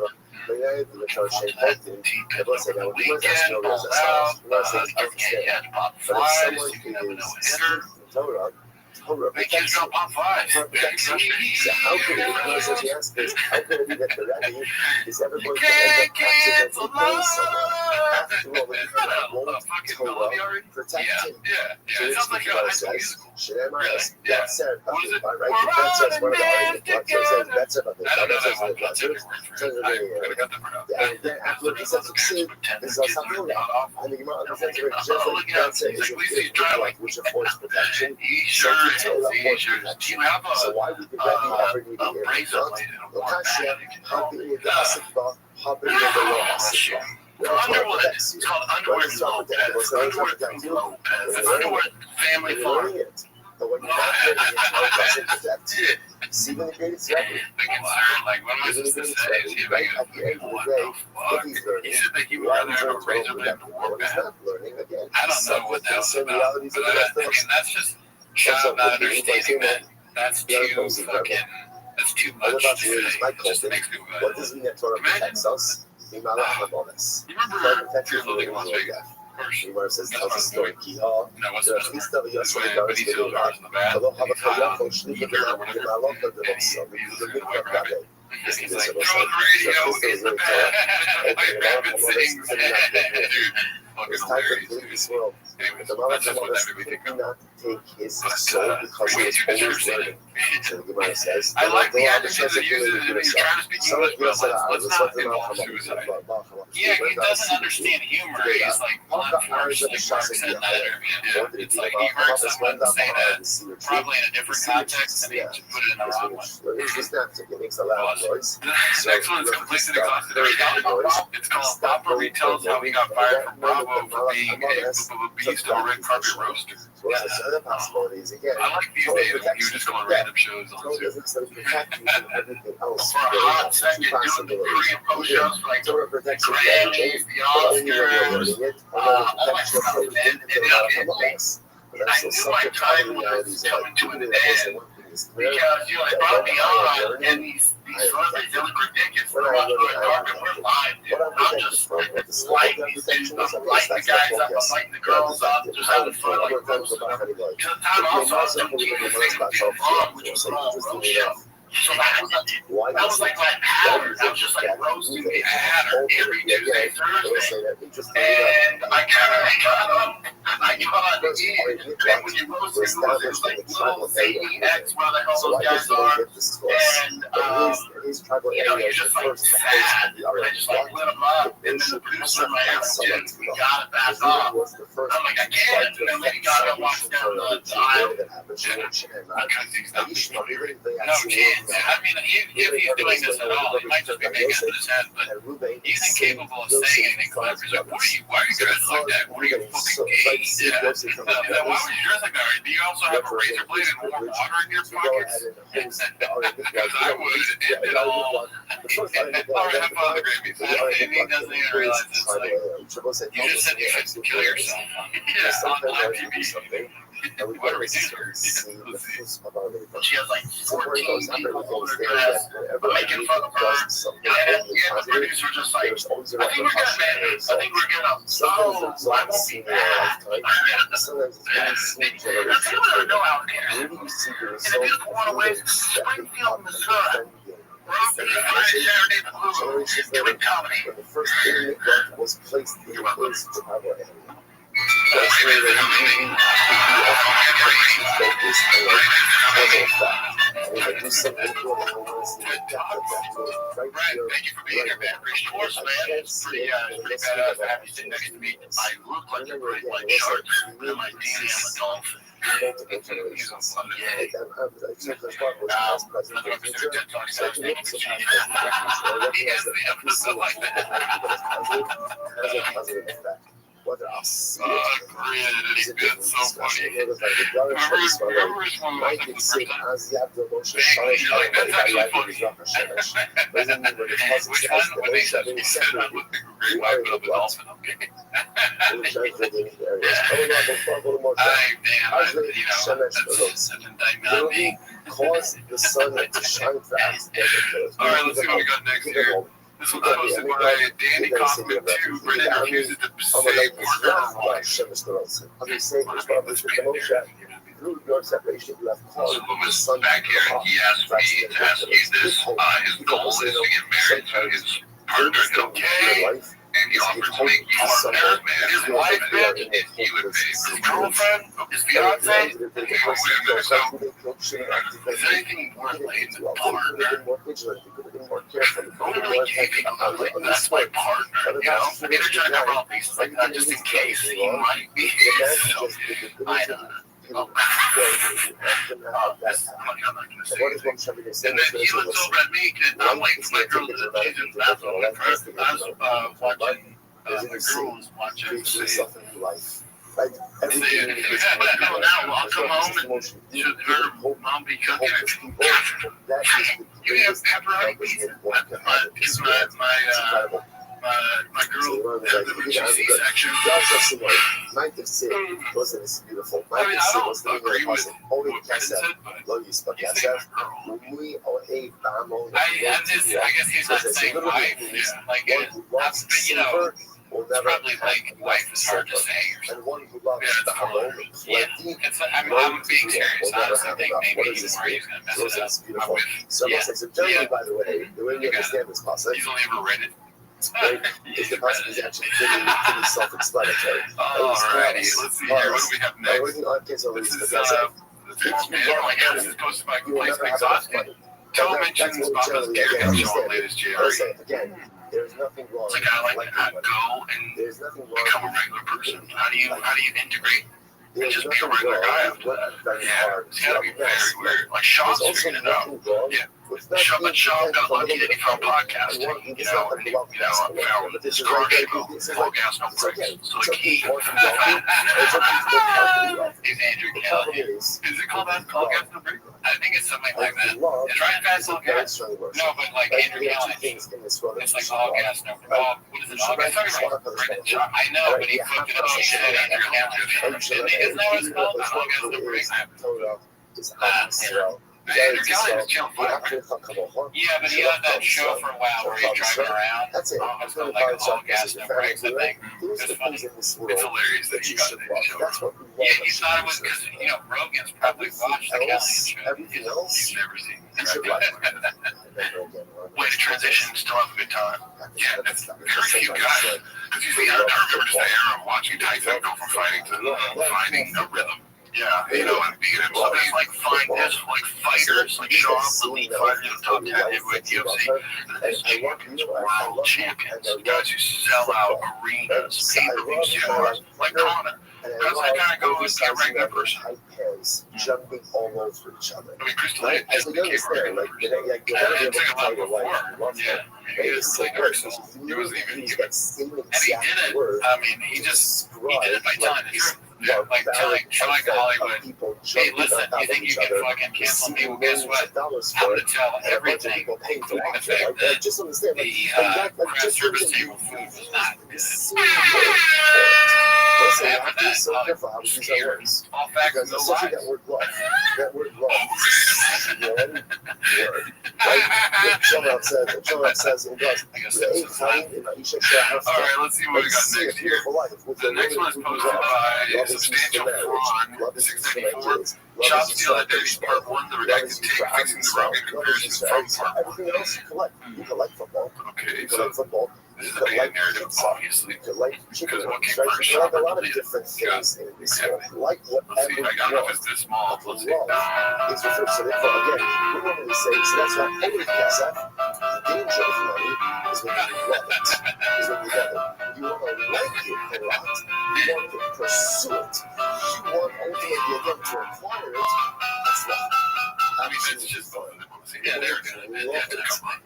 Weekend, ball out, pop flies, you never know a hitter. Make kids drop pop flies. How could it be that the Rebbe is ever going to end up accidentally killing someone after all when you won't protect him? Yeah. It sounds like a high school musical. That's it. That's one of the arguments. That's about the and then after he says succeed, this is also and the Gemara understands it just like that's it. Which affords protection. So why would the Rebbe ever need to hear it? Underwood. It's called Underwood and Lopez. Underwood and Lopez. Underwood family farm. But when you're not living it, it doesn't protect you. See when the greatest Rebbe. The concern, like, what am I supposed to say? Is he like, at the end of the day, if he's learning, he said that he would rather have a razor blade than a war he's bat. not learning again. I don't know what that was about. But I mean, that's just child not understanding that that's too fucking, that's too What much about to you? say. My It just culture. makes people What go, does mean that Torah protects us? you remember Fear of the Lake in Las Vegas? Of course. The Gemara says, tells us story. Kihah. No, what's There the are best three part? stuff But he seals ours in the back. Although He's hot on Havakayako, heater or whatever. And he's like, throw the radio in the back. Like Rabbit sings. Dude, fucking It's time to hilarious. leave this world. Anyways, The Malach that's just what that made me do think of. not take his But, soul because he way is too always interesting. learning. So the Gemara says, I like the adjectives it uses. You're trying to speak English, but let's not involve suicide. Yeah, he doesn't understand humor. He's like blunt force, like Mark said in that interview. It's like he heard someone say that probably in a different context, and he just put it in the wrong one. It's not it makes a loud noise. The next one is completely exhausted. It's called Papa retells how he got fired from Bravo for being a beast of a red carpet roaster. So there's other possibilities again. I like these days when you just go on random shows on Torah Zoom. doesn't protect you from everything else. For a hot second, doing the pre and post shows for like the Torah protects you from Grammys, the Oscars, all that stuff, man. And I knew my time was coming to an end because, you know, they brought me on, and these these surveys, they look ridiculous. We're not going dark and we're live, dude. I'm just lighting these dudes up, lighting the guys up, I'm lighting the girls up, just having fun, like roasting them. Because the time also, I was doing things with wrong, which was wrong, roast show. So that was like my pattern. I was just like roasting the pattern every Tuesday, Thursday. And I got again. And when you roast it, it was like little ZEX, where the hell those guys are. And, you're just like sad. I just like lit them up. And then the producer in my house, dude, we got it back up. I'm like, I can't. And then Lady Gaga walks down the aisle. Because he's not no kids. I mean, if he's doing this at all, he might just be making it in his head, but he's incapable of saying anything clever. He's like, why are you dressed like that? What are you fucking gay? Yeah. Why would you dress like that? Do you also have a razor blade and warm water in your pockets? Because I would, it all. Or have fun on the Grammys. And he doesn't even realize it's like, you just said you should kill yourself. Yeah, on live TV. What are we doing? She has like 14 people holding her dress, making fun of her. And the producer just like, I think we're gonna ban it. I think we're gonna. Oh, I won't be mad. That's what I know out there. And if you just want to waste Springfield, Missouri. Saturday Blue doing comedy. The first internet was placed in place to have a That's really do something cool. Right, thank you for being here, man. Rich course, man. It's pretty badass to have you sitting next to me. I look like a great white shark, but in my DNA, I'm a dolphin. He's on Sunday. He has the episode like that. Whether I'll see it's been so funny. Remember which one was like the first time? That's actually funny. Which one? When they said he said I look like a great white but I'm a dolphin, okay. Cause the sun to shine fast. Alright, let's see what we got next here. This one's posted by Danny Kaufman 2. Brennan refuses to say through your separation, you have caused the sun back here, and he asked me to ask you this. His goal is to get married to his partner, okay? And he offered to make you partner, man. His wife, man, if he would pay. His girlfriend, his fiance, so is there anything worth laying the partner? Only really taking about, like, that's my partner, you know? Maybe they're trying to cover all bases like that just in case he might be. So, I don't know. I'm not gonna say anything. And then he looks over at me, because I'm waiting for my girl to change the bathroom. I was watching, the girl was watching. Like everything now I'll come home and should her mom be cooking it. You have pepperoni pizza. Because my girl had the C-section. Night of Sin wasn't as beautiful. I mean, I don't agree with only what Brendan said, but he's saying my girl. I guess he's not saying wife. Yeah. Like, you know, it's probably like wife is hard to say or something. Yeah, I'm being serious. I honestly think maybe he's worried he's going to mess it up. I'm with. Yeah. By the way, the way you understand this process. He's only ever read it. The process is actually pretty self-explanatory. Alrighty, let's see here. What do we have next? This is posted by Place Exhausted. Tell mentions Papa's Gear show on latest JRE. Again, there's nothing wrong. It's like I like to go and become a regular person. How do you integrate and just be a regular guy after that? Yeah, it's gotta be very weird. Like Sean's figuring it out. Yeah. But Sean got lucky that he found podcasting, you know, and found this car show, All Gas No Brakes. So like he's Andrew Kelly. Is it called that? All Gas No Brakes? I think it's something like that. It's right past All Gas. No, but like Andrew Kelly. It's like All Gas No Brakes. What is it? All Gas No Brakes. I know, but he flipped it up and said Andrew Kelly. Isn't that what it's called? All Gas No Brakes? Andrew Kelly was Channel 5, right? Yeah, but he had that show for a while where he's driving around. That's it. It's called like all gas no brakes, I think. It's funny. It's hilarious that he got in the show. That's what we want. Yeah, he thought it was because, Rogan's probably watched the Kelly show. Everything else, He's never seen you should watch. Way to transition, still have a good time. Yeah, that's very few guys. Because you see, I remember just the era of watching Tyson go from fighting to finding a rhythm. Yeah, and being able to like find this, like fighters, like show off the elite fighters in the top 10 heavyweight UFC, and then champions, world champions, guys who sell out arenas, pay-per-view shows, like Conor. Because I kind of go and be a regular person. Jumping all over each other. I mean, Chris D'Elia just became a regular person. I didn't take a lot before. Yeah, he was like Arsenal. He wasn't even human. And he did it. I mean, he did it by telling the truth. Yeah, like telling Hollywood, hey, listen, you think you can fucking cancel me? Well, guess what? I'm going to tell everything. The fact that the craft service table food was not good. After that, I was scared. All facts, no lies. That word love. Someone says it does. I guess that's all right, let's see what we got next here. The next one is posted by Substantial Fraud 694. Shop Steal Identities Part 1, the redacted tape, fixing the Rogan comparisons from Part 1. Everything else you collect football. Okay, You so collect football. this is a bad narrative, obviously. Because what came first, You like Shop a or lot of Delete? different things in this. Yeah. Like Let's whatever see, you I don't know if want. it's this small. Let's see. It's referred to the again. We normally say so. That's why only KSF. The danger of money is when you love it. Is when you love it. You want to like it a lot. You want to pursue it. You want ultimately again to acquire it. That's love. I mean, it's just yeah, there it is.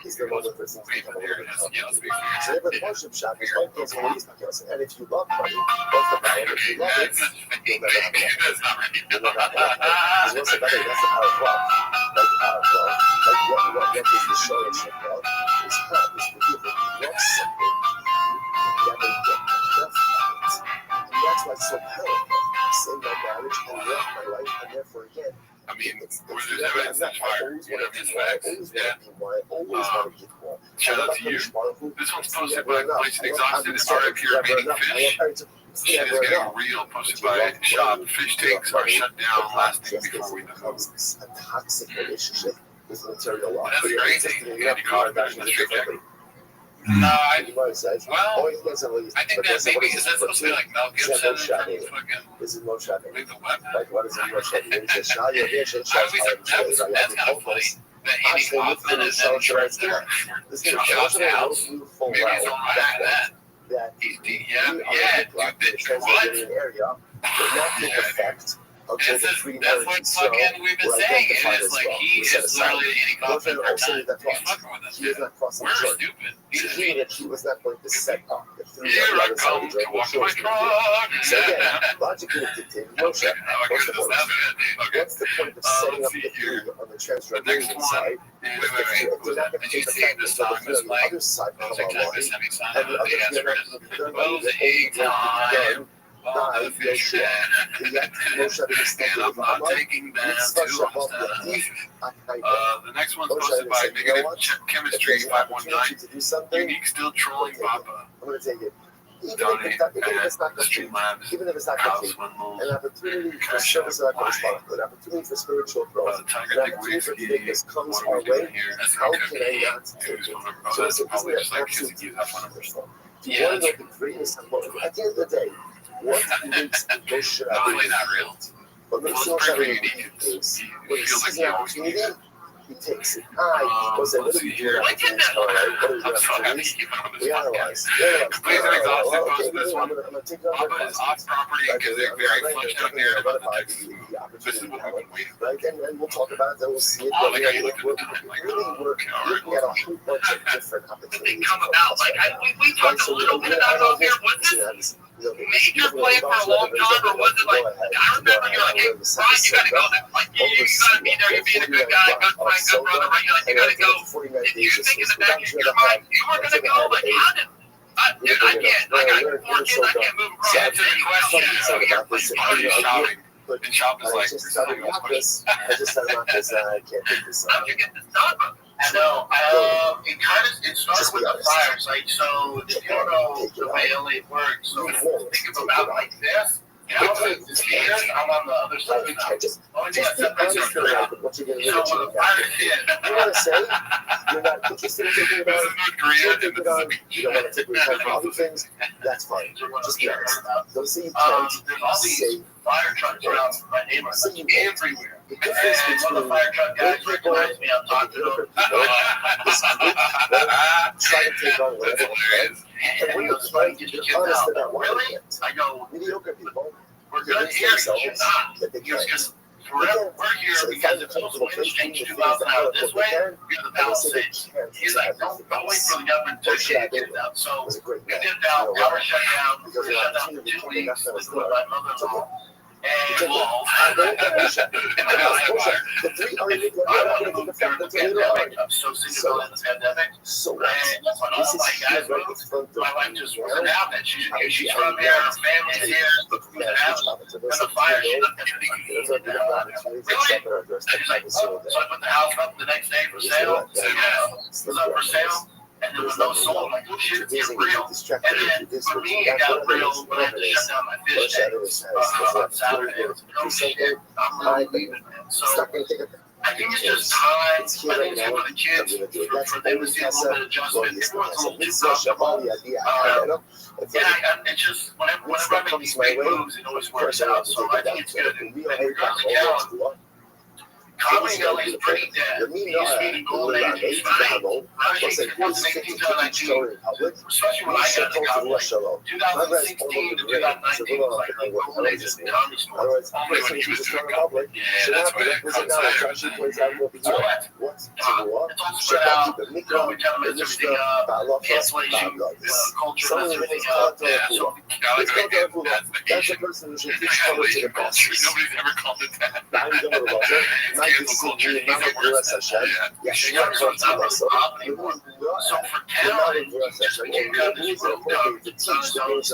Is the one that person Wait, but there it is. Yeah, let's be clear. so every worship shop is one thing what he's not and if you love money, what's the value? If you love it, you'll never have it. That's not right. You'll never have it. Because what's the value? That's the power of love. Like the power of love. Like what is the showmanship of? Is help, is to give. If you love something, you never get enough of it. And that's why it's so powerful. Save my marriage and love my life, and therefore again, I mean, where there's evidence, there's fire. You know, there's facts. Yeah. Shout out to you. This one's posted by Place Exhausted. It's RIP Remaining Fish. Shit is getting real. Posted by Shop. Fish tanks are shut down last thing before we know. A toxic relationship with material law. That's crazy. Andy Kaufman in the street jacket. No, I think that maybe, is that supposed to be like Mel Gibson from fucking This is no shopping. Leave the Web? Like, what is it? No shopping. That's kind of funny that Andy Kaufman is in charge there. Shop's house. Maybe it's on my that. He's Okay, that's what fucking we've been saying. It is like he is literally Andy Kaufman per time. He's fucking with us, dude. We're stupid. He was not going to set up the three. Here I come to walk my truck. So again, logically dictated motion. What's the point of setting up the three on the transfer side? Did you see the song was playing? Other side, It was like kind of a semi-song. and the The answer other is, well, the and I'm not taking that the next one's posted by Negative Chemistry 519. Unique still trolling Papa. I'm going to take it. Even Donate if it's not the complete, Streamlabs. even if it's not House complete, Swindles. an opportunity for service that goes on, an opportunity for spiritual growth, an Tiger Dick opportunity for Whiskey. forgiveness comes What are our we doing way. here? How can I not take it? So That's it's probably just like his absolute that phone number. Yeah, one of the greatest, at the end of the day, what makes the most Hopefully not real. What makes Well, the it's most pretty unique unique. is He when he feels like sees he an always opportunity, needs it. he takes it. What Let's are see we here. doing? What is I'm so happy opportunities? to keep on with We this analyze. podcast. Complete and exhausted Okay, posted this one. I'm gonna take it on Papa is off property because they're very fleshed out narrative about the Texas move. This is what we've been waiting for. Right, and we'll talk about it, then we'll see it. I like how you looked at We're the time, like, really oh, working okay, all right, looking at a whole bunch of different But they opportunities. come about. Like we talked a little bit about it on here. Was this major play for a long time, or was it like I remember you're like, hey, Brian, you gotta go there. Like you gotta be there. You're being a good guy, good friend, good brother, right? You're like, you gotta go. And you think in the back of your mind you were gonna go. Like how did? Dude, I can't. I got 4 kids. I can't move across. To answer your question, are you shopping? but And Shop is I like, just this is started like almost not this. I just started not this. I can't take this. How'd you get this done? I know. It starts with the fires. Like, so if you don't know the way LA works, so think of about like this. Outlet is here. I'm on the other side of the house. Only thing that separates us from the outlet. What you're going to So when the fire hit, you want to say you're not interested in taking it This on. is North Korea, You and take this it is on. a You beach. don't want to take it on for other things. That's fine. Just be honest. Don't say you can't. there's all these Say fire trucks around my neighborhood, say you everywhere. the difference And one of the between fire truck guys people recognized me. I'm talking to him. is try to take on That's whatever. hilarious. And he goes, "Why don't you get your kids Honest out?" about why Really? they can't. I go, Mediocre people "We're good here." He goes, "You're not." that they He goes, can't. "Because forever we're here because if those winds change 2,000 out this way, you're the Palisades." He's like, don't wait for the government to get it out. So Was a great we man. did now. Power shut down. We were shut down for 2 weeks. Lived with my mother-in-law. And The three are illegal. I want to move during the pandemic. I'm so sick of being in the pandemic. So what? And when all my guys moved, my wife just wasn't out. And she's from here. Her family's here. And the fire, she looked at me. She's like, oh. So I put the house up the next day for sale. Yeah, it was up for sale. And there was no soul. I'm like, oh shit, it's getting real. And then for me, it got real when I had to shut down my fish tank on Saturday. It was no shit. I'm really leaving, man. So I think it's just time. I think it's good for the kids, for them to see a little bit of adjustment. Everyone's a little too comfortable. It's just whenever I make these big moves, it always works out. So I think it's good. And regardless of talent, comedy is pretty dead. It used to be the golden age. It's fine. I think 2018, 2019, especially when I got into comedy, 2016 to 2019 was like the golden age of the comedy store. Only when he was doing comedy. Yeah, that's why it comes out. So it's all spread out. We kind of mess everything up. Cancellation culture mess everything up. Yeah, So I like it. That's vacation. person who should It's vacation culture. Nobody's ever called it that. Cancel culture. He's the worst. Yeah. it's not really pop anymore. So for talent, you just became kind of this real dumb. So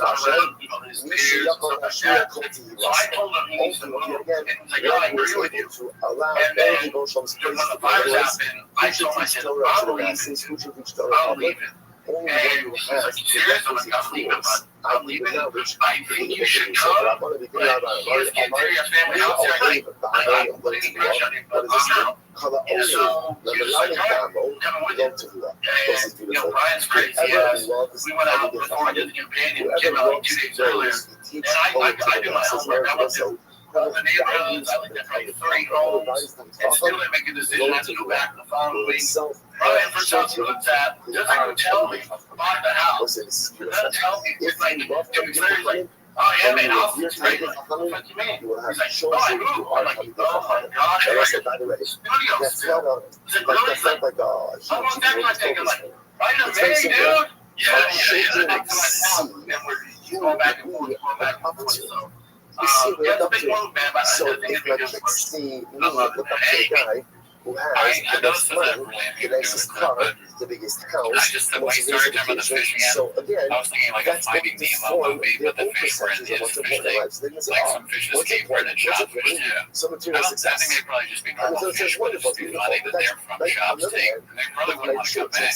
around, his peers and stuff like that. So I told him he needs to move. And he's like, I agree with you. And then when the fires happened, I told him, I said, I'm leaving. And he's like, you serious? I'm like, I'm leaving, but I'm leaving. I think you should come. But you just can't tear your family house. I don't put any pressure on you, but I'm out. And so he was like, all right, coming with you. And, Brian's crazy. We went out before I did the companion. Came out like 2 days earlier. And I do my homework. I went to all the neighborhoods. I looked at probably 3 homes. And still didn't make a decision. I had to go back the following week. Brian, first house he looked at, doesn't even tell me about the house. Doesn't tell me. It's like, Larry's like, oh yeah, man, I'll see you later. What do you mean? He's like, oh, I moved. I'm like, oh my gosh, I got a studio still. He's like, really? He's like, how long that gonna take? I'm like, right in May, dude. Yeah. Next to my town. And we're going back and forth, So, yeah, it's a big move, man, but I think it'd be good for us. Who has the best money, the nicest car, the biggest house, Just the way you started talking about the fishing app, so again, I was thinking like a that's Finding going to Nemo form movie, their but the own fish were in perceptions of his what's fish important in tank. life. So they can say, Like oh, some fishes what's came from the shop fish. Yeah. some I material think success. they'd probably just be And normal so it's fish, just but it's wonderful, too funny that they're from like, shop's tank. And they probably wouldn't want to come back.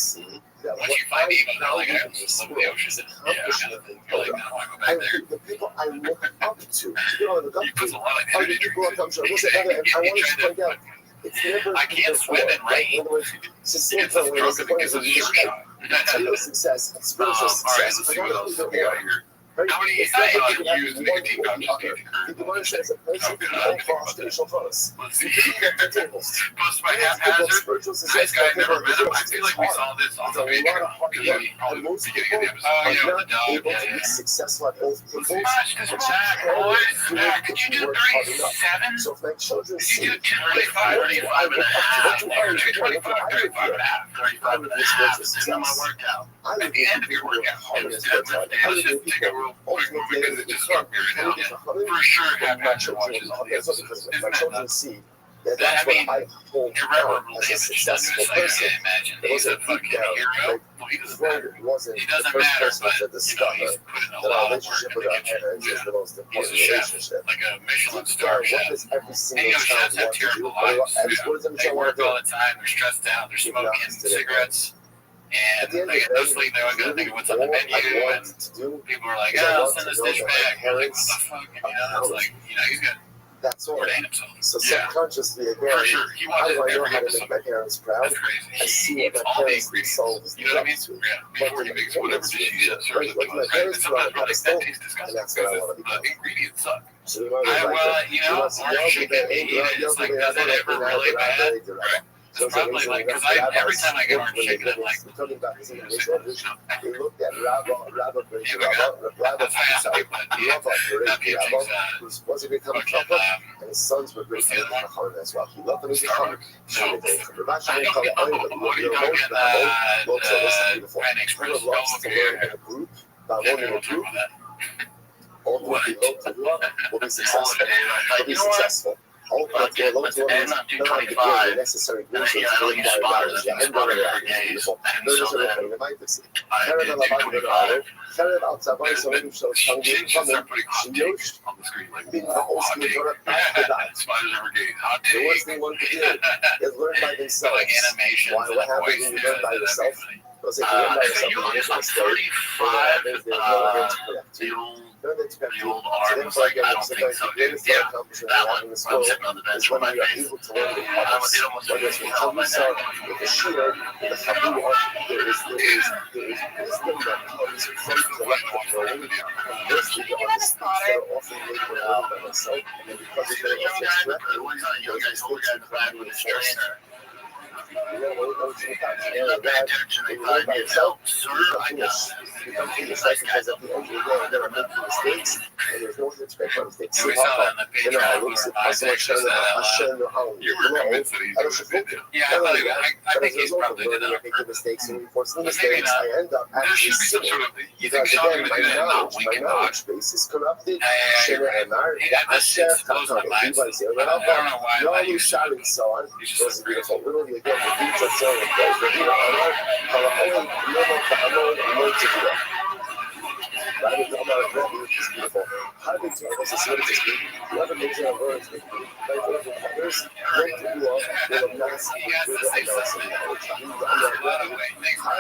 Once you find Nemo, they're like, I just live in the ocean. Yeah, you're like, no, I want to go back there. The people I look up to, you know, I look up He puts to, a lot of are the energy people I drinks come to. Listen, and I want to point out, it's never I can't swim in rain. In other words, It's a stroke because of the shark shot. material success and spiritual All right, success. let's see what else we got here. How many It's not like you can have used one nicotine or the pouches do other. you think? People understand as a person, Okay, you I don't didn't think call about that. spiritual bonus. Let's see. You can get the tables. Post by haphazard. Spiritual Nice success. guy, never met him. I feel like we saw this on It's the a video. lot of hard Because work. we probably And the most beginning of the people episode. Oh, are yeah, not with the dog. able Yeah, to be yeah. successful at both Let's tables. smash this back, boys. Could you do 37? So if my children Could you see do 35, 35 and a half? 225, 35 and a half, 35 and a half. This is my workout. At the end of your workout, it was deadlift day. Let's just take a real quick move because it just struck me right now. For sure, haphazard watches all the episodes. Isn't my that children nuts? see That's what I hold irreparable as a damage done to successful his psyche, person. I imagine. It He's a wasn't deep fucking down. hero. Like, Well, he doesn't Freud matter. wasn't He the doesn't first matter, person but to discover he's put in a that our lot of work relationship in with the our kitchen. parents is the most He's important a chef, relationship. like a Michelin Deep star down, what chef. does every And single you know, child chefs have want to do? terrible lives. What does every They child want work to do? all the time. They're stressed out. They're smoking cigarettes. At the And end they of get the no day, sleep. They always got to think of what's on the all I menu. want And to do people are like, is I I'll want send to this know dish that my back. You're like, what parents the fuck? And, it's like, he's got that's all. ordained himself. So Yeah. subconsciously, again, For sure. He how do wanted I know every how to episode. make my parents proud? That's crazy. I see He what eats my all the parents ingredients. souls You know what I mean? up to. Yeah. Before he makes whatever dish he serves it to us. My Right? And parents sometimes we're like, brought that stove, tastes disgusting. and that's what I Because want to become. the ingredients suck. So we want to Orange chicken, you eat it. It's like, does it ever really bad? Right. It's probably like, because every time I get orange chicken, I'm like, talking about this individual, they looked at Rabbi that's why I asked people that who was to become a couple, and his sons were great for the as well. He loved them as a couple. what are you talking Pan Express? Go over here. In a group, all will be will be successful. Will be successful. All of the low to one not necessary groups to require knowledge. Yeah, I'm going to be beautiful. Those are the things that might be seen. Carrot on the bottom of the water. Carrot outside, so when you show tongue, you come in. She knows. On the screen, like, Being the whole screen, you're not the die. Spiders ever get hot The take. worst thing one could do is learn by themselves. Like animations. Why? What happens when you learn by yourself? Because if you learn by yourself, You you look make a at mistake. 35, The old arms, like, I don't think so, dude. Yeah, that one, I'm sitting on the bench with my face. It almost makes me feel my neck. With the shooter, with the Habua, there is wisdom that comes from the electric. This is the understanding that often made when I learned by myself, and then because it's very often correct, You guys hold guy in the back with his trainer. you know what I pay attention, they find me help. Sir, I got you come to the cycle because at the end of the day, I'm going to make mistakes, and there's no one to expect my mistakes. We saw that in the page. You were convinced that he's doing a video. Yeah, I think he's probably did that on purpose. Mistakes, and for some mistakes, I end up There actually should be some sinning. sort of, you think Because Sean's again, going to do that? No, we my can not. knowledge base is corrupted. You're right. This blows my mind. I don't know why You're I always use it. shouting so on. He's just Those so are beautiful. crazy. Literally, again, the beats are so beautiful. How big to us is here to speak. Whoever makes our words, like whoever others, great to do all, will amass, He has to say something. I've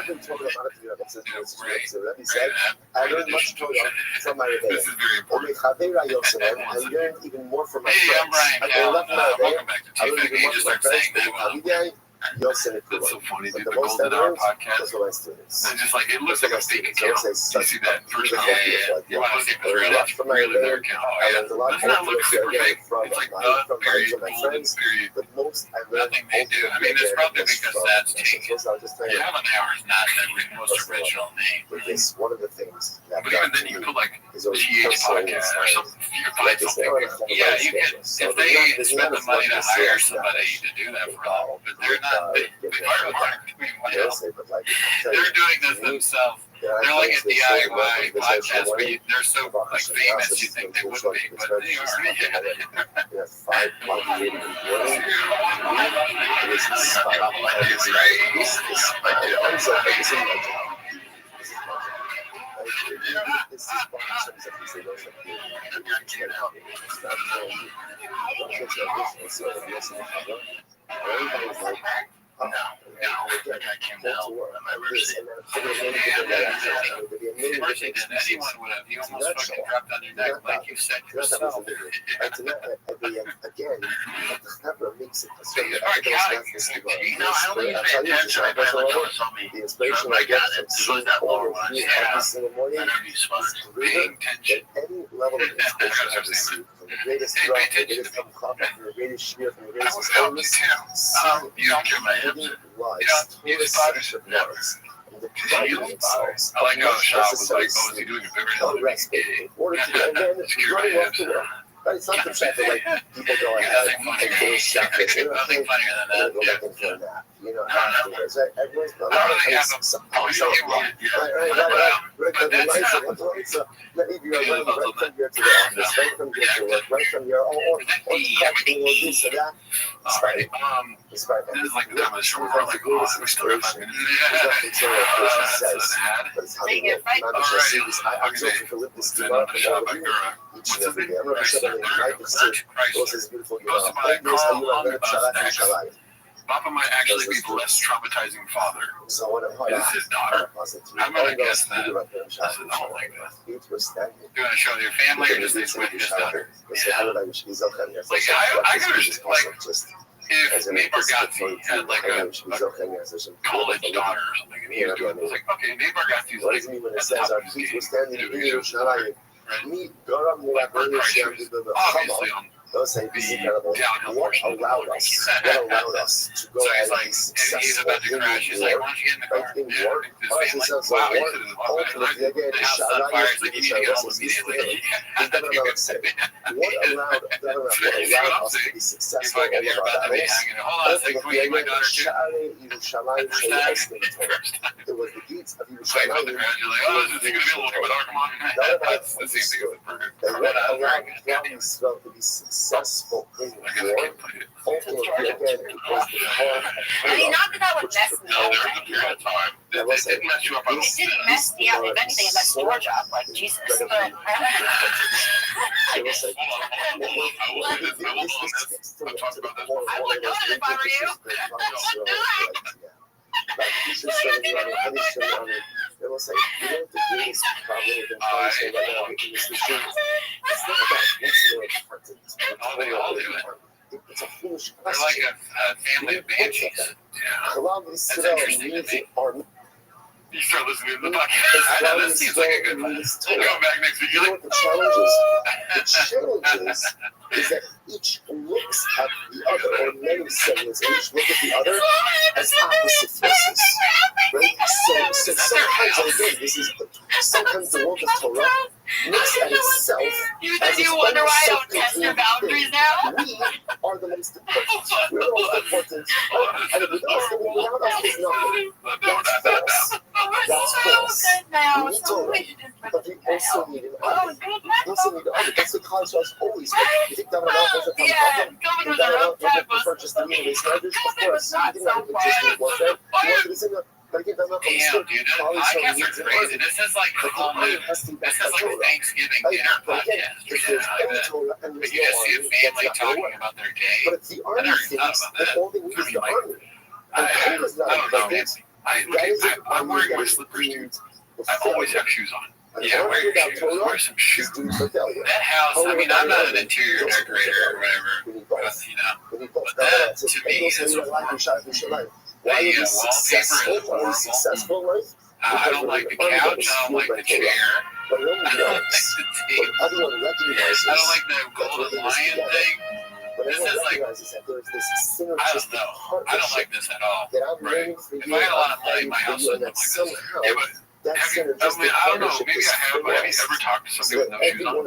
been talking about it to you since Rabbi said, I learned much Torah from my Rebbe. This is very important. I learned even more from my Hey, friends. I'm Brian I Cal. left my Welcome back to I learned Tuesday. even You more just from my start saying friends. that. That's so funny, dude. The The most I Golden Hour learned podcast. was from my students. It's just like, it looks like a fake account. You see that first Yeah, comment? yeah, You want to see if it's real? That's really their account. Oh, I yeah. learned a lot Doesn't that look super fake? from It's like my the period, my golden friends. period. The most I learned. Nothing they do. I mean, it's probably because that's taken. Yeah, Heaven Hour is not the most original name. it's one of the things that But even then, you put like is always GH podcast or something. You find something. Yeah, you can. If they spend the money to hire somebody to do that for them, but they're not. They fire Mark. They're doing this themselves. They're like a DIY podcast, but they're so like famous, you think they wouldn't be, but they are. 5 complicated morning. Everybody's like, No, that guy came down at my mercy. Mercy than anyone would have. You almost fucking dropped on your neck like you said yourself. Again, the pepper makes it You know, I don't even pay attention. I bet like someone saw me. the inspiration I I get got it. from There's seeing that lower all one. of you Yeah. every single morning Interview is spots. greater Paying attention. than any level of inspiration I've received. From the greatest Hey, drop, pay the attention greatest to me. from the greatest shear, from the I greatest would help you stillness, too. You don't care my hips. You just thought never. And the driving themselves. I like how Shaw was like, oh, is he doing a bigger hill? In order to, and then running off to work. But it's not the fact that like people go ahead and finish stuff. Nothing funnier than that. Go back and forth that. You know, afterwards. Everyone's a lot of things. Let me be right from here to the office, right from here to work, right from here, or this or that. Despite that. This is like the time of the show where like, oh, we still have 5 minutes. There's nothing to it, person says, but it's how they live. I'm not just saying this. I'm joking to live this scheme up and all of you. Each and every day. I'm not sure that I can say, those is beautiful. You know, I know how you are going to Shabbat. Papa might actually be the less traumatizing father. So what is his daughter. I'm going to guess that. I don't like that. You want to show your family or just with his daughter? Yeah. Like, I could understand, like, if Nate Bargatze had like a college daughter or something, and he was doing it, it's like, okay, Nate Bargatze's like at the top of his game. Obviously, Those things is incredible. What allowed us to go ahead and be successful? He's about to crash. He's like, why don't you get in the car? Wow, ultimately, again, the house on fire. He's like, you need to get home immediately. What allowed us to be successful? Hold on a second, can we take my daughter too? It was the deeds of You're like, oh, this is going to be a little bit dark. Come on. That's the same thing as the burger. What allowed Israel to be successful in war? Ultimately, again, it was the heart. I mean, not that that would mess me up. It didn't mess you up. It didn't mess me up. If anything, it messed George up. Like, Jesus. But I would do it if I were you. I would do it. It was like, you know, the biggest problem with them right now in this machine. It's not about what's more important. It's a foolish question. They're like a family of banshees. That's interesting. You start listening to the podcast. I know this seems like a good one. We'll go back next week. You know what the challenge is? The challenge is that each looks at the other, or many segments, each look at the other as opposite forces. Right? So sometimes, again, this is sometimes the world of Torah looks at itself. You wonder why I don't test your boundaries now? We are the most important. We're the most important. And without us, there's nothing. That's false. That's false. We need Torah, but we also need an other. We also need the other. That's the contrast always. You think that was a problem? And that was just the meaning. Of course, you didn't have to just work there. You wanted to say that. Damn, dude, podcasts are crazy. This is like a whole new, this is like a Thanksgiving dinner podcast. But you just see a family talking about their day. But it's the army things that all they need is the army. I don't know. I'm wearing my slippers, dude. I always have shoes on. Yeah, wear your shoes. Wear some shoes. That house, I mean, I'm not an interior decorator or whatever, but, you know, but that, to me, is why are you successful, right? I don't like the couch, I don't like the chair, I don't like the table. I don't like the golden lion thing. This is like, I don't know. I don't like this at all. Right? If I had a lot of money, my house would look like this. Yeah, but I don't know. Maybe I have. But have you ever talked to somebody with no shoes on?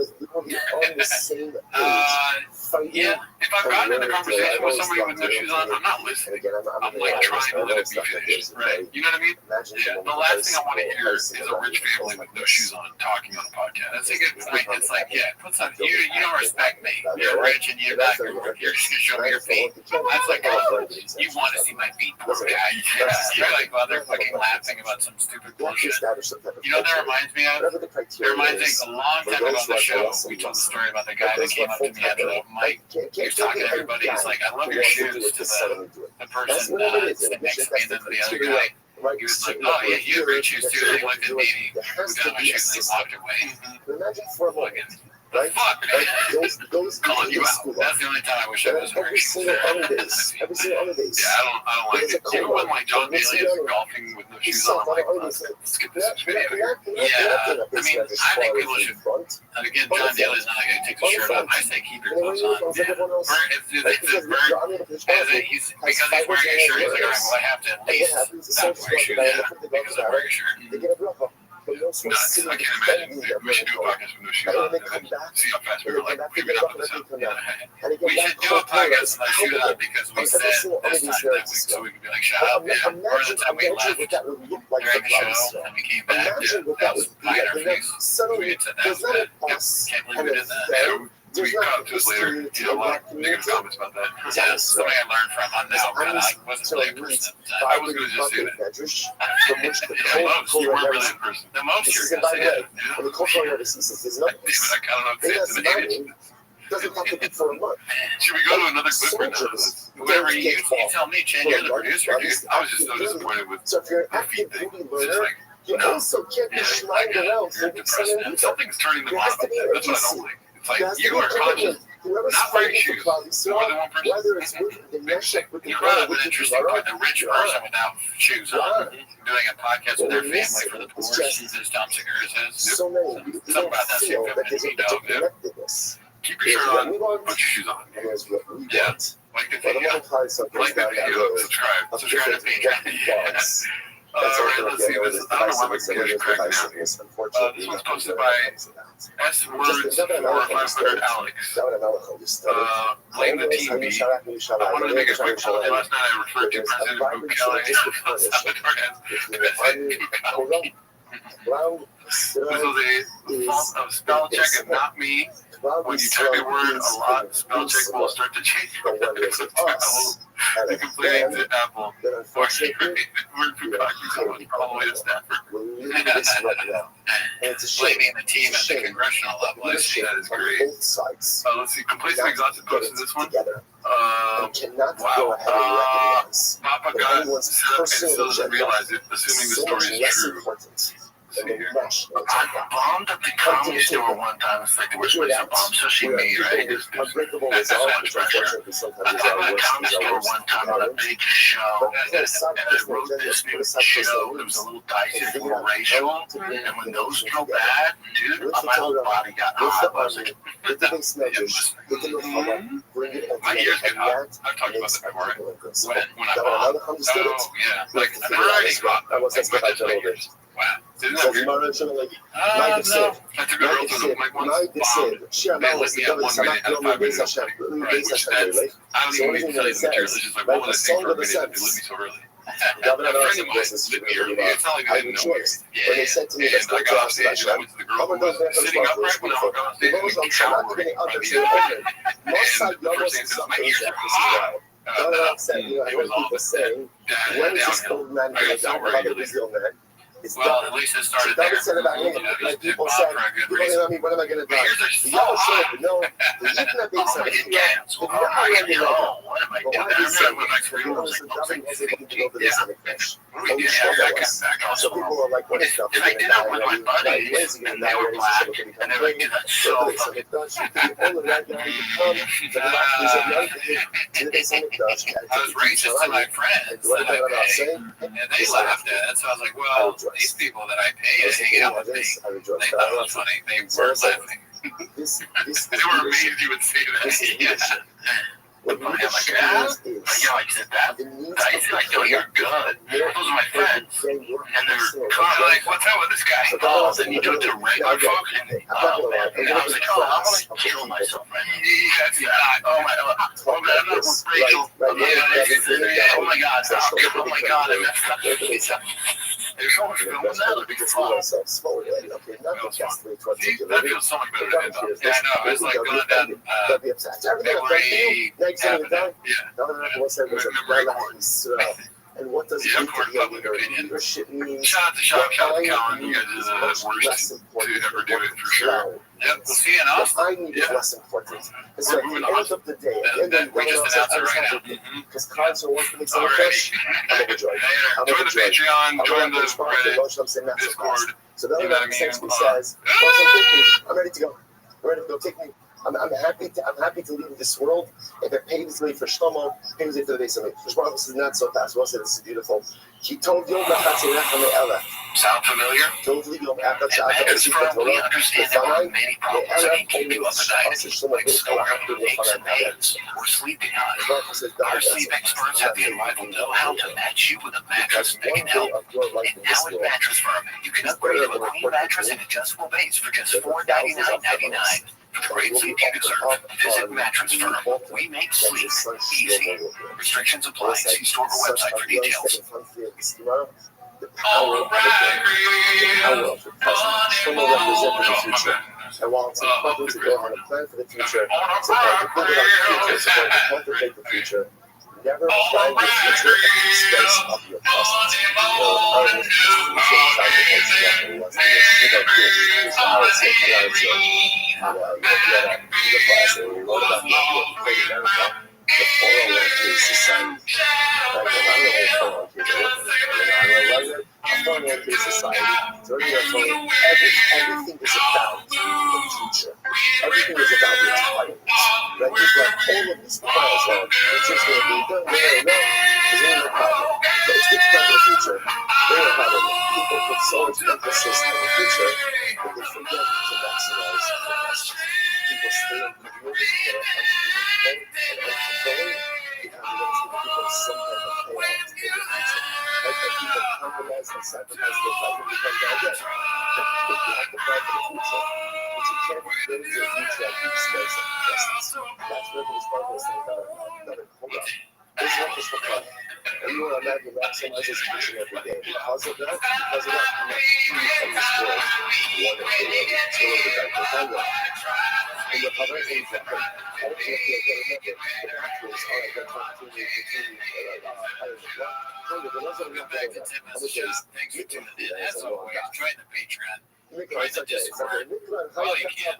Yeah. If I've gotten in a conversation with somebody with no shoes on, I'm not listening. I'm like trying to let it be finished. Right? You know what I mean? Yeah. The last thing I want to hear is a rich family with no shoes on talking on a podcast. I think it's like, yeah, put some. You don't respect me. You're rich and you're not. You're just gonna show me your feet. That's like, oh, you want to see my feet, poor guy. You're like, well, they're fucking laughing about some stupid bullshit. You know what that reminds me of? It reminds me a long time ago on the show, we told the story about the guy that came up to me at the mic. He was talking to everybody. He's like, I love your shoes, to the person sitting next to me, and then the other guy. He was like, oh yeah, you have great shoes too. And he looked at me and he put down my shoes and he walked away. Imagine for a moment. Right? Fuck, man. Those calling you out. That's the only time I wish I was wearing shoes. Every single other days. Yeah, I don't like it. Even when like John Daly is golfing with no shoes on, I'm like, let's skip this video here. Yeah, I mean, I think people should. And again, John Daly's not going to take the shirt off. I say keep your clothes on. Yeah. Bert, because he's wearing a shirt, he's like, all right, well, I have to at least not wear shoes. Yeah, because I'm wearing a shirt. nuts. I can't imagine. We should do a podcast with no shoes on, and then see how fast we were like, we got this up. We should do a podcast with no shoes on because we said this time that week, so we could be like, shut up, yeah. Or the time we left during the show, and we came back, that was pie in our face. We had said that. Can't believe we did that. We come to us later, you know, a lot of negative comments about that. Yeah, something I learned from on now, but I wasn't really a person at the time. I was going to just say that. The most, you weren't really a person. The most you're going to say that. When the cultural disease is not I don't know if it's intimidated. doesn't have to be for a month. Should we go to another clip or not? Whatever you tell me, Chen, you're the producer, dude. I was just so disappointed with So if you're an the active feed thing. movie It's just learner, like, you also can't be sliding around you're for weeks on depressed. end. Something's turning the There has bottom. to be That's what I don't like. It's like, There has to you be are conscious. Whoever's Not wearing fighting for shoes. quality More than one person. whether it's with the network, with the You're right, with but the interesting Gemara, with a rich person without shoes on, doing a podcast with their family for the poor, as Tom Segura says. so many. You Something about that feel same that there's a connectedness. Keep your shirt on, put your shoes on. And there's what we Yeah. want. Like the But I'm video. going to tell you something Like the down that video. road. Subscribe to Patreon. All Alright, let's see this. I don't know why my computer's cracking out. This one's posted by S Words 4500 Alex. Blame the team B. I wanted to make a quick apology. Last night I referred to President Bukele as President Bukele. This was a fault of spell check and not me. When you type a word a lot, spell check will start to change. The complaining to Apple. Unfortunately, word Bukele so much all the way to Stanford. Blaming the team at the congressional level. I see that is great. Let's see. Complacent Exhausted posted this one. Wow. Papa got set up and still doesn't realize it, assuming the story is true. See here. I bombed at the comedy store one time. It's like the worst place to bomb sushi meat, right? That's not much pressure. I bombed at the comedy store one time on a big show, and I wrote this new show. It was a little dicey, a little racial, and when those go bad, dude, my whole body got hot. I was like, My ears get hot. I've talked about that before. When I bomb. Oh, yeah. Like, I'm already hot. Like, my ears. Wow. Isn't that weird? No. I took a girl to the mic once. They lit me up 1 minute out of 5 minutes. Right, which that's, I don't even need to tell you the material. It's just like, what was I saying for a minute that they lit me so early? A friend of mine lit me early. It's not like I didn't know me. Yeah. And I got off stage and I went to the girl who was sitting upright when I got off stage and we cowering by the end. And the first thing says, my ears are hot. It was all downhill. I got so worried. Well, at least it started there. It bombed for a good reason. What am I going to do? My ears are so hot. No, oh, my cancel. Oh, my God. What am I doing? I remember when I screamed, I was like, So people are like, what is stuff? And I did that with my buddies, and they were black, and they were like, dude, that's so fucking... I was racist to my friends that I pay, and they laughed at it, so I was like, well, these people that I pay to hang out with me, they thought it was funny, they weren't laughing. They were amazed you would say that. Yeah. I'm like, yeah, like, is it that? I said, like, no, you're good. Those are my friends. And they're like, what's up with this guy? Oh, then you do it to regular folks? And I was like, oh, I'm going to kill myself right now. That's not, oh my God, I'm not with Rachel. Oh my God, oh my God, I messed up. There's so much film in that, it'd be fun. That feels so much better than it does. Yeah, I know, it's like going down February. And what does yeah, court public opinion. Shout out to Colin. You guys are the worst to ever do it for sure. Yep, we'll see you in Austin. I need is less important. It's like the end of the day. We just announced it right now. Because cards are worth the fish. I'm overjoyed. Join the Patreon, join the Reddit, Discord. So that essentially says, I'm ready to go. I'm ready to go. Take me. I'm happy to leave this world. If it paves me for Shlomo, paves me for the base of me. This is not so fast. Well said, this is beautiful. He told Yom Sound familiar? Mattress Firm, we understand there are many problems that can keep you up at night, like snoring, aches and pains, or sleeping hot. Our sleep experts have the unrivaled know-how to match you with a mattress that can help. And now at Mattress Firm, you can upgrade to a queen mattress and adjustable base for just $499.99. For the great sleep you deserve, visit Mattress Firm. We make sleep easy. Restrictions apply. See store or website for details. The power of the present. Shlomo represented the future. And while it's important to go on a plan for the future, it's important to think about the future, it's important to cultivate the future. Never find the future at the expense of your present. The 401k society. Everything is about the future. Everything is about retirement. Right? Just like all of these plans are, it's just going to be done. No. There's only no problem. But it's good to talk about the future. They are having people put so much emphasis on the future that they forget to maximize the past. People stay in the room, get up and controlling, people some type of payout in the future. Like people compromise and sacrifice their life and become bad yet. But you have to plan for the future. But you can't build your future at the expense of the present. That's what this Bible is saying about another hold up. This is not just for fun. And you want to imagine maximizes future every day. Because of that, I'm not free from this world. One of the back to and the other things that I don't feel that the actors are going to continue higher the block. But those are not going to Thanks for tuning in. As always, join the Patreon. Join the Well, Discord. you can't.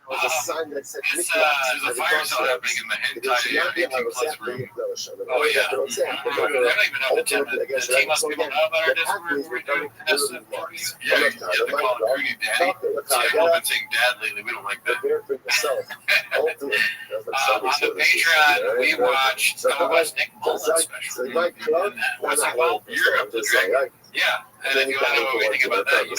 Was a sign that said There's a fire sale happening in the hentai 18+ room. Oh, yeah. I don't even know the team us people know about our Discord. We're doing S40. Yeah, the call it Rudy Daddy. See, I've been saying dad lately. We don't like that. On the Patreon, we watched Nick Mullen special. What's it called? You're up to drink. Yeah. And if you want to know anything about that, you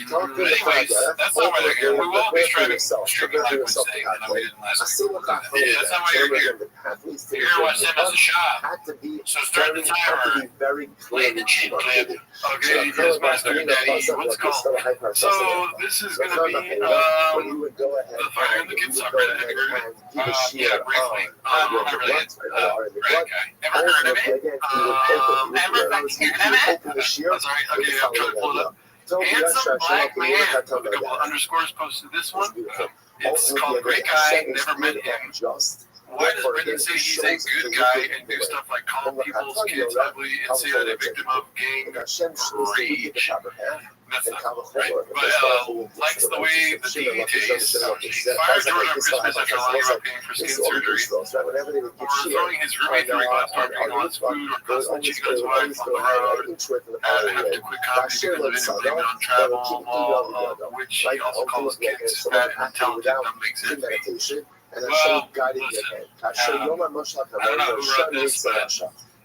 know, anyways, that's not why they're here. We will be streaming live Wednesday, even though we didn't last week. Yeah, that's not why you're here. You're here to watch them as a shop. So start the timer. Play the chin clip. Okay, you just master daddy. What's it called? So this is going to be the Fire in the Kids subreddit. Have you heard of it? Yeah, briefly. Not really. Brad guy. Ever heard of it? Ever heard of it? Sorry, okay, I'm trying to pull it up. Handsome black man with a couple of underscores posted this one. It's called Great Guy, Never Met Him. Why does Brendan say he's a good guy and do stuff like call people's kids ugly and say that a victim of gang rage? That's not right. But likes the way the DE tastes. Fire Jordan on Christmas after lying about paying for skin surgery. Or throwing his roommate through a glass door being on his food, or constantly cheating on his wife on the road. Having to quit comedy because of him blaming on travel, which he also calls kids bad and talented dumb exist. And I'm showing guiding your hand. I don't know who wrote this, but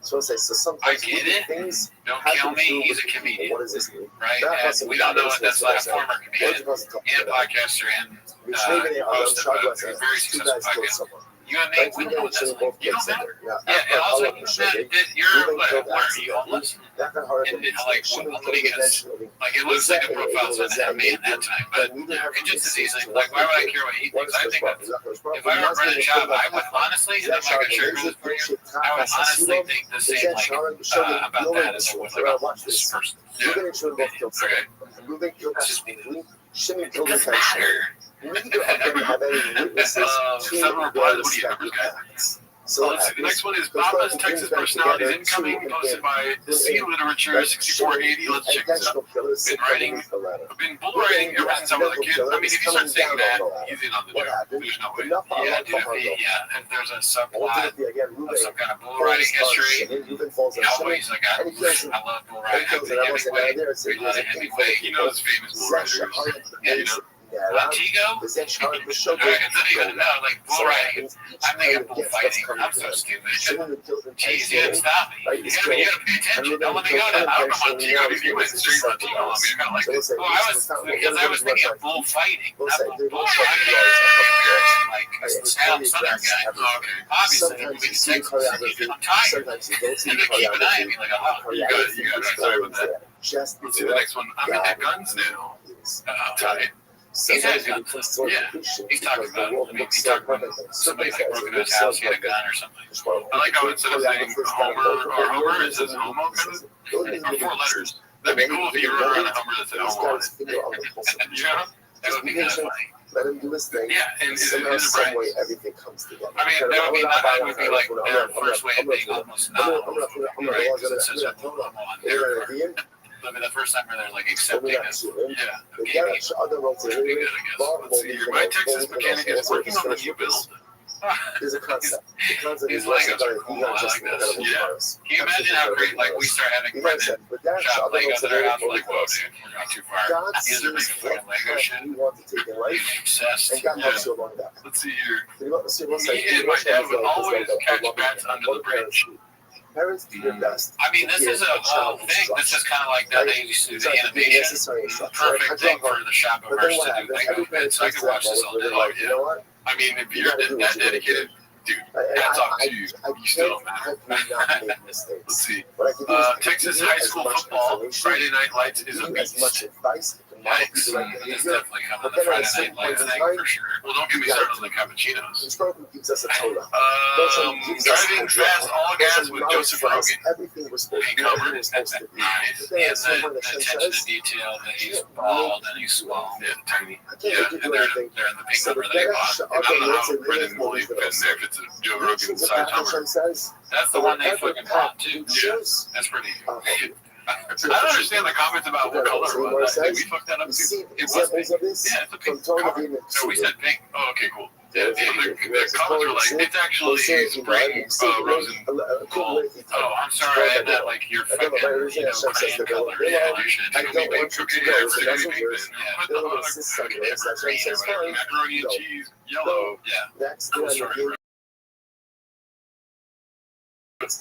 so sometimes I get it. Things don't kill me. He's a comedian. What does this mean? Right? And we don't know what that's like. Former comedian and podcaster and host of a very successful podcast. You and me, we know what that's like. You don't matter. Yeah, and also, you're what are you homeless? And like, what do you guys? Like, it looks like a profile said me at that time, but it's just as easily, like, why would I care what he thinks? I think that if I were running a shop, I would honestly, and I'm not going to share this for you, I would honestly think the same, like, about that as I would about this person. Yeah. Okay. That's just me. It doesn't matter. Neither have any witnesses to So let's see. The next one is Papa's Texas Personalities Incoming, posted by C Literature 6480. Let's check this out. Been bull writing ever since I was a kid. I mean, if you start saying that, easy on the joke. There's no way. Yeah, dude. Yeah, if there's a subplot of some kind of bull writing history, Cowboys, like I love bull writing. Hemingway, Hemingway, he knows famous bull writers. Yeah, you know. Montego? וזה שחר It's בשוגג. not even, no, like bull riding. I'm thinking bullfighting. I'm so stupid. Jeez, you didn't stop me. You gotta pay attention. Don't let me go now. I don't know Montego. If you went straight Montego on me, you're kind of like this. Oh, because I was thinking of bullfighting, not bull riding. Like Adam Southern guy. Okay. Obviously, they're moving to Texas. I'm tired. And they keep an eye on me like, oh, you got it. Sorry about that. Let's see the next one. I'm into guns now. Tight. He's had a gun. Yeah. He's talking about somebody like broke into his house, he had a gun or something. I like how instead of saying Homer, it says Homo kind of. Or 4 letters. That'd be cool if you run around a Homer that said Homo on it. Yeah. That would be kind of funny. Let him do his thing. Yeah, and some way everything comes together. I mean, that would be like their first way of being almost not right? Because it says Homo on their part. I mean, the first time where they're like accepting it. Yeah. Okay. Let's see here. My Texas mechanic is working on the new build. There's a concept. The concept These is Legos are cool. I like this. Yeah. Can you imagine how great, like, we start having friends shop Legos at our house? We're like, whoa, dude, we're going too far. These are making fucking Lego shit. You want to take in life, obsessed. and God helps you along that. Let's see here. Me and my dad would always catch bats under the bridge. Parents do their best. I mean, this is a whole thing. This is kind of like that they used to do the animation. Perfect thing for the shop owners to do Lego bits. I could watch this all day long. You know what? I mean, if you're that dedicated, dude, hats off to you. You still don't matter. Let's see. Texas high school football Friday Night Lights is a beast. Yikes. It's definitely coming. The Friday Night Lights thing for sure. Well, don't get me started on the cappuccinos. Driving fast, all gas with Joseph Rogan. Being covered. Nice. And the attention to detail that he's bald and he's small. Yeah, tiny. Yeah, and they're in the pink number that he bought. I don't know how Brendan will even fit in there if it's a Joe Rogan size Hummer. That's the one they fucking bought too. Yeah, that's pretty. I don't understand the comments about what color it was. Did we fuck that up too? It was pink. Yeah, it's a pink cover. No, we said pink. Oh, okay, cool. Yeah, the comments were like, it's actually spring rose and gold. Oh, I'm sorry, I had that like your fucking, crayon color. Yeah, you should have taken me pink. Okay, yeah, it's gonna be pink then. Yeah, what the fuck? Fucking evergreen or whatever. Macaroni and cheese, yellow. Yeah. Cool story, bro.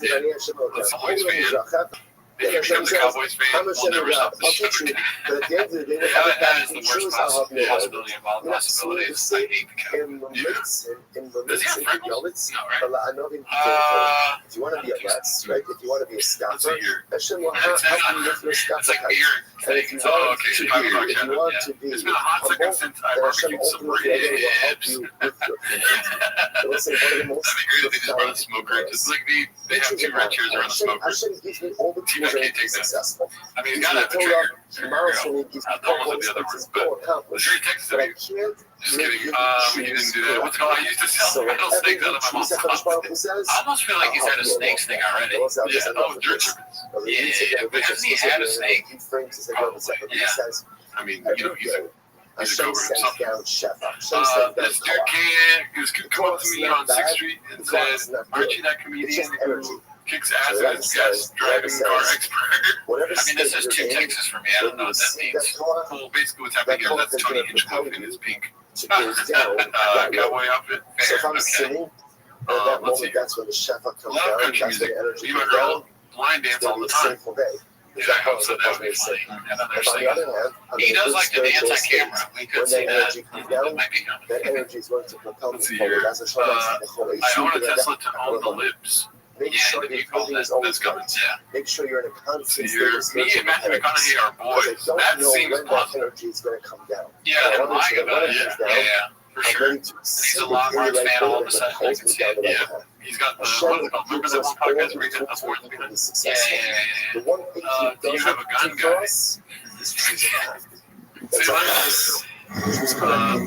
Yeah. That's the Boys fan. If you become the Cowboys fan, we'll never stop the show. That is the worst possibility of all possibilities. I hate the Cowboys. Does he have freckles? No, right? If you want to be a Mets, right? If you want to be a Scotcher, that should want it's like beer. Oh, okay. If you want to be, it's been a hot second since I barbecued some ribs. That'd be great if they just brought a smoker. It's like they have 2 red chairs around the smoker. I can't take that. I mean, he's got to have the trigger. Almost the other one, but the Sherry Texas, I mean, just kidding. He didn't do that. What's called? I used to sell rattlesnakes out of my mom's house. I almost feel like he's had a snake sting already. Yeah, dirt serpents. Yeah, but hasn't he had a snake? Yeah. I mean, he's a cobra himself. This dude is coming up to me on 6th Street and says, aren't you that comedian who kicks ass at his guest driving car expert? I mean, this is too Texas for me. I don't know what that means. Well, basically what's happening here, that's Tony Hitchcock in his pink cowboy outfit. So if I'm sitting at that moment, that's when the chef comes down. Country music. Me and my girl line dance all the time. Yeah, I hope so. That would be funny. He does like to dance on camera. We could see that. That might be coming. That energy is going to propel Let's see here. I own a Tesla to own the libs. Make sure your clothing is always coming. Yeah. Make sure you're in a constant state of me and Matthew McConaughey are boys. That seems possible. Energy is going to come down. Yeah, they're lying about it. Yeah, for sure. He's a Longhorns fan all of a sudden. I can see it. Yeah. He's got the, what is it called? Remember that one podcast where he did the fourth behind? Yeah. Do you have a gun, guys?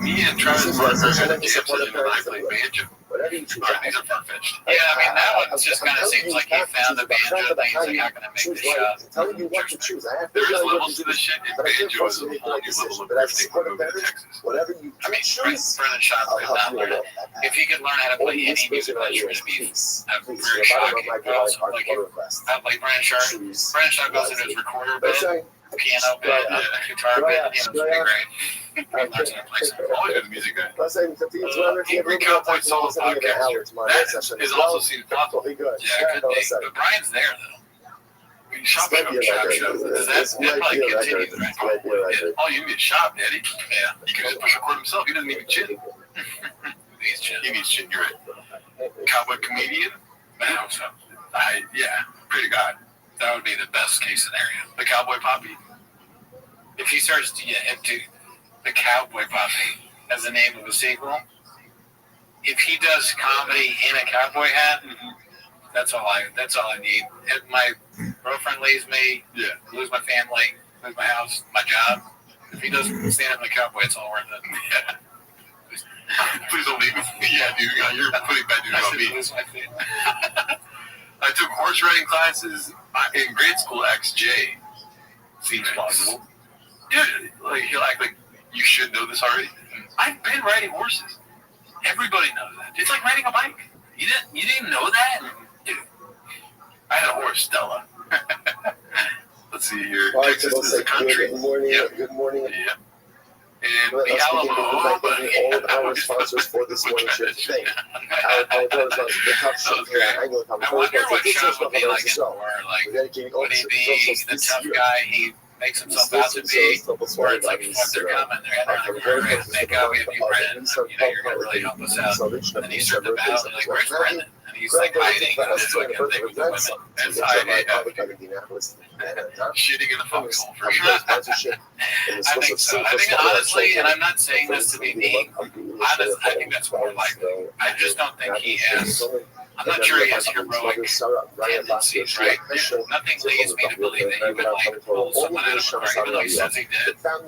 Me and Travis Barker had a jam session and I played banjo. Alright, these are far-fetched. Yeah, I mean, that one just kind of seems like he found the banjo thing. He's like, how can I make this shot? There is levels to this shit, and banjo is a whole new level of drifting when moving to Texas. I mean, Brendan Schaub could not learn it. If he could learn how to play any music instrument, it'd be very shocking. I like Brendan Schaub. Brendan Schaub goes into his recorder bed, piano band, guitar band. He was pretty great. He learned how to play some. Always been a music guy. Angry Cowboy Solo podcast. That is also seen possible. Be good. Yeah, could be. But Brian's there though. Shop show. That's probably continues, right? Oh, you need a shop, Daddy. Yeah. He can just push record himself. He doesn't need chin. He needs chin. You're right. Cowboy comedian. Yeah. Pray to God. That would be the best case scenario. The Cowboy Poppy. If he starts to get into the Cowboy Poppy as the name of a sequel, if he does comedy in a cowboy hat, that's all I need. If my girlfriend leaves me, lose my family, lose my house, my job, if he doesn't stand up in a cowboy, it's all worth it. Yeah. Please don't leave me. Yeah, dude, you're putting bad news on me. Lose my family. I took horse riding classes in grade school. XJ seems plausible. Dude, like he'll act like you should know this already. I've been riding horses. Everybody knows that. It's like riding a bike. You didn't know that, dude. I had a horse, Stella. Let's see here. Texas is a country. Good morning. Yep. Good morning. Yeah. And Let's the begin Alamo. by thanking all our sponsors for this morning's show today. Our the top show here at Angle I wonder what Sean would be like in war. Like, would he be the tough guy he makes himself out to be? Or it's like, what they're coming, they're like, we're going to make out with you, Brendan. You're going to really help us out. And he's turned about, and like, where's Brendan? And he's like hiding, and it's like a thing with the women. That's hiding. Shitting in the foxhole for sure. I think so. I think honestly, and I'm not saying this to be mean, I think that's more likely. I just don't think he has. I'm not sure he has heroic tendencies, right? Nothing leads me to believe that he would like pull someone out of a car, even though he says he did. I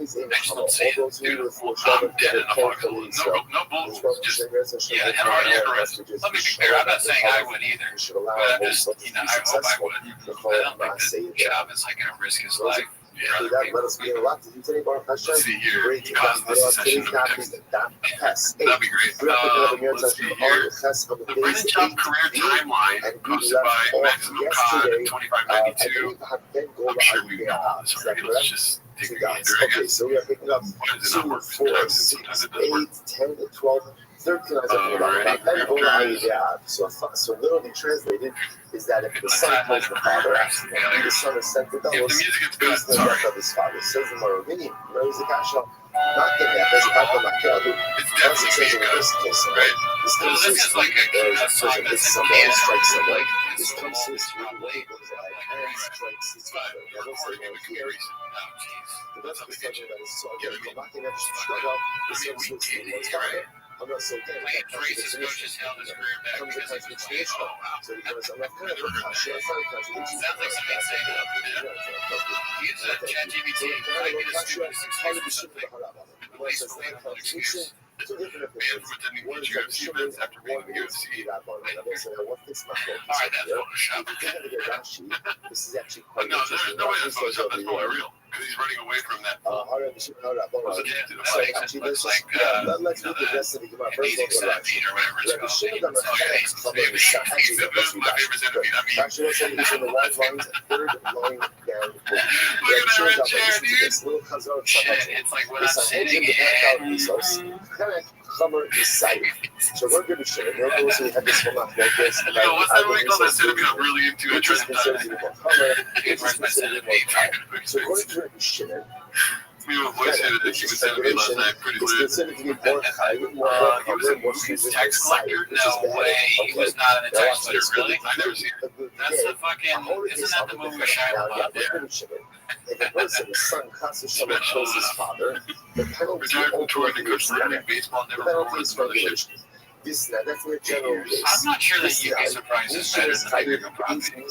just don't see it. Dude, I'm dead in a foxhole. No bullets. Just, Yeah, and let me be clear, I'm not saying I would either, but I'm just, I hope I would. I don't think that Chavez is like going to risk his life. Let us be a lot to do today. Let's see here. He caused this session of text. That'd be great. Let's see here. The Brendan Chop career timeline posted by Maximum Cod 2592. I'm sure we know all this already. Let's just take a gander, I Okay, guess. so we are picking up Why does it not 2, work 4, sometimes? And 6, sometimes it does work. 8, 10, 12, 13 So literally translated is that if the son kills the father, the son is sent to If the Delos, music gets who cut, is the sorry. death of his father. Says the Moravini, Marizikasha, not the death, as part of Makadu. It's Once it definitely says being in the cut, first case, right? this Well, comes this is like a song that's in someone piano. strikes someone. Like, This it's comes so to long, his goes out and strikes his father. That was like Recording it could be recent. Oh, jeez. that's the schedule that is so good. Come back and have to struggle up. This comes to his father. I'm not so dead. Wait, Trace's coach has held his career back Comes because the he was continuation. like, oh, wow. So he goes, I'm not going to look at you. It's not a contradiction. Sounds like something saying that. Use a ChatGPT. Might be the stupidest excuse for something. At least for one good excuse. Two different Man from attending the UFC events after being in the UFC. Alright, that's Photoshop. This is actually quite No, there's no way that's Photoshop. That's probably real. Because he's running away from that. Let's do the rest of the An easy centipede or whatever it's called. He's my favorite centipede. I mean, look at that red chair, dude. Shit, it's like when I'm sitting So we're going to show you. We're going to have this one like this. Yo, what's that movie called? That centipede I'm really into. I tried to Where's my centipede? So according to the Shinner, me and my boys hit a human centipede last night. Pretty it's lit. considered to be more He was a tax collector? No way. He was not in a tax collector, really? I never seen it. That's the fucking, isn't that the movie with Shia LaBeouf? If a person, the son, constitutionally kills his father, the penalty Retired from touring to coach Little League baseball, the never penalty performed is as mothership. regulation. This that's where general is. I'm not sure that you'd be surprised it's better than I do Poppy. You know,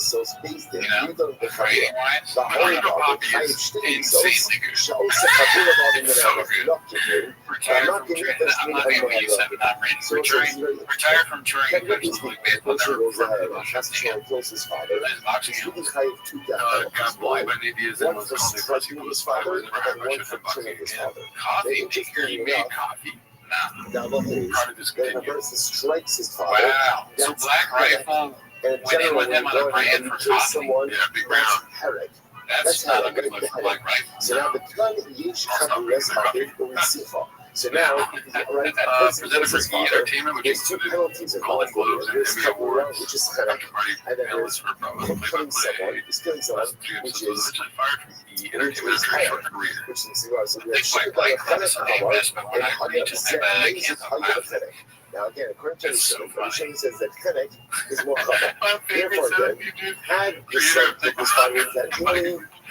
rating wise. The whole Retired about Poppy is insanely good. So good. Retired from touring, I'm not going to use that, but not rating. Retired from touring and coach Little League baseball, never performed as mothership. Kills his father. His boxing He's skills. Got bullied by Indians and One was for called a striking pussy his was fired. father, Never had and much one of for him boxing. killing his Yeah. father. Coffee maker, he made coffee. Nah. Now look at this. Part of Then discontinued. a person strikes his father. Wow. So Black Rifle And went in with him on a brand for coffee? someone Yeah, big that's round. Herrick. That's not a good look for Black Rifle. So now the gun each Chaburas Habib Uritzicha. So now, right, presented for E Entertainment, which there's two included penalties Golden involved. Globes and There's Emmy Chabura, Awards. which is kind of, After Party and then panelists there's for killing someone, play-by-play. he's killing someone, which is Eventually fired from E Entertainment after a short career. which is zero. So I there's think shit Black about Rifle is an investment when I reach in my bag. I can't help laughing. Now again, according to It's so the funny. Shane says that Chenek is more common. My favorite Therefore, son, then, had the subject was finding that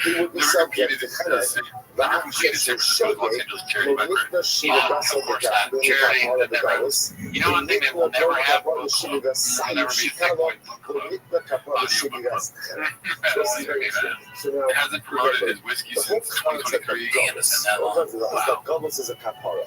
he would be never subject competed to in the Chenek, city. the Never competed action in Los Shogeg, Angeles charity background. Lonikna Shiva Of course not. Charity that never. You know one thing that will never have book club. There'll never be a Bitcoin book club. So now, It hasn't promoted his whiskey the whole since concept of 2023. And it's in that long. Wow. Gobbles is a kapara.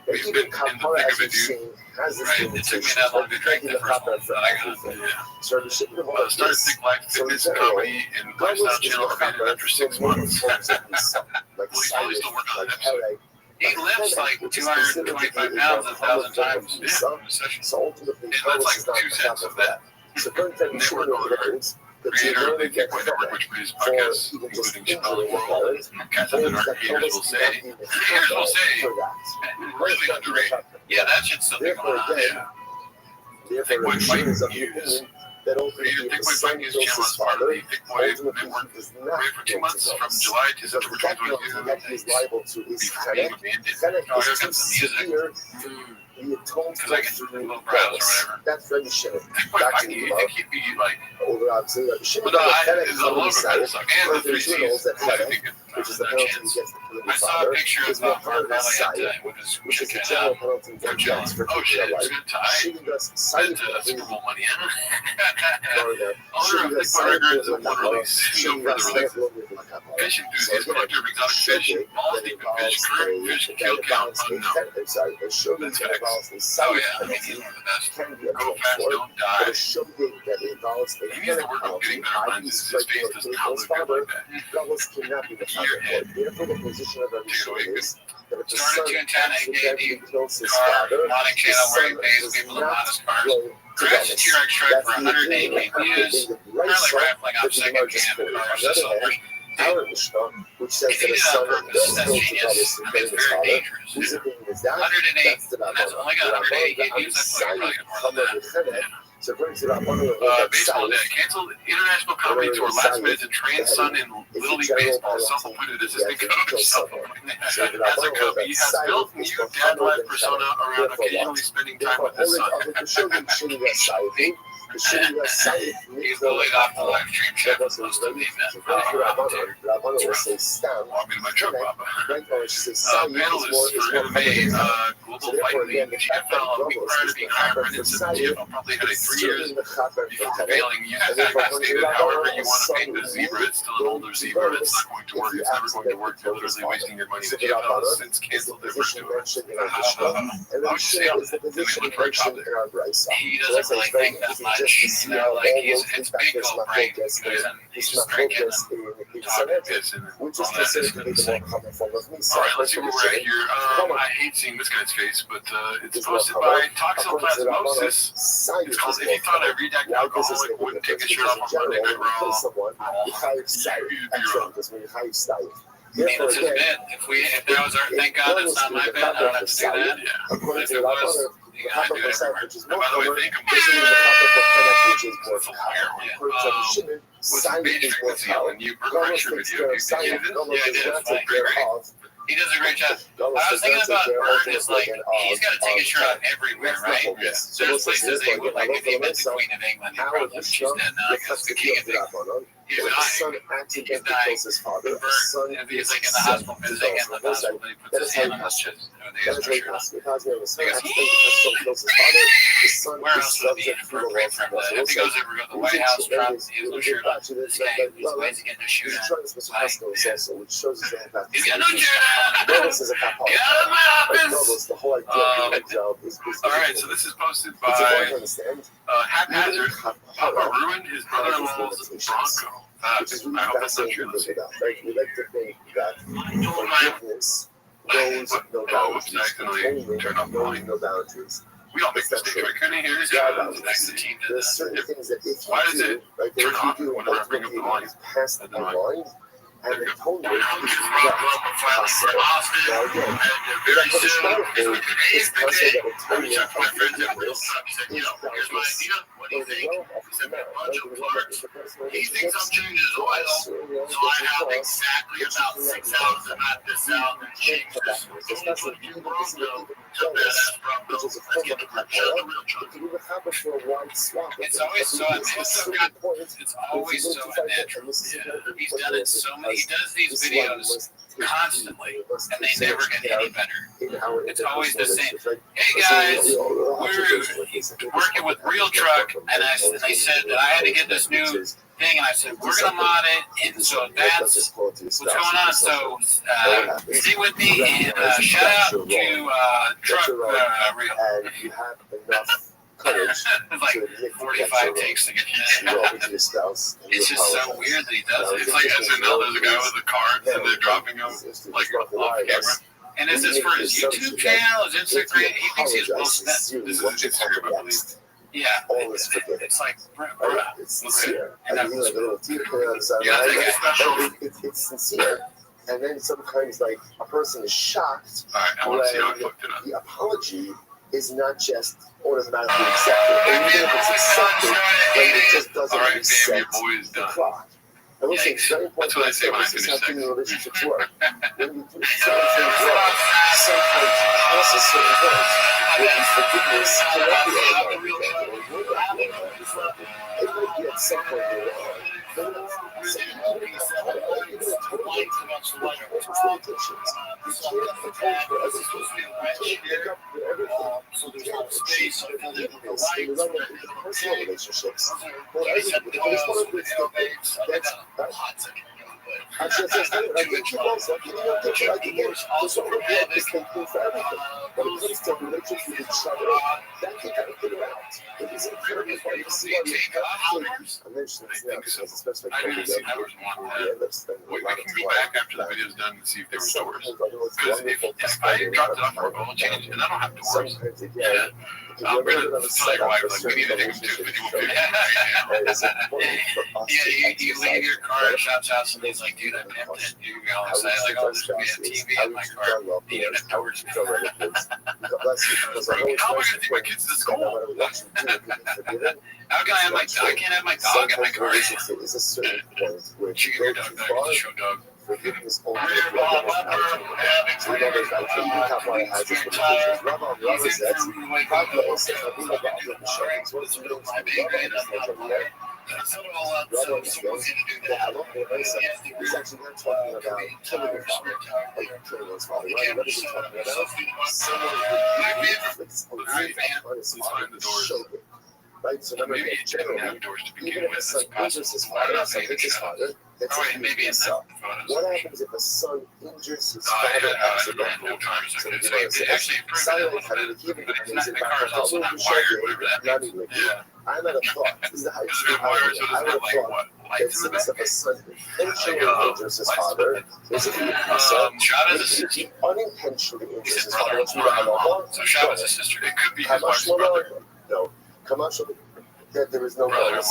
But We've even been in the kapara, thick as of we've it, dude. seen, has this Right? It took me that long to drink the first one that I got. Yeah. So the shipment of all of Started this, Thick Life Fitness Comedy and Lifestyle Channel created after 6 months. like Well, he's probably still working on like that episode. He lifts like 225 pounds 1,000 times in a session. So ultimately, And that's like 2 cents of that. So current time, the shipment of records, the Creator of the Genomic Thick Boy Network, which produced podcasts including Chappelle World, Cats and Our Haters Will Say. Haters Will Say. Really underrated. Yeah, that should still be going on. Yeah. Therefore, Thick Boy the Fight machine is of the News. opinion that ultimately Creator the Thick Boy son Fight News kills channel his is part of father, the Thick Boy ultimately Network. he is not Ran for 2 months guilty from of July to so the September fact 2022. that he is liable to is Before being Chenek. abandoned. Chenek Oh, is here too comes the music. severe. He atones Because I get for a little browse or whatever. that's very shit. Thick Boy Back Fight to News, the you think he'd be like, older obviously, like the shit but no, about Chenek the is on logo the kind side, of suck. And the but 3 there's rules C's, that I Chenek, think which is the that penalty channel. he gets for I saw a father, picture is of more part of the Mark side, Elliott with his which is the chicken general penalty that Coachella. gets for Oh shit, tequila, it's right? good tie. Shooting us That's side Super Bowl money, huh? Florida, Owner of Thick Boy Records and one release. No further releases. Fish enthusiast, collector of exotic fish, balls deep in fish, current fish, kill count unknown. That's facts. Oh yeah, I mean, he's one of the best. Go fast, don't die. But a showgate that involves a He needs to work on getting better lenses. His face does not look good like that. Douglas cannot be the father. Therefore, the position of every showing is that if the son Started 210 accidentally AKD kills his car, father, modding the channel where he son pays does people to not mod his cars. go to Crashed a Douglas. T-Rex truck That's for the 108 opinion KPUs, of the currently raffling off second hand cars to sellers. our Mishnah, which says He that a did it son on purpose. does That's go to genius. Douglas I and mean, kill it's his very father. dangerous. Whose opinion is that? 108, That's the and that's only got 108 KPUs. That's like probably more than that. So according to that one of Baseball Day canceled international comedy tour last minute to train son in Little League Baseball. Self-appointed assistant coach. He has built new dad-wife persona around occasionally spending time with his son. He's bullied off the live stream chat with most of the event. Walk me to my truck, Papa. Panelists for MMA, Global Fight League, GFL, a week prior to being hired, Brendan said the GFL probably had a 3 years before failing. You have stated, however you want to paint the zebra, it's still an older zebra. It's not going to work. It's never going to work. You're literally wasting your money. The GFL has since canceled their first tour. I would just say, and they look right top there. He doesn't really think that much. You know, like it's big old brain. He's just drinking and talking piss and all that. It's insane. All right, let's see where we're at here. I hate seeing this guy's face, but it's posted by Toxoplasmosis. It's called If You Thought a Redacted Alcoholic Wouldn't Take a Shirt Off on Monday Night Raw. Needless has been, if that was our, thank God that's not my bad, I don't have to do that. Yeah. But if it was, you gotta do it everywhere. And by the way, thank him. What's the page frequency on the new Berkshire video? Did you see this? Yeah, I did. It's funny. Great. He does a great job. I was thinking about Bird is like, he's got to take his shirt off everywhere, right? So there's places they would, like, if he met the Queen of England, he'd probably, she's dead now, I guess, the King of England. He's dying. He's dying. But Bird, if he's like in the hospital visiting in the hospital, he puts his hand on his chest. They has no shirt on. Because where else would he for a break from that? If he goes over to the White House, Trump, he has no shirt on. This guy, he's always getting a shoot on. He's got no shirt on. Get out of my office! All right, so this is posted by Haphazard. Papa ruined his brother-in-law's Bronco. I hope that's not true. Let's see. We like to think that forgiveness knows no boundaries. Accidentally turned off the volume. No boundaries. We all make mistakes. I couldn't hear his the team did There's that. certain things that if Why you does do, it right, turn if off you do whenever I bring up the volume? past the line, And the tone rate is Now, not possible. Now again, very the soon, Schneider is possible that a tone rate I talked to my of friends at the Real Truck. He said, is here's my doubtless idea. What do you think? He sent me a bunch of parts. He thinks I'm changing his oil, so I have exactly about 6 hours to knock this out and change this 2020 Bronco to badass Bronco. Let's get the picture of the Real Truck. It's always so it's always so unnatural. He's done it so many. He does these videos constantly, and they never get any better. It's always the same. Hey guys, we're working with Real Truck, and they said that I had to get this new thing, and I said we're gonna mod it, and so that's what's going on. So stay with me, and shout out to Truck Real. And you have enough courage It's like 45 takes to get to your spouse. It's just so weird that he does it. It's like SNL, there's a guy with the cards and they're dropping them like off camera. And is this for his YouTube channel, his Instagram? He thinks he's Will Smith. This is Instagram, I believe. Yeah, it's like, bruh. It's sincere. And I mean, like a little tear coming out the side of Yeah, I think it's my special. eye. It's sincere. And then sometimes, like, a person is shocked All right, I want to see how I when fucked it up. the apology is not just automatically accepted. And even if it's accepted, then it just doesn't All right, reset damn, your boy is the done. clock. I will say it's very important That's what I say when I this is finish how human sex. relationships work. When you do certain things wrong, sometimes you process certain words. With forgiveness, cannot be it might be at some point you're wrong. But it's personal relationships. Well, it's one of those things that's I just said, I get you also. You know, I can get this over here. This can do for everything. But when it comes to relationships with each other, that can kind of figure out. It is incredibly hard to see how you I mentioned this now because especially I didn't see hours one that. Wait, we can go back after the video's done and see if they were doors. Because if I dropped it off for a oil change and I don't have doors, yeah, I'm going to tell your wife, like, we need to take them to a video. Yeah, you leave your car at Shop's house, and he's like, dude, I pimped it. You go and say, like, oh, there's going to be a TV in my car. You don't have doors. How am I going to take my kids to school? How can I can't have my dog in my car. Is a certain point where You give your dog back to show dog. forgiveness only if you have so remember, I think you have one has this limitations. Rabbi says, Rabbi says, I think about the machines. What is the real Rabbi is over there? Rabbi explains that I love the advice. He's actually not talking about killing your father, like killing his father. Right? He's talking about someone who inflicts a grief on his father to show it. Right? So remember, generally, even if a son injures his father, a son hits his father, that's a maybe himself. What happens if a son injures his father accidentally? So it's actually silent having to give it to his father. I might have thought, this is how you see I would have thought that since if a son intentionally injures his father, there's a he unintentionally injures his father. So Shabbat's a sister. It could be his wife's brother. No, commercial. That there is no notice.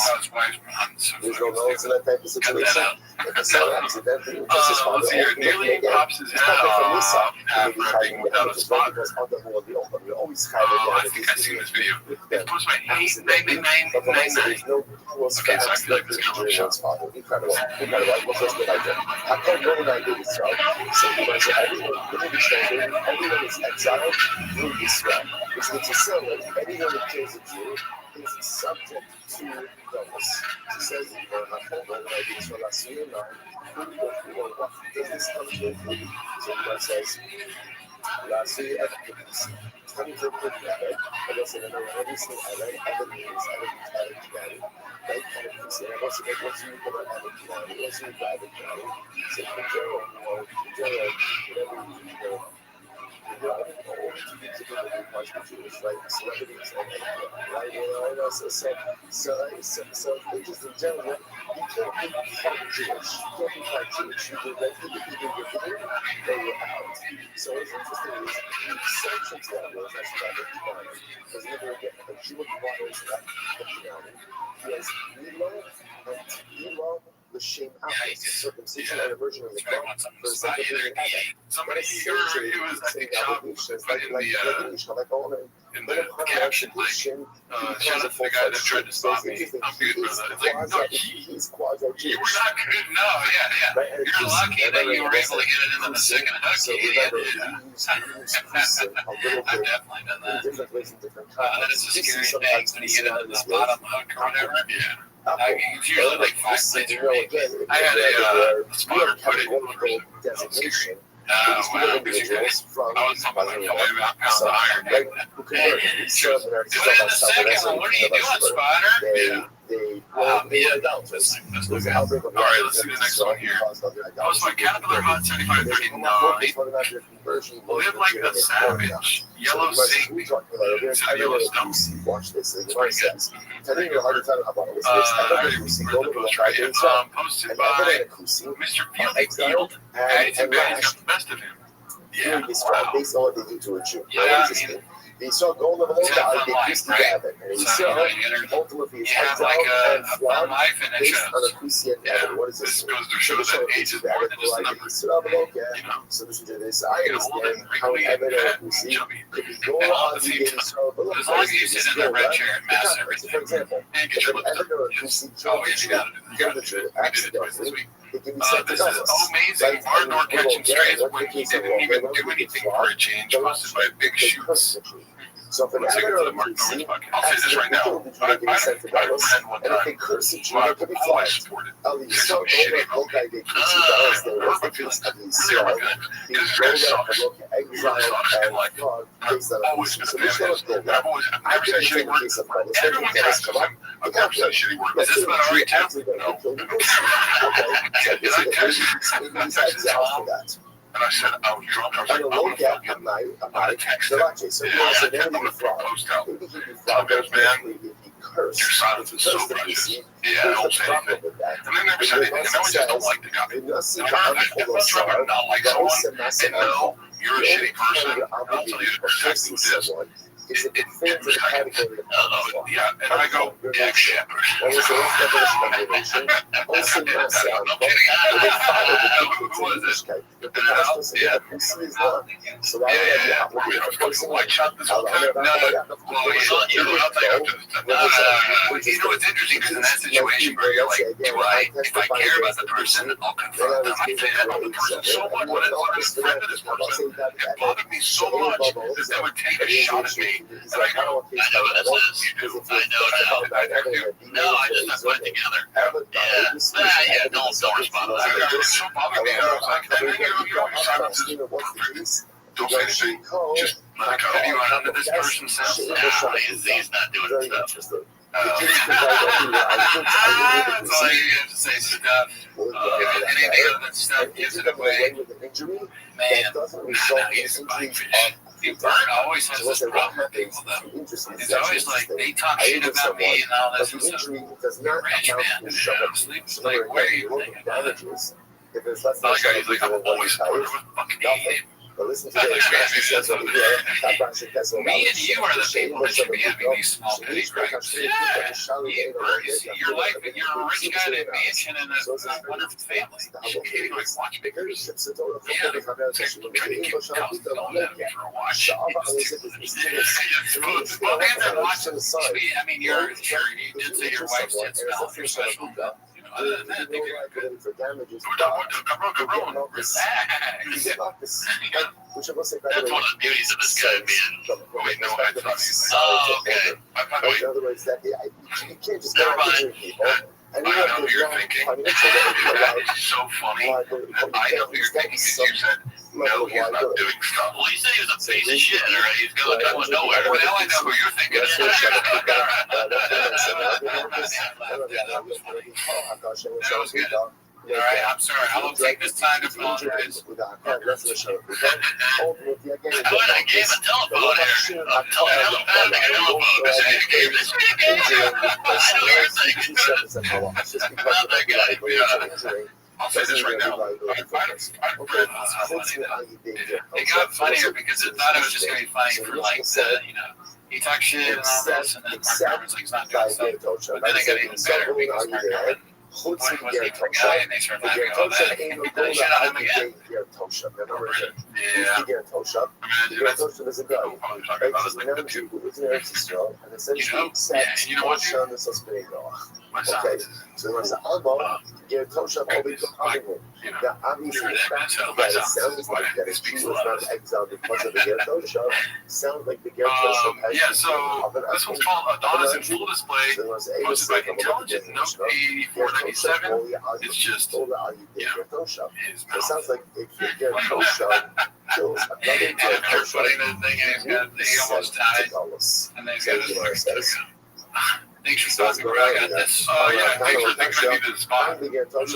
There's no notice in that type of situation. If a son accidentally injures his father, Nearly pops his head off after being without a spot. We always hide it. I think I've seen this video. It's supposed to be But the next there's no close Okay, so I facts feel like that this girl was shot. father. Incredible. Well, first what I did. I can't go without doing this job. So he went to everyone is exiled through this job. Which means to say that anyone who kills a Jew is subject to notice. She says, does this come to a food? So he says, lastly, coming to a food, right? I guess in another obviously I read other means, other Kiani, right? And I also get what's unique about other Kiani, what's unique about other Kiani. So in general, whatever you celebrities and right? So just in general, you can't be part Jewish. You can't be part Jewish. You do that either you're in or you're out. So it's interesting is the exception to that was that's rather defined. Because never again, a Jew requires that functionality. Yes, we love the shame out. circumcision and a version of the I want something to buy either. Somebody, or it was, I think, Shop put in the caption, like, shout out to the guy that tried to stop me. I'm good, brother. It's like, no, you were not good. No, yeah. You're lucky that you were able to get it in the second hooky. I've definitely done that. That is a scary thing when you get into the bottom hook or whatever. Yeah. It's usually like 5 plates for me. I had a spotter put it in designation. Wow, because you guys, I was talking like about pounds of iron. Put it in the second one. What are you doing, spotter? Wow, man. Let's look at it. All right, let's see the next one here. Post my Caterpillar Hot 7539. Live like a savage. Yellow Satan. It's a Yellowstone. Watch this. It's pretty good. I already received the post right here. Posted by Mr. Field. Addie Tibet's got the best of him. Yeah, wow. Based on what they do to a Jew. Yeah, I mean, they saw gold of all God, they used to have it. And he saw ultimately his head down and flogged based on a Christian heaven. What is this? This goes to show that age is more than just a number. You know, so listen to this. I understand how evident we see if you go on the game, as long as you sit in the red chair and mass everything. For example, And get if your an lips up. editor or Christian Oh, yeah, you gotta do that. We did it twice this week. it can be This is amazing. Ardor catching strays when he didn't even do anything for a change, posted by Big Shoots. So if an Let's editor go to or the Mark PC Norris bucket. I'll say this right now. I read one and if they time. curse at you, Well, they can be I've always flagged. supported. At least There's so some shitty over look like they can see dollars there was the case of these Really are good. Because this guy sucks. look exile and Like, fraud based on I've always been a so fan we of should his. go I've back. never said shitty word. Everyone crosses him. I've never said shitty word. Is this about already too? No. Did I catch it? I texted Tom, and I said I was drunk. I was like, I'm gonna fucking, I'm gonna text him. Yeah, I'm gonna throw a post out. Tom goes, man, your silence is so precious. Yeah, I don't say anything. And they never said anything. And I just don't like the guy. And I'm trying to not like someone and know you're a shitty person. I'll tell you exactly what it is. It's protective. Yeah, and I go, Jack Shepard. No kidding. Who was it? Yeah. I'm fucking white shot this whole time. No, well, you know, I'll tell you after this. You know, it's interesting because in that situation where you're like, if I care about the person, I'll confront them. I say I love the person so much, but I love this friend of this person. It bothered me so much that they would take a shot at me. And I go, I know what this is. You do. I know. No, I just not put it together. Yeah, don't respond to that. It so bothered me. I was like, and then you silence is don't say anything. Just let it go. You run under this person's sense. He's not doing stuff. That's all you have to say, stuff. Anything other than stuff gives it away. Man, he's fine fish. Bert always has this problem with people, though. It's always like, they talk shit about me and all this and stuff. You're rich, man. It's like, where are you thinking about it? Another guy, he's like, I'm always supportive of fucking hate. But listen to this. Me and you are the people that should be having these small petty gripes. Yeah, you're like, you're a rich guy in a mansion and a wonderful family. You're like watchmakers. Yeah, try to keep cows going down for a watch. Well, they have that watch. I mean, you did say your wife said smell your special. Other than that, they good. Relax. That's one of the beauties of this guy being. Wait, no, I thought he oh, okay. In other words, that you can't just never mind. I know what you're thinking. It's so funny. I know what you're thinking because you said, no, he's not doing stuff. Well, you said he was a piece of shit, all right? He's going nowhere. Well, now I know who you're thinking. That was good. All right, I'm sorry. I'll take this time to apologize. Good, I gave a telephone here. I'm telling you, I'm a telephone. I gave this I know you're thinking. Not that guy. I'll say this right now. It got funnier because it thought it was just going to be funny for like, you know, he talks shit and all this, and then Mark Norman's like, he's not doing stuff. But then it got even better because Mark Norman חוץ What was he מגר for תושב, guy? And they started laughing וגר about תושב that. אין לו They גול shit on him על again. ידי גר תושב. Remember that? Yeah. גר תושב. Imagine גר that's תושב is a guy. what we're talking Right? about He's is like the known two. to live in Eretz Yisrael, and essentially Yeah, sets you know what, dude? Moshe Nessos Bnei Noach. My Okay, silence is, so there's an Alba, Ger Toshav Obi Kohanim. you know, Now, obviously, Sure, the that fact myself, that it myself, sounds is why like that it if speaks he a was lot. not exiled because of the Ger Toshav, sounds like the Ger Toshav has Yeah, the so of an this one's Akhim. called Adonis in Full Display, So there was a posted by Amos Intelligent Note 8497. It's just, yeah, Toshav. his So it mouth. sounds like if the Ger Toshav kills another Ger And after putting Toshav, the thing in, he almost died. And then he's got his fucking stick. Thanks for talking, bro. I got this. Oh, yeah, thanks for thinking I needed a spot. Find the Ger Toshav, It's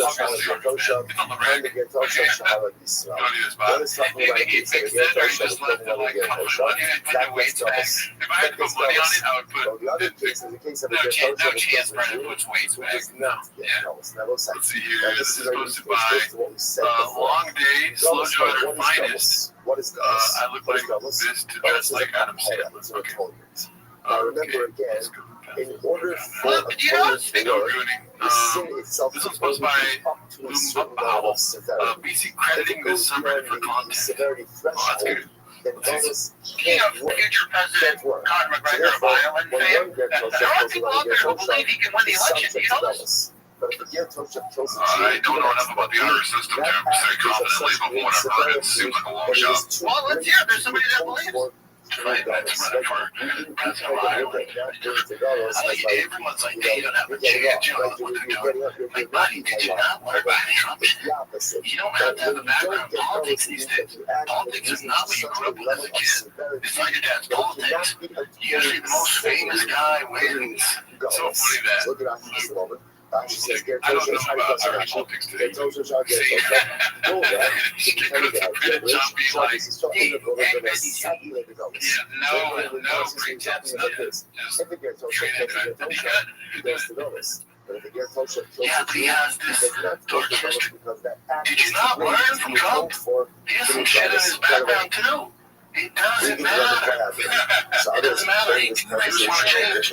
on the find rack. the Ger Toshav, Shahalak Yisrael. Don't need a spot. Let us talk about He this. The fixed Ger it, or he Toshav just is left it another like Ger comfort Toshav. money and put That the weights gets back. us. If I had to put money on it, I would So put the other case is the case of a no Ger chance, Toshav Brandon puts weights who back. does not get jealous. Now, let's Let's see here. Now, This is posted by what we said before. Long Day, Slow Joe at her finest. What is Gauss? I look like this to dress like Adam Sandler. Okay. Now, remember again, in order for Well, a you know, poem to speaking No work, ruining. the sin itself this is was posted only by up to a certain level of severity. BC crediting this subreddit for The content. severity Oh, that's threshold, good. then bonus Speaking can't of work. future President Can't work. Conor So McGregor of therefore, Ireland when fame, one Ger there Toshav are kills people another out Ger there who Toshav, believe he can win the he's election. subject You to know this? bonus. But if the Ger Toshav kills a I don't know enough Jew, about the honor system to say confidently, but whatever. It seems like a long but it shot. is too Well, let's great hear it. There's to somebody be that told believes. for Right, that's bonus. right for President of Ireland. I like it. Everyone's like, hey, you don't have a chance. You don't know what they're doing. Like, buddy, did you not learn about Trump? You don't have to have a background in politics these days. Politics is not what you grew up with as a kid. It's not your dad's politics. You gotta be the most famous guy wins. So funny that. Look at us just a moment. She says, I don't know about Irish politics today. Yeah, but he has this dark history. Did you not learn from Trump? He has some shit in his background too. It doesn't matter. It doesn't matter. They just want to change.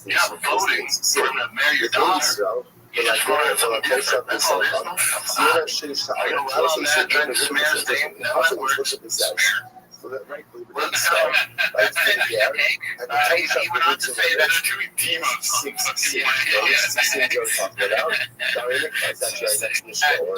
You're not voting for him to marry your daughter. You just want to something different. That's all it is. I go well on that, trying to smear his name. No, that works. Smear. He went on to say that they're doing demons on fucking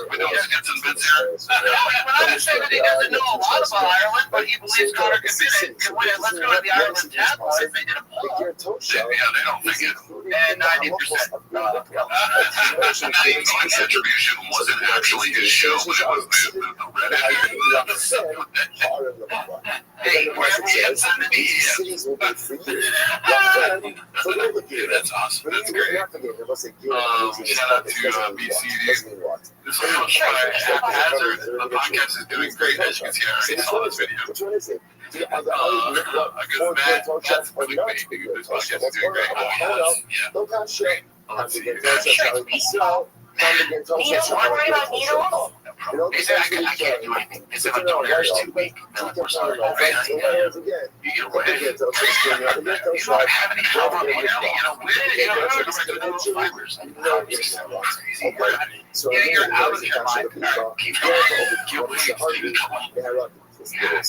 we don't get some bits here. When I say that he doesn't know a lot about Ireland, but he believes Conor can win it. Let's go to the Ireland tabloids. They did a poll. Yeah, they don't think it. And 90%. Not even my contribution wasn't actually his show, but it was the Reddit. Hey, wherever he has on the cities will be for years. That's awesome. That's great. Shout out to BCD. This one comes by Haphazard. The podcast is doing great. As you can see, I already saw this video. Which one is it? A good man. That's clickbait. This podcast is doing great. Yeah. Great. Let's see here. Needles, one right on needles? He said, I can't do anything. He said, I'm doing yours 2 weeks. We're starting over. You get away. You don't have any problem. You know, with fibers. So you're out of your mind. Keep going.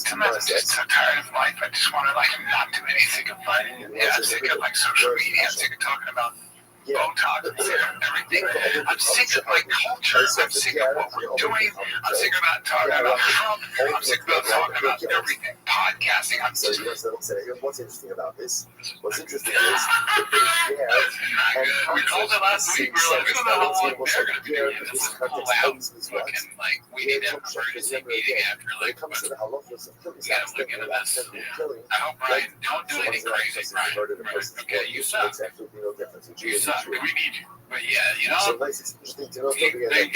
I'm not just tired of life. I just want to not do anything of fighting. Yeah, I'm sick of social media. I'm sick of talking about Botox and everything. I'm sick of my culture. I'm sick of what we're doing. I'm sick about talking about Trump. I'm sick about talking about everything. Podcasting. I'm sick. What's interesting about this? What's interesting is We told them last week, we were like, we don't know how long they're going to be doing this. This is pull out. Fucking, we need to have an emergency meeting after, when it comes to the halachos of killing, we gotta look into this. I hope Brian, don't do anything crazy, Brian. Okay, you suck. You suck. We need you. But yeah, you know. So it's interesting to know They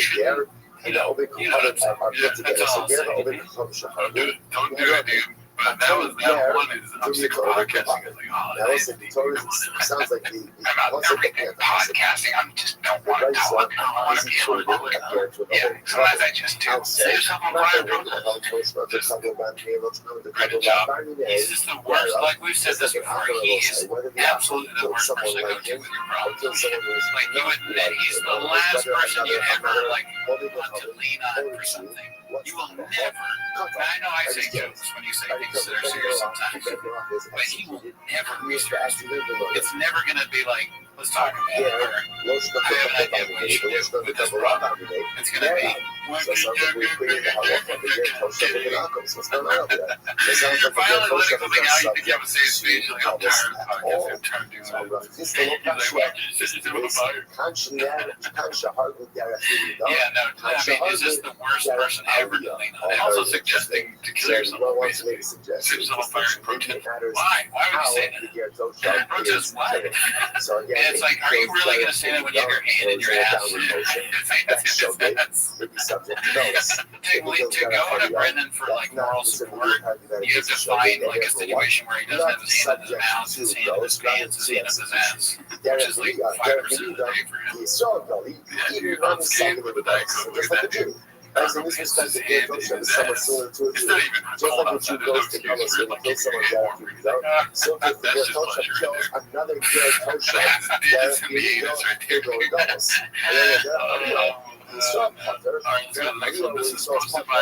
and the Obed you know, are put together. So Don't do it, dude. But that one is, I'm sick of podcasting. I was like, oh, that was sounds like the I'm not everything podcasting. I just don't want to talk. I don't want to be able to do it. Yeah, sometimes I just do. Save yourself on fire, bro. Good job. He's just the worst. Like we've said this before. He is absolutely the worst person to go to with your problems. Like you would, he's the last person you ever like want to lean on for something. You will never. I know I say jokes when you say things that are serious sometimes, but he will never be serious. It's never gonna be like, let's talk about it. Or I have an idea what we should do with this problem. It's gonna be. Finally letting something out, you think you have a safe space. You're like, I'm tired of podcasts. I'm tired of doing yeah, no, I mean, is this the worst person ever to lean on? Also suggesting to kill yourself, basically. Set yourself on fire and protest. Why? Why would you say that? Protest what? And it's like, are you really going to say that when you have your hand in your ass? To go to Brendan for like moral support, you have to find like a situation where he doesn't have his hand in his mouth, his hand in his pants, his hand in his ass, which is like 5% of the day for him. Yeah, you're unscathed with a Diet Coke. Look at that dude. It's not even cold outside. There's no excuse for it. Like, you can get warm. That's just pleasure right there. That's to me, that's right there. All right, let's go to the next one. This is posted by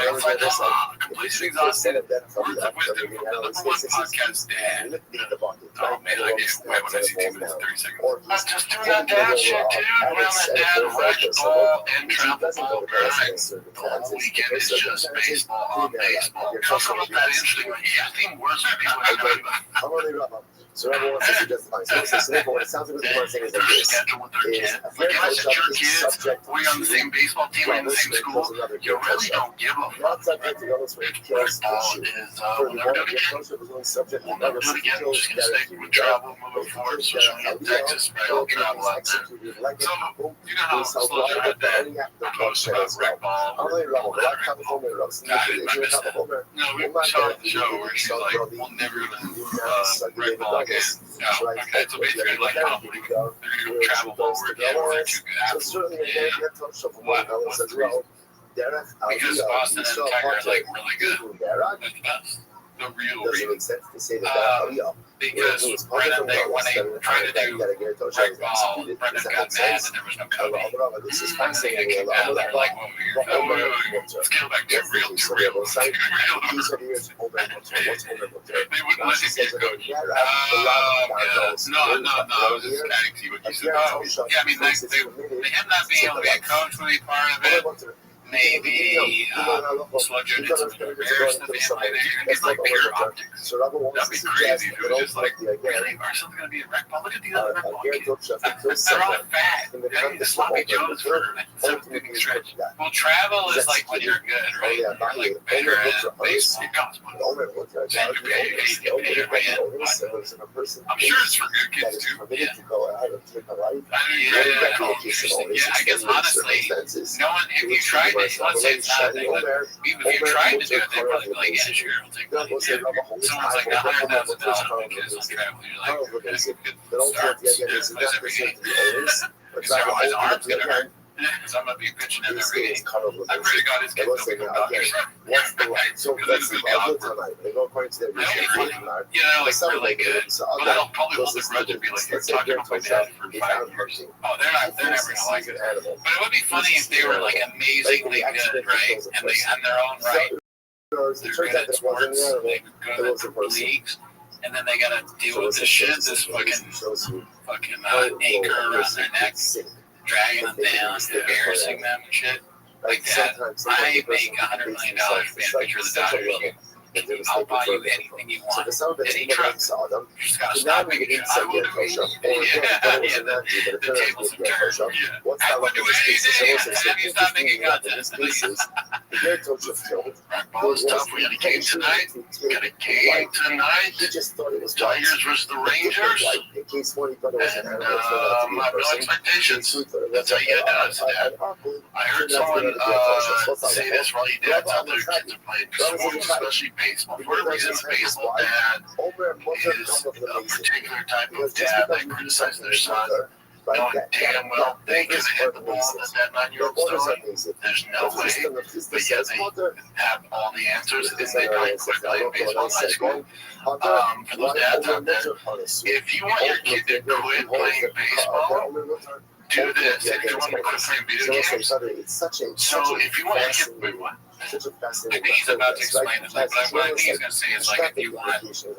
Completion Exhausted. Words of Wisdom from the #1 podcast dad. Oh man, I get wet when I see 2 minutes and 30 seconds. I'm just doing that dad shit, dude. Around that dad racquetball and travel ball grind. The whole weekend is just baseball on baseball. Also, not that interesting. Yeah, I think worse than people are talking about. So everyone wants to suggest the so what it sounds like what I'm saying is like this. Like if I said your kids, we're on the same baseball team in the same school, you really don't give a fuck. Football is, we'll never do it again. We'll never do it again. We're just going to stay with travel moving forward. So in Texas, I'll travel out there. So, you know how slow I that post about rec ball or all that rec ball. I missed that. No, we saw the show where she's like, we'll never rec ball again. No, okay, so basically like comedy. They're going to go travel ball where again, we're too good athletes. What? What's the reason? Because Boston and Tiger are like really good. They're the best. The real reason. Because Brendan, when they tried to do rec ball, Brendan got mad that there was no Cody. They got kicked out. They're like, wait, scale back to real. They wouldn't let you get Cody. No, I was just adding to what you said. Yeah, I mean, him not being able to be a coach would be part of it. Maybe Sludger did something embarrassing to family. It's like pure optics. That'd be crazy if it was just like, really? Are something going to be a rec ball? Look at the other rec ball kids. They're all fat. The sloppy joes for 7-inning stretch. Well, travel is like when you're good, right? You're like better at baseball. It costs money. Then you pay your way in. I'm sure it's for good kids too. Yeah. Yeah, I guess honestly, no one, if you tried it, let's say it's not a thing, but even if you tried to do it, they'd probably be like, yeah, sure, I'll take money. Someone's like, $100,000 for kids on travel. You're like, okay, good start. Yeah, plays every game. Because otherwise, arm's going to hurt. Because I'm going to be pitching him every game. I pray to God his kids don't become doctors. Because it's going to be awkward. Yeah, they're like really good. But they'll probably hold the grudge and be like, you're talking about my dad for 5 years. Oh, they're never going to like it. But it would be funny if they were like amazingly good, right? And they, on their own right, they're good at sports, they go to the leagues, and then they got to deal with this shit, this fucking anchor around their neck, dragging them down, embarrassing them and shit. Like that. I make $100 million being a picture of the Dodgers. I'll buy you anything you want. Any truck. You just gotta stop making it. I will do anything. Yeah. The tables have turned. Yeah. I would do anything. Have you stop making content? Racquetball is tough. We got a game tonight. He just thought it was Tigers versus the Rangers. In case one, he thought it was an And animal. I have no expectations. That's how you get done today. I heard someone say this while your dad's out there. Kids are playing sports, especially baseball. For whatever reason, baseball dad is a particular type of dad that criticizes their son, knowing damn well they could have hit the ball that 9-year-old throwing. There's no way, but yet they have all the answers, and they probably quit playing baseball in high school. For those dads out there, if you want your kid to quit playing baseball, do this. If you want to quit playing video games, so if you want your kid, wait, what? I think he's about to explain it, but what I think he's going to say is, like, if you want your son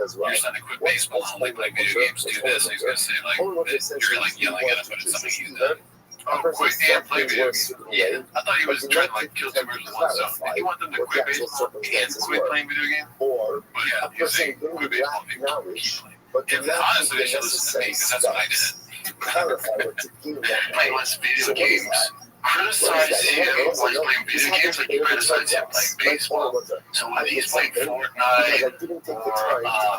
to quit baseball and only play video games, do this. He's going to say, like, that you're, like, yelling at him, but it's something he's done. Oh, quit and play video games. Yeah, I thought he was trying to, like, kill two birds with one stone. If you want them to quit baseball and quit playing video games, but yeah, you're saying quit baseball and keep playing. And honestly, they should listen to me, because that's what I did. Playing less video games. Criticize him while he's playing video games like you criticize him playing baseball. So when he's playing Fortnite, or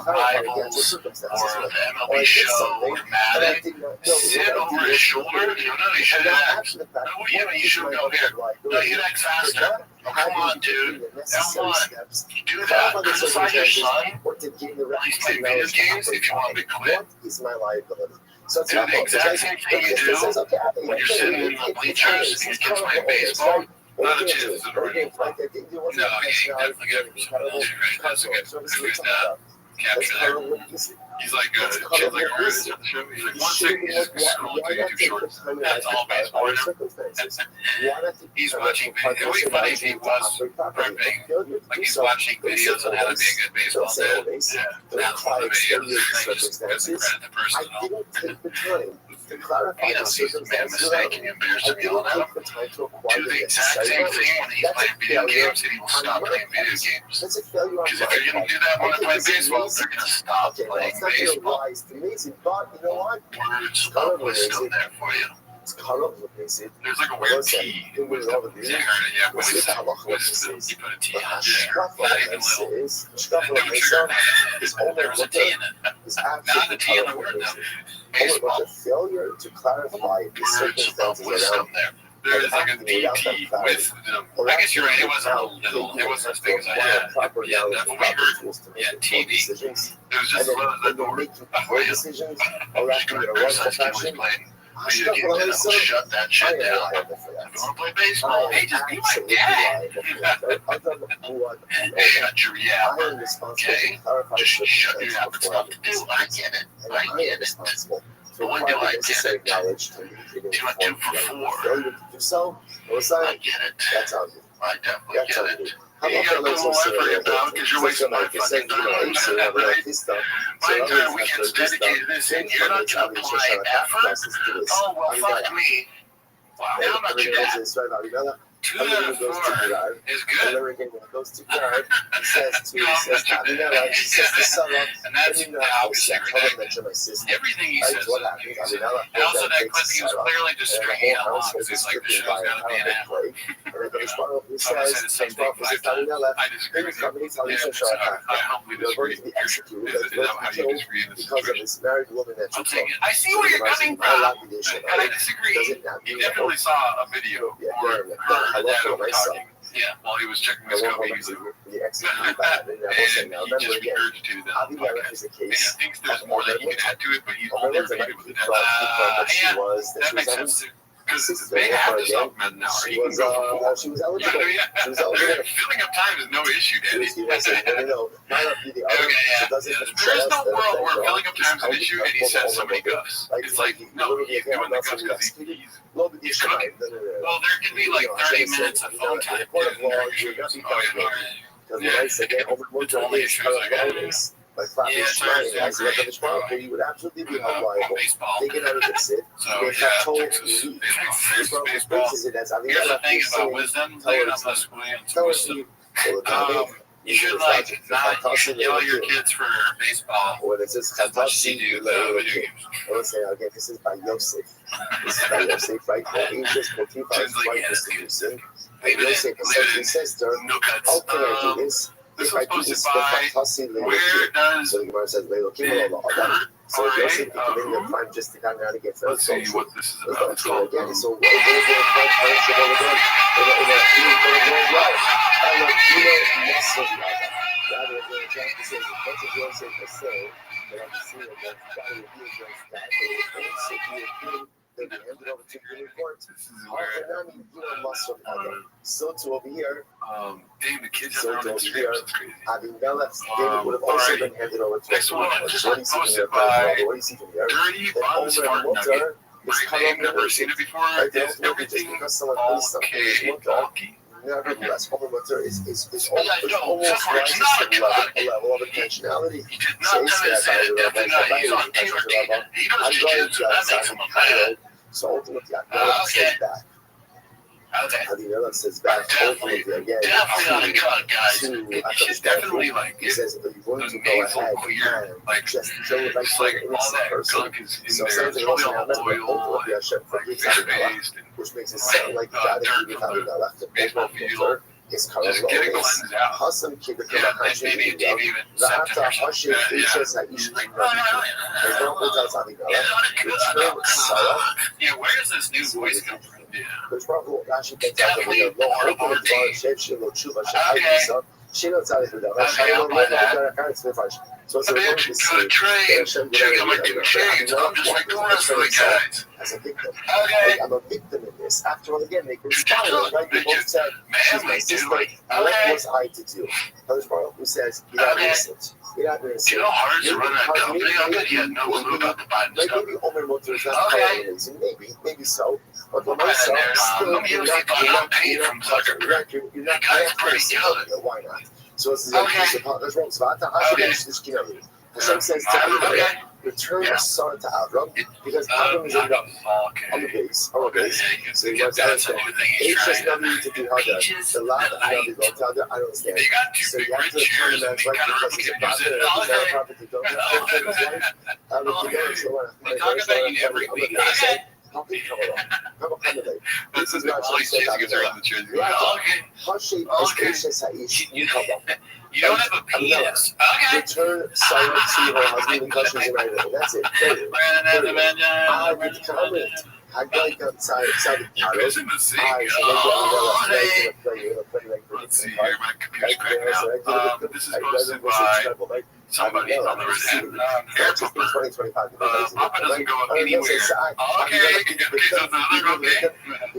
Rivals, or the MLB show, or Madden, sit over his shoulder. You know, he should act. No, you should go here. No, you act faster. Oh, come on, dude. Come on. Do that. Criticize your son while he's playing video games if you want him to quit. Do the exact same thing you do when you're sitting in the bleachers and your kid's playing baseball. Not a chance to run. No, you definitely get it. That's a good capture there. He's like kid's like a artist at the show. He's like 1 second, he's just scrolling through YouTube shorts. That's all baseball now. He's watching videos. It would be funny if he was prepping. Like he's watching videos on how to be a good baseball dad. Yeah. That's one of the videos. He just doesn't credit the person at all. He knows he's made a mistake and he embarrassed him yelling at him. Do the exact same thing when he's playing video games and he will stop playing video games. Because if you're going to do that when they're playing baseball, they're going to stop playing baseball. Words of wisdom there for you. There's like a weird T in wisdom. Yeah, I heard it, yeah. Wisdom. You put a T on it. Not even little. That would trigger me. There was a T in it. Not a T in the word, though. Baseball. Words of wisdom there. There's like a DT with, I guess you're right, it wasn't little, it wasn't as big as I had. Yeah, that's what we heard. Yeah, TV. It was just the word. Video games, and I'll shut that shit down. If you want to play baseball, hey, just be my dad. Shut your yap, okay? Just shut your yap. It's tough to do. I get it. But when do I get it? 2 and 2 for 4. I get it. I definitely get it. You gotta put a little effort in now because you're wasting my fucking time. My entire weekend's dedicated to this and you're not gonna apply effort? Oh, well, fuck me. Wow, now I'm not your dad. 2 out of 4 is good. And that's obviously everything he says. And also that clip, he was clearly just stringing it along because he's like, the show's gotta be an hour. Someone said the same thing 5 times. I disagree with you. I hope we disagree. Is that how you disagree in this situation? I'll take it. I see where you're coming from, and I disagree. You definitely saw a video or heard that over talking. Yeah, while he was checking his Kobe, he was like, and he just regurgitated that on the podcast. And I think there's more that you can add to it, but he only repeated with the dad. Yeah, that makes sense too. Because they have to stop men now, or he can go for 4. Filling up time is no issue, Danny. Okay, yeah. There is no world where filling up time is an issue and he says somebody goes. It's like, no, he's doing the guts because he's cooking. Well, there can be like 30 minutes of phone time. It's only issues like you would absolutely be unreliable. Taken out of the sit. So, yeah, Texas baseball. Here's the thing about wisdom. They're not less wisdom. You should like not. You should yell at your kids for baseball. When it says as much as you do video games. I want to say again, this is by Yosef. This is by Yosef, right? Angels, Motifas, right? Distribution. And Yosef essentially says to her, how can I do this? This If I was do posted this, by. Where does so the Gemara says, so Yosef becoming the prime just to kind of get let's see what this is about. It's called again. So what is the prime partnership over there? In a worldwide. And like, rather than trying to say as much as Yosef was saying, that I'm seeing that God will be against that, but it will also be a thing that we handed over to the court. So to over here, damn, the kids have their own Instagrams. That's crazy. Avimelech's David would have also been handed over to next one, just what do you see posted from by here? What do you see from here? Dirty Bomb Smart Nugget. I've never seen it before. Is everything okay? Nevertheless, Homer Mutter is almost rises to the level of intentionality. So ultimately, I says back. Avimelech says back. Ultimately, again, definitely not a cut, guys. She's definitely like he says, "Are you going to go ahead and like just kill it like all that person?" gunk is in So there. something It's else probably all happens, oil but Hashem forgives based and which makes it sound like God is giving Avimelech the baseball field. his Just getting cleansed out. Hasam kibbutz Yeah, like maybe even September or something. Yeah, where does this new voice come from? Yeah. Definitely horrible So it's a man should go to train, check out my two chains. I'm just like the rest of the guys. As a victim. Okay. I'm a victim in this. After all, again, they conspired, right? They both said, she's my sister. What was I to do? Others who says, you're not innocent. You're not innocent. Do you know how hard to run that company? I bet he had no clue about the Biden stuff. Maybe Omer Motor is not the reason. Maybe so. But for myself, still, you're not paid from Zuckerberg. You're not pretty good. Why not? So it's the partners wrong. So Hashem says to Abraham, return the son to Abram, because Abram is on the base. On the base. So he wants to understand. H has nothing to do how the lot of Navi go tell them, I don't understand. So you have to return the man right because he's a prophet and he's not a prophet to don't have his life. Talk about you every week. How can you come along? Come along. This is not just saying you don't have a penis. Okay. Return silent to her husband and questions and writing. That's it. I would comment. I got outside the let's see here, my computer's cracking out. This is posted by somebody on the Red Papa doesn't go anywhere. Okay, so another okay.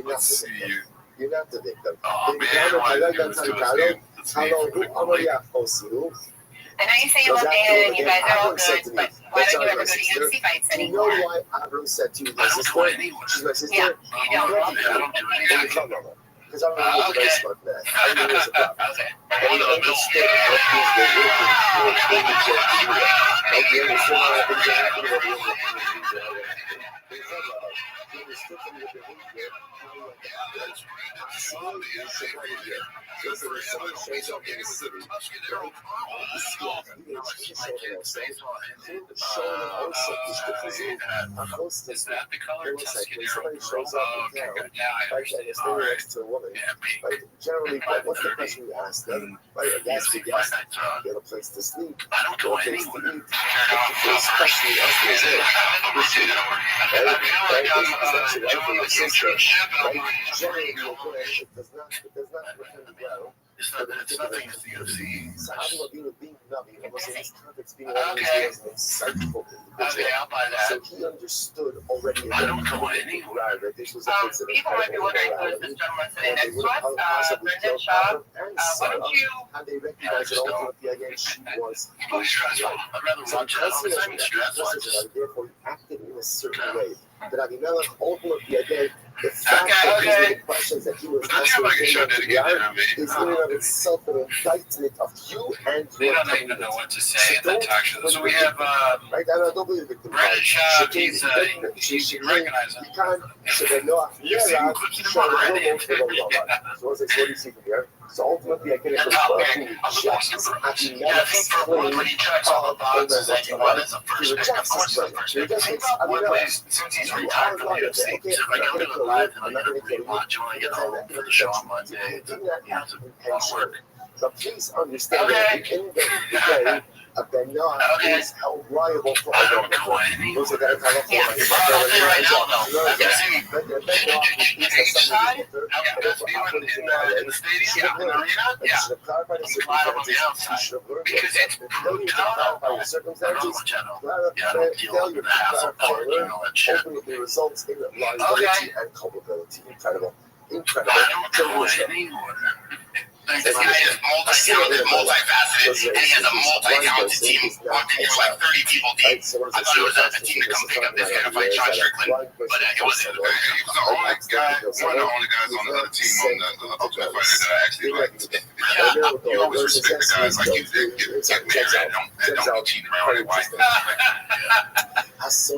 Let's see here. You're not the victim. Oh man, why did you do this to us, dude? Let's see if we can like... I know you say you love David and you guys are all good, but why don't you ever go to UFC fights anymore? You know why Abram said to you, I don't go anywhere. She's my sister? Yeah, you don't. I don't do anything. Because I'm really a very smart man. I know there's a problem. Okay. And he understood what he was doing. He understood what happened to happen. He understood from the behavior Is that the color Tuscanero? Generally, what's the question you ask them? Right, a guest, get a place to sleep. I don't go anywhere. Especially generally, your relationship does not return well. It's nothing as the UFC. Okay, I'll buy that. So he understood already. I don't go anywhere. This was a People might be wondering who is this gentleman sitting next to us, Brendan Shaw. Why don't you... How they recognize it ultimately again, she was. It's stressful. I'd rather watch it. I'm stressful. Therefore, he acted in a certain way. But Avimelech ultimately again, the fact that these questions that he was asking is in and of itself an indictment of you and they your don't even know what to say in that talk show. So we have don't believe it. Brendan Shaw. He's you can recognize him. You can't. So they know. You've seen clips of him already. So what's it? What do you see from here? So ultimately, I can The top pick of the Boston Bruins. Yeah, I think for Wood, when he checks all the boxes that you want as a first pick, of course it's a first pick. I think about Woodley's, since he's retired from the UFC, he's like, I'm going to go live and I'm going to rewatch when I get home for the show on Monday. It's a lot of work. So please understand that at the end of the day, a Benya is held liable for a I'll tell you right now, though. Cage side, best view in the stadium, in the arena, yeah. Live on the outside. Because it's brutal. I don't know much I know. Yeah, I don't deal with the hassle part and all that shit. Ultimately results in liability and culpability. Incredible. I don't know anymore. This guy is multi-talented, multifaceted, and he has a multi-talented team. Walking through like 30 people deep. I thought it was a team to come pick up this guy to fight Sean Strickland, but it wasn't. He was the only guy, one of the only guys on the other team on the Ultimate Fighter that I actually liked. You always respect the guys like you did get married and don't be cheating around with your wife. Okay. That's so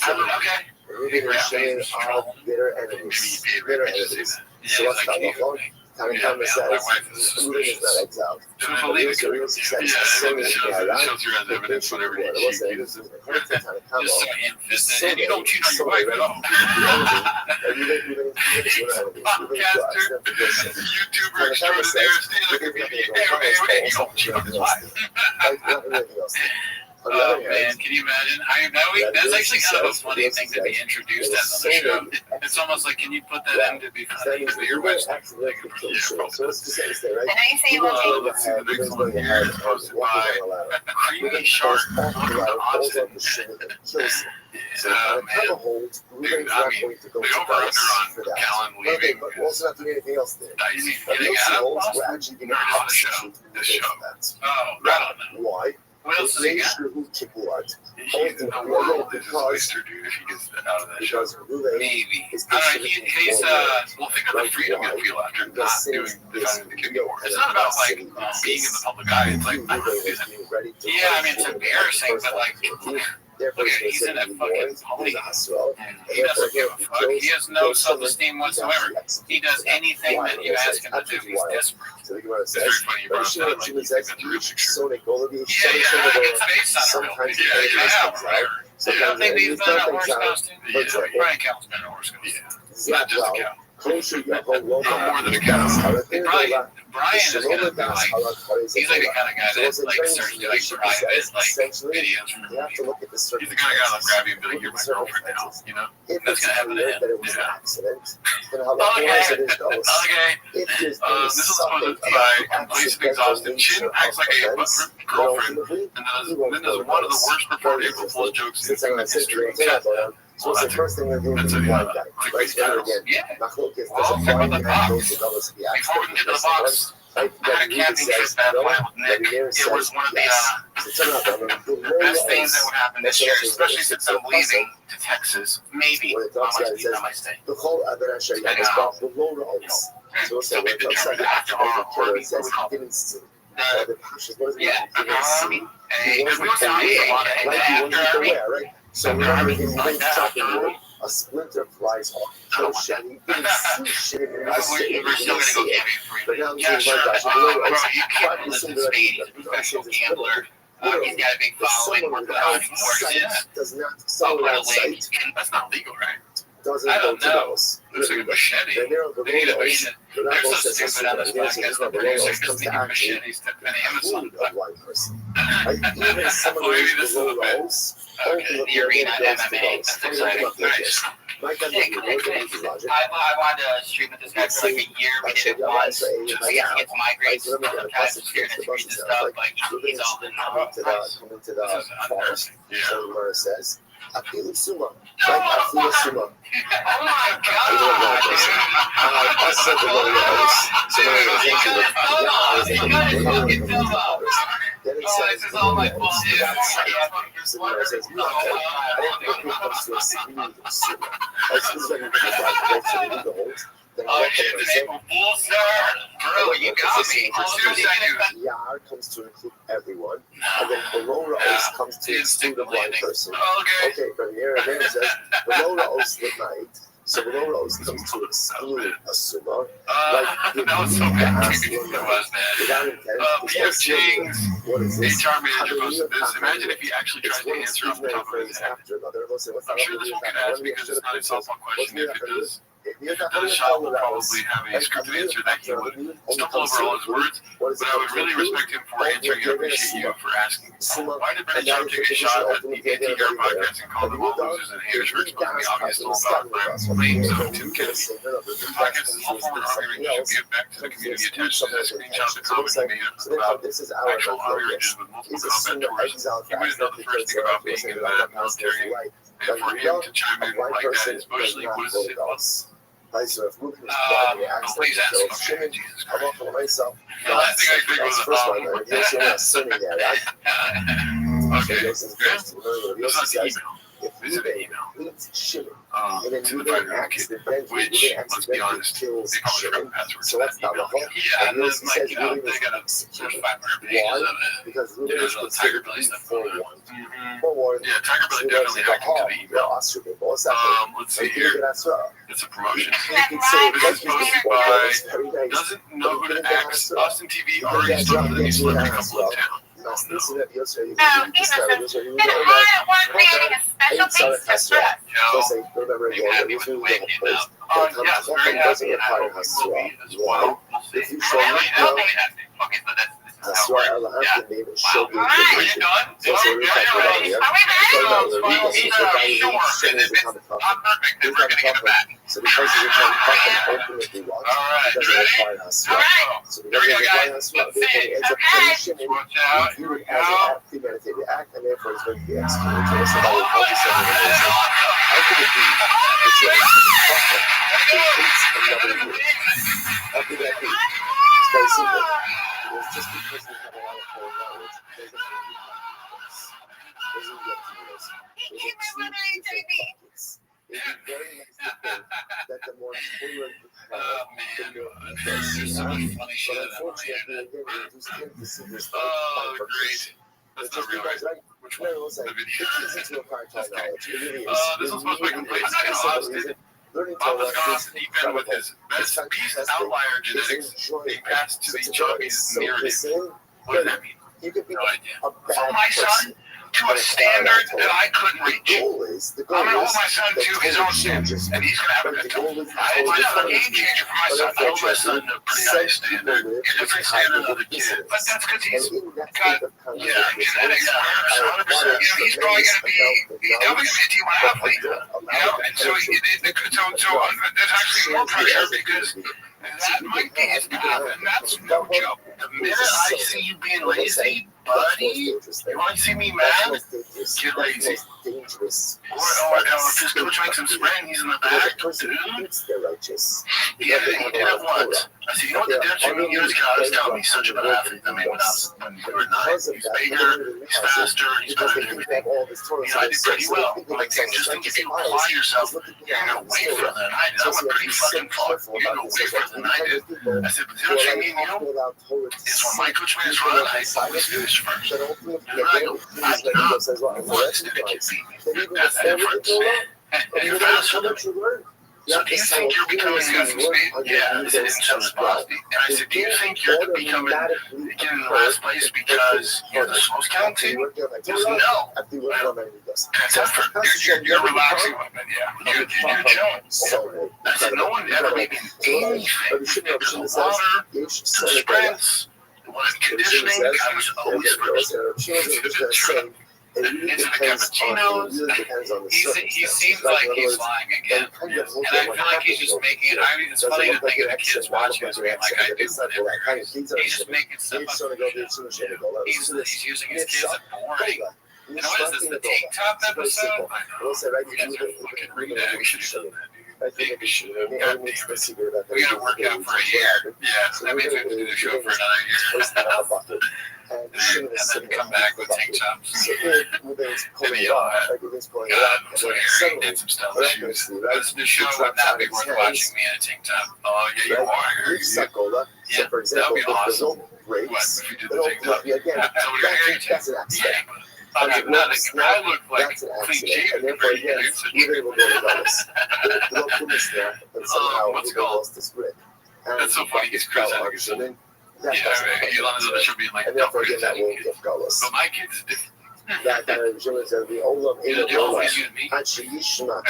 funny. Okay. Moving and sharing our bitter enemies. Bitter enemies. So what's that about? Having says, moving is not exiled. Believe it. It shows you as evidence whatever you cheat. Just so ham-fisted, and you don't cheat on your wife at all. Podcaster, YouTuber extraordinaire, stand-up comedian, hey, you don't cheat on his wife. Oh man, can you imagine? That's actually kind of a funny thing to be introduced as on the show. It's almost like, can you put that in to be funny? But your wife's not so let's just say, And now you say you want to. Let's see the next one here. Posted by a creamy shark Austin. So dude, I mean, the over-under on Callan leaving but we're also not doing anything else there. dicey. Getting Getting out of we're Boston? actually going No, to not the show. This show. Oh, I don't know. Why? What else does he got? He's in the world is a oyster, dude, if he gets out of that show. Maybe. I don't know. He's well, think of the freedom you feel after not doing defending the kid anymore. It's not about like being in the public eye. It's like I don't do that. Yeah, I mean it's embarrassing, but like look at it, he's in a fucking pony. He doesn't give a fuck. He has no self-esteem whatsoever. He does anything that you ask him to do. He's desperate. It's very funny you brought that up. Like, you think that's a real picture. Yeah, it's based on a real thing. Yeah, whatever. You don't think he's been in a horse costume? Yeah, Brian Callen's been in a horse costume. not just a cow. No more than a cow. Brian is gonna be like, he's like the kind of guy that like starts doing private like videos from the have to look at the He's the kind of guy that'll grab you and be like, "You're my girlfriend now," you know? That's gonna happen to him. That it was an accident. Okay. This This is posted by Complacent Exhausted. Chin acts like a girlfriend and then does one of the worst performed April Fool's jokes in the history of tech. So it's the first thing they're doing That's is a blind guy. clickbait channel. Yeah. Before we Well, check out the box. Before we get to the box, I had a camping trip that plan with Nick. It was one of the best things that would happen this year, especially since I'm leaving to Texas. Maybe I might stay. The whole other show you is about the lower odds. So it's like the outside the after it says he didn't see. The pushes, what is it? Yeah, He didn't see. because we also need a lot of Like he wasn't after aware, right? So remember, in one chopping a splinter flies off. No shit. He didn't see shit in the we're still gonna go camping for But you. now Yeah, he's sure. like, Bro, you can't live in Spain. He's a professional gambler. He's got a big following. We're providing horses. does not I'll sell put a outside. link. That's not legal, right? Doesn't I go don't to know. those. Looks like a machete. They They need a reason. They're so stupid on this podcast. The producers just need machetes to an Amazon. Even some of Well, maybe those this is a bit. roles. Okay, the arena MMA. That's exciting. Nice. Mike, I Nick, I wanted to stream with this guy for like a year. We did it once. I guess he gets migraines. Sometimes he's scared to read the stuff, but he's all in coming to the forest. Yeah. So where it says, I feel it sumo. Oh Like, I feel it sumo. my god! I said the word was. So Dude, when you it got his thumb up! You got his fucking thumb up! then it Oh, says, this is all my fault, dude. so where it says, I think it comes to a significant sumo. This is when you get the holes. Then Oh shit, the April Fool's star! Bro, you got me. Yar comes to include everyone, and then below Ra'os comes to exclude a blind person. Okay. Okay, from here, and then it says, below Ra'os at night, So below Rose comes to exclude a sumo. That was so bad. It was bad. Without intent, P.F. Chang's what is this? HR manager posted this. Imagine if he actually tried to answer off the top of his head. I'm sure this one could ask because it's not a softball question. If it does, the shop will probably have a scripted answer that he would stumble over all his words, but I would really respect him for answering and appreciate you for asking. Why did Brandon Sharp take a shot at the anti-air podcast and call them all losers and haters for exposing the obvious about claims of Tim Kennedy? The podcast is all forward arguing should give back to the community attached to the screenshot of the comment he made about actual outrages with multiple combat tours. He wouldn't know the first thing about being in the military, and for him to chime in like that, especially was it was. Please ask Jesus Christ. The last thing I think was okay. Good. This is an email. To the primary kid, which, let's be honest, they probably forgot the password to that email. Yeah, and then, like, you know, they got there's 500 pages of it. There's a Tiger Billy stuff going on. Yeah, Tiger Billy definitely hacked into the email. Let's see here. It's a promotion. This is posted by doesn't know who to ask. Austin TV already started a new celebrity couple in town. No, he doesn't. And I want creating a special page just for us. Remember again, happy with the way it came out. Yes, very happy, and I hope you will be as well. We'll see. If you show me, Okay, so that's that's why I have to name it show me. Are you done? Are we ready? I'm perfect, then we're going to give it back. So because he's trying to fuck and open if he wants, it doesn't require us. So because it requires us, it ends up punishing and viewed as an premeditated act, and therefore it's going to be executed. So it's about how could it be that you actually fuck him to hate another year? How could that be? It's very simple. It's just because we have a lot of foreign knowledge, doesn't mean we have doesn't get to this. It'd be very nice to think that the more fluent you have, the more There's so much funny shit but in that one. unfortunately, again, we just tend to see this Oh, great. That's just not real, because, right? right? Which No, one? it was like, The it video. is into a part time knowledge. It really is. This one's supposed to be complete. It's kind of Austin. Learning to Papa's gone learn off the deep end with his best beast outlier genetics being passed to the Chubby's narrative. What does that mean? You could be No idea. a So bad my son, to a standard that I couldn't reach. The goal I'm going to hold is my son to his own standards, and he's going to have a good time. I might have a game changer for my son. I hold my son to a pretty high standard, a different standard than other kids. But that's because he's got, genetics. 100%. He's probably going to be, he's definitely going to be a T1 athlete. And so there's actually more pressure because that might be his path, and that's no joke. The minute I see you being lazy, buddy, you want to see me mad? Get lazy. Or if his coach makes him sprint and he's in the back, dude. Yeah, he did it once. I said, you know what the difference between you and this guy was telling me he's such a better athlete than me when we were 9. He's bigger, he's faster, he's better than everything. I did pretty well. I'm like, just think if you apply yourself, you're going to go way further than I did. I'm a pretty fucking far. You're going to go way further than I did. I said, but the difference between me and you is when my coach made his run, I always finished first. And then I go, I stick a kid beat me. That's the difference. And you're faster than me. So do you think you're becoming good from speed? Yeah, it's an intense velocity. And I said, do you think you're becoming, getting in last place because you're the slowest count team? He goes, no. That's effort. You're relaxing with it, yeah. You're chilling. I said, no one ever made me anything. There's a water, the sprints, conditioning, I was always first. Into the cappuccinos. He seems like he's lying again. And I feel like he's just making it. I mean, it's funny to think of the kids watching his game like I do. He's just making stuff up. He's using his kids as boring. You know, what is this, the tank top episode? I know. You guys are fucking reaction. I think we should have. God damn it. We gotta work out for a year. Yeah, that means we have to do the show for another year. And then come back with tank tops. And the yellow hat. God, I'm so hairy. Did some stylish shoes. The show would not be worth watching me in a tank top. Oh, yeah, you are hairy. Yeah, that would be awesome. What, if you did the tank top? So you're hairy too? Yeah, but I mean, I look like clean shaven compared to you. So you the snap, and somehow what's he it called? lost his grip. And That's so funny. He's criticizing something. that doesn't happen. Elon is on the show being like, And don't therefore, again, that criticize won't kids. get galus. But my kids is different. That Jim is the Olam in the You Olam. always use me. And she Yishma.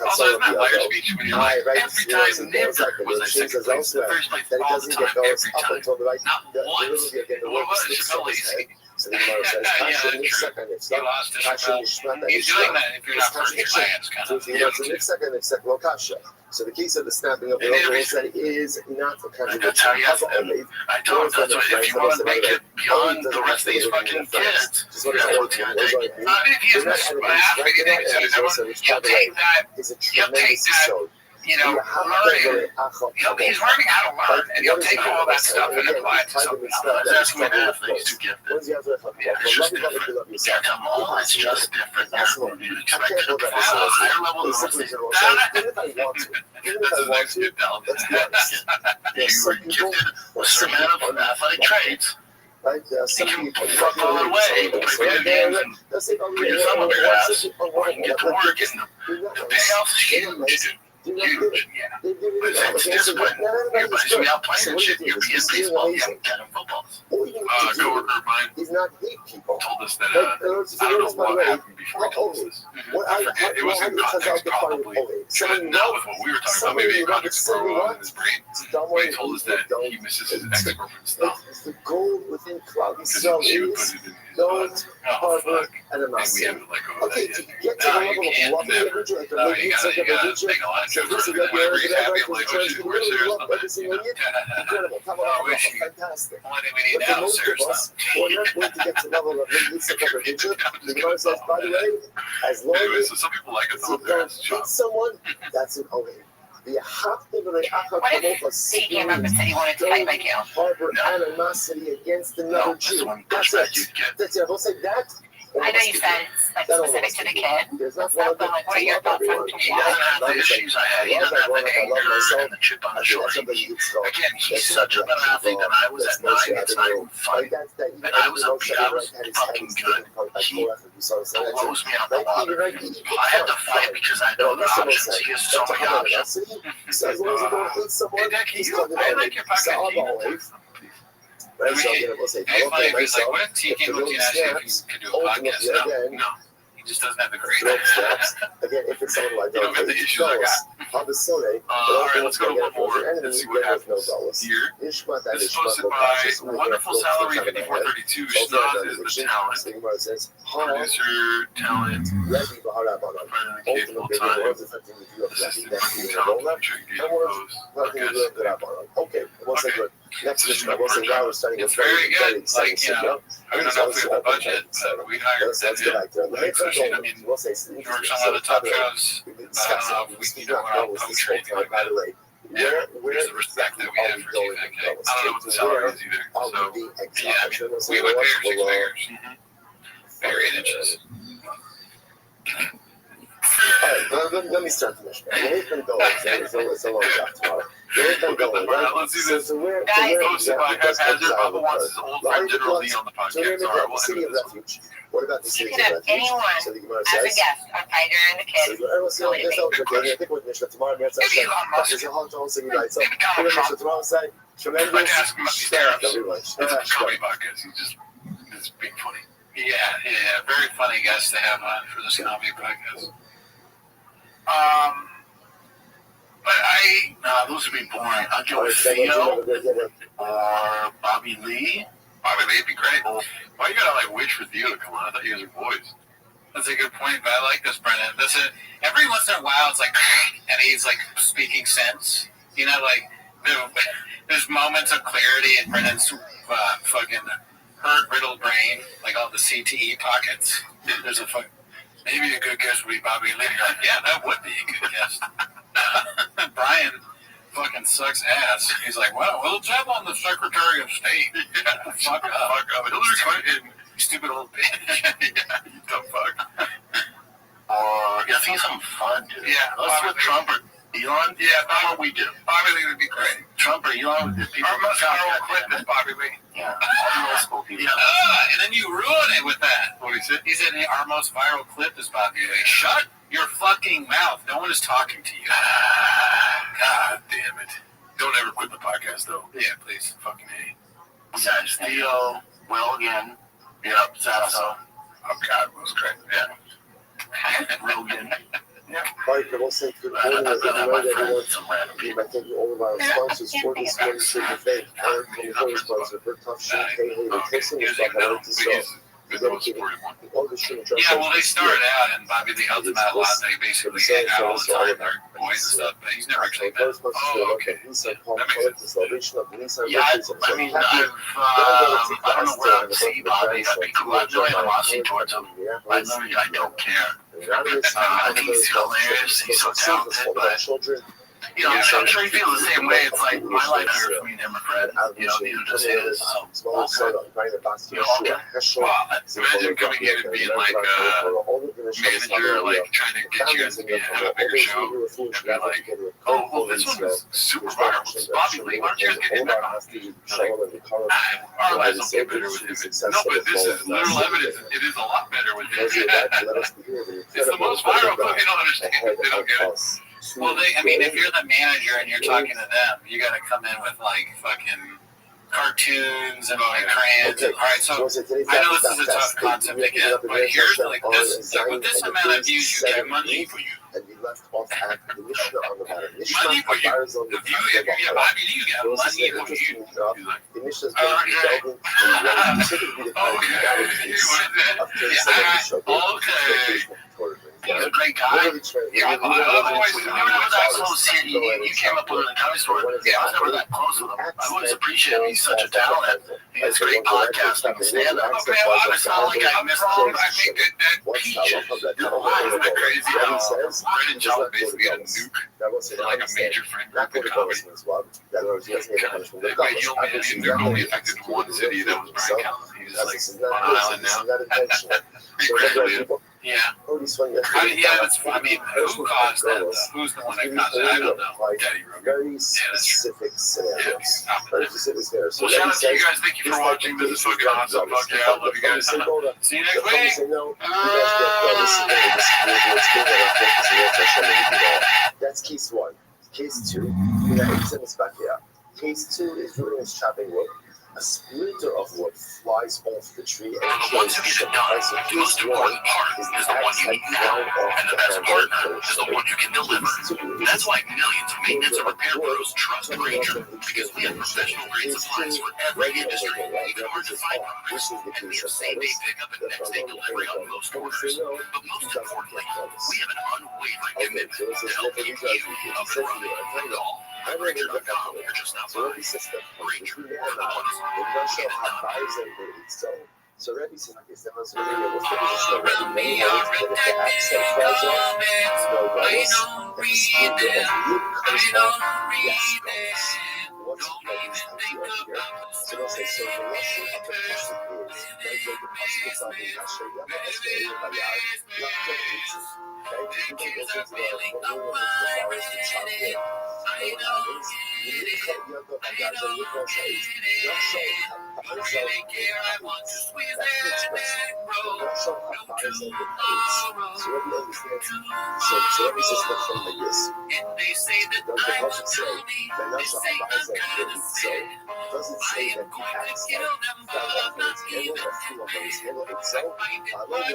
Also, isn't that liar speech when you're like, every time never was I second place, the first place that he all the doesn't time, get galus every up time. until the right. Not once. What was it? Chappelle lazy. So the Gemara says, Yeah, Kasha that's true. Nifsaka He Nifsaka. lost to Kasha Chappelle. Nishma He's doing that if you're not first in class, kind So of. the Nifsaka Nifsaka Lo Kasha. So the case of the snapping of the overall set is not a contradiction. That's how he has However, it. I told him that's what, if you want to make it beyond the rest of these fucking kids, you have to take. If he isn't half anything, he'll take that, It's a he'll take tremendous that, show. you know, learning. He's learning how to learn, and he'll take all that stuff and apply it to something else. That's what athletes do get. Yeah, it's just different. You can't tell them, oh, it's just different. You expect it to be a higher level than the rest of these. Even if I want to, That's his next good talent. let's be honest. You were gifted with a certain amount of athletic traits. Right? There are some You can people fuck all the way, play video games, and they'll say, oh, put your thumb up your ass, or you can get to work, and the payoff's huge. Huge, yeah. But it's discipline. Everybody should be out playing and shit. You'd be in baseball, you haven't got in football. A coworker of mine He's not hate people. told us that, I don't know what happened before he told us this. I forget, it was in context probably. Not with what we were talking about, maybe in context for in his brain. But he told us that he misses his ex-girlfriend's stuff. It's the gold within cloud. Because So she would put is it in his don't harbor and we animosity. haven't let go of Okay, that to yet. get to the No, level you of can't, loving never. every like No, a you gotta make a lot of jokes over it. Whenever he's happy, I'm like, oh shit, where's Sarah's number? incredible. Come Oh, on, where's she? fantastic. Only thing we need But for now is most of Sarah's us, number. we're not going to get to the level of Lisa Pepperpicture. The Gemara says, by the way, as long Anyway, as so some people like it though. you don't hit someone, that's an only. The What if he came up and said he wanted to fight like you? harbor animosity against another Jew. That's it. That's it. I'll say that. I know you said it's like specific to the kid. There's not But one of like, what are your thoughts on He doesn't have the issues I had. He doesn't have the anger and the chip on the shoulder. Again, he's such a better athlete than I was at 9. It's not even funny. And I was up, I was fucking good. He blows me out the water. I had to fight because I know the options. He has so many options. So as long as you don't hate someone, he's going to I like your pocket. Right, so again, we'll say, Hey, okay, he's like, what if if TK the looked room at you if snaps, you could do a podcast? ultimately, again, No. He just doesn't have the grade. rope snaps. Again, if it's someone like You don't have the issues I got. on the Sunday, All right, let's go to one more. Let's see what happens here. This is posted by Wonderful Salary 5432. Schnoz is the talent. Producer, talent, friend of the kid full time. Assistant fucking talent. I'm sure you get those. Okay, once Okay. again, next mission, I will say now we're starting It's with very good. exciting Like, you know, I don't know if we have the budget, but we hired Let's him. get back to it. Like, especially, I mean, We'll say he works on a lot of top shows. I don't know if we, you know, we're not poach or anything like that. Yeah, there's the respect that we have for TK. I don't know what the salary is either. So, yeah, I mean, we would pay her 6 figures. Very 8 inches. All right, let me start the mission. We've been going, it's a long shot tomorrow. We've been going, right? Let's see this. So where Posted by Haphazard. Bubba wants his old friend General Lee on the So we're podcast. All right, we'll the city end of with this one. refuge. What about the You city can of have refuge? anyone So the Gemara as a says. guest, a fighter and the So kid. I think with Mishnah tomorrow, Maybe Elon Musk. there's a whole whole thing right. So Maybe Donald Trump. tomorrow say I'd tremendous. like to ask him about these tariffs. Everyone. It's a comedy podcast. He's being funny. Yeah, very funny guest to have on for this comedy podcast. But those would be boring. I'd go with Theo or Bobby Lee. Bobby Lee would be great. Why you gotta like wait for Theo to come on? I thought you guys were boys. That's a good point, but I like this, Brennan. Every once in a while, it's like, and he's like speaking sense. You know, like there's moments of clarity in Brennan's fucking hurt, riddled brain, like all the CTE pockets. There's a fucking. Maybe a good guest would be Bobby Lee. Like, yeah, that would be a good guest. Brian fucking sucks ass. He's like, well, we'll tap on the Secretary of State. Fuck up. Hillary Clinton, stupid old bitch. Dumb fuck. Or, I think something fun, dude. Yeah, let's with Trump or Elon. Yeah, that's what we do. Bobby Lee would be great. Trump or Elon would be people. Our most viral clip is Bobby Lee. Yeah, all the old school people. Yeah. And then you ruin it with that. What he said? He said our most viral clip is Bobby Lee. Shut Your fucking mouth. No one is talking to you. God damn it. Don't ever quit the podcast, though. Yeah, please. Fucking hate. Guys, Theo, Will again. Yep. Sasso. Oh, God, it was great. Yeah. Rogan. Hi, I will say good morning and good night, everyone. I thank you all of our sponsors for this morning. Super thank Aaron from the Philly sponsor, Bert Tough Shoe, Kay Haley, Tristan, He and doesn't even know, Back but to he's been the most supportive one. Yeah, well, they started out in Bobby the Ultimate a lot. They basically hang out all the time. They're boys and stuff, but he's never actually met. Oh, okay. Yeah, I mean, I don't know where I would see Bobby. That'd be cool. I have no animosity towards him. I don't care. I think he's hilarious. He's so talented, but you know, I'm sure he feels the same way. It's like my life matters for me and him are friends. You know, these are just his. Imagine coming in and being like manager, like trying to get you guys to have a bigger show, and be like, oh, well, this one is super viral. It's Bobby Lee. Why don't you guys get him back on? Our lives don't get better with him. No, but this is literal evidence. It is a lot better with him. It's the most viral, but they don't understand it. They don't get it. well, I mean, if you're the manager and you're talking to them, you got to come in with like fucking cartoons and like crayons. All right, so I know this is a tough concept to get, but here's like this: like, with this amount of views, you get money for you. And we left off at the Mishnah on the matter. Money for you. If you get Bobby Lee, you get money for you. The Mishnah is going to be delving into typically the kind of realities of case Okay. He's a great guy. Yeah, we were never that close here. You came up with it in the comedy store. Yeah, I was never that close with him. I always appreciate him. He's such a talent. He has great podcasting and stand-up. Okay, well, I sound like I missed wrong. I think that Peach, your life is that crazy. Brendan John basically had a nuke for like a major friend group in comedy. Wait, you only, I mean, they're only affected in one city. That was Brian Callen. He's just like on an island now. Yeah. Yeah, that's. I mean, who caused that? Though? Who's the one that caused it? I don't know. Daddy Rogan. Very specific scenarios. Very specific scenarios. Well, shout out to you guys. Thank you for watching. This is fucking awesome. Fuck yeah, I love you guys. See you next week. That's case one. Case two, we have incidents back here. Case two is doing his chopping wood. A splinter of wood flies off the tree and the ones who get it done, the most important part is the one you need now, and the best partner is the one you can deliver. That's why millions of maintenance and repair pros trust Grainger, because we have professional grade supplies for every industry, even hard to find products, and we have same-day pickup and next-day delivery on most orders. But most importantly, we have an unwavering commitment to helping you up and running. Call Grainger.com or just stop by. Grainger, we're the ones. So Rabbi said, okay, so let's really was the Mishnah Rabbi many ways to get the accent falls off. No goals. The speed of you what's the place that you are here? So they'll say, so the lesson of the person is they get the possible of the Hashem Yama Esrei Bayar, not just easy. Okay, you can go to the room of the flowers and chop it off. You need to cut Yama Bayar, so you can say, not show so every understands. So every system from like this. The Pasuk say that Nasha Abayis so doesn't say that he acts like that one is Helo or Full of his Helo itself. Rather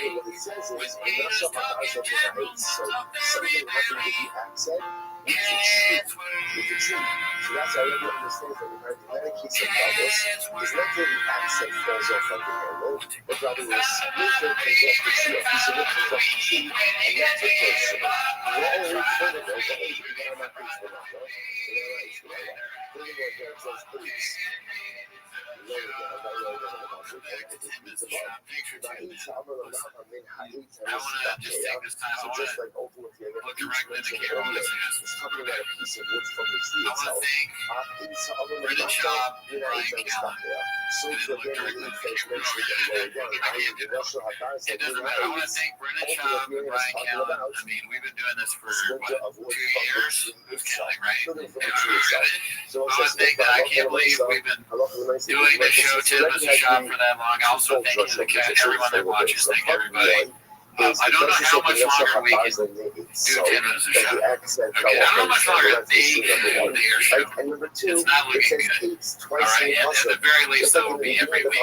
what it says is Nasha Abayis so something happened with the accent. With the tree. So that's how everyone understands that in the case of Davos, it's not that the accent falls off like the handle, but rather the splinter comes off the tree, a piece of it comes off the tree, and that's what takes it. We're all referring to those, but we got not things for that, no? So just like ultimate look directly in the camera when I say this. It's talking about a piece of wood from the tree I want to itself. thank Brendan Schaub, Brian Callen. So And then look directly in the camera. It doesn't matter. I want to thank Brendan Schaub and Brian Callen. I mean, we've been doing this for, what, 2 years? Who's counting, right? So I want to thank that. I can't believe we've been doing this show, Tim, Mr. Schaub, for that long. Also, thank you to everyone that watches. Thank everybody. I don't know how much longer we can do 10 minutes of show. Okay, I don't know how much longer they can do their show. It's not looking good. All right, and at the very least, that will be every week.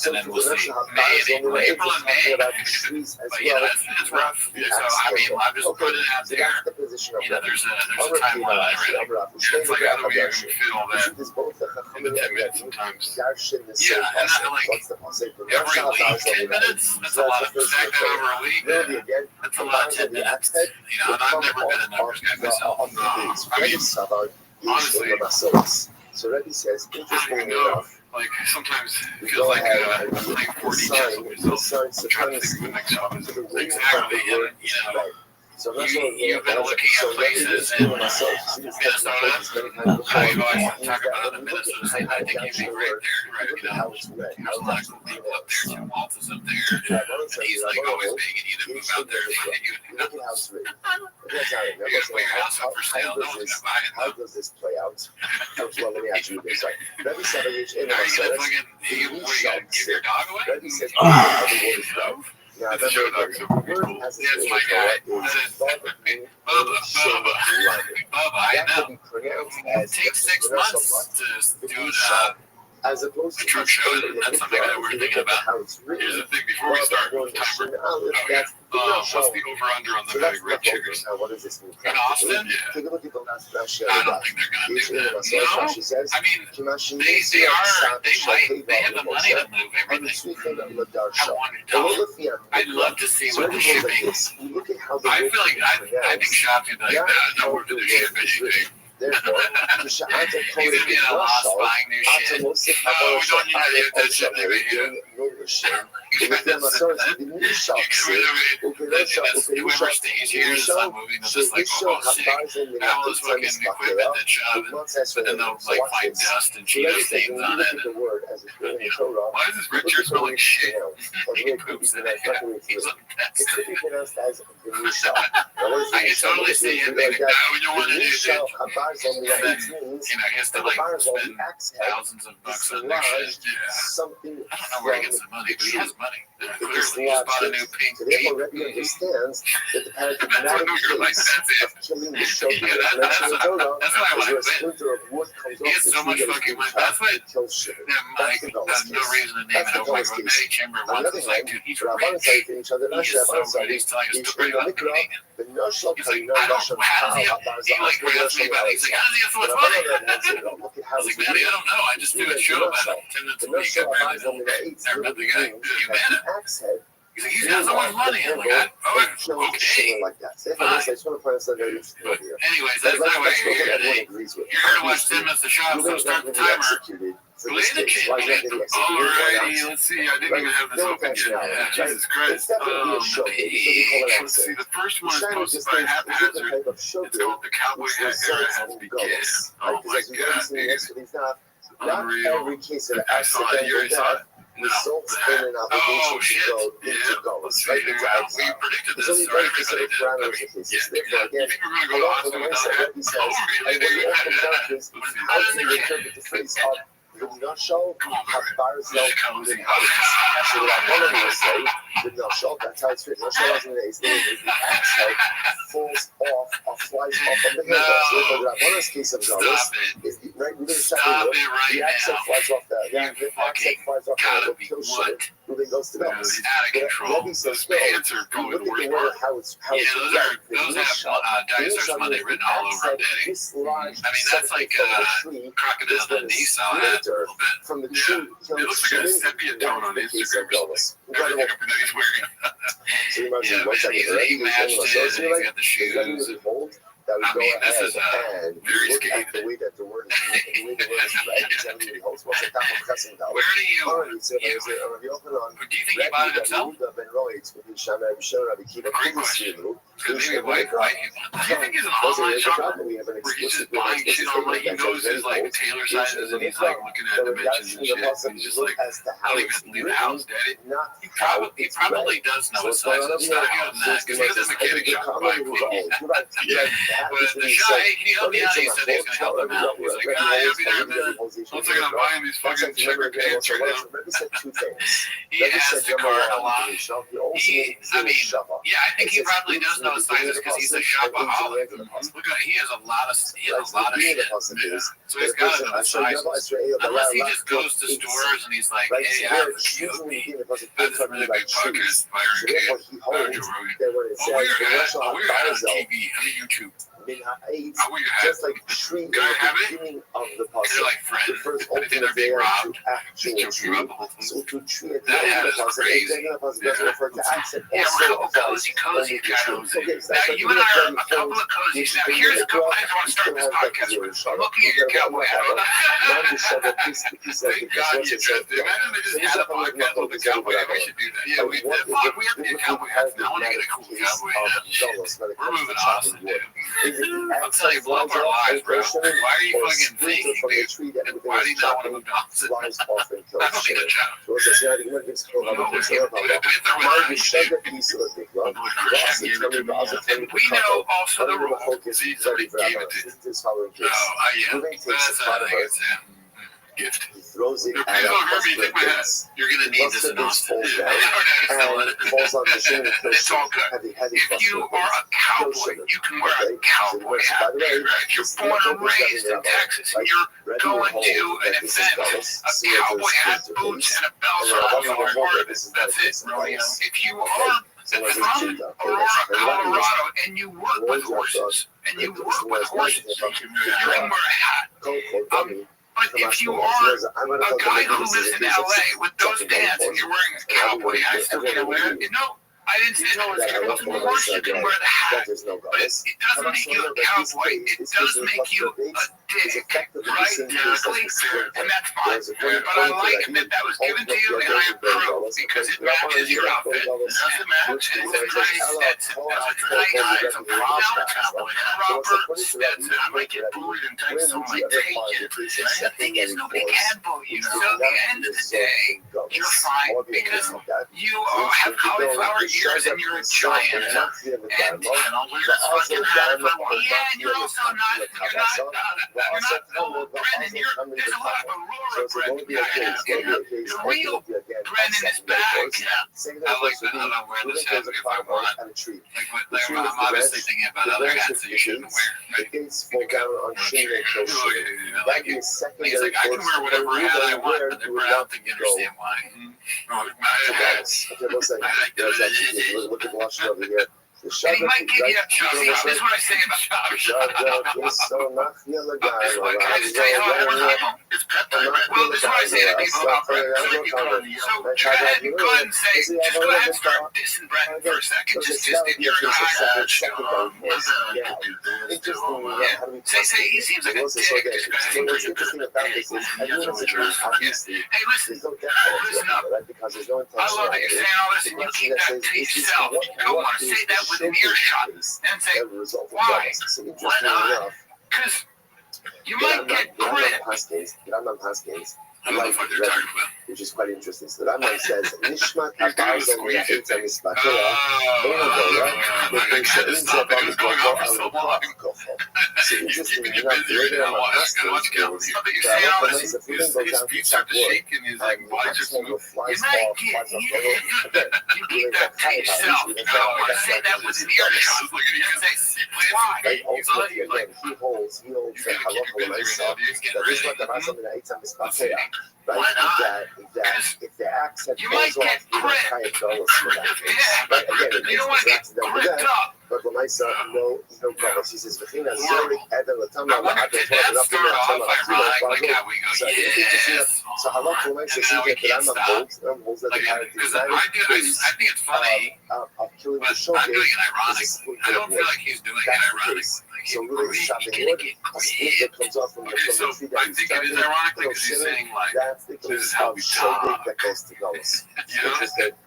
And then we'll see. April and May. But yeah, it's rough. So, I mean, I'm just putting it out there. You know, there's a timeline already. It's like, how do we even fit all that into 10 minutes sometimes? Yeah, and not like every week, 10 minutes? That's a lot of stack that over a week. That's a lot of 10 minutes. You know, and I've never been a numbers guy myself. I mean, honestly, so Rabbi says, interestingly enough, like sometimes it feels like playing 4D chess with myself. I'm trying to think of the next job is exactly, and you know, you've been looking at places in Minnesota. I always talk about the Minnesota State. I think you'd be great there, right? You know, there's a lot of cool people up there. Tim Waltz is up there, and he's like always begging you to move out there. You're gonna put your house up for sale. No one's gonna buy it. How does this play out? Well, let me ask you this. Rabbi said, Are you gonna fucking give your dog away? Rabbi says, Yeah, that's your dog. So cool. That's my guy. Bubba. It takes 6 months to do as opposed a truck show. That's something that we're thinking about. Here's the thing before we start with timer. What's the over-under on the big red chiggers? In Austin? Yeah. Take a look at the last I don't think they're going to do that. No? I mean, they have the money to move everything. I want to know. I'd love to see what the shipping. I feel like I think shops would be like, no, we're going to ship anything. He's gonna be in a loss buying new shit. Oh, we don't need to do that shit. Whoever stays here is not moving. It's just like, oh, sick. All this fucking equipment that's shoving. But then they'll like find dust and cheetah stains on it. And, why does this red shirt smell like shit? He poops in it. He's like, that's I can totally see him being like, no, we don't want to do that. And then, you know, he has to like spend thousands of bucks on new shit. Yeah. I don't know where he gets the money, but he has money. Clearly, he just bought a new pink Jeep. Understands that the paradigmatic You're like, that's it. That's why I want it. He has so much fucking money. That's why Mike has no reason to name it over. Like when Mary Chamber once was like, dude, he's rich. He's so good. He's telling us to bring up the meeting. He's like, how does he have, he like raised me about it. He's like, how does he have so much money? I was like, Daddy, I don't know. I just do a show about it. 10 minutes a week. I barely know. Never met the guy. You met him. He's like, he's got so much money. I'm like, okay. Fine. But anyways, that's not why you're here today. You're here to watch 10 minutes of shop, so start the timer. Play the kid. Alrighty, let's see. I didn't even have this open yet. Jesus Christ. Let's see. The first one is posted by Haphazard. It's called The Cowboy Hat Era Has Begun. Oh my God, dude. Unreal. I saw it. You already saw it? No. Oh, shit. Yeah. Let's see. We predicted this, or everybody did. I mean, yeah. You think we're going to go to Austin without a hat? Oh, really, dude? Let's see. How do you interpret the phrase? Come on, baby. Cozy. So what I want to say, the Nashal, that's how it's written. Nashal as in the exhale falls off or flies off of the hill. So what I want to case of Zalis is right. We're going to stop it right the accent now. flies off the You fucking gotta be what? Moving goes to that. Out of control. Those pants are probably the worst part. Yeah, those have dinosaurs Monday written all over them, Daddy. I mean, that's like Crocodile Dundee saw that a little bit. From the Yeah, it looks like a sepia tone on Instagram or something. Everything that he's wearing. Yeah, man, he matched it. He's got the shoes. that we go this ahead is and very look scary. at the way that the word is right. Everybody holds what's the top of pressing down. Where do you? Alright, so Do you think he bought it himself? Great question. Because maybe why? Do you think he's an online shopper? Where he's just buying shit online? He knows his like tailor sizes and he's like looking at dimensions and shit. And he's just like, I don't even have to leave the house, Daddy. He probably does know his sizes. It's not good than that because he's a mechanic shop buying clothes. But the guy, can you help me out? He said he was going to help him out. He's like, I'll be there in a minute. Looks like I'm buying these fucking checker pants right now. He has the cart a lot. I think he probably does know his sizes because he's a shopaholic. Look at, he has a lot of shit. So he's got to know his sizes. Unless he just goes to stores and he's like, hey, I have a cute me. I have this really big podcast, Byron Cave, Joe Rogan. Oh, we're on TV, on YouTube. Just like treat the beginning of the puzzle. Like friends. The first I think they're being robbed. So to treat it that is crazy. We're a couple cozy kind of. Now you and I are a couple of cozies. Now here's a couple things I want to start this podcast with. I'm looking at your cowboy hat. Thank God you dressed it. Imagine they just had a podcast with a cowboy hat. We should do that. Yeah, we did. Fuck, we have to get cowboy hats now. I want to get a cool cowboy hat. We're moving Austin, dude. I'll tell you, blow up our lives, bro. Why are you fucking thinking, dude? And why do you not want to move to Austin? I don't need a job. We know also the rule. See, somebody gave it to you. Oh, yeah. That's a gift. He throws it at us. You're going to need this in Austin. It's all good. If you are a cowboy, you can wear a cowboy hat. If you're born and raised in Texas and you're going to an event, a cowboy hat, boots, and a belt are all part of it. That's it, Romeo. If you are from Aurora, Colorado, and you work with horses, you can wear a hat. But if you are a guy who lives in LA with those dads and you're wearing a cowboy hat, I still can't wear it. No, I didn't say no. Of course you can wear the hat, but it doesn't make you a cowboy. It does make you a dick, right? Technically, and that's fine. But I like that was given to you, and I approve because it matches your outfit. It doesn't match. It's a nice Stetson. It's a proper cowboy hat. Proper Stetson. I might get bullied and things, so I might take it. The thing is, nobody can bully you. So at the end of the day, you're fine because you have cauliflower ears and you're a giant. And I'll wear this fucking hat if I want. Yeah, and you're also not Brennan. There's a lot of Aurora Brennan guys. The real Brennan is back. I like that. I don't wear this hat if I want. I'm obviously thinking about other hats that you shouldn't wear. Right? He's like, I can wear whatever hat I want, but I don't think you understand why. My hats. Look at Washington over here. And he might give you a chop shop. This is what I say about chop shop. Can I just tell you how it works? It's pet time. Well, this is what I say to people about Brett. So go ahead and say, just go ahead and start dissing Brett for a second. Just if you're in a high show. Say he seems like a dick. Just go ahead and bring it back. Hey, listen up. I love that you're saying all this and you keep that to yourself. You don't want to say that with an earshot and say, why? Why not? Because you might get grit. I don't know what they're talking about. Which is quite interesting. So the Rambam says, Nishmat HaBarzon Ya'etzah Mispateah, so interesting enough, the way that I'm why not? If the accent you might get grit. You don't want to get gripped up. but when I no Gauss. He says, Vechina Zorik Eden Latama I wonder, did that start off ironic, like how we go, yes, so Halach will make and now we can't stop. holds that Like, the because I think it's funny, of killing but the show. I'm doing it ironic. I don't feel like he's doing it ironic. Like, So really shopping a split that comes off from the okay, so tree I think it is ironically because he's saying, like, that's the this is how we talk. that goes to Gauss. You know,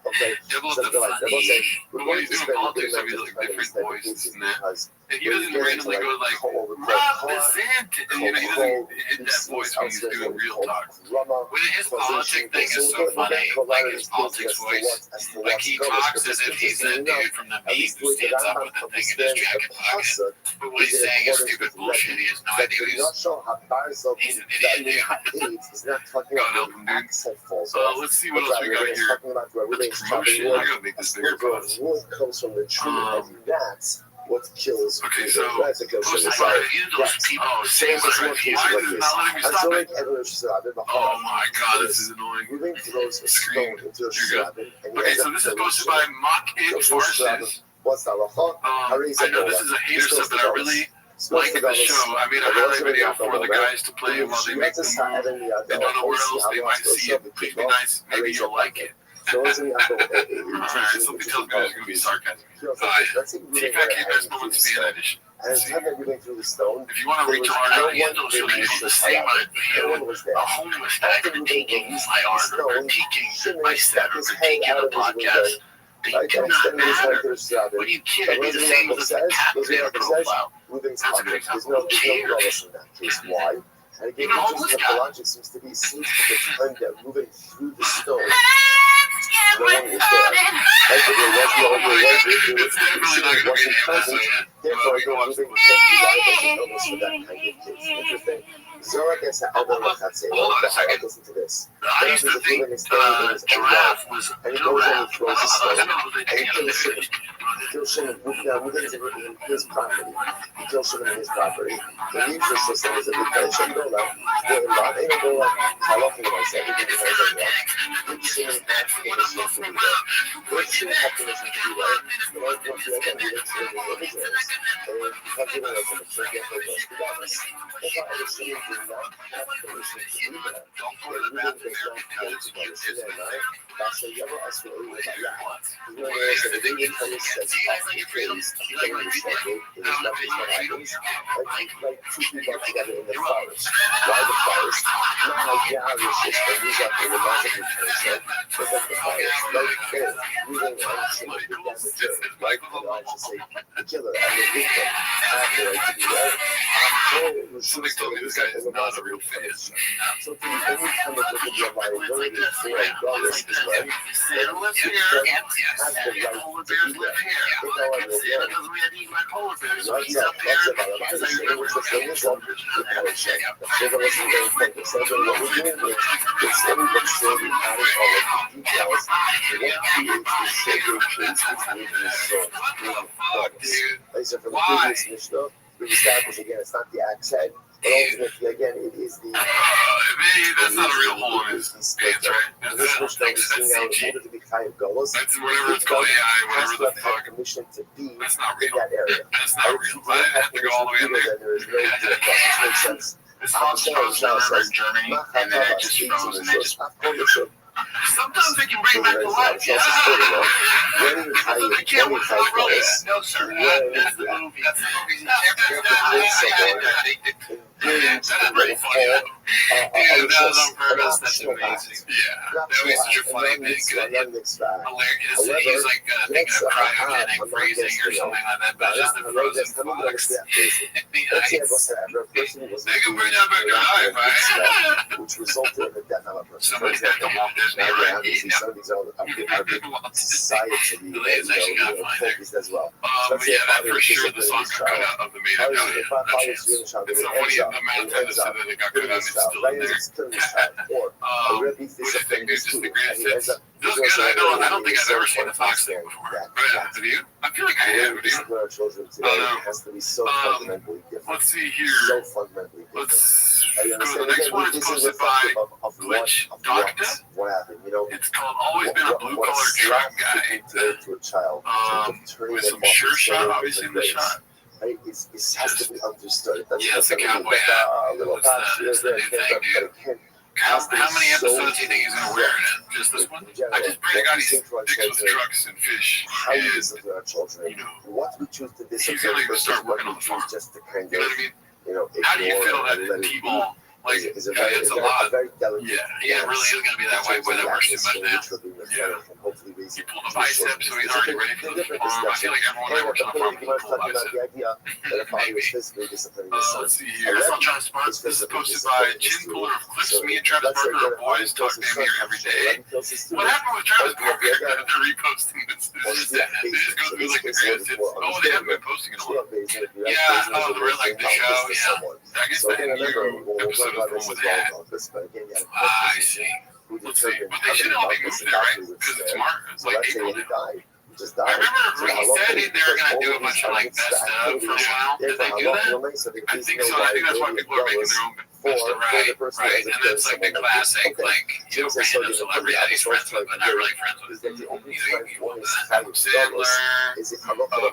Okay, double so the they're funny. saying, But when he's doing politics, I mean, like different voices and that. And he doesn't randomly go like, represent. And, you know, he doesn't hit that voice when he's doing real talk. When his politic thing is so funny, like his politics voice, like he talks as if he's that dude from the meme who stands up with the thing in his jacket pocket. But what he's saying is stupid bullshit. He has no idea what he's an idiot. God help him, dude. Let's see what else we got here. That's promotion. I gotta make this bigger. Comes from the tree, and that's what kills. Okay, so that's a kill. those people, same as what he's not letting me stop it. Oh my god, this is annoying. Moving throws a stone into a shrub. Okay, so this is posted by Mock-In Forces. What's that? I know this is a hater stuff, but I really like the show. I made a highlight video for the guys to play while they make the move. They don't know where else they might see it. Please be nice. Maybe you'll like it. Alright, something tells me there's going to be sarcasm. TPAC Best Moments Fan Edition. If you want to reach our handle, she'll be able to say my video. A homeless guy critiquing my art or critiquing my set or critiquing the podcast. They do not matter. What are you kidding? It'd be the same as the cat profile. That's a good example. Who cares? Why? And again, the logic seems to be the time that moving through the stone. No one was there. It's definitely not going to be any of this. Therefore, you're moving almost for that kind of case. Interesting. Zora gets that other one that's saying, hold on a second. Listen to this. I used to think giraffe was and he goes and he throws a stone. and He kills him in his property. He kills him in his property. The usual system is that the guy should go now. They're not able to go how often I say everything is over there. Which shouldn't have permission to do that. Which shouldn't have permission to do that. But I don't feel like I'm doing it in the originals. And I'm doing it as a mature get for those regardless. If I understand do not have permission to do that, then we will be wrong to permission and I. That's a yellow as well. You know, there's a thing in place that's off the trees, and we struggle, it is nothing that happens. Like two people together in the forest. Why the forest? Now, yeah, it's just a result of the magic return, but like the forest, like there, moving on to the damager, like I should say, the killer and the victim have the right to be there. Somebody told me this guy is not a real fan. So, any kind of liability for a brothers is right. Santa lives here. Polar bears live here. Santa doesn't we had to eat my polar bears, so he's up there. Because I remember how many soldiers in that shit. Why? We establish again, it's not the axe head, but ultimately, again, it is the. That's not a real hole in his pants, right? This which they see now in order to be kind of goals. That's whatever it's called, AI, whatever the fuck. Permission to be That's not in real. that area. That's not real. I have to go all the way in there. There is no makes sense. This house froze, remember, in Germany, and then it just froze, and they just. Sometimes they can bring back to life, yeah. They can't with Rob Rothschild. No, sir. That's the movie. That's the movie. That's pretty funny, though. Yeah, that was on purpose. That's amazing. Yeah, that was such a funny thing. Hilarious. He's like thinking of cryogenic freezing or something like that, but just the frozen fox. They can bring that back to life, right? Which resulted in the death of a person. Somebody's got to Walt Disney, right? Some of these are society focused as well. But yeah, that for sure, the song got cut out of the main Italian. It's so funny the amount of time that said that it got cut out and it's still in there. What do you think, dude? Just the greatest hits? Those guys, I don't think I've ever seen the Fox thing before. Have you? I feel like I have. Have you? It has to be so fundamentally different. Let's see here. So fundamentally different. the next one is posted by Glitch Doctor. What happened? You know, it's called Always Been a Blue-Collar Truck Guy. To a child, With some sure shot, obviously, in the shot. Right? It has to be understood. Yeah, it's a cowboy hat. It's the new thing, dude. How many episodes do you think he's going to wear in it? Just this one? I just pray to God he sticks with trucks and fish. How you discipline our children. You know, what we choose to discipline. he's going to start working on the farm. Just to kind of, You know what I mean? you know, How do you feel that T-ball? Like, it's a lot. Yeah, it really is going to be that way when that works too much now. Yeah. He pulled a bicep, so he's already ready for the farm. I feel like everyone that works on the farm can pull a bicep. Maybe. Let's see here. That's not Travis Sparks. This is posted by Jim Puller of Clips. Me and Travis Parker are boys. Talk damn near every day. What happened with Travis Parker? They're reposting this. They just go through like the greatest hits. Oh, they haven't been posting in a while. Yeah, the Red Light the show. Yeah. I guess that new episode is the one with that. I see. Let's see. But they should all be moved there, right? Because it's March. It's like April now. I remember he said they were going to do a bunch of like best of for a while. Did they do that? I think so. I think that's why people are making their own best of. Right. And then it's like the classic, like, you know, random celebrity that he's friends with, but not really friends with. He's Adam Sandler. Who do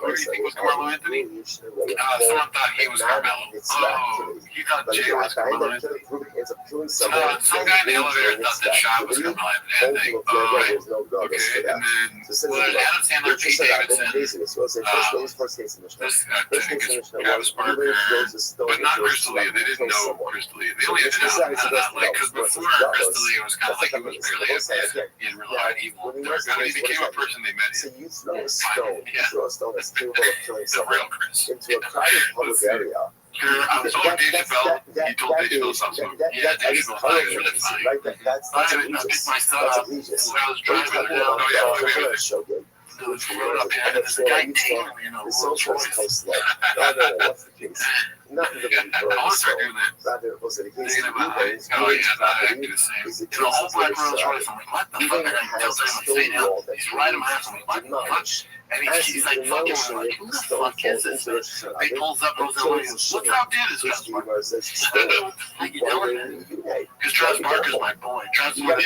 you think was Carmelo Anthony? Someone thought he was Carmelo. Oh, he thought Jay was Carmelo Anthony. Some guy in the elevator thought that Shaw was Carmelo Anthony. Oh, okay. And then Adam Sandler, Pete Davidson, Travis Parker, but not Crystalia. They didn't know Crystalia. They only ended up like, because before Crystalia was kind of like he was barely a man. He had real high evil. He became a person they met. So you throw a stone, that's capable of killing the real Chris. into a crowded public area. I was told Dave Chappelle, he told Dave Chappelle something. Yeah, Dave Chappelle thought he was really funny. I picked my son up when I was driving down. Oh, yeah, rode up here, and there's a guy tailing me in a Rolls Royce. What's the case? Nothing to I want to start doing that. Thinking about it. Oh, yeah, I can do the same. It's a whole black Rolls Royce. I'm like, what the fuck? And he tells everyone, stay down. He's right in my house. I'm like, what the fuck? And he's like, fucking, I'm like, who the fuck is this? He pulls up, rolls down, and he goes, what's up, dude? It's Travis Parker. How you doing? Because Travis Parker's my boy. Travis is one of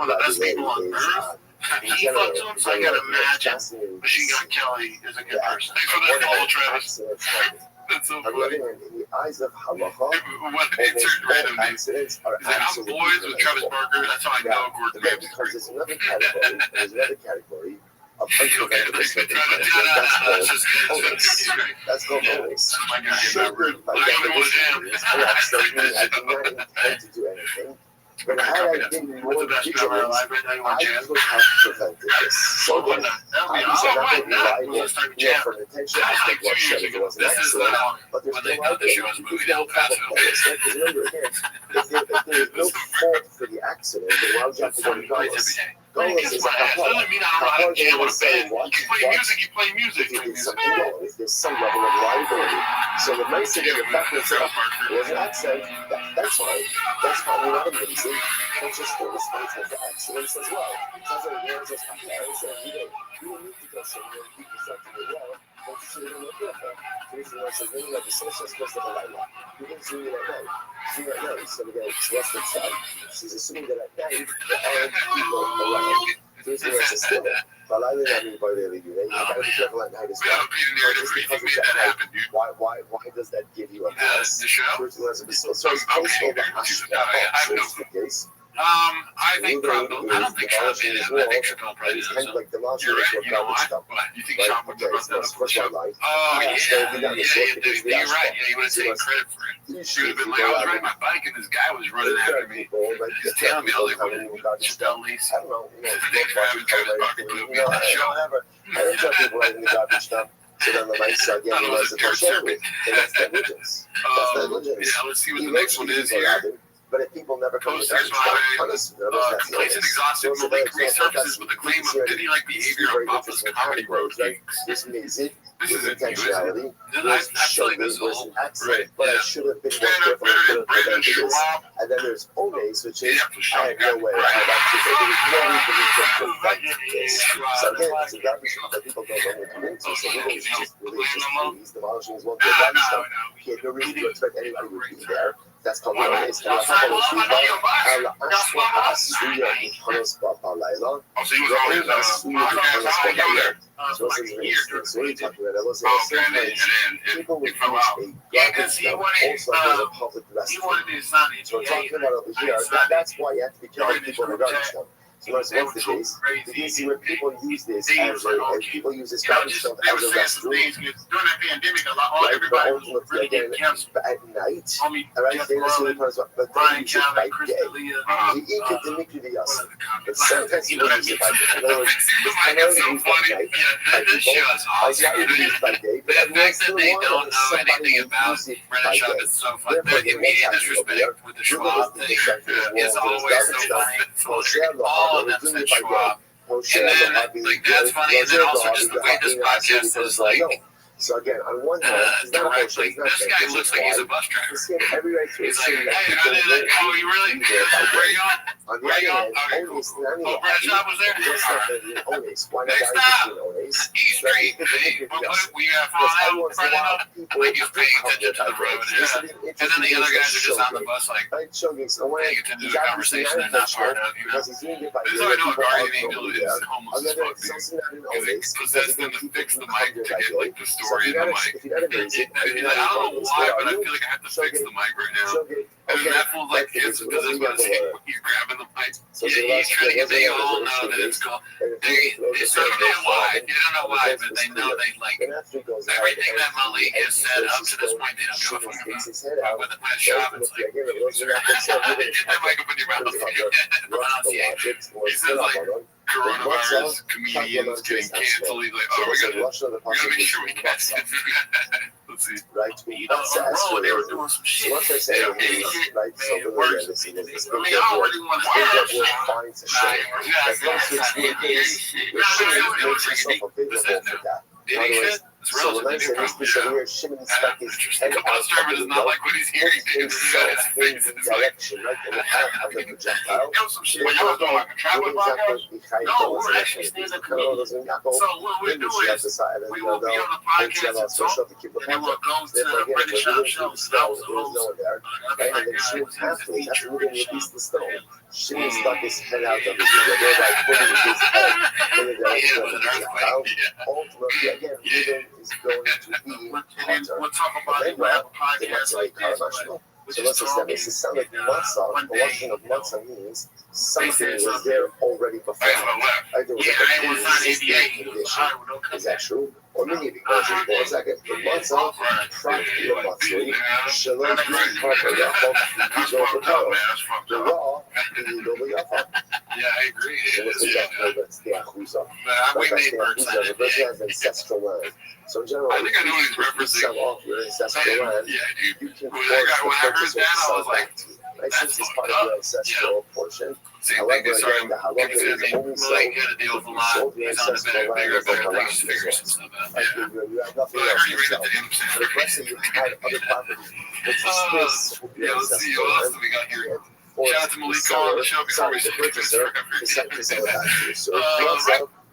the best people on earth. He fucked him, so I gotta imagine Machine Gun Kelly is a good person. Thanks for that follow, Travis. That's so funny. In the eyes of halacha, insert random name. I'm boys with Travis Parker. That's how I know Gordon Ramsay's because there's another category. There's another category. Okay, that's called police. My guy, I do not intend to do anything. But had I been more vigilant, I could have prevented this. So then, obviously, I'm not going to rely for the attention aspect of what said it was an accident, but there's no idea. There's no problem. Because remember, again, if there is no fault for the accident, then why would you have to go to Dallas? Dallas is a doesn't mean I don't jam with a band. You play music. If there's some level of liability. So the nice thing is the fact that was an accident, that's fine. That's probably not amazing. But you're still responsible for accidents as well. Sounds like it was just you don't need to go somewhere and keep yourself to the well. But you should have been careful. Reason why says really like the social supposed to have a light one. You can zoom in at night. Zoom at night. So again, it's western side. She's assuming that at night there aren't people around. Here's where it's a still. But I think I mean by the other you gotta be careful at night as well. Why does that give you a pass? The show? So it's case over the case. I think probably. I don't think Sean did it. I think Chappelle probably did it. Kind of like the monster. You're right. You know why? You think Sean would have brought that up for the show? Oh, yeah. You're right. Yeah, you would have taken credit for it. You would have been like, I was riding my bike and this guy was running after me. He's telling me, I was like, what did Chappelle Lacey? I don't know. Thanks for having Travis Parker put me on that show. I don't tell people writing the garbage stuff. Sit on the right side, yeah, it was a dirt circuit. That's negligence. Yeah, let's see what the next one is here. But if people never come to Posters complacent exhaustive Malik resurfaces with the claim of pity-like behavior of Papa's comedy road gigs. There's music, This there's is intentionality, I there's feel like this is there's old. an accent, but I should have been more Better careful and than Brandon this. Schwab. And then there's Omes, which is, Yeah, for sure. I have no way, I have actually, there was no reason to fight this. So again, it's a garbage that people don't know what to do, so we just he's demolishing his one to a garbage dump. He had no reason to expect anybody would be there. That's called Omes. And that's called על אשו העשוי להתחלוס בלילה, ואין עשוי להתחלוס בלילה. So what's his name? So what are you talking about? I was saying, people would use a garbage dump also as a public restroom. So we're talking about over here, that's why you have to be careful people in the garbage dump. So what's the case? Because when people use this as a, people use this garbage dump as a restroom, right? But ultimately, again, at night, alright, they don't see the person, but they use it by day. You eat it, they make you the us. But sometimes you don't use it by day. In other words, it's primarily used by night by people. It's not even used by day, but everyone still wants somebody to use it by day. Therefore, the immediate disrespect with the Schwab thing is always so all of them said Schwab. And then, like, that's funny. And then also just the way this podcast is, like, so again, on one hand, directly, this guy looks like he's a bus driver. He's like, hey, oh, you really? Where you on? Where you on? Okay, cool. Oh, Brad Shop was there? Next stop, E Street. We have fun out front of like he's paying attention to the road. And then the other guys are just on the bus, like, paying attention to the conversation they're not part of, you know? This is how I know a guardian angel is homeless as fuck, dude. Because it possessed them to fix the mic to get, like, the story in the mic. I don't know why, but I feel like I have to fix the mic right now. And then that fool's like, it's because it's what he's grabbing the mic. He's trying to get, they all know that it's called, so they don't know why, but they know they like, everything that Malik has said up to this point, they don't give a fuck about. But when it's shop, it's like, get that mic up in your mouth, pronunciate. He says like, coronavirus comedians getting canceled. He's like, oh, we gotta make sure we catch it. Let's see. Right? They were doing some shit. Once I say right, so it works. I mean, I already want to find to show. As long as it's your case, you're yourself available for that. In other words, so when I say this piece over here, shimmy stuck his head out of the not like what he's hearing. himself in the direction, right, in the path of the projectile. What y'all doing, like a traveling podcast? No, we're actually standing comedians. So what we're doing is, we will be on the podcast and talk, and then we'll go to the British shop shows. That was the host. And then she was halfway, that's when we're going to release the stone. Shimmy stuck his head out of the they're like putting his head in the direction of the projectile. Ultimately, again, moving is going to be hotter. We'll talk about it. We'll have a podcast like this. So let's just say this is sound like matzah. The one thing of matzah means something was there already before. Like there was a pre-existing condition. Is that true? Or maybe because it was like a matzah, practically a matzah, shalom, parker, yachov, the raw, yeah, I agree. What's the achuza? We made birds on it. Has ancestral land. So in general, I think I know what he's referencing. Sell off your ancestral land. Yeah, you dude. can When I heard that, I was like, since it's part of your ancestral portion. Same thing. Sorry, I'm Malik had a deal with a lot. He's on the bigger things to figure some stuff out. Yeah. You have nothing I else heard you read to it to him. the rest of you had other property. Which is space. Yeah, let's see. What else do we got here? Shout out to Malik calling on the show before we start.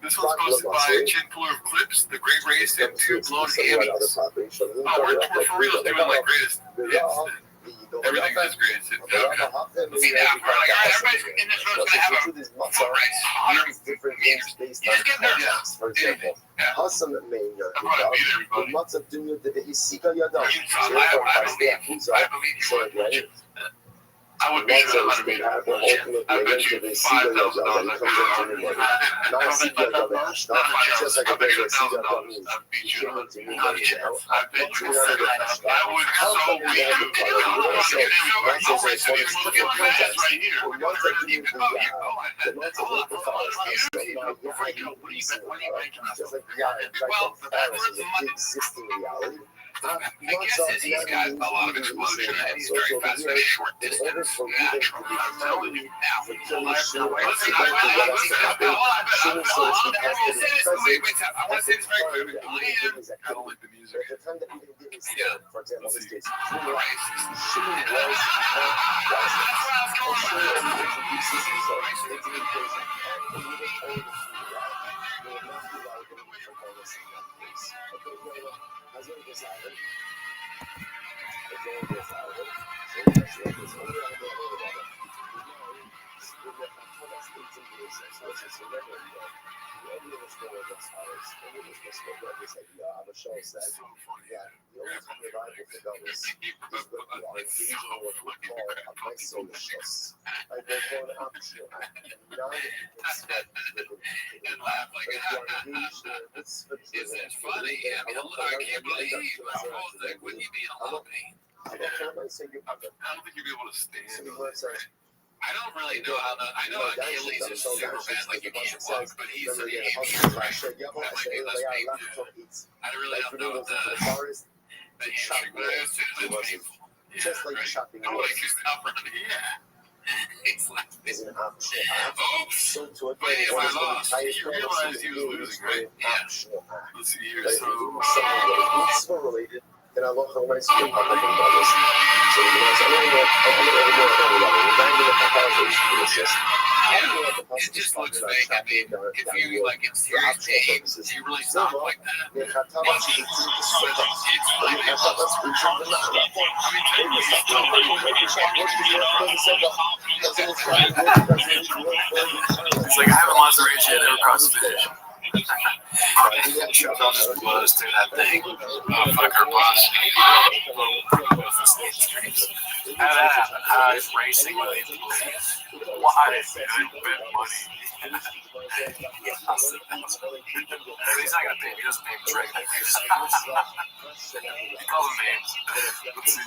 This one's posted by Chin Puller of Clips, The Great Race, and Two Blown Hammies. We're for real doing like greatest hits. Everything is greatest hits. See now, everybody's in this room is going to have a foot race. Different games based on context. For example, Hassan Main Matzah Dunya de Hisika Yadam. I would be sure to be I bet you $5,000 I I guess he's got a lot of explosion and he's very fast at a short distance. Natural. I'm telling you now. I want to say this very clearly. I don't like the music. Yeah. For example, in this case, and laugh like, is that funny? I mean, I can't believe like, wouldn't you be in a lot of pain? I don't think you'd be able to stand on it. I don't really know how the. I know Achilles is super bad, like you can't walk, but he's a hamstring. That might be less painful. I really don't know what the hamstring, but I assume it's painful. Just like shopping. I like you stop running. Yeah. It's like is an option. oops. So to a Wait, one I is lost. the You realize he was losing, right? Yeah. Optional act. Let's see here. But So. it's more related. And I love how nice you can talk about this. So you guys, It just looks fake. I mean, if you like in serious pain, do you really stop like that? It's like I haven't lost a race yet, never crossed the finish. I'll just buzz through that thing. Oh, fuck our boss. How did that happen? I was racing with him. Why? I bet money. He's not gonna pay me. He doesn't pay me regular. He calls him names. Let's see.